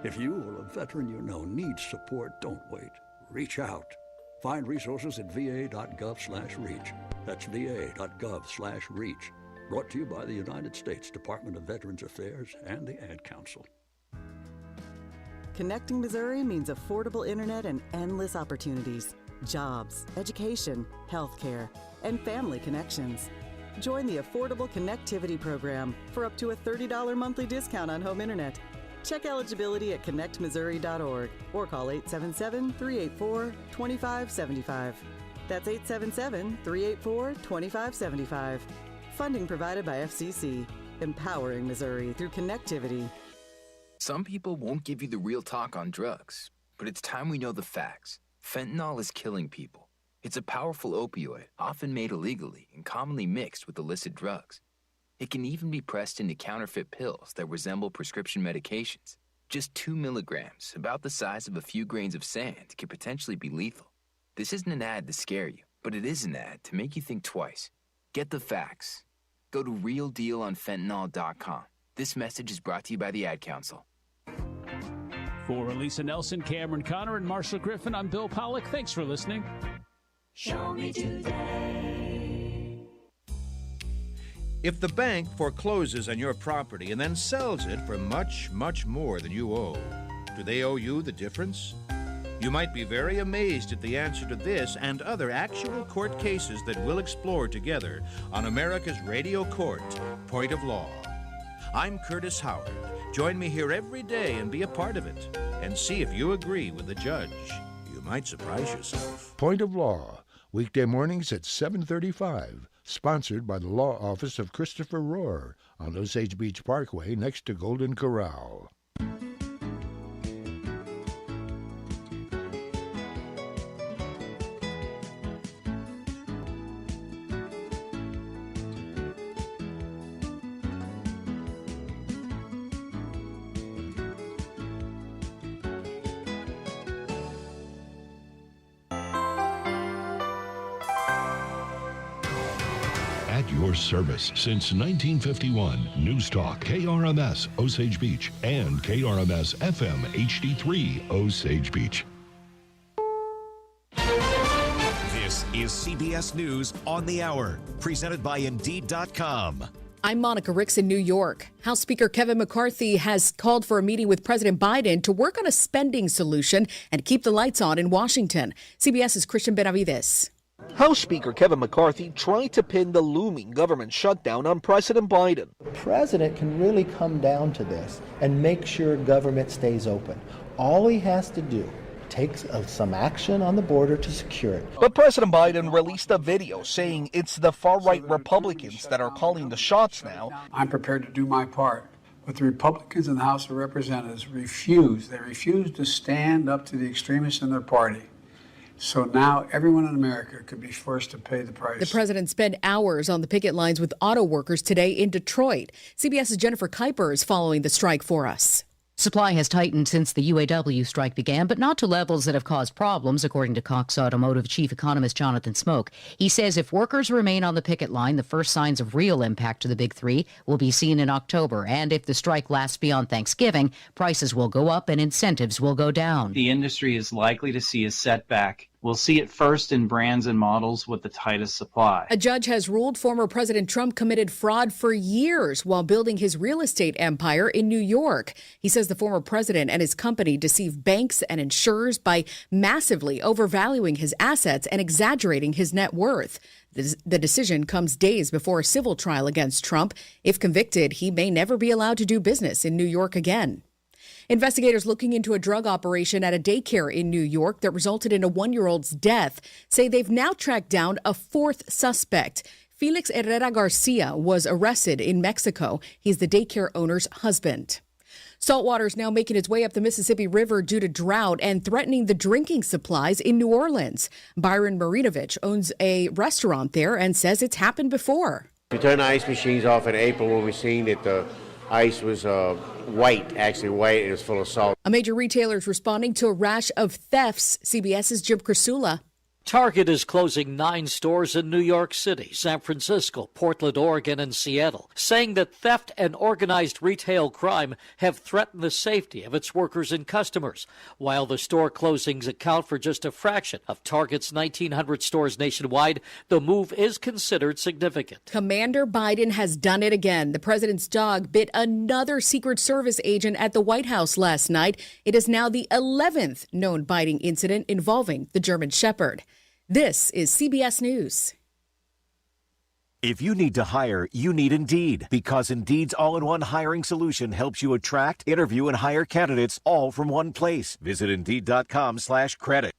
If you or a veteran you know needs support, don't wait. Reach out. Find resources at va.gov/reach. That's va.gov/reach. Brought to you by the United States Department of Veterans Affairs and the Ad Council. Connecting Missouri means affordable internet and endless opportunities, jobs, education, healthcare, and family connections. Join the Affordable Connectivity Program for up to a $30 monthly discount on home internet. Check eligibility at connectmissouri.org or call 877-384-2575. That's 877-384-2575. Funding provided by FCC, empowering Missouri through connectivity. Some people won't give you the real talk on drugs, but it's time we know the facts. Fentanyl is killing people. It's a powerful opioid, often made illegally and commonly mixed with illicit drugs. It can even be pressed into counterfeit pills that resemble prescription medications. Just 2 milligrams, about the size of a few grains of sand, can potentially be lethal. This isn't an ad to scare you, but it is an ad to make you think twice. Get the facts. Go to realdealonfentanyl.com. This message is brought to you by the Ad Council. For Elisa Nelson, Cameron Connor, and Marshall Griffin, I'm Bill Pollock. Thanks for listening. Show me today. If the bank forecloses on your property and then sells it for much, much more than you owe, do they owe you the difference? You might be very amazed at the answer to this and other actual court cases that we'll explore together on America's Radio Court, Point of Law. I'm Curtis Howard. Join me here every day and be a part of it, and see if you agree with the judge. You might surprise yourself. Point of Law, weekday mornings at 7:35. Sponsored by the Law Office of Christopher Rohr on Osage Beach Parkway next to Golden Corral. At your service since 1951. News Talk, KRMS, Osage Beach, and KRMS FM HD3, Osage Beach. This is CBS News on the Hour, presented by Indeed.com. I'm Monica Ricks in New York. House Speaker Kevin McCarthy has called for a meeting with President Biden to work on a spending solution and keep the lights on in Washington. CBS's Christian Benavides. House Speaker Kevin McCarthy tried to pin the looming government shutdown on President Biden. The president can really come down to this and make sure government stays open. All he has to do takes some action on the border to secure it. But President Biden released a video saying it's the far-right Republicans that are calling the shots now. I'm prepared to do my part. But the Republicans in the House of Representatives refuse to stand up to the extremists in their party. So now everyone in America could be forced to pay the price. The president spent hours on the picket lines with auto workers today in Detroit. CBS's Jennifer Kuiper is following the strike for us. Supply has tightened since the UAW strike began, but not to levels that have caused problems, according to Cox Automotive chief economist Jonathan Smoke. He says if workers remain on the picket line, the first signs of real impact to the Big Three will be seen in October. And if the strike lasts beyond Thanksgiving, prices will go up and incentives will go down. The industry is likely to see a setback. We'll see it first in brands and models with the tightest supply. A judge has ruled former President Trump committed fraud for years while building his real estate empire in New York. He says the former president and his company deceived banks and insurers by massively overvaluing his assets and exaggerating his net worth. The decision comes days before a civil trial against Trump. If convicted, he may never be allowed to do business in New York again. Investigators looking into a drug operation at a daycare in New York that resulted in a 1-year-old's death say they've now tracked down a fourth suspect. Felix Herrera Garcia was arrested in Mexico. He's the daycare owner's husband. Saltwater is now making its way up the Mississippi River due to drought and threatening the drinking supplies in New Orleans. Byron Marinovich owns a restaurant there and says it's happened before. We turned the ice machines off in April when we seen that the ice was white, actually white, and it was full of salt. A major retailer is responding to a rash of thefts. CBS's Jim Krasula. Target is closing 9 stores in New York City, San Francisco, Portland, Oregon, and Seattle, saying that theft and organized retail crime have threatened the safety of its workers and customers. While the store closings account for just a fraction of Target's 1,900 stores nationwide, the move is considered significant. Commander Biden has done it again. The president's dog bit another Secret Service agent at the White House last night. It is now the 11th known biting incident involving the German Shepherd. This is CBS News. If you need to hire, you need Indeed, because Indeed's all-in-one hiring solution helps you attract, interview, and hire candidates all from one place. Visit Indeed.com/credit.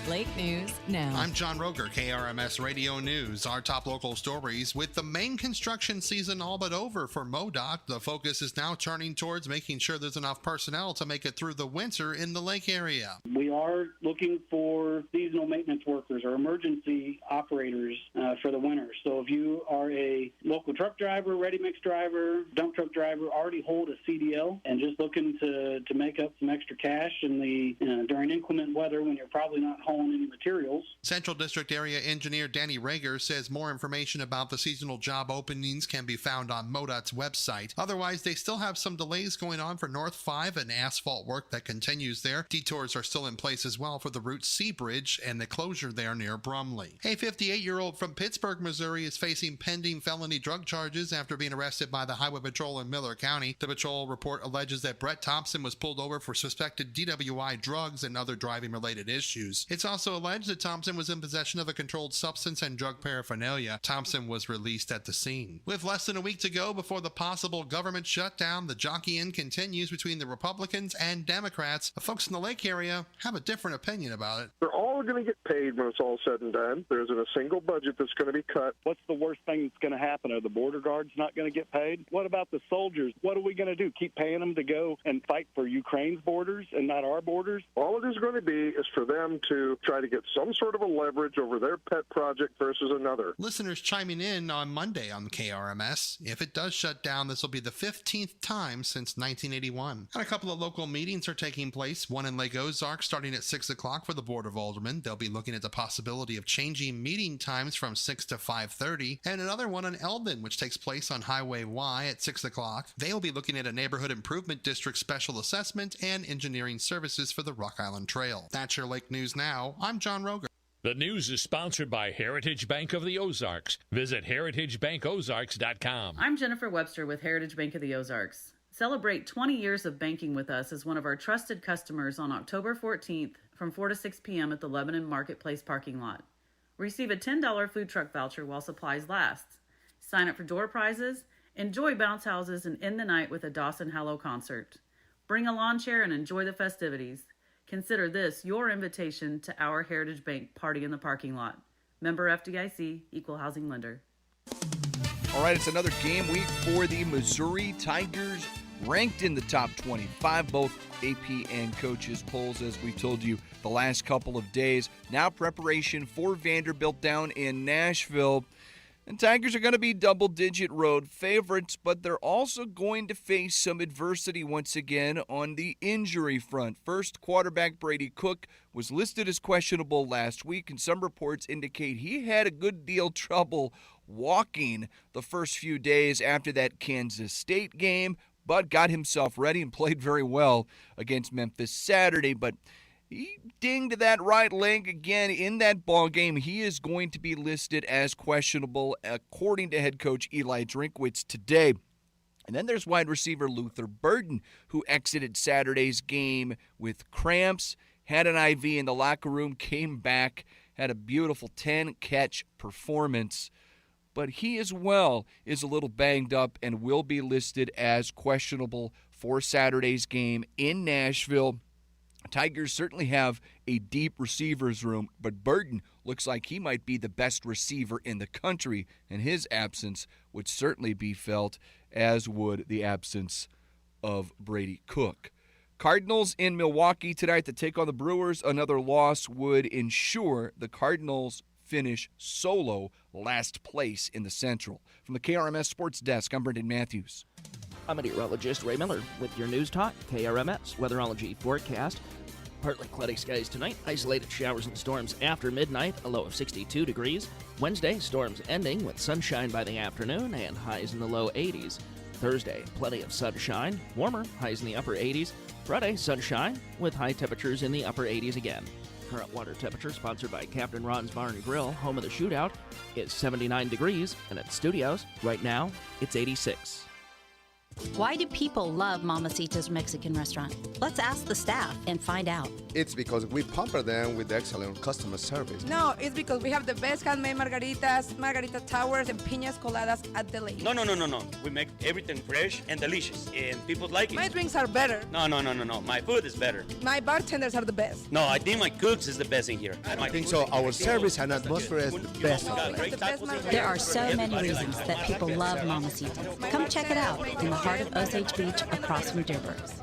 Lake News Now. I'm John Roger, KRMS Radio News. Our top local stories. With the main construction season all but over for MoDOT, the focus is now turning towards making sure there's enough personnel to make it through the winter in the lake area. We are looking for seasonal maintenance workers or emergency operators for the winter. So if you are a local truck driver, ready mix driver, dump truck driver, already hold a CDL and just looking to make up some extra cash in the during inclement weather when you're probably not home any materials. Central District Area Engineer Danny Rager says more information about the seasonal job openings can be found on MoDOT's website. Otherwise, they still have some delays going on for North 5 and asphalt work that continues there. Detours are still in place as well for the Route C Bridge and the closure there near Brumley. A 58-year-old from Pittsburgh, Missouri is facing pending felony drug charges after being arrested by the Highway Patrol in Miller County. The patrol report alleges that Brett Thompson was pulled over for suspected DWI drugs and other driving-related issues. It's also alleged that Thompson was in possession of a controlled substance and drug paraphernalia. Thompson was released at the scene. With less than a week to go before the possible government shutdown, the jockeying continues between the Republicans and Democrats. The folks in the Lake area have a different opinion about it. They're all going to get paid when it's all said and done. There isn't a single budget that's going to be cut. What's the worst thing that's going to happen? Are the border guards not going to get paid? What about the soldiers? What are we going to do? Keep paying them to go and fight for Ukraine's borders and not our borders? All it is going to be is for them to try to get some sort of a leverage over their pet project versus another. Listeners chiming in on Monday on KRMS. If it does shut down, this will be the 15th time since 1981. And a couple of local meetings are taking place. One in Lake Ozark starting at 6 o'clock for the Board of Aldermen. They'll be looking at the possibility of changing meeting times from 6 to 5:30. And another one in Eldon, which takes place on Highway Y at 6 o'clock. They'll be looking at a Neighborhood Improvement District special assessment and engineering services for the Rock Island Trail. That's your Lake News Now. I'm John Roger. The news is sponsored by Heritage Bank of the Ozarks. Visit heritagebankozarks.com. I'm Jennifer Webster with Heritage Bank of the Ozarks. Celebrate 20 years of banking with us as one of our trusted customers on October 14th from 4 to 6 p.m. at the Lebanon Marketplace parking lot. Receive a $10 food truck voucher while supplies last. Sign up for door prizes, enjoy bounce houses, and end the night with a Dawson Hallow concert. Bring a lawn chair and enjoy the festivities. Consider this your invitation to our Heritage Bank Party in the Parking Lot. Member FDIC, Equal Housing Lender. All right, it's another game week for the Missouri Tigers, ranked in the top 25, both AP and coaches polls, as we've told you the last couple of days. Now preparation for Vanderbilt down in Nashville. And Tigers are going to be double-digit road favorites, but they're also going to face some adversity once again on the injury front. First, quarterback Brady Cook was listed as questionable last week, and some reports indicate he had a good deal trouble walking the first few days after that Kansas State game, but got himself ready and played very well against Memphis Saturday. But he dinged that right leg again in that ball game. He is going to be listed as questionable, according to head coach Eli Drinkwitz today. And then there's wide receiver Luther Burden, who exited Saturday's game with cramps, had an IV in the locker room, came back, had a beautiful 10-catch performance. But he as well is a little banged up and will be listed as questionable for Saturday's game in Nashville. Tigers certainly have a deep receivers room, but Burden looks like he might be the best receiver in the country, and his absence would certainly be felt, as would the absence of Brady Cook. Cardinals in Milwaukee tonight to take on the Brewers. Another loss would ensure the Cardinals finish solo last place in the Central. From the KRMS Sports Desk, I'm Brendan Matthews. I'm meteorologist Ray Miller with your News Talk KRMS Weatherology forecast. Partly cloudy skies tonight. Isolated showers and storms after midnight, a low of 62 degrees. Wednesday, storms ending with sunshine by the afternoon and highs in the low 80s. Thursday, plenty of sunshine, warmer, highs in the upper 80s. Friday, sunshine with high temperatures in the upper 80s again. Current water temperature, sponsored by Captain Ron's Bar and Grill, home of the shootout, is 79 degrees, and at studios, right now, it's 86. Why do people love Mamacita's Mexican restaurant? Let's ask the staff and find out. It's because we pamper them with excellent customer service. No, it's because we have the best handmade margaritas, margarita towers, and piñas coladas at the lake. No. We make everything fresh and delicious, and people like it. My drinks are better. No. My food is better. My bartenders are the best. No, I think my cooks is the best in here. I think so. Our service and atmosphere is the best. There are so many reasons that people love Mamacita's. Come check it out in the heart of Osage Beach, across from Dearborn's.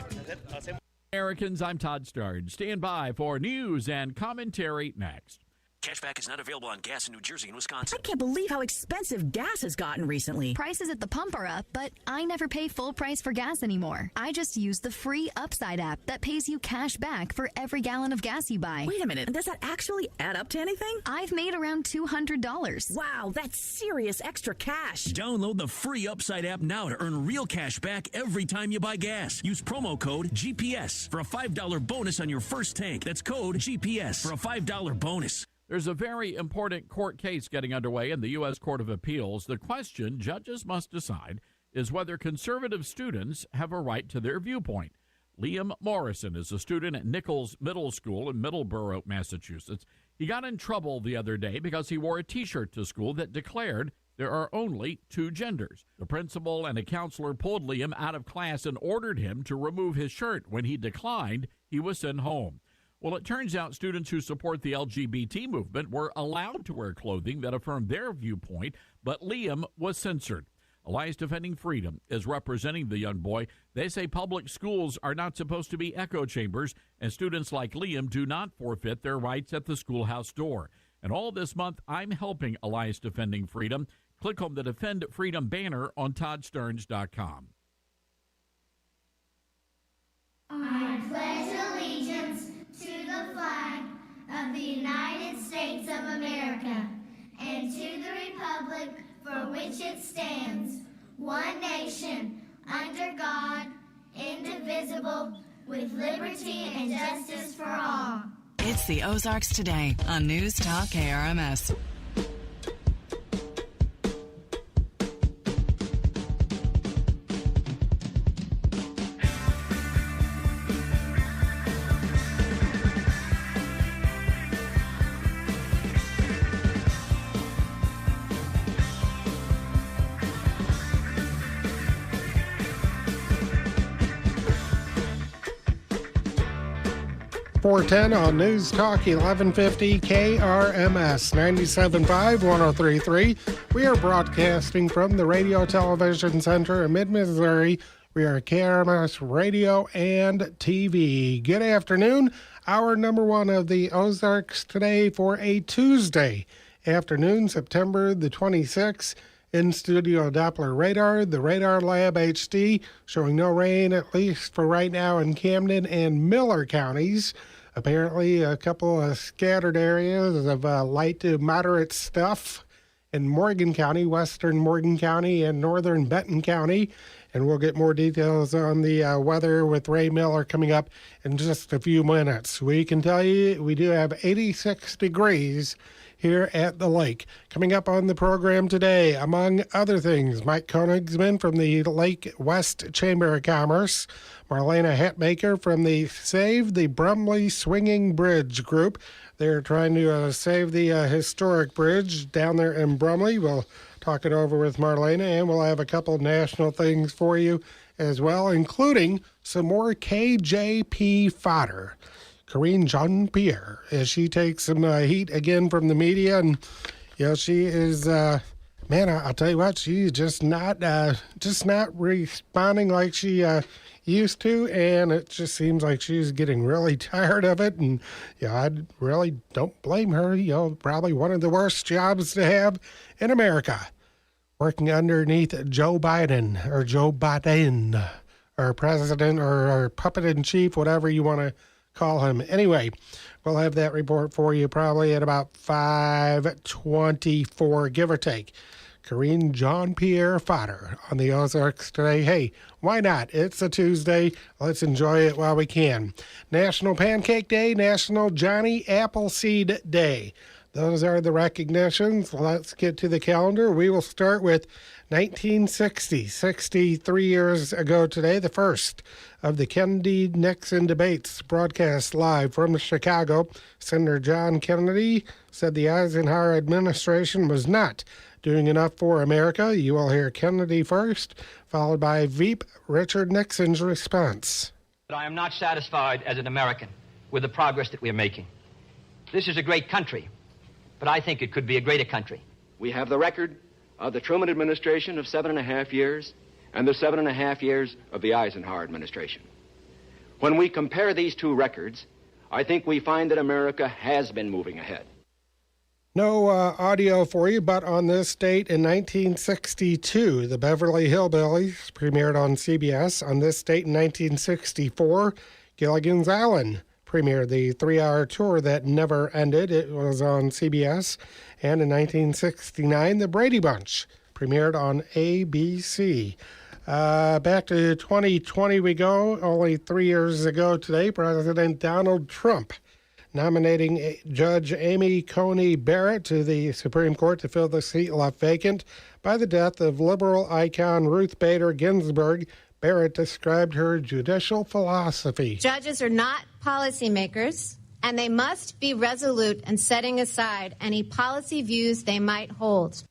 Americans, I'm Todd Starnes. Stand by for news and commentary next. Cashback is not available on gas in New Jersey and Wisconsin. I can't believe how expensive gas has gotten recently. Prices at the pump are up, but I never pay full price for gas anymore. I just use the free Upside app that pays you cash back for every gallon of gas you buy. Wait a minute, does that actually add up to anything? I've made around $200. Wow, that's serious extra cash. Download the free Upside app now to earn real cash back every time you buy gas. Use promo code GPS for a $5 bonus on your first tank. That's code GPS for a $5 bonus. There's a very important court case getting underway in the U.S. Court of Appeals. The question judges must decide is whether conservative students have a right to their viewpoint. Liam Morrison is a student at Nichols Middle School in Middleborough, Massachusetts. He got in trouble the other day because he wore a T-shirt to school that declared there are only two genders. The principal and a counselor pulled Liam out of class and ordered him to remove his shirt. When he declined, he was sent home. Well, it turns out students who support the LGBT movement were allowed to wear clothing that affirmed their viewpoint, but Liam was censored. Alliance Defending Freedom is representing the young boy. They say public schools are not supposed to be echo chambers, and students like Liam do not forfeit their rights at the schoolhouse door. And all this month, I'm helping Alliance Defending Freedom. Click on the Defend Freedom banner on ToddStarnes.com. I pledge allegiance to the flag of the United States of America and to the republic for which it stands, one nation, under God, indivisible, with liberty and justice for all. It's the Ozarks Today on News Talk KRMS. .410 on News Talk 1150 KRMS 97.5 103.3. We are broadcasting from the Radio Television Center in mid-Missouri. We are KRMS Radio and TV. Good afternoon. Hour number one of the Ozarks Today for a Tuesday afternoon, September the 26th. In studio Doppler radar, the Radar Lab HD, showing no rain, at least for right now, in Camden and Miller counties. Apparently, a couple of scattered areas of light to moderate stuff in Morgan County, western Morgan County, and northern Benton County. And we'll get more details on the weather with Ray Miller coming up in just a few minutes. We can tell you we do have 86 degrees here at the lake. Coming up on the program today, among other things, Mike Konigsman from the Lake West Chamber of Commerce, Marlena Hatmaker from the Save the Brumley Swinging Bridge group. They're trying to save the historic bridge down there in Brumley. We'll talk it over with Marlena, and we'll have a couple of national things for you as well, including some more KJP fodder. Karine Jean-Pierre, as she takes some heat again from the media. And, you know, she is, man, I'll tell you what, she's just not responding like she used to. And it just seems like she's getting really tired of it. And, I really don't blame her. Probably one of the worst jobs to have in America. Working underneath Joe Biden, or president, or puppet in chief, whatever you want to call him. Anyway, we'll have that report for you probably at about 5:24, give or take. Corinne Jean-Pierre Fodder on the Ozarks today. Hey, why not? It's a Tuesday. Let's enjoy it while we can. National Pancake Day, National Johnny Appleseed Day. Those are the recognitions. Let's get to the calendar. We will start with 1960, 63 years ago today, the first of the Kennedy-Nixon debates broadcast live from Chicago. Senator John Kennedy said the Eisenhower administration was not doing enough for America. You will hear Kennedy first, followed by Veep Richard Nixon's response. But I am not satisfied as an American with the progress that we are making. This is a great country, but I think it could be a greater country. We have the record of the Truman administration of 7.5 years and the 7.5 years of the Eisenhower administration. When we compare these two records, I think we find that America has been moving ahead. No audio for you, but on this date in 1962, the Beverly Hillbillies premiered on CBS. On this date in 1964, Gilligan's Island premiered, the 3-hour tour that never ended. It was on CBS. And in 1969, The Brady Bunch premiered on ABC. Back to 2020 we go. Only 3 years ago today, President Donald Trump nominating Judge Amy Coney Barrett to the Supreme Court to fill the seat left vacant by the death of liberal icon Ruth Bader Ginsburg. Barrett described her judicial philosophy. Judges are not policymakers, and they must be resolute in setting aside any policy views they might hold.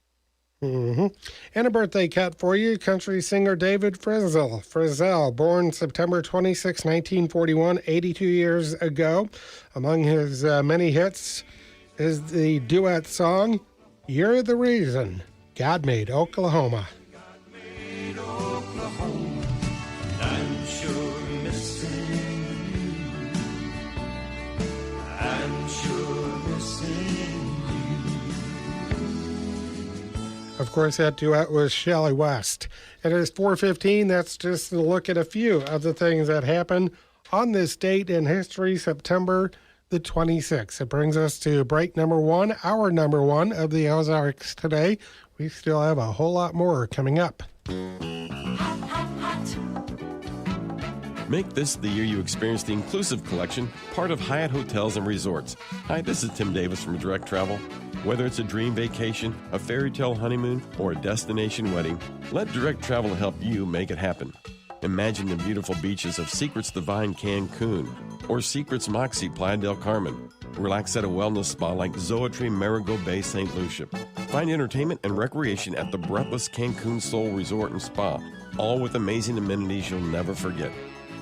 And a birthday cut for you, country singer David Frizzell, born September 26, 1941, 82 years ago. Among his many hits is the duet song, You're the Reason God Made Oklahoma. I'm sure missing you. I'm sure missing Of course, that duet was Shelley West. It is 4:15. That's just a look at a few of the things that happened on this date in history, September the 26th. It brings us to break number one, hour number one of the Ozarks today. We still have a whole lot more coming up. Make this the year you experience the Inclusive Collection, part of Hyatt Hotels and Resorts. Hi, this is Tim Davis from Direct Travel. Whether it's a dream vacation, a fairy tale honeymoon, or a destination wedding, let Direct Travel help you make it happen. Imagine the beautiful beaches of Secrets Divine Cancun or Secrets Moxie Playa del Carmen. Relax at a wellness spa like Zoetree Marigold Bay St. Lucia. Find entertainment and recreation at the breathless Cancun Soul Resort and Spa, all with amazing amenities you'll never forget.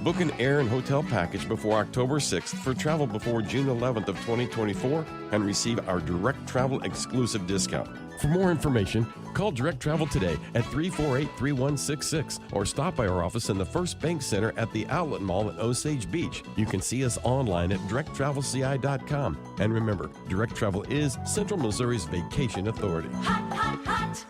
Book an air and hotel package before October 6th for travel before June 11th of 2024 and receive our Direct Travel exclusive discount. For more information, call Direct Travel today at 348-3166 or stop by our office in the First Bank Center at the Outlet Mall at Osage Beach. You can see us online at directtravelci.com. And remember, Direct Travel is Central Missouri's vacation authority. Hot, hot, hot.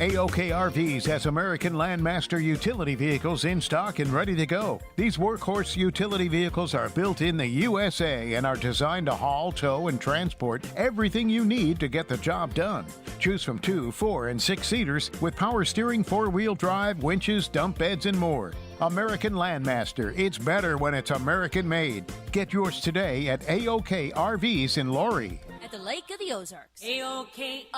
AOK RVs has American Landmaster utility vehicles in stock and ready to go. These workhorse utility vehicles are built in the USA and are designed to haul, tow, and transport everything you need to get the job done. Choose from 2, 4, and 6 seaters with power steering, 4-wheel drive, winches, dump beds, and more. American Landmaster. It's better when it's American made. Get yours today at AOK RVs in Laurie. At the Lake of the Ozarks. AOKRVs.com.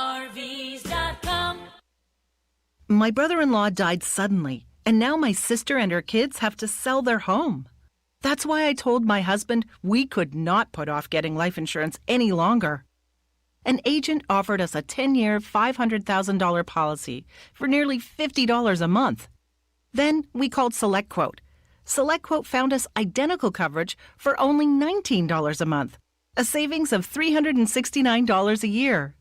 My brother-in-law died suddenly, and now my sister and her kids have to sell their home. That's why I told my husband we could not put off getting life insurance any longer. An agent offered us a 10-year, $500,000 policy for nearly $50 a month. Then we called SelectQuote. SelectQuote found us identical coverage for only $19 a month, a savings of $369 a year.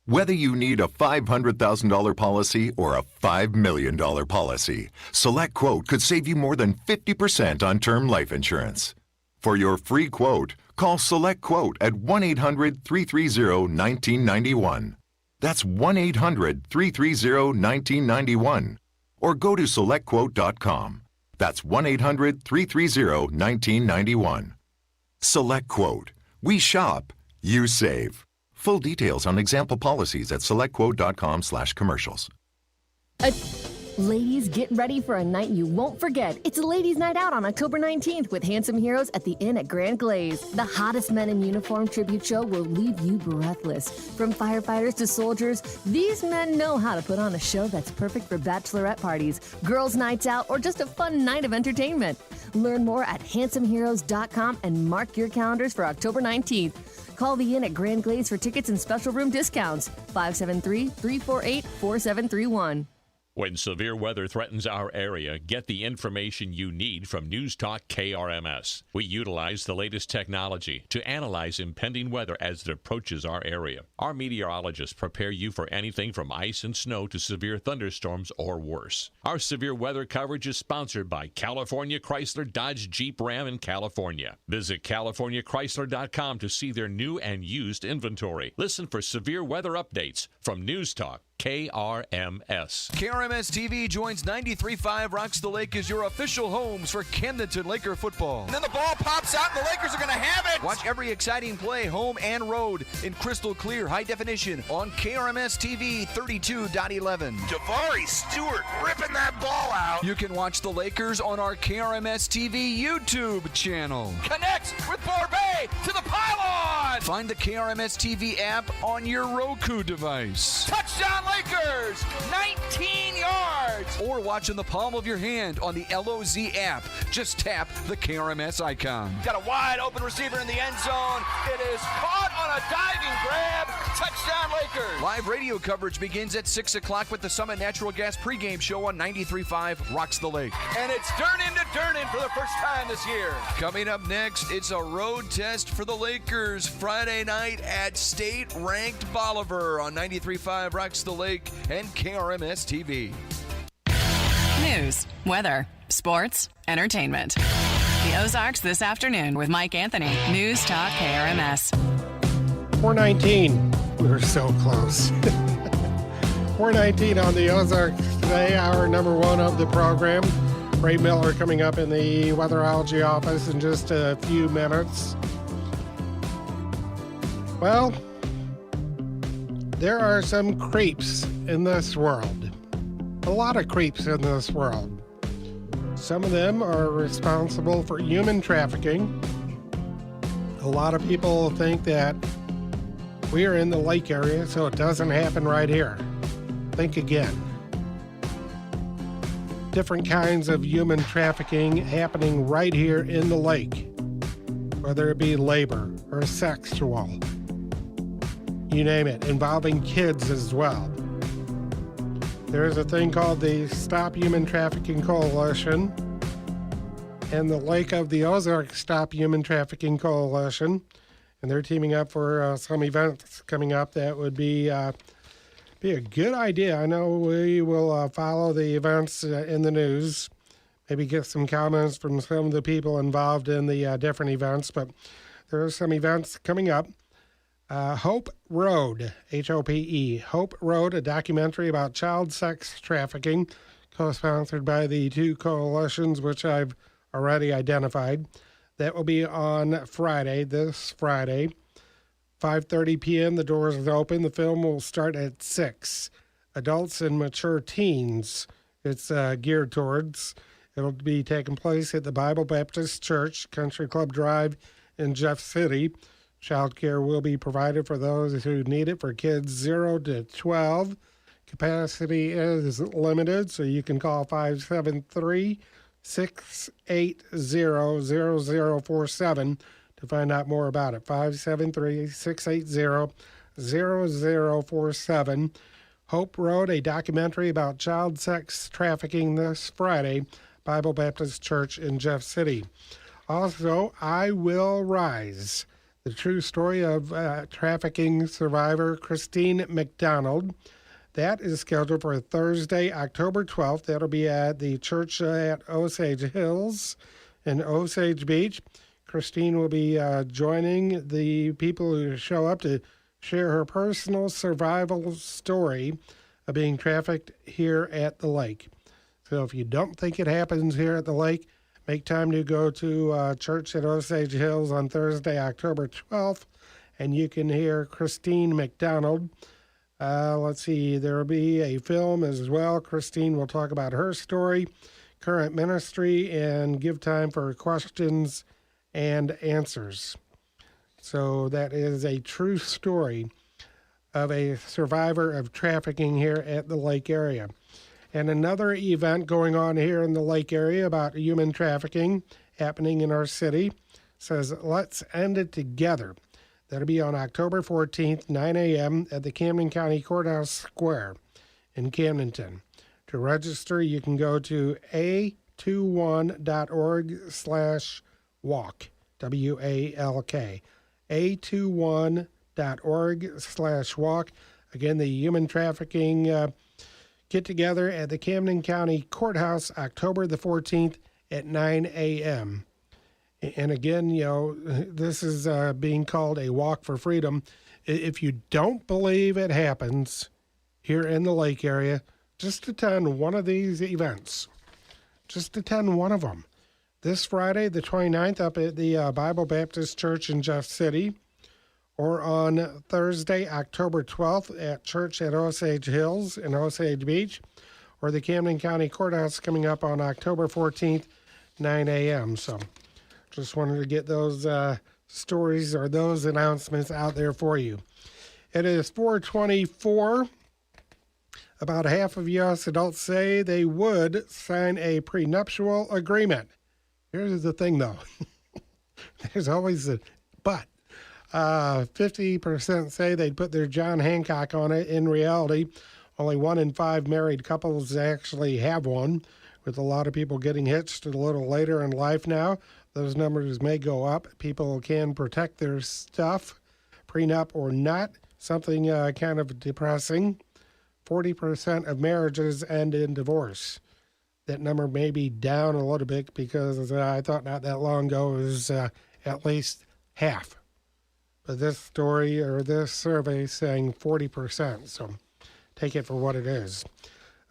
Whether you need a $500,000 policy or a $5 million policy, SelectQuote could save you more than 50% on term life insurance. For your free quote, call SelectQuote at 1-800-330-1991. That's 1-800-330-1991. Or go to SelectQuote.com. That's 1-800-330-1991. Select Quote. We shop, you save. Full details on example policies at selectquote.com/commercials. Ladies, get ready for a night you won't forget. It's a ladies' night out on October 19th with Handsome Heroes at the Inn at Grand Glaze. The hottest men in uniform tribute show will leave you breathless. From firefighters to soldiers, these men know how to put on a show that's perfect for bachelorette parties, girls' nights out, or just a fun night of entertainment. Learn more at handsomeheroes.com and mark your calendars for October 19th. Call the Inn at Grand Glaze for tickets and special room discounts. 573-348-4731. When severe weather threatens our area, get the information you need from News Talk KRMS. We utilize the latest technology to analyze impending weather as it approaches our area. Our meteorologists prepare you for anything from ice and snow to severe thunderstorms or worse. Our severe weather coverage is sponsored by California Chrysler Dodge Jeep Ram in California. Visit CaliforniaChrysler.com to see their new and used inventory. Listen for severe weather updates from News Talk KRMS. KRMS TV joins 93.5 Rocks the Lake as your official homes for Camdenton Laker football. And then the ball pops out and the Lakers are going to have it. Watch every exciting play, home and road, in crystal clear, high definition on KRMS TV 32.11. Jabari Stewart ripping that ball out. You can watch the Lakers on our KRMS TV YouTube channel. Connects with Borbet to the pylon. Find the KRMS TV app on your Roku device. Touchdown Lakers, 19 yards. Or watch in the palm of your hand on the LOZ app. Just tap the KRMS icon. Got a wide open receiver in the end zone. It is caught on a diving grab. Touchdown Lakers. Live radio coverage begins at 6 o'clock with the Summit Natural Gas pregame show on 93.5 Rocks the Lake. And it's Durnin to Durnin for the first time this year. Coming up next, it's a road test for the Lakers Friday night at state-ranked Bolivar on 93.5 Rocks the Lake and KRMS TV. News, weather, sports, entertainment. The Ozarks this afternoon with Mike Anthony. News Talk KRMS. 419. We were so close. 419 on the Ozarks today, hour number one of the program. Ray Miller coming up in the weatherology office in just a few minutes. Well, there are some creeps in this world. A lot of creeps in this world. Some of them are responsible for human trafficking. A lot of people think that we are in the lake area, so it doesn't happen right here. Think again. Different kinds of human trafficking happening right here in the lake, whether it be labor or sexual. You name it, involving kids as well. There's a thing called the Stop Human Trafficking Coalition and the Lake of the Ozarks Stop Human Trafficking Coalition, and they're teaming up for some events coming up that would be a good idea. I know we will follow the events in the news, maybe get some comments from some of the people involved in the different events, but there are some events coming up. Hope Road, Hope, Hope Road, a documentary about child sex trafficking, co-sponsored by the two coalitions, which I've already identified. That will be on Friday, this Friday, 5:30 p.m. The doors is open. The film will start at 6. Adults and mature teens, it's geared towards. It'll be taking place at the Bible Baptist Church, Country Club Drive in Jeff City. Child care will be provided for those who need it for kids 0 to 12. Capacity is limited, so you can call 573-680-0047 to find out more about it. 573-680-0047. Hope Road, a documentary about child sex trafficking this Friday, Bible Baptist Church in Jeff City. Also, I Will Rise, the true story of trafficking survivor Christine McDonald. That is scheduled for Thursday, October 12th. That'll be at the church at Osage Hills in Osage Beach. Christine will be joining the people who show up to share her personal survival story of being trafficked here at the lake. So if you don't think it happens here at the lake, make time to go to church at Osage Hills on Thursday, October 12th, and you can hear Christine McDonald. Let's see, there will be a film as well. Christine will talk about her story, current ministry, and give time for questions and answers. So that is a true story of a survivor of trafficking here at the lake area. And another event going on here in the lake area about human trafficking happening in our city says, Let's End It Together. That'll be on October 14th, 9 a.m. at the Camden County Courthouse Square in Camdenton. To register, you can go to a21.org/walk, W-A-L-K, a21.org/walk. Again, the human trafficking get together at the Camden County Courthouse, October the 14th at 9 a.m. And again, this is being called a walk for freedom. If you don't believe it happens here in the lake area, just attend one of these events. Just attend one of them. This Friday, the 29th, up at the Bible Baptist Church in Jeff City, or on Thursday, October 12th at Church at Osage Hills in Osage Beach, or the Camden County Courthouse coming up on October 14th, 9 a.m. So just wanted to get those stories or those announcements out there for you. It is 4:24. About half of U.S. adults say they would sign a prenuptial agreement. Here's the thing, though. There's always a but. 50% say they'd put their John Hancock on it. In reality, only 1 in 5 married couples actually have one, with a lot of people getting hitched a little later in life now. Those numbers may go up. People can protect their stuff, prenup or not. Something kind of depressing. 40% of marriages end in divorce. That number may be down a little bit because I thought not that long ago it was at least half. But this story or this survey is saying 40%, so take it for what it is.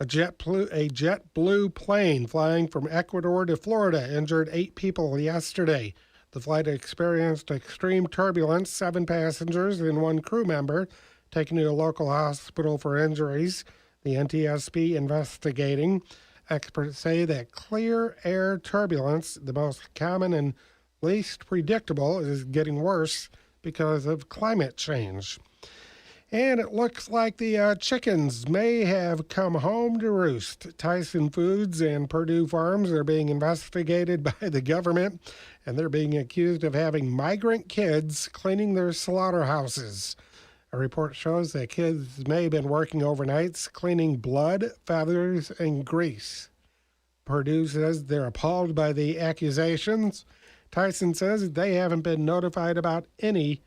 A JetBlue plane flying from Ecuador to Florida injured 8 people yesterday. The flight experienced extreme turbulence, 7 passengers and 1 crew member taken to a local hospital for injuries. The NTSB investigating. Experts say that clear air turbulence, the most common and least predictable, is getting worse because of climate change. And it looks like the chickens may have come home to roost. Tyson Foods and Purdue Farms are being investigated by the government, and they're being accused of having migrant kids cleaning their slaughterhouses. A report shows that kids may have been working overnights cleaning blood, feathers, and grease. Purdue says they're appalled by the accusations. Tyson says they haven't been notified about any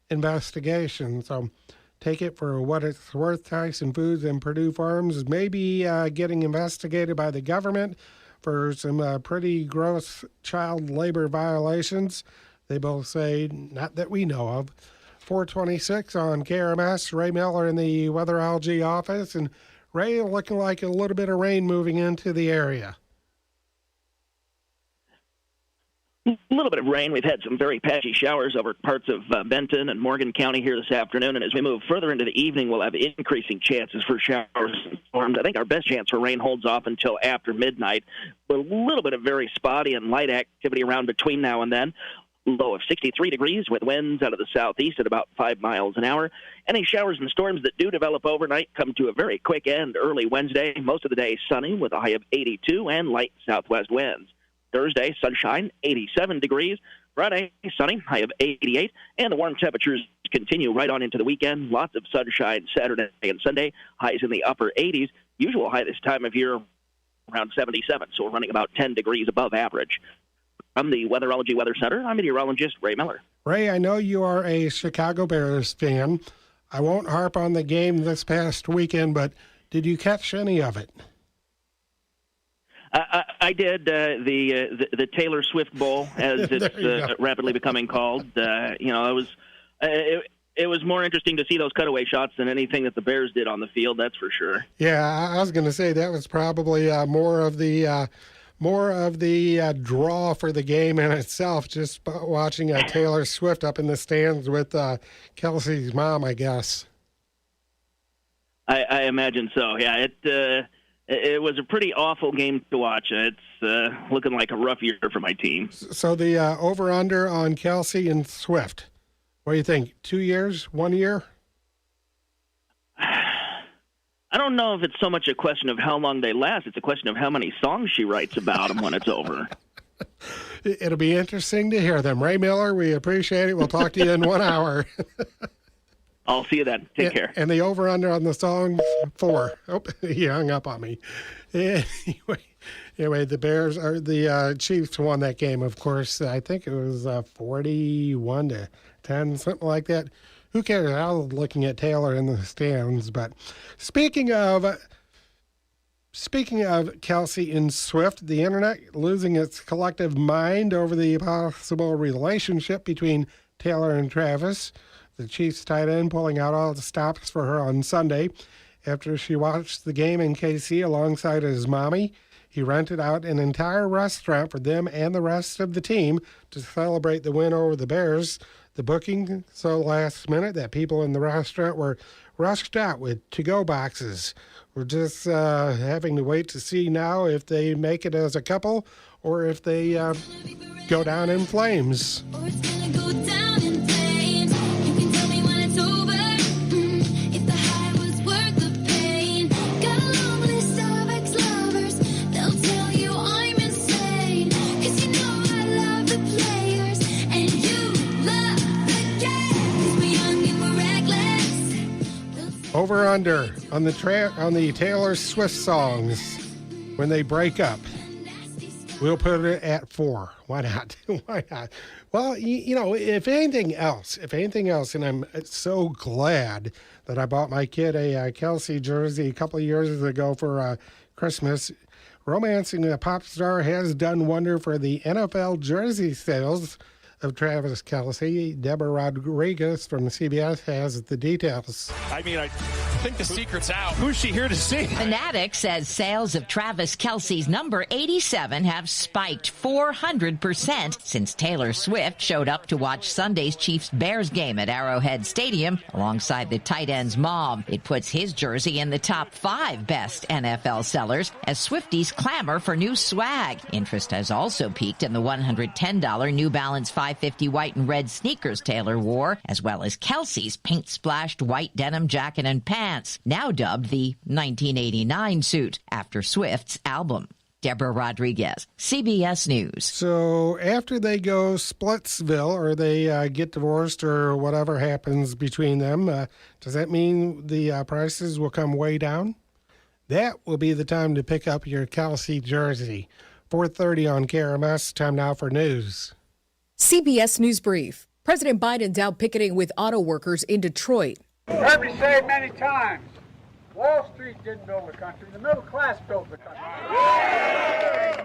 investigation. So take it for what it's worth. Tyson Foods and Purdue Farms may be getting investigated by the government for some pretty gross child labor violations. They both say, not that we know of. 426 on KRMS. Ray Miller in the weatherology office. And Ray, looking like a little bit of rain moving into the area. A little bit of rain. We've had some very patchy showers over parts of Benton and Morgan County here this afternoon. And as we move further into the evening, we'll have increasing chances for showers and storms. I think our best chance for rain holds off until after midnight. But a little bit of very spotty and light activity around between now and then. Low of 63 degrees with winds out of the southeast at about 5 miles an hour. Any showers and storms that do develop overnight come to a very quick end early Wednesday. Most of the day sunny with a high of 82 and light southwest winds. Thursday, sunshine, 87 degrees. Friday, sunny, high of 88. And the warm temperatures continue right on into the weekend. Lots of sunshine Saturday and Sunday. Highs in the upper 80s. Usual high this time of year around 77. So we're running about 10 degrees above average. From the Weatherology Weather Center, I'm meteorologist Ray Miller. Ray, I know you are a Chicago Bears fan. I won't harp on the game this past weekend, but did you catch any of it? I did the Taylor Swift Bowl, as it's rapidly becoming called. It it was more interesting to see those cutaway shots than anything that the Bears did on the field. That's for sure. Yeah, I was going to say that was probably more of the draw for the game in itself. Just watching Taylor Swift up in the stands with Kelsey's mom, I guess. I imagine so. Yeah, it was a pretty awful game to watch. It's looking like a rough year for my team. So the over-under on Kelsey and Swift, what do you think, 2 years, 1 year? I don't know if it's so much a question of how long they last. It's a question of how many songs she writes about them when it's over. It'll be interesting to hear them. Ray Miller, we appreciate it. We'll talk to you in 1 hour. I'll see you then. Take care. And the over-under on the song, 4. Oh, he hung up on me. Anyway, the Bears or the Chiefs won that game, of course. I think it was 41-10, something like that. Who cares? I was looking at Taylor in the stands. But speaking of Kelsey and Swift, the internet losing its collective mind over the possible relationship between Taylor and Travis. The Chiefs tight end pulling out all the stops for her on Sunday after she watched the game in KC alongside his mommy. He rented out an entire restaurant for them and the rest of the team to celebrate the win over the Bears. The booking so last minute that people in the restaurant were rushed out with to-go boxes. We're just having to wait to see now if they make it as a couple or if they go down in flames. Over under on the Taylor Swift songs when they break up. We'll put it at 4. Why not? Why not? Well, you know, if anything else, and I'm so glad that I bought my kid a Kelsey jersey a couple of years ago for Christmas. Romancing a pop star has done wonder for the NFL jersey sales of Travis Kelce. Deborah Rodriguez from CBS has the details. I mean, I think the secret's out. Who's she here to see? Fanatic says sales of Travis Kelce's number 87 have spiked 400% since Taylor Swift showed up to watch Sunday's Chiefs-Bears game at Arrowhead Stadium alongside the tight end's mom. It puts his jersey in the top 5 best NFL sellers as Swifties clamor for new swag. Interest has also peaked in the $110 New Balance 550 white and red sneakers Taylor wore, as well as Kelce's paint-splashed white denim jacket and pants, now dubbed the 1989 suit, after Swift's album. Deborah Rodriguez, CBS News. So after they go Splitsville or they get divorced or whatever happens between them, does that mean the prices will come way down? That will be the time to pick up your Kelce jersey. 4:30 on KRMS. Time now for news. CBS News Brief. President Biden's out picketing with auto workers in Detroit. Heard me say it many times. Wall Street didn't build the country. The middle class built the country.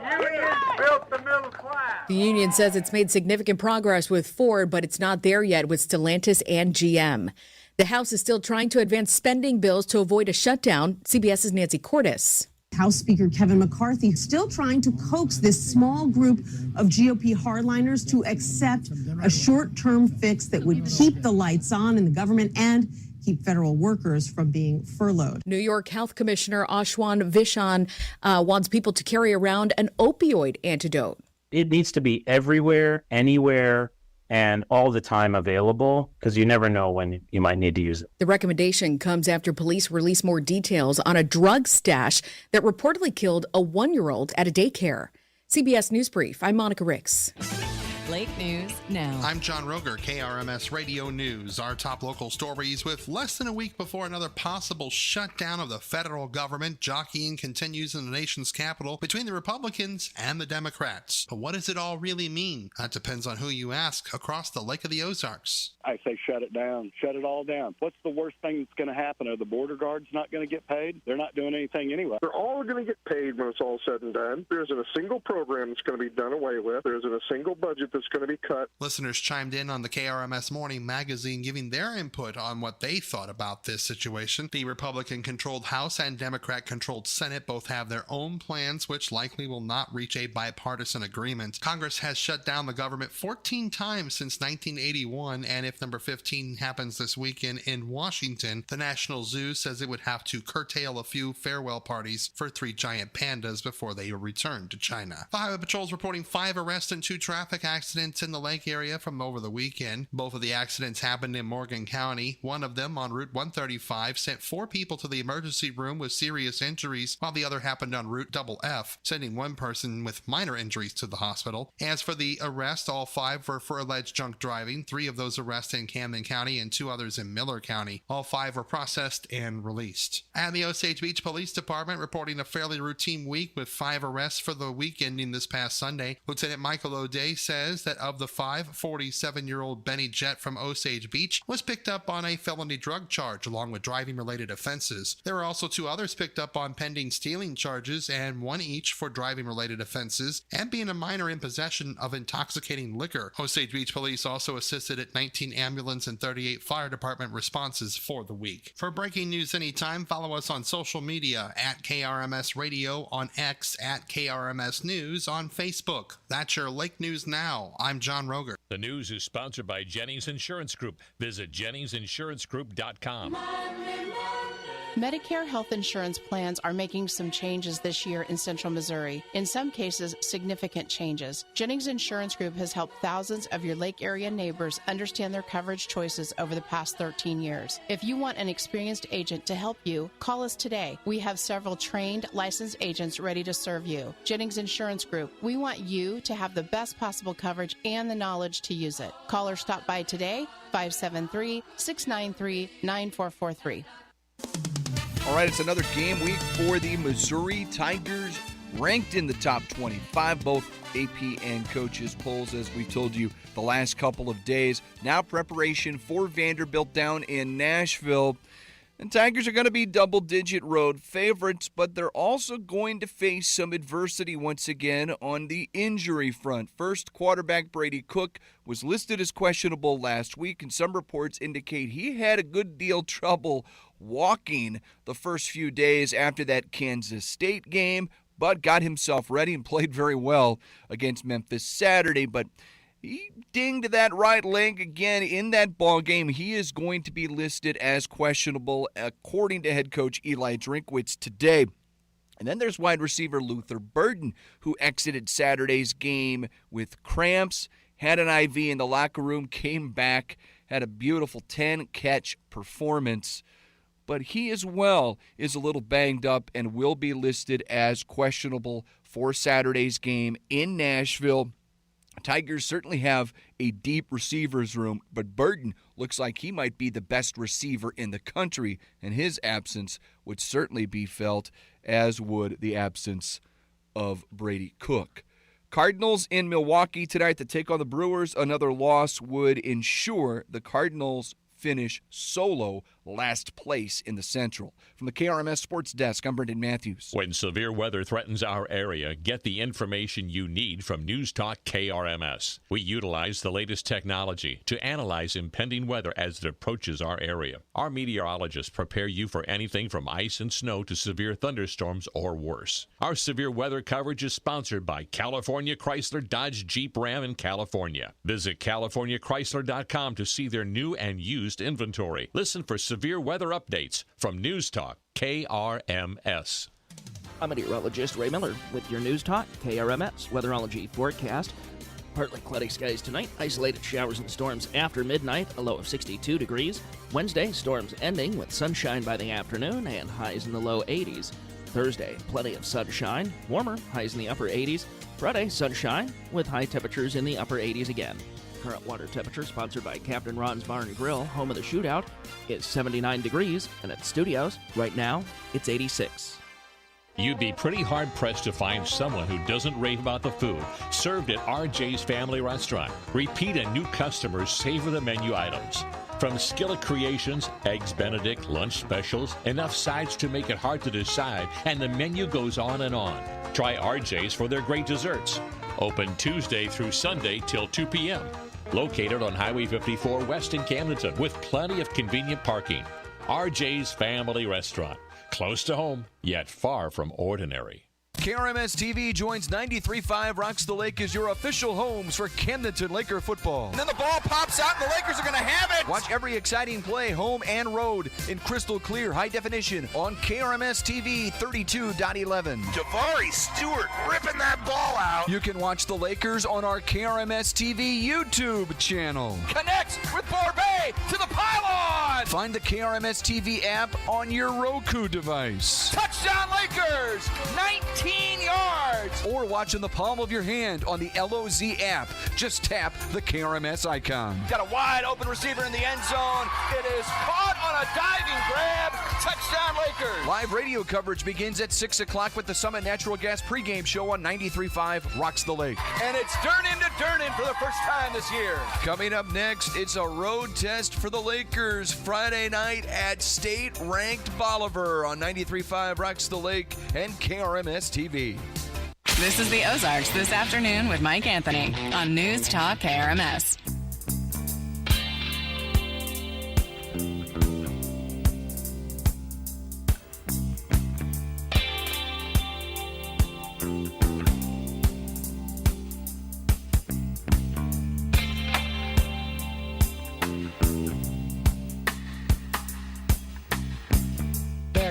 Unions built the middle class. The union says it's made significant progress with Ford, but it's not there yet with Stellantis and GM. The House is still trying to advance spending bills to avoid a shutdown. CBS's Nancy Cordes. House Speaker Kevin McCarthy still trying to coax this small group of GOP hardliners to accept a short-term fix that would keep the lights on in the government and keep federal workers from being furloughed. New York Health Commissioner Ashwan Vishan wants people to carry around an opioid antidote. It needs to be everywhere, anywhere, and all the time available, because you never know when you might need to use it. The recommendation comes after police release more details on a drug stash that reportedly killed a 1-year-old at a daycare. CBS News Brief, I'm Monica Ricks. Lake News now. I'm John Roger, KRMS Radio News. Our top local stories. With less than a week before another possible shutdown of the federal government, jockeying continues in the nation's capital between the Republicans and the Democrats. But what does it all really mean? That depends on who you ask across the Lake of the Ozarks. I say shut it down. Shut it all down. What's the worst thing that's going to happen? Are the border guards not going to get paid? They're not doing anything anyway. They're all going to get paid when it's all said and done. There isn't a single program that's going to be done away with. There isn't a single budget that's going to be cut. Listeners chimed in on the KRMS Morning Magazine, giving their input on what they thought about this situation. The Republican-controlled House and Democrat-controlled Senate both have their own plans, which likely will not reach a bipartisan agreement. Congress has shut down the government 14 times since 1981, and if number 15 happens this weekend in Washington, the National Zoo says it would have to curtail a few farewell parties for 3 giant pandas before they return to China. The Highway Patrol is reporting 5 arrests and 2 traffic accidents in the Lake area from over the weekend. Both of the accidents happened in Morgan County. One of them on Route 135 sent 4 people to the emergency room with serious injuries, while the other happened on Route F, sending 1 person with minor injuries to the hospital. As for the arrest, all 5 were for alleged drunk driving. 3 of those arrests in Camden County and 2 others in Miller County. All 5 were processed and released. And the Osage Beach Police Department reporting a fairly routine week with 5 arrests for the week ending this past Sunday. Lieutenant Michael O'Day says that of the 5, 47-year-old Benny Jett from Osage Beach was picked up on a felony drug charge along with driving-related offenses. There were also 2 others picked up on pending stealing charges and 1 each for driving-related offenses and being a minor in possession of intoxicating liquor. Osage Beach Police also assisted at 19 ambulance and 38 fire department responses for the week. For breaking news anytime, follow us on social media at KRMS Radio, on X at KRMS News, on Facebook. That's your Lake News Now. I'm John Roger. The news is sponsored by Jennings Insurance Group. Visit JenningsInsuranceGroup.com. Medicare health insurance plans are making some changes this year in Central Missouri. In some cases, significant changes. Jennings Insurance Group has helped thousands of your Lake area neighbors understand their coverage choices over the past 13 years. If you want an experienced agent to help you, call us today. We have several trained, licensed agents ready to serve you. Jennings Insurance Group, we want you to have the best possible coverage and the knowledge to use it. Call or stop by today, 573-693-9443. All right, it's another game week for the Missouri Tigers, ranked in the top 25, both AP and coaches polls, as we told you the last couple of days. Now preparation for Vanderbilt down in Nashville. And Tigers are going to be double-digit road favorites, but they're also going to face some adversity once again on the injury front. First, quarterback Brady Cook was listed as questionable last week, and some reports indicate he had a good deal trouble walking the first few days after that Kansas State game, but got himself ready and played very well against Memphis Saturday. But he dinged that right leg again in that ball game. He is going to be listed as questionable, according to head coach Eli Drinkwitz today. And then there's wide receiver Luther Burden, who exited Saturday's game with cramps, had an IV in the locker room, came back, had a beautiful 10-catch performance. But he as well is a little banged up and will be listed as questionable for Saturday's game in Nashville. Tigers certainly have a deep receivers room, but Burden looks like he might be the best receiver in the country, and his absence would certainly be felt, as would the absence of Brady Cook. Cardinals in Milwaukee tonight to take on the Brewers. Another loss would ensure the Cardinals finish solo last place in the Central. From the KRMS Sports Desk, I'm Brendan Matthews. When severe weather threatens our area, get the information you need from News Talk KRMS. We utilize the latest technology to analyze impending weather as it approaches our area. Our meteorologists prepare you for anything from ice and snow to severe thunderstorms or worse. Our severe weather coverage is sponsored by California Chrysler Dodge Jeep Ram in California. Visit CaliforniaChrysler.com to see their new and used inventory. Listen for severe weather updates from News Talk KRMS. I'm meteorologist Ray Miller with your News Talk KRMS weatherology forecast. Partly cloudy skies tonight, isolated showers and storms after midnight, a low of 62 degrees. Wednesday, storms ending with sunshine by the afternoon and highs in the low 80s. Thursday, plenty of sunshine, warmer, highs in the upper 80s. Friday, sunshine with high temperatures in the upper 80s again. Current water temperature, sponsored by Captain Ron's Bar and Grill, home of the shootout, is 79 degrees, and at studios, right now, it's 86. You'd be pretty hard-pressed to find someone who doesn't rave about the food served at RJ's Family Restaurant. Repeat and new customers savor the menu items. From skillet creations, eggs Benedict, lunch specials, enough sides to make it hard to decide, and the menu goes on and on. Try RJ's for their great desserts. Open Tuesday through Sunday till 2 p.m. Located on Highway 54 West in Camdenton with plenty of convenient parking. RJ's Family Restaurant. Close to home, yet far from ordinary. KRMS TV joins 93.5 Rocks the Lake as your official homes for Camdenton Laker football. And then the ball pops out and the Lakers are going to have it. Watch every exciting play, home and road, in crystal clear high definition on KRMS TV 32.11. Jabari Stewart ripping that ball out. You can watch the Lakers on our KRMS TV YouTube channel. Connects with Borbet to the pylon. Find the KRMS TV app on your Roku device. Touchdown Lakers, 19 yards. Or watch in the palm of your hand on the LOZ app. Just tap the KRMS icon. Got a wide open receiver in the end zone. It is caught on a diving grab. Touchdown Lakers. Live radio coverage begins at 6 o'clock with the Summit Natural Gas pregame show on 93.5 Rocks the Lake. And it's Durnin to Durnin for the first time this year. Coming up next, it's a road test for the Lakers Friday night at state-ranked Bolivar on 93.5 Rocks the Lake and KRMS TV. This is the Ozarks This Afternoon with Mike Anthony on News Talk KRMS.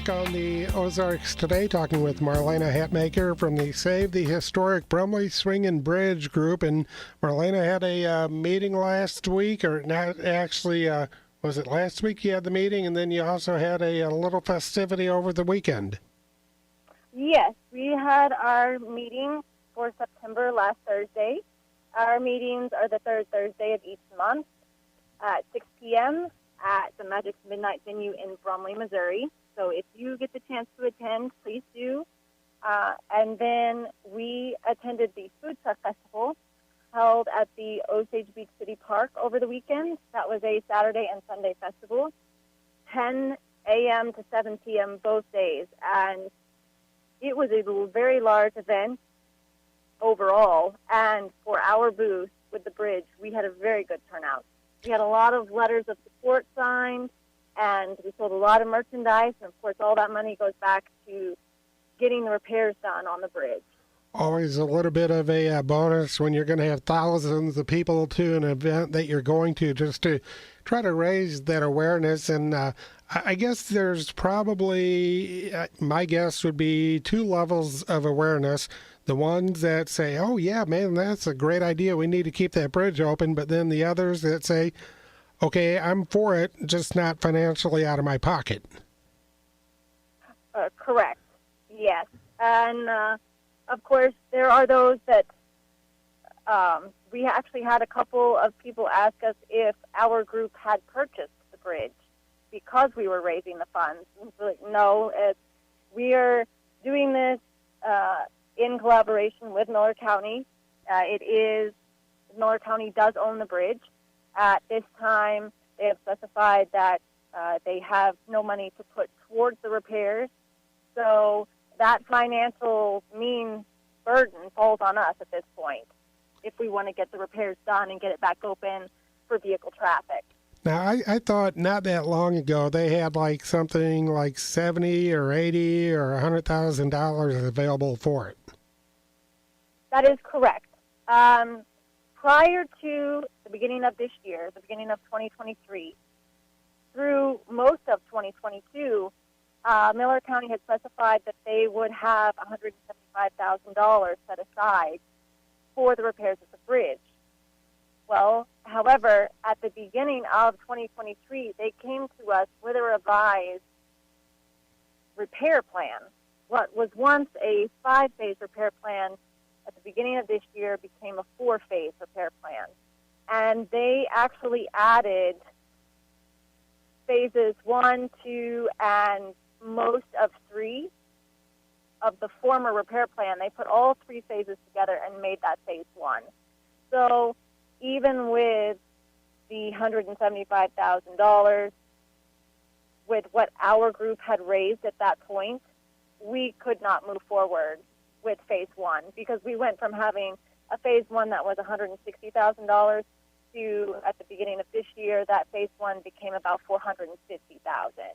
On the Ozarks today, talking with Marlena Hatmaker from the Save the Historic Brumley Swingin' Bridge group. And Marlena had a meeting last week, or not actually, was it last week you had the meeting, and then you also had a little festivity over the weekend? Yes, we had our meeting for September last Thursday. Our meetings are the third Thursday of each month at 6 p.m. at the Magic's Midnight Venue in Brumley, Missouri. So if you get the chance to attend, please do. And then we attended the Food Truck Festival held at the Osage Beach City Park over the weekend. That was a Saturday and Sunday festival, 10 a.m. to 7 p.m. both days. And it was a very large event overall. And for our booth with the bridge, we had a very good turnout. We had a lot of letters of support signed, and we sold a lot of merchandise, and of course all that money goes back to getting the repairs done on the bridge. Always a little bit of a bonus when you're going to have thousands of people to an event that you're going to, just to try to raise that awareness. And I guess there's probably, my guess would be 2 levels of awareness. The ones that say, oh yeah, man, that's a great idea, we need to keep that bridge open. But then the others that say, okay, I'm for it, just not financially out of my pocket. Correct, yes. And, of course, there are those that we actually had a couple of people ask us if our group had purchased the bridge because we were raising the funds. And so, no, we are doing this in collaboration with Miller County. Miller County does own the bridge. At this time, they have specified that they have no money to put towards the repairs. So that financial burden falls on us at this point if we want to get the repairs done and get it back open for vehicle traffic. Now, I thought not that long ago they had like something like $70 or $80 or $100,000 available for it. That is correct. Prior to the beginning of this year, the beginning of 2023, through most of 2022, Miller County had specified that they would have $175,000 set aside for the repairs of the bridge. Well, however, at the beginning of 2023, they came to us with a revised repair plan. What was once a 5-phase repair plan at the beginning of this year became a 4-phase repair plan. And they actually added phases 1, 2, and most of 3 of the former repair plan. They put all 3 phases together and made that phase 1. So even with the $175,000, with what our group had raised at that point, we could not move forward with phase 1 because we went from having a phase one that was $160,000 to, at the beginning of this year, that phase one became about $450,000.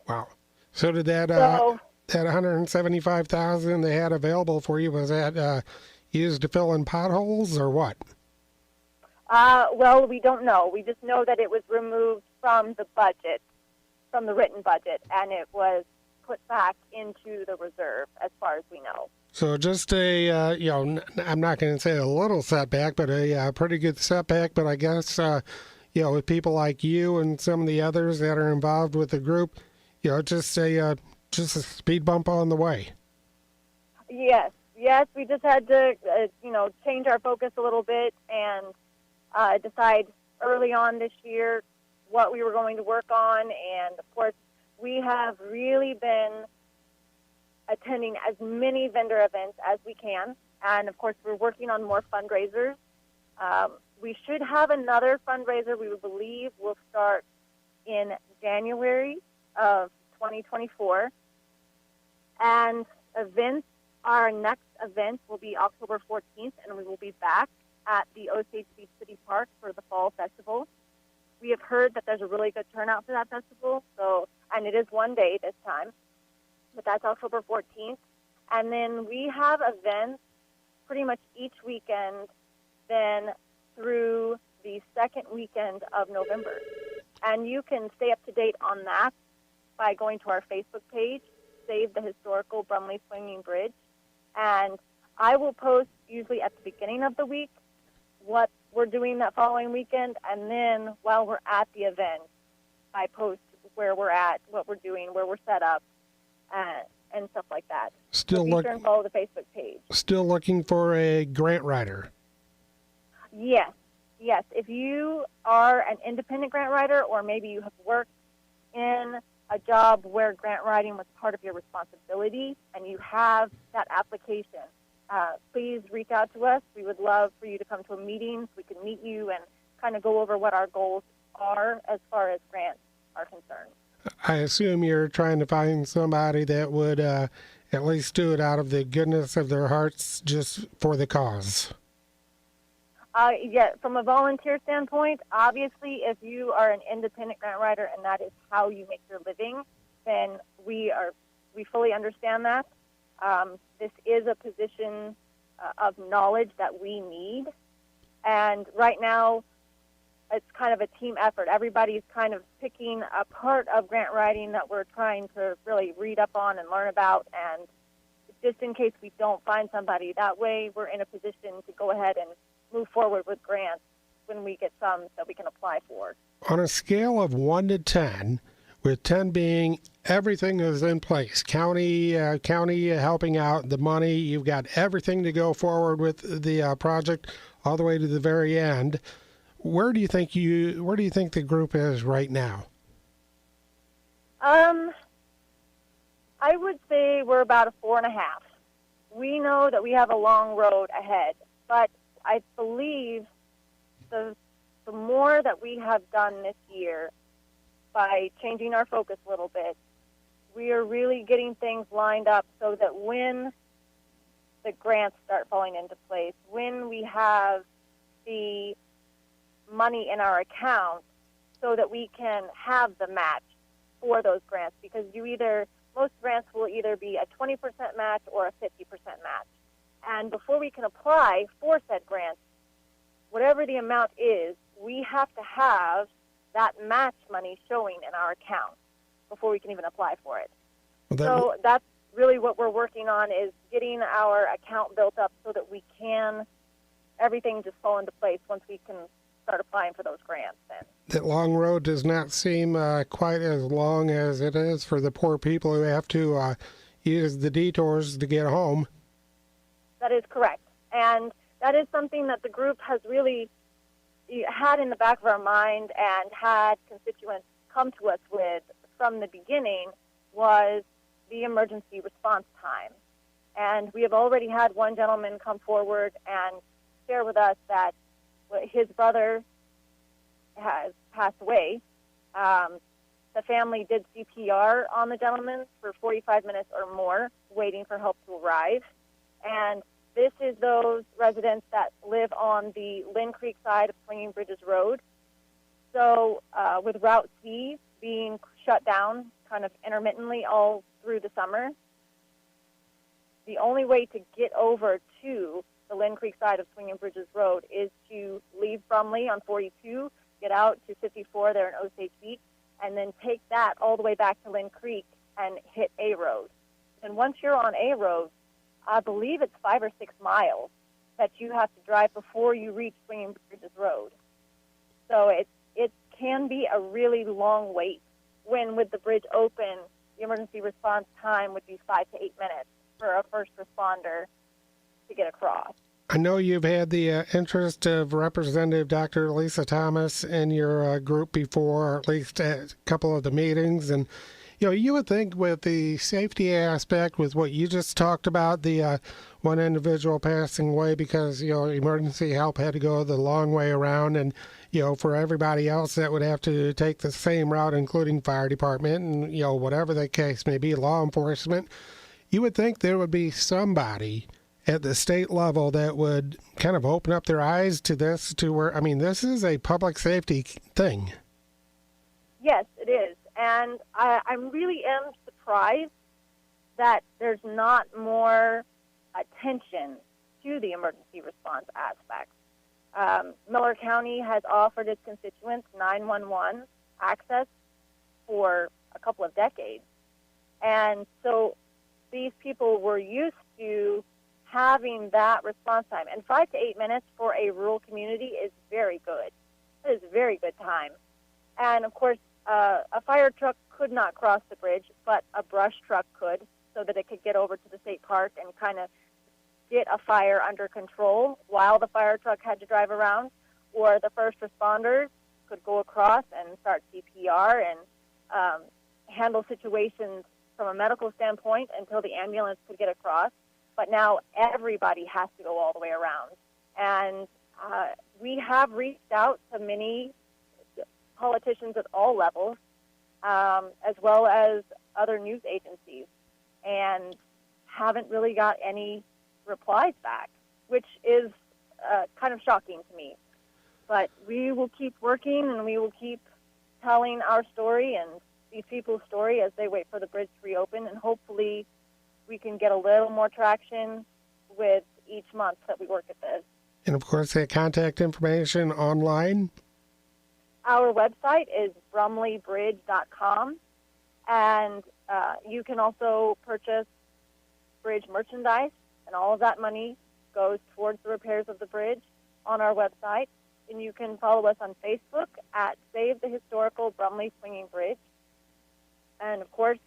Wow. So did that that $175,000 they had available for you, was that used to fill in potholes or what? Well, we don't know. We just know that it was removed from the budget, from the written budget, and it was put back into the reserve, as far as we know. So just a, I'm not going to say a little setback, but a pretty good setback. But I guess, with people like you and some of the others that are involved with the group, just a speed bump on the way. Yes, we just had to, change our focus a little bit and decide early on this year what we were going to work on. And, of course, we have really been attending as many vendor events as we can. And, of course, we're working on more fundraisers. We should have another fundraiser we believe will start in January of 2024. And events, our next event will be October 14th, and we will be back at the Osage Beach City Park for the Fall Festival. We have heard that there's a really good turnout for that festival, and it is one day this time, but that's October 14th. And then we have events pretty much each weekend then through the second weekend of November. And you can stay up to date on that by going to our Facebook page, Save the Historical Brumley Swinging Bridge. And I will post usually at the beginning of the week what we're doing that following weekend, and then while we're at the event, I post where we're at, what we're doing, where we're set up, and stuff like that. So be sure and follow the Facebook page. Still looking for a grant writer? Yes. If you are an independent grant writer, or maybe you have worked in a job where grant writing was part of your responsibility and you have that application, please reach out to us. We would love for you to come to a meeting so we can meet you and kind of go over what our goals are as far as grants are concerned. I assume you're trying to find somebody that would at least do it out of the goodness of their hearts, just for the cause. From a volunteer standpoint, obviously, if you are an independent grant writer and that is how you make your living, then we fully understand that. This is a position of knowledge that we need, and right now it's kind of a team effort. Everybody's kind of picking a part of grant writing that we're trying to really read up on and learn about, and just in case we don't find somebody, that way we're in a position to go ahead and move forward with grants when we get some that we can apply for. On a scale of 1 to 10, with 10 being everything is in place, county helping out, the money, you've got everything to go forward with the project all the way to the very end. Where do you think the group is right now? I would say we're about a 4.5. We know that we have a long road ahead, but I believe the more that we have done this year by changing our focus a little bit, we are really getting things lined up so that when the grants start falling into place, when we have the money in our account so that we can have the match for those grants, because most grants will either be a 20% match or a 50% match. And before we can apply for said grants, whatever the amount is, we have to have that match money showing in our account before we can even apply for it. So that's really what we're working on, is getting our account built up so that everything just fall into place once we can start applying for those grants then. That long road does not seem quite as long as it is for the poor people who have to use the detours to get home. That is correct. And that is something that the group has really had in the back of our mind and had constituents come to us with from the beginning, was the emergency response time. And we have already had one gentleman come forward and share with us that his brother has passed away. The family did CPR on the gentleman for 45 minutes or more, waiting for help to arrive. And this is those residents that live on the Lynn Creek side of Swinging Bridges Road. So with Route C being shut down kind of intermittently all through the summer, the only way to get over to the Lynn Creek side of Swinging Bridges Road is to leave Brumley on 42, get out to 54 there in Osage Beach, and then take that all the way back to Lynn Creek and hit A Road. And once you're on A Road, I believe it's 5 or 6 miles that you have to drive before you reach Swinging Bridges Road. So it can be a really long wait, when with the bridge open, the emergency response time would be 5 to 8 minutes for a first responder to get across. I know you've had the interest of Representative Dr. Lisa Thomas in your group before, or at least at a couple of the meetings, and you would think with the safety aspect, with what you just talked about, the one individual passing away because, emergency help had to go the long way around, and, for everybody else that would have to take the same route, including fire department and, whatever the case may be, law enforcement, you would think there would be somebody at the state level that would kind of open up their eyes to this, to where, this is a public safety thing. Yes, it is. And I really am surprised that there's not more attention to the emergency response aspect. Miller County has offered its constituents 911 access for a couple of decades. And so these people were used to having that response time. And 5 to 8 minutes for a rural community is very good. It is a very good time. And, of course, a fire truck could not cross the bridge, but a brush truck could, so that it could get over to the state park and kind of get a fire under control while the fire truck had to drive around. Or the first responders could go across and start CPR and handle situations from a medical standpoint until the ambulance could get across. But now everybody has to go all the way around. And we have reached out to many politicians at all levels, as well as other news agencies, and haven't really got any replies back, which is kind of shocking to me. But we will keep working, and we will keep telling our story and these people's story as they wait for the bridge to reopen, and hopefully we can get a little more traction with each month that we work at this. And, of course, the contact information online. Our website is brumleybridge.com, and you can also purchase bridge merchandise, and all of that money goes towards the repairs of the bridge on our website. And you can follow us on Facebook at Save the Historical Brumley Swinging Bridge. And, of course,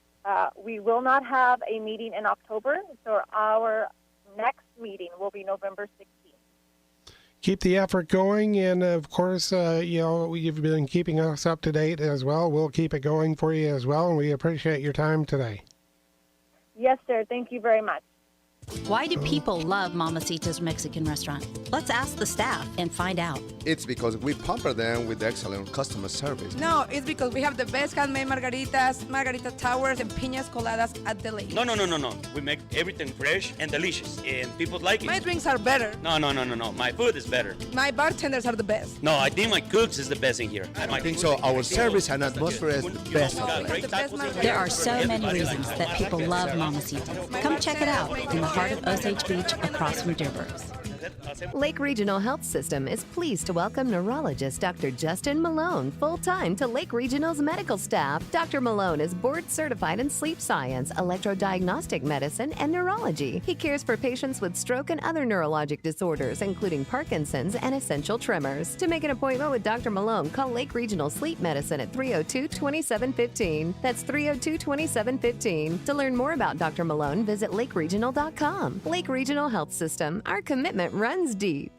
we will not have a meeting in October, so our next meeting will be November 16th. Keep the effort going, and of course, you've been keeping us up to date as well. We'll keep it going for you as well, and we appreciate your time today. Yes, sir. Thank you very much. Why do people love Mamacita's Mexican restaurant? Let's ask the staff and find out. It's because we pamper them with excellent customer service. No, it's because we have the best handmade margaritas, margarita towers, and piñas coladas at the lake. No. We make everything fresh and delicious, and people like it. My drinks are better. No. My food is better. My bartenders are the best. No, I think my cooks is the best in here. I think so. Our service and atmosphere is the best. There are so many reasons that people love Mamacita's. Come check it out in the heart of Osage Beach, across from Dearborn's. Lake Regional Health System is pleased to welcome neurologist Dr. Justin Malone full-time to Lake Regional's medical staff. Dr. Malone is board-certified in sleep science, electrodiagnostic medicine, and neurology. He cares for patients with stroke and other neurologic disorders, including Parkinson's and essential tremors. To make an appointment with Dr. Malone, call Lake Regional Sleep Medicine at 302-2715. That's 302-2715. To learn more about Dr. Malone, visit lakeregional.com. Lake Regional Health System. Our commitment runs deep.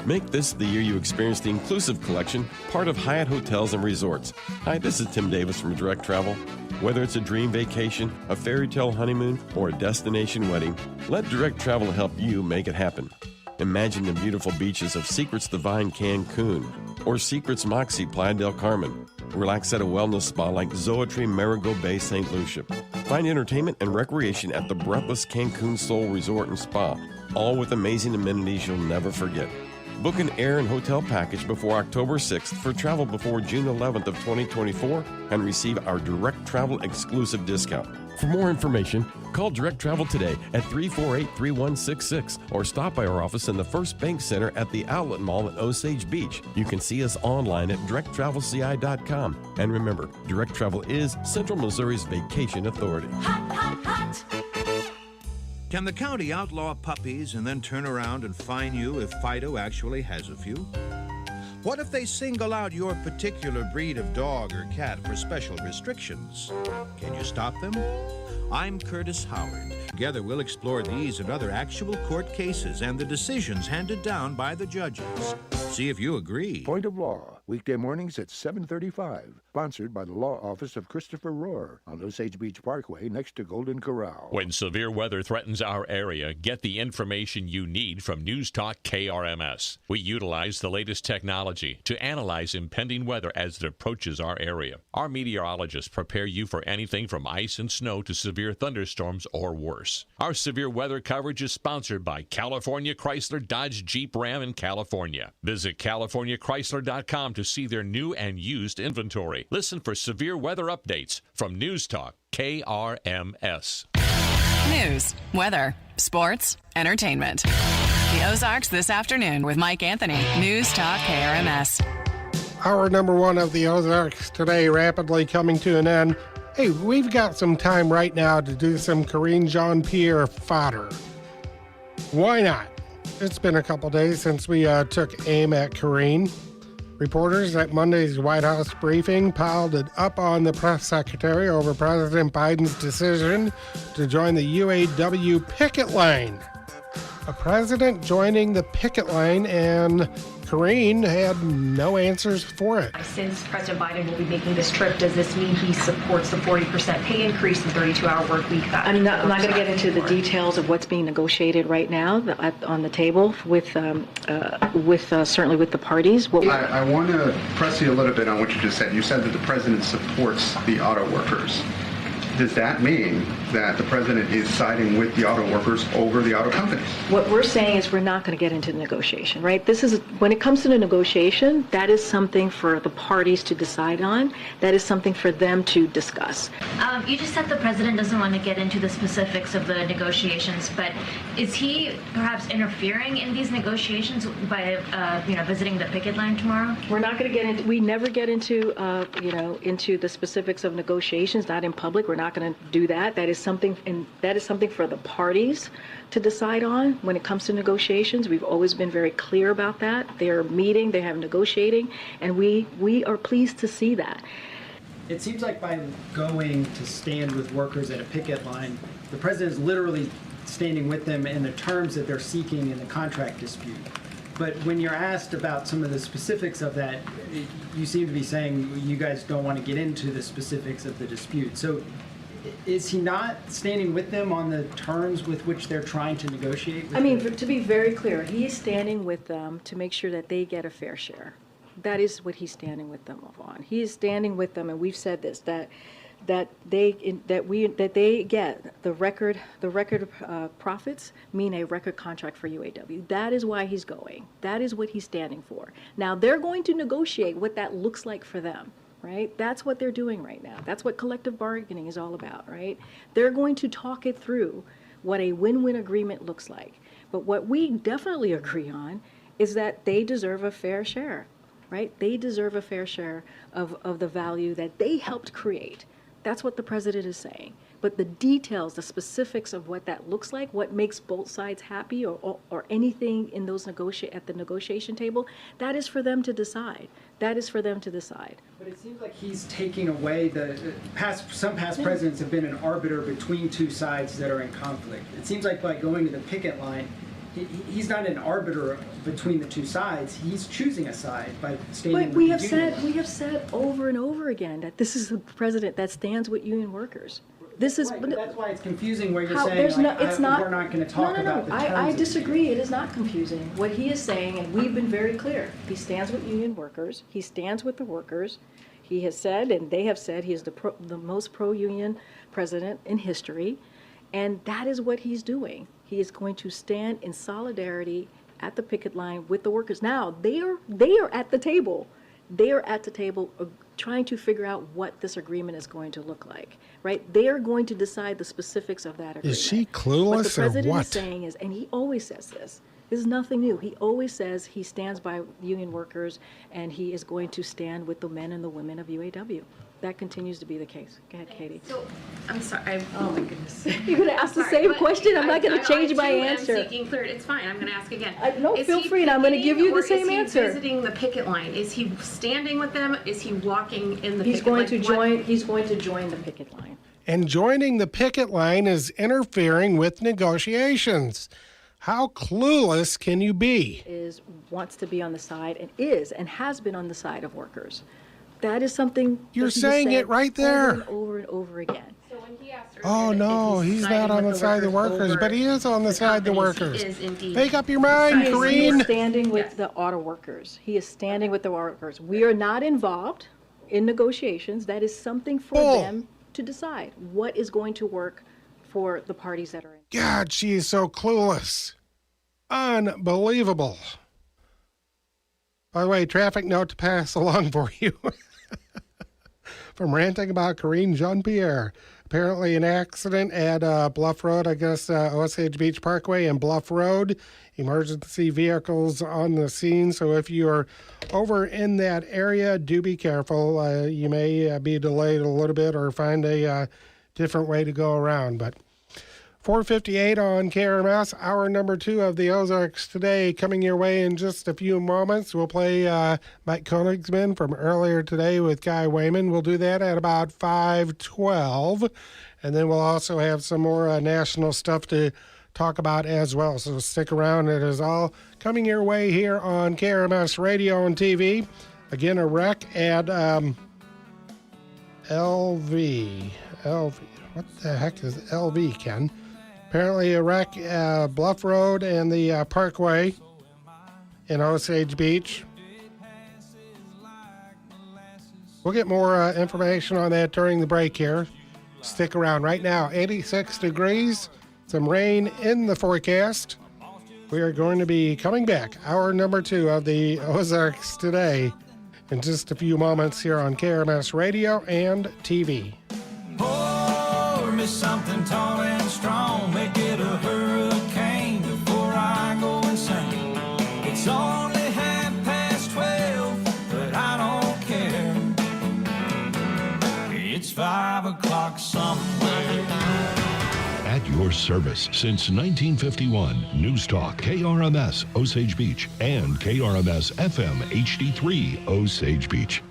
Make this the year you experience the Inclusive Collection, part of Hyatt Hotels and Resorts. Hi, this is Tim Davis from Direct Travel. Whether it's a dream vacation, a fairy tale honeymoon, or a destination wedding, let Direct Travel help you make it happen. Imagine the beautiful beaches of Secrets Divine Cancun or Secrets Moxie Playa del Carmen. Relax at a wellness spa like Zoetree Marigold Bay St. Lucia. Find entertainment and recreation at the breathless Cancun Soul Resort and Spa, all with amazing amenities you'll never forget. Book an air and hotel package before October 6th for travel before June 11th of 2024 and receive our Direct Travel exclusive discount. For more information, call Direct Travel today at 348-3166 or stop by our office in the First Bank Center at the Outlet Mall at Osage Beach. You can see us online at directtravelci.com. And remember, Direct Travel is Central Missouri's vacation authority. Hot, hot, hot. Can the county outlaw puppies and then turn around and fine you if Fido actually has a few? What if they single out your particular breed of dog or cat for special restrictions? Can you stop them? I'm Curtis Howard. Together we'll explore these and other actual court cases and the decisions handed down by the judges. See if you agree. Point of Law, weekday mornings at 7:35. Sponsored by the Law Office of Christopher Rohr on Osage Beach Parkway next to Golden Corral. When severe weather threatens our area, get the information you need from News Talk KRMS. We utilize the latest technology to analyze impending weather as it approaches our area. Our meteorologists prepare you for anything from ice and snow to severe thunderstorms or worse. Our severe weather coverage is sponsored by California Chrysler Dodge Jeep Ram in California. Visit CaliforniaChrysler.com to see their new and used inventory. Listen for severe weather updates from News Talk KRMS. News, weather, sports, entertainment. The Ozarks this afternoon with Mike Anthony. News Talk KRMS. Hour number one of the Ozarks today rapidly coming to an end. Hey, we've got some time right now to do some Karine Jean-Pierre fodder. Why not? It's been a couple days since we took aim at Karine. Reporters at Monday's White House briefing piled it up on the press secretary over President Biden's decision to join the UAW picket line. A president joining the picket line, and Karine had no answers for it. Since President Biden will be making this trip, does this mean he supports the 40% pay increase and 32-hour work week? I'm not going to get into the details of what's being negotiated right now on the table with certainly with the parties. I want to press you a little bit on what you just said. You said that the president supports the auto workers. Does that mean that the president is siding with the auto workers over the auto companies? What we're saying is we're not going to get into the negotiation, right? This is, when it comes to the negotiation, that is something for the parties to decide on. That is something for them to discuss. You just said the president doesn't want to get into the specifics of the negotiations, but is he perhaps interfering in these negotiations by, visiting the picket line tomorrow? We're not going to get into. We never get into, into the specifics of negotiations. Not in public. We're not going to do that. That is something for the parties to decide on when it comes to negotiations. We've always been very clear about that. They're meeting, they have negotiating, and we are pleased to see that. It seems like by going to stand with workers at a picket line, the president is literally standing with them in the terms that they're seeking in the contract dispute. But when you're asked about some of the specifics of that, you seem to be saying you guys don't want to get into the specifics of the dispute. So is he not standing with them on the terms with which they're trying to negotiate? To be very clear, he is standing with them to make sure that they get a fair share. That is what he's standing with them on. He is standing with them, and we've said this, that they get the record profits mean a record contract for UAW. That is why he's going. That is what he's standing for. Now they're going to negotiate what that looks like for them. Right? That's what they're doing right now. That's what collective bargaining is all about, right? They're going to talk it through what a win-win agreement looks like. But what we definitely agree on is that they deserve a fair share, right? They deserve a fair share of the value that they helped create. That's what the president is saying. But the details, the specifics of what that looks like, what makes both sides happy or anything in those at the negotiation table, that is for them to decide. That is for them to decide. But it seems like he's taking away some past presidents have been an arbiter between two sides that are in conflict. It seems like by going to the picket line, he's not an arbiter between the two sides. He's choosing a side by standing with the union. We have said over and over again that this is a president that stands with union workers. This is right, that's why it's confusing where you're saying we're not going to talk about the terms. I disagree. It is not confusing. What he is saying, and we've been very clear, he stands with union workers. He stands with the workers. He has said, and they have said, he is the most pro-union president in history, and that is what he's doing. He is going to stand in solidarity at the picket line with the workers. Now, they are at the table. They are at the table trying to figure out what this agreement is going to look like, right? They are going to decide the specifics of that agreement. Is she clueless what the president or what? is saying is, and he always says this is nothing new. He always says he stands by union workers and he is going to stand with the men and the women of UAW. That continues to be the case. Go ahead, Katie. So, I'm sorry. Oh my goodness. You're going to ask the same question? I'm not going to change my answer. I'm seeking clarity. It's fine. I'm going to ask again. No, feel free, and I'm going to give you the same answer. Is he visiting the picket line? Is he standing with them? Is he walking in the He's picket line? He's going to join the picket line. And joining the picket line is interfering with negotiations. How clueless can you be? Wants to be on the side and has been on the side of workers. That is something you're saying it right there. Over and over again. So when he asked oh no, he's not on the side of the workers, but he is on the side of the workers. Make up your mind, Karine. He is standing with the auto workers. He is standing with the workers. We are not involved in negotiations. That is something for them to decide. What is going to work for the parties that are in? God, she is so clueless. Unbelievable. By the way, traffic note to pass along for you. From ranting about Karine Jean-Pierre. Apparently an accident at Bluff Road, I guess Osage Beach Parkway and Bluff Road. Emergency vehicles on the scene. So if you're over in that area, do be careful. You may be delayed a little bit or find a different way to go around. But 4:58 on KRMS, hour number 2 of the Ozarks Today coming your way in just a few moments. We'll play Mike Konigsman from earlier today with Guy Wayman. We'll do that at about 5:12. And then we'll also have some more national stuff to talk about as well. So stick around. It is all coming your way here on KRMS Radio and TV. Again, a wreck at LV. What the heck is LV, Ken? Apparently a wreck Bluff Road and the Parkway in Osage Beach. We'll get more information on that during the break here. Stick around. Right now, 86 degrees, some rain in the forecast. We are going to be coming back, hour number 2 of the Ozarks Today in just a few moments here on KRMS Radio and TV. Pour me something tall and strong, make it a hurricane before I go insane. It's only 12:30, but I don't care. It's 5 o'clock somewhere. At your service since 1951, News Talk KRMS Osage Beach and KRMS FM HD3 Osage Beach.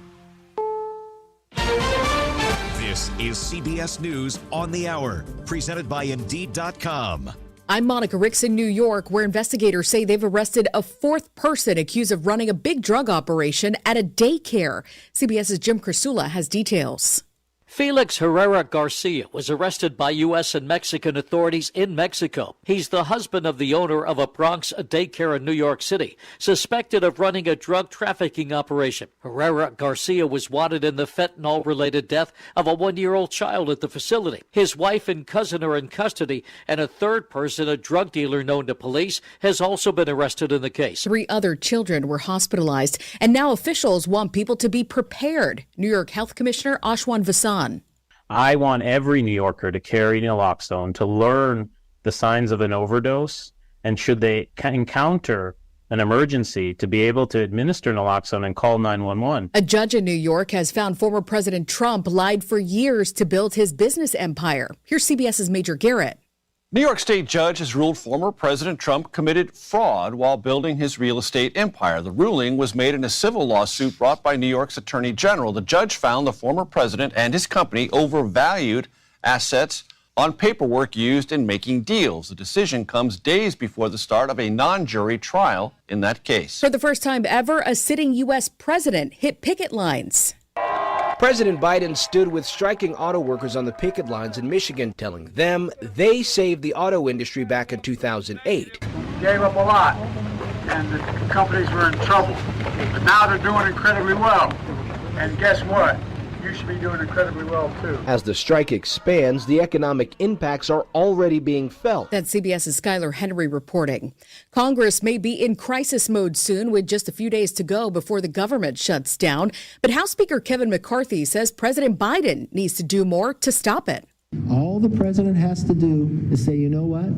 This is CBS News on the Hour, presented by Indeed.com. I'm Monica Ricks in New York, where investigators say they've arrested a 4th person accused of running a big drug operation at a daycare. CBS's Jim Crisula has details. Felix Herrera Garcia was arrested by U.S. and Mexican authorities in Mexico. He's the husband of the owner of a Bronx daycare in New York City, suspected of running a drug trafficking operation. Herrera Garcia was wanted in the fentanyl-related death of a 1-year-old child at the facility. His wife and cousin are in custody, and a 3rd person, a drug dealer known to police, has also been arrested in the case. 3 other children were hospitalized, and now officials want people to be prepared. New York Health Commissioner Ashwan Vasan. I want every New Yorker to carry naloxone, to learn the signs of an overdose, and should they encounter an emergency, to be able to administer naloxone and call 911. A judge in New York has found former President Trump lied for years to build his business empire. Here's CBS's Major Garrett. New York State judge has ruled former President Trump committed fraud while building his real estate empire. The ruling was made in a civil lawsuit brought by New York's Attorney General. The judge found the former president and his company overvalued assets on paperwork used in making deals. The decision comes days before the start of a non-jury trial in that case. For the first time ever, a sitting U.S. president hit picket lines. President Biden stood with striking auto workers on the picket lines in Michigan, telling them they saved the auto industry back in 2008. Gave up a lot, and the companies were in trouble. But now they're doing incredibly well. And guess what? you should be doing incredibly well, too. As the strike expands, the economic impacts are already being felt. That's CBS's Skylar Henry reporting. Congress may be in crisis mode soon with just a few days to go before the government shuts down. But House Speaker Kevin McCarthy says President Biden needs to do more to stop it. All the president has to do is say, you know what?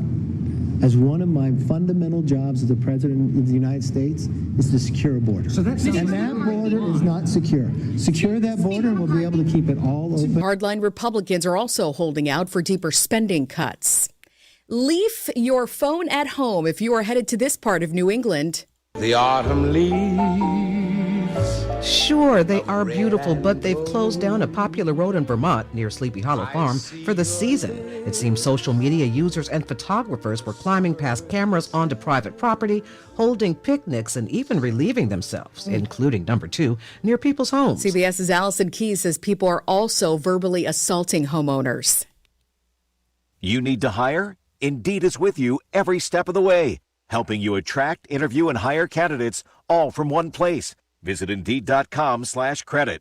As one of my fundamental jobs as the president of the United States is to secure a border. And that border is not secure. Secure that border and we'll be able to keep it all open. Hardline Republicans are also holding out for deeper spending cuts. Leave your phone at home if you are headed to this part of New England. The autumn leaves. Sure, they are beautiful, but they've closed down a popular road in Vermont near Sleepy Hollow Farm for the season. It seems social media users and photographers were climbing past cameras onto private property, holding picnics, and even relieving themselves, including number 2, near people's homes. CBS's Allison Keyes says people are also verbally assaulting homeowners. You need to hire? Indeed is with you every step of the way, helping you attract, interview, and hire candidates all from one place. Visit Indeed.com/credit.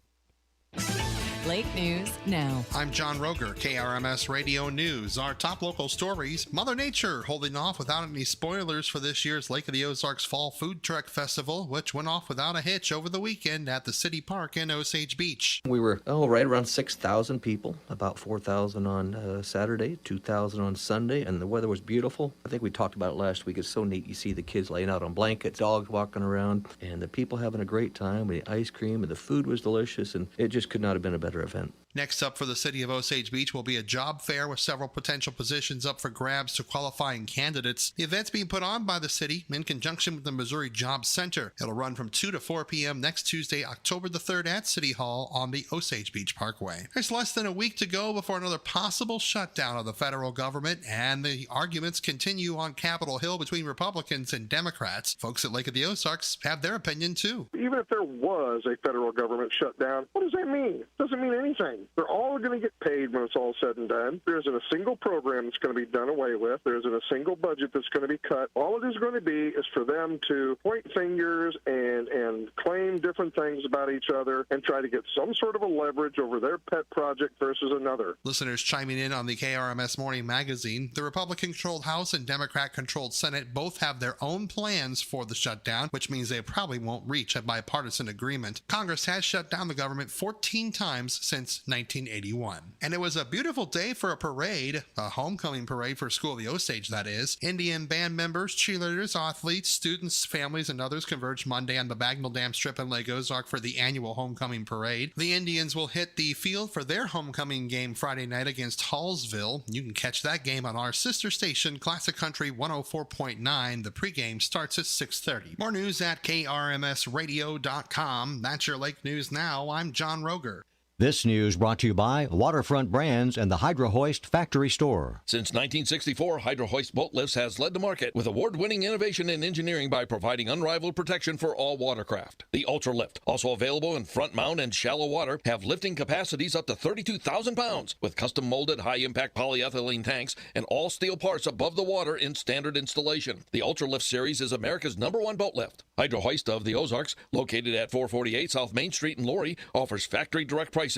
Lake News Now. I'm John Roger, KRMS Radio News. Our top local stories: Mother Nature holding off without any spoilers for this year's Lake of the Ozarks Fall Food Truck Festival, which went off without a hitch over the weekend at the City Park in Osage Beach. We were right around 6,000 people, about 4,000 on Saturday, 2,000 on Sunday, and the weather was beautiful. I think we talked about it last week. It's so neat. You see the kids laying out on blankets, dogs walking around, and the people having a great time. The ice cream and the food was delicious, and it just could not have been a better event. Next up for the city of Osage Beach will be a job fair with several potential positions up for grabs to qualifying candidates. The event's being put on by the city in conjunction with the Missouri Job Center. It'll run from 2 to 4 p.m. next Tuesday, October the 3rd at City Hall on the Osage Beach Parkway. There's less than a week to go before another possible shutdown of the federal government, and the arguments continue on Capitol Hill between Republicans and Democrats. Folks at Lake of the Ozarks have their opinion too. Even if there was a federal government shutdown, what does that mean? It doesn't mean anything. They're all going to get paid when it's all said and done. There isn't a single program that's going to be done away with. There isn't a single budget that's going to be cut. All it is going to be is for them to point fingers and claim different things about each other and try to get some sort of a leverage over their pet project versus another. Listeners chiming in on the KRMS Morning Magazine. The Republican-controlled House and Democrat-controlled Senate both have their own plans for the shutdown, which means they probably won't reach a bipartisan agreement. Congress has shut down the government 14 times since 1981. And it was a beautiful day for a parade, a homecoming parade for School of the Osage, that is. Indian band members, cheerleaders, athletes, students, families, and others converged Monday on the Bagnell Dam Strip in Lake Ozark for the annual homecoming parade. The Indians will hit the field for their homecoming game Friday night against Hallsville. You can catch that game on our sister station, Classic Country 104.9. The pregame starts at 6:30. More news at krmsradio.com. That's your Lake News Now. I'm John Roger. This news brought to you by Waterfront Brands and the Hydro Hoist Factory Store. Since 1964, Hydro Hoist Boat Lifts has led the market with award-winning innovation and engineering by providing unrivaled protection for all watercraft. The Ultra Lift, also available in front mount and shallow water, have lifting capacities up to 32,000 pounds with custom-molded high-impact polyethylene tanks and all steel parts above the water in standard installation. The Ultra Lift series is America's #1 boat lift. Hydro Hoist of the Ozarks, located at 448 South Main Street in Laurie, offers factory direct pricing.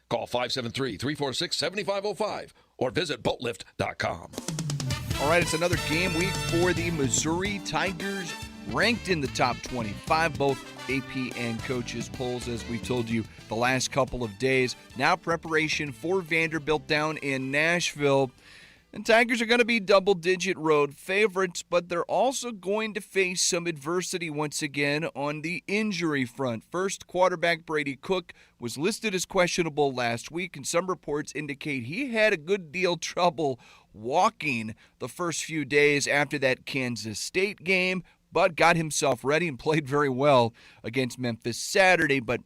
Call 573-346-7505 or visit boatlift.com. All right, it's another game week for the Missouri Tigers, ranked in the top 25, both AP and coaches polls, as we've told you the last couple of days. Now preparation for Vanderbilt down in Nashville. And Tigers are going to be double-digit road favorites, but they're also going to face some adversity once again on the injury front. First, quarterback Brady Cook was listed as questionable last week, and some reports indicate he had a good deal trouble walking the first few days after that Kansas State game, but got himself ready and played very well against Memphis Saturday. But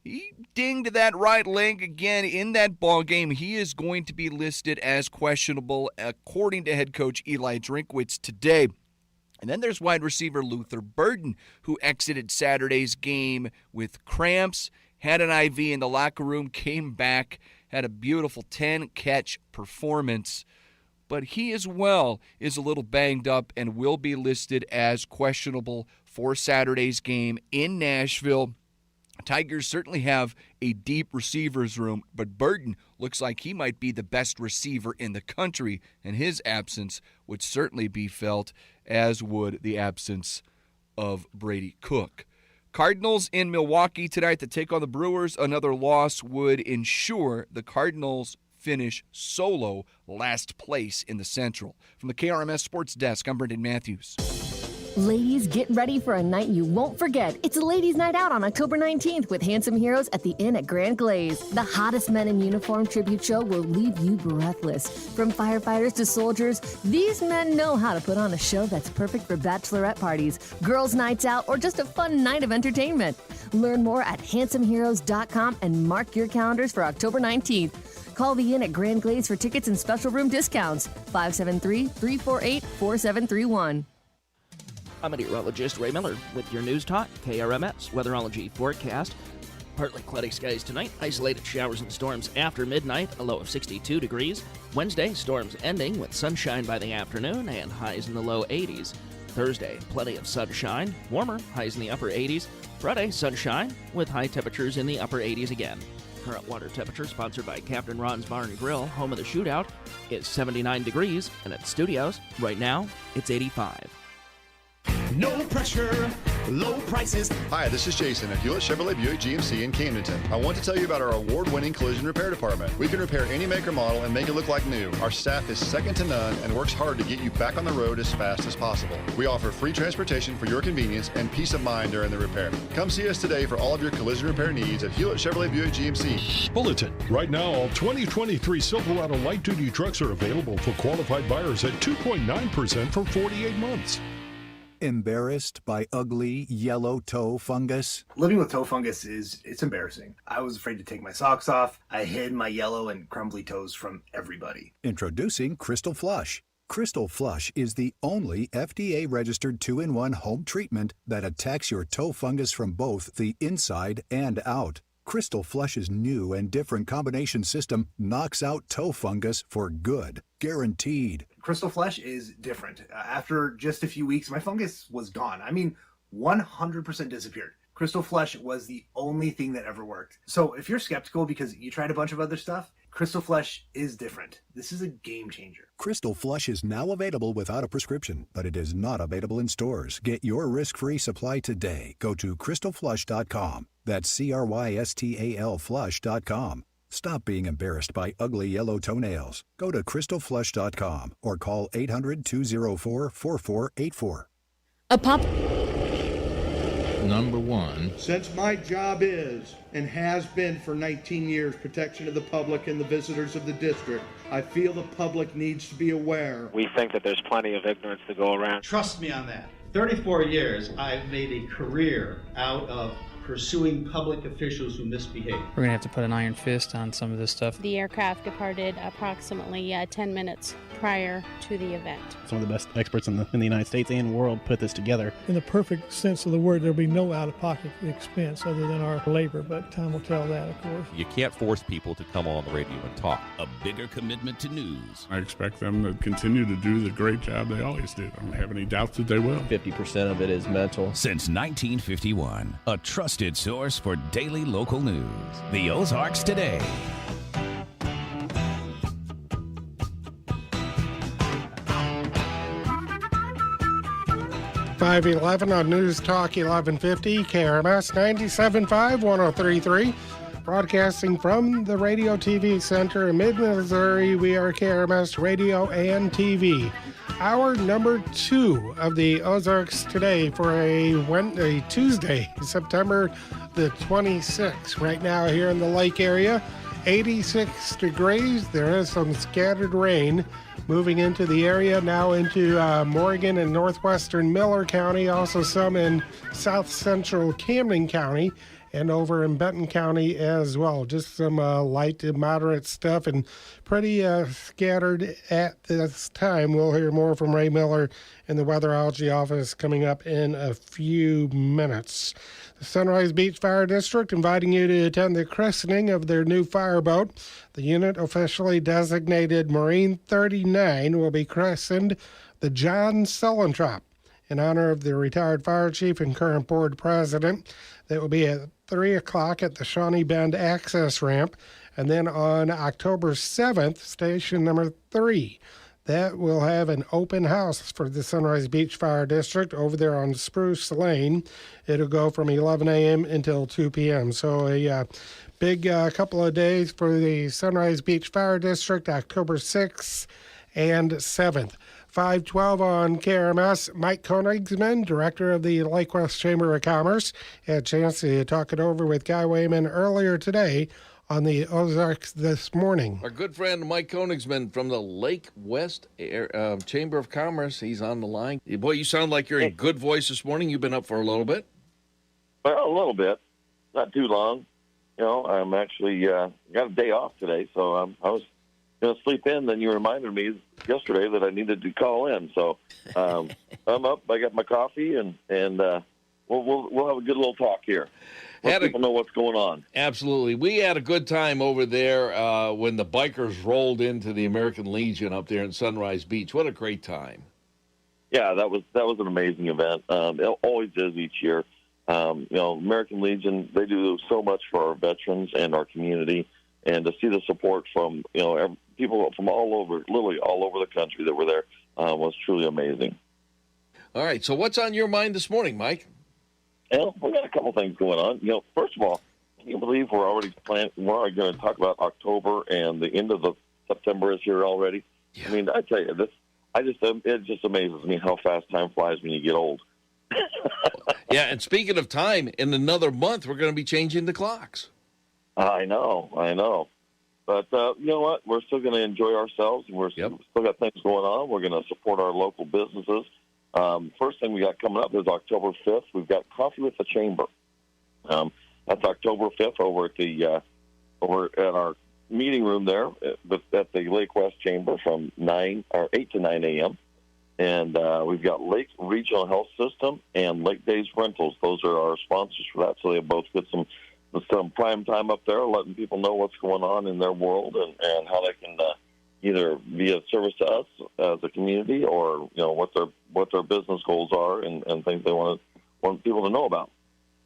he dinged that right leg again in that ball game. He is going to be listed as questionable, according to head coach Eli Drinkwitz today. And then there's wide receiver Luther Burden, who exited Saturday's game with cramps, had an IV in the locker room, came back, had a beautiful 10-catch performance. But he as well is a little banged up and will be listed as questionable for Saturday's game in Nashville. Tigers certainly have a deep receivers room, but Burton looks like he might be the best receiver in the country, and his absence would certainly be felt, as would the absence of Brady Cook. Cardinals in Milwaukee tonight to take on the Brewers. Another loss would ensure the Cardinals finish solo last place in the Central. From the KRMS Sports Desk, I'm Brendan Matthews. Ladies, get ready for a night you won't forget. It's a ladies' night out on October 19th with Handsome Heroes at the Inn at Grand Glaze. The hottest men in uniform tribute show will leave you breathless. From firefighters to soldiers, these men know how to put on a show that's perfect for bachelorette parties, girls' nights out, or just a fun night of entertainment. Learn more at handsomeheroes.com and mark your calendars for October 19th. Call the Inn at Grand Glaze for tickets and special room discounts. 573-348-4731. I'm meteorologist Ray Miller with your News Talk KRMS weatherology forecast. Partly cloudy skies tonight, isolated showers and storms after midnight, a low of 62 degrees. Wednesday, storms ending with sunshine by the afternoon and highs in the low 80s. Thursday, plenty of sunshine, warmer, highs in the upper 80s. Friday, sunshine with high temperatures in the upper 80s again. Current water temperature, sponsored by Captain Ron's Bar and Grill, home of the shootout, is 79 degrees, and at studios, right now, it's 85. No pressure, low prices. Hi, this is Jason at Hewlett Chevrolet Buick GMC in Camdenton. I want to tell you about our award-winning collision repair department. We can repair any make or model and make it look like new. Our staff is second to none and works hard to get you back on the road as fast as possible. We offer free transportation for your convenience and peace of mind during the repair. Come see us today for all of your collision repair needs at Hewlett Chevrolet Buick GMC. Bulletin. Right now, all 2023 Silverado light-duty trucks are available for qualified buyers at 2.9% for 48 months. Embarrassed by ugly yellow toe fungus? Living with toe fungus it's embarrassing. I was afraid to take my socks off. I hid my yellow and crumbly toes from everybody. Introducing Crystal Flush. Crystal Flush is the only FDA-registered 2-in-1 home treatment that attacks your toe fungus from both the inside and out. Crystal Flush's new and different combination system knocks out toe fungus for good. Guaranteed. Crystal Flush is different. After just a few weeks, my fungus was gone. I mean, 100% disappeared. Crystal Flush was the only thing that ever worked. So if you're skeptical because you tried a bunch of other stuff, Crystal Flush is different. This is a game changer. Crystal Flush is now available without a prescription, but it is not available in stores. Get your risk-free supply today. Go to crystalflush.com. That's CRYSTAL flush.com. Stop being embarrassed by ugly yellow toenails. Go to crystalflush.com or call 800-204-4484. A pop. Number one. Since my job is and has been for 19 years protection of the public and the visitors of the district, I feel the public needs to be aware. We think that there's plenty of ignorance to go around. Trust me on that. 34 years, I've made a career out of pursuing public officials who misbehave. We're going to have to put an iron fist on some of this stuff. The aircraft departed approximately 10 minutes prior to the event. Some of the best experts in the United States and world put this together. In the perfect sense of the word, there'll be no out-of-pocket expense other than our labor, but time will tell that, of course. You can't force people to come on the radio and talk. A bigger commitment to news. I expect them to continue to do the great job they always do. I don't have any doubts that they will. 50% of it is mental. Since 1951, a trusted source for daily local news. The Ozarks Today. 5:11 on News Talk 1150, KRMS 97.5, 103.3. Broadcasting from the Radio TV Center in Mid-Missouri, we are KRMS Radio and TV. Hour number 2 of the Ozarks Today for a Tuesday, September the 26th. Right now here in the lake area, 86 degrees. There is some scattered rain moving into the area, now into Morgan and northwestern Miller County, also some in south central Camden County and over in Benton County as well. Just some light to moderate stuff and pretty scattered at this time. We'll hear more from Ray Miller in the Weatherology office coming up in a few minutes. The Sunrise Beach Fire District inviting you to attend the christening of their new fireboat. The unit, officially designated Marine 39, will be christened the John Sullentrop in honor of the retired fire chief and current board president. That will be at 3 o'clock at the Shawnee Bend access ramp. And then on October 7th, station number 3. That will have an open house for the Sunrise Beach Fire District over there on Spruce Lane. It'll go from 11 a.m. until 2 p.m. So a big couple of days for the Sunrise Beach Fire District, October 6th and 7th. 512 on KRMS. Mike Konigsman, director of the Lake West Chamber of Commerce, had a chance to talk it over with Guy Wayman earlier today on the Ozarks this morning. Our good friend Mike Konigsman from the Lake West Chamber of Commerce. He's on the line. Boy, you sound like you're in good voice this morning. You've been up for a little bit. Well, a little bit. Not too long. You know, I'm actually got a day off today, so I was going to sleep in. Then you reminded me yesterday that I needed to call in. So I'm up. I got my coffee, and we'll have a good little talk here. Let people know what's going on. Absolutely. We had a good time over there when the bikers rolled into the American Legion up there in Sunrise Beach. What a great time. Yeah, that was an amazing event. It always is each year. You know, American Legion, they do so much for our veterans and our community. And to see the support from, you know, people from all over, literally all over the country that were there was truly amazing. All right. So what's on your mind this morning, Mike? Well, we got a couple things going on. You know, first of all, can you believe we're already going to talk about October and the end of September is here already? Yeah. I mean, I tell you, it just amazes me how fast time flies when you get old. Yeah, and speaking of time, in another month, we're going to be changing the clocks. I know. But you know what? We're still going to enjoy ourselves, and we're still got things going on. We're going to support our local businesses. First thing we got coming up is October 5th. We've got Coffee with the Chamber. That's October 5th over at our meeting room there at the Lake West Chamber from 8 to 9 a.m. And we've got Lake Regional Health System and Lake Days Rentals. Those are our sponsors for that. So they both get some prime time up there, letting people know what's going on in their world and how they can either be of service to us as a community, or you know what their business goals are and things they want people to know about.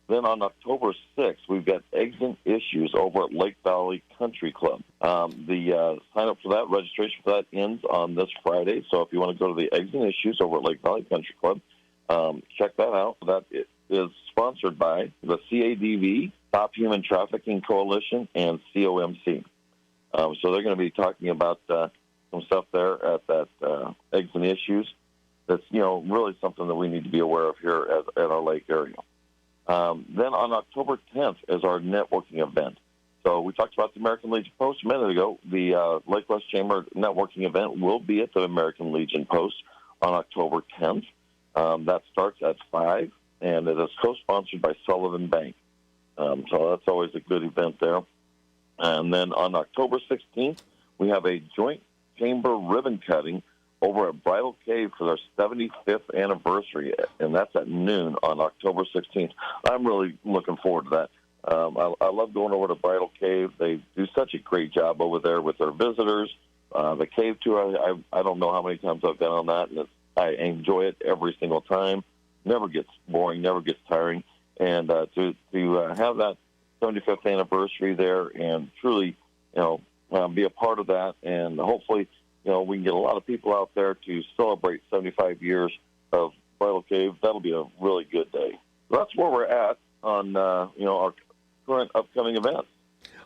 Then on October 6th, we've got Eggs and Issues over at Lake Valley Country Club. The sign up for that, registration for that ends on this Friday. So if you want to go to the Eggs and Issues over at Lake Valley Country Club, check that out. That is sponsored by the CADV, Stop Human Trafficking Coalition, and COMC. So they're going to be talking about some stuff there at that Eggs and Issues. That's, you know, really something that we need to be aware of here at our lake area. Then on October 10th is our networking event. So we talked about the American Legion Post a minute ago. The Lake West Chamber networking event will be at the American Legion Post on October 10th. That starts at 5, and it is co-sponsored by Sullivan Bank. So that's always a good event there. And then on October 16th, we have a joint chamber ribbon cutting over at Bridal Cave for their 75th anniversary, and that's at noon on October 16th. I'm really looking forward to that. I love going over to Bridal Cave. They do such a great job over there with their visitors. The cave tour, I don't know how many times I've been on that, and I enjoy it every single time. Never gets boring, never gets tiring. And to have that 75th anniversary there and truly, you know, be a part of that, and hopefully, you know, we can get a lot of people out there to celebrate 75 years of Bridal Cave. That'll be a really good day. So that's where we're at on, you know, our current upcoming events.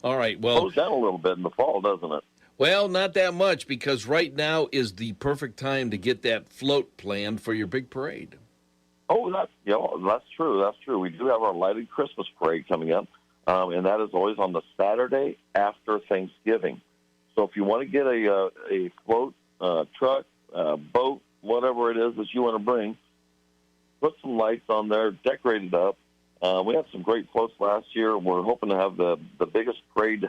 All right, well, slows down a little bit in the fall, doesn't it? Well, not that much, because right now is the perfect time to get that float planned for your big parade. Oh, that's true. That's true. We do have our lighted Christmas parade coming up, and that is always on the Saturday after Thanksgiving. So if you want to get a float, truck, boat, whatever it is that you want to bring, put some lights on there, decorate it up. We had some great floats last year. We're hoping to have the biggest parade,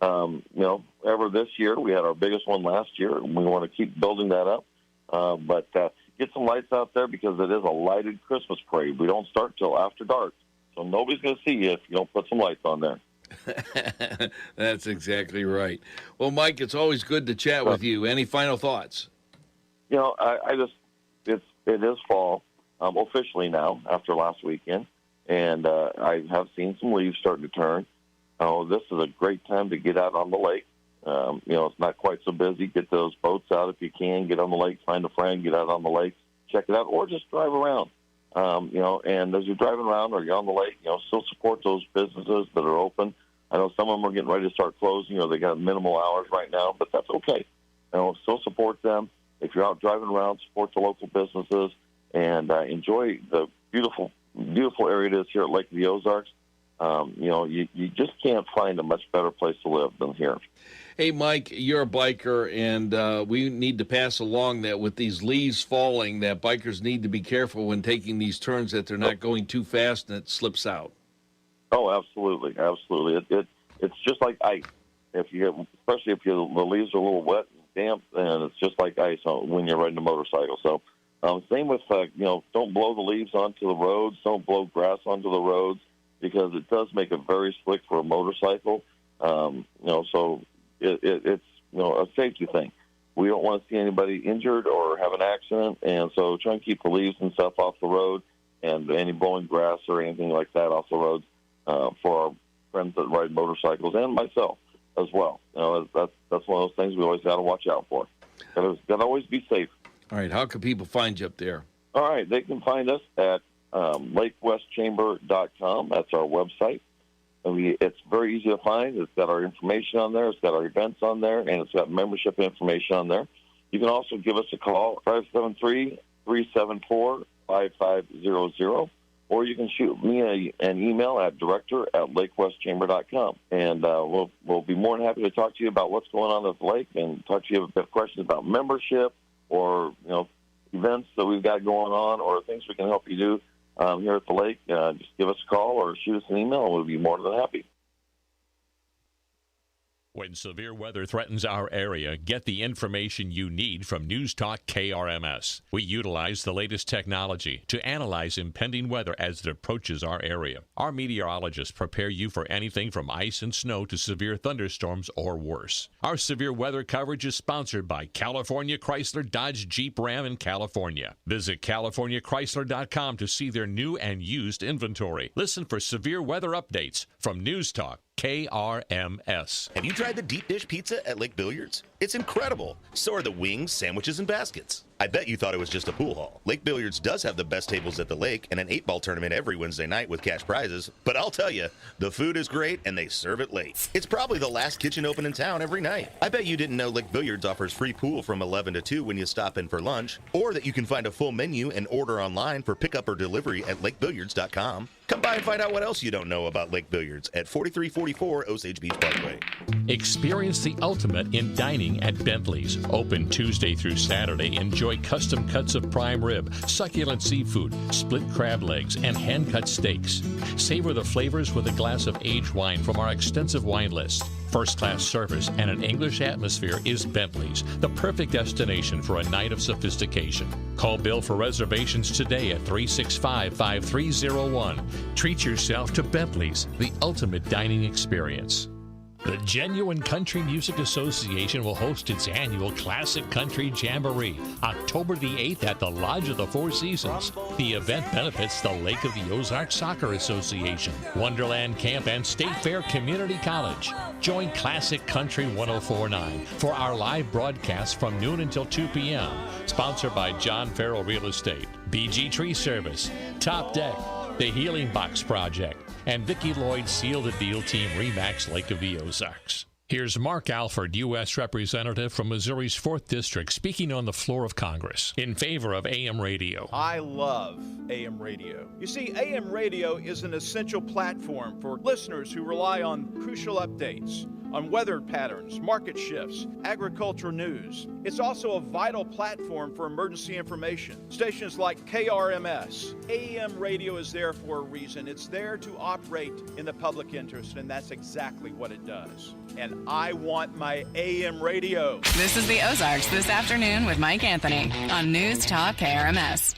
you know, ever this year. We had our biggest one last year, and we want to keep building that up. But get some lights out there, because it is a lighted Christmas parade. We don't start till after dark, so nobody's going to see you if you don't put some lights on there. That's exactly right. Well, Mike, it's always good to chat with you. Any final thoughts? You know, it is fall officially now after last weekend, and I have seen some leaves starting to turn. Oh, this is a great time to get out on the lake. It's not quite so busy. Get those boats out if you can. Get on the lake, find a friend, get out on the lake, check it out, or just drive around. And as you're driving around or you're on the lake, still support those businesses that are open. I know some of them are getting ready to start closing, or they got minimal hours right now, but that's okay. Still support them. If you're out driving around, support the local businesses and enjoy the beautiful, beautiful area it is here at Lake of the Ozarks. You just can't find a much better place to live than here. Hey, Mike, you're a biker, and we need to pass along that with these leaves falling, that bikers need to be careful when taking these turns, that they're not going too fast and it slips out. Oh, absolutely, absolutely. It's just like ice. Especially if the leaves are a little wet and damp, and it's just like ice when you're riding a motorcycle. So, same with don't blow the leaves onto the roads, don't blow grass onto the roads, because it does make it very slick for a motorcycle. So it's a safety thing. We don't want to see anybody injured or have an accident, and so try and keep the leaves and stuff off the road, and any blowing grass or anything like that off the roads for our friends that ride motorcycles and myself as well. That's one of those things we always got to watch out for. Got to always be safe. All right, how can people find you up there? All right, they can find us at lakewestchamber.com. That's our website. It's very easy to find. It's got our information on there. It's got our events on there, and it's got membership information on there. You can also give us a call, 573-374-5500, or you can shoot me an email at director@lakewestchamber.com. And we'll be more than happy to talk to you about what's going on at the lake and talk to you if you have questions about membership or, events that we've got going on or things we can help you do here at the lake. Just give us a call or shoot us an email, and we'll be more than happy. When severe weather threatens our area, get the information you need from News Talk KRMS. We utilize the latest technology to analyze impending weather as it approaches our area. Our meteorologists prepare you for anything from ice and snow to severe thunderstorms or worse. Our severe weather coverage is sponsored by California Chrysler Dodge Jeep Ram in California. Visit CaliforniaChrysler.com to see their new and used inventory. Listen for severe weather updates from News Talk KRMS. Have you tried the deep dish pizza at Lake Billiards? It's incredible. So are the wings, sandwiches, and baskets. I bet you thought it was just a pool hall. Lake Billiards does have the best tables at the lake and an 8-ball tournament every Wednesday night with cash prizes. But I'll tell you, the food is great and they serve it late. It's probably the last kitchen open in town every night. I bet you didn't know Lake Billiards offers free pool from 11 to 2 when you stop in for lunch, or that you can find a full menu and order online for pickup or delivery at lakebilliards.com. Come by and find out what else you don't know about Lake Billiards at 4344 Osage Beach Parkway. Experience the ultimate in dining at Bentley's. Open Tuesday through Saturday. Enjoy custom cuts of prime rib, succulent seafood, split crab legs, and hand-cut steaks. Savor the flavors with a glass of aged wine from our extensive wine list. First-class service and an English atmosphere is Bentley's, the perfect destination for a night of sophistication. Call Bill for reservations today at 365-5301. Treat yourself to Bentley's, the ultimate dining experience. The Genuine Country Music Association will host its annual Classic Country Jamboree, October the 8th at the Lodge of the Four Seasons. The event benefits the Lake of the Ozarks Soccer Association, Wonderland Camp, and State Fair Community College. Join Classic Country 104.9 for our live broadcast from noon until 2 p.m. Sponsored by John Farrell Real Estate, BG Tree Service, Top Deck, The Healing Box Project, and Vicki Lloyd Seal the Deal Team Remax Lake of the Ozarks. Here's Mark Alford, U.S. Representative from Missouri's 4th District, speaking on the floor of Congress in favor of AM radio. I love AM radio. You see, AM radio is an essential platform for listeners who rely on crucial updates, on weather patterns, market shifts, agricultural news. It's also a vital platform for emergency information. Stations like KRMS, AM radio is there for a reason. It's there to operate in the public interest, and that's exactly what it does. And I want my AM radio. This is the Ozarks this afternoon with Mike Anthony on News Talk KRMS.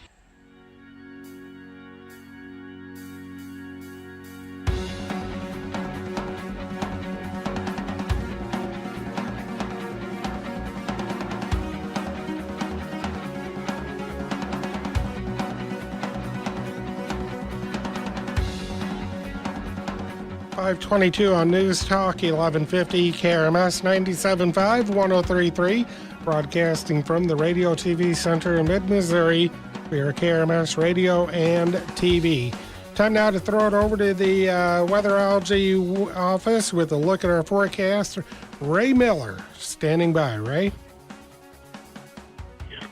522 on News Talk 1150 KRMS 97.5 103.3, broadcasting from the Radio TV Center in mid-Missouri. We are KRMS Radio and TV. Time now to throw it over to the weatherology office with a look at our forecast. Ray Miller standing by. Ray?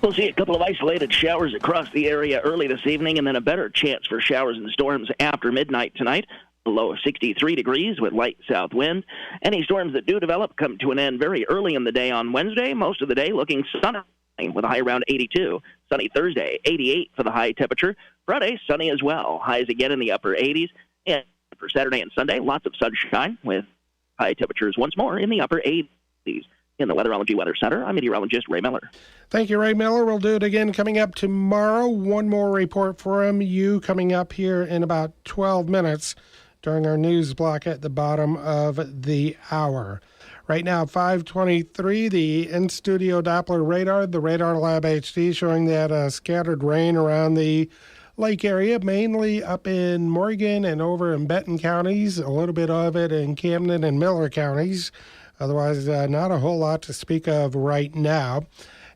We'll see a couple of isolated showers across the area early this evening, and then a better chance for showers and storms after midnight tonight. A low of 63 degrees with light south wind. Any storms that do develop come to an end very early in the day on Wednesday. Most of the day looking sunny with a high around 82. Sunny Thursday, 88 for the high temperature. Friday, sunny as well. Highs again in the upper 80s. And for Saturday and Sunday, lots of sunshine with high temperatures once more in the upper 80s. In the Weatherology Weather Center, I'm meteorologist Ray Miller. Thank you, Ray Miller. We'll do it again coming up tomorrow. One more report from you coming up here in about 12 minutes during our news block at the bottom of the hour. Right now, 5:23, the in-studio Doppler radar, the Radar Lab HD, showing that scattered rain around the lake area, mainly up in Morgan and over in Benton counties, a little bit of it in Camden and Miller counties. Otherwise, not a whole lot to speak of right now.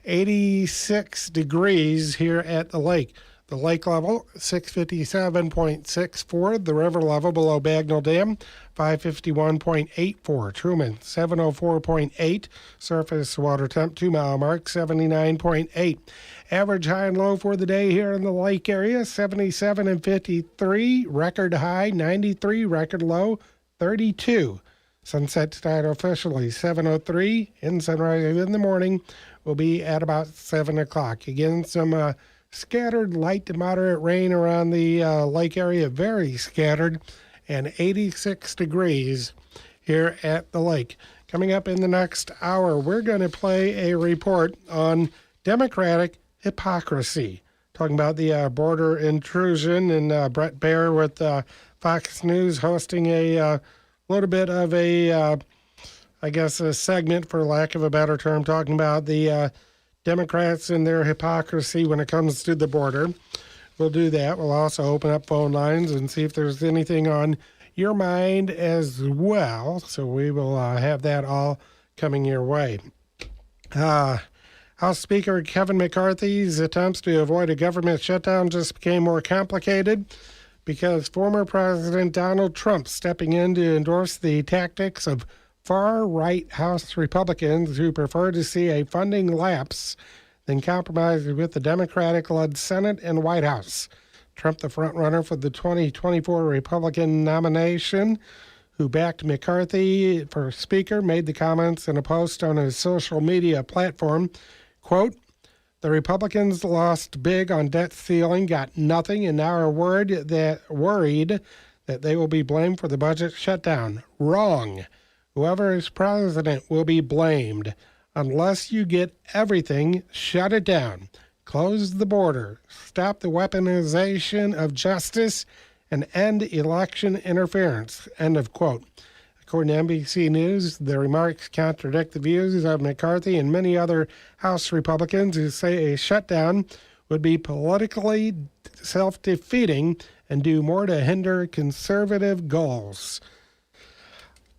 86 degrees here at the lake. The lake level, 657.64. The river level below Bagnell Dam, 551.84. Truman, 704.8. Surface water temp, 2 mile mark, 79.8. Average high and low for the day here in the lake area, 77 and 53. Record high, 93. Record low, 32. Sunset tonight officially 7:03, and sunrise in the morning will be at about 7 o'clock. Again, some scattered light to moderate rain around the lake area, very scattered, and 86 degrees here at the lake. Coming up in the next hour, we're going to play a report on Democratic hypocrisy, talking about the border intrusion, and Brett Baer with Fox News hosting a little bit of a segment, for lack of a better term, talking about the Democrats and their hypocrisy when it comes to the border. We'll do that. We'll also open up phone lines and see if there's anything on your mind as well. So we will have that all coming your way. House Speaker Kevin McCarthy's attempts to avoid a government shutdown just became more complicated, because former President Donald Trump stepping in to endorse the tactics of far-right House Republicans who prefer to see a funding lapse than compromise with the Democratic-led Senate and White House. Trump, the frontrunner for the 2024 Republican nomination, who backed McCarthy for Speaker, made the comments in a post on his social media platform, quote, "The Republicans lost big on debt ceiling, got nothing, and now are worried that they will be blamed for the budget shutdown. Wrong. Whoever is president will be blamed. Unless you get everything, shut it down. Close the border. Stop the weaponization of justice and end election interference." End of quote. According to NBC News, the remarks contradict the views of McCarthy and many other House Republicans who say a shutdown would be politically self-defeating and do more to hinder conservative goals.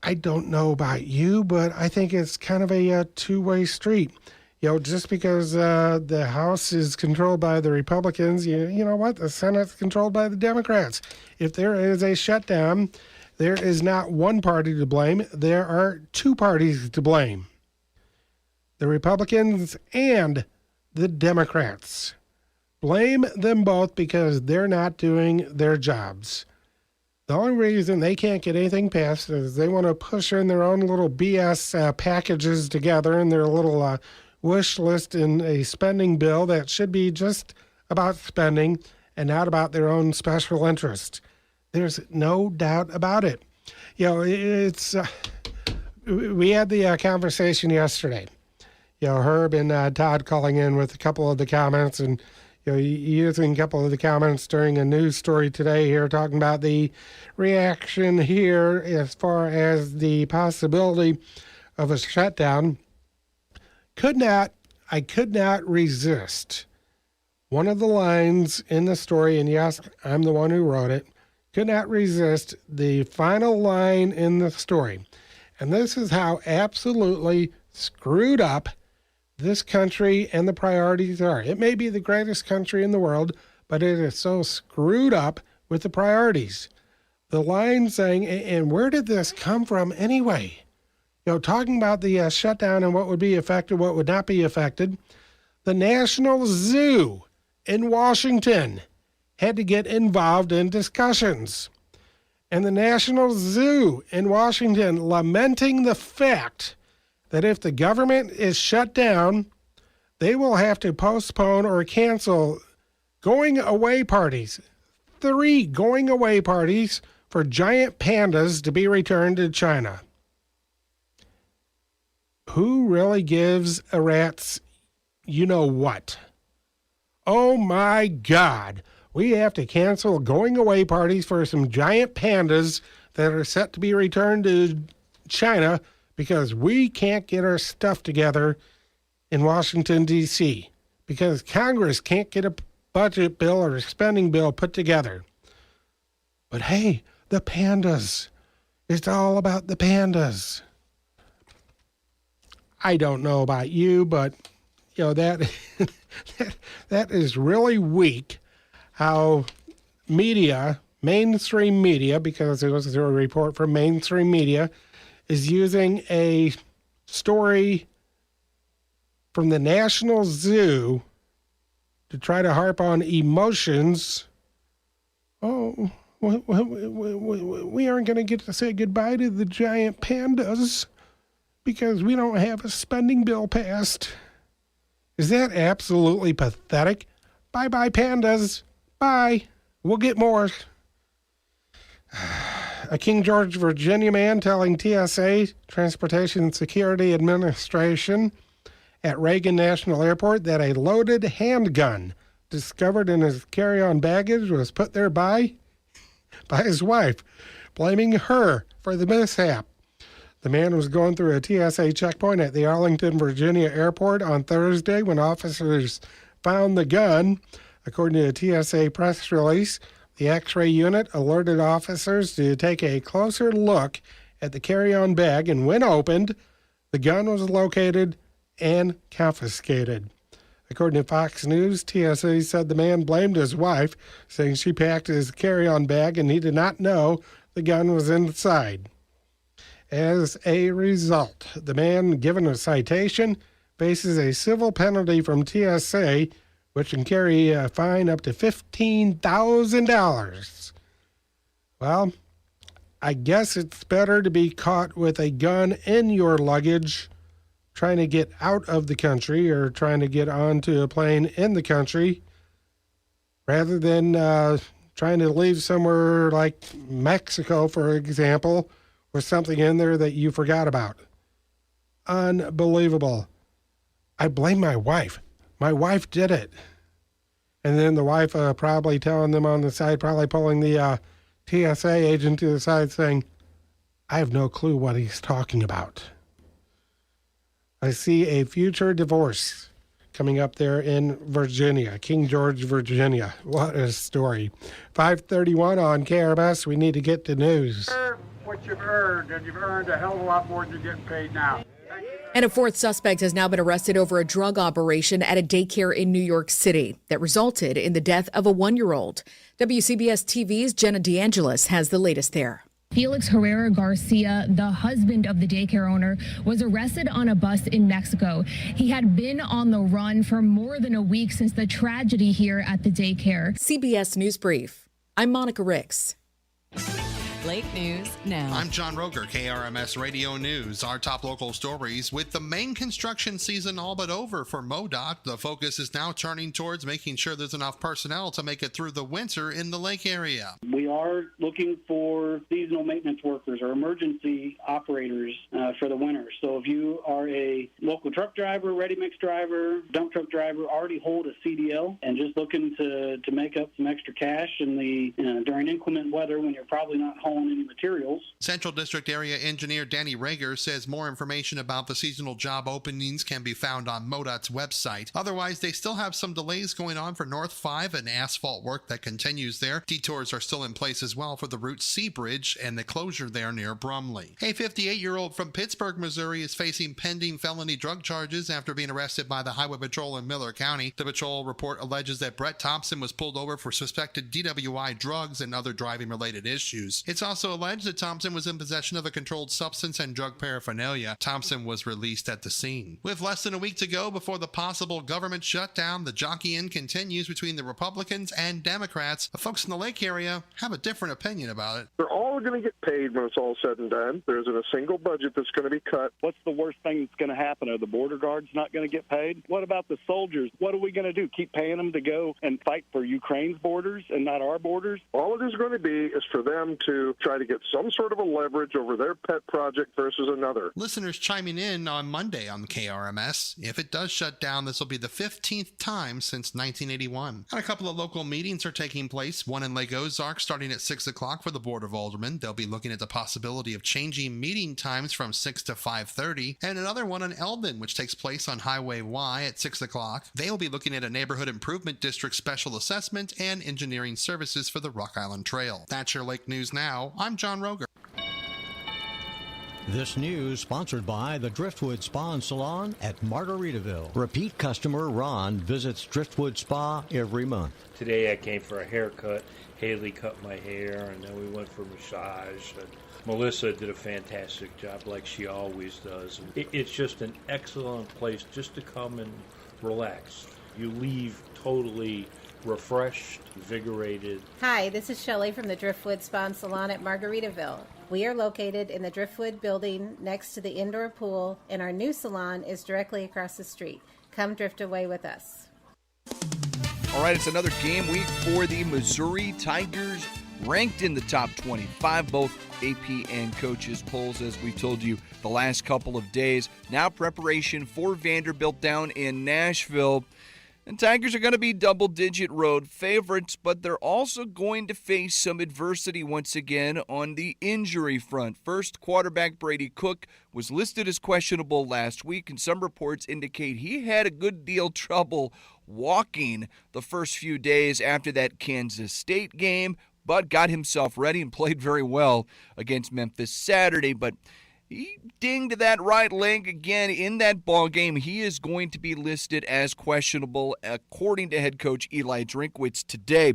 I don't know about you, but I think it's kind of a two-way street. Just because the House is controlled by the Republicans, you know what? The Senate's controlled by the Democrats. If there is a shutdown, there is not one party to blame. There are two parties to blame: the Republicans and the Democrats. Blame them both because they're not doing their jobs. The only reason they can't get anything passed is they want to push in their own little BS packages together in their little wish list in a spending bill that should be just about spending and not about their own special interest. There's no doubt about it. It's we had the conversation yesterday. Herb and Todd calling in with a couple of the comments, and using a couple of the comments during a news story today here, talking about the reaction here as far as the possibility of a shutdown. I could not resist one of the lines in the story, and yes, I'm the one who wrote it. could not resist the final line in the story. And this is how absolutely screwed up this country and the priorities are. It may be the greatest country in the world, but it is so screwed up with the priorities. The line saying, and where did this come from anyway? You know, talking about the shutdown and what would be affected, what would not be affected. The National Zoo in Washington had to get involved in discussions. And the National Zoo in Washington lamenting the fact that if the government is shut down, they will have to postpone or cancel going away parties. 3 going away parties for giant pandas to be returned to China. Who really gives a rat's you know what? Oh my God. We have to cancel going away parties for some giant pandas that are set to be returned to China because we can't get our stuff together in Washington, D.C. because Congress can't get a budget bill or a spending bill put together. But hey, the pandas. It's all about the pandas. I don't know about you, but you know that that is really weak how media, mainstream media, because it was a report from mainstream media, is using a story from the National Zoo to try to harp on emotions. Oh, we aren't going to get to say goodbye to the giant pandas because we don't have a spending bill passed. Is that absolutely pathetic? Bye-bye, pandas. Bye. We'll get more. A King George, Virginia man telling TSA, Transportation Security Administration, at Reagan National Airport that a loaded handgun discovered in his carry-on baggage was put there by his wife, blaming her for the mishap. The man was going through a TSA checkpoint at the Arlington, Virginia airport on Thursday when officers found the gun. According to a TSA press release, the X-ray unit alerted officers to take a closer look at the carry-on bag, and when opened, the gun was located and confiscated. According to Fox News, TSA said the man blamed his wife, saying she packed his carry-on bag and he did not know the gun was inside. As a result, the man given a citation faces a civil penalty from TSA, which can carry a fine up to $15,000. Well, I guess it's better to be caught with a gun in your luggage trying to get out of the country or trying to get onto a plane in the country rather than trying to leave somewhere like Mexico, for example, with something in there that you forgot about. Unbelievable. I blame my wife. My wife did it. And then the wife probably telling them on the side, probably pulling the TSA agent to the side saying, I have no clue what he's talking about. I see a future divorce coming up there in Virginia, King George, Virginia. What a story. 5:31 on KRMS. We need to get to news. What you've earned, and you've earned a hell of a lot more than you're getting paid now. And a 4th suspect has now been arrested over a drug operation at a daycare in New York City that resulted in the death of a 1-year-old. WCBS TV's Jenna DeAngelis has the latest there. Felix Herrera Garcia, the husband of the daycare owner, was arrested on a bus in Mexico. He had been on the run for more than a week since the tragedy here at the daycare. CBS News Brief. I'm Monica Ricks. Lake News Now. I'm John Roger, KRMS Radio News. Our top local stories. With the main construction season all but over for MoDOT, the focus is now turning towards making sure there's enough personnel to make it through the winter in the lake area. We are looking for seasonal maintenance workers or emergency operators for the winter. So if you are a local truck driver, ready mix driver, dump truck driver, already hold a CDL and just looking to make up some extra cash in the during inclement weather when you're probably not home hauling any materials. Central District Area Engineer Danny Rager says more information about the seasonal job openings can be found on MoDOT's website. Otherwise, they still have some delays going on for North 5 and asphalt work that continues there. Detours are still in place as well for the Route C bridge and the closure there near Brumley. A 58-year-old from Pittsburgh, Missouri is facing pending felony drug charges after being arrested by the Highway Patrol in Miller County. The patrol report alleges that Brett Thompson was pulled over for suspected DWI drugs and other driving-related issues. It's also alleged that Thompson was in possession of a controlled substance and drug paraphernalia. Thompson was released at the scene. With less than a week to go before the possible government shutdown, the jockeying continues between the Republicans and Democrats. The folks in the Lake area have a different opinion about it. They're all going to get paid when it's all said and done. There isn't a single budget that's going to be cut. What's the worst thing that's going to happen? Are the border guards not going to get paid? What about the soldiers? What are we going to do? Keep paying them to go and fight for Ukraine's borders and not our borders? All it is going to be is for them to try to get some sort of a leverage over their pet project versus another. Listeners chiming in on Monday on KRMS. If it does shut down, this will be the 15th time since 1981. And a couple of local meetings are taking place. One in Lake Ozark starting at 6 o'clock for the Board of Aldermen. They'll be looking at the possibility of changing meeting times from 6 to 5:30. And another one in Eldon, which takes place on Highway Y at 6 o'clock. They will be looking at a Neighborhood Improvement District special assessment and engineering services for the Rock Island Trail. That's your Lake News Now. I'm John Roger. This news sponsored by the Driftwood Spa and Salon at Margaritaville. Repeat customer Ron visits Driftwood Spa every month. Today I came for a haircut. Haley cut my hair, and then we went for a massage. And Melissa did a fantastic job like she always does. It's just an excellent place just to come and relax. You leave totally refreshed, invigorated. Hi, this is Shelley from the Driftwood Spa and Salon at Margaritaville. We are located in the Driftwood building next to the indoor pool, and our new salon is directly across the street. Come drift away with us. All right, it's another game week for the Missouri Tigers, ranked in the top 25, both AP and coaches polls, as we told you the last couple of days. Now preparation for Vanderbilt down in Nashville. And Tigers are going to be double-digit road favorites, but they're also going to face some adversity once again on the injury front. First, quarterback Brady Cook was listed as questionable last week, and some reports indicate he had a good deal trouble walking the first few days after that Kansas State game, but got himself ready and played very well against Memphis Saturday. But he dinged that right leg again in that ball game. He is going to be listed as questionable, according to head coach Eli Drinkwitz today.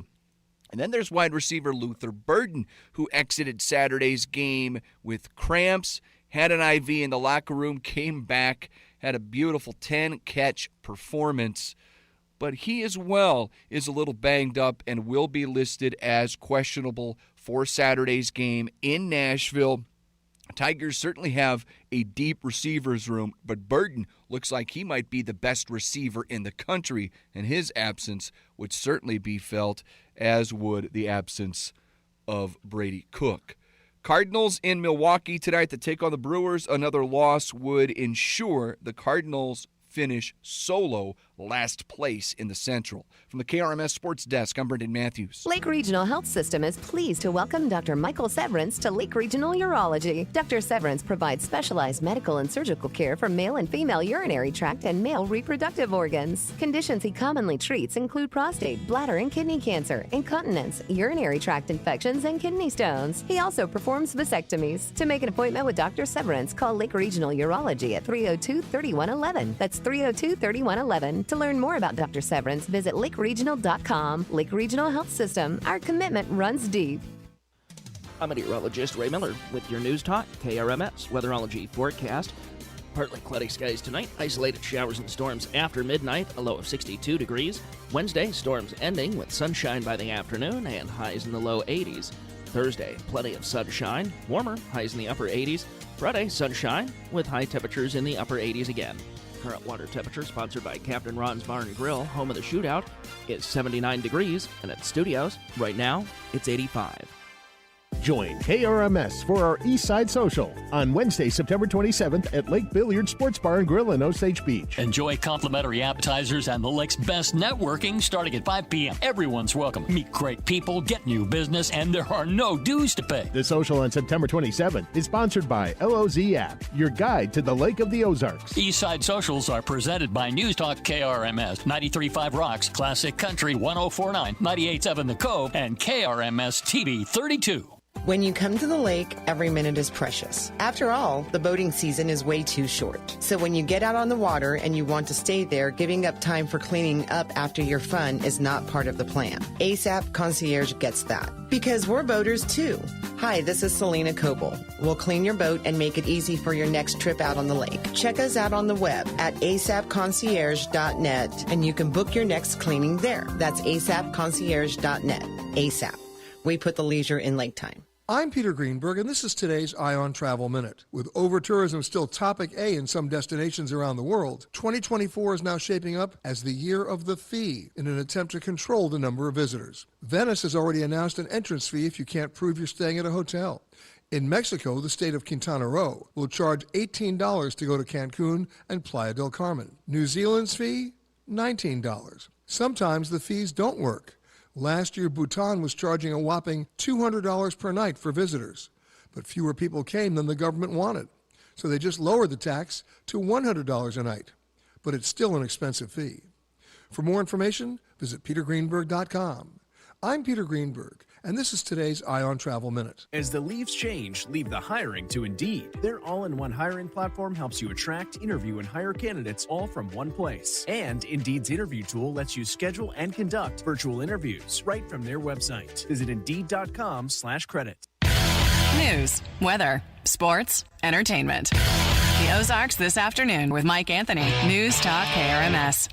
And then there's wide receiver Luther Burden, who exited Saturday's game with cramps, had an IV in the locker room, came back, had a beautiful 10-catch performance. But he as well is a little banged up and will be listed as questionable for Saturday's game in Nashville. Tigers certainly have a deep receivers room, but Burden looks like he might be the best receiver in the country, and his absence would certainly be felt, as would the absence of Brady Cook. Cardinals in Milwaukee tonight to take on the Brewers. Another loss would ensure the Cardinals finish solo last place in the Central. From the KRMS Sports Desk, I'm Brendan Matthews. Lake Regional Health System is pleased to welcome Dr. Michael Severance to Lake Regional Urology. Dr. Severance provides specialized medical and surgical care for male and female urinary tract and male reproductive organs. Conditions he commonly treats include prostate, bladder and kidney cancer, incontinence, urinary tract infections, and kidney stones. He also performs vasectomies. To make an appointment with Dr. Severance, call Lake Regional Urology at 302-3111. That's 302-3111. To learn more about Dr. Severance, visit lakeregional.com. Lake Regional Health System. Our commitment runs deep. I'm meteorologist Ray Miller with your News Talk KRMS Weatherology forecast. Partly cloudy skies tonight, isolated showers and storms after midnight, a low of 62 degrees. Wednesday, storms ending with sunshine by the afternoon and highs in the low 80s. Thursday, plenty of sunshine, warmer, highs in the upper 80s. Friday, sunshine with high temperatures in the upper 80s again. Current water temperature, sponsored by Captain Ron's Bar and Grill, home of the shootout, is 79 degrees, and at studios, right now, it's 85. Join KRMS for our East Side Social on Wednesday, September 27th at Lake Billiard Sports Bar and Grill in Osage Beach. Enjoy complimentary appetizers and the lake's best networking starting at 5 p.m. Everyone's welcome. Meet great people, get new business, and there are no dues to pay. The social on September 27th is sponsored by LOZ App, your guide to the Lake of the Ozarks. Eastside Socials are presented by News Talk KRMS, 93.5 Rocks, Classic Country 104.9, 98.7 The Cove, and KRMS TV 32. When you come to the lake, every minute is precious. After all, the boating season is way too short. So when you get out on the water and you want to stay there, giving up time for cleaning up after your fun is not part of the plan. ASAP Concierge gets that. Because we're boaters too. Hi, this is Selena Coble. We'll clean your boat and make it easy for your next trip out on the lake. Check us out on the web at asapconcierge.net and you can book your next cleaning there. That's asapconcierge.net. ASAP. We put the leisure in lake time. I'm Peter Greenberg, and this is today's Eye on Travel Minute. With over-tourism still topic A in some destinations around the world, 2024 is now shaping up as the year of the fee in an attempt to control the number of visitors. Venice has already announced an entrance fee if you can't prove you're staying at a hotel. In Mexico, the state of Quintana Roo will charge $18 to go to Cancun and Playa del Carmen. New Zealand's fee, $19. Sometimes the fees don't work. Last year, Bhutan was charging a whopping $200 per night for visitors, but fewer people came than the government wanted, so they just lowered the tax to $100 a night. But it's still an expensive fee. For more information, visit petergreenberg.com. I'm Peter Greenberg, and this is today's Eye on Travel Minute. As the leaves change, leave the hiring to Indeed. Their all-in-one hiring platform helps you attract, interview, and hire candidates all from one place. And Indeed's interview tool lets you schedule and conduct virtual interviews right from their website. Visit Indeed.com/credit. News, weather, sports, entertainment. The Ozarks this afternoon with Mike Anthony. News Talk KRMS.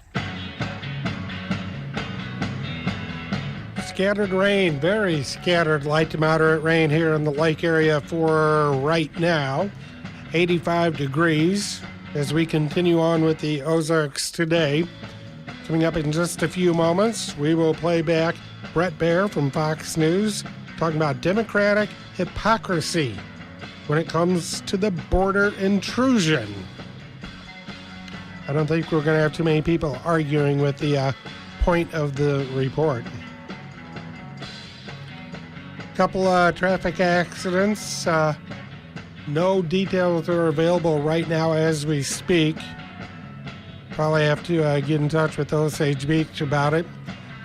Scattered rain, very scattered light to moderate rain here in the lake area for right now. 85 degrees as we continue on with the Ozarks today. Coming up in just a few moments, we will play back Brett Baer from Fox News talking about Democratic hypocrisy when it comes to the border intrusion. I don't think we're going to have too many people arguing with the point of the report. Couple traffic accidents. No details are available right now as we speak. Probably have to get in touch with Osage Beach about it.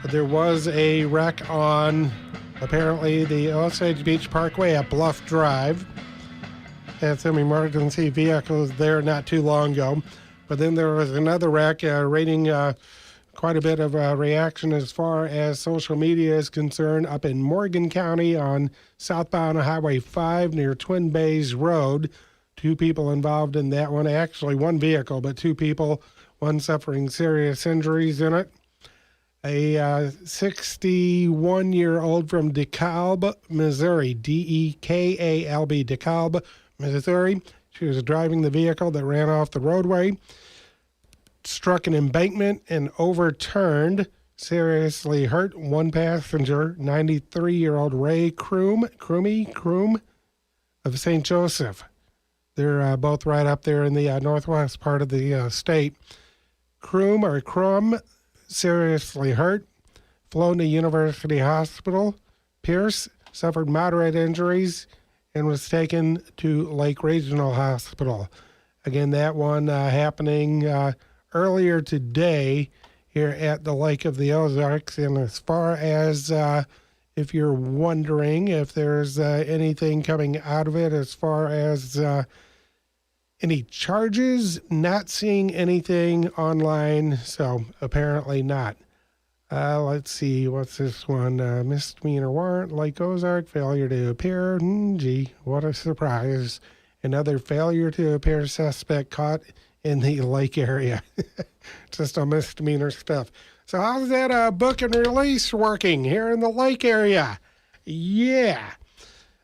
But there was a wreck on apparently the Osage Beach Parkway at Bluff Drive. Had some emergency vehicles there not too long ago. But then there was another wreck rating quite a bit of a reaction as far as social media is concerned up in Morgan County on southbound Highway 5 near Twin Bays Road. 2 people involved in that one. Actually, 1 vehicle, but 2 people, one suffering serious injuries in it. A 61-year-old from DeKalb, Missouri, DEKALB, DeKalb, Missouri. She was driving the vehicle that ran off the roadway, struck an embankment and overturned, seriously hurt one passenger, 93-year-old Ray Kroom of St. Joseph. They're both right up there in the northwest part of the state. Crum, seriously hurt, flown to University Hospital. Pierce suffered moderate injuries and was taken to Lake Regional Hospital. Again, that one happening earlier today here at the Lake of the Ozarks. And as far as if you're wondering if there's anything coming out of it as far as any charges, not seeing anything online, so apparently not. Let's see, what's this one? Misdemeanor warrant, Lake Ozark, failure to appear. Gee, what a surprise. Another failure to appear suspect caught in the lake area. Just a misdemeanor stuff. So how's that book and release working here in the lake area? Yeah.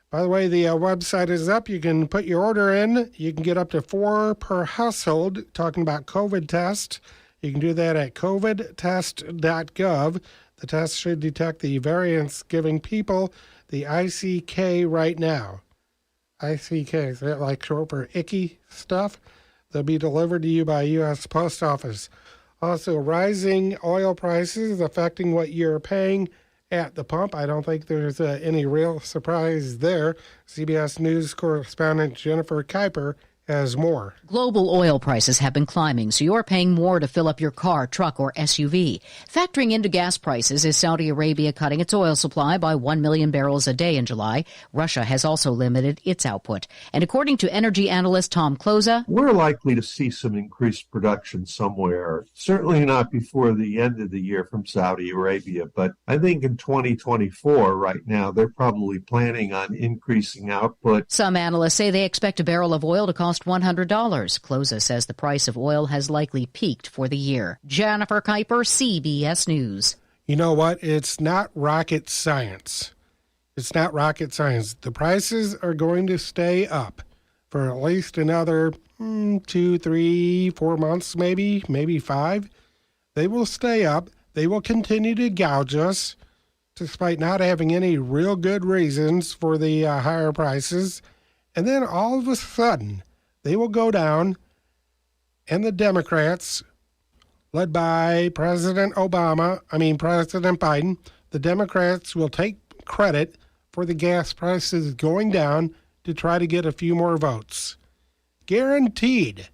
By the way, the website is up. You can put your order in. You can get up to 4 per household. Talking about COVID test. You can do that at covidtest.gov. The test should detect the variants, giving people the ICK right now. ICK, is that like short for icky stuff? They'll be delivered to you by U.S. Post Office. Also, rising oil prices affecting what you're paying at the pump. I don't think there's any real surprise there. CBS News correspondent Jennifer Kuiper has more. Global oil prices have been climbing, so you're paying more to fill up your car, truck, or SUV. Factoring into gas prices is Saudi Arabia cutting its oil supply by 1 million barrels a day in July. Russia has also limited its output. And according to energy analyst Tom Kloza, we're likely to see some increased production somewhere, certainly not before the end of the year from Saudi Arabia, but I think in 2024 right now, they're probably planning on increasing output. Some analysts say they expect a barrel of oil to cost $100. Kloza says the price of oil has likely peaked for the year. Jennifer Kuiper, CBS News. You know what? It's not rocket science. It's not rocket science. The prices are going to stay up for at least another 2, 3, 4 months, maybe 5. They will stay up. They will continue to gouge us despite not having any real good reasons for the higher prices. And then all of a sudden, they will go down, and the Democrats, led by President Biden, the Democrats will take credit for the gas prices going down to try to get a few more votes. Guaranteed.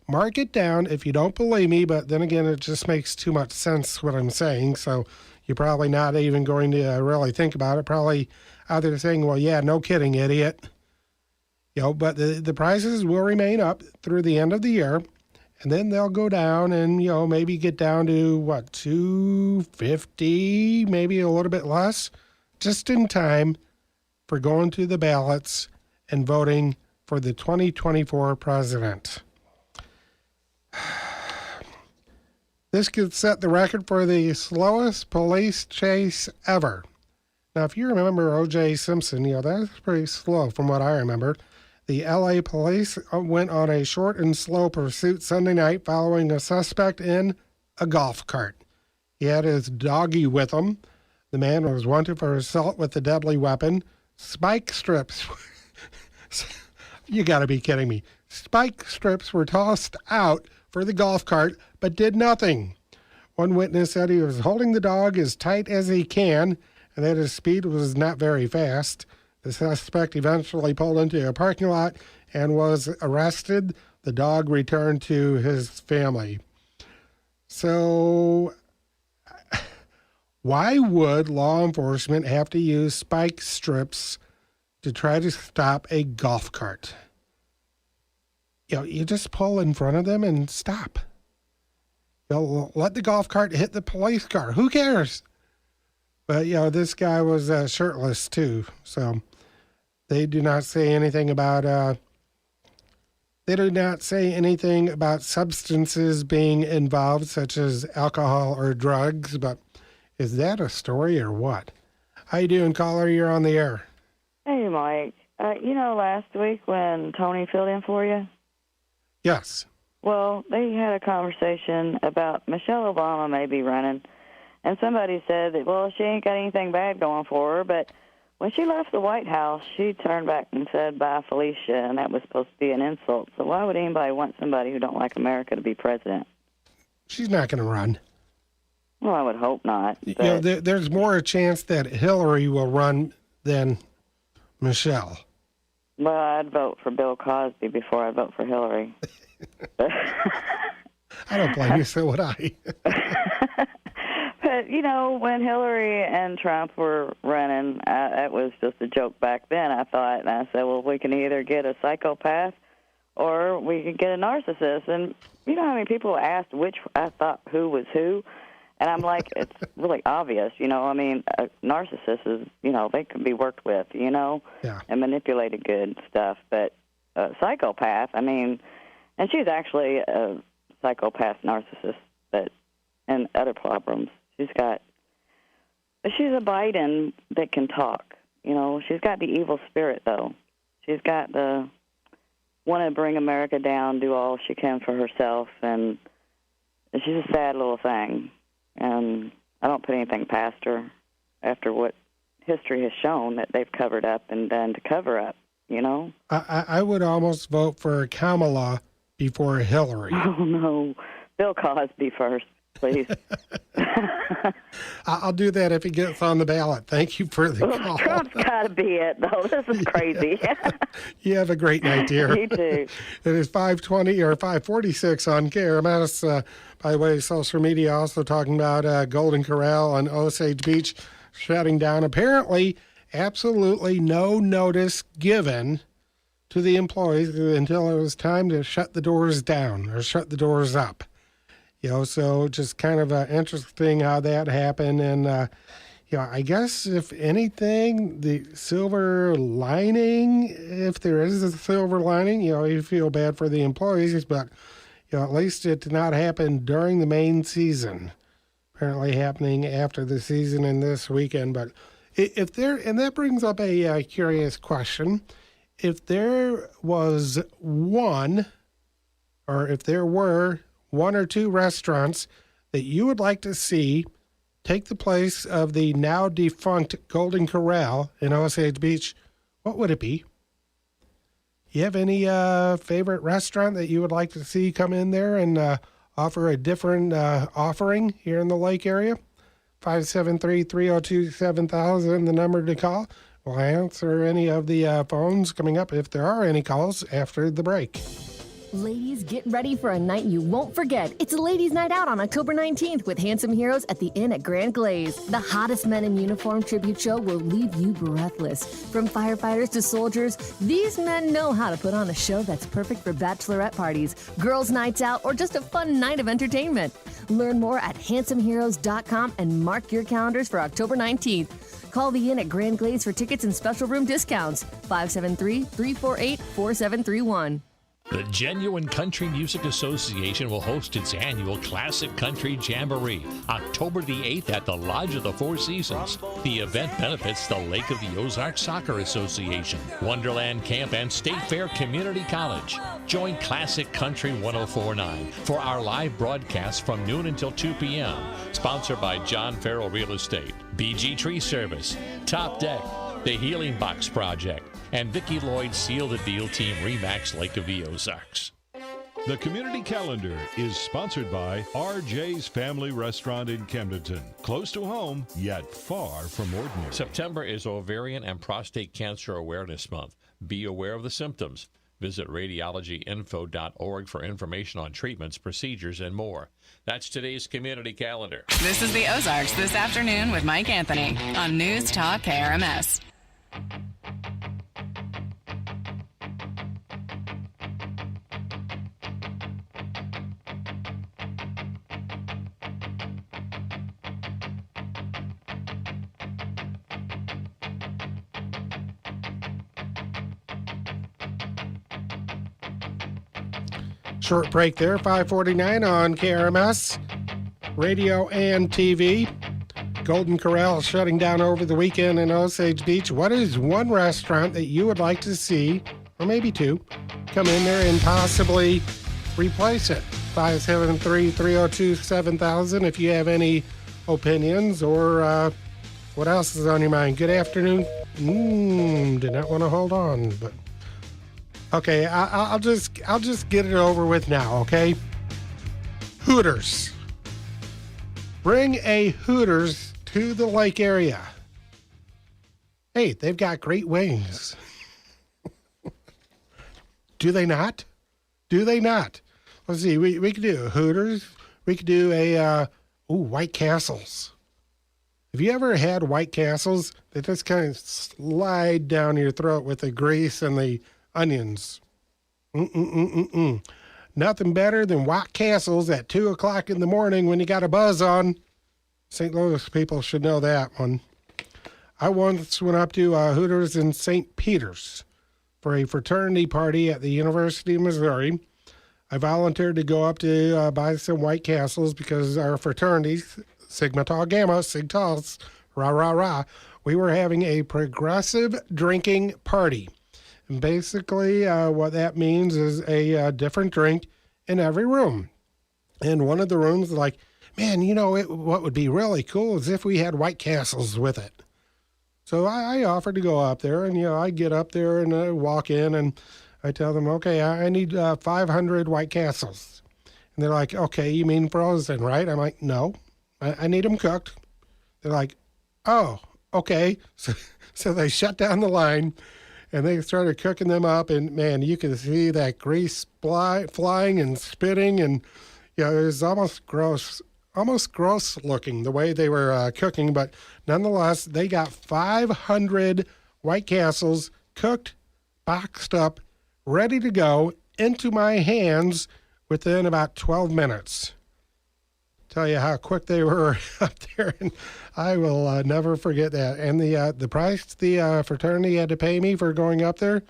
Mark it down if you don't believe me, but then again, it just makes too much sense what I'm saying, so you're probably not even going to really think about it. Probably out there saying, well, yeah, no kidding, idiot. But the prices will remain up through the end of the year, and then they'll go down and, maybe get down to, $2.50, maybe a little bit less, just in time for going to the ballots and voting for the 2024 president. This could set the record for the slowest police chase ever. Now, if you remember O.J. Simpson, that was pretty slow from what I remember. The L.A. police went on a short and slow pursuit Sunday night following a suspect in a golf cart. He had his doggy with him. The man was wanted for assault with a deadly weapon. Spike strips. You got to be kidding me. Spike strips were tossed out for the golf cart, but did nothing. One witness said he was holding the dog as tight as he can, and that his speed was not very fast. The suspect eventually pulled into a parking lot and was arrested. The dog returned to his family. So, why would law enforcement have to use spike strips to try to stop a golf cart? You just pull in front of them and stop. Let the golf cart hit the police car. Who cares? But, this guy was shirtless, too. So they do not say anything about substances being involved, such as alcohol or drugs. But is that a story or what? How you doing, caller? You're on the air. Hey, Mike. Last week when Tony filled in for you? Yes. Well, they had a conversation about Michelle Obama may be running, and somebody said that, well, she ain't got anything bad going for her, but when she left the White House, she turned back and said, bye, Felicia, and that was supposed to be an insult. So why would anybody want somebody who don't like America to be president? She's not going to run. Well, I would hope not. But there's more a chance that Hillary will run than Michelle. Well, I'd vote for Bill Cosby before I vote for Hillary. I don't blame you, so would I. But, when Hillary and Trump were running, that was just a joke back then, I thought. And I said, well, we can either get a psychopath or we can get a narcissist. And you know how many people asked which I thought who was who? And I'm like, it's really obvious, a narcissist is, they can be worked with, and manipulated good stuff. But a psychopath, and she's actually a psychopath narcissist, and other problems. She's a Biden that can talk, She's got the evil spirit, though. She's got the want to bring America down, do all she can for herself, and she's a sad little thing. And I don't put anything past her after what, history has shown that they've covered up and done to cover up, you know? I would almost vote for Kamala before Hillary. Oh, no. Bill Cosby first, please. I'll do that if he gets on the ballot. Thank you for the call. Trump's got to be it, though. This is crazy. You have a great night, dear. You too. It is 5:20 or 5:46 on KRMS. By the way, social media also talking about Golden Corral and Osage Beach shutting down. Apparently, absolutely no notice given to the employees until it was time to shut the doors down or shut the doors up. So just kind of interesting how that happened. And, I guess if anything, the silver lining, if there is a silver lining, you feel bad for the employees, but, at least it did not happen during the main season. Apparently happening after the season and this weekend. But if there, and that brings up a curious question. If there was one or two restaurants that you would like to see take the place of the now defunct Golden Corral in Osage Beach, what would it be? You have any favorite restaurant that you would like to see come in there and offer a different offering here in the lake area? 573-302-7000, the number to call. We'll answer any of the phones coming up, if there are any calls, after the break. Ladies, get ready for a night you won't forget. It's a ladies' night out on October 19th with Handsome Heroes at the Inn at Grand Glaze. The hottest men in uniform tribute show will leave you breathless. From firefighters to soldiers, these men know how to put on a show that's perfect for bachelorette parties, girls' nights out, or just a fun night of entertainment. Learn more at handsomeheroes.com and mark your calendars for October 19th. Call the Inn at Grand Glaze for tickets and special room discounts. 573-348-4731. The Genuine Country Music Association will host its annual Classic Country Jamboree, October the 8th at the Lodge of the Four Seasons. The event benefits the Lake of the Ozarks Soccer Association, Wonderland Camp, and State Fair Community College. Join Classic Country 1049 for our live broadcast from noon until 2 p.m. Sponsored by John Farrell Real Estate, BG Tree Service, Top Deck, The Healing Box Project, and Vicki Lloyd Seal the Deal Team Remax Lake of the Ozarks. The community calendar is sponsored by RJ's Family Restaurant in Camdenton. Close to home, yet far from ordinary. September is Ovarian and Prostate Cancer Awareness Month. Be aware of the symptoms. Visit radiologyinfo.org for information on treatments, procedures, and more. That's today's community calendar. This is the Ozarks This Afternoon with Mike Anthony on News Talk KRMS. Short break there, 5:49 on KRMS, radio and TV. Golden Corral shutting down over the weekend in Osage Beach. What is one restaurant that you would like to see, or maybe two, come in there and possibly replace it? 573-302-7000 if you have any opinions or what else is on your mind. Good afternoon. Did not want to hold on, but okay, I'll just get it over with now, okay? Hooters. Bring a Hooters to the lake area. Hey, they've got great wings. Do they not? Do they not? Let's see, we could do Hooters. We could do White Castles. Have you ever had White Castles? They just kind of slide down your throat with the grease and the onions. Nothing better than White Castles at 2 o'clock in the morning when you got a buzz on. St. Louis people should know that one. I once went up to Hooters in St. Peter's for a fraternity party at the University of Missouri. I volunteered to go up to buy some White Castles because our fraternity, Sigma Tau Gamma, Sig Tau's, rah, rah, rah, we were having a progressive drinking party. And basically, what that means is a different drink in every room. And one of the rooms, like, man, what would be really cool is if we had White Castles with it. So I offered to go up there, and, I get up there and I walk in, and I tell them, okay, I need 500 White Castles. And they're like, okay, you mean frozen, right? I'm like, no, I need them cooked. They're like, oh, okay. So they shut down the line, and they started cooking them up, and, man, you could see that grease flying and spitting, and, it was almost gross looking the way they were cooking, but nonetheless, they got 500 White Castles cooked, boxed up, ready to go into my hands within about 12 minutes. Tell you how quick they were up there, and I will never forget that. And the price the fraternity had to pay me for going up there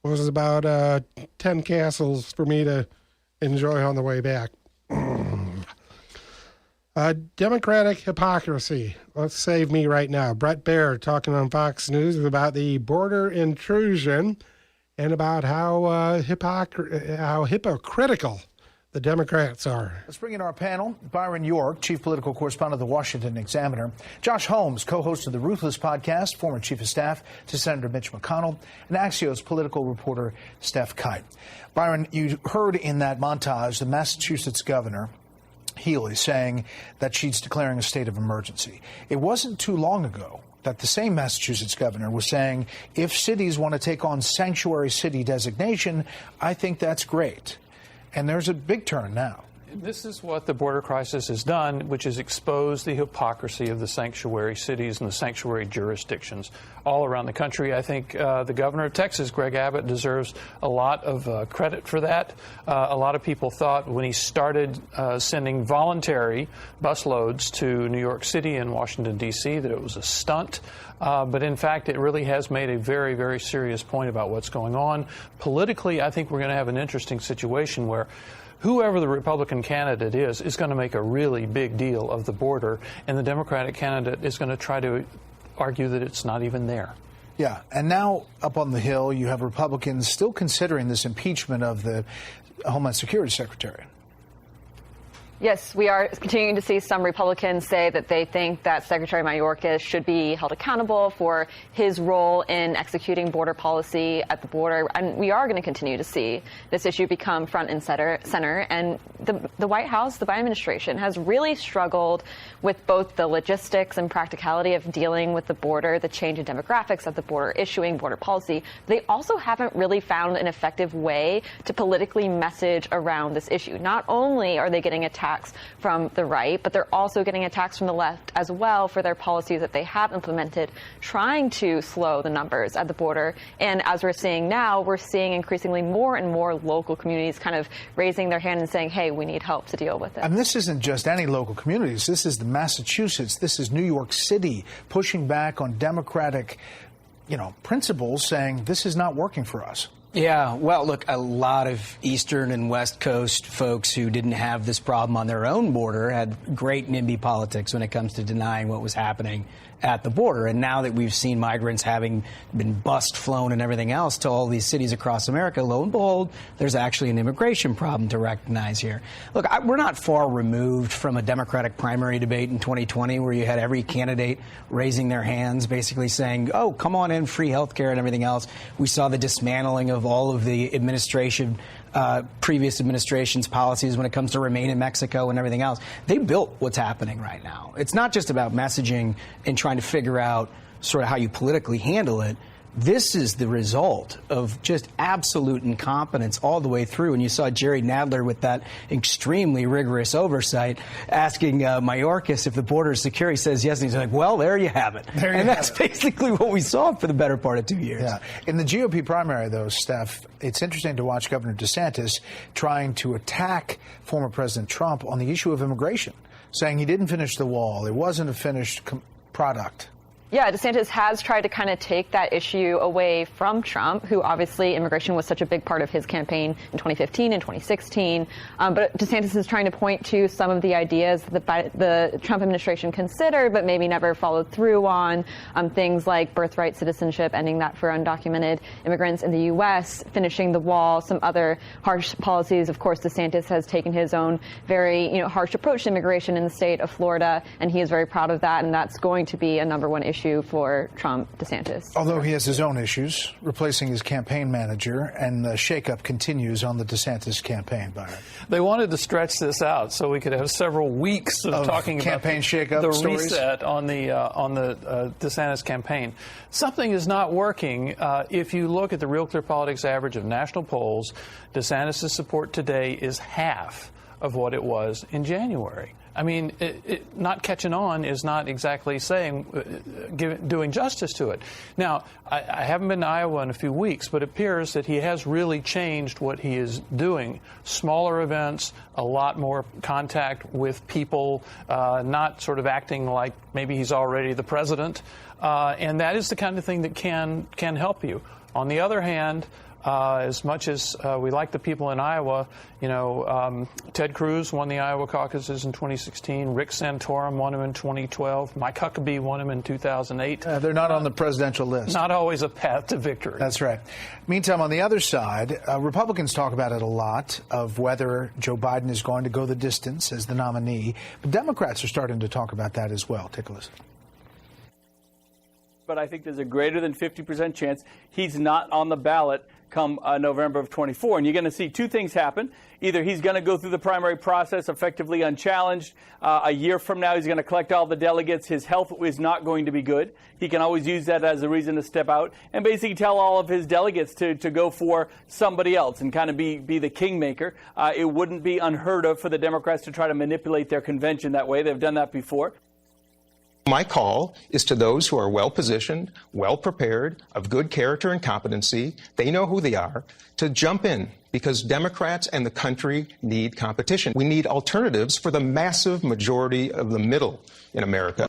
was about 10 castles for me to enjoy on the way back. Democratic hypocrisy. Let's save me right now. Brett Baer talking on Fox News about the border intrusion and about how hypocritical the Democrats are. Let's bring in our panel. Byron York, chief political correspondent of the Washington Examiner. Josh Holmes, co-host of the Ruthless podcast, former chief of staff to Senator Mitch McConnell. And Axios political reporter Steph Kite. Byron, you heard in that montage the Massachusetts governor, Healy, saying that she's declaring a state of emergency. It wasn't too long ago that the same Massachusetts governor was saying, if cities want to take on sanctuary city designation, I think that's great. And there's a big turn now. This is what the border crisis has done, which is expose the hypocrisy of the sanctuary cities and the sanctuary jurisdictions all around the country. I think the governor of Texas, Greg Abbott, deserves a lot of credit for that. A lot of people thought when he started sending voluntary busloads to New York City and Washington, D.C., that it was a stunt. But in fact, it really has made a very, very serious point about what's going on. Politically, I think we're going to have an interesting situation where whoever the Republican candidate is going to make a really big deal of the border, and the Democratic candidate is going to try to argue that it's not even there. Yeah, and now up on the Hill, you have Republicans still considering this impeachment of the Homeland Security Secretary. Yes, we are continuing to see some Republicans say that they think that Secretary Mayorkas should be held accountable for his role in executing border policy at the border. And we are going to continue to see this issue become front and center. And the White House, the Biden administration, has really struggled with both the logistics and practicality of dealing with the border, the change in demographics of the border, issuing border policy. They also haven't really found an effective way to politically message around this issue. Not only are they getting attacked from the right, but they're also getting attacks from the left as well for their policies that they have implemented, trying to slow the numbers at the border. And as we're seeing now, we're seeing increasingly more and more local communities kind of raising their hand and saying, hey, we need help to deal with it. And this isn't just any local communities. This is the Massachusetts. This is New York City pushing back on Democratic, principles, saying this is not working for us. Yeah, well, look, a lot of Eastern and West Coast folks who didn't have this problem on their own border had great NIMBY politics when it comes to denying what was happening at the border. And now that we've seen migrants having been flown and everything else to all these cities across America, lo and behold, there's actually an immigration problem to recognize here. Look, we're not far removed from a Democratic primary debate in 2020 where you had every candidate raising their hands, basically saying, oh, come on in, free health care and everything else. We saw the dismantling of all of the previous administration's policies when it comes to remain in Mexico and everything else. They built what's happening right now. It's not just about messaging and trying to figure out sort of how you politically handle it. This is the result of just absolute incompetence all the way through. And you saw Jerry Nadler with that extremely rigorous oversight asking Mayorkas if the border is secure. He says yes. And he's like, well, there you have it. And that's basically what we saw for the better part of 2 years. Yeah. In the GOP primary, though, Steph, it's interesting to watch Governor DeSantis trying to attack former President Trump on the issue of immigration, saying he didn't finish the wall. It wasn't a finished product. Yeah, DeSantis has tried to kind of take that issue away from Trump, who obviously immigration was such a big part of his campaign in 2015 and 2016. But DeSantis is trying to point to some of the ideas that the Trump administration considered, but maybe never followed through on, things like birthright citizenship, ending that for undocumented immigrants in the U.S., finishing the wall, some other harsh policies. Of course, DeSantis has taken his own very harsh approach to immigration in the state of Florida, and he is very proud of that, and that's going to be a number one issue issue for Trump DeSantis. Although he has his own issues, replacing his campaign manager, and the shakeup continues on the DeSantis campaign, Byron. They wanted to stretch this out so we could have several weeks of talking campaign about shakeup the stories? reset on the DeSantis campaign. Something is not working. If you look at the Real Clear Politics average of national polls, DeSantis' support today is half of what it was in January. I mean, not catching on is not exactly doing justice to it. Now, I haven't been to Iowa in a few weeks, but it appears that he has really changed what he is doing. Smaller events, a lot more contact with people, not sort of acting like maybe he's already the president. And that is the kind of thing that can help you. On the other hand, as much as we like the people in Iowa, Ted Cruz won the Iowa caucuses in 2016. Rick Santorum won them in 2012. Mike Huckabee won them in 2008. They're not on the presidential list. Not always a path to victory. That's right. Meantime, on the other side, Republicans talk about it a lot, of whether Joe Biden is going to go the distance as the nominee. But Democrats are starting to talk about that as well. Take a listen. But I think there's a greater than 50% chance he's not on the ballot come November of 24. And you're going to see two things happen. Either he's going to go through the primary process effectively unchallenged. A year from now, he's going to collect all the delegates. His health is not going to be good. He can always use that as a reason to step out and basically tell all of his delegates to go for somebody else and kind of be the kingmaker. It wouldn't be unheard of for the Democrats to try to manipulate their convention that way. They've done that before. My call is to those who are well-positioned, well-prepared, of good character and competency, they know who they are, to jump in, because Democrats and the country need competition. We need alternatives for the massive majority of the middle in America.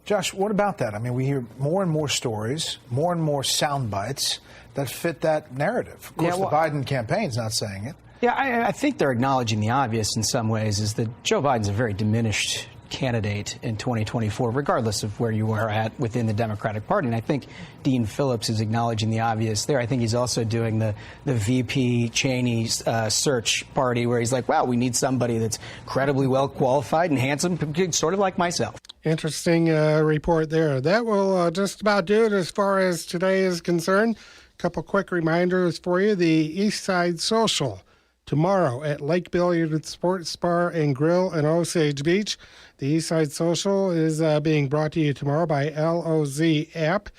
Josh, what about that? I mean, we hear more and more stories, more and more sound bites that fit that narrative. Of course, the Biden campaign's not saying it. Yeah, I think they're acknowledging the obvious in some ways, is that Joe Biden's a very diminished candidate in 2024, regardless of where you are at within the Democratic Party. And I think Dean Phillips is acknowledging the obvious there. I think he's also doing the VP Cheney search party, where he's like, wow, we need somebody that's credibly well qualified and handsome, sort of like myself. Interesting report there. That will just about do it as far as today is concerned. A couple quick reminders for you. The East Side Social tomorrow at Lake Billiard Sports Bar and Grill in Osage Beach. The East Side Social is being brought to you tomorrow by LOZ App,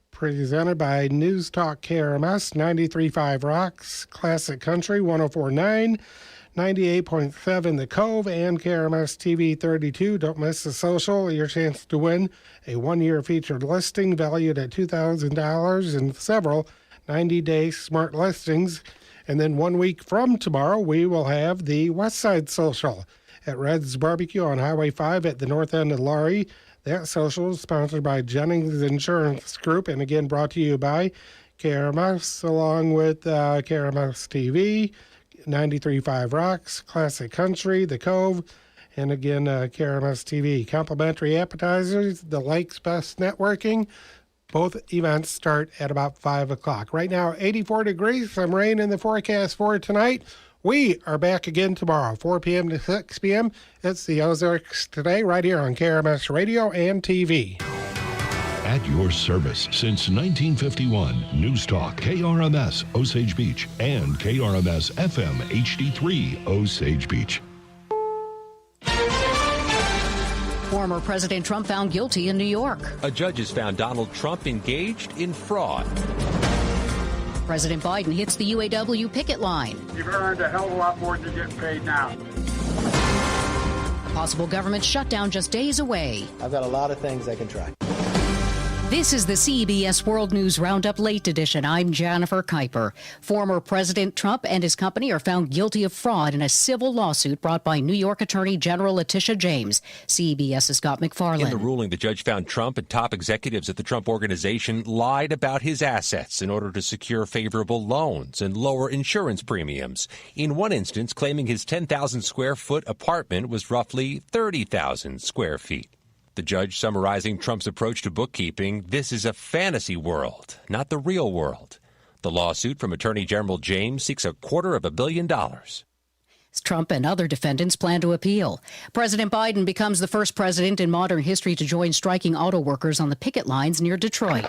presented by News Talk KRMS, 93.5 Rocks, Classic Country, 104.9, 98.7 The Cove, and KRMS TV 32. Don't miss the social. Your chance to win a one-year featured listing valued at $2,000 and several 90-day smart listings. And then 1 week from tomorrow, we will have the West Side Social at Red's Barbecue on Highway 5 at the north end of Laurie. That social is sponsored by Jennings Insurance Group, and again brought to you by KRMS, along with KRMS TV, 93.5 Rocks, Classic Country, The Cove, and again KRMS TV. Complimentary appetizers, the Lake's Best Networking. Both events start at about 5 o'clock. Right now, 84 degrees, some rain in the forecast for tonight. We are back again tomorrow, 4 p.m. to 6 p.m. It's the Ozarks Today right here on KRMS Radio and TV. At your service since 1951, News Talk KRMS Osage Beach and KRMS FM HD3 Osage Beach. Former President Trump found guilty in New York. A judge has found Donald Trump engaged in fraud. President Biden hits the UAW picket line. You've earned a hell of a lot more than you're getting paid now. A possible government shutdown just days away. I've got a lot of things I can try. This is the CBS World News Roundup Late Edition. I'm Jennifer Kuiper. Former President Trump and his company are found guilty of fraud in a civil lawsuit brought by New York Attorney General Letitia James. CBS's Scott McFarland. In the ruling, the judge found Trump and top executives at the Trump Organization lied about his assets in order to secure favorable loans and lower insurance premiums. In one instance, claiming his 10,000 square foot apartment was roughly 30,000 square feet. The judge summarizing Trump's approach to bookkeeping, this is a fantasy world, not the real world. The lawsuit from Attorney General James seeks $250 million. Trump and other defendants plan to appeal. President Biden becomes the first president in modern history to join striking auto workers on the picket lines near Detroit.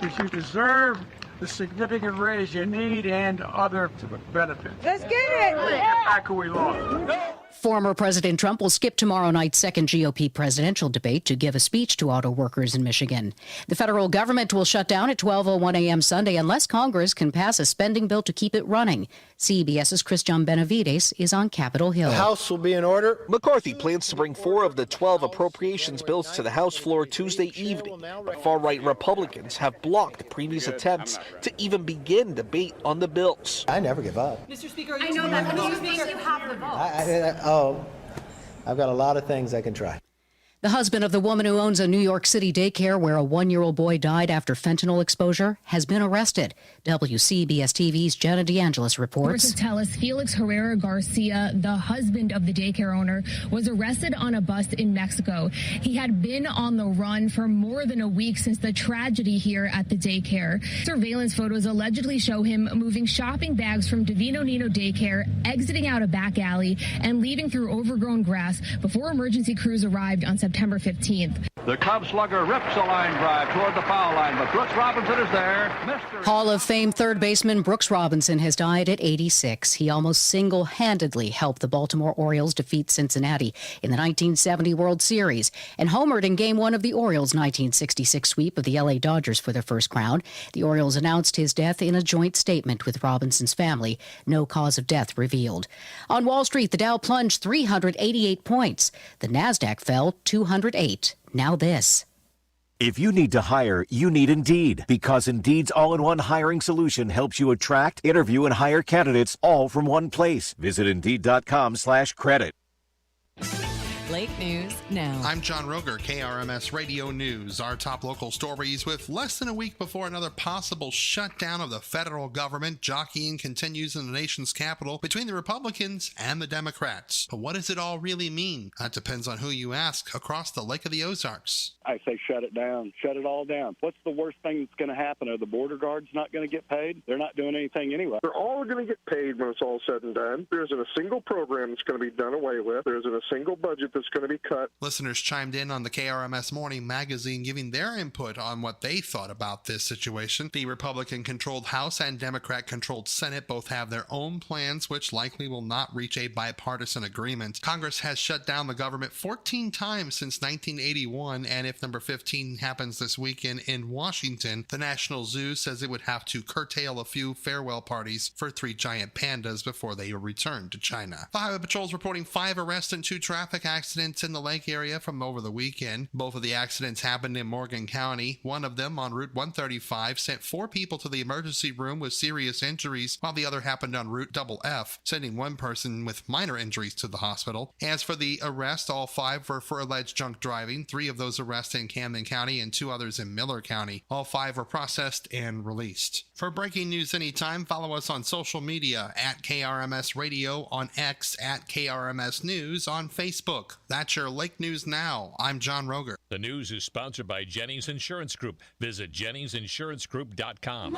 If you deserve the significant raise you need and other benefits. Let's get it! Get back who we lost. Former President Trump will skip tomorrow night's second GOP presidential debate to give a speech to auto workers in Michigan. The federal government will shut down at 12:01 a.m. Sunday unless Congress can pass a spending bill to keep it running. CBS's Christian Benavides is on Capitol Hill. The House will be in order. McCarthy plans to bring 4 of the 12 appropriations bills to the House floor Tuesday evening. But far-right Republicans have blocked previous attempts to even begin debate on the bills. I never give up. Mr. Speaker, I know that, Mr. Speaker, you have the vote. I've got a lot of things I can try. The husband of the woman who owns a New York City daycare where a 1-year-old boy died after fentanyl exposure has been arrested. WCBS TV's Jenna DeAngelis reports. Sources tell us Felix Herrera Garcia, the husband of the daycare owner, was arrested on a bus in Mexico. He had been on the run for more than a week since the tragedy here at the daycare. Surveillance photos allegedly show him moving shopping bags from Divino Nino daycare, exiting out a back alley, and leaving through overgrown grass before emergency crews arrived on September 15th. The Cub slugger rips a line drive toward the foul line, but Brooks Robinson is there. Hall of Fame third baseman Brooks Robinson has died at 86. He almost single-handedly helped the Baltimore Orioles defeat Cincinnati in the 1970 World Series and homered in Game 1 of the Orioles' 1966 sweep of the LA Dodgers for their first crown. The Orioles announced his death in a joint statement with Robinson's family. No cause of death revealed. On Wall Street, the Dow plunged 388 points. The Nasdaq fell 208. Now this. If you need to hire, you need Indeed, because Indeed's all-in-one hiring solution helps you attract, interview, and hire candidates all from one place. Visit Indeed.com/credit. Lake News Now. I'm John Roger, KRMS Radio News. Our top local stories. With less than a week before another possible shutdown of the federal government, jockeying continues in the nation's capital between the Republicans and the Democrats. But what does it all really mean? That depends on who you ask across the Lake of the Ozarks. I say shut it down. Shut it all down. What's the worst thing that's going to happen? Are the border guards not going to get paid? They're not doing anything anyway. They're all going to get paid when it's all said and done. There isn't a single program that's going to be done away with. There isn't a single budget that's going to be cut. Listeners chimed in on the KRMS Morning Magazine, giving their input on what they thought about this situation. The Republican-controlled House and Democrat-controlled Senate both have their own plans, which likely will not reach a bipartisan agreement. Congress has shut down the government 14 times since 1981, and if number 15 happens this weekend in Washington, the National Zoo says it would have to curtail a few farewell parties for 3 giant pandas before they return to China. The Highway Patrol is reporting 5 arrests and 2 traffic accidents in the lake area from over the weekend. Both of the accidents happened in Morgan County. One of them on Route 135 sent 4 people to the emergency room with serious injuries, while the other happened on Route F, sending 1 person with minor injuries to the hospital. As for the arrest, all 5 were for alleged drunk driving. 3 of those arrests in Camden County and 2 others in Miller County. All 5 were processed and released. For breaking news anytime, follow us on social media at KRMS Radio, on X at KRMS News, on Facebook. That's your Lake News Now. I'm John Roger. The news is sponsored by Jennings Insurance Group. Visit JenningsInsuranceGroup.com.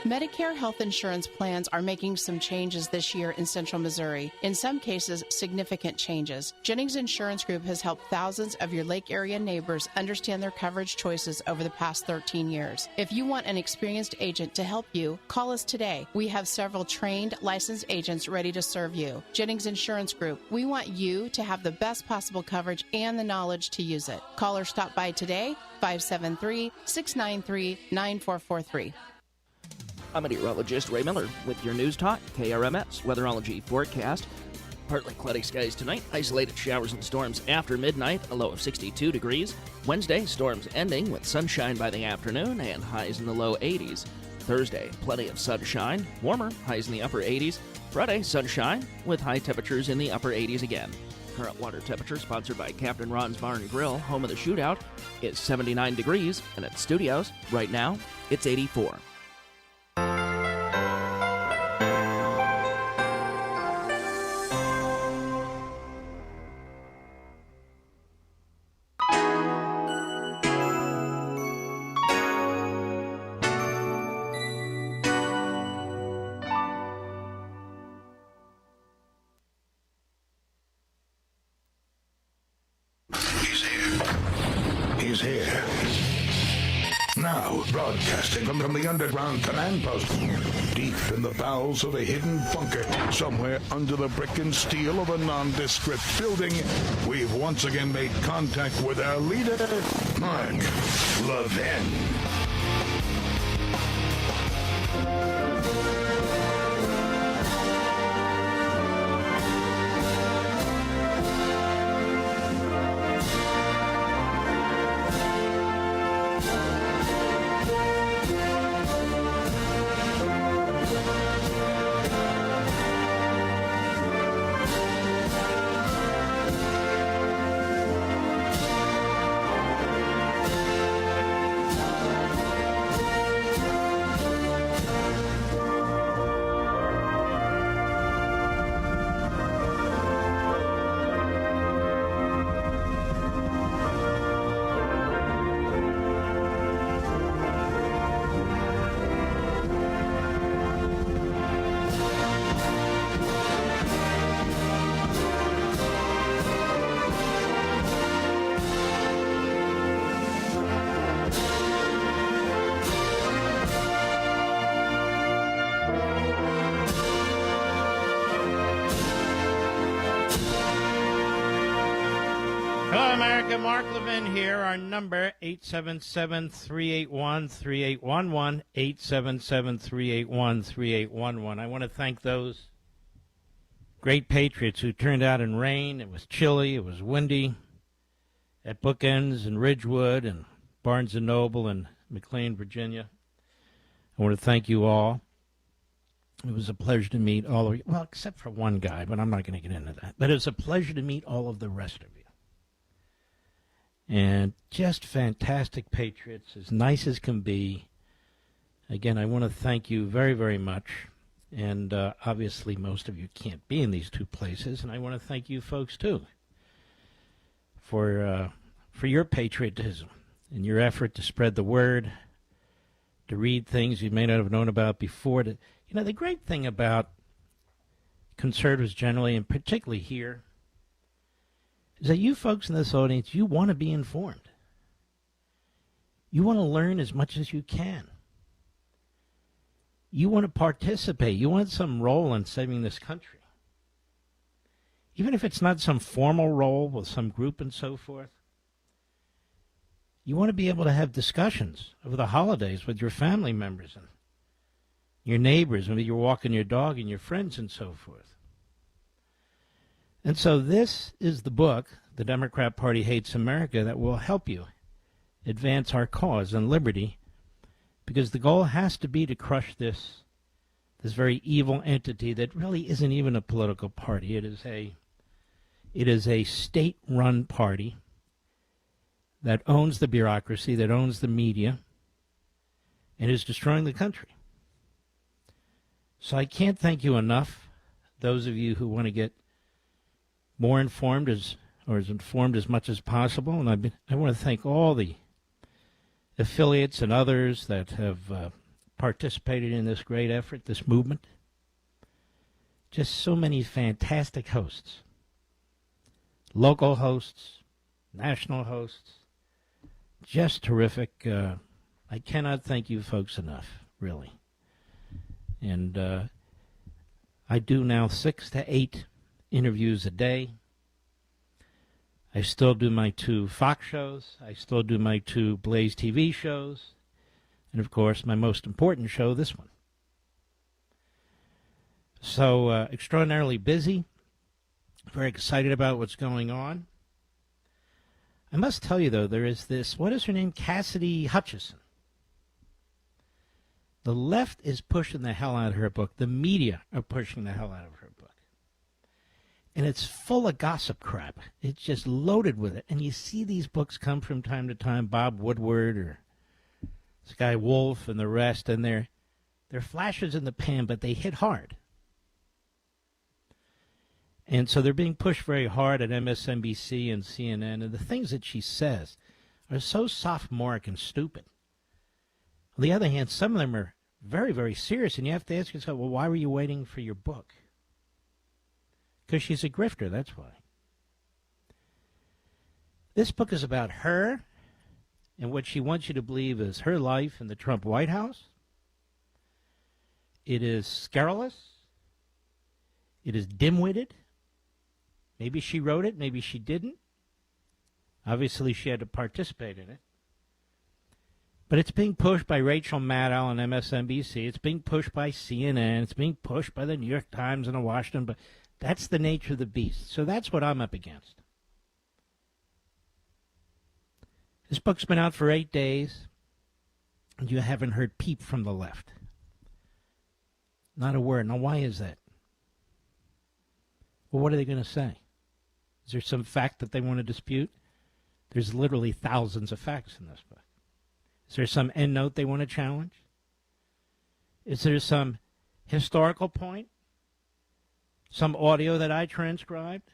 Medicare health insurance plans are making some changes this year in Central Missouri. In some cases, significant changes. Jennings Insurance Group has helped thousands of your Lake area neighbors understand their coverage choices over the past 13 years. If you want an experienced agent to help you, call us today. We have several trained, licensed agents ready to serve you. Jennings Insurance Group. We want you to have the best possible coverage and the knowledge to use it. Call or stop by today, 573-693-9443. I'm meteorologist Ray Miller with your News Talk KRMS weatherology forecast. Partly cloudy skies tonight, isolated showers and storms after midnight, a low of 62 degrees. Wednesday, storms ending with sunshine by the afternoon and highs in the low 80s. Thursday, plenty of sunshine, warmer, highs in the upper 80s. Friday, sunshine with high temperatures in the upper 80s again. Current water temperature, sponsored by Captain Ron's Bar and Grill, home of the shootout, is 79 degrees, and at studios, right now, it's 84. He's here. Now, broadcasting from the underground command post, deep in the bowels of a hidden bunker, somewhere under the brick and steel of a nondescript building, we've once again made contact with our leader, Mark Levin. Hello, America. Mark Levin here. Our number, 877-381-3811, 877-381-3811. I want to thank those great patriots who turned out in rain. It was chilly. It was windy at Bookends and Ridgewood and Barnes & Noble and McLean, Virginia. I want to thank you all. It was a pleasure to meet all of you. Well, except for one guy, but I'm not going to get into that. But it was a pleasure to meet all of the rest of you. And just fantastic patriots, as nice as can be. Again, I want to thank you very, very much. And obviously most of you can't be in these two places, and I want to thank you folks, too, for your patriotism and your effort to spread the word, to read things you may not have known about before. You know, the great thing about conservatives generally, and particularly here, is that you folks in this audience, you want to be informed. You want to learn as much as you can. You want to participate. You want some role in saving this country. Even if it's not some formal role with some group and so forth. You want to be able to have discussions over the holidays with your family members and your neighbors, maybe you're walking your dog and your friends and so forth. And so this is the book, The Democrat Party Hates America, that will help you advance our cause and liberty, because the goal has to be to crush this very evil entity that really isn't even a political party. It is a state-run party that owns the bureaucracy, that owns the media, and is destroying the country. So I can't thank you enough, those of you who want to get more informed as informed as much as possible. And I want to thank all the affiliates and others that have participated in this great effort, this movement. Just so many fantastic hosts. Local hosts, national hosts. Just terrific. I cannot thank you folks enough, really. And I do now 6 to 8 interviews a day. I still do my 2 Fox shows. I still do my 2 Blaze TV shows. And, of course, my most important show, this one. So, extraordinarily busy. Very excited about what's going on. I must tell you, though, there is this, what is her name? Cassidy Hutchison. The left is pushing the hell out of her book. The media are pushing the hell out of her book. And it's full of gossip crap. It's just loaded with it. And you see these books come from time to time, Bob Woodward or Sky Wolf and the rest, and they're flashes in the pan, but they hit hard. And so they're being pushed very hard at MSNBC and CNN, and the things that she says are so sophomoric and stupid. On the other hand, some of them are very, very serious, and you have to ask yourself, well, why were you waiting for your book? Because she's a grifter, that's why. This book is about her and what she wants you to believe is her life in the Trump White House. It is scurrilous. It is dim-witted. Maybe she wrote it, maybe she didn't. Obviously, she had to participate in it. But it's being pushed by Rachel Maddow on MSNBC. It's being pushed by CNN. It's being pushed by the New York Times and the Washington. But that's the nature of the beast. So that's what I'm up against. This book's been out for 8 days, and you haven't heard peep from the left. Not a word. Now, why is that? Well, what are they going to say? Is there some fact that they want to dispute? There's literally thousands of facts in this book. Is there some endnote they want to challenge? Is there some historical point? Some audio that I transcribed?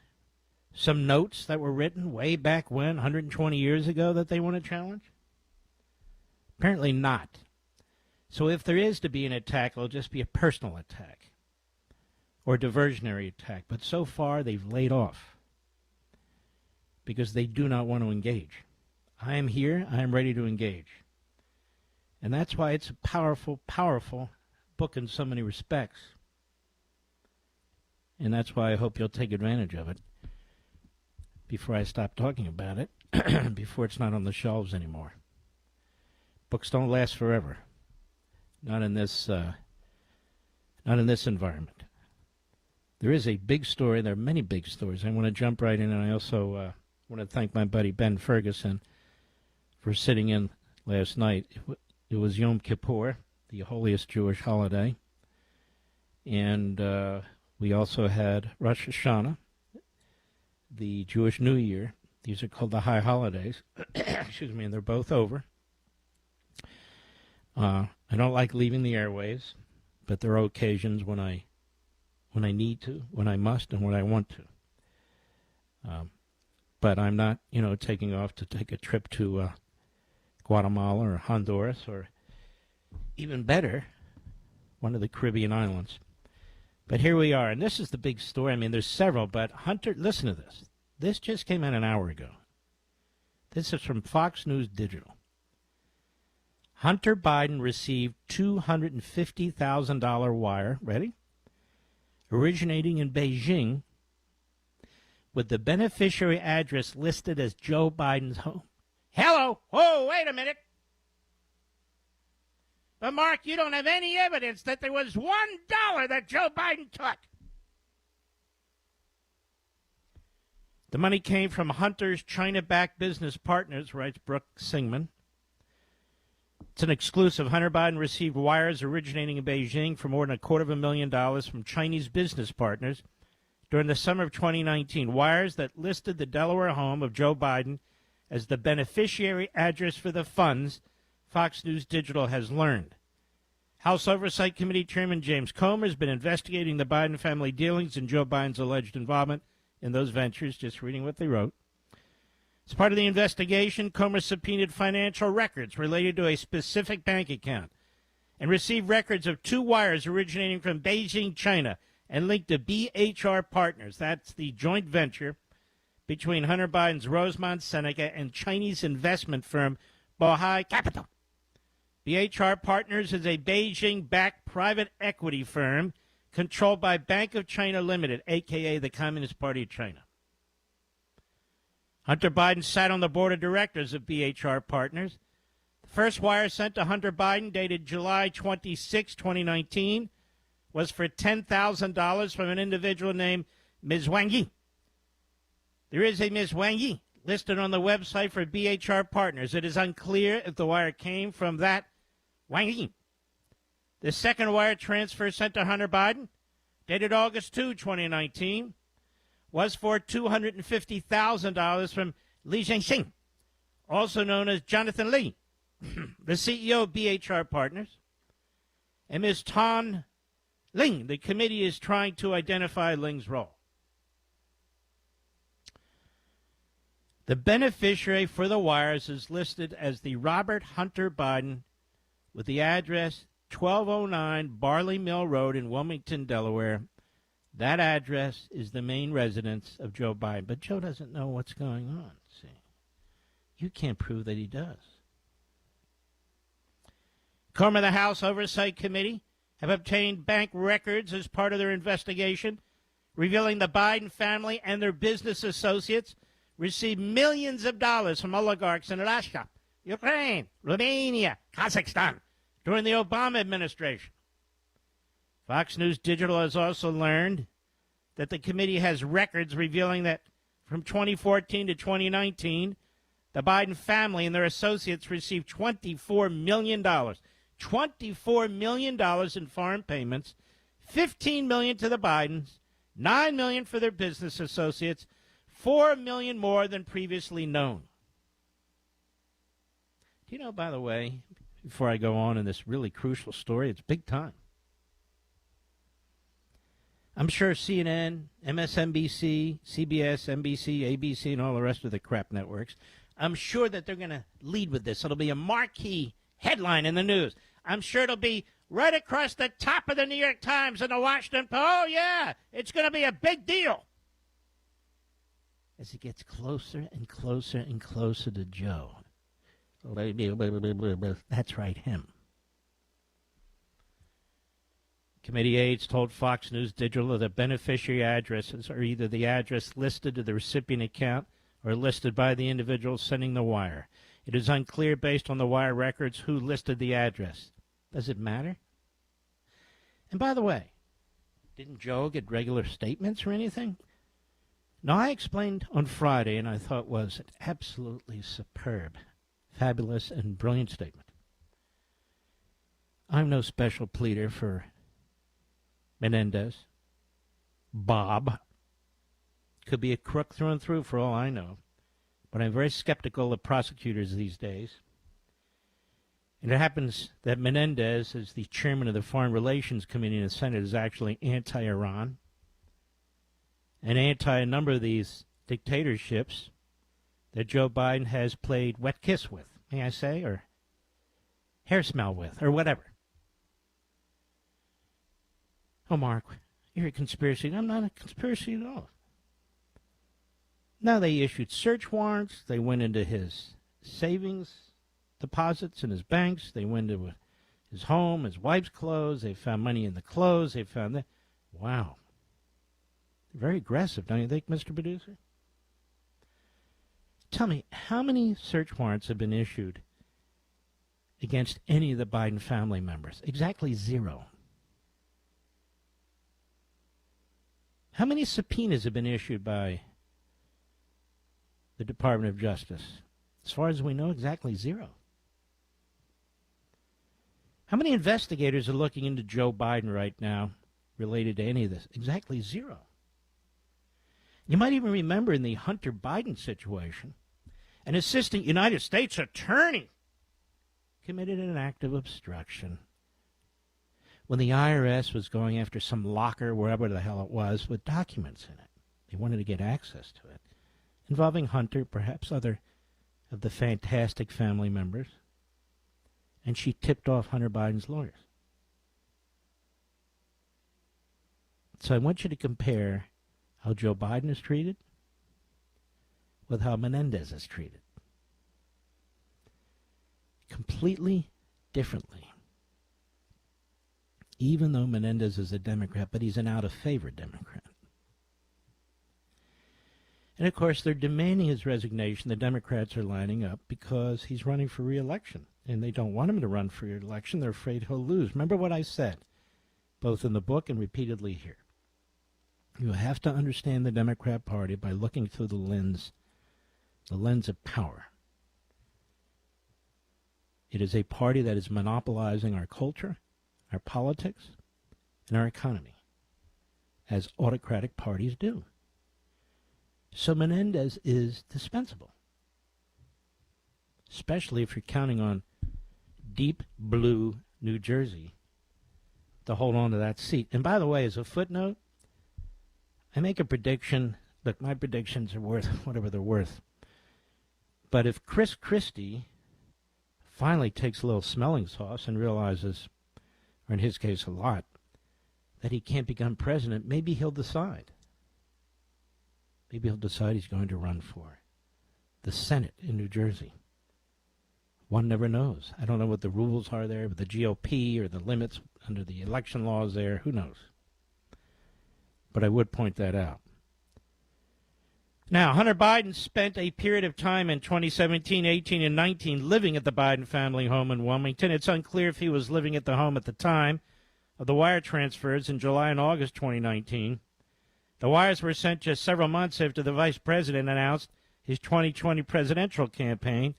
Some notes that were written way back when, 120 years ago, that they want to challenge? Apparently not. So if there is to be an attack, it'll just be a personal attack or diversionary attack. But so far, they've laid off because they do not want to engage. I am here. I am ready to engage. And that's why it's a powerful, powerful book in so many respects. And that's why I hope you'll take advantage of it before I stop talking about it, before it's not on the shelves anymore. Books don't last forever. Not in this environment. There is a big story. There are many big stories. I want to jump right in, and I also want to thank my buddy Ben Ferguson for sitting in last night. It was Yom Kippur, the holiest Jewish holiday, and we also had Rosh Hashanah, the Jewish New Year. These are called the high holidays. Excuse me, and they're both over. I don't like leaving the airwaves, but there are occasions when I need to, when I must, and when I want to. But I'm not, taking off to take a trip to Guatemala or Honduras or even better, one of the Caribbean islands. But here we are, and this is the big story. I mean, there's several, but Hunter, listen to this. This just came out an hour ago. This is from Fox News Digital. Hunter Biden received $250,000 wire, ready? Originating in Beijing, with the beneficiary address listed as Joe Biden's home. Hello? Oh, wait a minute. But, Mark, you don't have any evidence that there was $1 that Joe Biden took. The money came from Hunter's China-backed business partners, writes Brooke Singman. It's an exclusive. Hunter Biden received wires originating in Beijing for more than $250,000 from Chinese business partners during the summer of 2019. Wires that listed the Delaware home of Joe Biden as the beneficiary address for the funds, Fox News Digital has learned. House Oversight Committee Chairman James Comer has been investigating the Biden family dealings and Joe Biden's alleged involvement in those ventures, just reading what they wrote. As part of the investigation, Comer subpoenaed financial records related to a specific bank account and received records of 2 wires originating from Beijing, China, and linked to BHR Partners. That's the joint venture between Hunter Biden's Rosemont Seneca and Chinese investment firm Bohai Capital. BHR Partners is a Beijing-backed private equity firm controlled by Bank of China Limited, a.k.a. the Communist Party of China. Hunter Biden sat on the board of directors of BHR Partners. The first wire sent to Hunter Biden, dated July 26, 2019, was for $10,000 from an individual named Ms. Wang Yi. There is a Ms. Wang Yi listed on the website for BHR Partners. It is unclear if the wire came from that Wang Yi. The second wire transfer sent to Hunter Biden, dated August 2, 2019, was for $250,000 from Li Zhengxing, also known as Jonathan Li, the CEO of BHR Partners, and Ms. Tan Ling. The committee is trying to identify Ling's role. The beneficiary for the wires is listed as the Robert Hunter Biden with the address 1209 Barley Mill Road in Wilmington, Delaware. That address is the main residence of Joe Biden. But Joe doesn't know what's going on, see. You can't prove that he does. Quorum of the House Oversight Committee have obtained bank records as part of their investigation, revealing the Biden family and their business associates received millions of dollars from oligarchs in Russia, Ukraine, Romania, Kazakhstan during the Obama administration. Fox News Digital has also learned that the committee has records revealing that from 2014 to 2019, the Biden family and their associates received $24 million. $24 million in foreign payments, $15 million to the Bidens, $9 million for their business associates, $4 million more than previously known. Do you know, by the way, before I go on in this really crucial story, it's big time. I'm sure CNN, MSNBC, CBS, NBC, ABC, and all the rest of the crap networks, I'm sure that they're going to lead with this. It'll be a marquee headline in the news. I'm sure it'll be right across the top of the New York Times and the Washington Post. Oh, yeah, it's going to be a big deal. As it gets closer and closer and closer to Joe. That's right, him. Committee aides told Fox News Digital that beneficiary addresses are either the address listed to the recipient account or listed by the individual sending the wire. It is unclear based on the wire records who listed the address. Does it matter? And by the way, didn't Joe get regular statements or anything? No, I explained on Friday, and I thought was an absolutely superb, fabulous, and brilliant statement. I'm no special pleader for Menendez. Bob could be a crook through and through for all I know. But I'm very skeptical of prosecutors these days. And it happens that Menendez, as the chairman of the Foreign Relations Committee in the Senate, is actually anti-Iran and anti a number of these dictatorships that Joe Biden has played wet kiss with, may I say, or hair smell with, or whatever. Oh, Mark, you're a conspiracy. I'm not a conspiracy at all. Now they issued search warrants. They went into his savings deposits in his banks. They went into his home, his wife's clothes. They found money in the clothes. They found that. Wow. Very aggressive, don't you think, Mr. Producer? Tell me, how many search warrants have been issued against any of the Biden family members? Exactly 0. How many subpoenas have been issued by the Department of Justice? As far as we know, exactly 0. How many investigators are looking into Joe Biden right now related to any of this? Exactly 0. You might even remember in the Hunter Biden situation, an assistant United States attorney committed an act of obstruction when the IRS was going after some locker, wherever the hell it was, with documents in it. They wanted to get access to it, involving Hunter, perhaps other of the fantastic family members, and she tipped off Hunter Biden's lawyers. So I want you to compare how Joe Biden is treated with how Menendez is treated. Completely differently. Even though Menendez is a Democrat, but he's an out-of-favor Democrat. And, of course, they're demanding his resignation. The Democrats are lining up because he's running for re-election. And they don't want him to run for re-election. They're afraid he'll lose. Remember what I said, both in the book and repeatedly here. You have to understand the Democrat Party by looking through the lens of power. It is a party that is monopolizing our culture, our politics, and our economy, as autocratic parties do. So Menendez is dispensable, especially if you're counting on deep blue New Jersey to hold on to that seat. And by the way, as a footnote, I make a prediction. Look, my predictions are worth whatever they're worth. But if Chris Christie finally takes a little smelling sauce and realizes, or in his case a lot, that he can't become president, maybe he'll decide. Maybe he'll decide he's going to run for the Senate in New Jersey. One never knows. I don't know what the rules are there with the GOP or the limits under the election laws there. Who knows? But I would point that out. Now, Hunter Biden spent a period of time in 2017, 18, and 19 living at the Biden family home in Wilmington. It's unclear if he was living at the home at the time of the wire transfers in July and August 2019. The wires were sent just several months after the vice president announced his 2020 presidential campaign.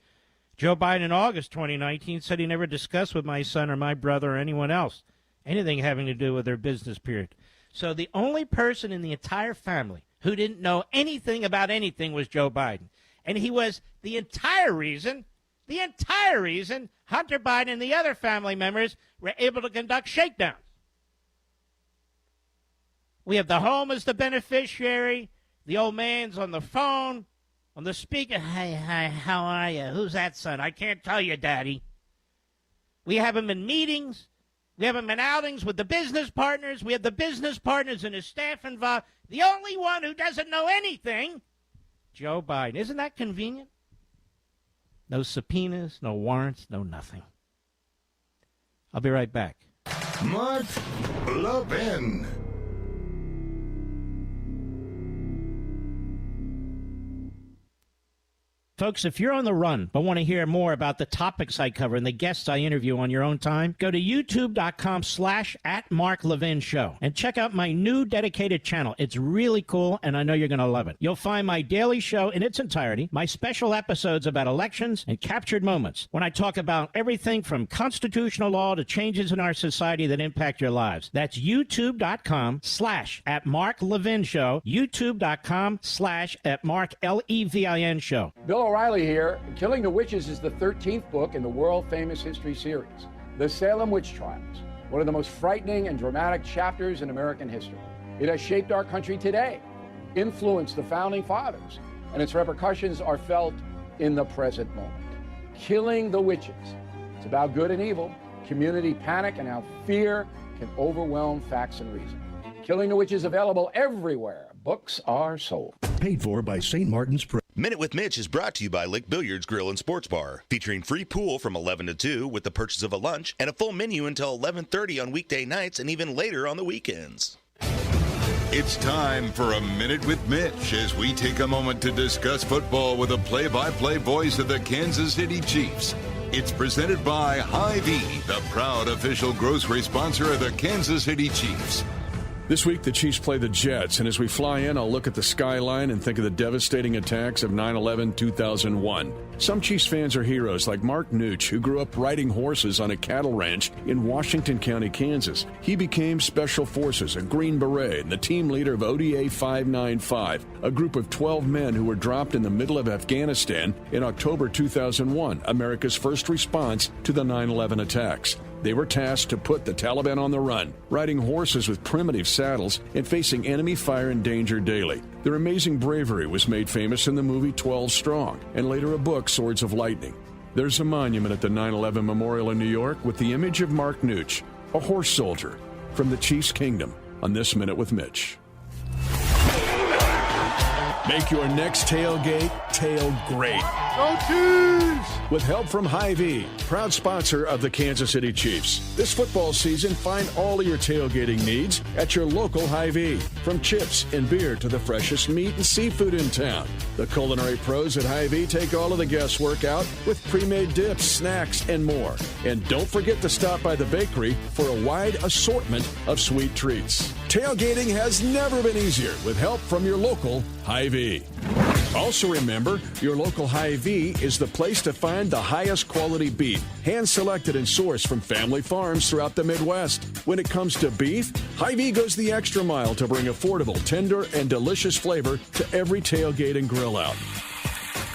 Joe Biden in August 2019 said he never discussed with my son or my brother or anyone else anything having to do with their business period. So the only person in the entire family who didn't know anything about anything was Joe Biden. And he was the entire reason Hunter Biden and the other family members were able to conduct shakedowns. We have the home as the beneficiary. The old man's on the phone, on the speaker. Hi, how are you? Who's that, son? I can't tell you, Daddy. We have him in meetings. We have him in outings with the business partners. We have the business partners and his staff involved. The only one who doesn't know anything, Joe Biden. Isn't that convenient? No subpoenas, no warrants, no nothing. I'll be right back. Mark Levin. Folks, if you're on the run but want to hear more about the topics I cover and the guests I interview on your own time, go to youtube.com/@MarkLevinShow and check out my new dedicated channel. It's really cool, and I know you're going to love it. You'll find my daily show in its entirety, my special episodes about elections and captured moments, when I talk about everything from constitutional law to changes in our society that impact your lives. That's youtube.com/@MarkLevinShow, youtube.com/@MarkLevin Show. Bill O'Reilly here. Killing the Witches is the 13th book in the world-famous history series. The Salem Witch Trials, one of the most frightening and dramatic chapters in American history. It has shaped our country today, influenced the founding fathers, and its repercussions are felt in the present moment. Killing the Witches. It's about good and evil, community panic, and how fear can overwhelm facts and reason. Killing the Witches available everywhere books are sold. Paid for by St. Martin's Press. Minute with Mitch is brought to you by Lick Billiards Grill and Sports Bar, featuring free pool from 11 to 2 with the purchase of a lunch and a full menu until 11:30 on weekday nights and even later on the weekends. It's time for a Minute with Mitch as we take a moment to discuss football with a play-by-play voice of the Kansas City Chiefs. It's presented by Hy-Vee, the proud official grocery sponsor of the Kansas City Chiefs. This week, the Chiefs play the Jets, and as we fly in, I'll look at the skyline and think of the devastating attacks of 9/11/2001. Some Chiefs fans are heroes, like Mark Nooch, who grew up riding horses on a cattle ranch in Washington County, Kansas. He became Special Forces, a Green Beret, and the team leader of ODA 595, a group of 12 men who were dropped in the middle of Afghanistan in October 2001, America's first response to the 9/11 attacks. They were tasked to put the Taliban on the run, riding horses with primitive saddles and facing enemy fire and danger daily. Their amazing bravery was made famous in the movie 12 Strong, and later a book, Swords of Lightning. There's a monument at the 9/11 Memorial in New York with the image of Mark Nooch, a horse soldier from the Chiefs Kingdom, on This Minute with Mitch. Make your next tailgate tail great. Go Chiefs! With help from Hy-Vee, proud sponsor of the Kansas City Chiefs. This football season, find all of your tailgating needs at your local Hy-Vee. From chips and beer to the freshest meat and seafood in town. The culinary pros at Hy-Vee take all of the guesswork out with pre-made dips, snacks, and more. And don't forget to stop by the bakery for a wide assortment of sweet treats. Tailgating has never been easier with help from your local Hy-Vee. Also remember, your local Hy-Vee is the place to find the highest quality beef, hand-selected and sourced from family farms throughout the Midwest. When it comes to beef, Hy-Vee goes the extra mile to bring affordable, tender, and delicious flavor to every tailgate and grill out.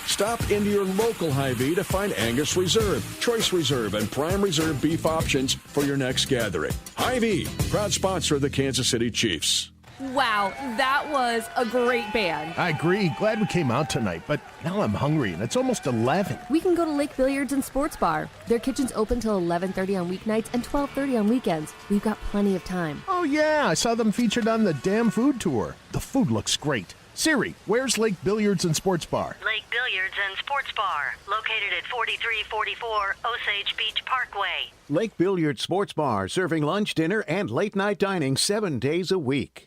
Stop into your local Hy-Vee to find Angus Reserve, Choice Reserve, and Prime Reserve beef options for your next gathering. Hy-Vee, proud sponsor of the Kansas City Chiefs. Wow, that was a great band. I agree. Glad we came out tonight, but now I'm hungry, and it's almost 11. We can go to Lake Billiards and Sports Bar. Their kitchen's open till 11:30 on weeknights and 12:30 on weekends. We've got plenty of time. Oh, yeah. I saw them featured on the Damn Food Tour. The food looks great. Siri, where's Lake Billiards and Sports Bar? Lake Billiards and Sports Bar, located at 4344 Osage Beach Parkway. Lake Billiards Sports Bar, serving lunch, dinner, and late-night dining 7 days a week.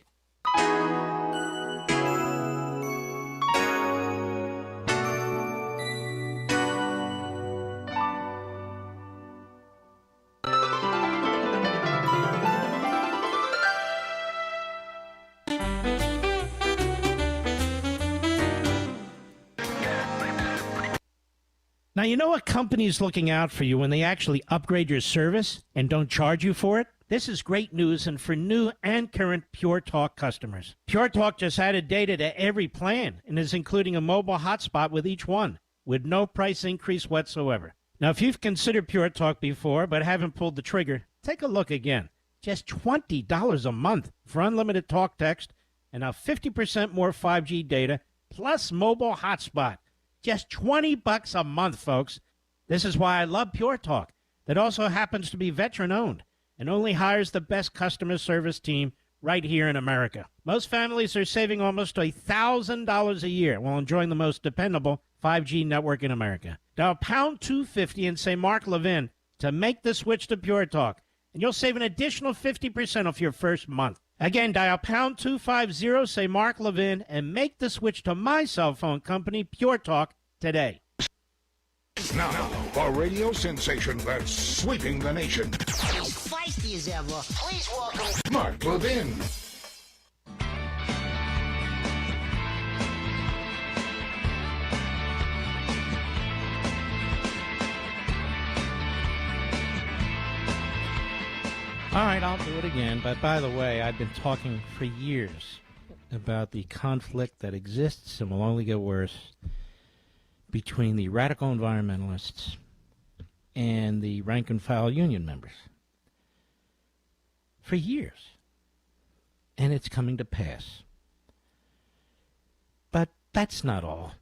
Now, you know what company's looking out for you when they actually upgrade your service and don't charge you for it? This is great news, and for new and current Pure Talk customers. Pure Talk just added data to every plan and is including a mobile hotspot with each one, with no price increase whatsoever. Now, if you've considered Pure Talk before but haven't pulled the trigger, take a look again. Just $20 a month for unlimited talk, text, and now 50% more 5G data, plus mobile hotspot. Just $20 a month, folks. This is why I love Pure Talk. That also happens to be veteran-owned and only hires the best customer service team right here in America. Most families are saving almost $1,000 a year while enjoying the most dependable 5G network in America. Dial pound 250 and say Mark Levin to make the switch to Pure Talk, and you'll save an additional 50% off your first month. Again, dial pound 250, say Mark Levin, and make the switch to my cell phone company, Pure Talk, today. Now, a radio sensation that's sweeping the nation. As feisty as ever, please welcome Mark Levin. All right, I'll do it again. But by the way, I've been talking for years about the conflict that exists and will only get worse between the radical environmentalists and the rank-and-file union members. For years. And it's coming to pass. But that's not all.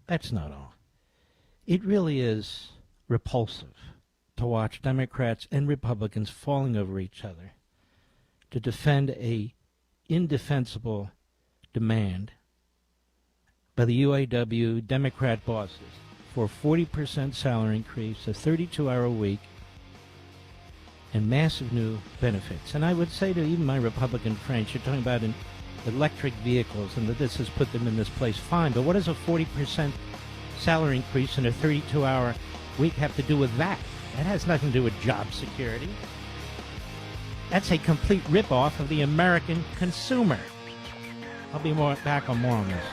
That's not all. It really is repulsive to watch Democrats and Republicans falling over each other to defend a indefensible demand by the UAW Democrat bosses for a 40% salary increase, a 32-hour week, and massive new benefits. And I would say to even my Republican friends, you're talking about electric vehicles and that this has put them in this place. Fine, but what does a 40% salary increase and a 32-hour week have to do with that? That has nothing to do with job security. That's a complete ripoff of the American consumer. I'll be back on more on this.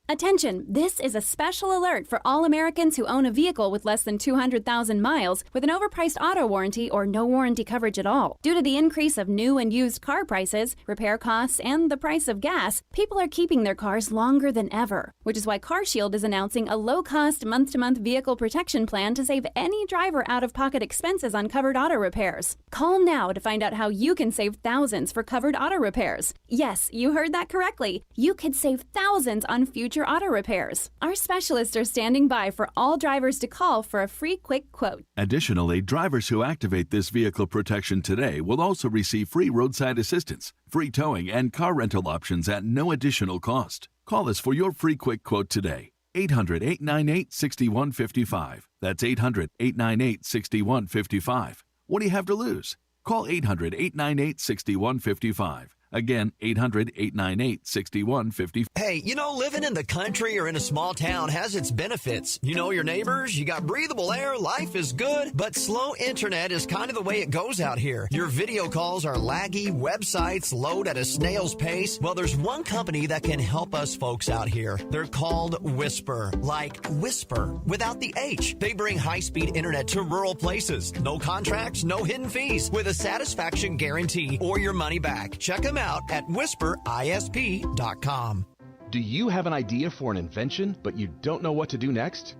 Attention, this is a special alert for all Americans who own a vehicle with less than 200,000 miles with an overpriced auto warranty or no warranty coverage at all. Due to the increase of new and used car prices, repair costs, and the price of gas, people are keeping their cars longer than ever, which is why CarShield is announcing a low-cost month-to-month vehicle protection plan to save any driver out-of-pocket expenses on covered auto repairs. Call now to find out how you can save thousands for covered auto repairs. Yes, you heard that correctly. You could save thousands on future auto repairs. Our specialists are standing by for all drivers to call for a free quick quote. Additionally, drivers who activate this vehicle protection today will also receive free roadside assistance, free towing, and car rental options at no additional cost. Call us for your free quick quote today. 800-898-6155. That's 800-898-6155. What do you have to lose? Call 800-898-6155. Again, 800-898-6155. Hey, you know, living in the country or in a small town has its benefits. You know your neighbors, you got breathable air, life is good, but slow internet is kind of the way it goes out here. Your video calls are laggy, websites load at a snail's pace. Well, there's one company that can help us folks out here. They're called Whisper, like whisper without the H. They bring high-speed internet to rural places. No contracts, no hidden fees, with a satisfaction guarantee or your money back. Check them out at whisperisp.com. Do you have an idea for an invention, but you don't know what to do next?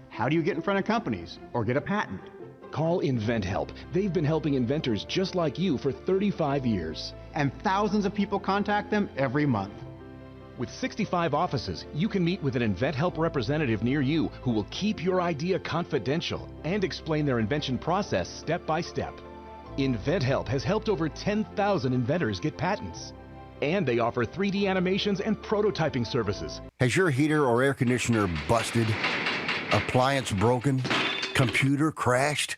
How do you get in front of companies or get a patent? Call InventHelp. They've been helping inventors just like you for 35 years. And thousands of people contact them every month. With 65 offices, you can meet with an InventHelp representative near you who will keep your idea confidential and explain their invention process step by step. InventHelp has helped over 10,000 inventors get patents. And they offer 3D animations and prototyping services. Has your heater or air conditioner busted? Appliance broken? Computer crashed?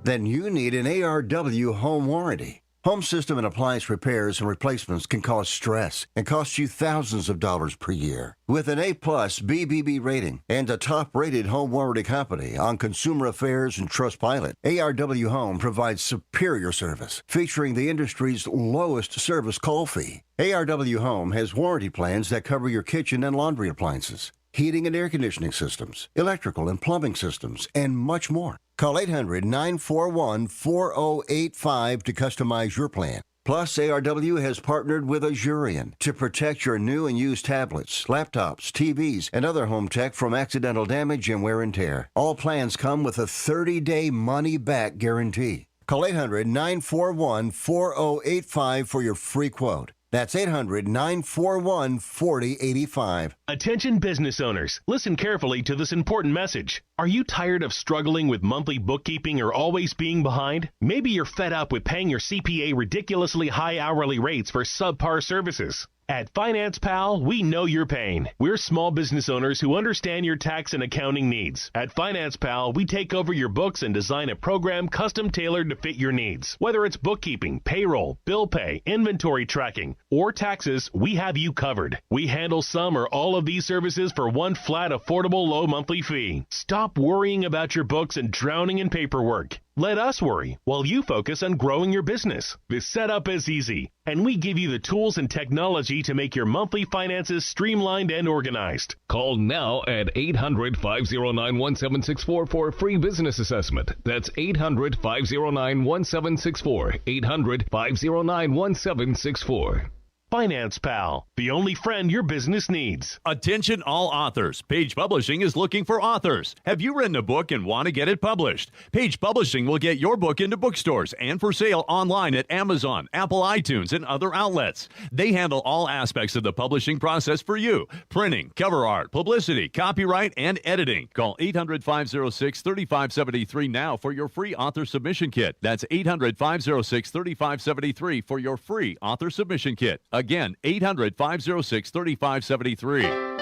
Then you need an ARW home warranty. Home system and appliance repairs and replacements can cause stress and cost you thousands of dollars per year. With an A-plus BBB rating and a top-rated home warranty company on Consumer Affairs and Trustpilot, ARW Home provides superior service, featuring the industry's lowest service call fee. ARW Home has warranty plans that cover your kitchen and laundry appliances, heating and air conditioning systems, electrical and plumbing systems, and much more. Call 800-941-4085 to customize your plan. Plus, ARW has partnered with Azurian to protect your new and used tablets, laptops, TVs, and other home tech from accidental damage and wear and tear. All plans come with a 30-day money-back guarantee. Call 800-941-4085 for your free quote. That's 800-941-4085. Attention business owners, listen carefully to this important message. Are you tired of struggling with monthly bookkeeping or always being behind? Maybe you're fed up with paying your CPA ridiculously high hourly rates for subpar services. At Finance Pal, we know your pain. We're small business owners who understand your tax and accounting needs. At Finance Pal, we take over your books and design a program custom tailored to fit your needs. Whether it's bookkeeping, payroll, bill pay, inventory tracking, or taxes, we have you covered. We handle some or all of these services for one flat, affordable, low monthly fee. Stop worrying about your books and drowning in paperwork. Let us worry while you focus on growing your business. The setup is easy, and we give you the tools and technology to make your monthly finances streamlined and organized. Call now at 800-509-1764 for a free business assessment. That's 800-509-1764. 800-509-1764. Finance Pal, the only friend your business needs. Attention all authors. Page Publishing is looking for authors. Have you written a book and want to get it published? Page Publishing will get your book into bookstores and for sale online at Amazon, Apple iTunes, and other outlets. They handle all aspects of the publishing process for you. Printing, cover art, publicity, copyright, and editing. Call 800-506-3573 now for your free author submission kit. That's 800-506-3573 for your free author submission kit. Again, 800-506-3573.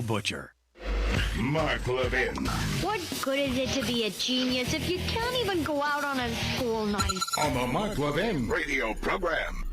Butcher. Mark Levin. What good is it to be a genius if you can't even go out on a school night? On the Mark Levin radio program.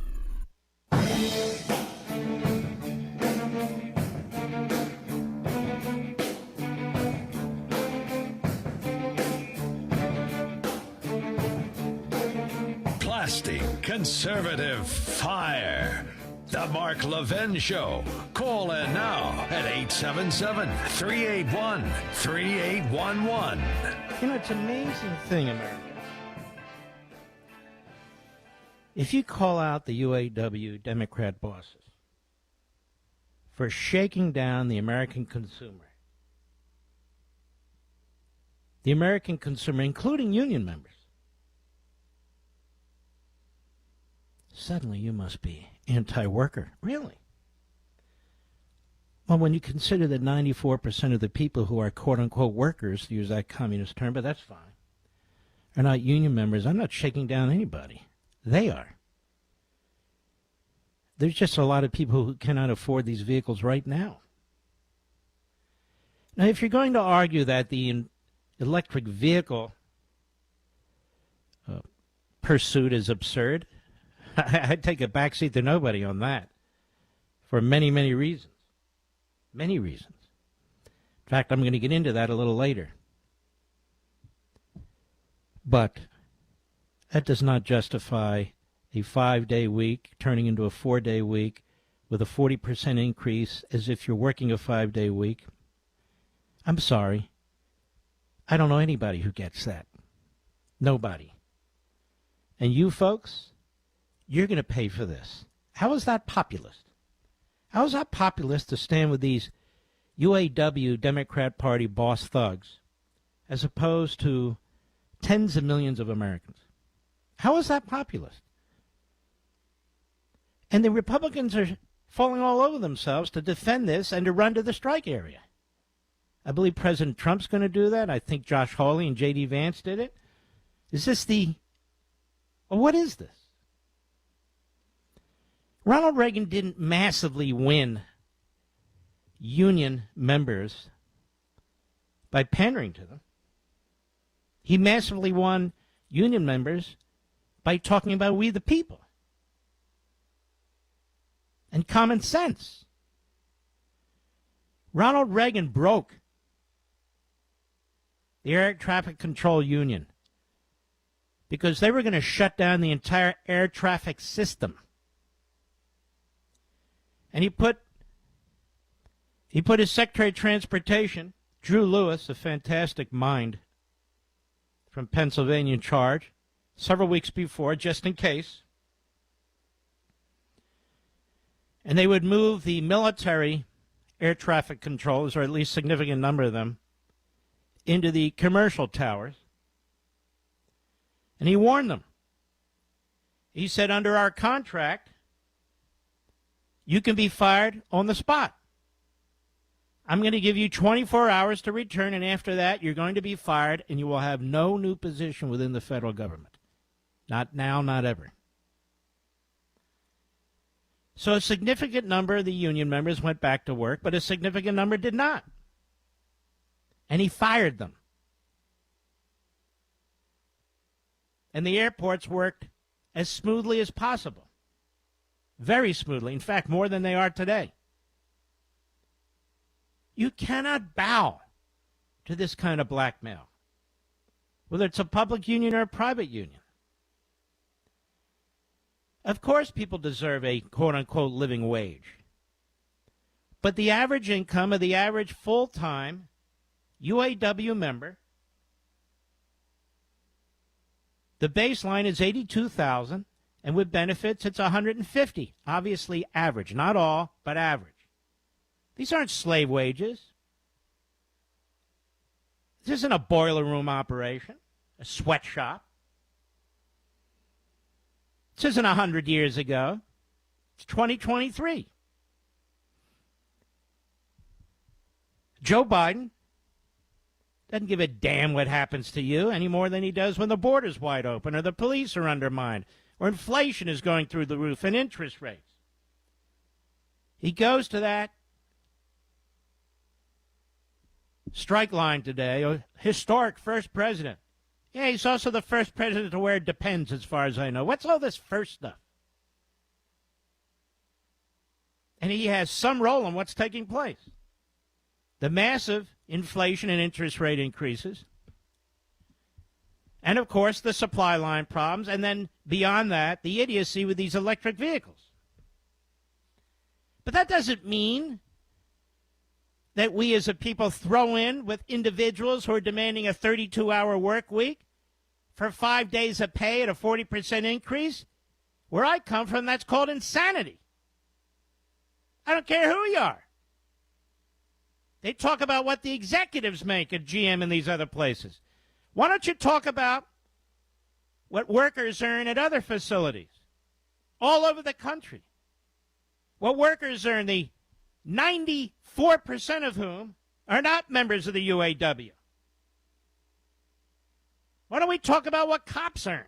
Plastic, conservative, fire. The Mark Levin Show. Call in now at 877-381-3811. You know, it's an amazing thing, America. If you call out the UAW Democrat bosses for shaking down the American consumer, including union members, suddenly you must be anti-worker. Really? Well, when you consider that 94% of the people who are quote-unquote workers, to use that communist term, but that's fine, are not union members, I'm not shaking down anybody. They are. There's just a lot of people who cannot afford these vehicles right now. Now, if you're going to argue that the electric vehicle pursuit is absurd, I'd take a backseat to nobody on that for many, many reasons. Many reasons. In fact, I'm going to get into that a little later. But that does not justify a 5-day week turning into a 4-day week with a 40% increase as if you're working a 5-day week. I'm sorry. I don't know anybody who gets that. Nobody. And you folks, you're going to pay for this. How is that populist? How is that populist to stand with these UAW Democrat Party boss thugs as opposed to tens of millions of Americans? How is that populist? And the Republicans are falling all over themselves to defend this and to run to the strike area. I believe President Trump's going to do that. I think Josh Hawley and J.D. Vance did it. Is this what is this? Ronald Reagan didn't massively win union members by pandering to them. He massively won union members by talking about we the people and common sense. Ronald Reagan broke the Air Traffic Control Union because they were going to shut down the entire air traffic system. And he put his Secretary of Transportation, Drew Lewis, a fantastic mind from Pennsylvania, in charge several weeks before, just in case. And they would move the military air traffic controllers, or at least a significant number of them, into the commercial towers. And he warned them. He said, under our contract, you can be fired on the spot. I'm going to give you 24 hours to return, and after that, you're going to be fired, and you will have no new position within the federal government. Not now, not ever. So a significant number of the union members went back to work, but a significant number did not. And he fired them. And the airports worked as smoothly as possible. Very smoothly. In fact, more than they are today. You cannot bow to this kind of blackmail, whether it's a public union or a private union. Of course, people deserve a quote-unquote living wage. But the average income of the average full-time UAW member, the baseline is $82,000, and with benefits, it's $150,000. Obviously average. Not all, but average. These aren't slave wages. This isn't a boiler room operation, a sweatshop. This isn't 100 years ago. It's 2023. Joe Biden doesn't give a damn what happens to you any more than he does when the border's wide open or the police are undermined or inflation is going through the roof and interest rates. He goes to that strike line today, a historic first president. Yeah, he's also the first president to wear Depends, as far as I know. What's all this first stuff? And he has some role in what's taking place. The massive inflation and interest rate increases. And, of course, the supply line problems. And then, beyond that, the idiocy with these electric vehicles. But that doesn't mean that we as a people throw in with individuals who are demanding a 32-hour work week for 5 days of pay at a 40% increase. Where I come from, that's called insanity. I don't care who you are. They talk about what the executives make at GM and these other places. Why don't you talk about what workers earn at other facilities all over the country? What workers earn, the 94% of whom are not members of the UAW. Why don't we talk about what cops earn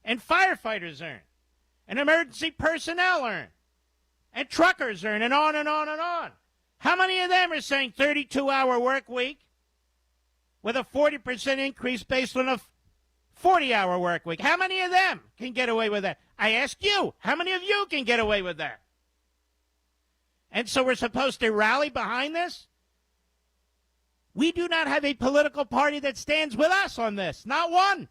and firefighters earn and emergency personnel earn and truckers earn and on and on and on? How many of them are saying 32-hour work week with a 40% increase based on a 40-hour work week? How many of them can get away with that? I ask you, how many of you can get away with that? And so we're supposed to rally behind this? We do not have a political party that stands with us on this. Not one.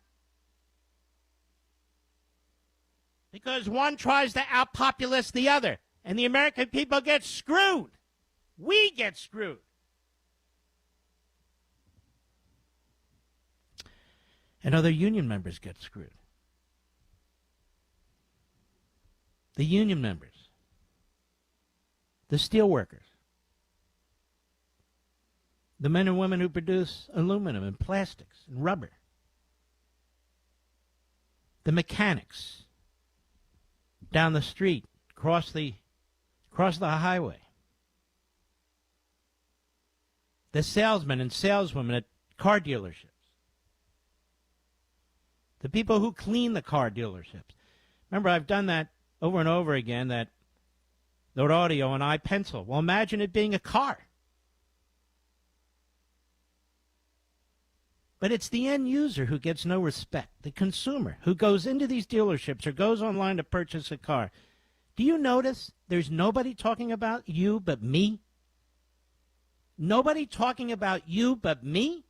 Because one tries to outpopulate the other. And the American people get screwed. We get screwed. And other union members get screwed. The union members. the steel workers, the men and women who produce aluminum and plastics and rubber, the mechanics down the street, across the highway, the salesmen and saleswomen at car dealerships, the people who clean the car dealerships. Remember, I've done that over and over again, that audio and iPencil. Well, imagine it being a car. But it's the end user who gets no respect, the consumer who goes into these dealerships or goes online to purchase a car. Do you notice there's nobody talking about you but me? Nobody talking about you but me?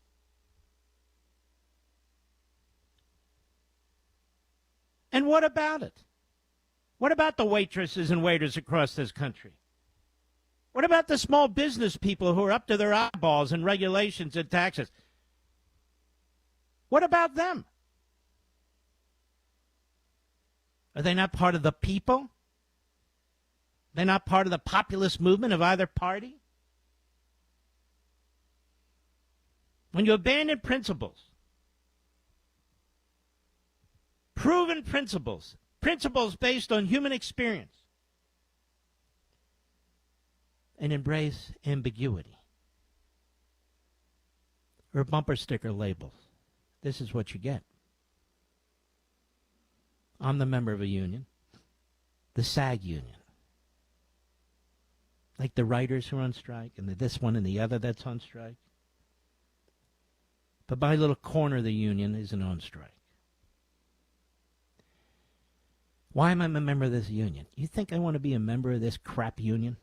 And what about it? What about the waitresses and waiters across this country? What about the small business people who are up to their eyeballs in regulations and taxes? What about them? Are they not part of the people? They're not part of the populist movement of either party? When you abandon principles, proven principles, principles based on human experience, and embrace ambiguity or bumper sticker labels, this is what you get. I'm the member of a union, the SAG union. Like the writers who are on strike, and this one and the other that's on strike. But my little corner of the union isn't on strike. Why am I a member of this union? You think I want to be a member of this crap union?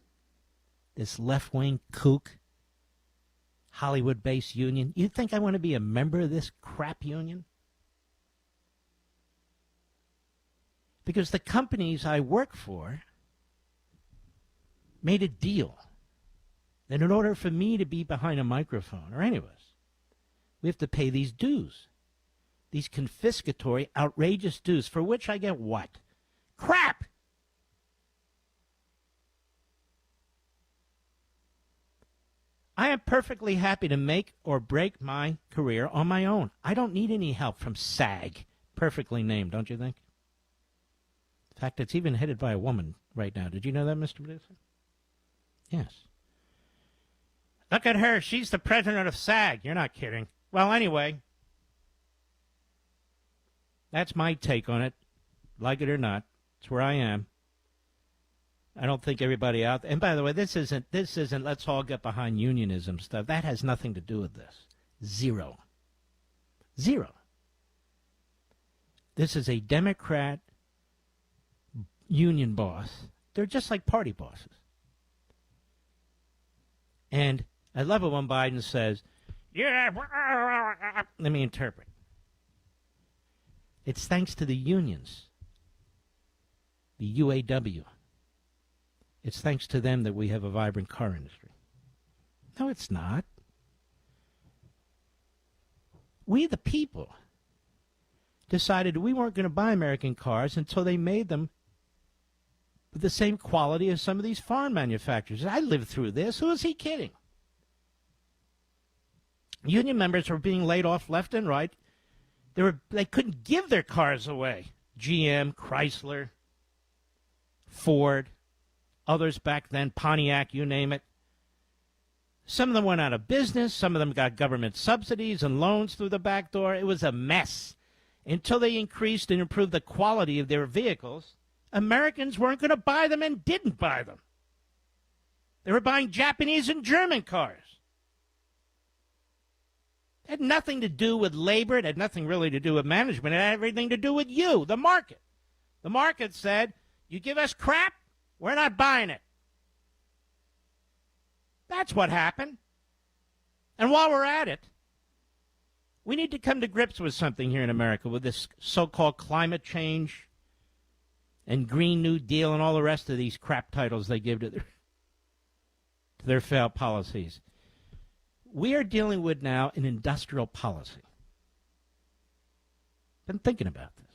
This left-wing kook, Hollywood-based union? You think I want to be a member of this crap union? Because the companies I work for made a deal that in order for me to be behind a microphone, or any of us, we have to pay these dues, these confiscatory, outrageous dues, for which I get what? Crap! I am perfectly happy to make or break my career on my own. I don't need any help from SAG. Perfectly named, don't you think? In fact, it's even headed by a woman right now. Did you know that, Mr. Producer? Yes. Look at her. She's the president of SAG. You're not kidding. Well, anyway, that's my take on it. Like it or not, it's where I am. I don't think everybody out there. And by the way, this isn't let's all get behind unionism stuff. That has nothing to do with this. Zero. This is a Democrat union boss. They're just like party bosses. And I love it when Biden says, yeah, let me interpret. It's thanks to the unions, the UAW. It's thanks to them that we have a vibrant car industry. No, it's not. We, the people, decided we weren't going to buy American cars until they made them with the same quality as some of these foreign manufacturers. I lived through this. Who is he kidding? Union members were being laid off left and right. They couldn't give their cars away. GM, Chrysler, Ford, others back then, Pontiac, you name it. Some of them went out of business. Some of them got government subsidies and loans through the back door. It was a mess. Until they increased and improved the quality of their vehicles, Americans weren't going to buy them and didn't buy them. They were buying Japanese and German cars. It had nothing to do with labor. It had nothing really to do with management. It had everything to do with you, the market. The market said, you give us crap, we're not buying it. That's what happened. And while we're at it, we need to come to grips with something here in America, with this so-called climate change and Green New Deal and all the rest of these crap titles they give to their failed policies. We are dealing with now an industrial policy. Been thinking about this.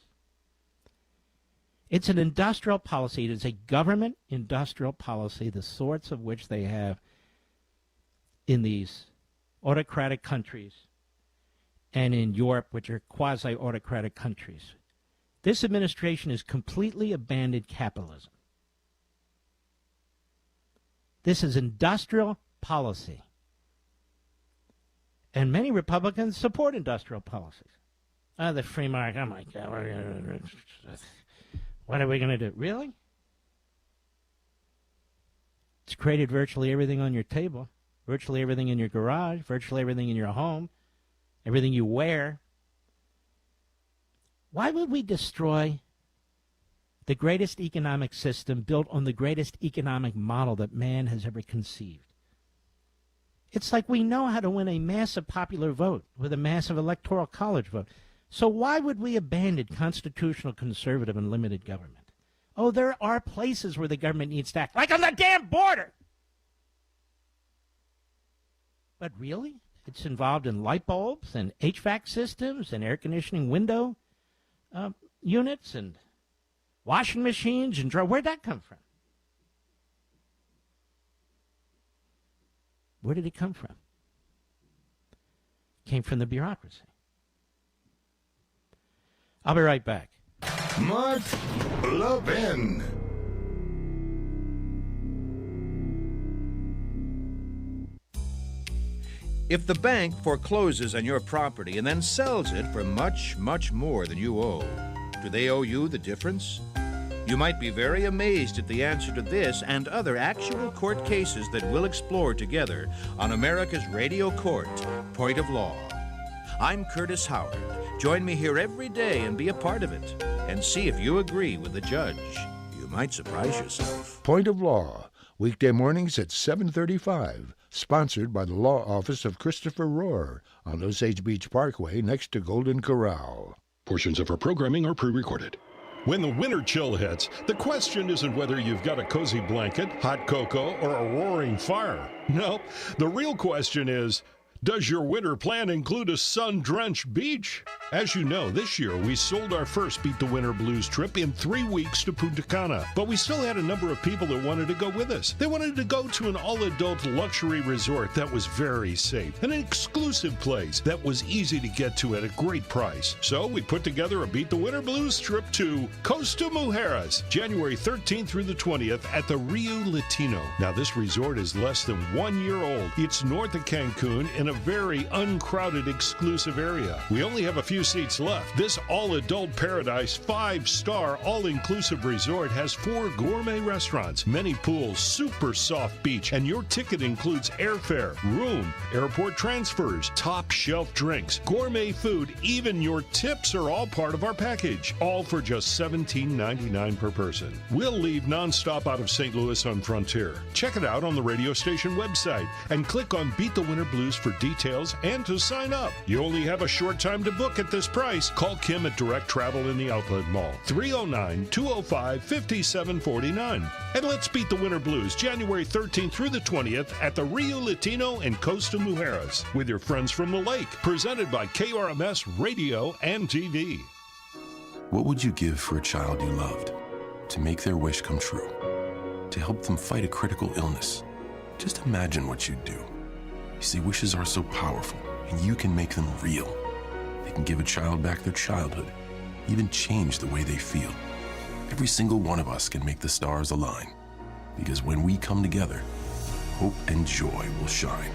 It's an industrial policy. It is a government industrial policy, the sorts of which they have in these autocratic countries and in Europe, which are quasi-autocratic countries. This administration has completely abandoned capitalism. This is industrial policy. And many Republicans support industrial policies. The free market, oh my God, what are we going to do? Really? It's created virtually everything on your table, virtually everything in your garage, virtually everything in your home, everything you wear. Why would we destroy the greatest economic system built on the greatest economic model that man has ever conceived? It's like we know how to win a massive popular vote with a massive electoral college vote. So why would we abandon constitutional, conservative, and limited government? Oh, there are places where the government needs to act, like on the damn border. But really? It's involved in light bulbs and HVAC systems and air conditioning window units and washing machines and where'd that come from? Where did it come from? It came from the bureaucracy. I'll be right back. Mark Levin. If the bank forecloses on your property and then sells it for much, much more than you owe, do they owe you the difference? You might be very amazed at the answer to this and other actual court cases that we'll explore together on America's Radio Court, Point of Law. I'm Curtis Howard. Join me here every day and be a part of it, and see if you agree with the judge. You might surprise yourself. Point of Law, weekday mornings at 7:35. Sponsored by the Law Office of Christopher Rohr on Osage Beach Parkway next to Golden Corral. Portions of our programming are pre-recorded. When the winter chill hits, the question isn't whether you've got a cozy blanket, hot cocoa, or a roaring fire. No, the real question is, does your winter plan include a sun-drenched beach? As you know, this year we sold our first Beat the Winter Blues trip in 3 weeks to Punta Cana, but we still had a number of people that wanted to go with us. They wanted to go to an all-adult luxury resort that was very safe, an exclusive place that was easy to get to at a great price. So we put together a Beat the Winter Blues trip to Costa Mujeres, January 13th through the 20th at the Rio Latino. Now this resort is less than 1 year old. It's north of Cancun in a very uncrowded, exclusive area. We only have a few seats left. This all-adult paradise 5-star all-inclusive resort has 4 gourmet restaurants, many pools, super soft beach, and your ticket includes airfare, room, airport transfers, top-shelf drinks, gourmet food, even your tips are all part of our package, all for just $17.99 per person. We'll leave nonstop out of St. Louis on Frontier. Check it out on the radio station website and click on Beat the Winter Blues for details and to sign up. You only have a short time to book at this price. Call Kim at Direct Travel in the Outlet Mall, 309-205-5749. And let's beat the winter blues January 13th through the 20th at the Rio Latino in Costa Mujeres with your friends from the lake. Presented by KRMS Radio and TV. What would you give for a child you loved? To make their wish come true? To help them fight a critical illness? Just imagine what you'd do. You see, wishes are so powerful, and you can make them real. They can give a child back their childhood, even change the way they feel. Every single one of us can make the stars align, because when we come together, hope and joy will shine.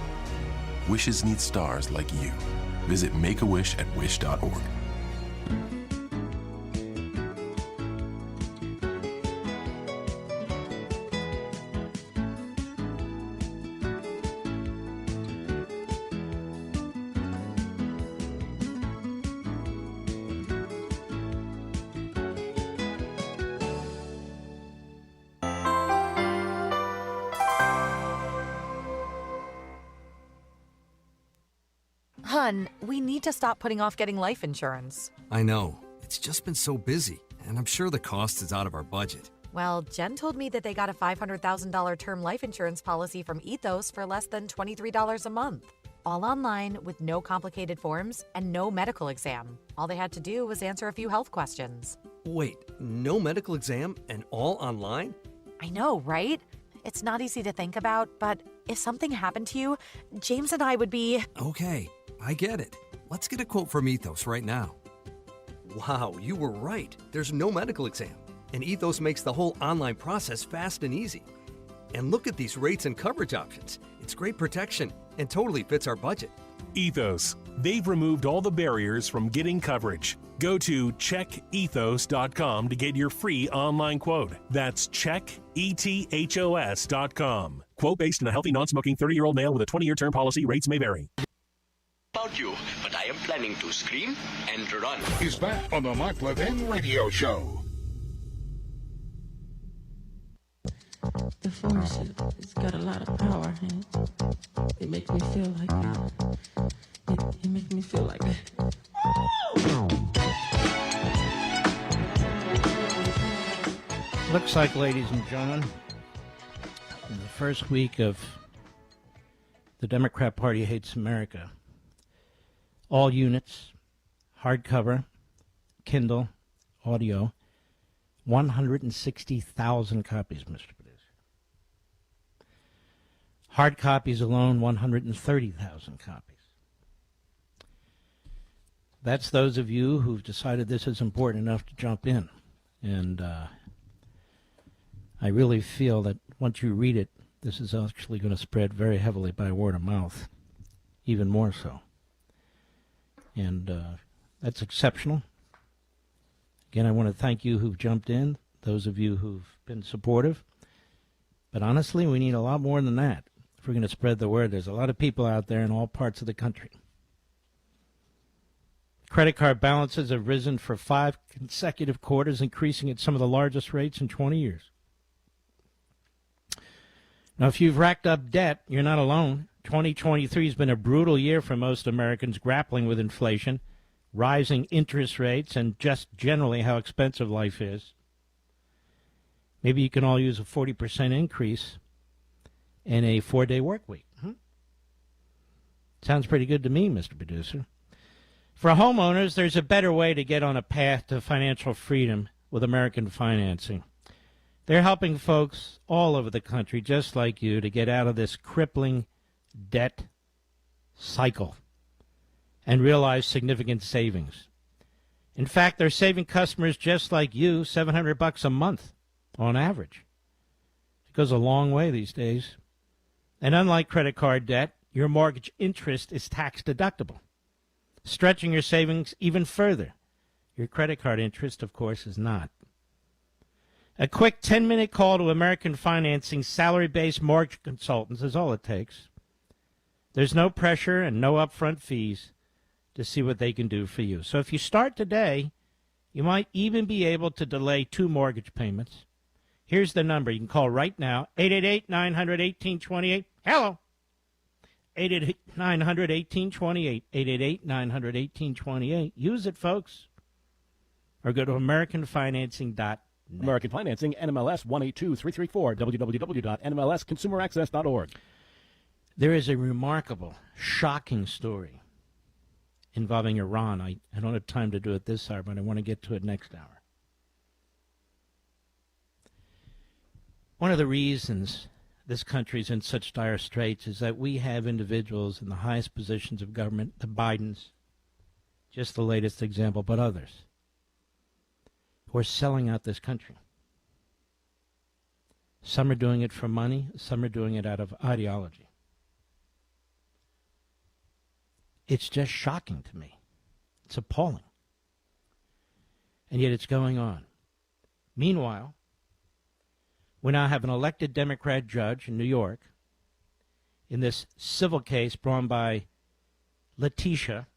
Wishes need stars like you. Visit Make-A-Wish at wish.org. Hun, we need to stop putting off getting life insurance. I know. It's just been so busy, and I'm sure the cost is out of our budget. Well, Jen told me that they got a $500,000 term life insurance policy from Ethos for less than $23 a month. All online with no complicated forms and no medical exam. All they had to do was answer a few health questions. Wait, no medical exam and all online? I know, right? It's not easy to think about, but if something happened to you, James and I would be... Okay, I get it. Let's get a quote from Ethos right now. Wow, you were right. There's no medical exam. And Ethos makes the whole online process fast and easy. And look at these rates and coverage options. It's great protection and totally fits our budget. Ethos. They've removed all the barriers from getting coverage. Go to checkethos.com to get your free online quote. That's checkethos.com. Quote based on a healthy, non-smoking 30-year-old male with a 20-year term policy. Rates may vary. About you, but I am planning to scream and run. He's back on the Mark Levin Radio Show. The force, it's got a lot of power, and it makes me feel like it makes me feel like Looks like, ladies and gentlemen, in the first week of the Democrat Party Hates America, all units, hardcover, Kindle, audio, 160,000 copies, Mr. Producer. Hard copies alone, 130,000 copies. That's those of you who've decided this is important enough to jump in. And I really feel that once you read it, this is actually going to spread very heavily by word of mouth, even more so. And that's exceptional. Again, I want to thank you who've jumped in, those of you who've been supportive. But honestly, we need a lot more than that if we're going to spread the word. There's a lot of people out there in all parts of the country. Credit card balances have risen for 5 consecutive quarters, increasing at some of the largest rates in 20 years. Now, if you've racked up debt, you're not alone. 2023 has been a brutal year for most Americans grappling with inflation, rising interest rates, and just generally how expensive life is. Maybe you can all use a 40% increase in a 4-day work week. Sounds pretty good to me, Mr. Producer. For homeowners, there's a better way to get on a path to financial freedom with American Financing. They're helping folks all over the country, just like you, to get out of this crippling debt cycle and realize significant savings. In fact, they're saving customers just like you $700 a month on average. It goes a long way these days. And unlike credit card debt, your mortgage interest is tax deductible, stretching your savings even further. Your credit card interest, of course, is not. A quick 10-minute call to American Financing salary-based mortgage consultants is all it takes. There's no pressure and no upfront fees to see what they can do for you. So if you start today, you might even be able to delay 2 mortgage payments. Here's the number. You can call right now, 888-900-1828. Hello. 888-900-1828. 888-900-1828. Use it, folks. Or go to AmericanFinancing.net. American Financing, NMLS 182334, www.nmlsconsumeraccess.org. There is a remarkable, shocking story involving Iran. I don't have time to do it this hour, but I want to get to it next hour. One of the reasons this country is in such dire straits is that we have individuals in the highest positions of government, the Bidens, just the latest example, but others, who are selling out this country. Some are doing it for money, some are doing it out of ideology. It's just shocking to me. It's appalling. And yet it's going on. Meanwhile, we now have an elected Democrat judge in New York in this civil case brought by Letitia,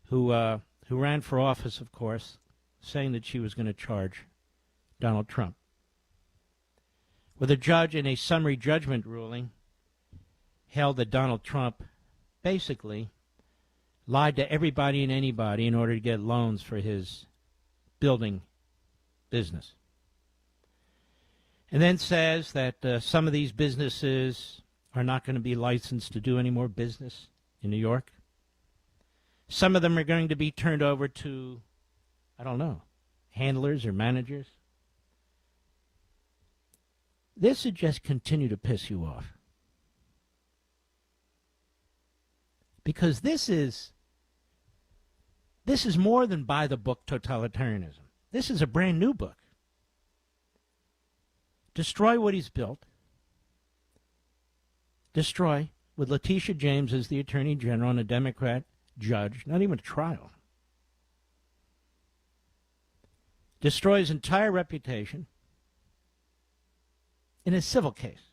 who ran for office, of course, saying that she was going to charge Donald Trump. Where the judge, in a summary judgment ruling, held that Donald Trump basically lied to everybody and anybody in order to get loans for his building business. And then says that some of these businesses are not going to be licensed to do any more business in New York. Some of them are going to be turned over to I don't know, handlers or managers. This would just continue to piss you off. Because this is more than by-the-book totalitarianism. This is a brand new book. Destroy what he's built. Destroy, with Letitia James as the Attorney General and a Democrat judge, not even a trial. Destroy his entire reputation in a civil case.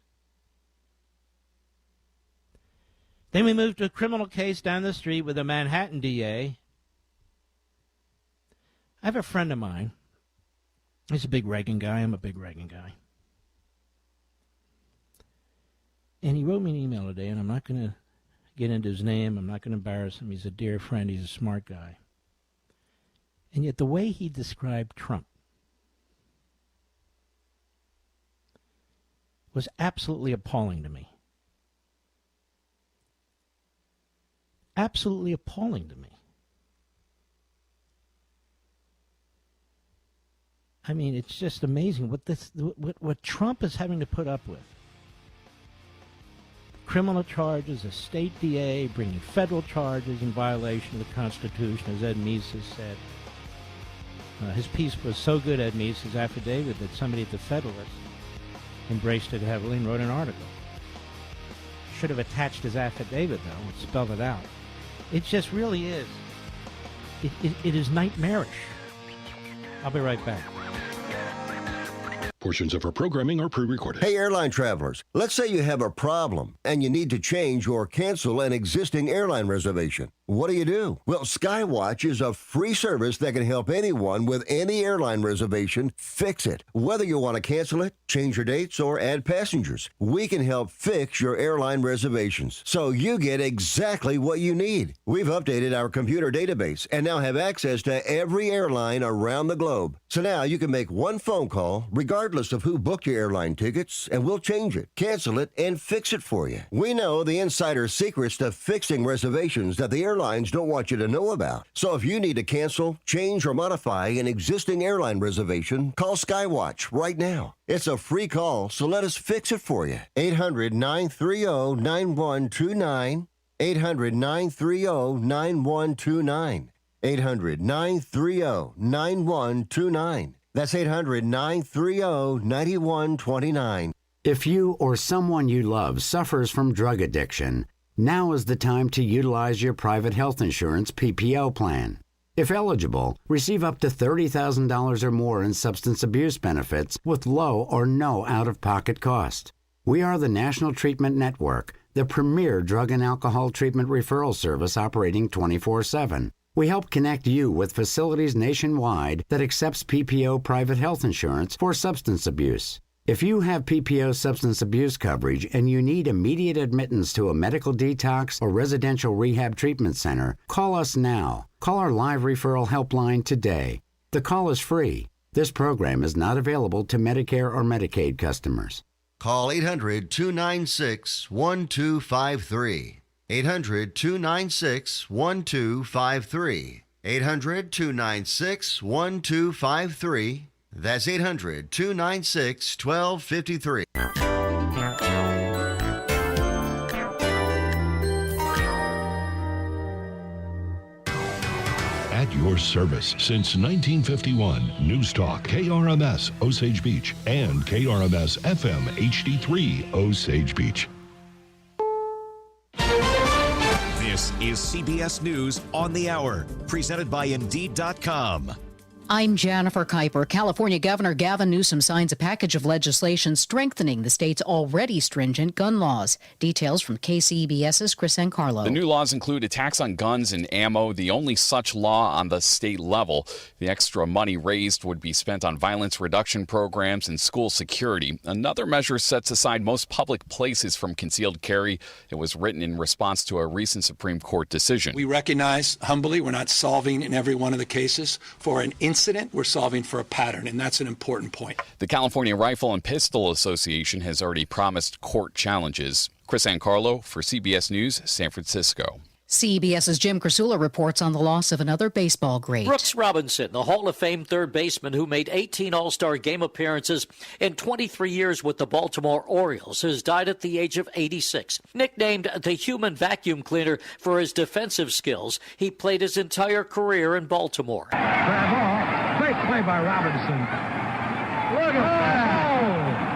Then we moved to a criminal case down the street with a Manhattan DA. I have a friend of mine. He's a big Reagan guy. I'm a big Reagan guy. And he wrote me an email today, and I'm not going to get into his name. I'm not going to embarrass him. He's a dear friend. He's a smart guy. And yet the way he described Trump was absolutely appalling to me. Absolutely appalling to me. I mean, it's just amazing what Trump is having to put up with. Criminal charges, a state DA bringing federal charges in violation of the Constitution, as Ed Meese has said. His piece was so good, Ed Meese, his affidavit, that somebody at the Federalist embraced it heavily and wrote an article. Should have attached his affidavit, though, and spelled it out. It just really is. It is nightmarish. I'll be right back. Portions of our programming are pre-recorded. Hey, airline travelers, let's say you have a problem and you need to change or cancel an existing airline reservation. What do? Well, Skywatch is a free service that can help anyone with any airline reservation fix it. Whether you want to cancel it, change your dates, or add passengers, we can help fix your airline reservations so you get exactly what you need. We've updated our computer database and now have access to every airline around the globe. So now you can make one phone call regardless of who booked your airline tickets, and we'll change it, cancel it, and fix it for you. We know the insider secrets to fixing reservations that the airlines don't want you to know about. So if you need to cancel, change, or modify an existing airline reservation, call Skywatch right now. It's a free call, so let us fix it for you. 800-930-9129. 800-930-9129. 800-930-9129. That's 800-930-9129. If you or someone you love suffers from drug addiction, now is the time to utilize your private health insurance PPO plan. If eligible, receive up to $30,000 or more in substance abuse benefits with low or no out-of-pocket cost. We are the National Treatment Network, the premier drug and alcohol treatment referral service operating 24/7. We help connect you with facilities nationwide that accepts PPO private health insurance for substance abuse. If you have PPO substance abuse coverage and you need immediate admittance to a medical detox or residential rehab treatment center, call us now. Call our live referral helpline today. The call is free. This program is not available to Medicare or Medicaid customers. Call 800-296-1253. 800-296-1253. 800-296-1253. That's 800-296-1253. At your service since 1951, News Talk, KRMS, Osage Beach, and KRMS FM HD3, Osage Beach. This is CBS News on the Hour, presented by Indeed.com. I'm Jennifer Kuiper. California Governor Gavin Newsom signs a package of legislation strengthening the state's already stringent gun laws. Details from KCBS's Chris Ancarlo. The new laws include a tax on guns and ammo, the only such law on the state level. The extra money raised would be spent on violence reduction programs and school security. Another measure sets aside most public places from concealed carry. It was written in response to a recent Supreme Court decision. We recognize humbly we're not solving in every one of the cases for an incident, we're solving for a pattern, and that's an important point. The California Rifle and Pistol Association has already promised court challenges. Chris Ancarlo for CBS News, San Francisco. CBS's Jim Krasula reports on the loss of another baseball great. Brooks Robinson, the Hall of Fame third baseman who made 18 All-Star game appearances in 23 years with the Baltimore Orioles, has died at the age of 86. Nicknamed the human vacuum cleaner for his defensive skills, he played his entire career in Baltimore. Great play by Robinson. Look at that.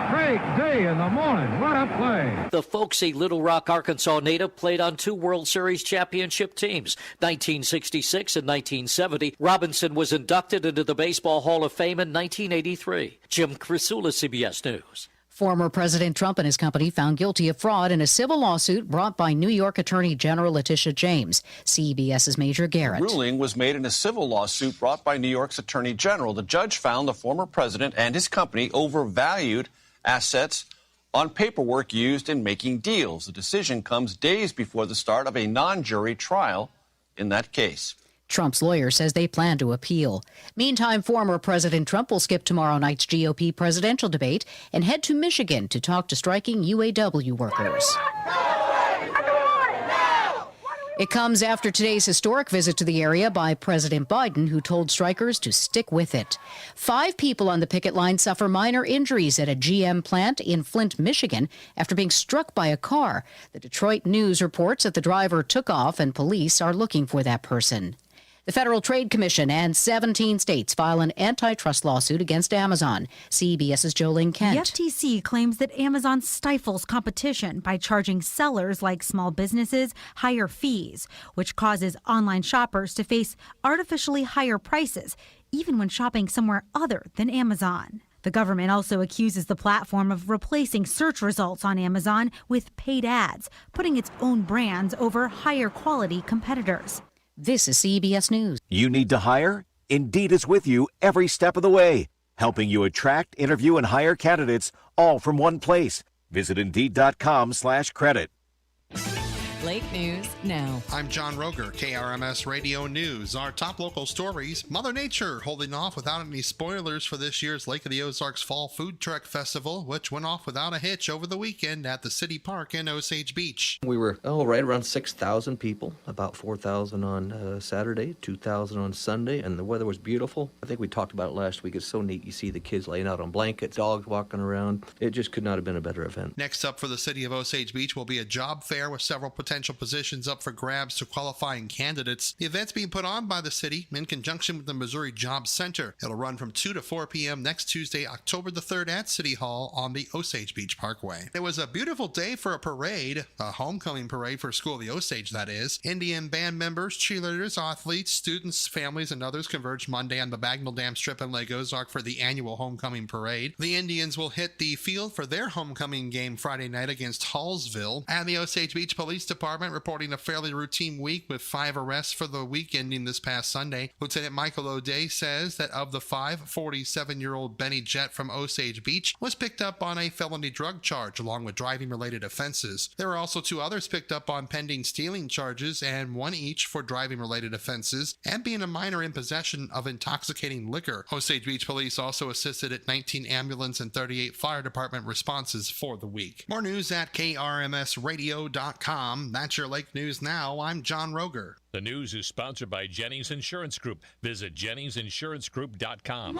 Great day in the morning. What a play. The folksy Little Rock, Arkansas native played on 2 World Series championship teams, 1966 and 1970. Robinson was inducted into the Baseball Hall of Fame in 1983. Jim Krasula, CBS News. Former President Trump and his company found guilty of fraud in a civil lawsuit brought by New York Attorney General Letitia James. CBS's Major Garrett. The ruling was made in a civil lawsuit brought by New York's Attorney General. The judge found the former president and his company overvalued assets on paperwork used in making deals. The decision comes days before the start of a non-jury trial in that case. Trump's lawyer says they plan to appeal. Meantime, former President Trump will skip tomorrow night's GOP presidential debate and head to Michigan to talk to striking UAW workers. It comes after today's historic visit to the area by President Biden, who told strikers to stick with it. 5 people on the picket line suffer minor injuries at a GM plant in Flint, Michigan, after being struck by a car. The Detroit News reports that the driver took off and police are looking for that person. The Federal Trade Commission and 17 states file an antitrust lawsuit against Amazon. CBS's Jolene Kent. The FTC claims that Amazon stifles competition by charging sellers like small businesses higher fees, which causes online shoppers to face artificially higher prices, even when shopping somewhere other than Amazon. The government also accuses the platform of replacing search results on Amazon with paid ads, putting its own brands over higher quality competitors. This is CBS News. You need to hire? Indeed is with you every step of the way, helping you attract, interview, and hire candidates all from one place. Visit Indeed.com/credit. Lake News now. I'm John Roger, KRMS Radio News. Our top local stories: Mother Nature holding off without any spoilers for this year's Lake of the Ozarks Fall Food Truck Festival, which went off without a hitch over the weekend at the City Park in Osage Beach. We were right around 6,000 people, about 4,000 on Saturday, 2,000 on Sunday, and the weather was beautiful. I think we talked about it last week. It's so neat. You see the kids laying out on blankets, dogs walking around. It just could not have been a better event. Next up for the city of Osage Beach will be a job fair with several potential positions up for grabs to qualifying candidates. The event's being put on by the city in conjunction with the Missouri Jobs Center. It'll run from 2 to 4 p.m. next Tuesday, October the 3rd at City Hall on the Osage Beach Parkway. It was a beautiful day for a parade, a homecoming parade for School of the Osage, that is. Indian band members, cheerleaders, athletes, students, families, and others converged Monday on the Bagnell Dam Strip in Lake Ozark for the annual homecoming parade. The Indians will hit the field for their homecoming game Friday night against Hallsville, and the Osage Beach Police Department reporting a fairly routine week with 5 arrests for the week ending this past Sunday. Lieutenant Michael O'Day says that of the 5, 47-year-old Benny Jett from Osage Beach was picked up on a felony drug charge along with driving-related offenses. There were also 2 others picked up on pending stealing charges and 1 each for driving-related offenses and being a minor in possession of intoxicating liquor. Osage Beach Police also assisted at 19 ambulance and 38 fire department responses for the week. More news at krmsradio.com. That's your Lake News Now. I'm John Roger. The news is sponsored by Jennings Insurance Group. Visit JenningsInsuranceGroup.com.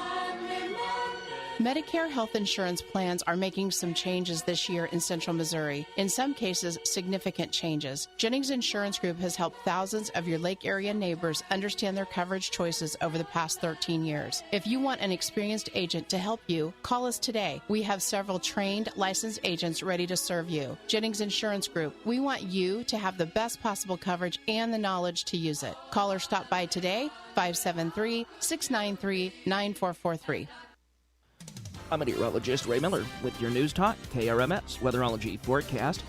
Medicare health insurance plans are making some changes this year in Central Missouri. In some cases, significant changes. Jennings Insurance Group has helped thousands of your Lake area neighbors understand their coverage choices over the past 13 years. If you want an experienced agent to help you, call us today. We have several trained, licensed agents ready to serve you. Jennings Insurance Group, we want you to have the best possible coverage and the knowledge to use it. Call or stop by today, 573-693-9443. I'm meteorologist Ray Miller with your News Talk KRMS weatherology forecast.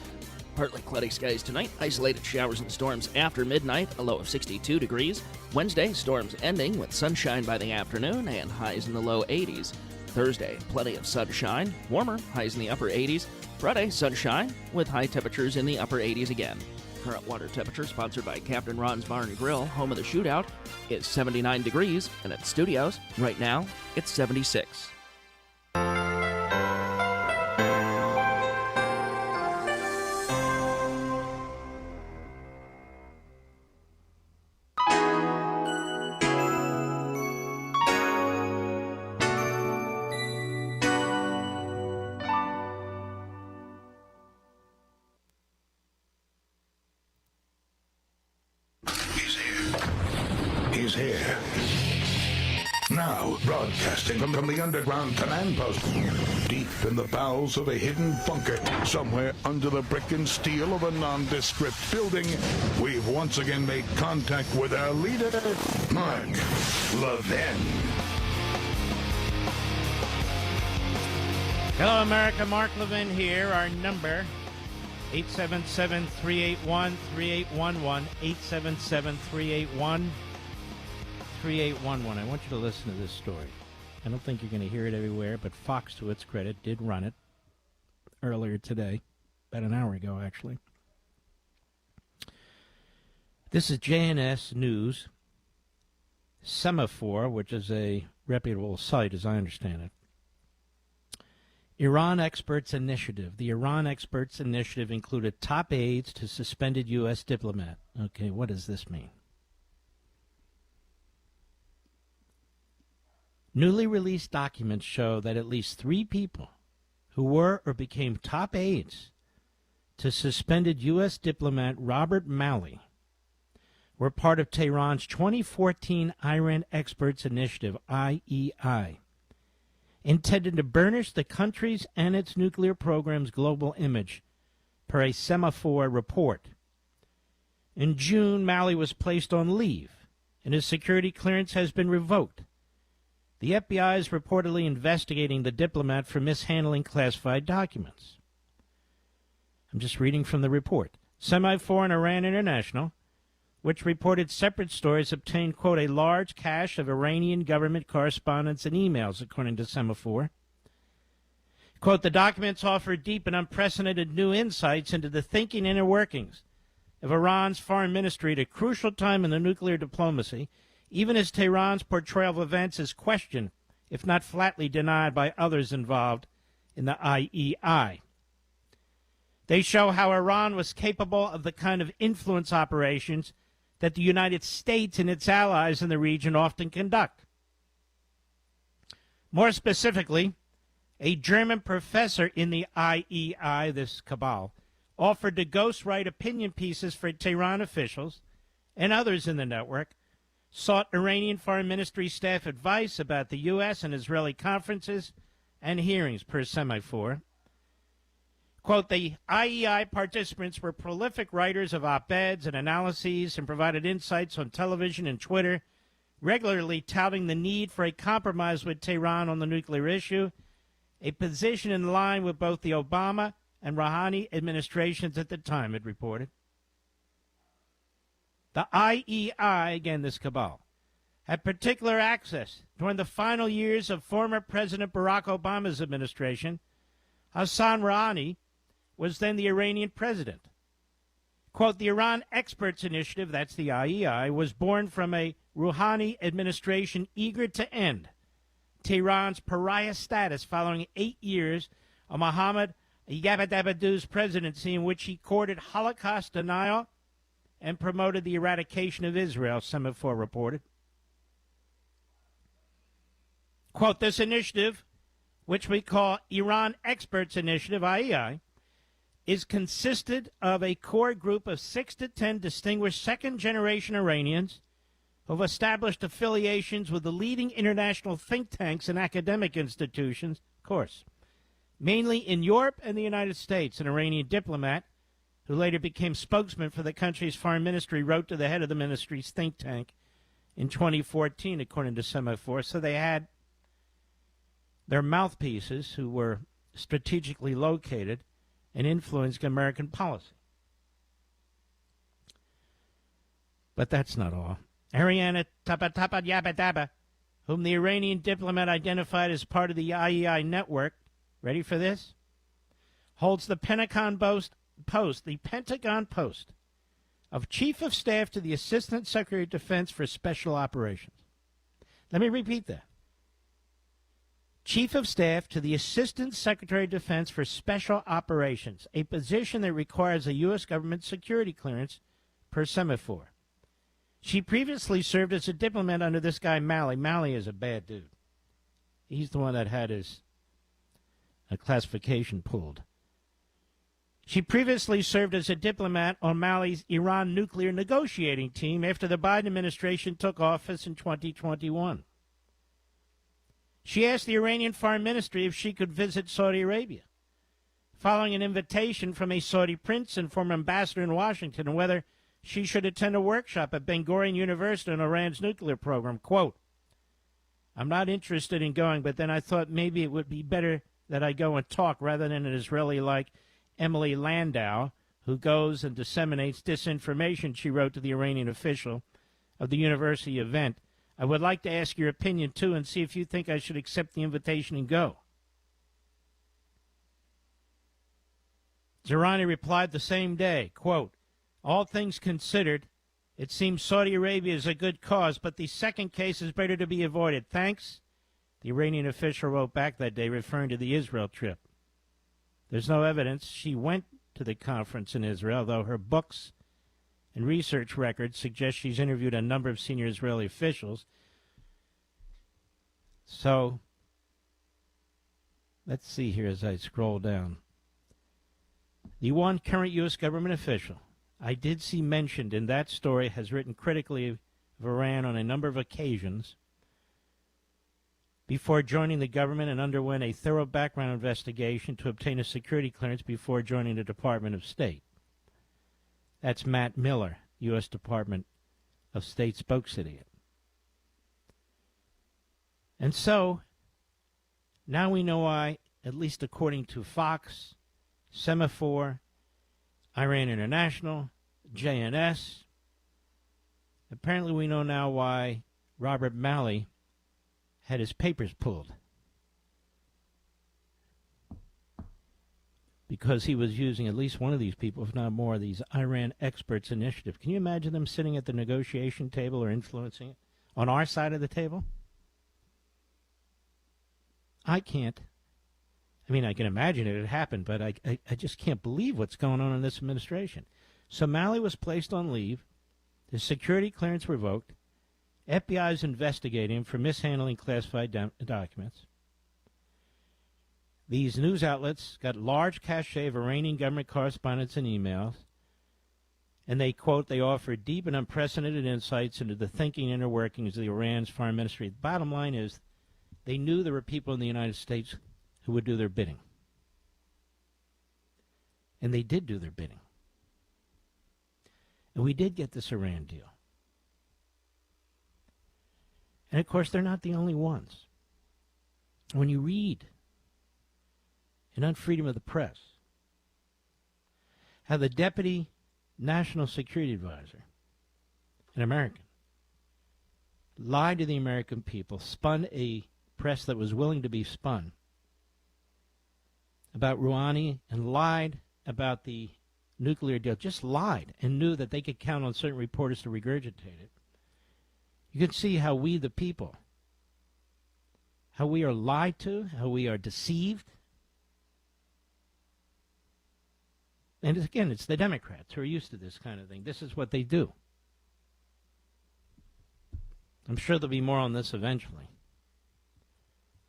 Partly cloudy skies tonight, isolated showers and storms after midnight, a low of 62 degrees. Wednesday, storms ending with sunshine by the afternoon and highs in the low 80s. Thursday, plenty of sunshine, warmer, highs in the upper 80s. Friday, sunshine with high temperatures in the upper 80s again. Current water temperature, sponsored by Captain Ron's Bar and Grill, home of the shootout, is 79 degrees, and at studios, right now, it's 76. is here. Now, broadcasting from the underground command post, deep in the bowels of a hidden bunker, somewhere under the brick and steel of a nondescript building, we've once again made contact with our leader, Mark Levin. Hello, America. Mark Levin here. Our number, 877-381-3811, 877-381-3811. I want you to listen to this story. I don't think you're going to hear it everywhere, but Fox, to its credit, did run it earlier today, about an hour ago, actually. This is JNS News, Semaphore, which is a reputable site, as I understand it. Iran Experts Initiative. The Iran Experts Initiative included top aides to suspended U.S. diplomat. Okay, what does this mean? Newly released documents show that at least 3 people who were or became top aides to suspended U.S. diplomat Robert Malley were part of Tehran's 2014 Iran Experts Initiative, IEI, intended to burnish the country's and its nuclear program's global image, per a Semaphore report. In June, Malley was placed on leave, and his security clearance has been revoked. The FBI is reportedly investigating the diplomat for mishandling classified documents. I'm just reading from the report. Semaphore and Iran International, which reported separate stories, obtained, quote, a large cache of Iranian government correspondence and emails, according to Semaphore. Quote, the documents offer deep and unprecedented new insights into the thinking and inner workings of Iran's foreign ministry at a crucial time in the nuclear diplomacy, even as Tehran's portrayal of events is questioned, if not flatly denied by others involved in the IEI. They show how Iran was capable of the kind of influence operations that the United States and its allies in the region often conduct. More specifically, a German professor in the IEI, this cabal, offered to ghostwrite opinion pieces for Tehran officials and others in the network, sought Iranian Foreign Ministry staff advice about the U.S. and Israeli conferences and hearings, per Semaphore. Quote, the IEI participants were prolific writers of op-eds and analyses and provided insights on television and Twitter, regularly touting the need for a compromise with Tehran on the nuclear issue, a position in line with both the Obama and Rouhani administrations at the time, it reported. The IEI, again this cabal, had particular access during the final years of former President Barack Obama's administration. Hassan Rouhani was then the Iranian president. Quote, the Iran Experts Initiative, that's the IEI, was born from a Rouhani administration eager to end Tehran's pariah status following 8 years of Mohammad Yabadabadou's presidency, in which he courted Holocaust denial and promoted the eradication of Israel, Semaphore reported. Quote, this initiative, which we call Iran Experts Initiative, IEI, is consisted of a core group of 6 to 10 distinguished second-generation Iranians who have established affiliations with the leading international think tanks and academic institutions, of course, mainly in Europe and the United States. An Iranian diplomat who later became spokesman for the country's foreign ministry, wrote to the head of the ministry's think tank in 2014, according to Semaphore. So they had their mouthpieces who were strategically located and influenced American policy. But that's not all. Ariana Tapatabadaba, whom the Iranian diplomat identified as part of the IEI network, ready for this, holds the Pentagon post of Chief of Staff to the Assistant Secretary of Defense for Special Operations. Let me repeat that. Chief of Staff to the Assistant Secretary of Defense for Special Operations, a position that requires a U.S. government security clearance, per Semaphore. She previously served as a diplomat under this guy, Malley. Malley is a bad dude. He's the one that had his classification pulled. She previously served as a diplomat on Mali's Iran nuclear negotiating team after the Biden administration took office in 2021. She asked the Iranian foreign ministry if she could visit Saudi Arabia, following an invitation from a Saudi prince and former ambassador in Washington, and whether she should attend a workshop at Ben Gurion University on Iran's nuclear program. Quote, I'm not interested in going, but then I thought maybe it would be better that I go and talk rather than an Israeli like Emily Landau, who goes and disseminates disinformation, she wrote to the Iranian official of the university event. I would like to ask your opinion, too, and see if you think I should accept the invitation and go. Zerani replied the same day, quote, all things considered, it seems Saudi Arabia is a good cause, but the second case is better to be avoided. Thanks. The Iranian official wrote back that day, referring to the Israel trip. There's no evidence she went to the conference in Israel, though her books and research records suggest she's interviewed a number of senior Israeli officials. So, let's see here as I scroll down. The one current U.S. government official I did see mentioned in that story has written critically of Iran on a number of occasions before joining the government and underwent a thorough background investigation to obtain a security clearance before joining the Department of State. That's Matt Miller, U.S. Department of State spokesidiot. And so, now we know why, at least according to Fox, Semaphore, Iran International, JNS, apparently we know now why Robert Malley had his papers pulled. Because he was using at least one of these people, if not more, these Iran experts initiative. Can you imagine them sitting at the negotiation table or influencing it on our side of the table? I can't. I mean, I can imagine it had happened, but I just can't believe what's going on in this administration. So Malley was placed on leave. His security clearance revoked. FBI is investigating him for mishandling classified documents. These news outlets got large cache of Iranian government correspondence and emails, and they, quote, they offer deep and unprecedented insights into the thinking and inner workings of the Iran's foreign ministry. The bottom line is they knew there were people in the United States who would do their bidding. And they did do their bidding. And we did get this Iran deal. And, of course, they're not the only ones. When you read in On Freedom of the Press how the Deputy National Security Advisor, an American, lied to the American people, spun a press that was willing to be spun about Rouhani, and lied about the nuclear deal, just lied, and knew that they could count on certain reporters to regurgitate it. You can see how we, the people, how we are lied to, how we are deceived. And again, it's the Democrats who are used to this kind of thing. This is what they do. I'm sure there'll be more on this eventually.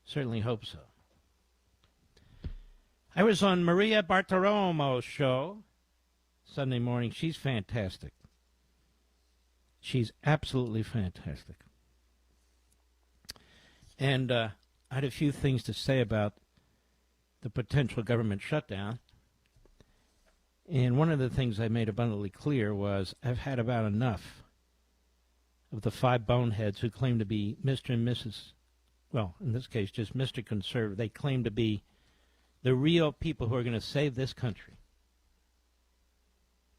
Certainly hope so. I was on Maria Bartiromo's show Sunday morning. She's fantastic. She's absolutely fantastic. And I had a few things to say about the potential government shutdown. And one of the things I made abundantly clear was I've had about enough of the five boneheads who claim to be Mr. and Mrs., well, in this case, just Mr. Conservative. They claim to be the real people who are going to save this country.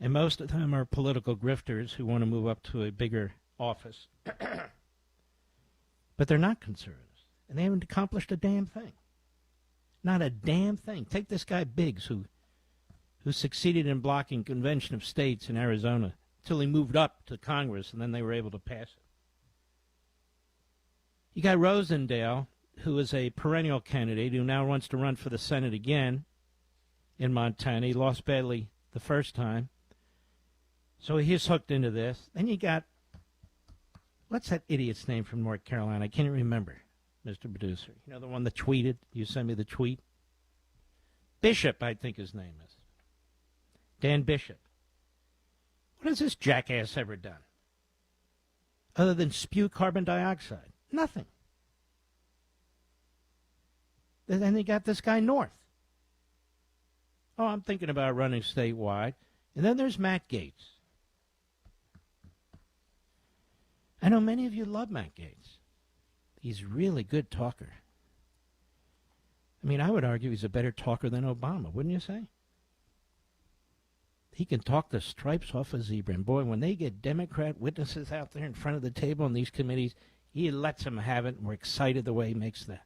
And most of them are political grifters who want to move up to a bigger office. But they're not conservatives. And they haven't accomplished a damn thing. Not a damn thing. Take this guy Biggs, who succeeded in blocking Convention of States in Arizona until he moved up to Congress, and then they were able to pass it. You got Rosendale, who is a perennial candidate who now wants to run for the Senate again in Montana. He lost badly the first time. So he's hooked into this. Then you got, what's that idiot's name from North Carolina? I can't remember, Mr. Producer. You know, the one that tweeted? You sent me the tweet? Bishop, I think his name is. Dan Bishop. What has this jackass ever done? Other than spew carbon dioxide? Nothing. Then they got this guy North. Oh, I'm thinking about running statewide. And then there's Matt Gaetz. I know many of you love Matt Gaetz. He's a really good talker. I mean, I would argue he's a better talker than Obama, wouldn't you say? He can talk the stripes off a zebra. And boy, when they get Democrat witnesses out there in front of the table in these committees, he lets them have it, and we're excited the way he makes the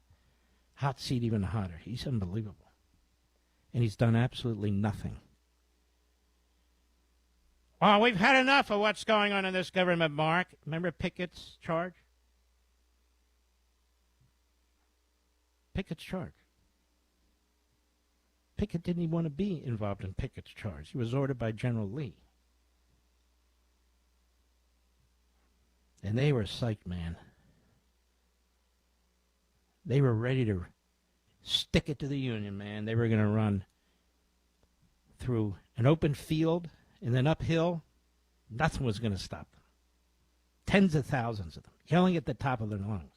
hot seat even hotter. He's unbelievable. And he's done absolutely nothing. Oh, we've had enough of what's going on in this government, Mark. Remember Pickett's charge? Pickett's charge. Pickett didn't even want to be involved in Pickett's charge. He was ordered by General Lee. And they were psyched, man. They were ready to stick it to the Union, man. They were going to run through an open field and then uphill. Nothing was going to stop them. Tens of thousands of them, yelling at the top of their lungs.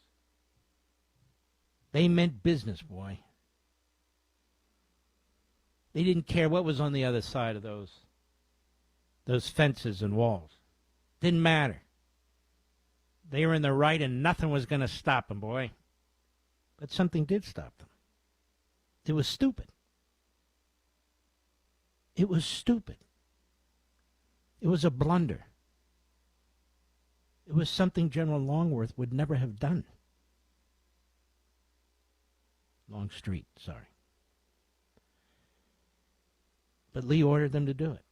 They meant business, boy. They didn't care what was on the other side of those fences and walls. Didn't matter. They were in the right and nothing was going to stop them, boy. But something did stop them. It was stupid. It was stupid. It was a blunder. It was something General Longworth would never have done. Longstreet, sorry. But Lee ordered them to do it.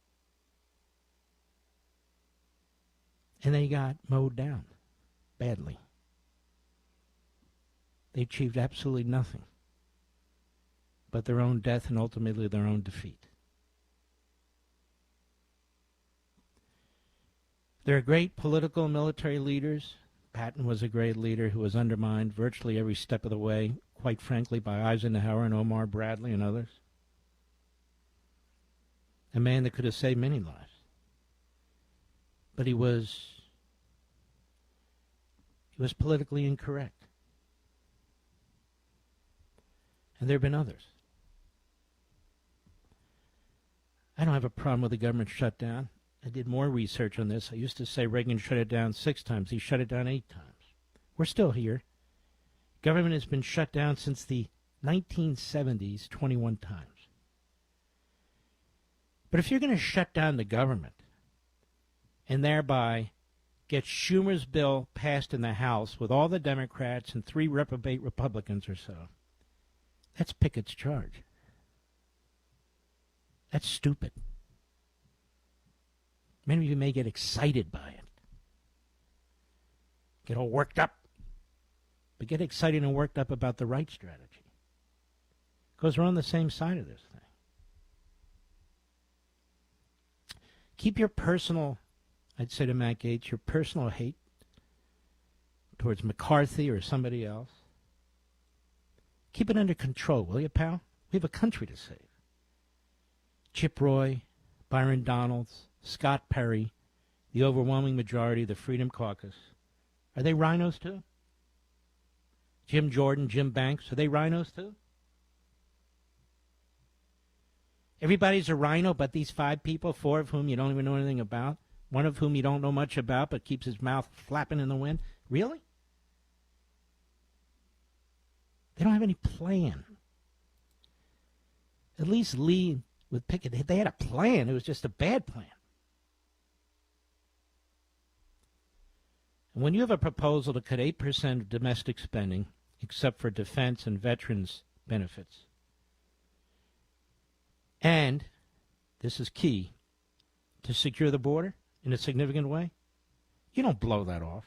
And they got mowed down badly. They achieved absolutely nothing but their own death and ultimately their own defeat. There are great political and military leaders. Patton was a great leader who was undermined virtually every step of the way, quite frankly, by Eisenhower and Omar Bradley and others. A man that could have saved many lives. But he was politically incorrect. And there have been others. I don't have a problem with the government shutdown. I did more research on this. I used to say Reagan shut it down 6 times. He shut it down 8 times. We're still here. Government has been shut down since the 1970s 21 times. But if you're going to shut down the government and thereby get Schumer's bill passed in the House with all the Democrats and 3 reprobate Republicans or so, that's Pickett's charge. That's stupid. Many of you may get excited by it. Get all worked up. But get excited and worked up about the right strategy. Because we're on the same side of this thing. Keep your personal, I'd say to Matt Gaetz, your personal hate towards McCarthy or somebody else. Keep it under control, will you, pal? We have a country to save. Chip Roy, Byron Donalds, Scott Perry, the overwhelming majority of the Freedom Caucus. Are they rhinos too? Jim Jordan, Jim Banks, are they rhinos too? Everybody's a rhino but these 5 people, 4 of whom you don't even know anything about, 1 of whom you don't know much about but keeps his mouth flapping in the wind. Really? They don't have any plan. At least Lee with Pickett, they had a plan. It was just a bad plan. And when you have a proposal to cut 8% of domestic spending, except for defense and veterans benefits, and, this is key, to secure the border in a significant way, you don't blow that off.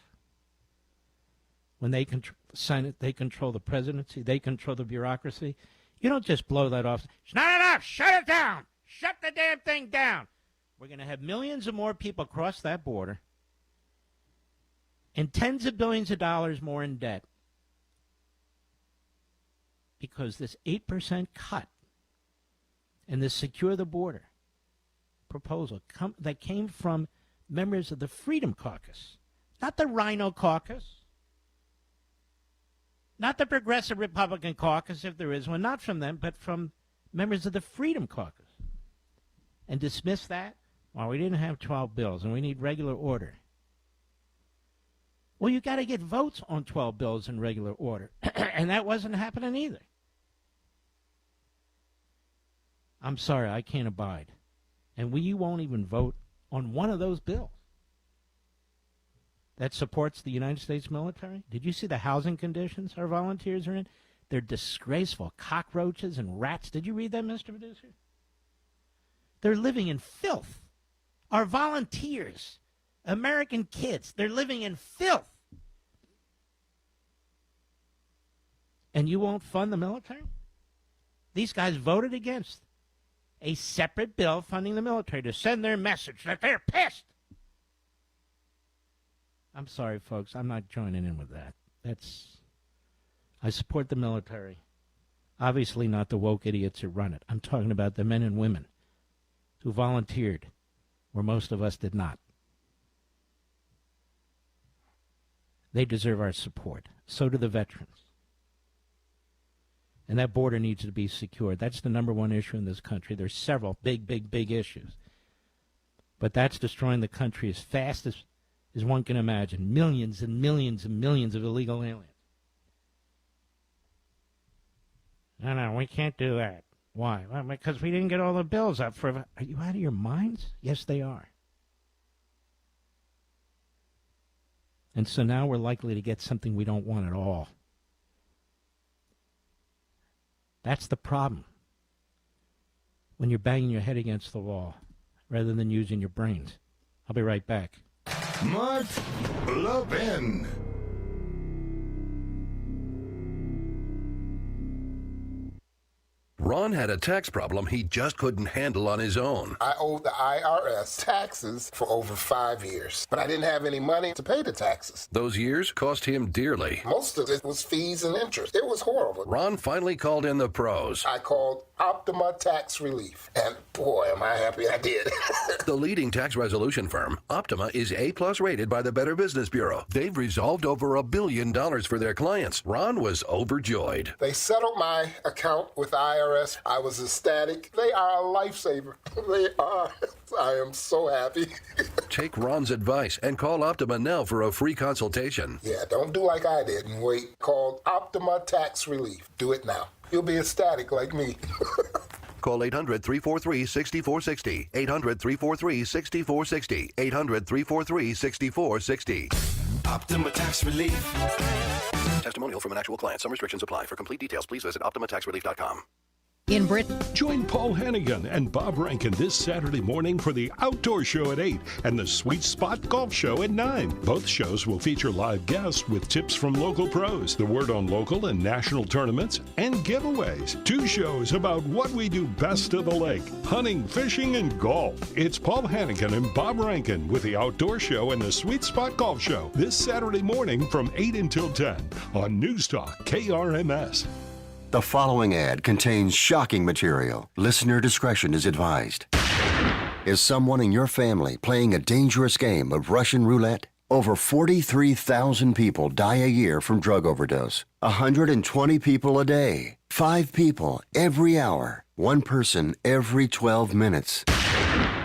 When they control the Senate, they control the presidency, they control the bureaucracy. You don't just blow that off. It's not enough. Shut it down. Shut the damn thing down. We're going to have millions of more people cross that border and tens of billions of dollars more in debt because this 8% cut and this secure the border proposal that came from members of the Freedom Caucus, not the Rhino Caucus, not the Progressive Republican Caucus, if there is one, not from them, but from members of the Freedom Caucus, and dismiss that? Well, we didn't have 12 bills, and we need regular order. Well, you got to get votes on 12 bills in regular order, and that wasn't happening either. I'm sorry, I can't abide. And you won't even vote on one of those bills that supports the United States military. Did you see the housing conditions our volunteers are in? They're disgraceful. Cockroaches and rats. Did you read that, Mr. Producer? They're living in filth. Our volunteers, American kids, they're living in filth. And you won't fund the military? These guys voted against a separate bill funding the military to send their message that they're pissed. I'm sorry, folks. I'm not joining in with that. I support the military. Obviously not the woke idiots who run it. I'm talking about the men and women who volunteered, where most of us did not. They deserve our support. So do the veterans. And that border needs to be secured. That's the number one issue in this country. There's several big issues. But that's destroying the country as fast as one can imagine. Millions and millions and millions of illegal aliens. No, we can't do that. Why? Well, because we didn't get all the bills up for... Are you out of your minds? Yes, they are. And so now we're likely to get something we don't want at all. That's the problem. When you're banging your head against the wall rather than using your brains. I'll be right back. Mark Levin. Ron had a tax problem he just couldn't handle on his own. I owed the IRS taxes for over 5 years, but I didn't have any money to pay the taxes. Those years cost him dearly. Most of it was fees and interest. It was horrible. Ron finally called in the pros. I called Optima Tax Relief, and boy, am I happy I did. The leading tax resolution firm, Optima, is A+ rated by the Better Business Bureau. They've resolved over $1 billion for their clients. Ron was overjoyed. They settled my account with the IRS. I was ecstatic. They are a lifesaver. They are. I am so happy. Take Ron's advice and call Optima now for a free consultation. Yeah, don't do like I did and wait. Call Optima Tax Relief. Do it now. You'll be ecstatic like me. Call 800-343-6460. 800-343-6460. 800-343-6460. Optima Tax Relief. Testimonial from an actual client. Some restrictions apply. For complete details, please visit OptimaTaxRelief.com. In Britain. Join Paul Hannigan and Bob Rankin this Saturday morning for the Outdoor Show at 8 and the Sweet Spot Golf Show at 9. Both shows will feature live guests with tips from local pros, the word on local and national tournaments, and giveaways. 2 shows about what we do best of the lake, hunting, fishing, and golf. It's Paul Hannigan and Bob Rankin with the Outdoor Show and the Sweet Spot Golf Show this Saturday morning from 8 until 10 on News Talk KRMS. The following ad contains shocking material. Listener discretion is advised. Is someone in your family playing a dangerous game of Russian roulette? Over 43,000 people die a year from drug overdose. 120 people a day. 5 people every hour. 1 person every 12 minutes.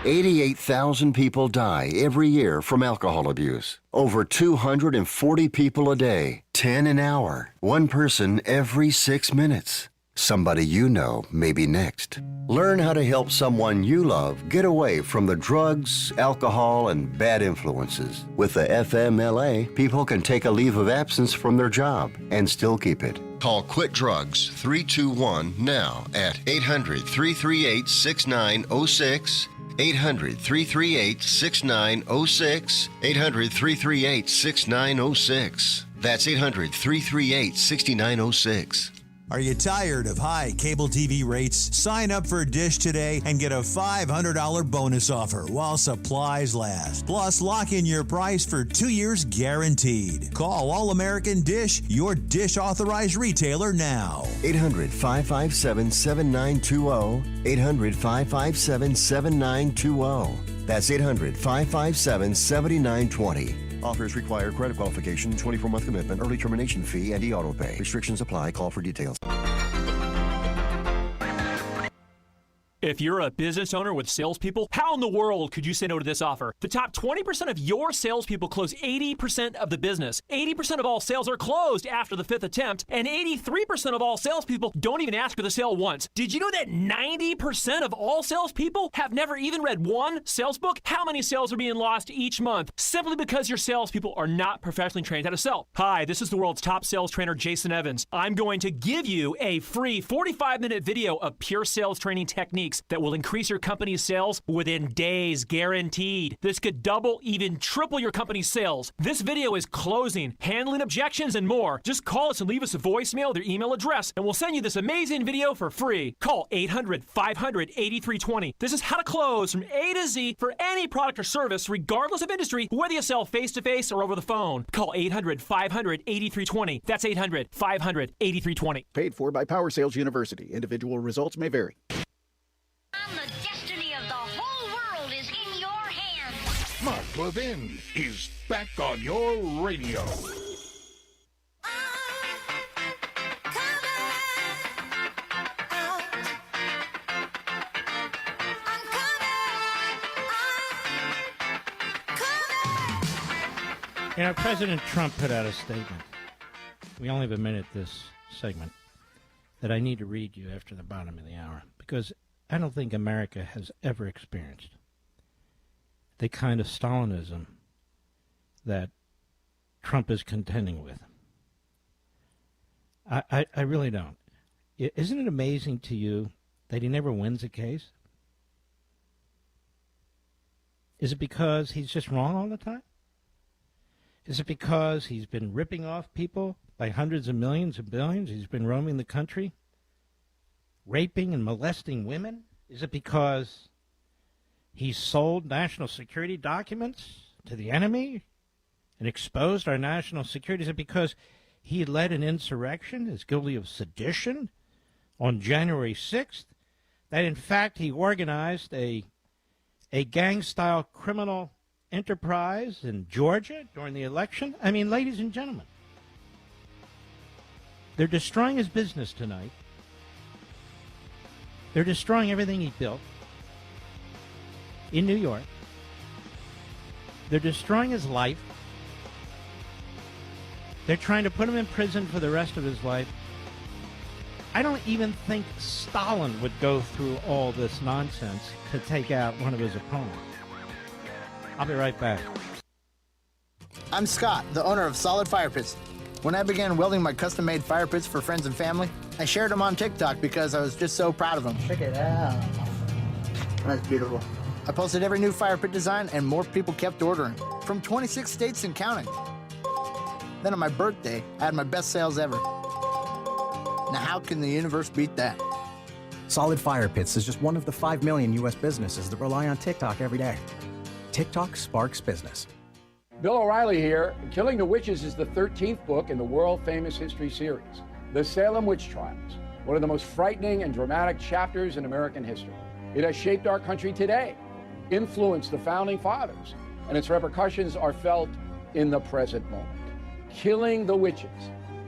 88,000 people die every year from alcohol abuse. Over 240 people a day. 10 an hour. 1 person every 6 minutes. Somebody you know may be next. Learn how to help someone you love get away from the drugs, alcohol, and bad influences. With the FMLA, people can take a leave of absence from their job and still keep it. Call Quit Drugs 321 now at 800-338-6906. 800-338-6906. 800-338-6906. That's 800-338-6906. Are you tired of high cable TV rates? Sign up for Dish today and get a $500 bonus offer while supplies last. Plus, lock in your price for 2 years guaranteed. Call All American Dish, your Dish authorized retailer now. 800-557-7920. 800-557-7920. That's 800-557-7920. Offers require credit qualification, 24-month commitment, early termination fee, and e-auto pay. Restrictions apply. Call for details. If you're a business owner with salespeople, how in the world could you say no to this offer? The top 20% of your salespeople close 80% of the business. 80% of all sales are closed after the 5th attempt, and 83% of all salespeople don't even ask for the sale once. Did you know that 90% of all salespeople have never even read one sales book? How many sales are being lost each month simply because your salespeople are not professionally trained how to sell? Hi, this is the world's top sales trainer, Jason Evans. I'm going to give you a free 45-minute video of pure sales training techniques that will increase your company's sales within days, guaranteed. This could double, even triple your company's sales. This video is closing, handling objections, and more. Just call us and leave us a voicemail, their email address, and we'll send you this amazing video for free. Call 800-500-8320. This is how to close from A to Z for any product or service, regardless of industry, whether you sell face-to-face or over the phone. Call 800-500-8320. That's 800-500-8320. Paid for by Power Sales University. Individual results may vary. The destiny of the whole world is in your hands. Mark Levin is back on your radio. You know, President Trump put out a statement. We only have a minute this segment that I need to read you after the bottom of the hour because I don't think America has ever experienced the kind of Stalinism that Trump is contending with. I really don't. Isn't it amazing to you that he never wins a case? Is it because he's just wrong all the time? Is it because he's been ripping off people by hundreds of millions and billions? He's been roaming the country, raping and molesting women? Is it because he sold national security documents to the enemy and exposed our national security? Is it because he led an insurrection, is guilty of sedition on January 6th, that in fact he organized a gang-style criminal enterprise in Georgia during the election? I mean, ladies and gentlemen, they're destroying his business tonight. They're destroying everything he built in New York. They're destroying his life. They're trying to put him in prison for the rest of his life. I don't even think Stalin would go through all this nonsense to take out one of his opponents. I'll be right back. I'm Scott, the owner of Solid Fire Pits. When I began welding my custom-made fire pits for friends and family, I shared them on TikTok because I was just so proud of them. Check it out. That's beautiful. I posted every new fire pit design, and more people kept ordering, from 26 states and counting. Then on my birthday, I had my best sales ever. Now how can the universe beat that? Solid Fire Pits is just one of the 5 million U.S. businesses that rely on TikTok every day. TikTok sparks business. Bill O'Reilly here. Killing the Witches is the 13th book in the world-famous history series. The Salem Witch Trials, one of the most frightening and dramatic chapters in American history. It has shaped our country today, influenced the Founding Fathers, and its repercussions are felt in the present moment. Killing the Witches.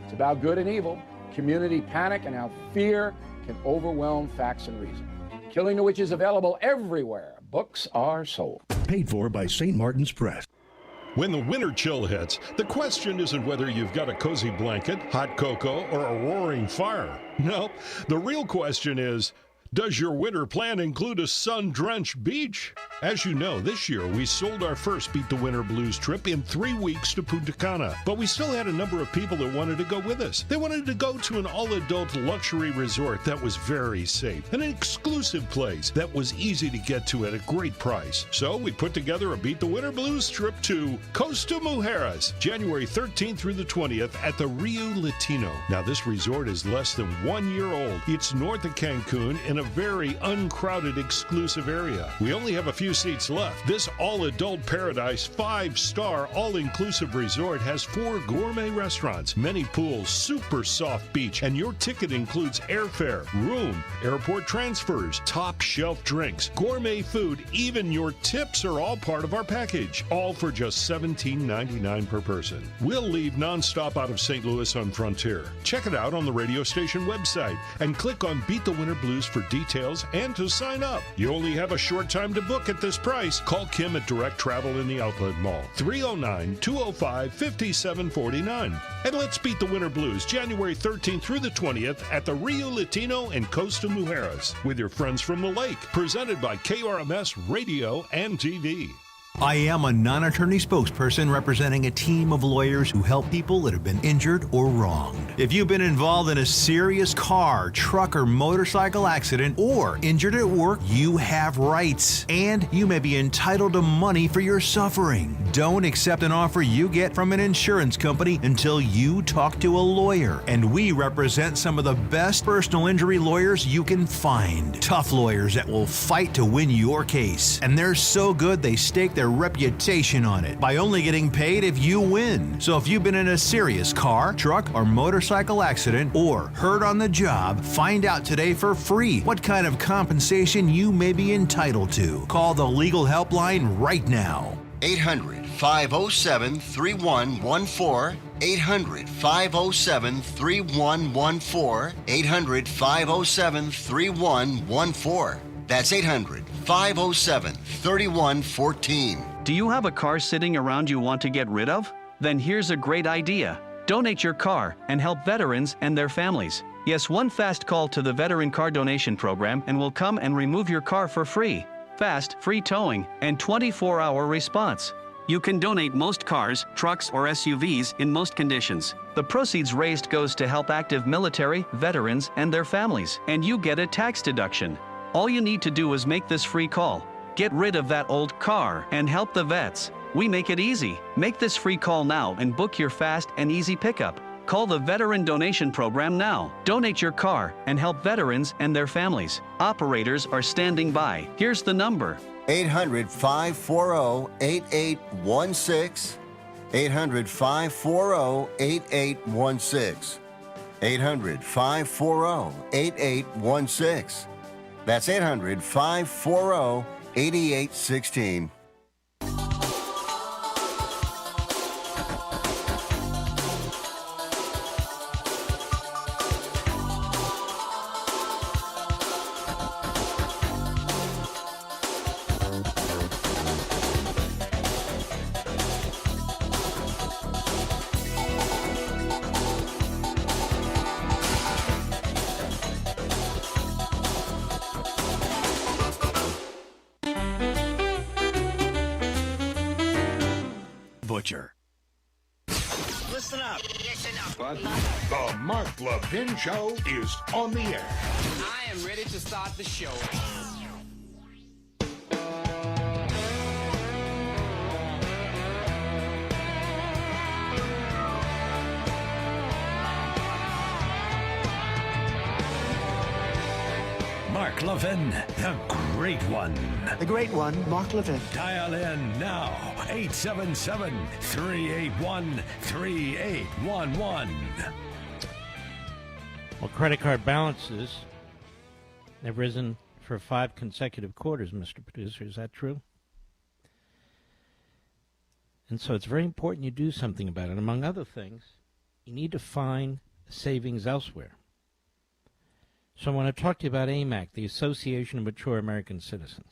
It's about good and evil, community panic, and how fear can overwhelm facts and reason. Killing the Witches available everywhere books are sold. Paid for by St. Martin's Press. When the winter chill hits, the question isn't whether you've got a cozy blanket, hot cocoa, or a roaring fire. No, the real question is, does your winter plan include a sun-drenched beach? As you know, this year we sold our first Beat the Winter Blues trip in 3 weeks to Punta Cana, but we still had a number of people that wanted to go with us. They wanted to go to an all-adult luxury resort that was very safe, an exclusive place that was easy to get to at a great price. So we put together a Beat the Winter Blues trip to Costa Mujeres, January 13th through the 20th at the Rio Latino. Now this resort is less than 1 year old. It's north of Cancun in a very uncrowded, exclusive area. We only have a few seats left. This all-adult paradise 5-star all-inclusive resort has 4 gourmet restaurants, many pools, super soft beach, and your ticket includes airfare, room, airport transfers, top shelf drinks, gourmet food, even your tips are all part of our package, all for just $17.99 per person. We'll leave nonstop out of St. Louis on Frontier. Check it out on the radio station website and click on Beat the Winter Blues for details and to sign up. You only have a short time to book at this price. Call Kim at Direct Travel in the Outlet Mall, 309-205-5749. And let's beat the Winter Blues January 13th through the 20th at the Rio Latino and Costa Mujeres with your friends from the lake. Presented by KRMS Radio and TV. I am a non-attorney spokesperson representing a team of lawyers who help people that have been injured or wronged. If you've been involved in a serious car, truck, or motorcycle accident or injured at work, you have rights, and you may be entitled to money for your suffering. Don't accept an offer you get from an insurance company until you talk to a lawyer, and we represent some of the best personal injury lawyers you can find. Tough lawyers that will fight to win your case, and they're so good they stake their reputation on it by only getting paid if you win. So if you've been in a serious car, truck, or motorcycle accident or hurt on the job, find out today for free what kind of compensation you may be entitled to. Call the legal helpline right now. 800-507-3114. 800-507-3114. 800-507-3114. That's 800-507-3114. Do you have a car sitting around you want to get rid of? Then here's a great idea. Donate your car and help veterans and their families. Yes, one fast call to the Veteran Car Donation Program and we'll come and remove your car for free. Fast, free towing, and 24-hour response. You can donate most cars, trucks, or SUVs in most conditions. The proceeds raised goes to help active military, veterans, and their families, and you get a tax deduction. All you need to do is make this free call. Get rid of that old car and help the vets. We make it easy. Make this free call now and book your fast and easy pickup. Call the Veteran Donation Program now. Donate your car and help veterans and their families. Operators are standing by. Here's the number. 800-540-8816. 800-540-8816. 800-540-8816. That's 800-540-8816. Butcher. Listen up. But the Mark Levin Show is on the air. I am ready to start the show. Mark Levin, the great one. The great one, Mark Levin. Dial in now, 877-381-3811. Well, credit card balances have risen for 5 consecutive quarters, Mr. Producer. Is that true? And so it's very important you do something about it. Among other things, you need to find savings elsewhere. So I want to talk to you about AMAC, the Association of Mature American Citizens.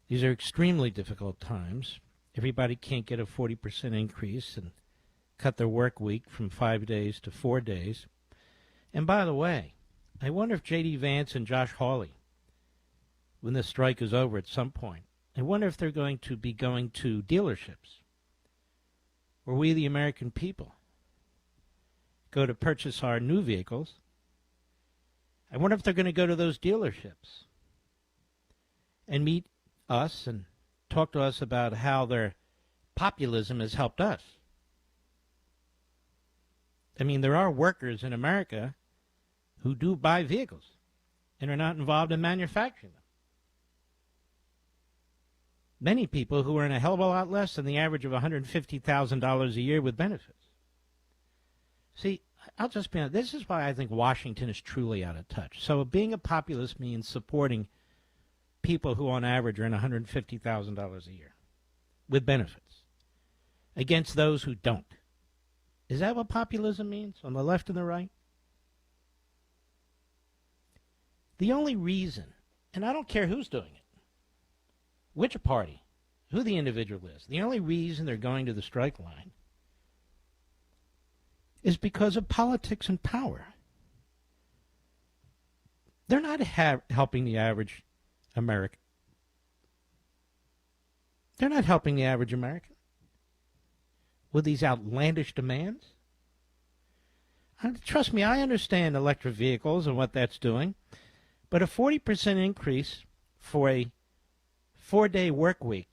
These are extremely difficult times. Everybody can't get a 40% increase and cut their work week from 5 days to 4 days. And by the way, I wonder if J.D. Vance and Josh Hawley when the strike is over at some point. I wonder if they're going to be going to dealerships where we, the American people, go to purchase our new vehicles. I wonder if they're going to go to those dealerships and meet us and talk to us about how their populism has helped us. I mean, there are workers in America who do buy vehicles and are not involved in manufacturing them. Many people who earn a hell of a lot less than the average of $150,000 a year with benefits. See, I'll just be honest, this is why I think Washington is truly out of touch. So being a populist means supporting people who on average earn $150,000 a year with benefits against those who don't. Is that what populism means on the left and the right? The only reason, and I don't care who's doing it, which party, who the individual is, the only reason they're going to the strike line is because of politics and power. They're not helping the average American. They're not helping the average American with these outlandish demands. Trust me, I understand electric vehicles and what that's doing, but a 40% increase for a 4-day work week,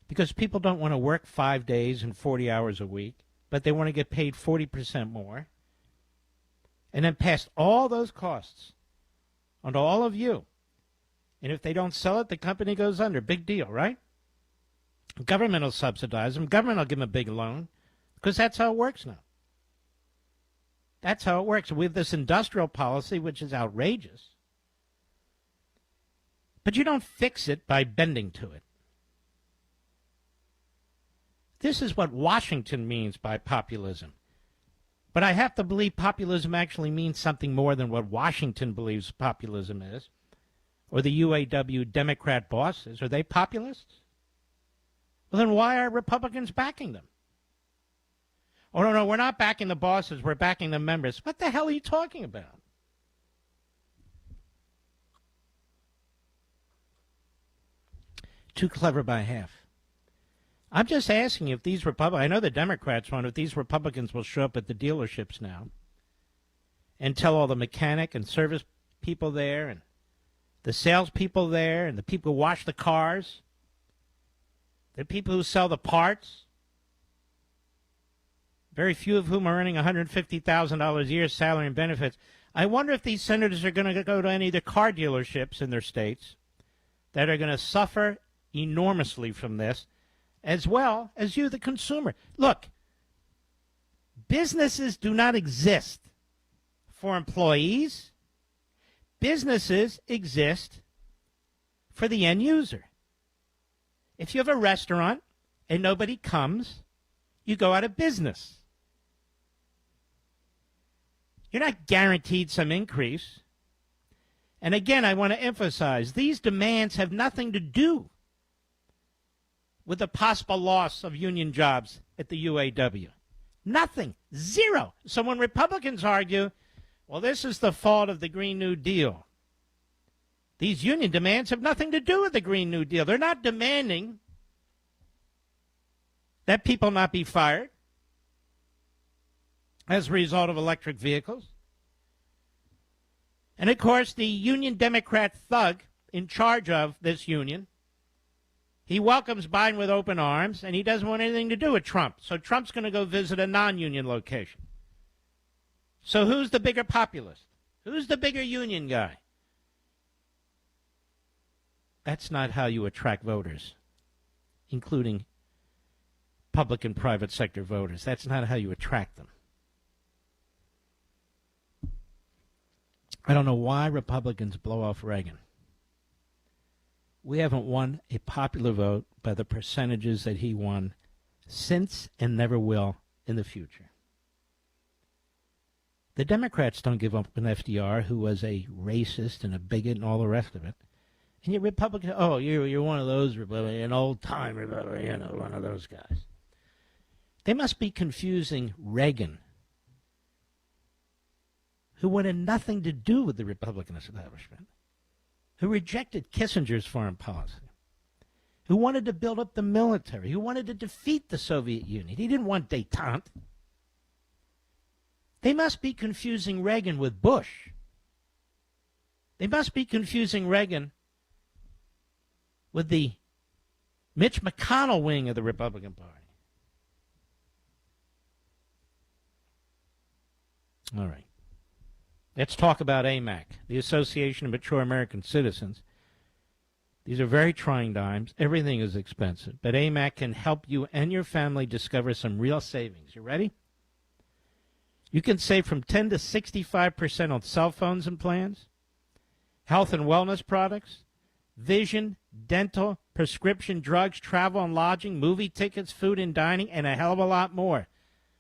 because people don't want to work 5 days and 40 hours a week, but they want to get paid 40% more, and then pass all those costs onto all of you. And if they don't sell it, the company goes under. Big deal, right? Government will subsidize them. Government will give them a big loan, because that's how it works now. That's how it works. We have this industrial policy, which is outrageous. But you don't fix it by bending to it. This is what Washington means by populism. But I have to believe populism actually means something more than what Washington believes populism is, or the UAW Democrat bosses. Are they populists? Well, then why are Republicans backing them? Oh, no, we're not backing the bosses. We're backing the members. What the hell are you talking about? Too clever by half. I'm just asking if these Republicans, I know the Democrats want, if these Republicans will show up at the dealerships now and tell all the mechanic and service people there and the salespeople there and the people who wash the cars, the people who sell the parts, very few of whom are earning $150,000 a year salary and benefits. I wonder if these senators are going to go to any of the car dealerships in their states that are going to suffer enormously from this, as well as you, the consumer. Look, businesses do not exist for employees. Businesses exist for the end user. If you have a restaurant and nobody comes, you go out of business. You're not guaranteed some increase. And again, I want to emphasize, these demands have nothing to do with the possible loss of union jobs at the UAW. Nothing. Zero. So when Republicans argue, well, this is the fault of the Green New Deal, these union demands have nothing to do with the Green New Deal. They're not demanding that people not be fired as a result of electric vehicles. And, of course, the union Democrat thug in charge of this union, he welcomes Biden with open arms, and he doesn't want anything to do with Trump. So Trump's going to go visit a non-union location. So who's the bigger populist? Who's the bigger union guy? That's not how you attract voters, including public and private sector voters. That's not how you attract them. I don't know why Republicans blow off Reagan. We haven't won a popular vote by the percentages that he won since and never will in the future. The Democrats don't give up on FDR, who was a racist and a bigot and all the rest of it. And you Republicans, oh, you're one of those Republicans, an old-time Republican, one of those guys. They must be confusing Reagan who wanted nothing to do with the Republican establishment, who rejected Kissinger's foreign policy, who wanted to build up the military, who wanted to defeat the Soviet Union. He didn't want détente. They must be confusing Reagan with Bush. They must be confusing Reagan with the Mitch McConnell wing of the Republican Party. All right. Let's talk about AMAC, the Association of Mature American Citizens. These are very trying times. Everything is expensive. But AMAC can help you and your family discover some real savings. You ready? You can save from 10 to 65% on cell phones and plans, health and wellness products, vision, dental, prescription drugs, travel and lodging, movie tickets, food and dining, and a hell of a lot more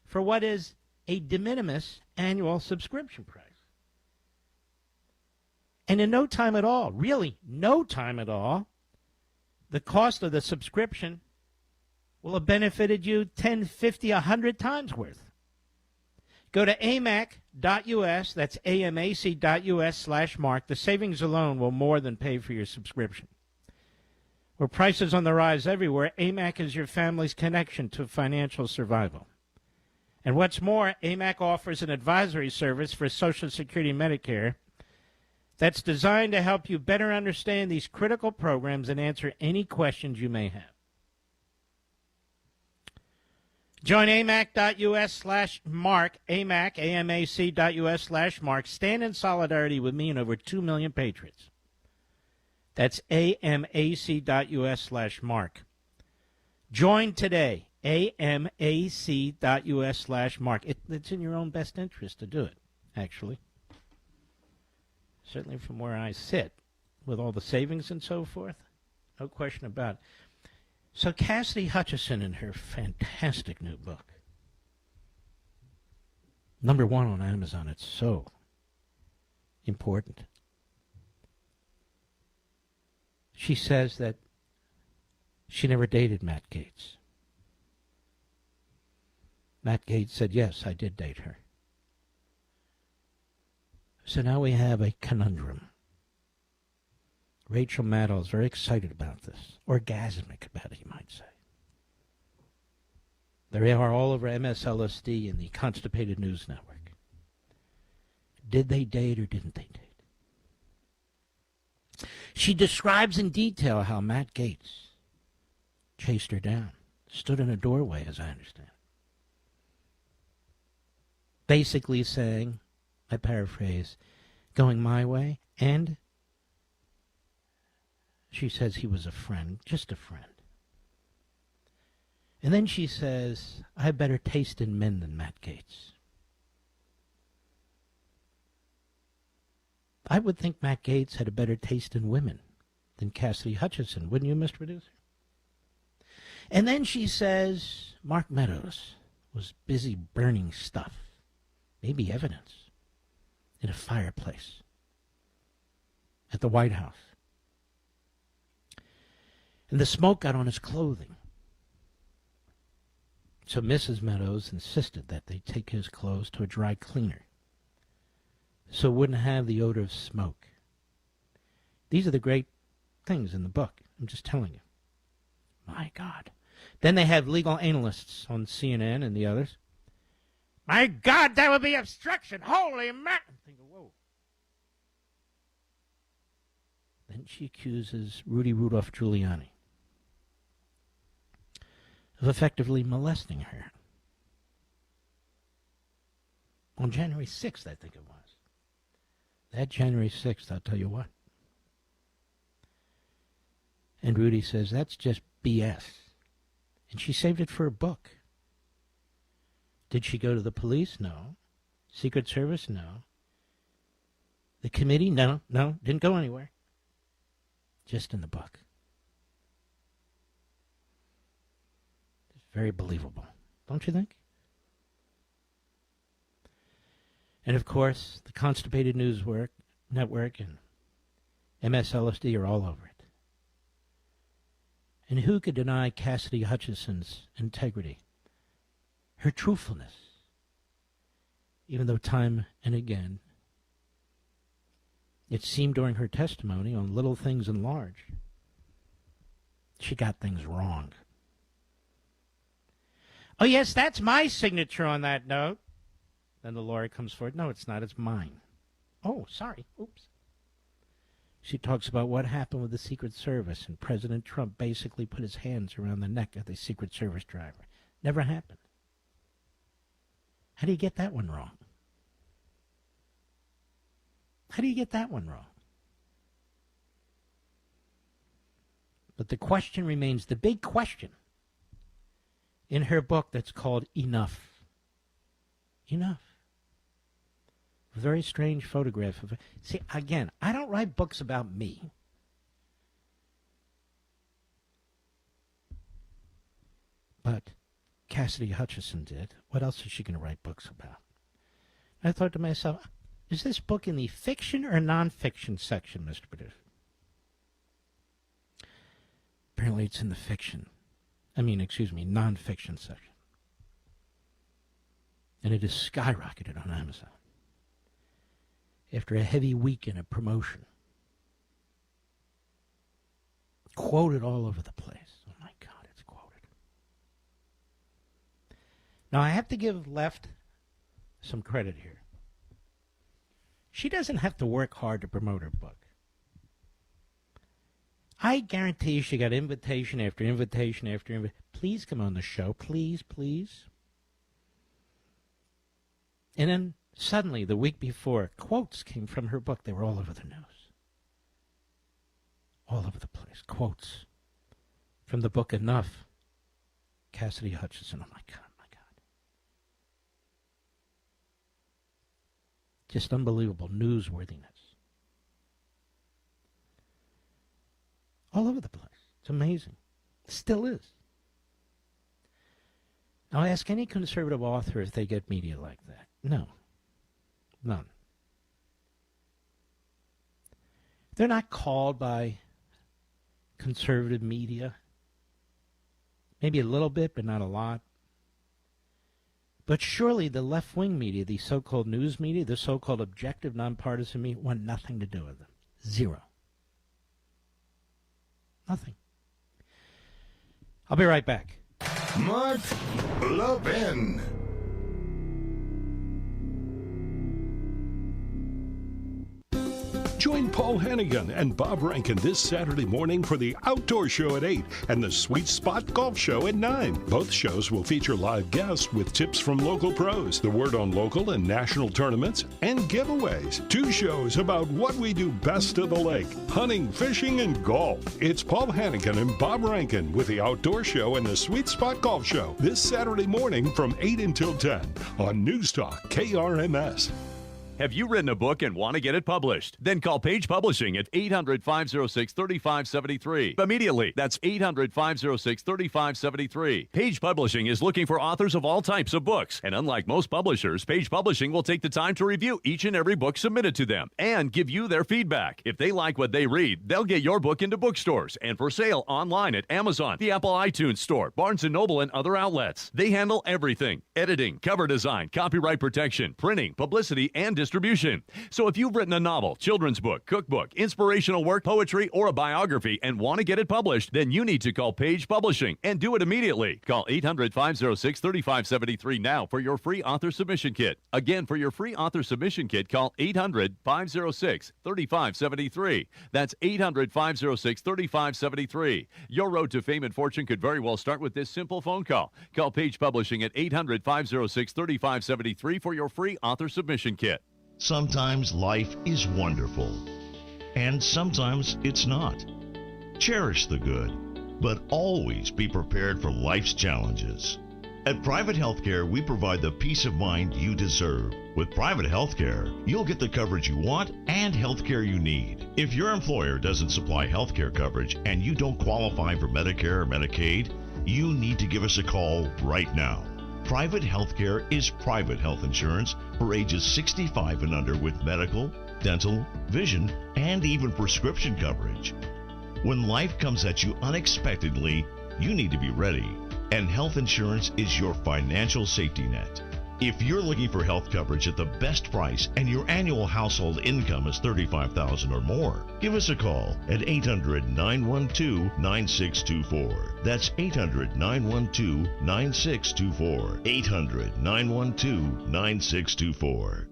for what is a de minimis annual subscription price. And in no time at all, really no time at all, the cost of the subscription will have benefited you 10, 50, 100 times worth. Go to amac.us, that's amac.us/mark. The savings alone will more than pay for your subscription. With prices on the rise everywhere, AMAC is your family's connection to financial survival. And what's more, AMAC offers an advisory service for Social Security and Medicare that's designed to help you better understand these critical programs and answer any questions you may have. Join amac.us/mark, amac.us/mark. Stand in solidarity with me and over 2 million patriots. That's amac.us/mark. Join today, amac.us/mark. It's in your own best interest to do it, actually. Certainly from where I sit, with all the savings and so forth, no question about it. So Cassidy Hutchison, in her fantastic new book, #1 on Amazon, it's so important. She says that she never dated Matt Gaetz. Matt Gaetz said, yes, I did date her. So now we have a conundrum. Rachel Maddow is very excited about this, orgasmic about it, you might say. They are all over MSLSD and the Constipated News Network. Did they date or didn't they date? She describes in detail how Matt Gaetz chased her down, stood in a doorway, as I understand. Basically saying, I paraphrase, going my way, and she says he was a friend, just a friend. And then she says, I have better taste in men than Matt Gaetz. I would think Matt Gaetz had a better taste in women than Cassidy Hutchison, wouldn't you, Mr. Producer? And then she says Mark Meadows was busy burning stuff, maybe evidence, in a fireplace at the White House. And the smoke got on his clothing. So Mrs. Meadows insisted that they take his clothes to a dry cleaner so it wouldn't have the odor of smoke. These are the great things in the book. I'm just telling you. My God. Then they have legal analysts on CNN and the others. My God, that would be obstruction. Holy man. I'm thinking, whoa. Then she accuses Rudy Rudolph Giuliani of effectively molesting her. On January 6th, I think it was. That January 6th, I'll tell you what. And Rudy says, that's just BS. And she saved it for a book. Did she go to the police? No. Secret Service? No. The committee? No, didn't go anywhere. Just in the book. It's very believable, don't you think? And of course, the Constipated News Network and MSLSD are all over it. And who could deny Cassidy Hutchison's integrity, her truthfulness, even though time and again It seemed during her testimony on Little Things and Large, she got things wrong. Oh, yes, that's my signature on that note. Then the lawyer comes forward. No, it's not. It's mine. Oh, sorry. Oops. She talks about what happened with the Secret Service, and President Trump basically put his hands around the neck of the Secret Service driver. Never happened. How do you get that one wrong? How do you get that one wrong? But the question remains, the big question in her book that's called Enough. Enough. A very strange photograph of it. See, again, I don't write books about me. But Cassidy Hutchinson did. What else is she going to write books about? I thought to myself, is this book in the fiction or nonfiction section, Mr. Producer? Apparently it's in the fiction. Nonfiction section. And it is skyrocketed on Amazon. After a heavy weekend of promotion. Quoted all over the place. Oh my God, it's quoted. Now I have to give Left some credit here. She doesn't have to work hard to promote her book. I guarantee you she got invitation after invitation after invitation. Please come on the show. Please, please. And then suddenly, the week before, quotes came from her book. They were all over the news. All over the place. Quotes from the book Enough. Cassidy Hutchinson. Oh, my God, my God. Just unbelievable newsworthiness. All over the place. It's amazing. Still is. Now, ask any conservative author if they get media like that. No. None. They're not called by conservative media. Maybe a little bit, but not a lot. But surely the left-wing media, the so-called news media, the so-called objective, nonpartisan media, want nothing to do with them. Zero. Nothing. I'll be right back. Mark Levin. Join Paul Hannigan and Bob Rankin this Saturday morning for the Outdoor Show at 8 and the Sweet Spot Golf Show at 9. Both shows will feature live guests with tips from local pros, the word on local and national tournaments, and giveaways. 2 shows about what we do best at the lake, hunting, fishing, and golf. It's Paul Hannigan and Bob Rankin with the Outdoor Show and the Sweet Spot Golf Show this Saturday morning from 8 until 10 on News Talk KRMS. Have you written a book and want to get it published? Then call Page Publishing at 800-506-3573. Immediately. That's 800-506-3573. Page Publishing is looking for authors of all types of books. And unlike most publishers, Page Publishing will take the time to review each and every book submitted to them and give you their feedback. If they like what they read, they'll get your book into bookstores and for sale online at Amazon, the Apple iTunes Store, Barnes & Noble, and other outlets. They handle everything: editing, cover design, copyright protection, printing, publicity, and distribution. So if you've written a novel, children's book, cookbook, inspirational work, poetry, or a biography and want to get it published, then you need to call Page Publishing and do it immediately. Call 800-506-3573 now for your free author submission kit. Again, for your free author submission kit, call 800-506-3573. That's 800-506-3573. Your road to fame and fortune could very well start with this simple phone call. Call Page Publishing at 800-506-3573 for your free author submission kit. Sometimes life is wonderful, and sometimes it's not. Cherish the good, but always be prepared for life's challenges. At Private Healthcare, we provide the peace of mind you deserve. With Private Healthcare, you'll get the coverage you want and healthcare you need. If your employer doesn't supply healthcare coverage and you don't qualify for Medicare or Medicaid, you need to give us a call right now. Private Healthcare is private health insurance for ages 65 and under with medical, dental, vision, and even prescription coverage. When life comes at you unexpectedly, you need to be ready, and health insurance is your financial safety net. If you're looking for health coverage at the best price and your annual household income is $35,000 or more, give us a call at 800-912-9624. That's 800-912-9624. 800-912-9624.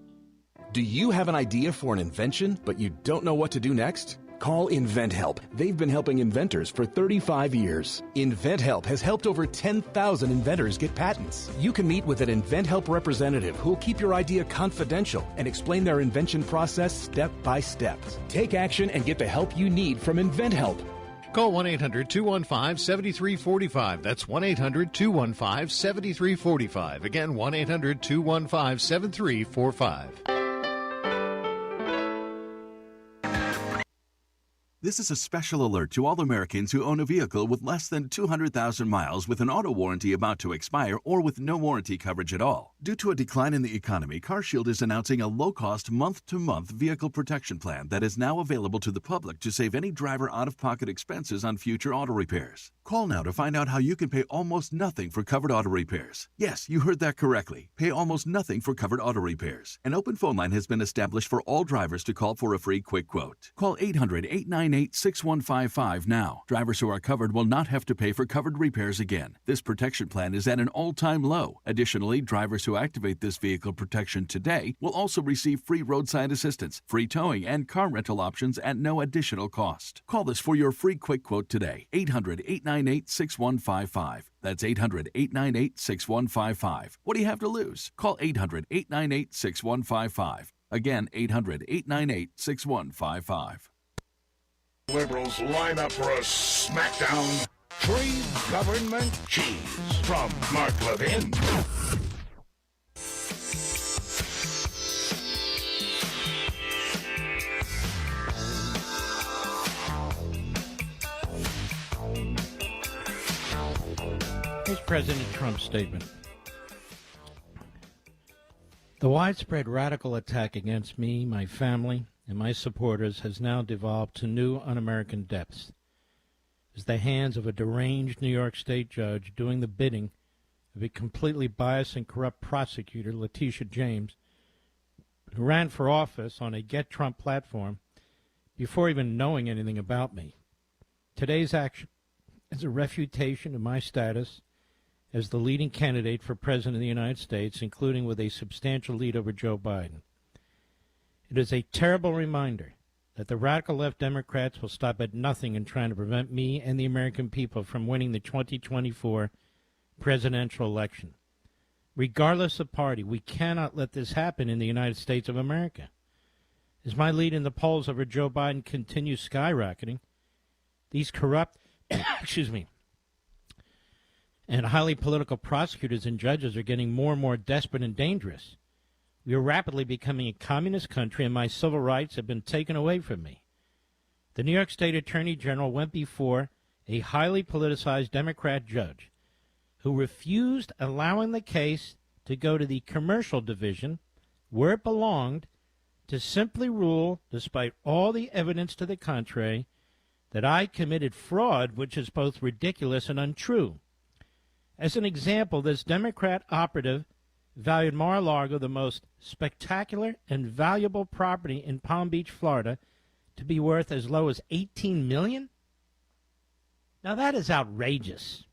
Do you have an idea for an invention, but you don't know what to do next? Call InventHelp. They've been helping inventors for 35 years. InventHelp has helped over 10,000 inventors get patents. You can meet with an InventHelp representative who will keep your idea confidential and explain their invention process step by step. Take action and get the help you need from InventHelp. Call 1-800-215-7345. That's 1-800-215-7345. Again, 1-800-215-7345. This is a special alert to all Americans who own a vehicle with less than 200,000 miles with an auto warranty about to expire or with no warranty coverage at all. Due to a decline in the economy, CarShield is announcing a low-cost month-to-month vehicle protection plan that is now available to the public to save any driver out-of-pocket expenses on future auto repairs. Call now to find out how you can pay almost nothing for covered auto repairs. Yes, you heard that correctly. Pay almost nothing for covered auto repairs. An open phone line has been established for all drivers to call for a free quick quote. Call 800-898-6155 now. Drivers who are covered will not have to pay for covered repairs again. This protection plan is at an all-time low. Additionally, drivers who activate this vehicle protection today will also receive free roadside assistance, free towing, and car rental options at no additional cost. Call this for your free quick quote today. 800-898-6155. That's 800-898-6155. What do you have to lose? Call 800-898-6155. Again, 800-898-6155. Liberals line up for a smackdown. Trade government cheese from Mark Levin. Here's President Trump's statement. The widespread radical attack against me, my family, and my supporters has now devolved to new un-American depths. As the hands of a deranged New York State judge doing the bidding of a completely biased and corrupt prosecutor, Letitia James, who ran for office on a Get Trump platform before even knowing anything about me. Today's action is a refutation of my status as the leading candidate for President of the United States, including with a substantial lead over Joe Biden. It is a terrible reminder that the radical left Democrats will stop at nothing in trying to prevent me and the American people from winning the 2024 presidential election. Regardless of party, we cannot let this happen in the United States of America. As my lead in the polls over Joe Biden continues skyrocketing, these corrupt, and highly political prosecutors and judges are getting more and more desperate and dangerous. We are rapidly becoming a communist country, and my civil rights have been taken away from me. The New York State Attorney General went before a highly politicized Democrat judge who refused allowing the case to go to the commercial division, where it belonged, to simply rule, despite all the evidence to the contrary, that I committed fraud, which is both ridiculous and untrue. As an example, this Democrat operative valued Mar-a-Lago, the most spectacular and valuable property in Palm Beach, Florida, to be worth as low as $18 million? Now that is outrageous,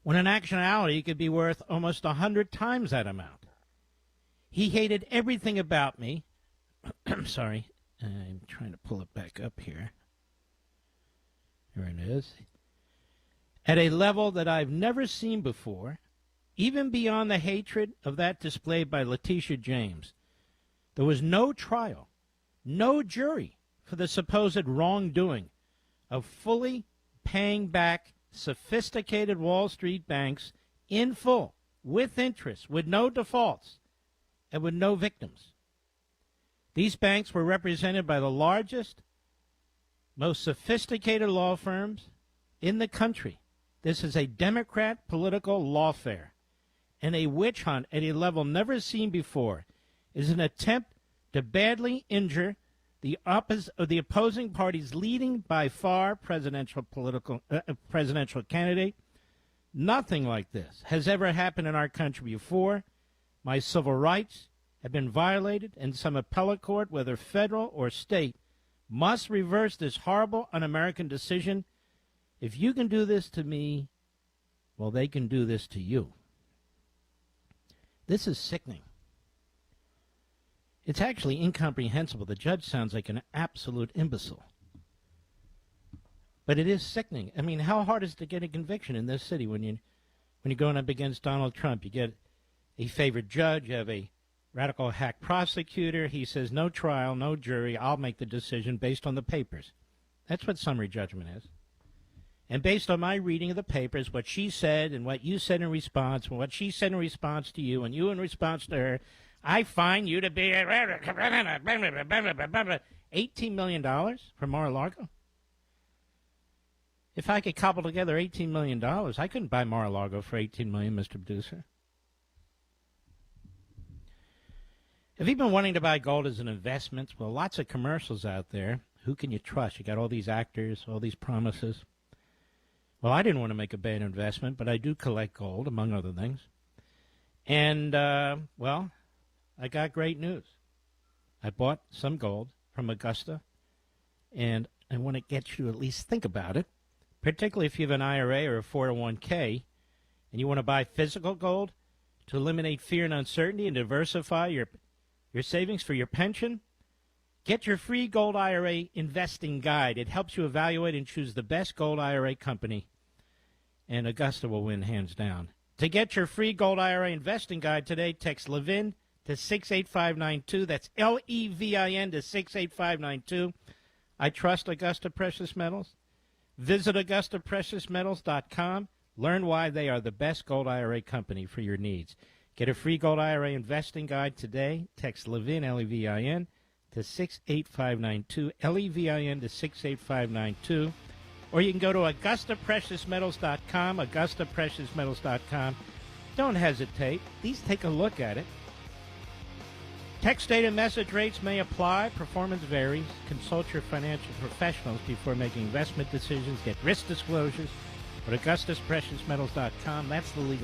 when in actuality it could be worth almost 100 times that amount. He hated everything about me. I'm sorry. I'm trying to pull it back up here. Here it is. At a level that I've never seen before, even beyond the hatred of that displayed by Letitia James. There was no trial, no jury for the supposed wrongdoing of fully paying back sophisticated Wall Street banks in full, with interest, with no defaults, and with no victims. These banks were represented by the largest, most sophisticated law firms in the country. This is a Democrat political lawfare and a witch hunt at a level never seen before. It is an attempt to badly injure the opposing party's leading by far presidential candidate, Nothing like this has ever happened in our country before. My civil rights have been violated, and some appellate court, whether federal or state, must reverse this horrible, un-American decision. If you can do this to me, well, they can do this to you. This is sickening. It's actually incomprehensible. The judge sounds like an absolute imbecile. But it is sickening. I mean, how hard is it to get a conviction in this city when you're going up against Donald Trump? You get a favored judge, you have a radical hack prosecutor. He says, no trial, no jury, I'll make the decision based on the papers. That's what summary judgment is. And based on my reading of the papers, what she said and what you said in response, and what she said in response to you, and you in response to her, I find you to be $18 million for Mar-a-Lago. If I could cobble together $18 million, I couldn't buy Mar-a-Lago for $18 million, Mr. Producer. Have you been wanting to buy gold as an investment? Well, lots of commercials out there. Who can you trust? You got all these actors, all these promises. Well, I didn't want to make a bad investment, but I do collect gold, among other things. And, well, I got great news. I bought some gold from Augusta, and I want to get you to at least think about it, particularly if you have an IRA or a 401k, and you want to buy physical gold to eliminate fear and uncertainty and diversify your savings for your pension. Get your free Gold IRA investing guide. It helps you evaluate and choose the best Gold IRA company, and Augusta will win hands down. To get your free Gold IRA investing guide today, text Levin to 68592. That's Levin to 68592. I trust Augusta Precious Metals. Visit AugustaPreciousMetals.com. Learn why they are the best Gold IRA company for your needs. Get a free Gold IRA investing guide today. Text Levin, Levin, to 68592. Levin to 68592. Or you can go to AugustaPreciousMetals.com. AugustaPreciousMetals.com. Don't hesitate. Please take a look at it. Text data message rates may apply. Performance varies. Consult your financial professionals before making investment decisions. Get risk disclosures at AugustaPreciousMetals.com. That's the legal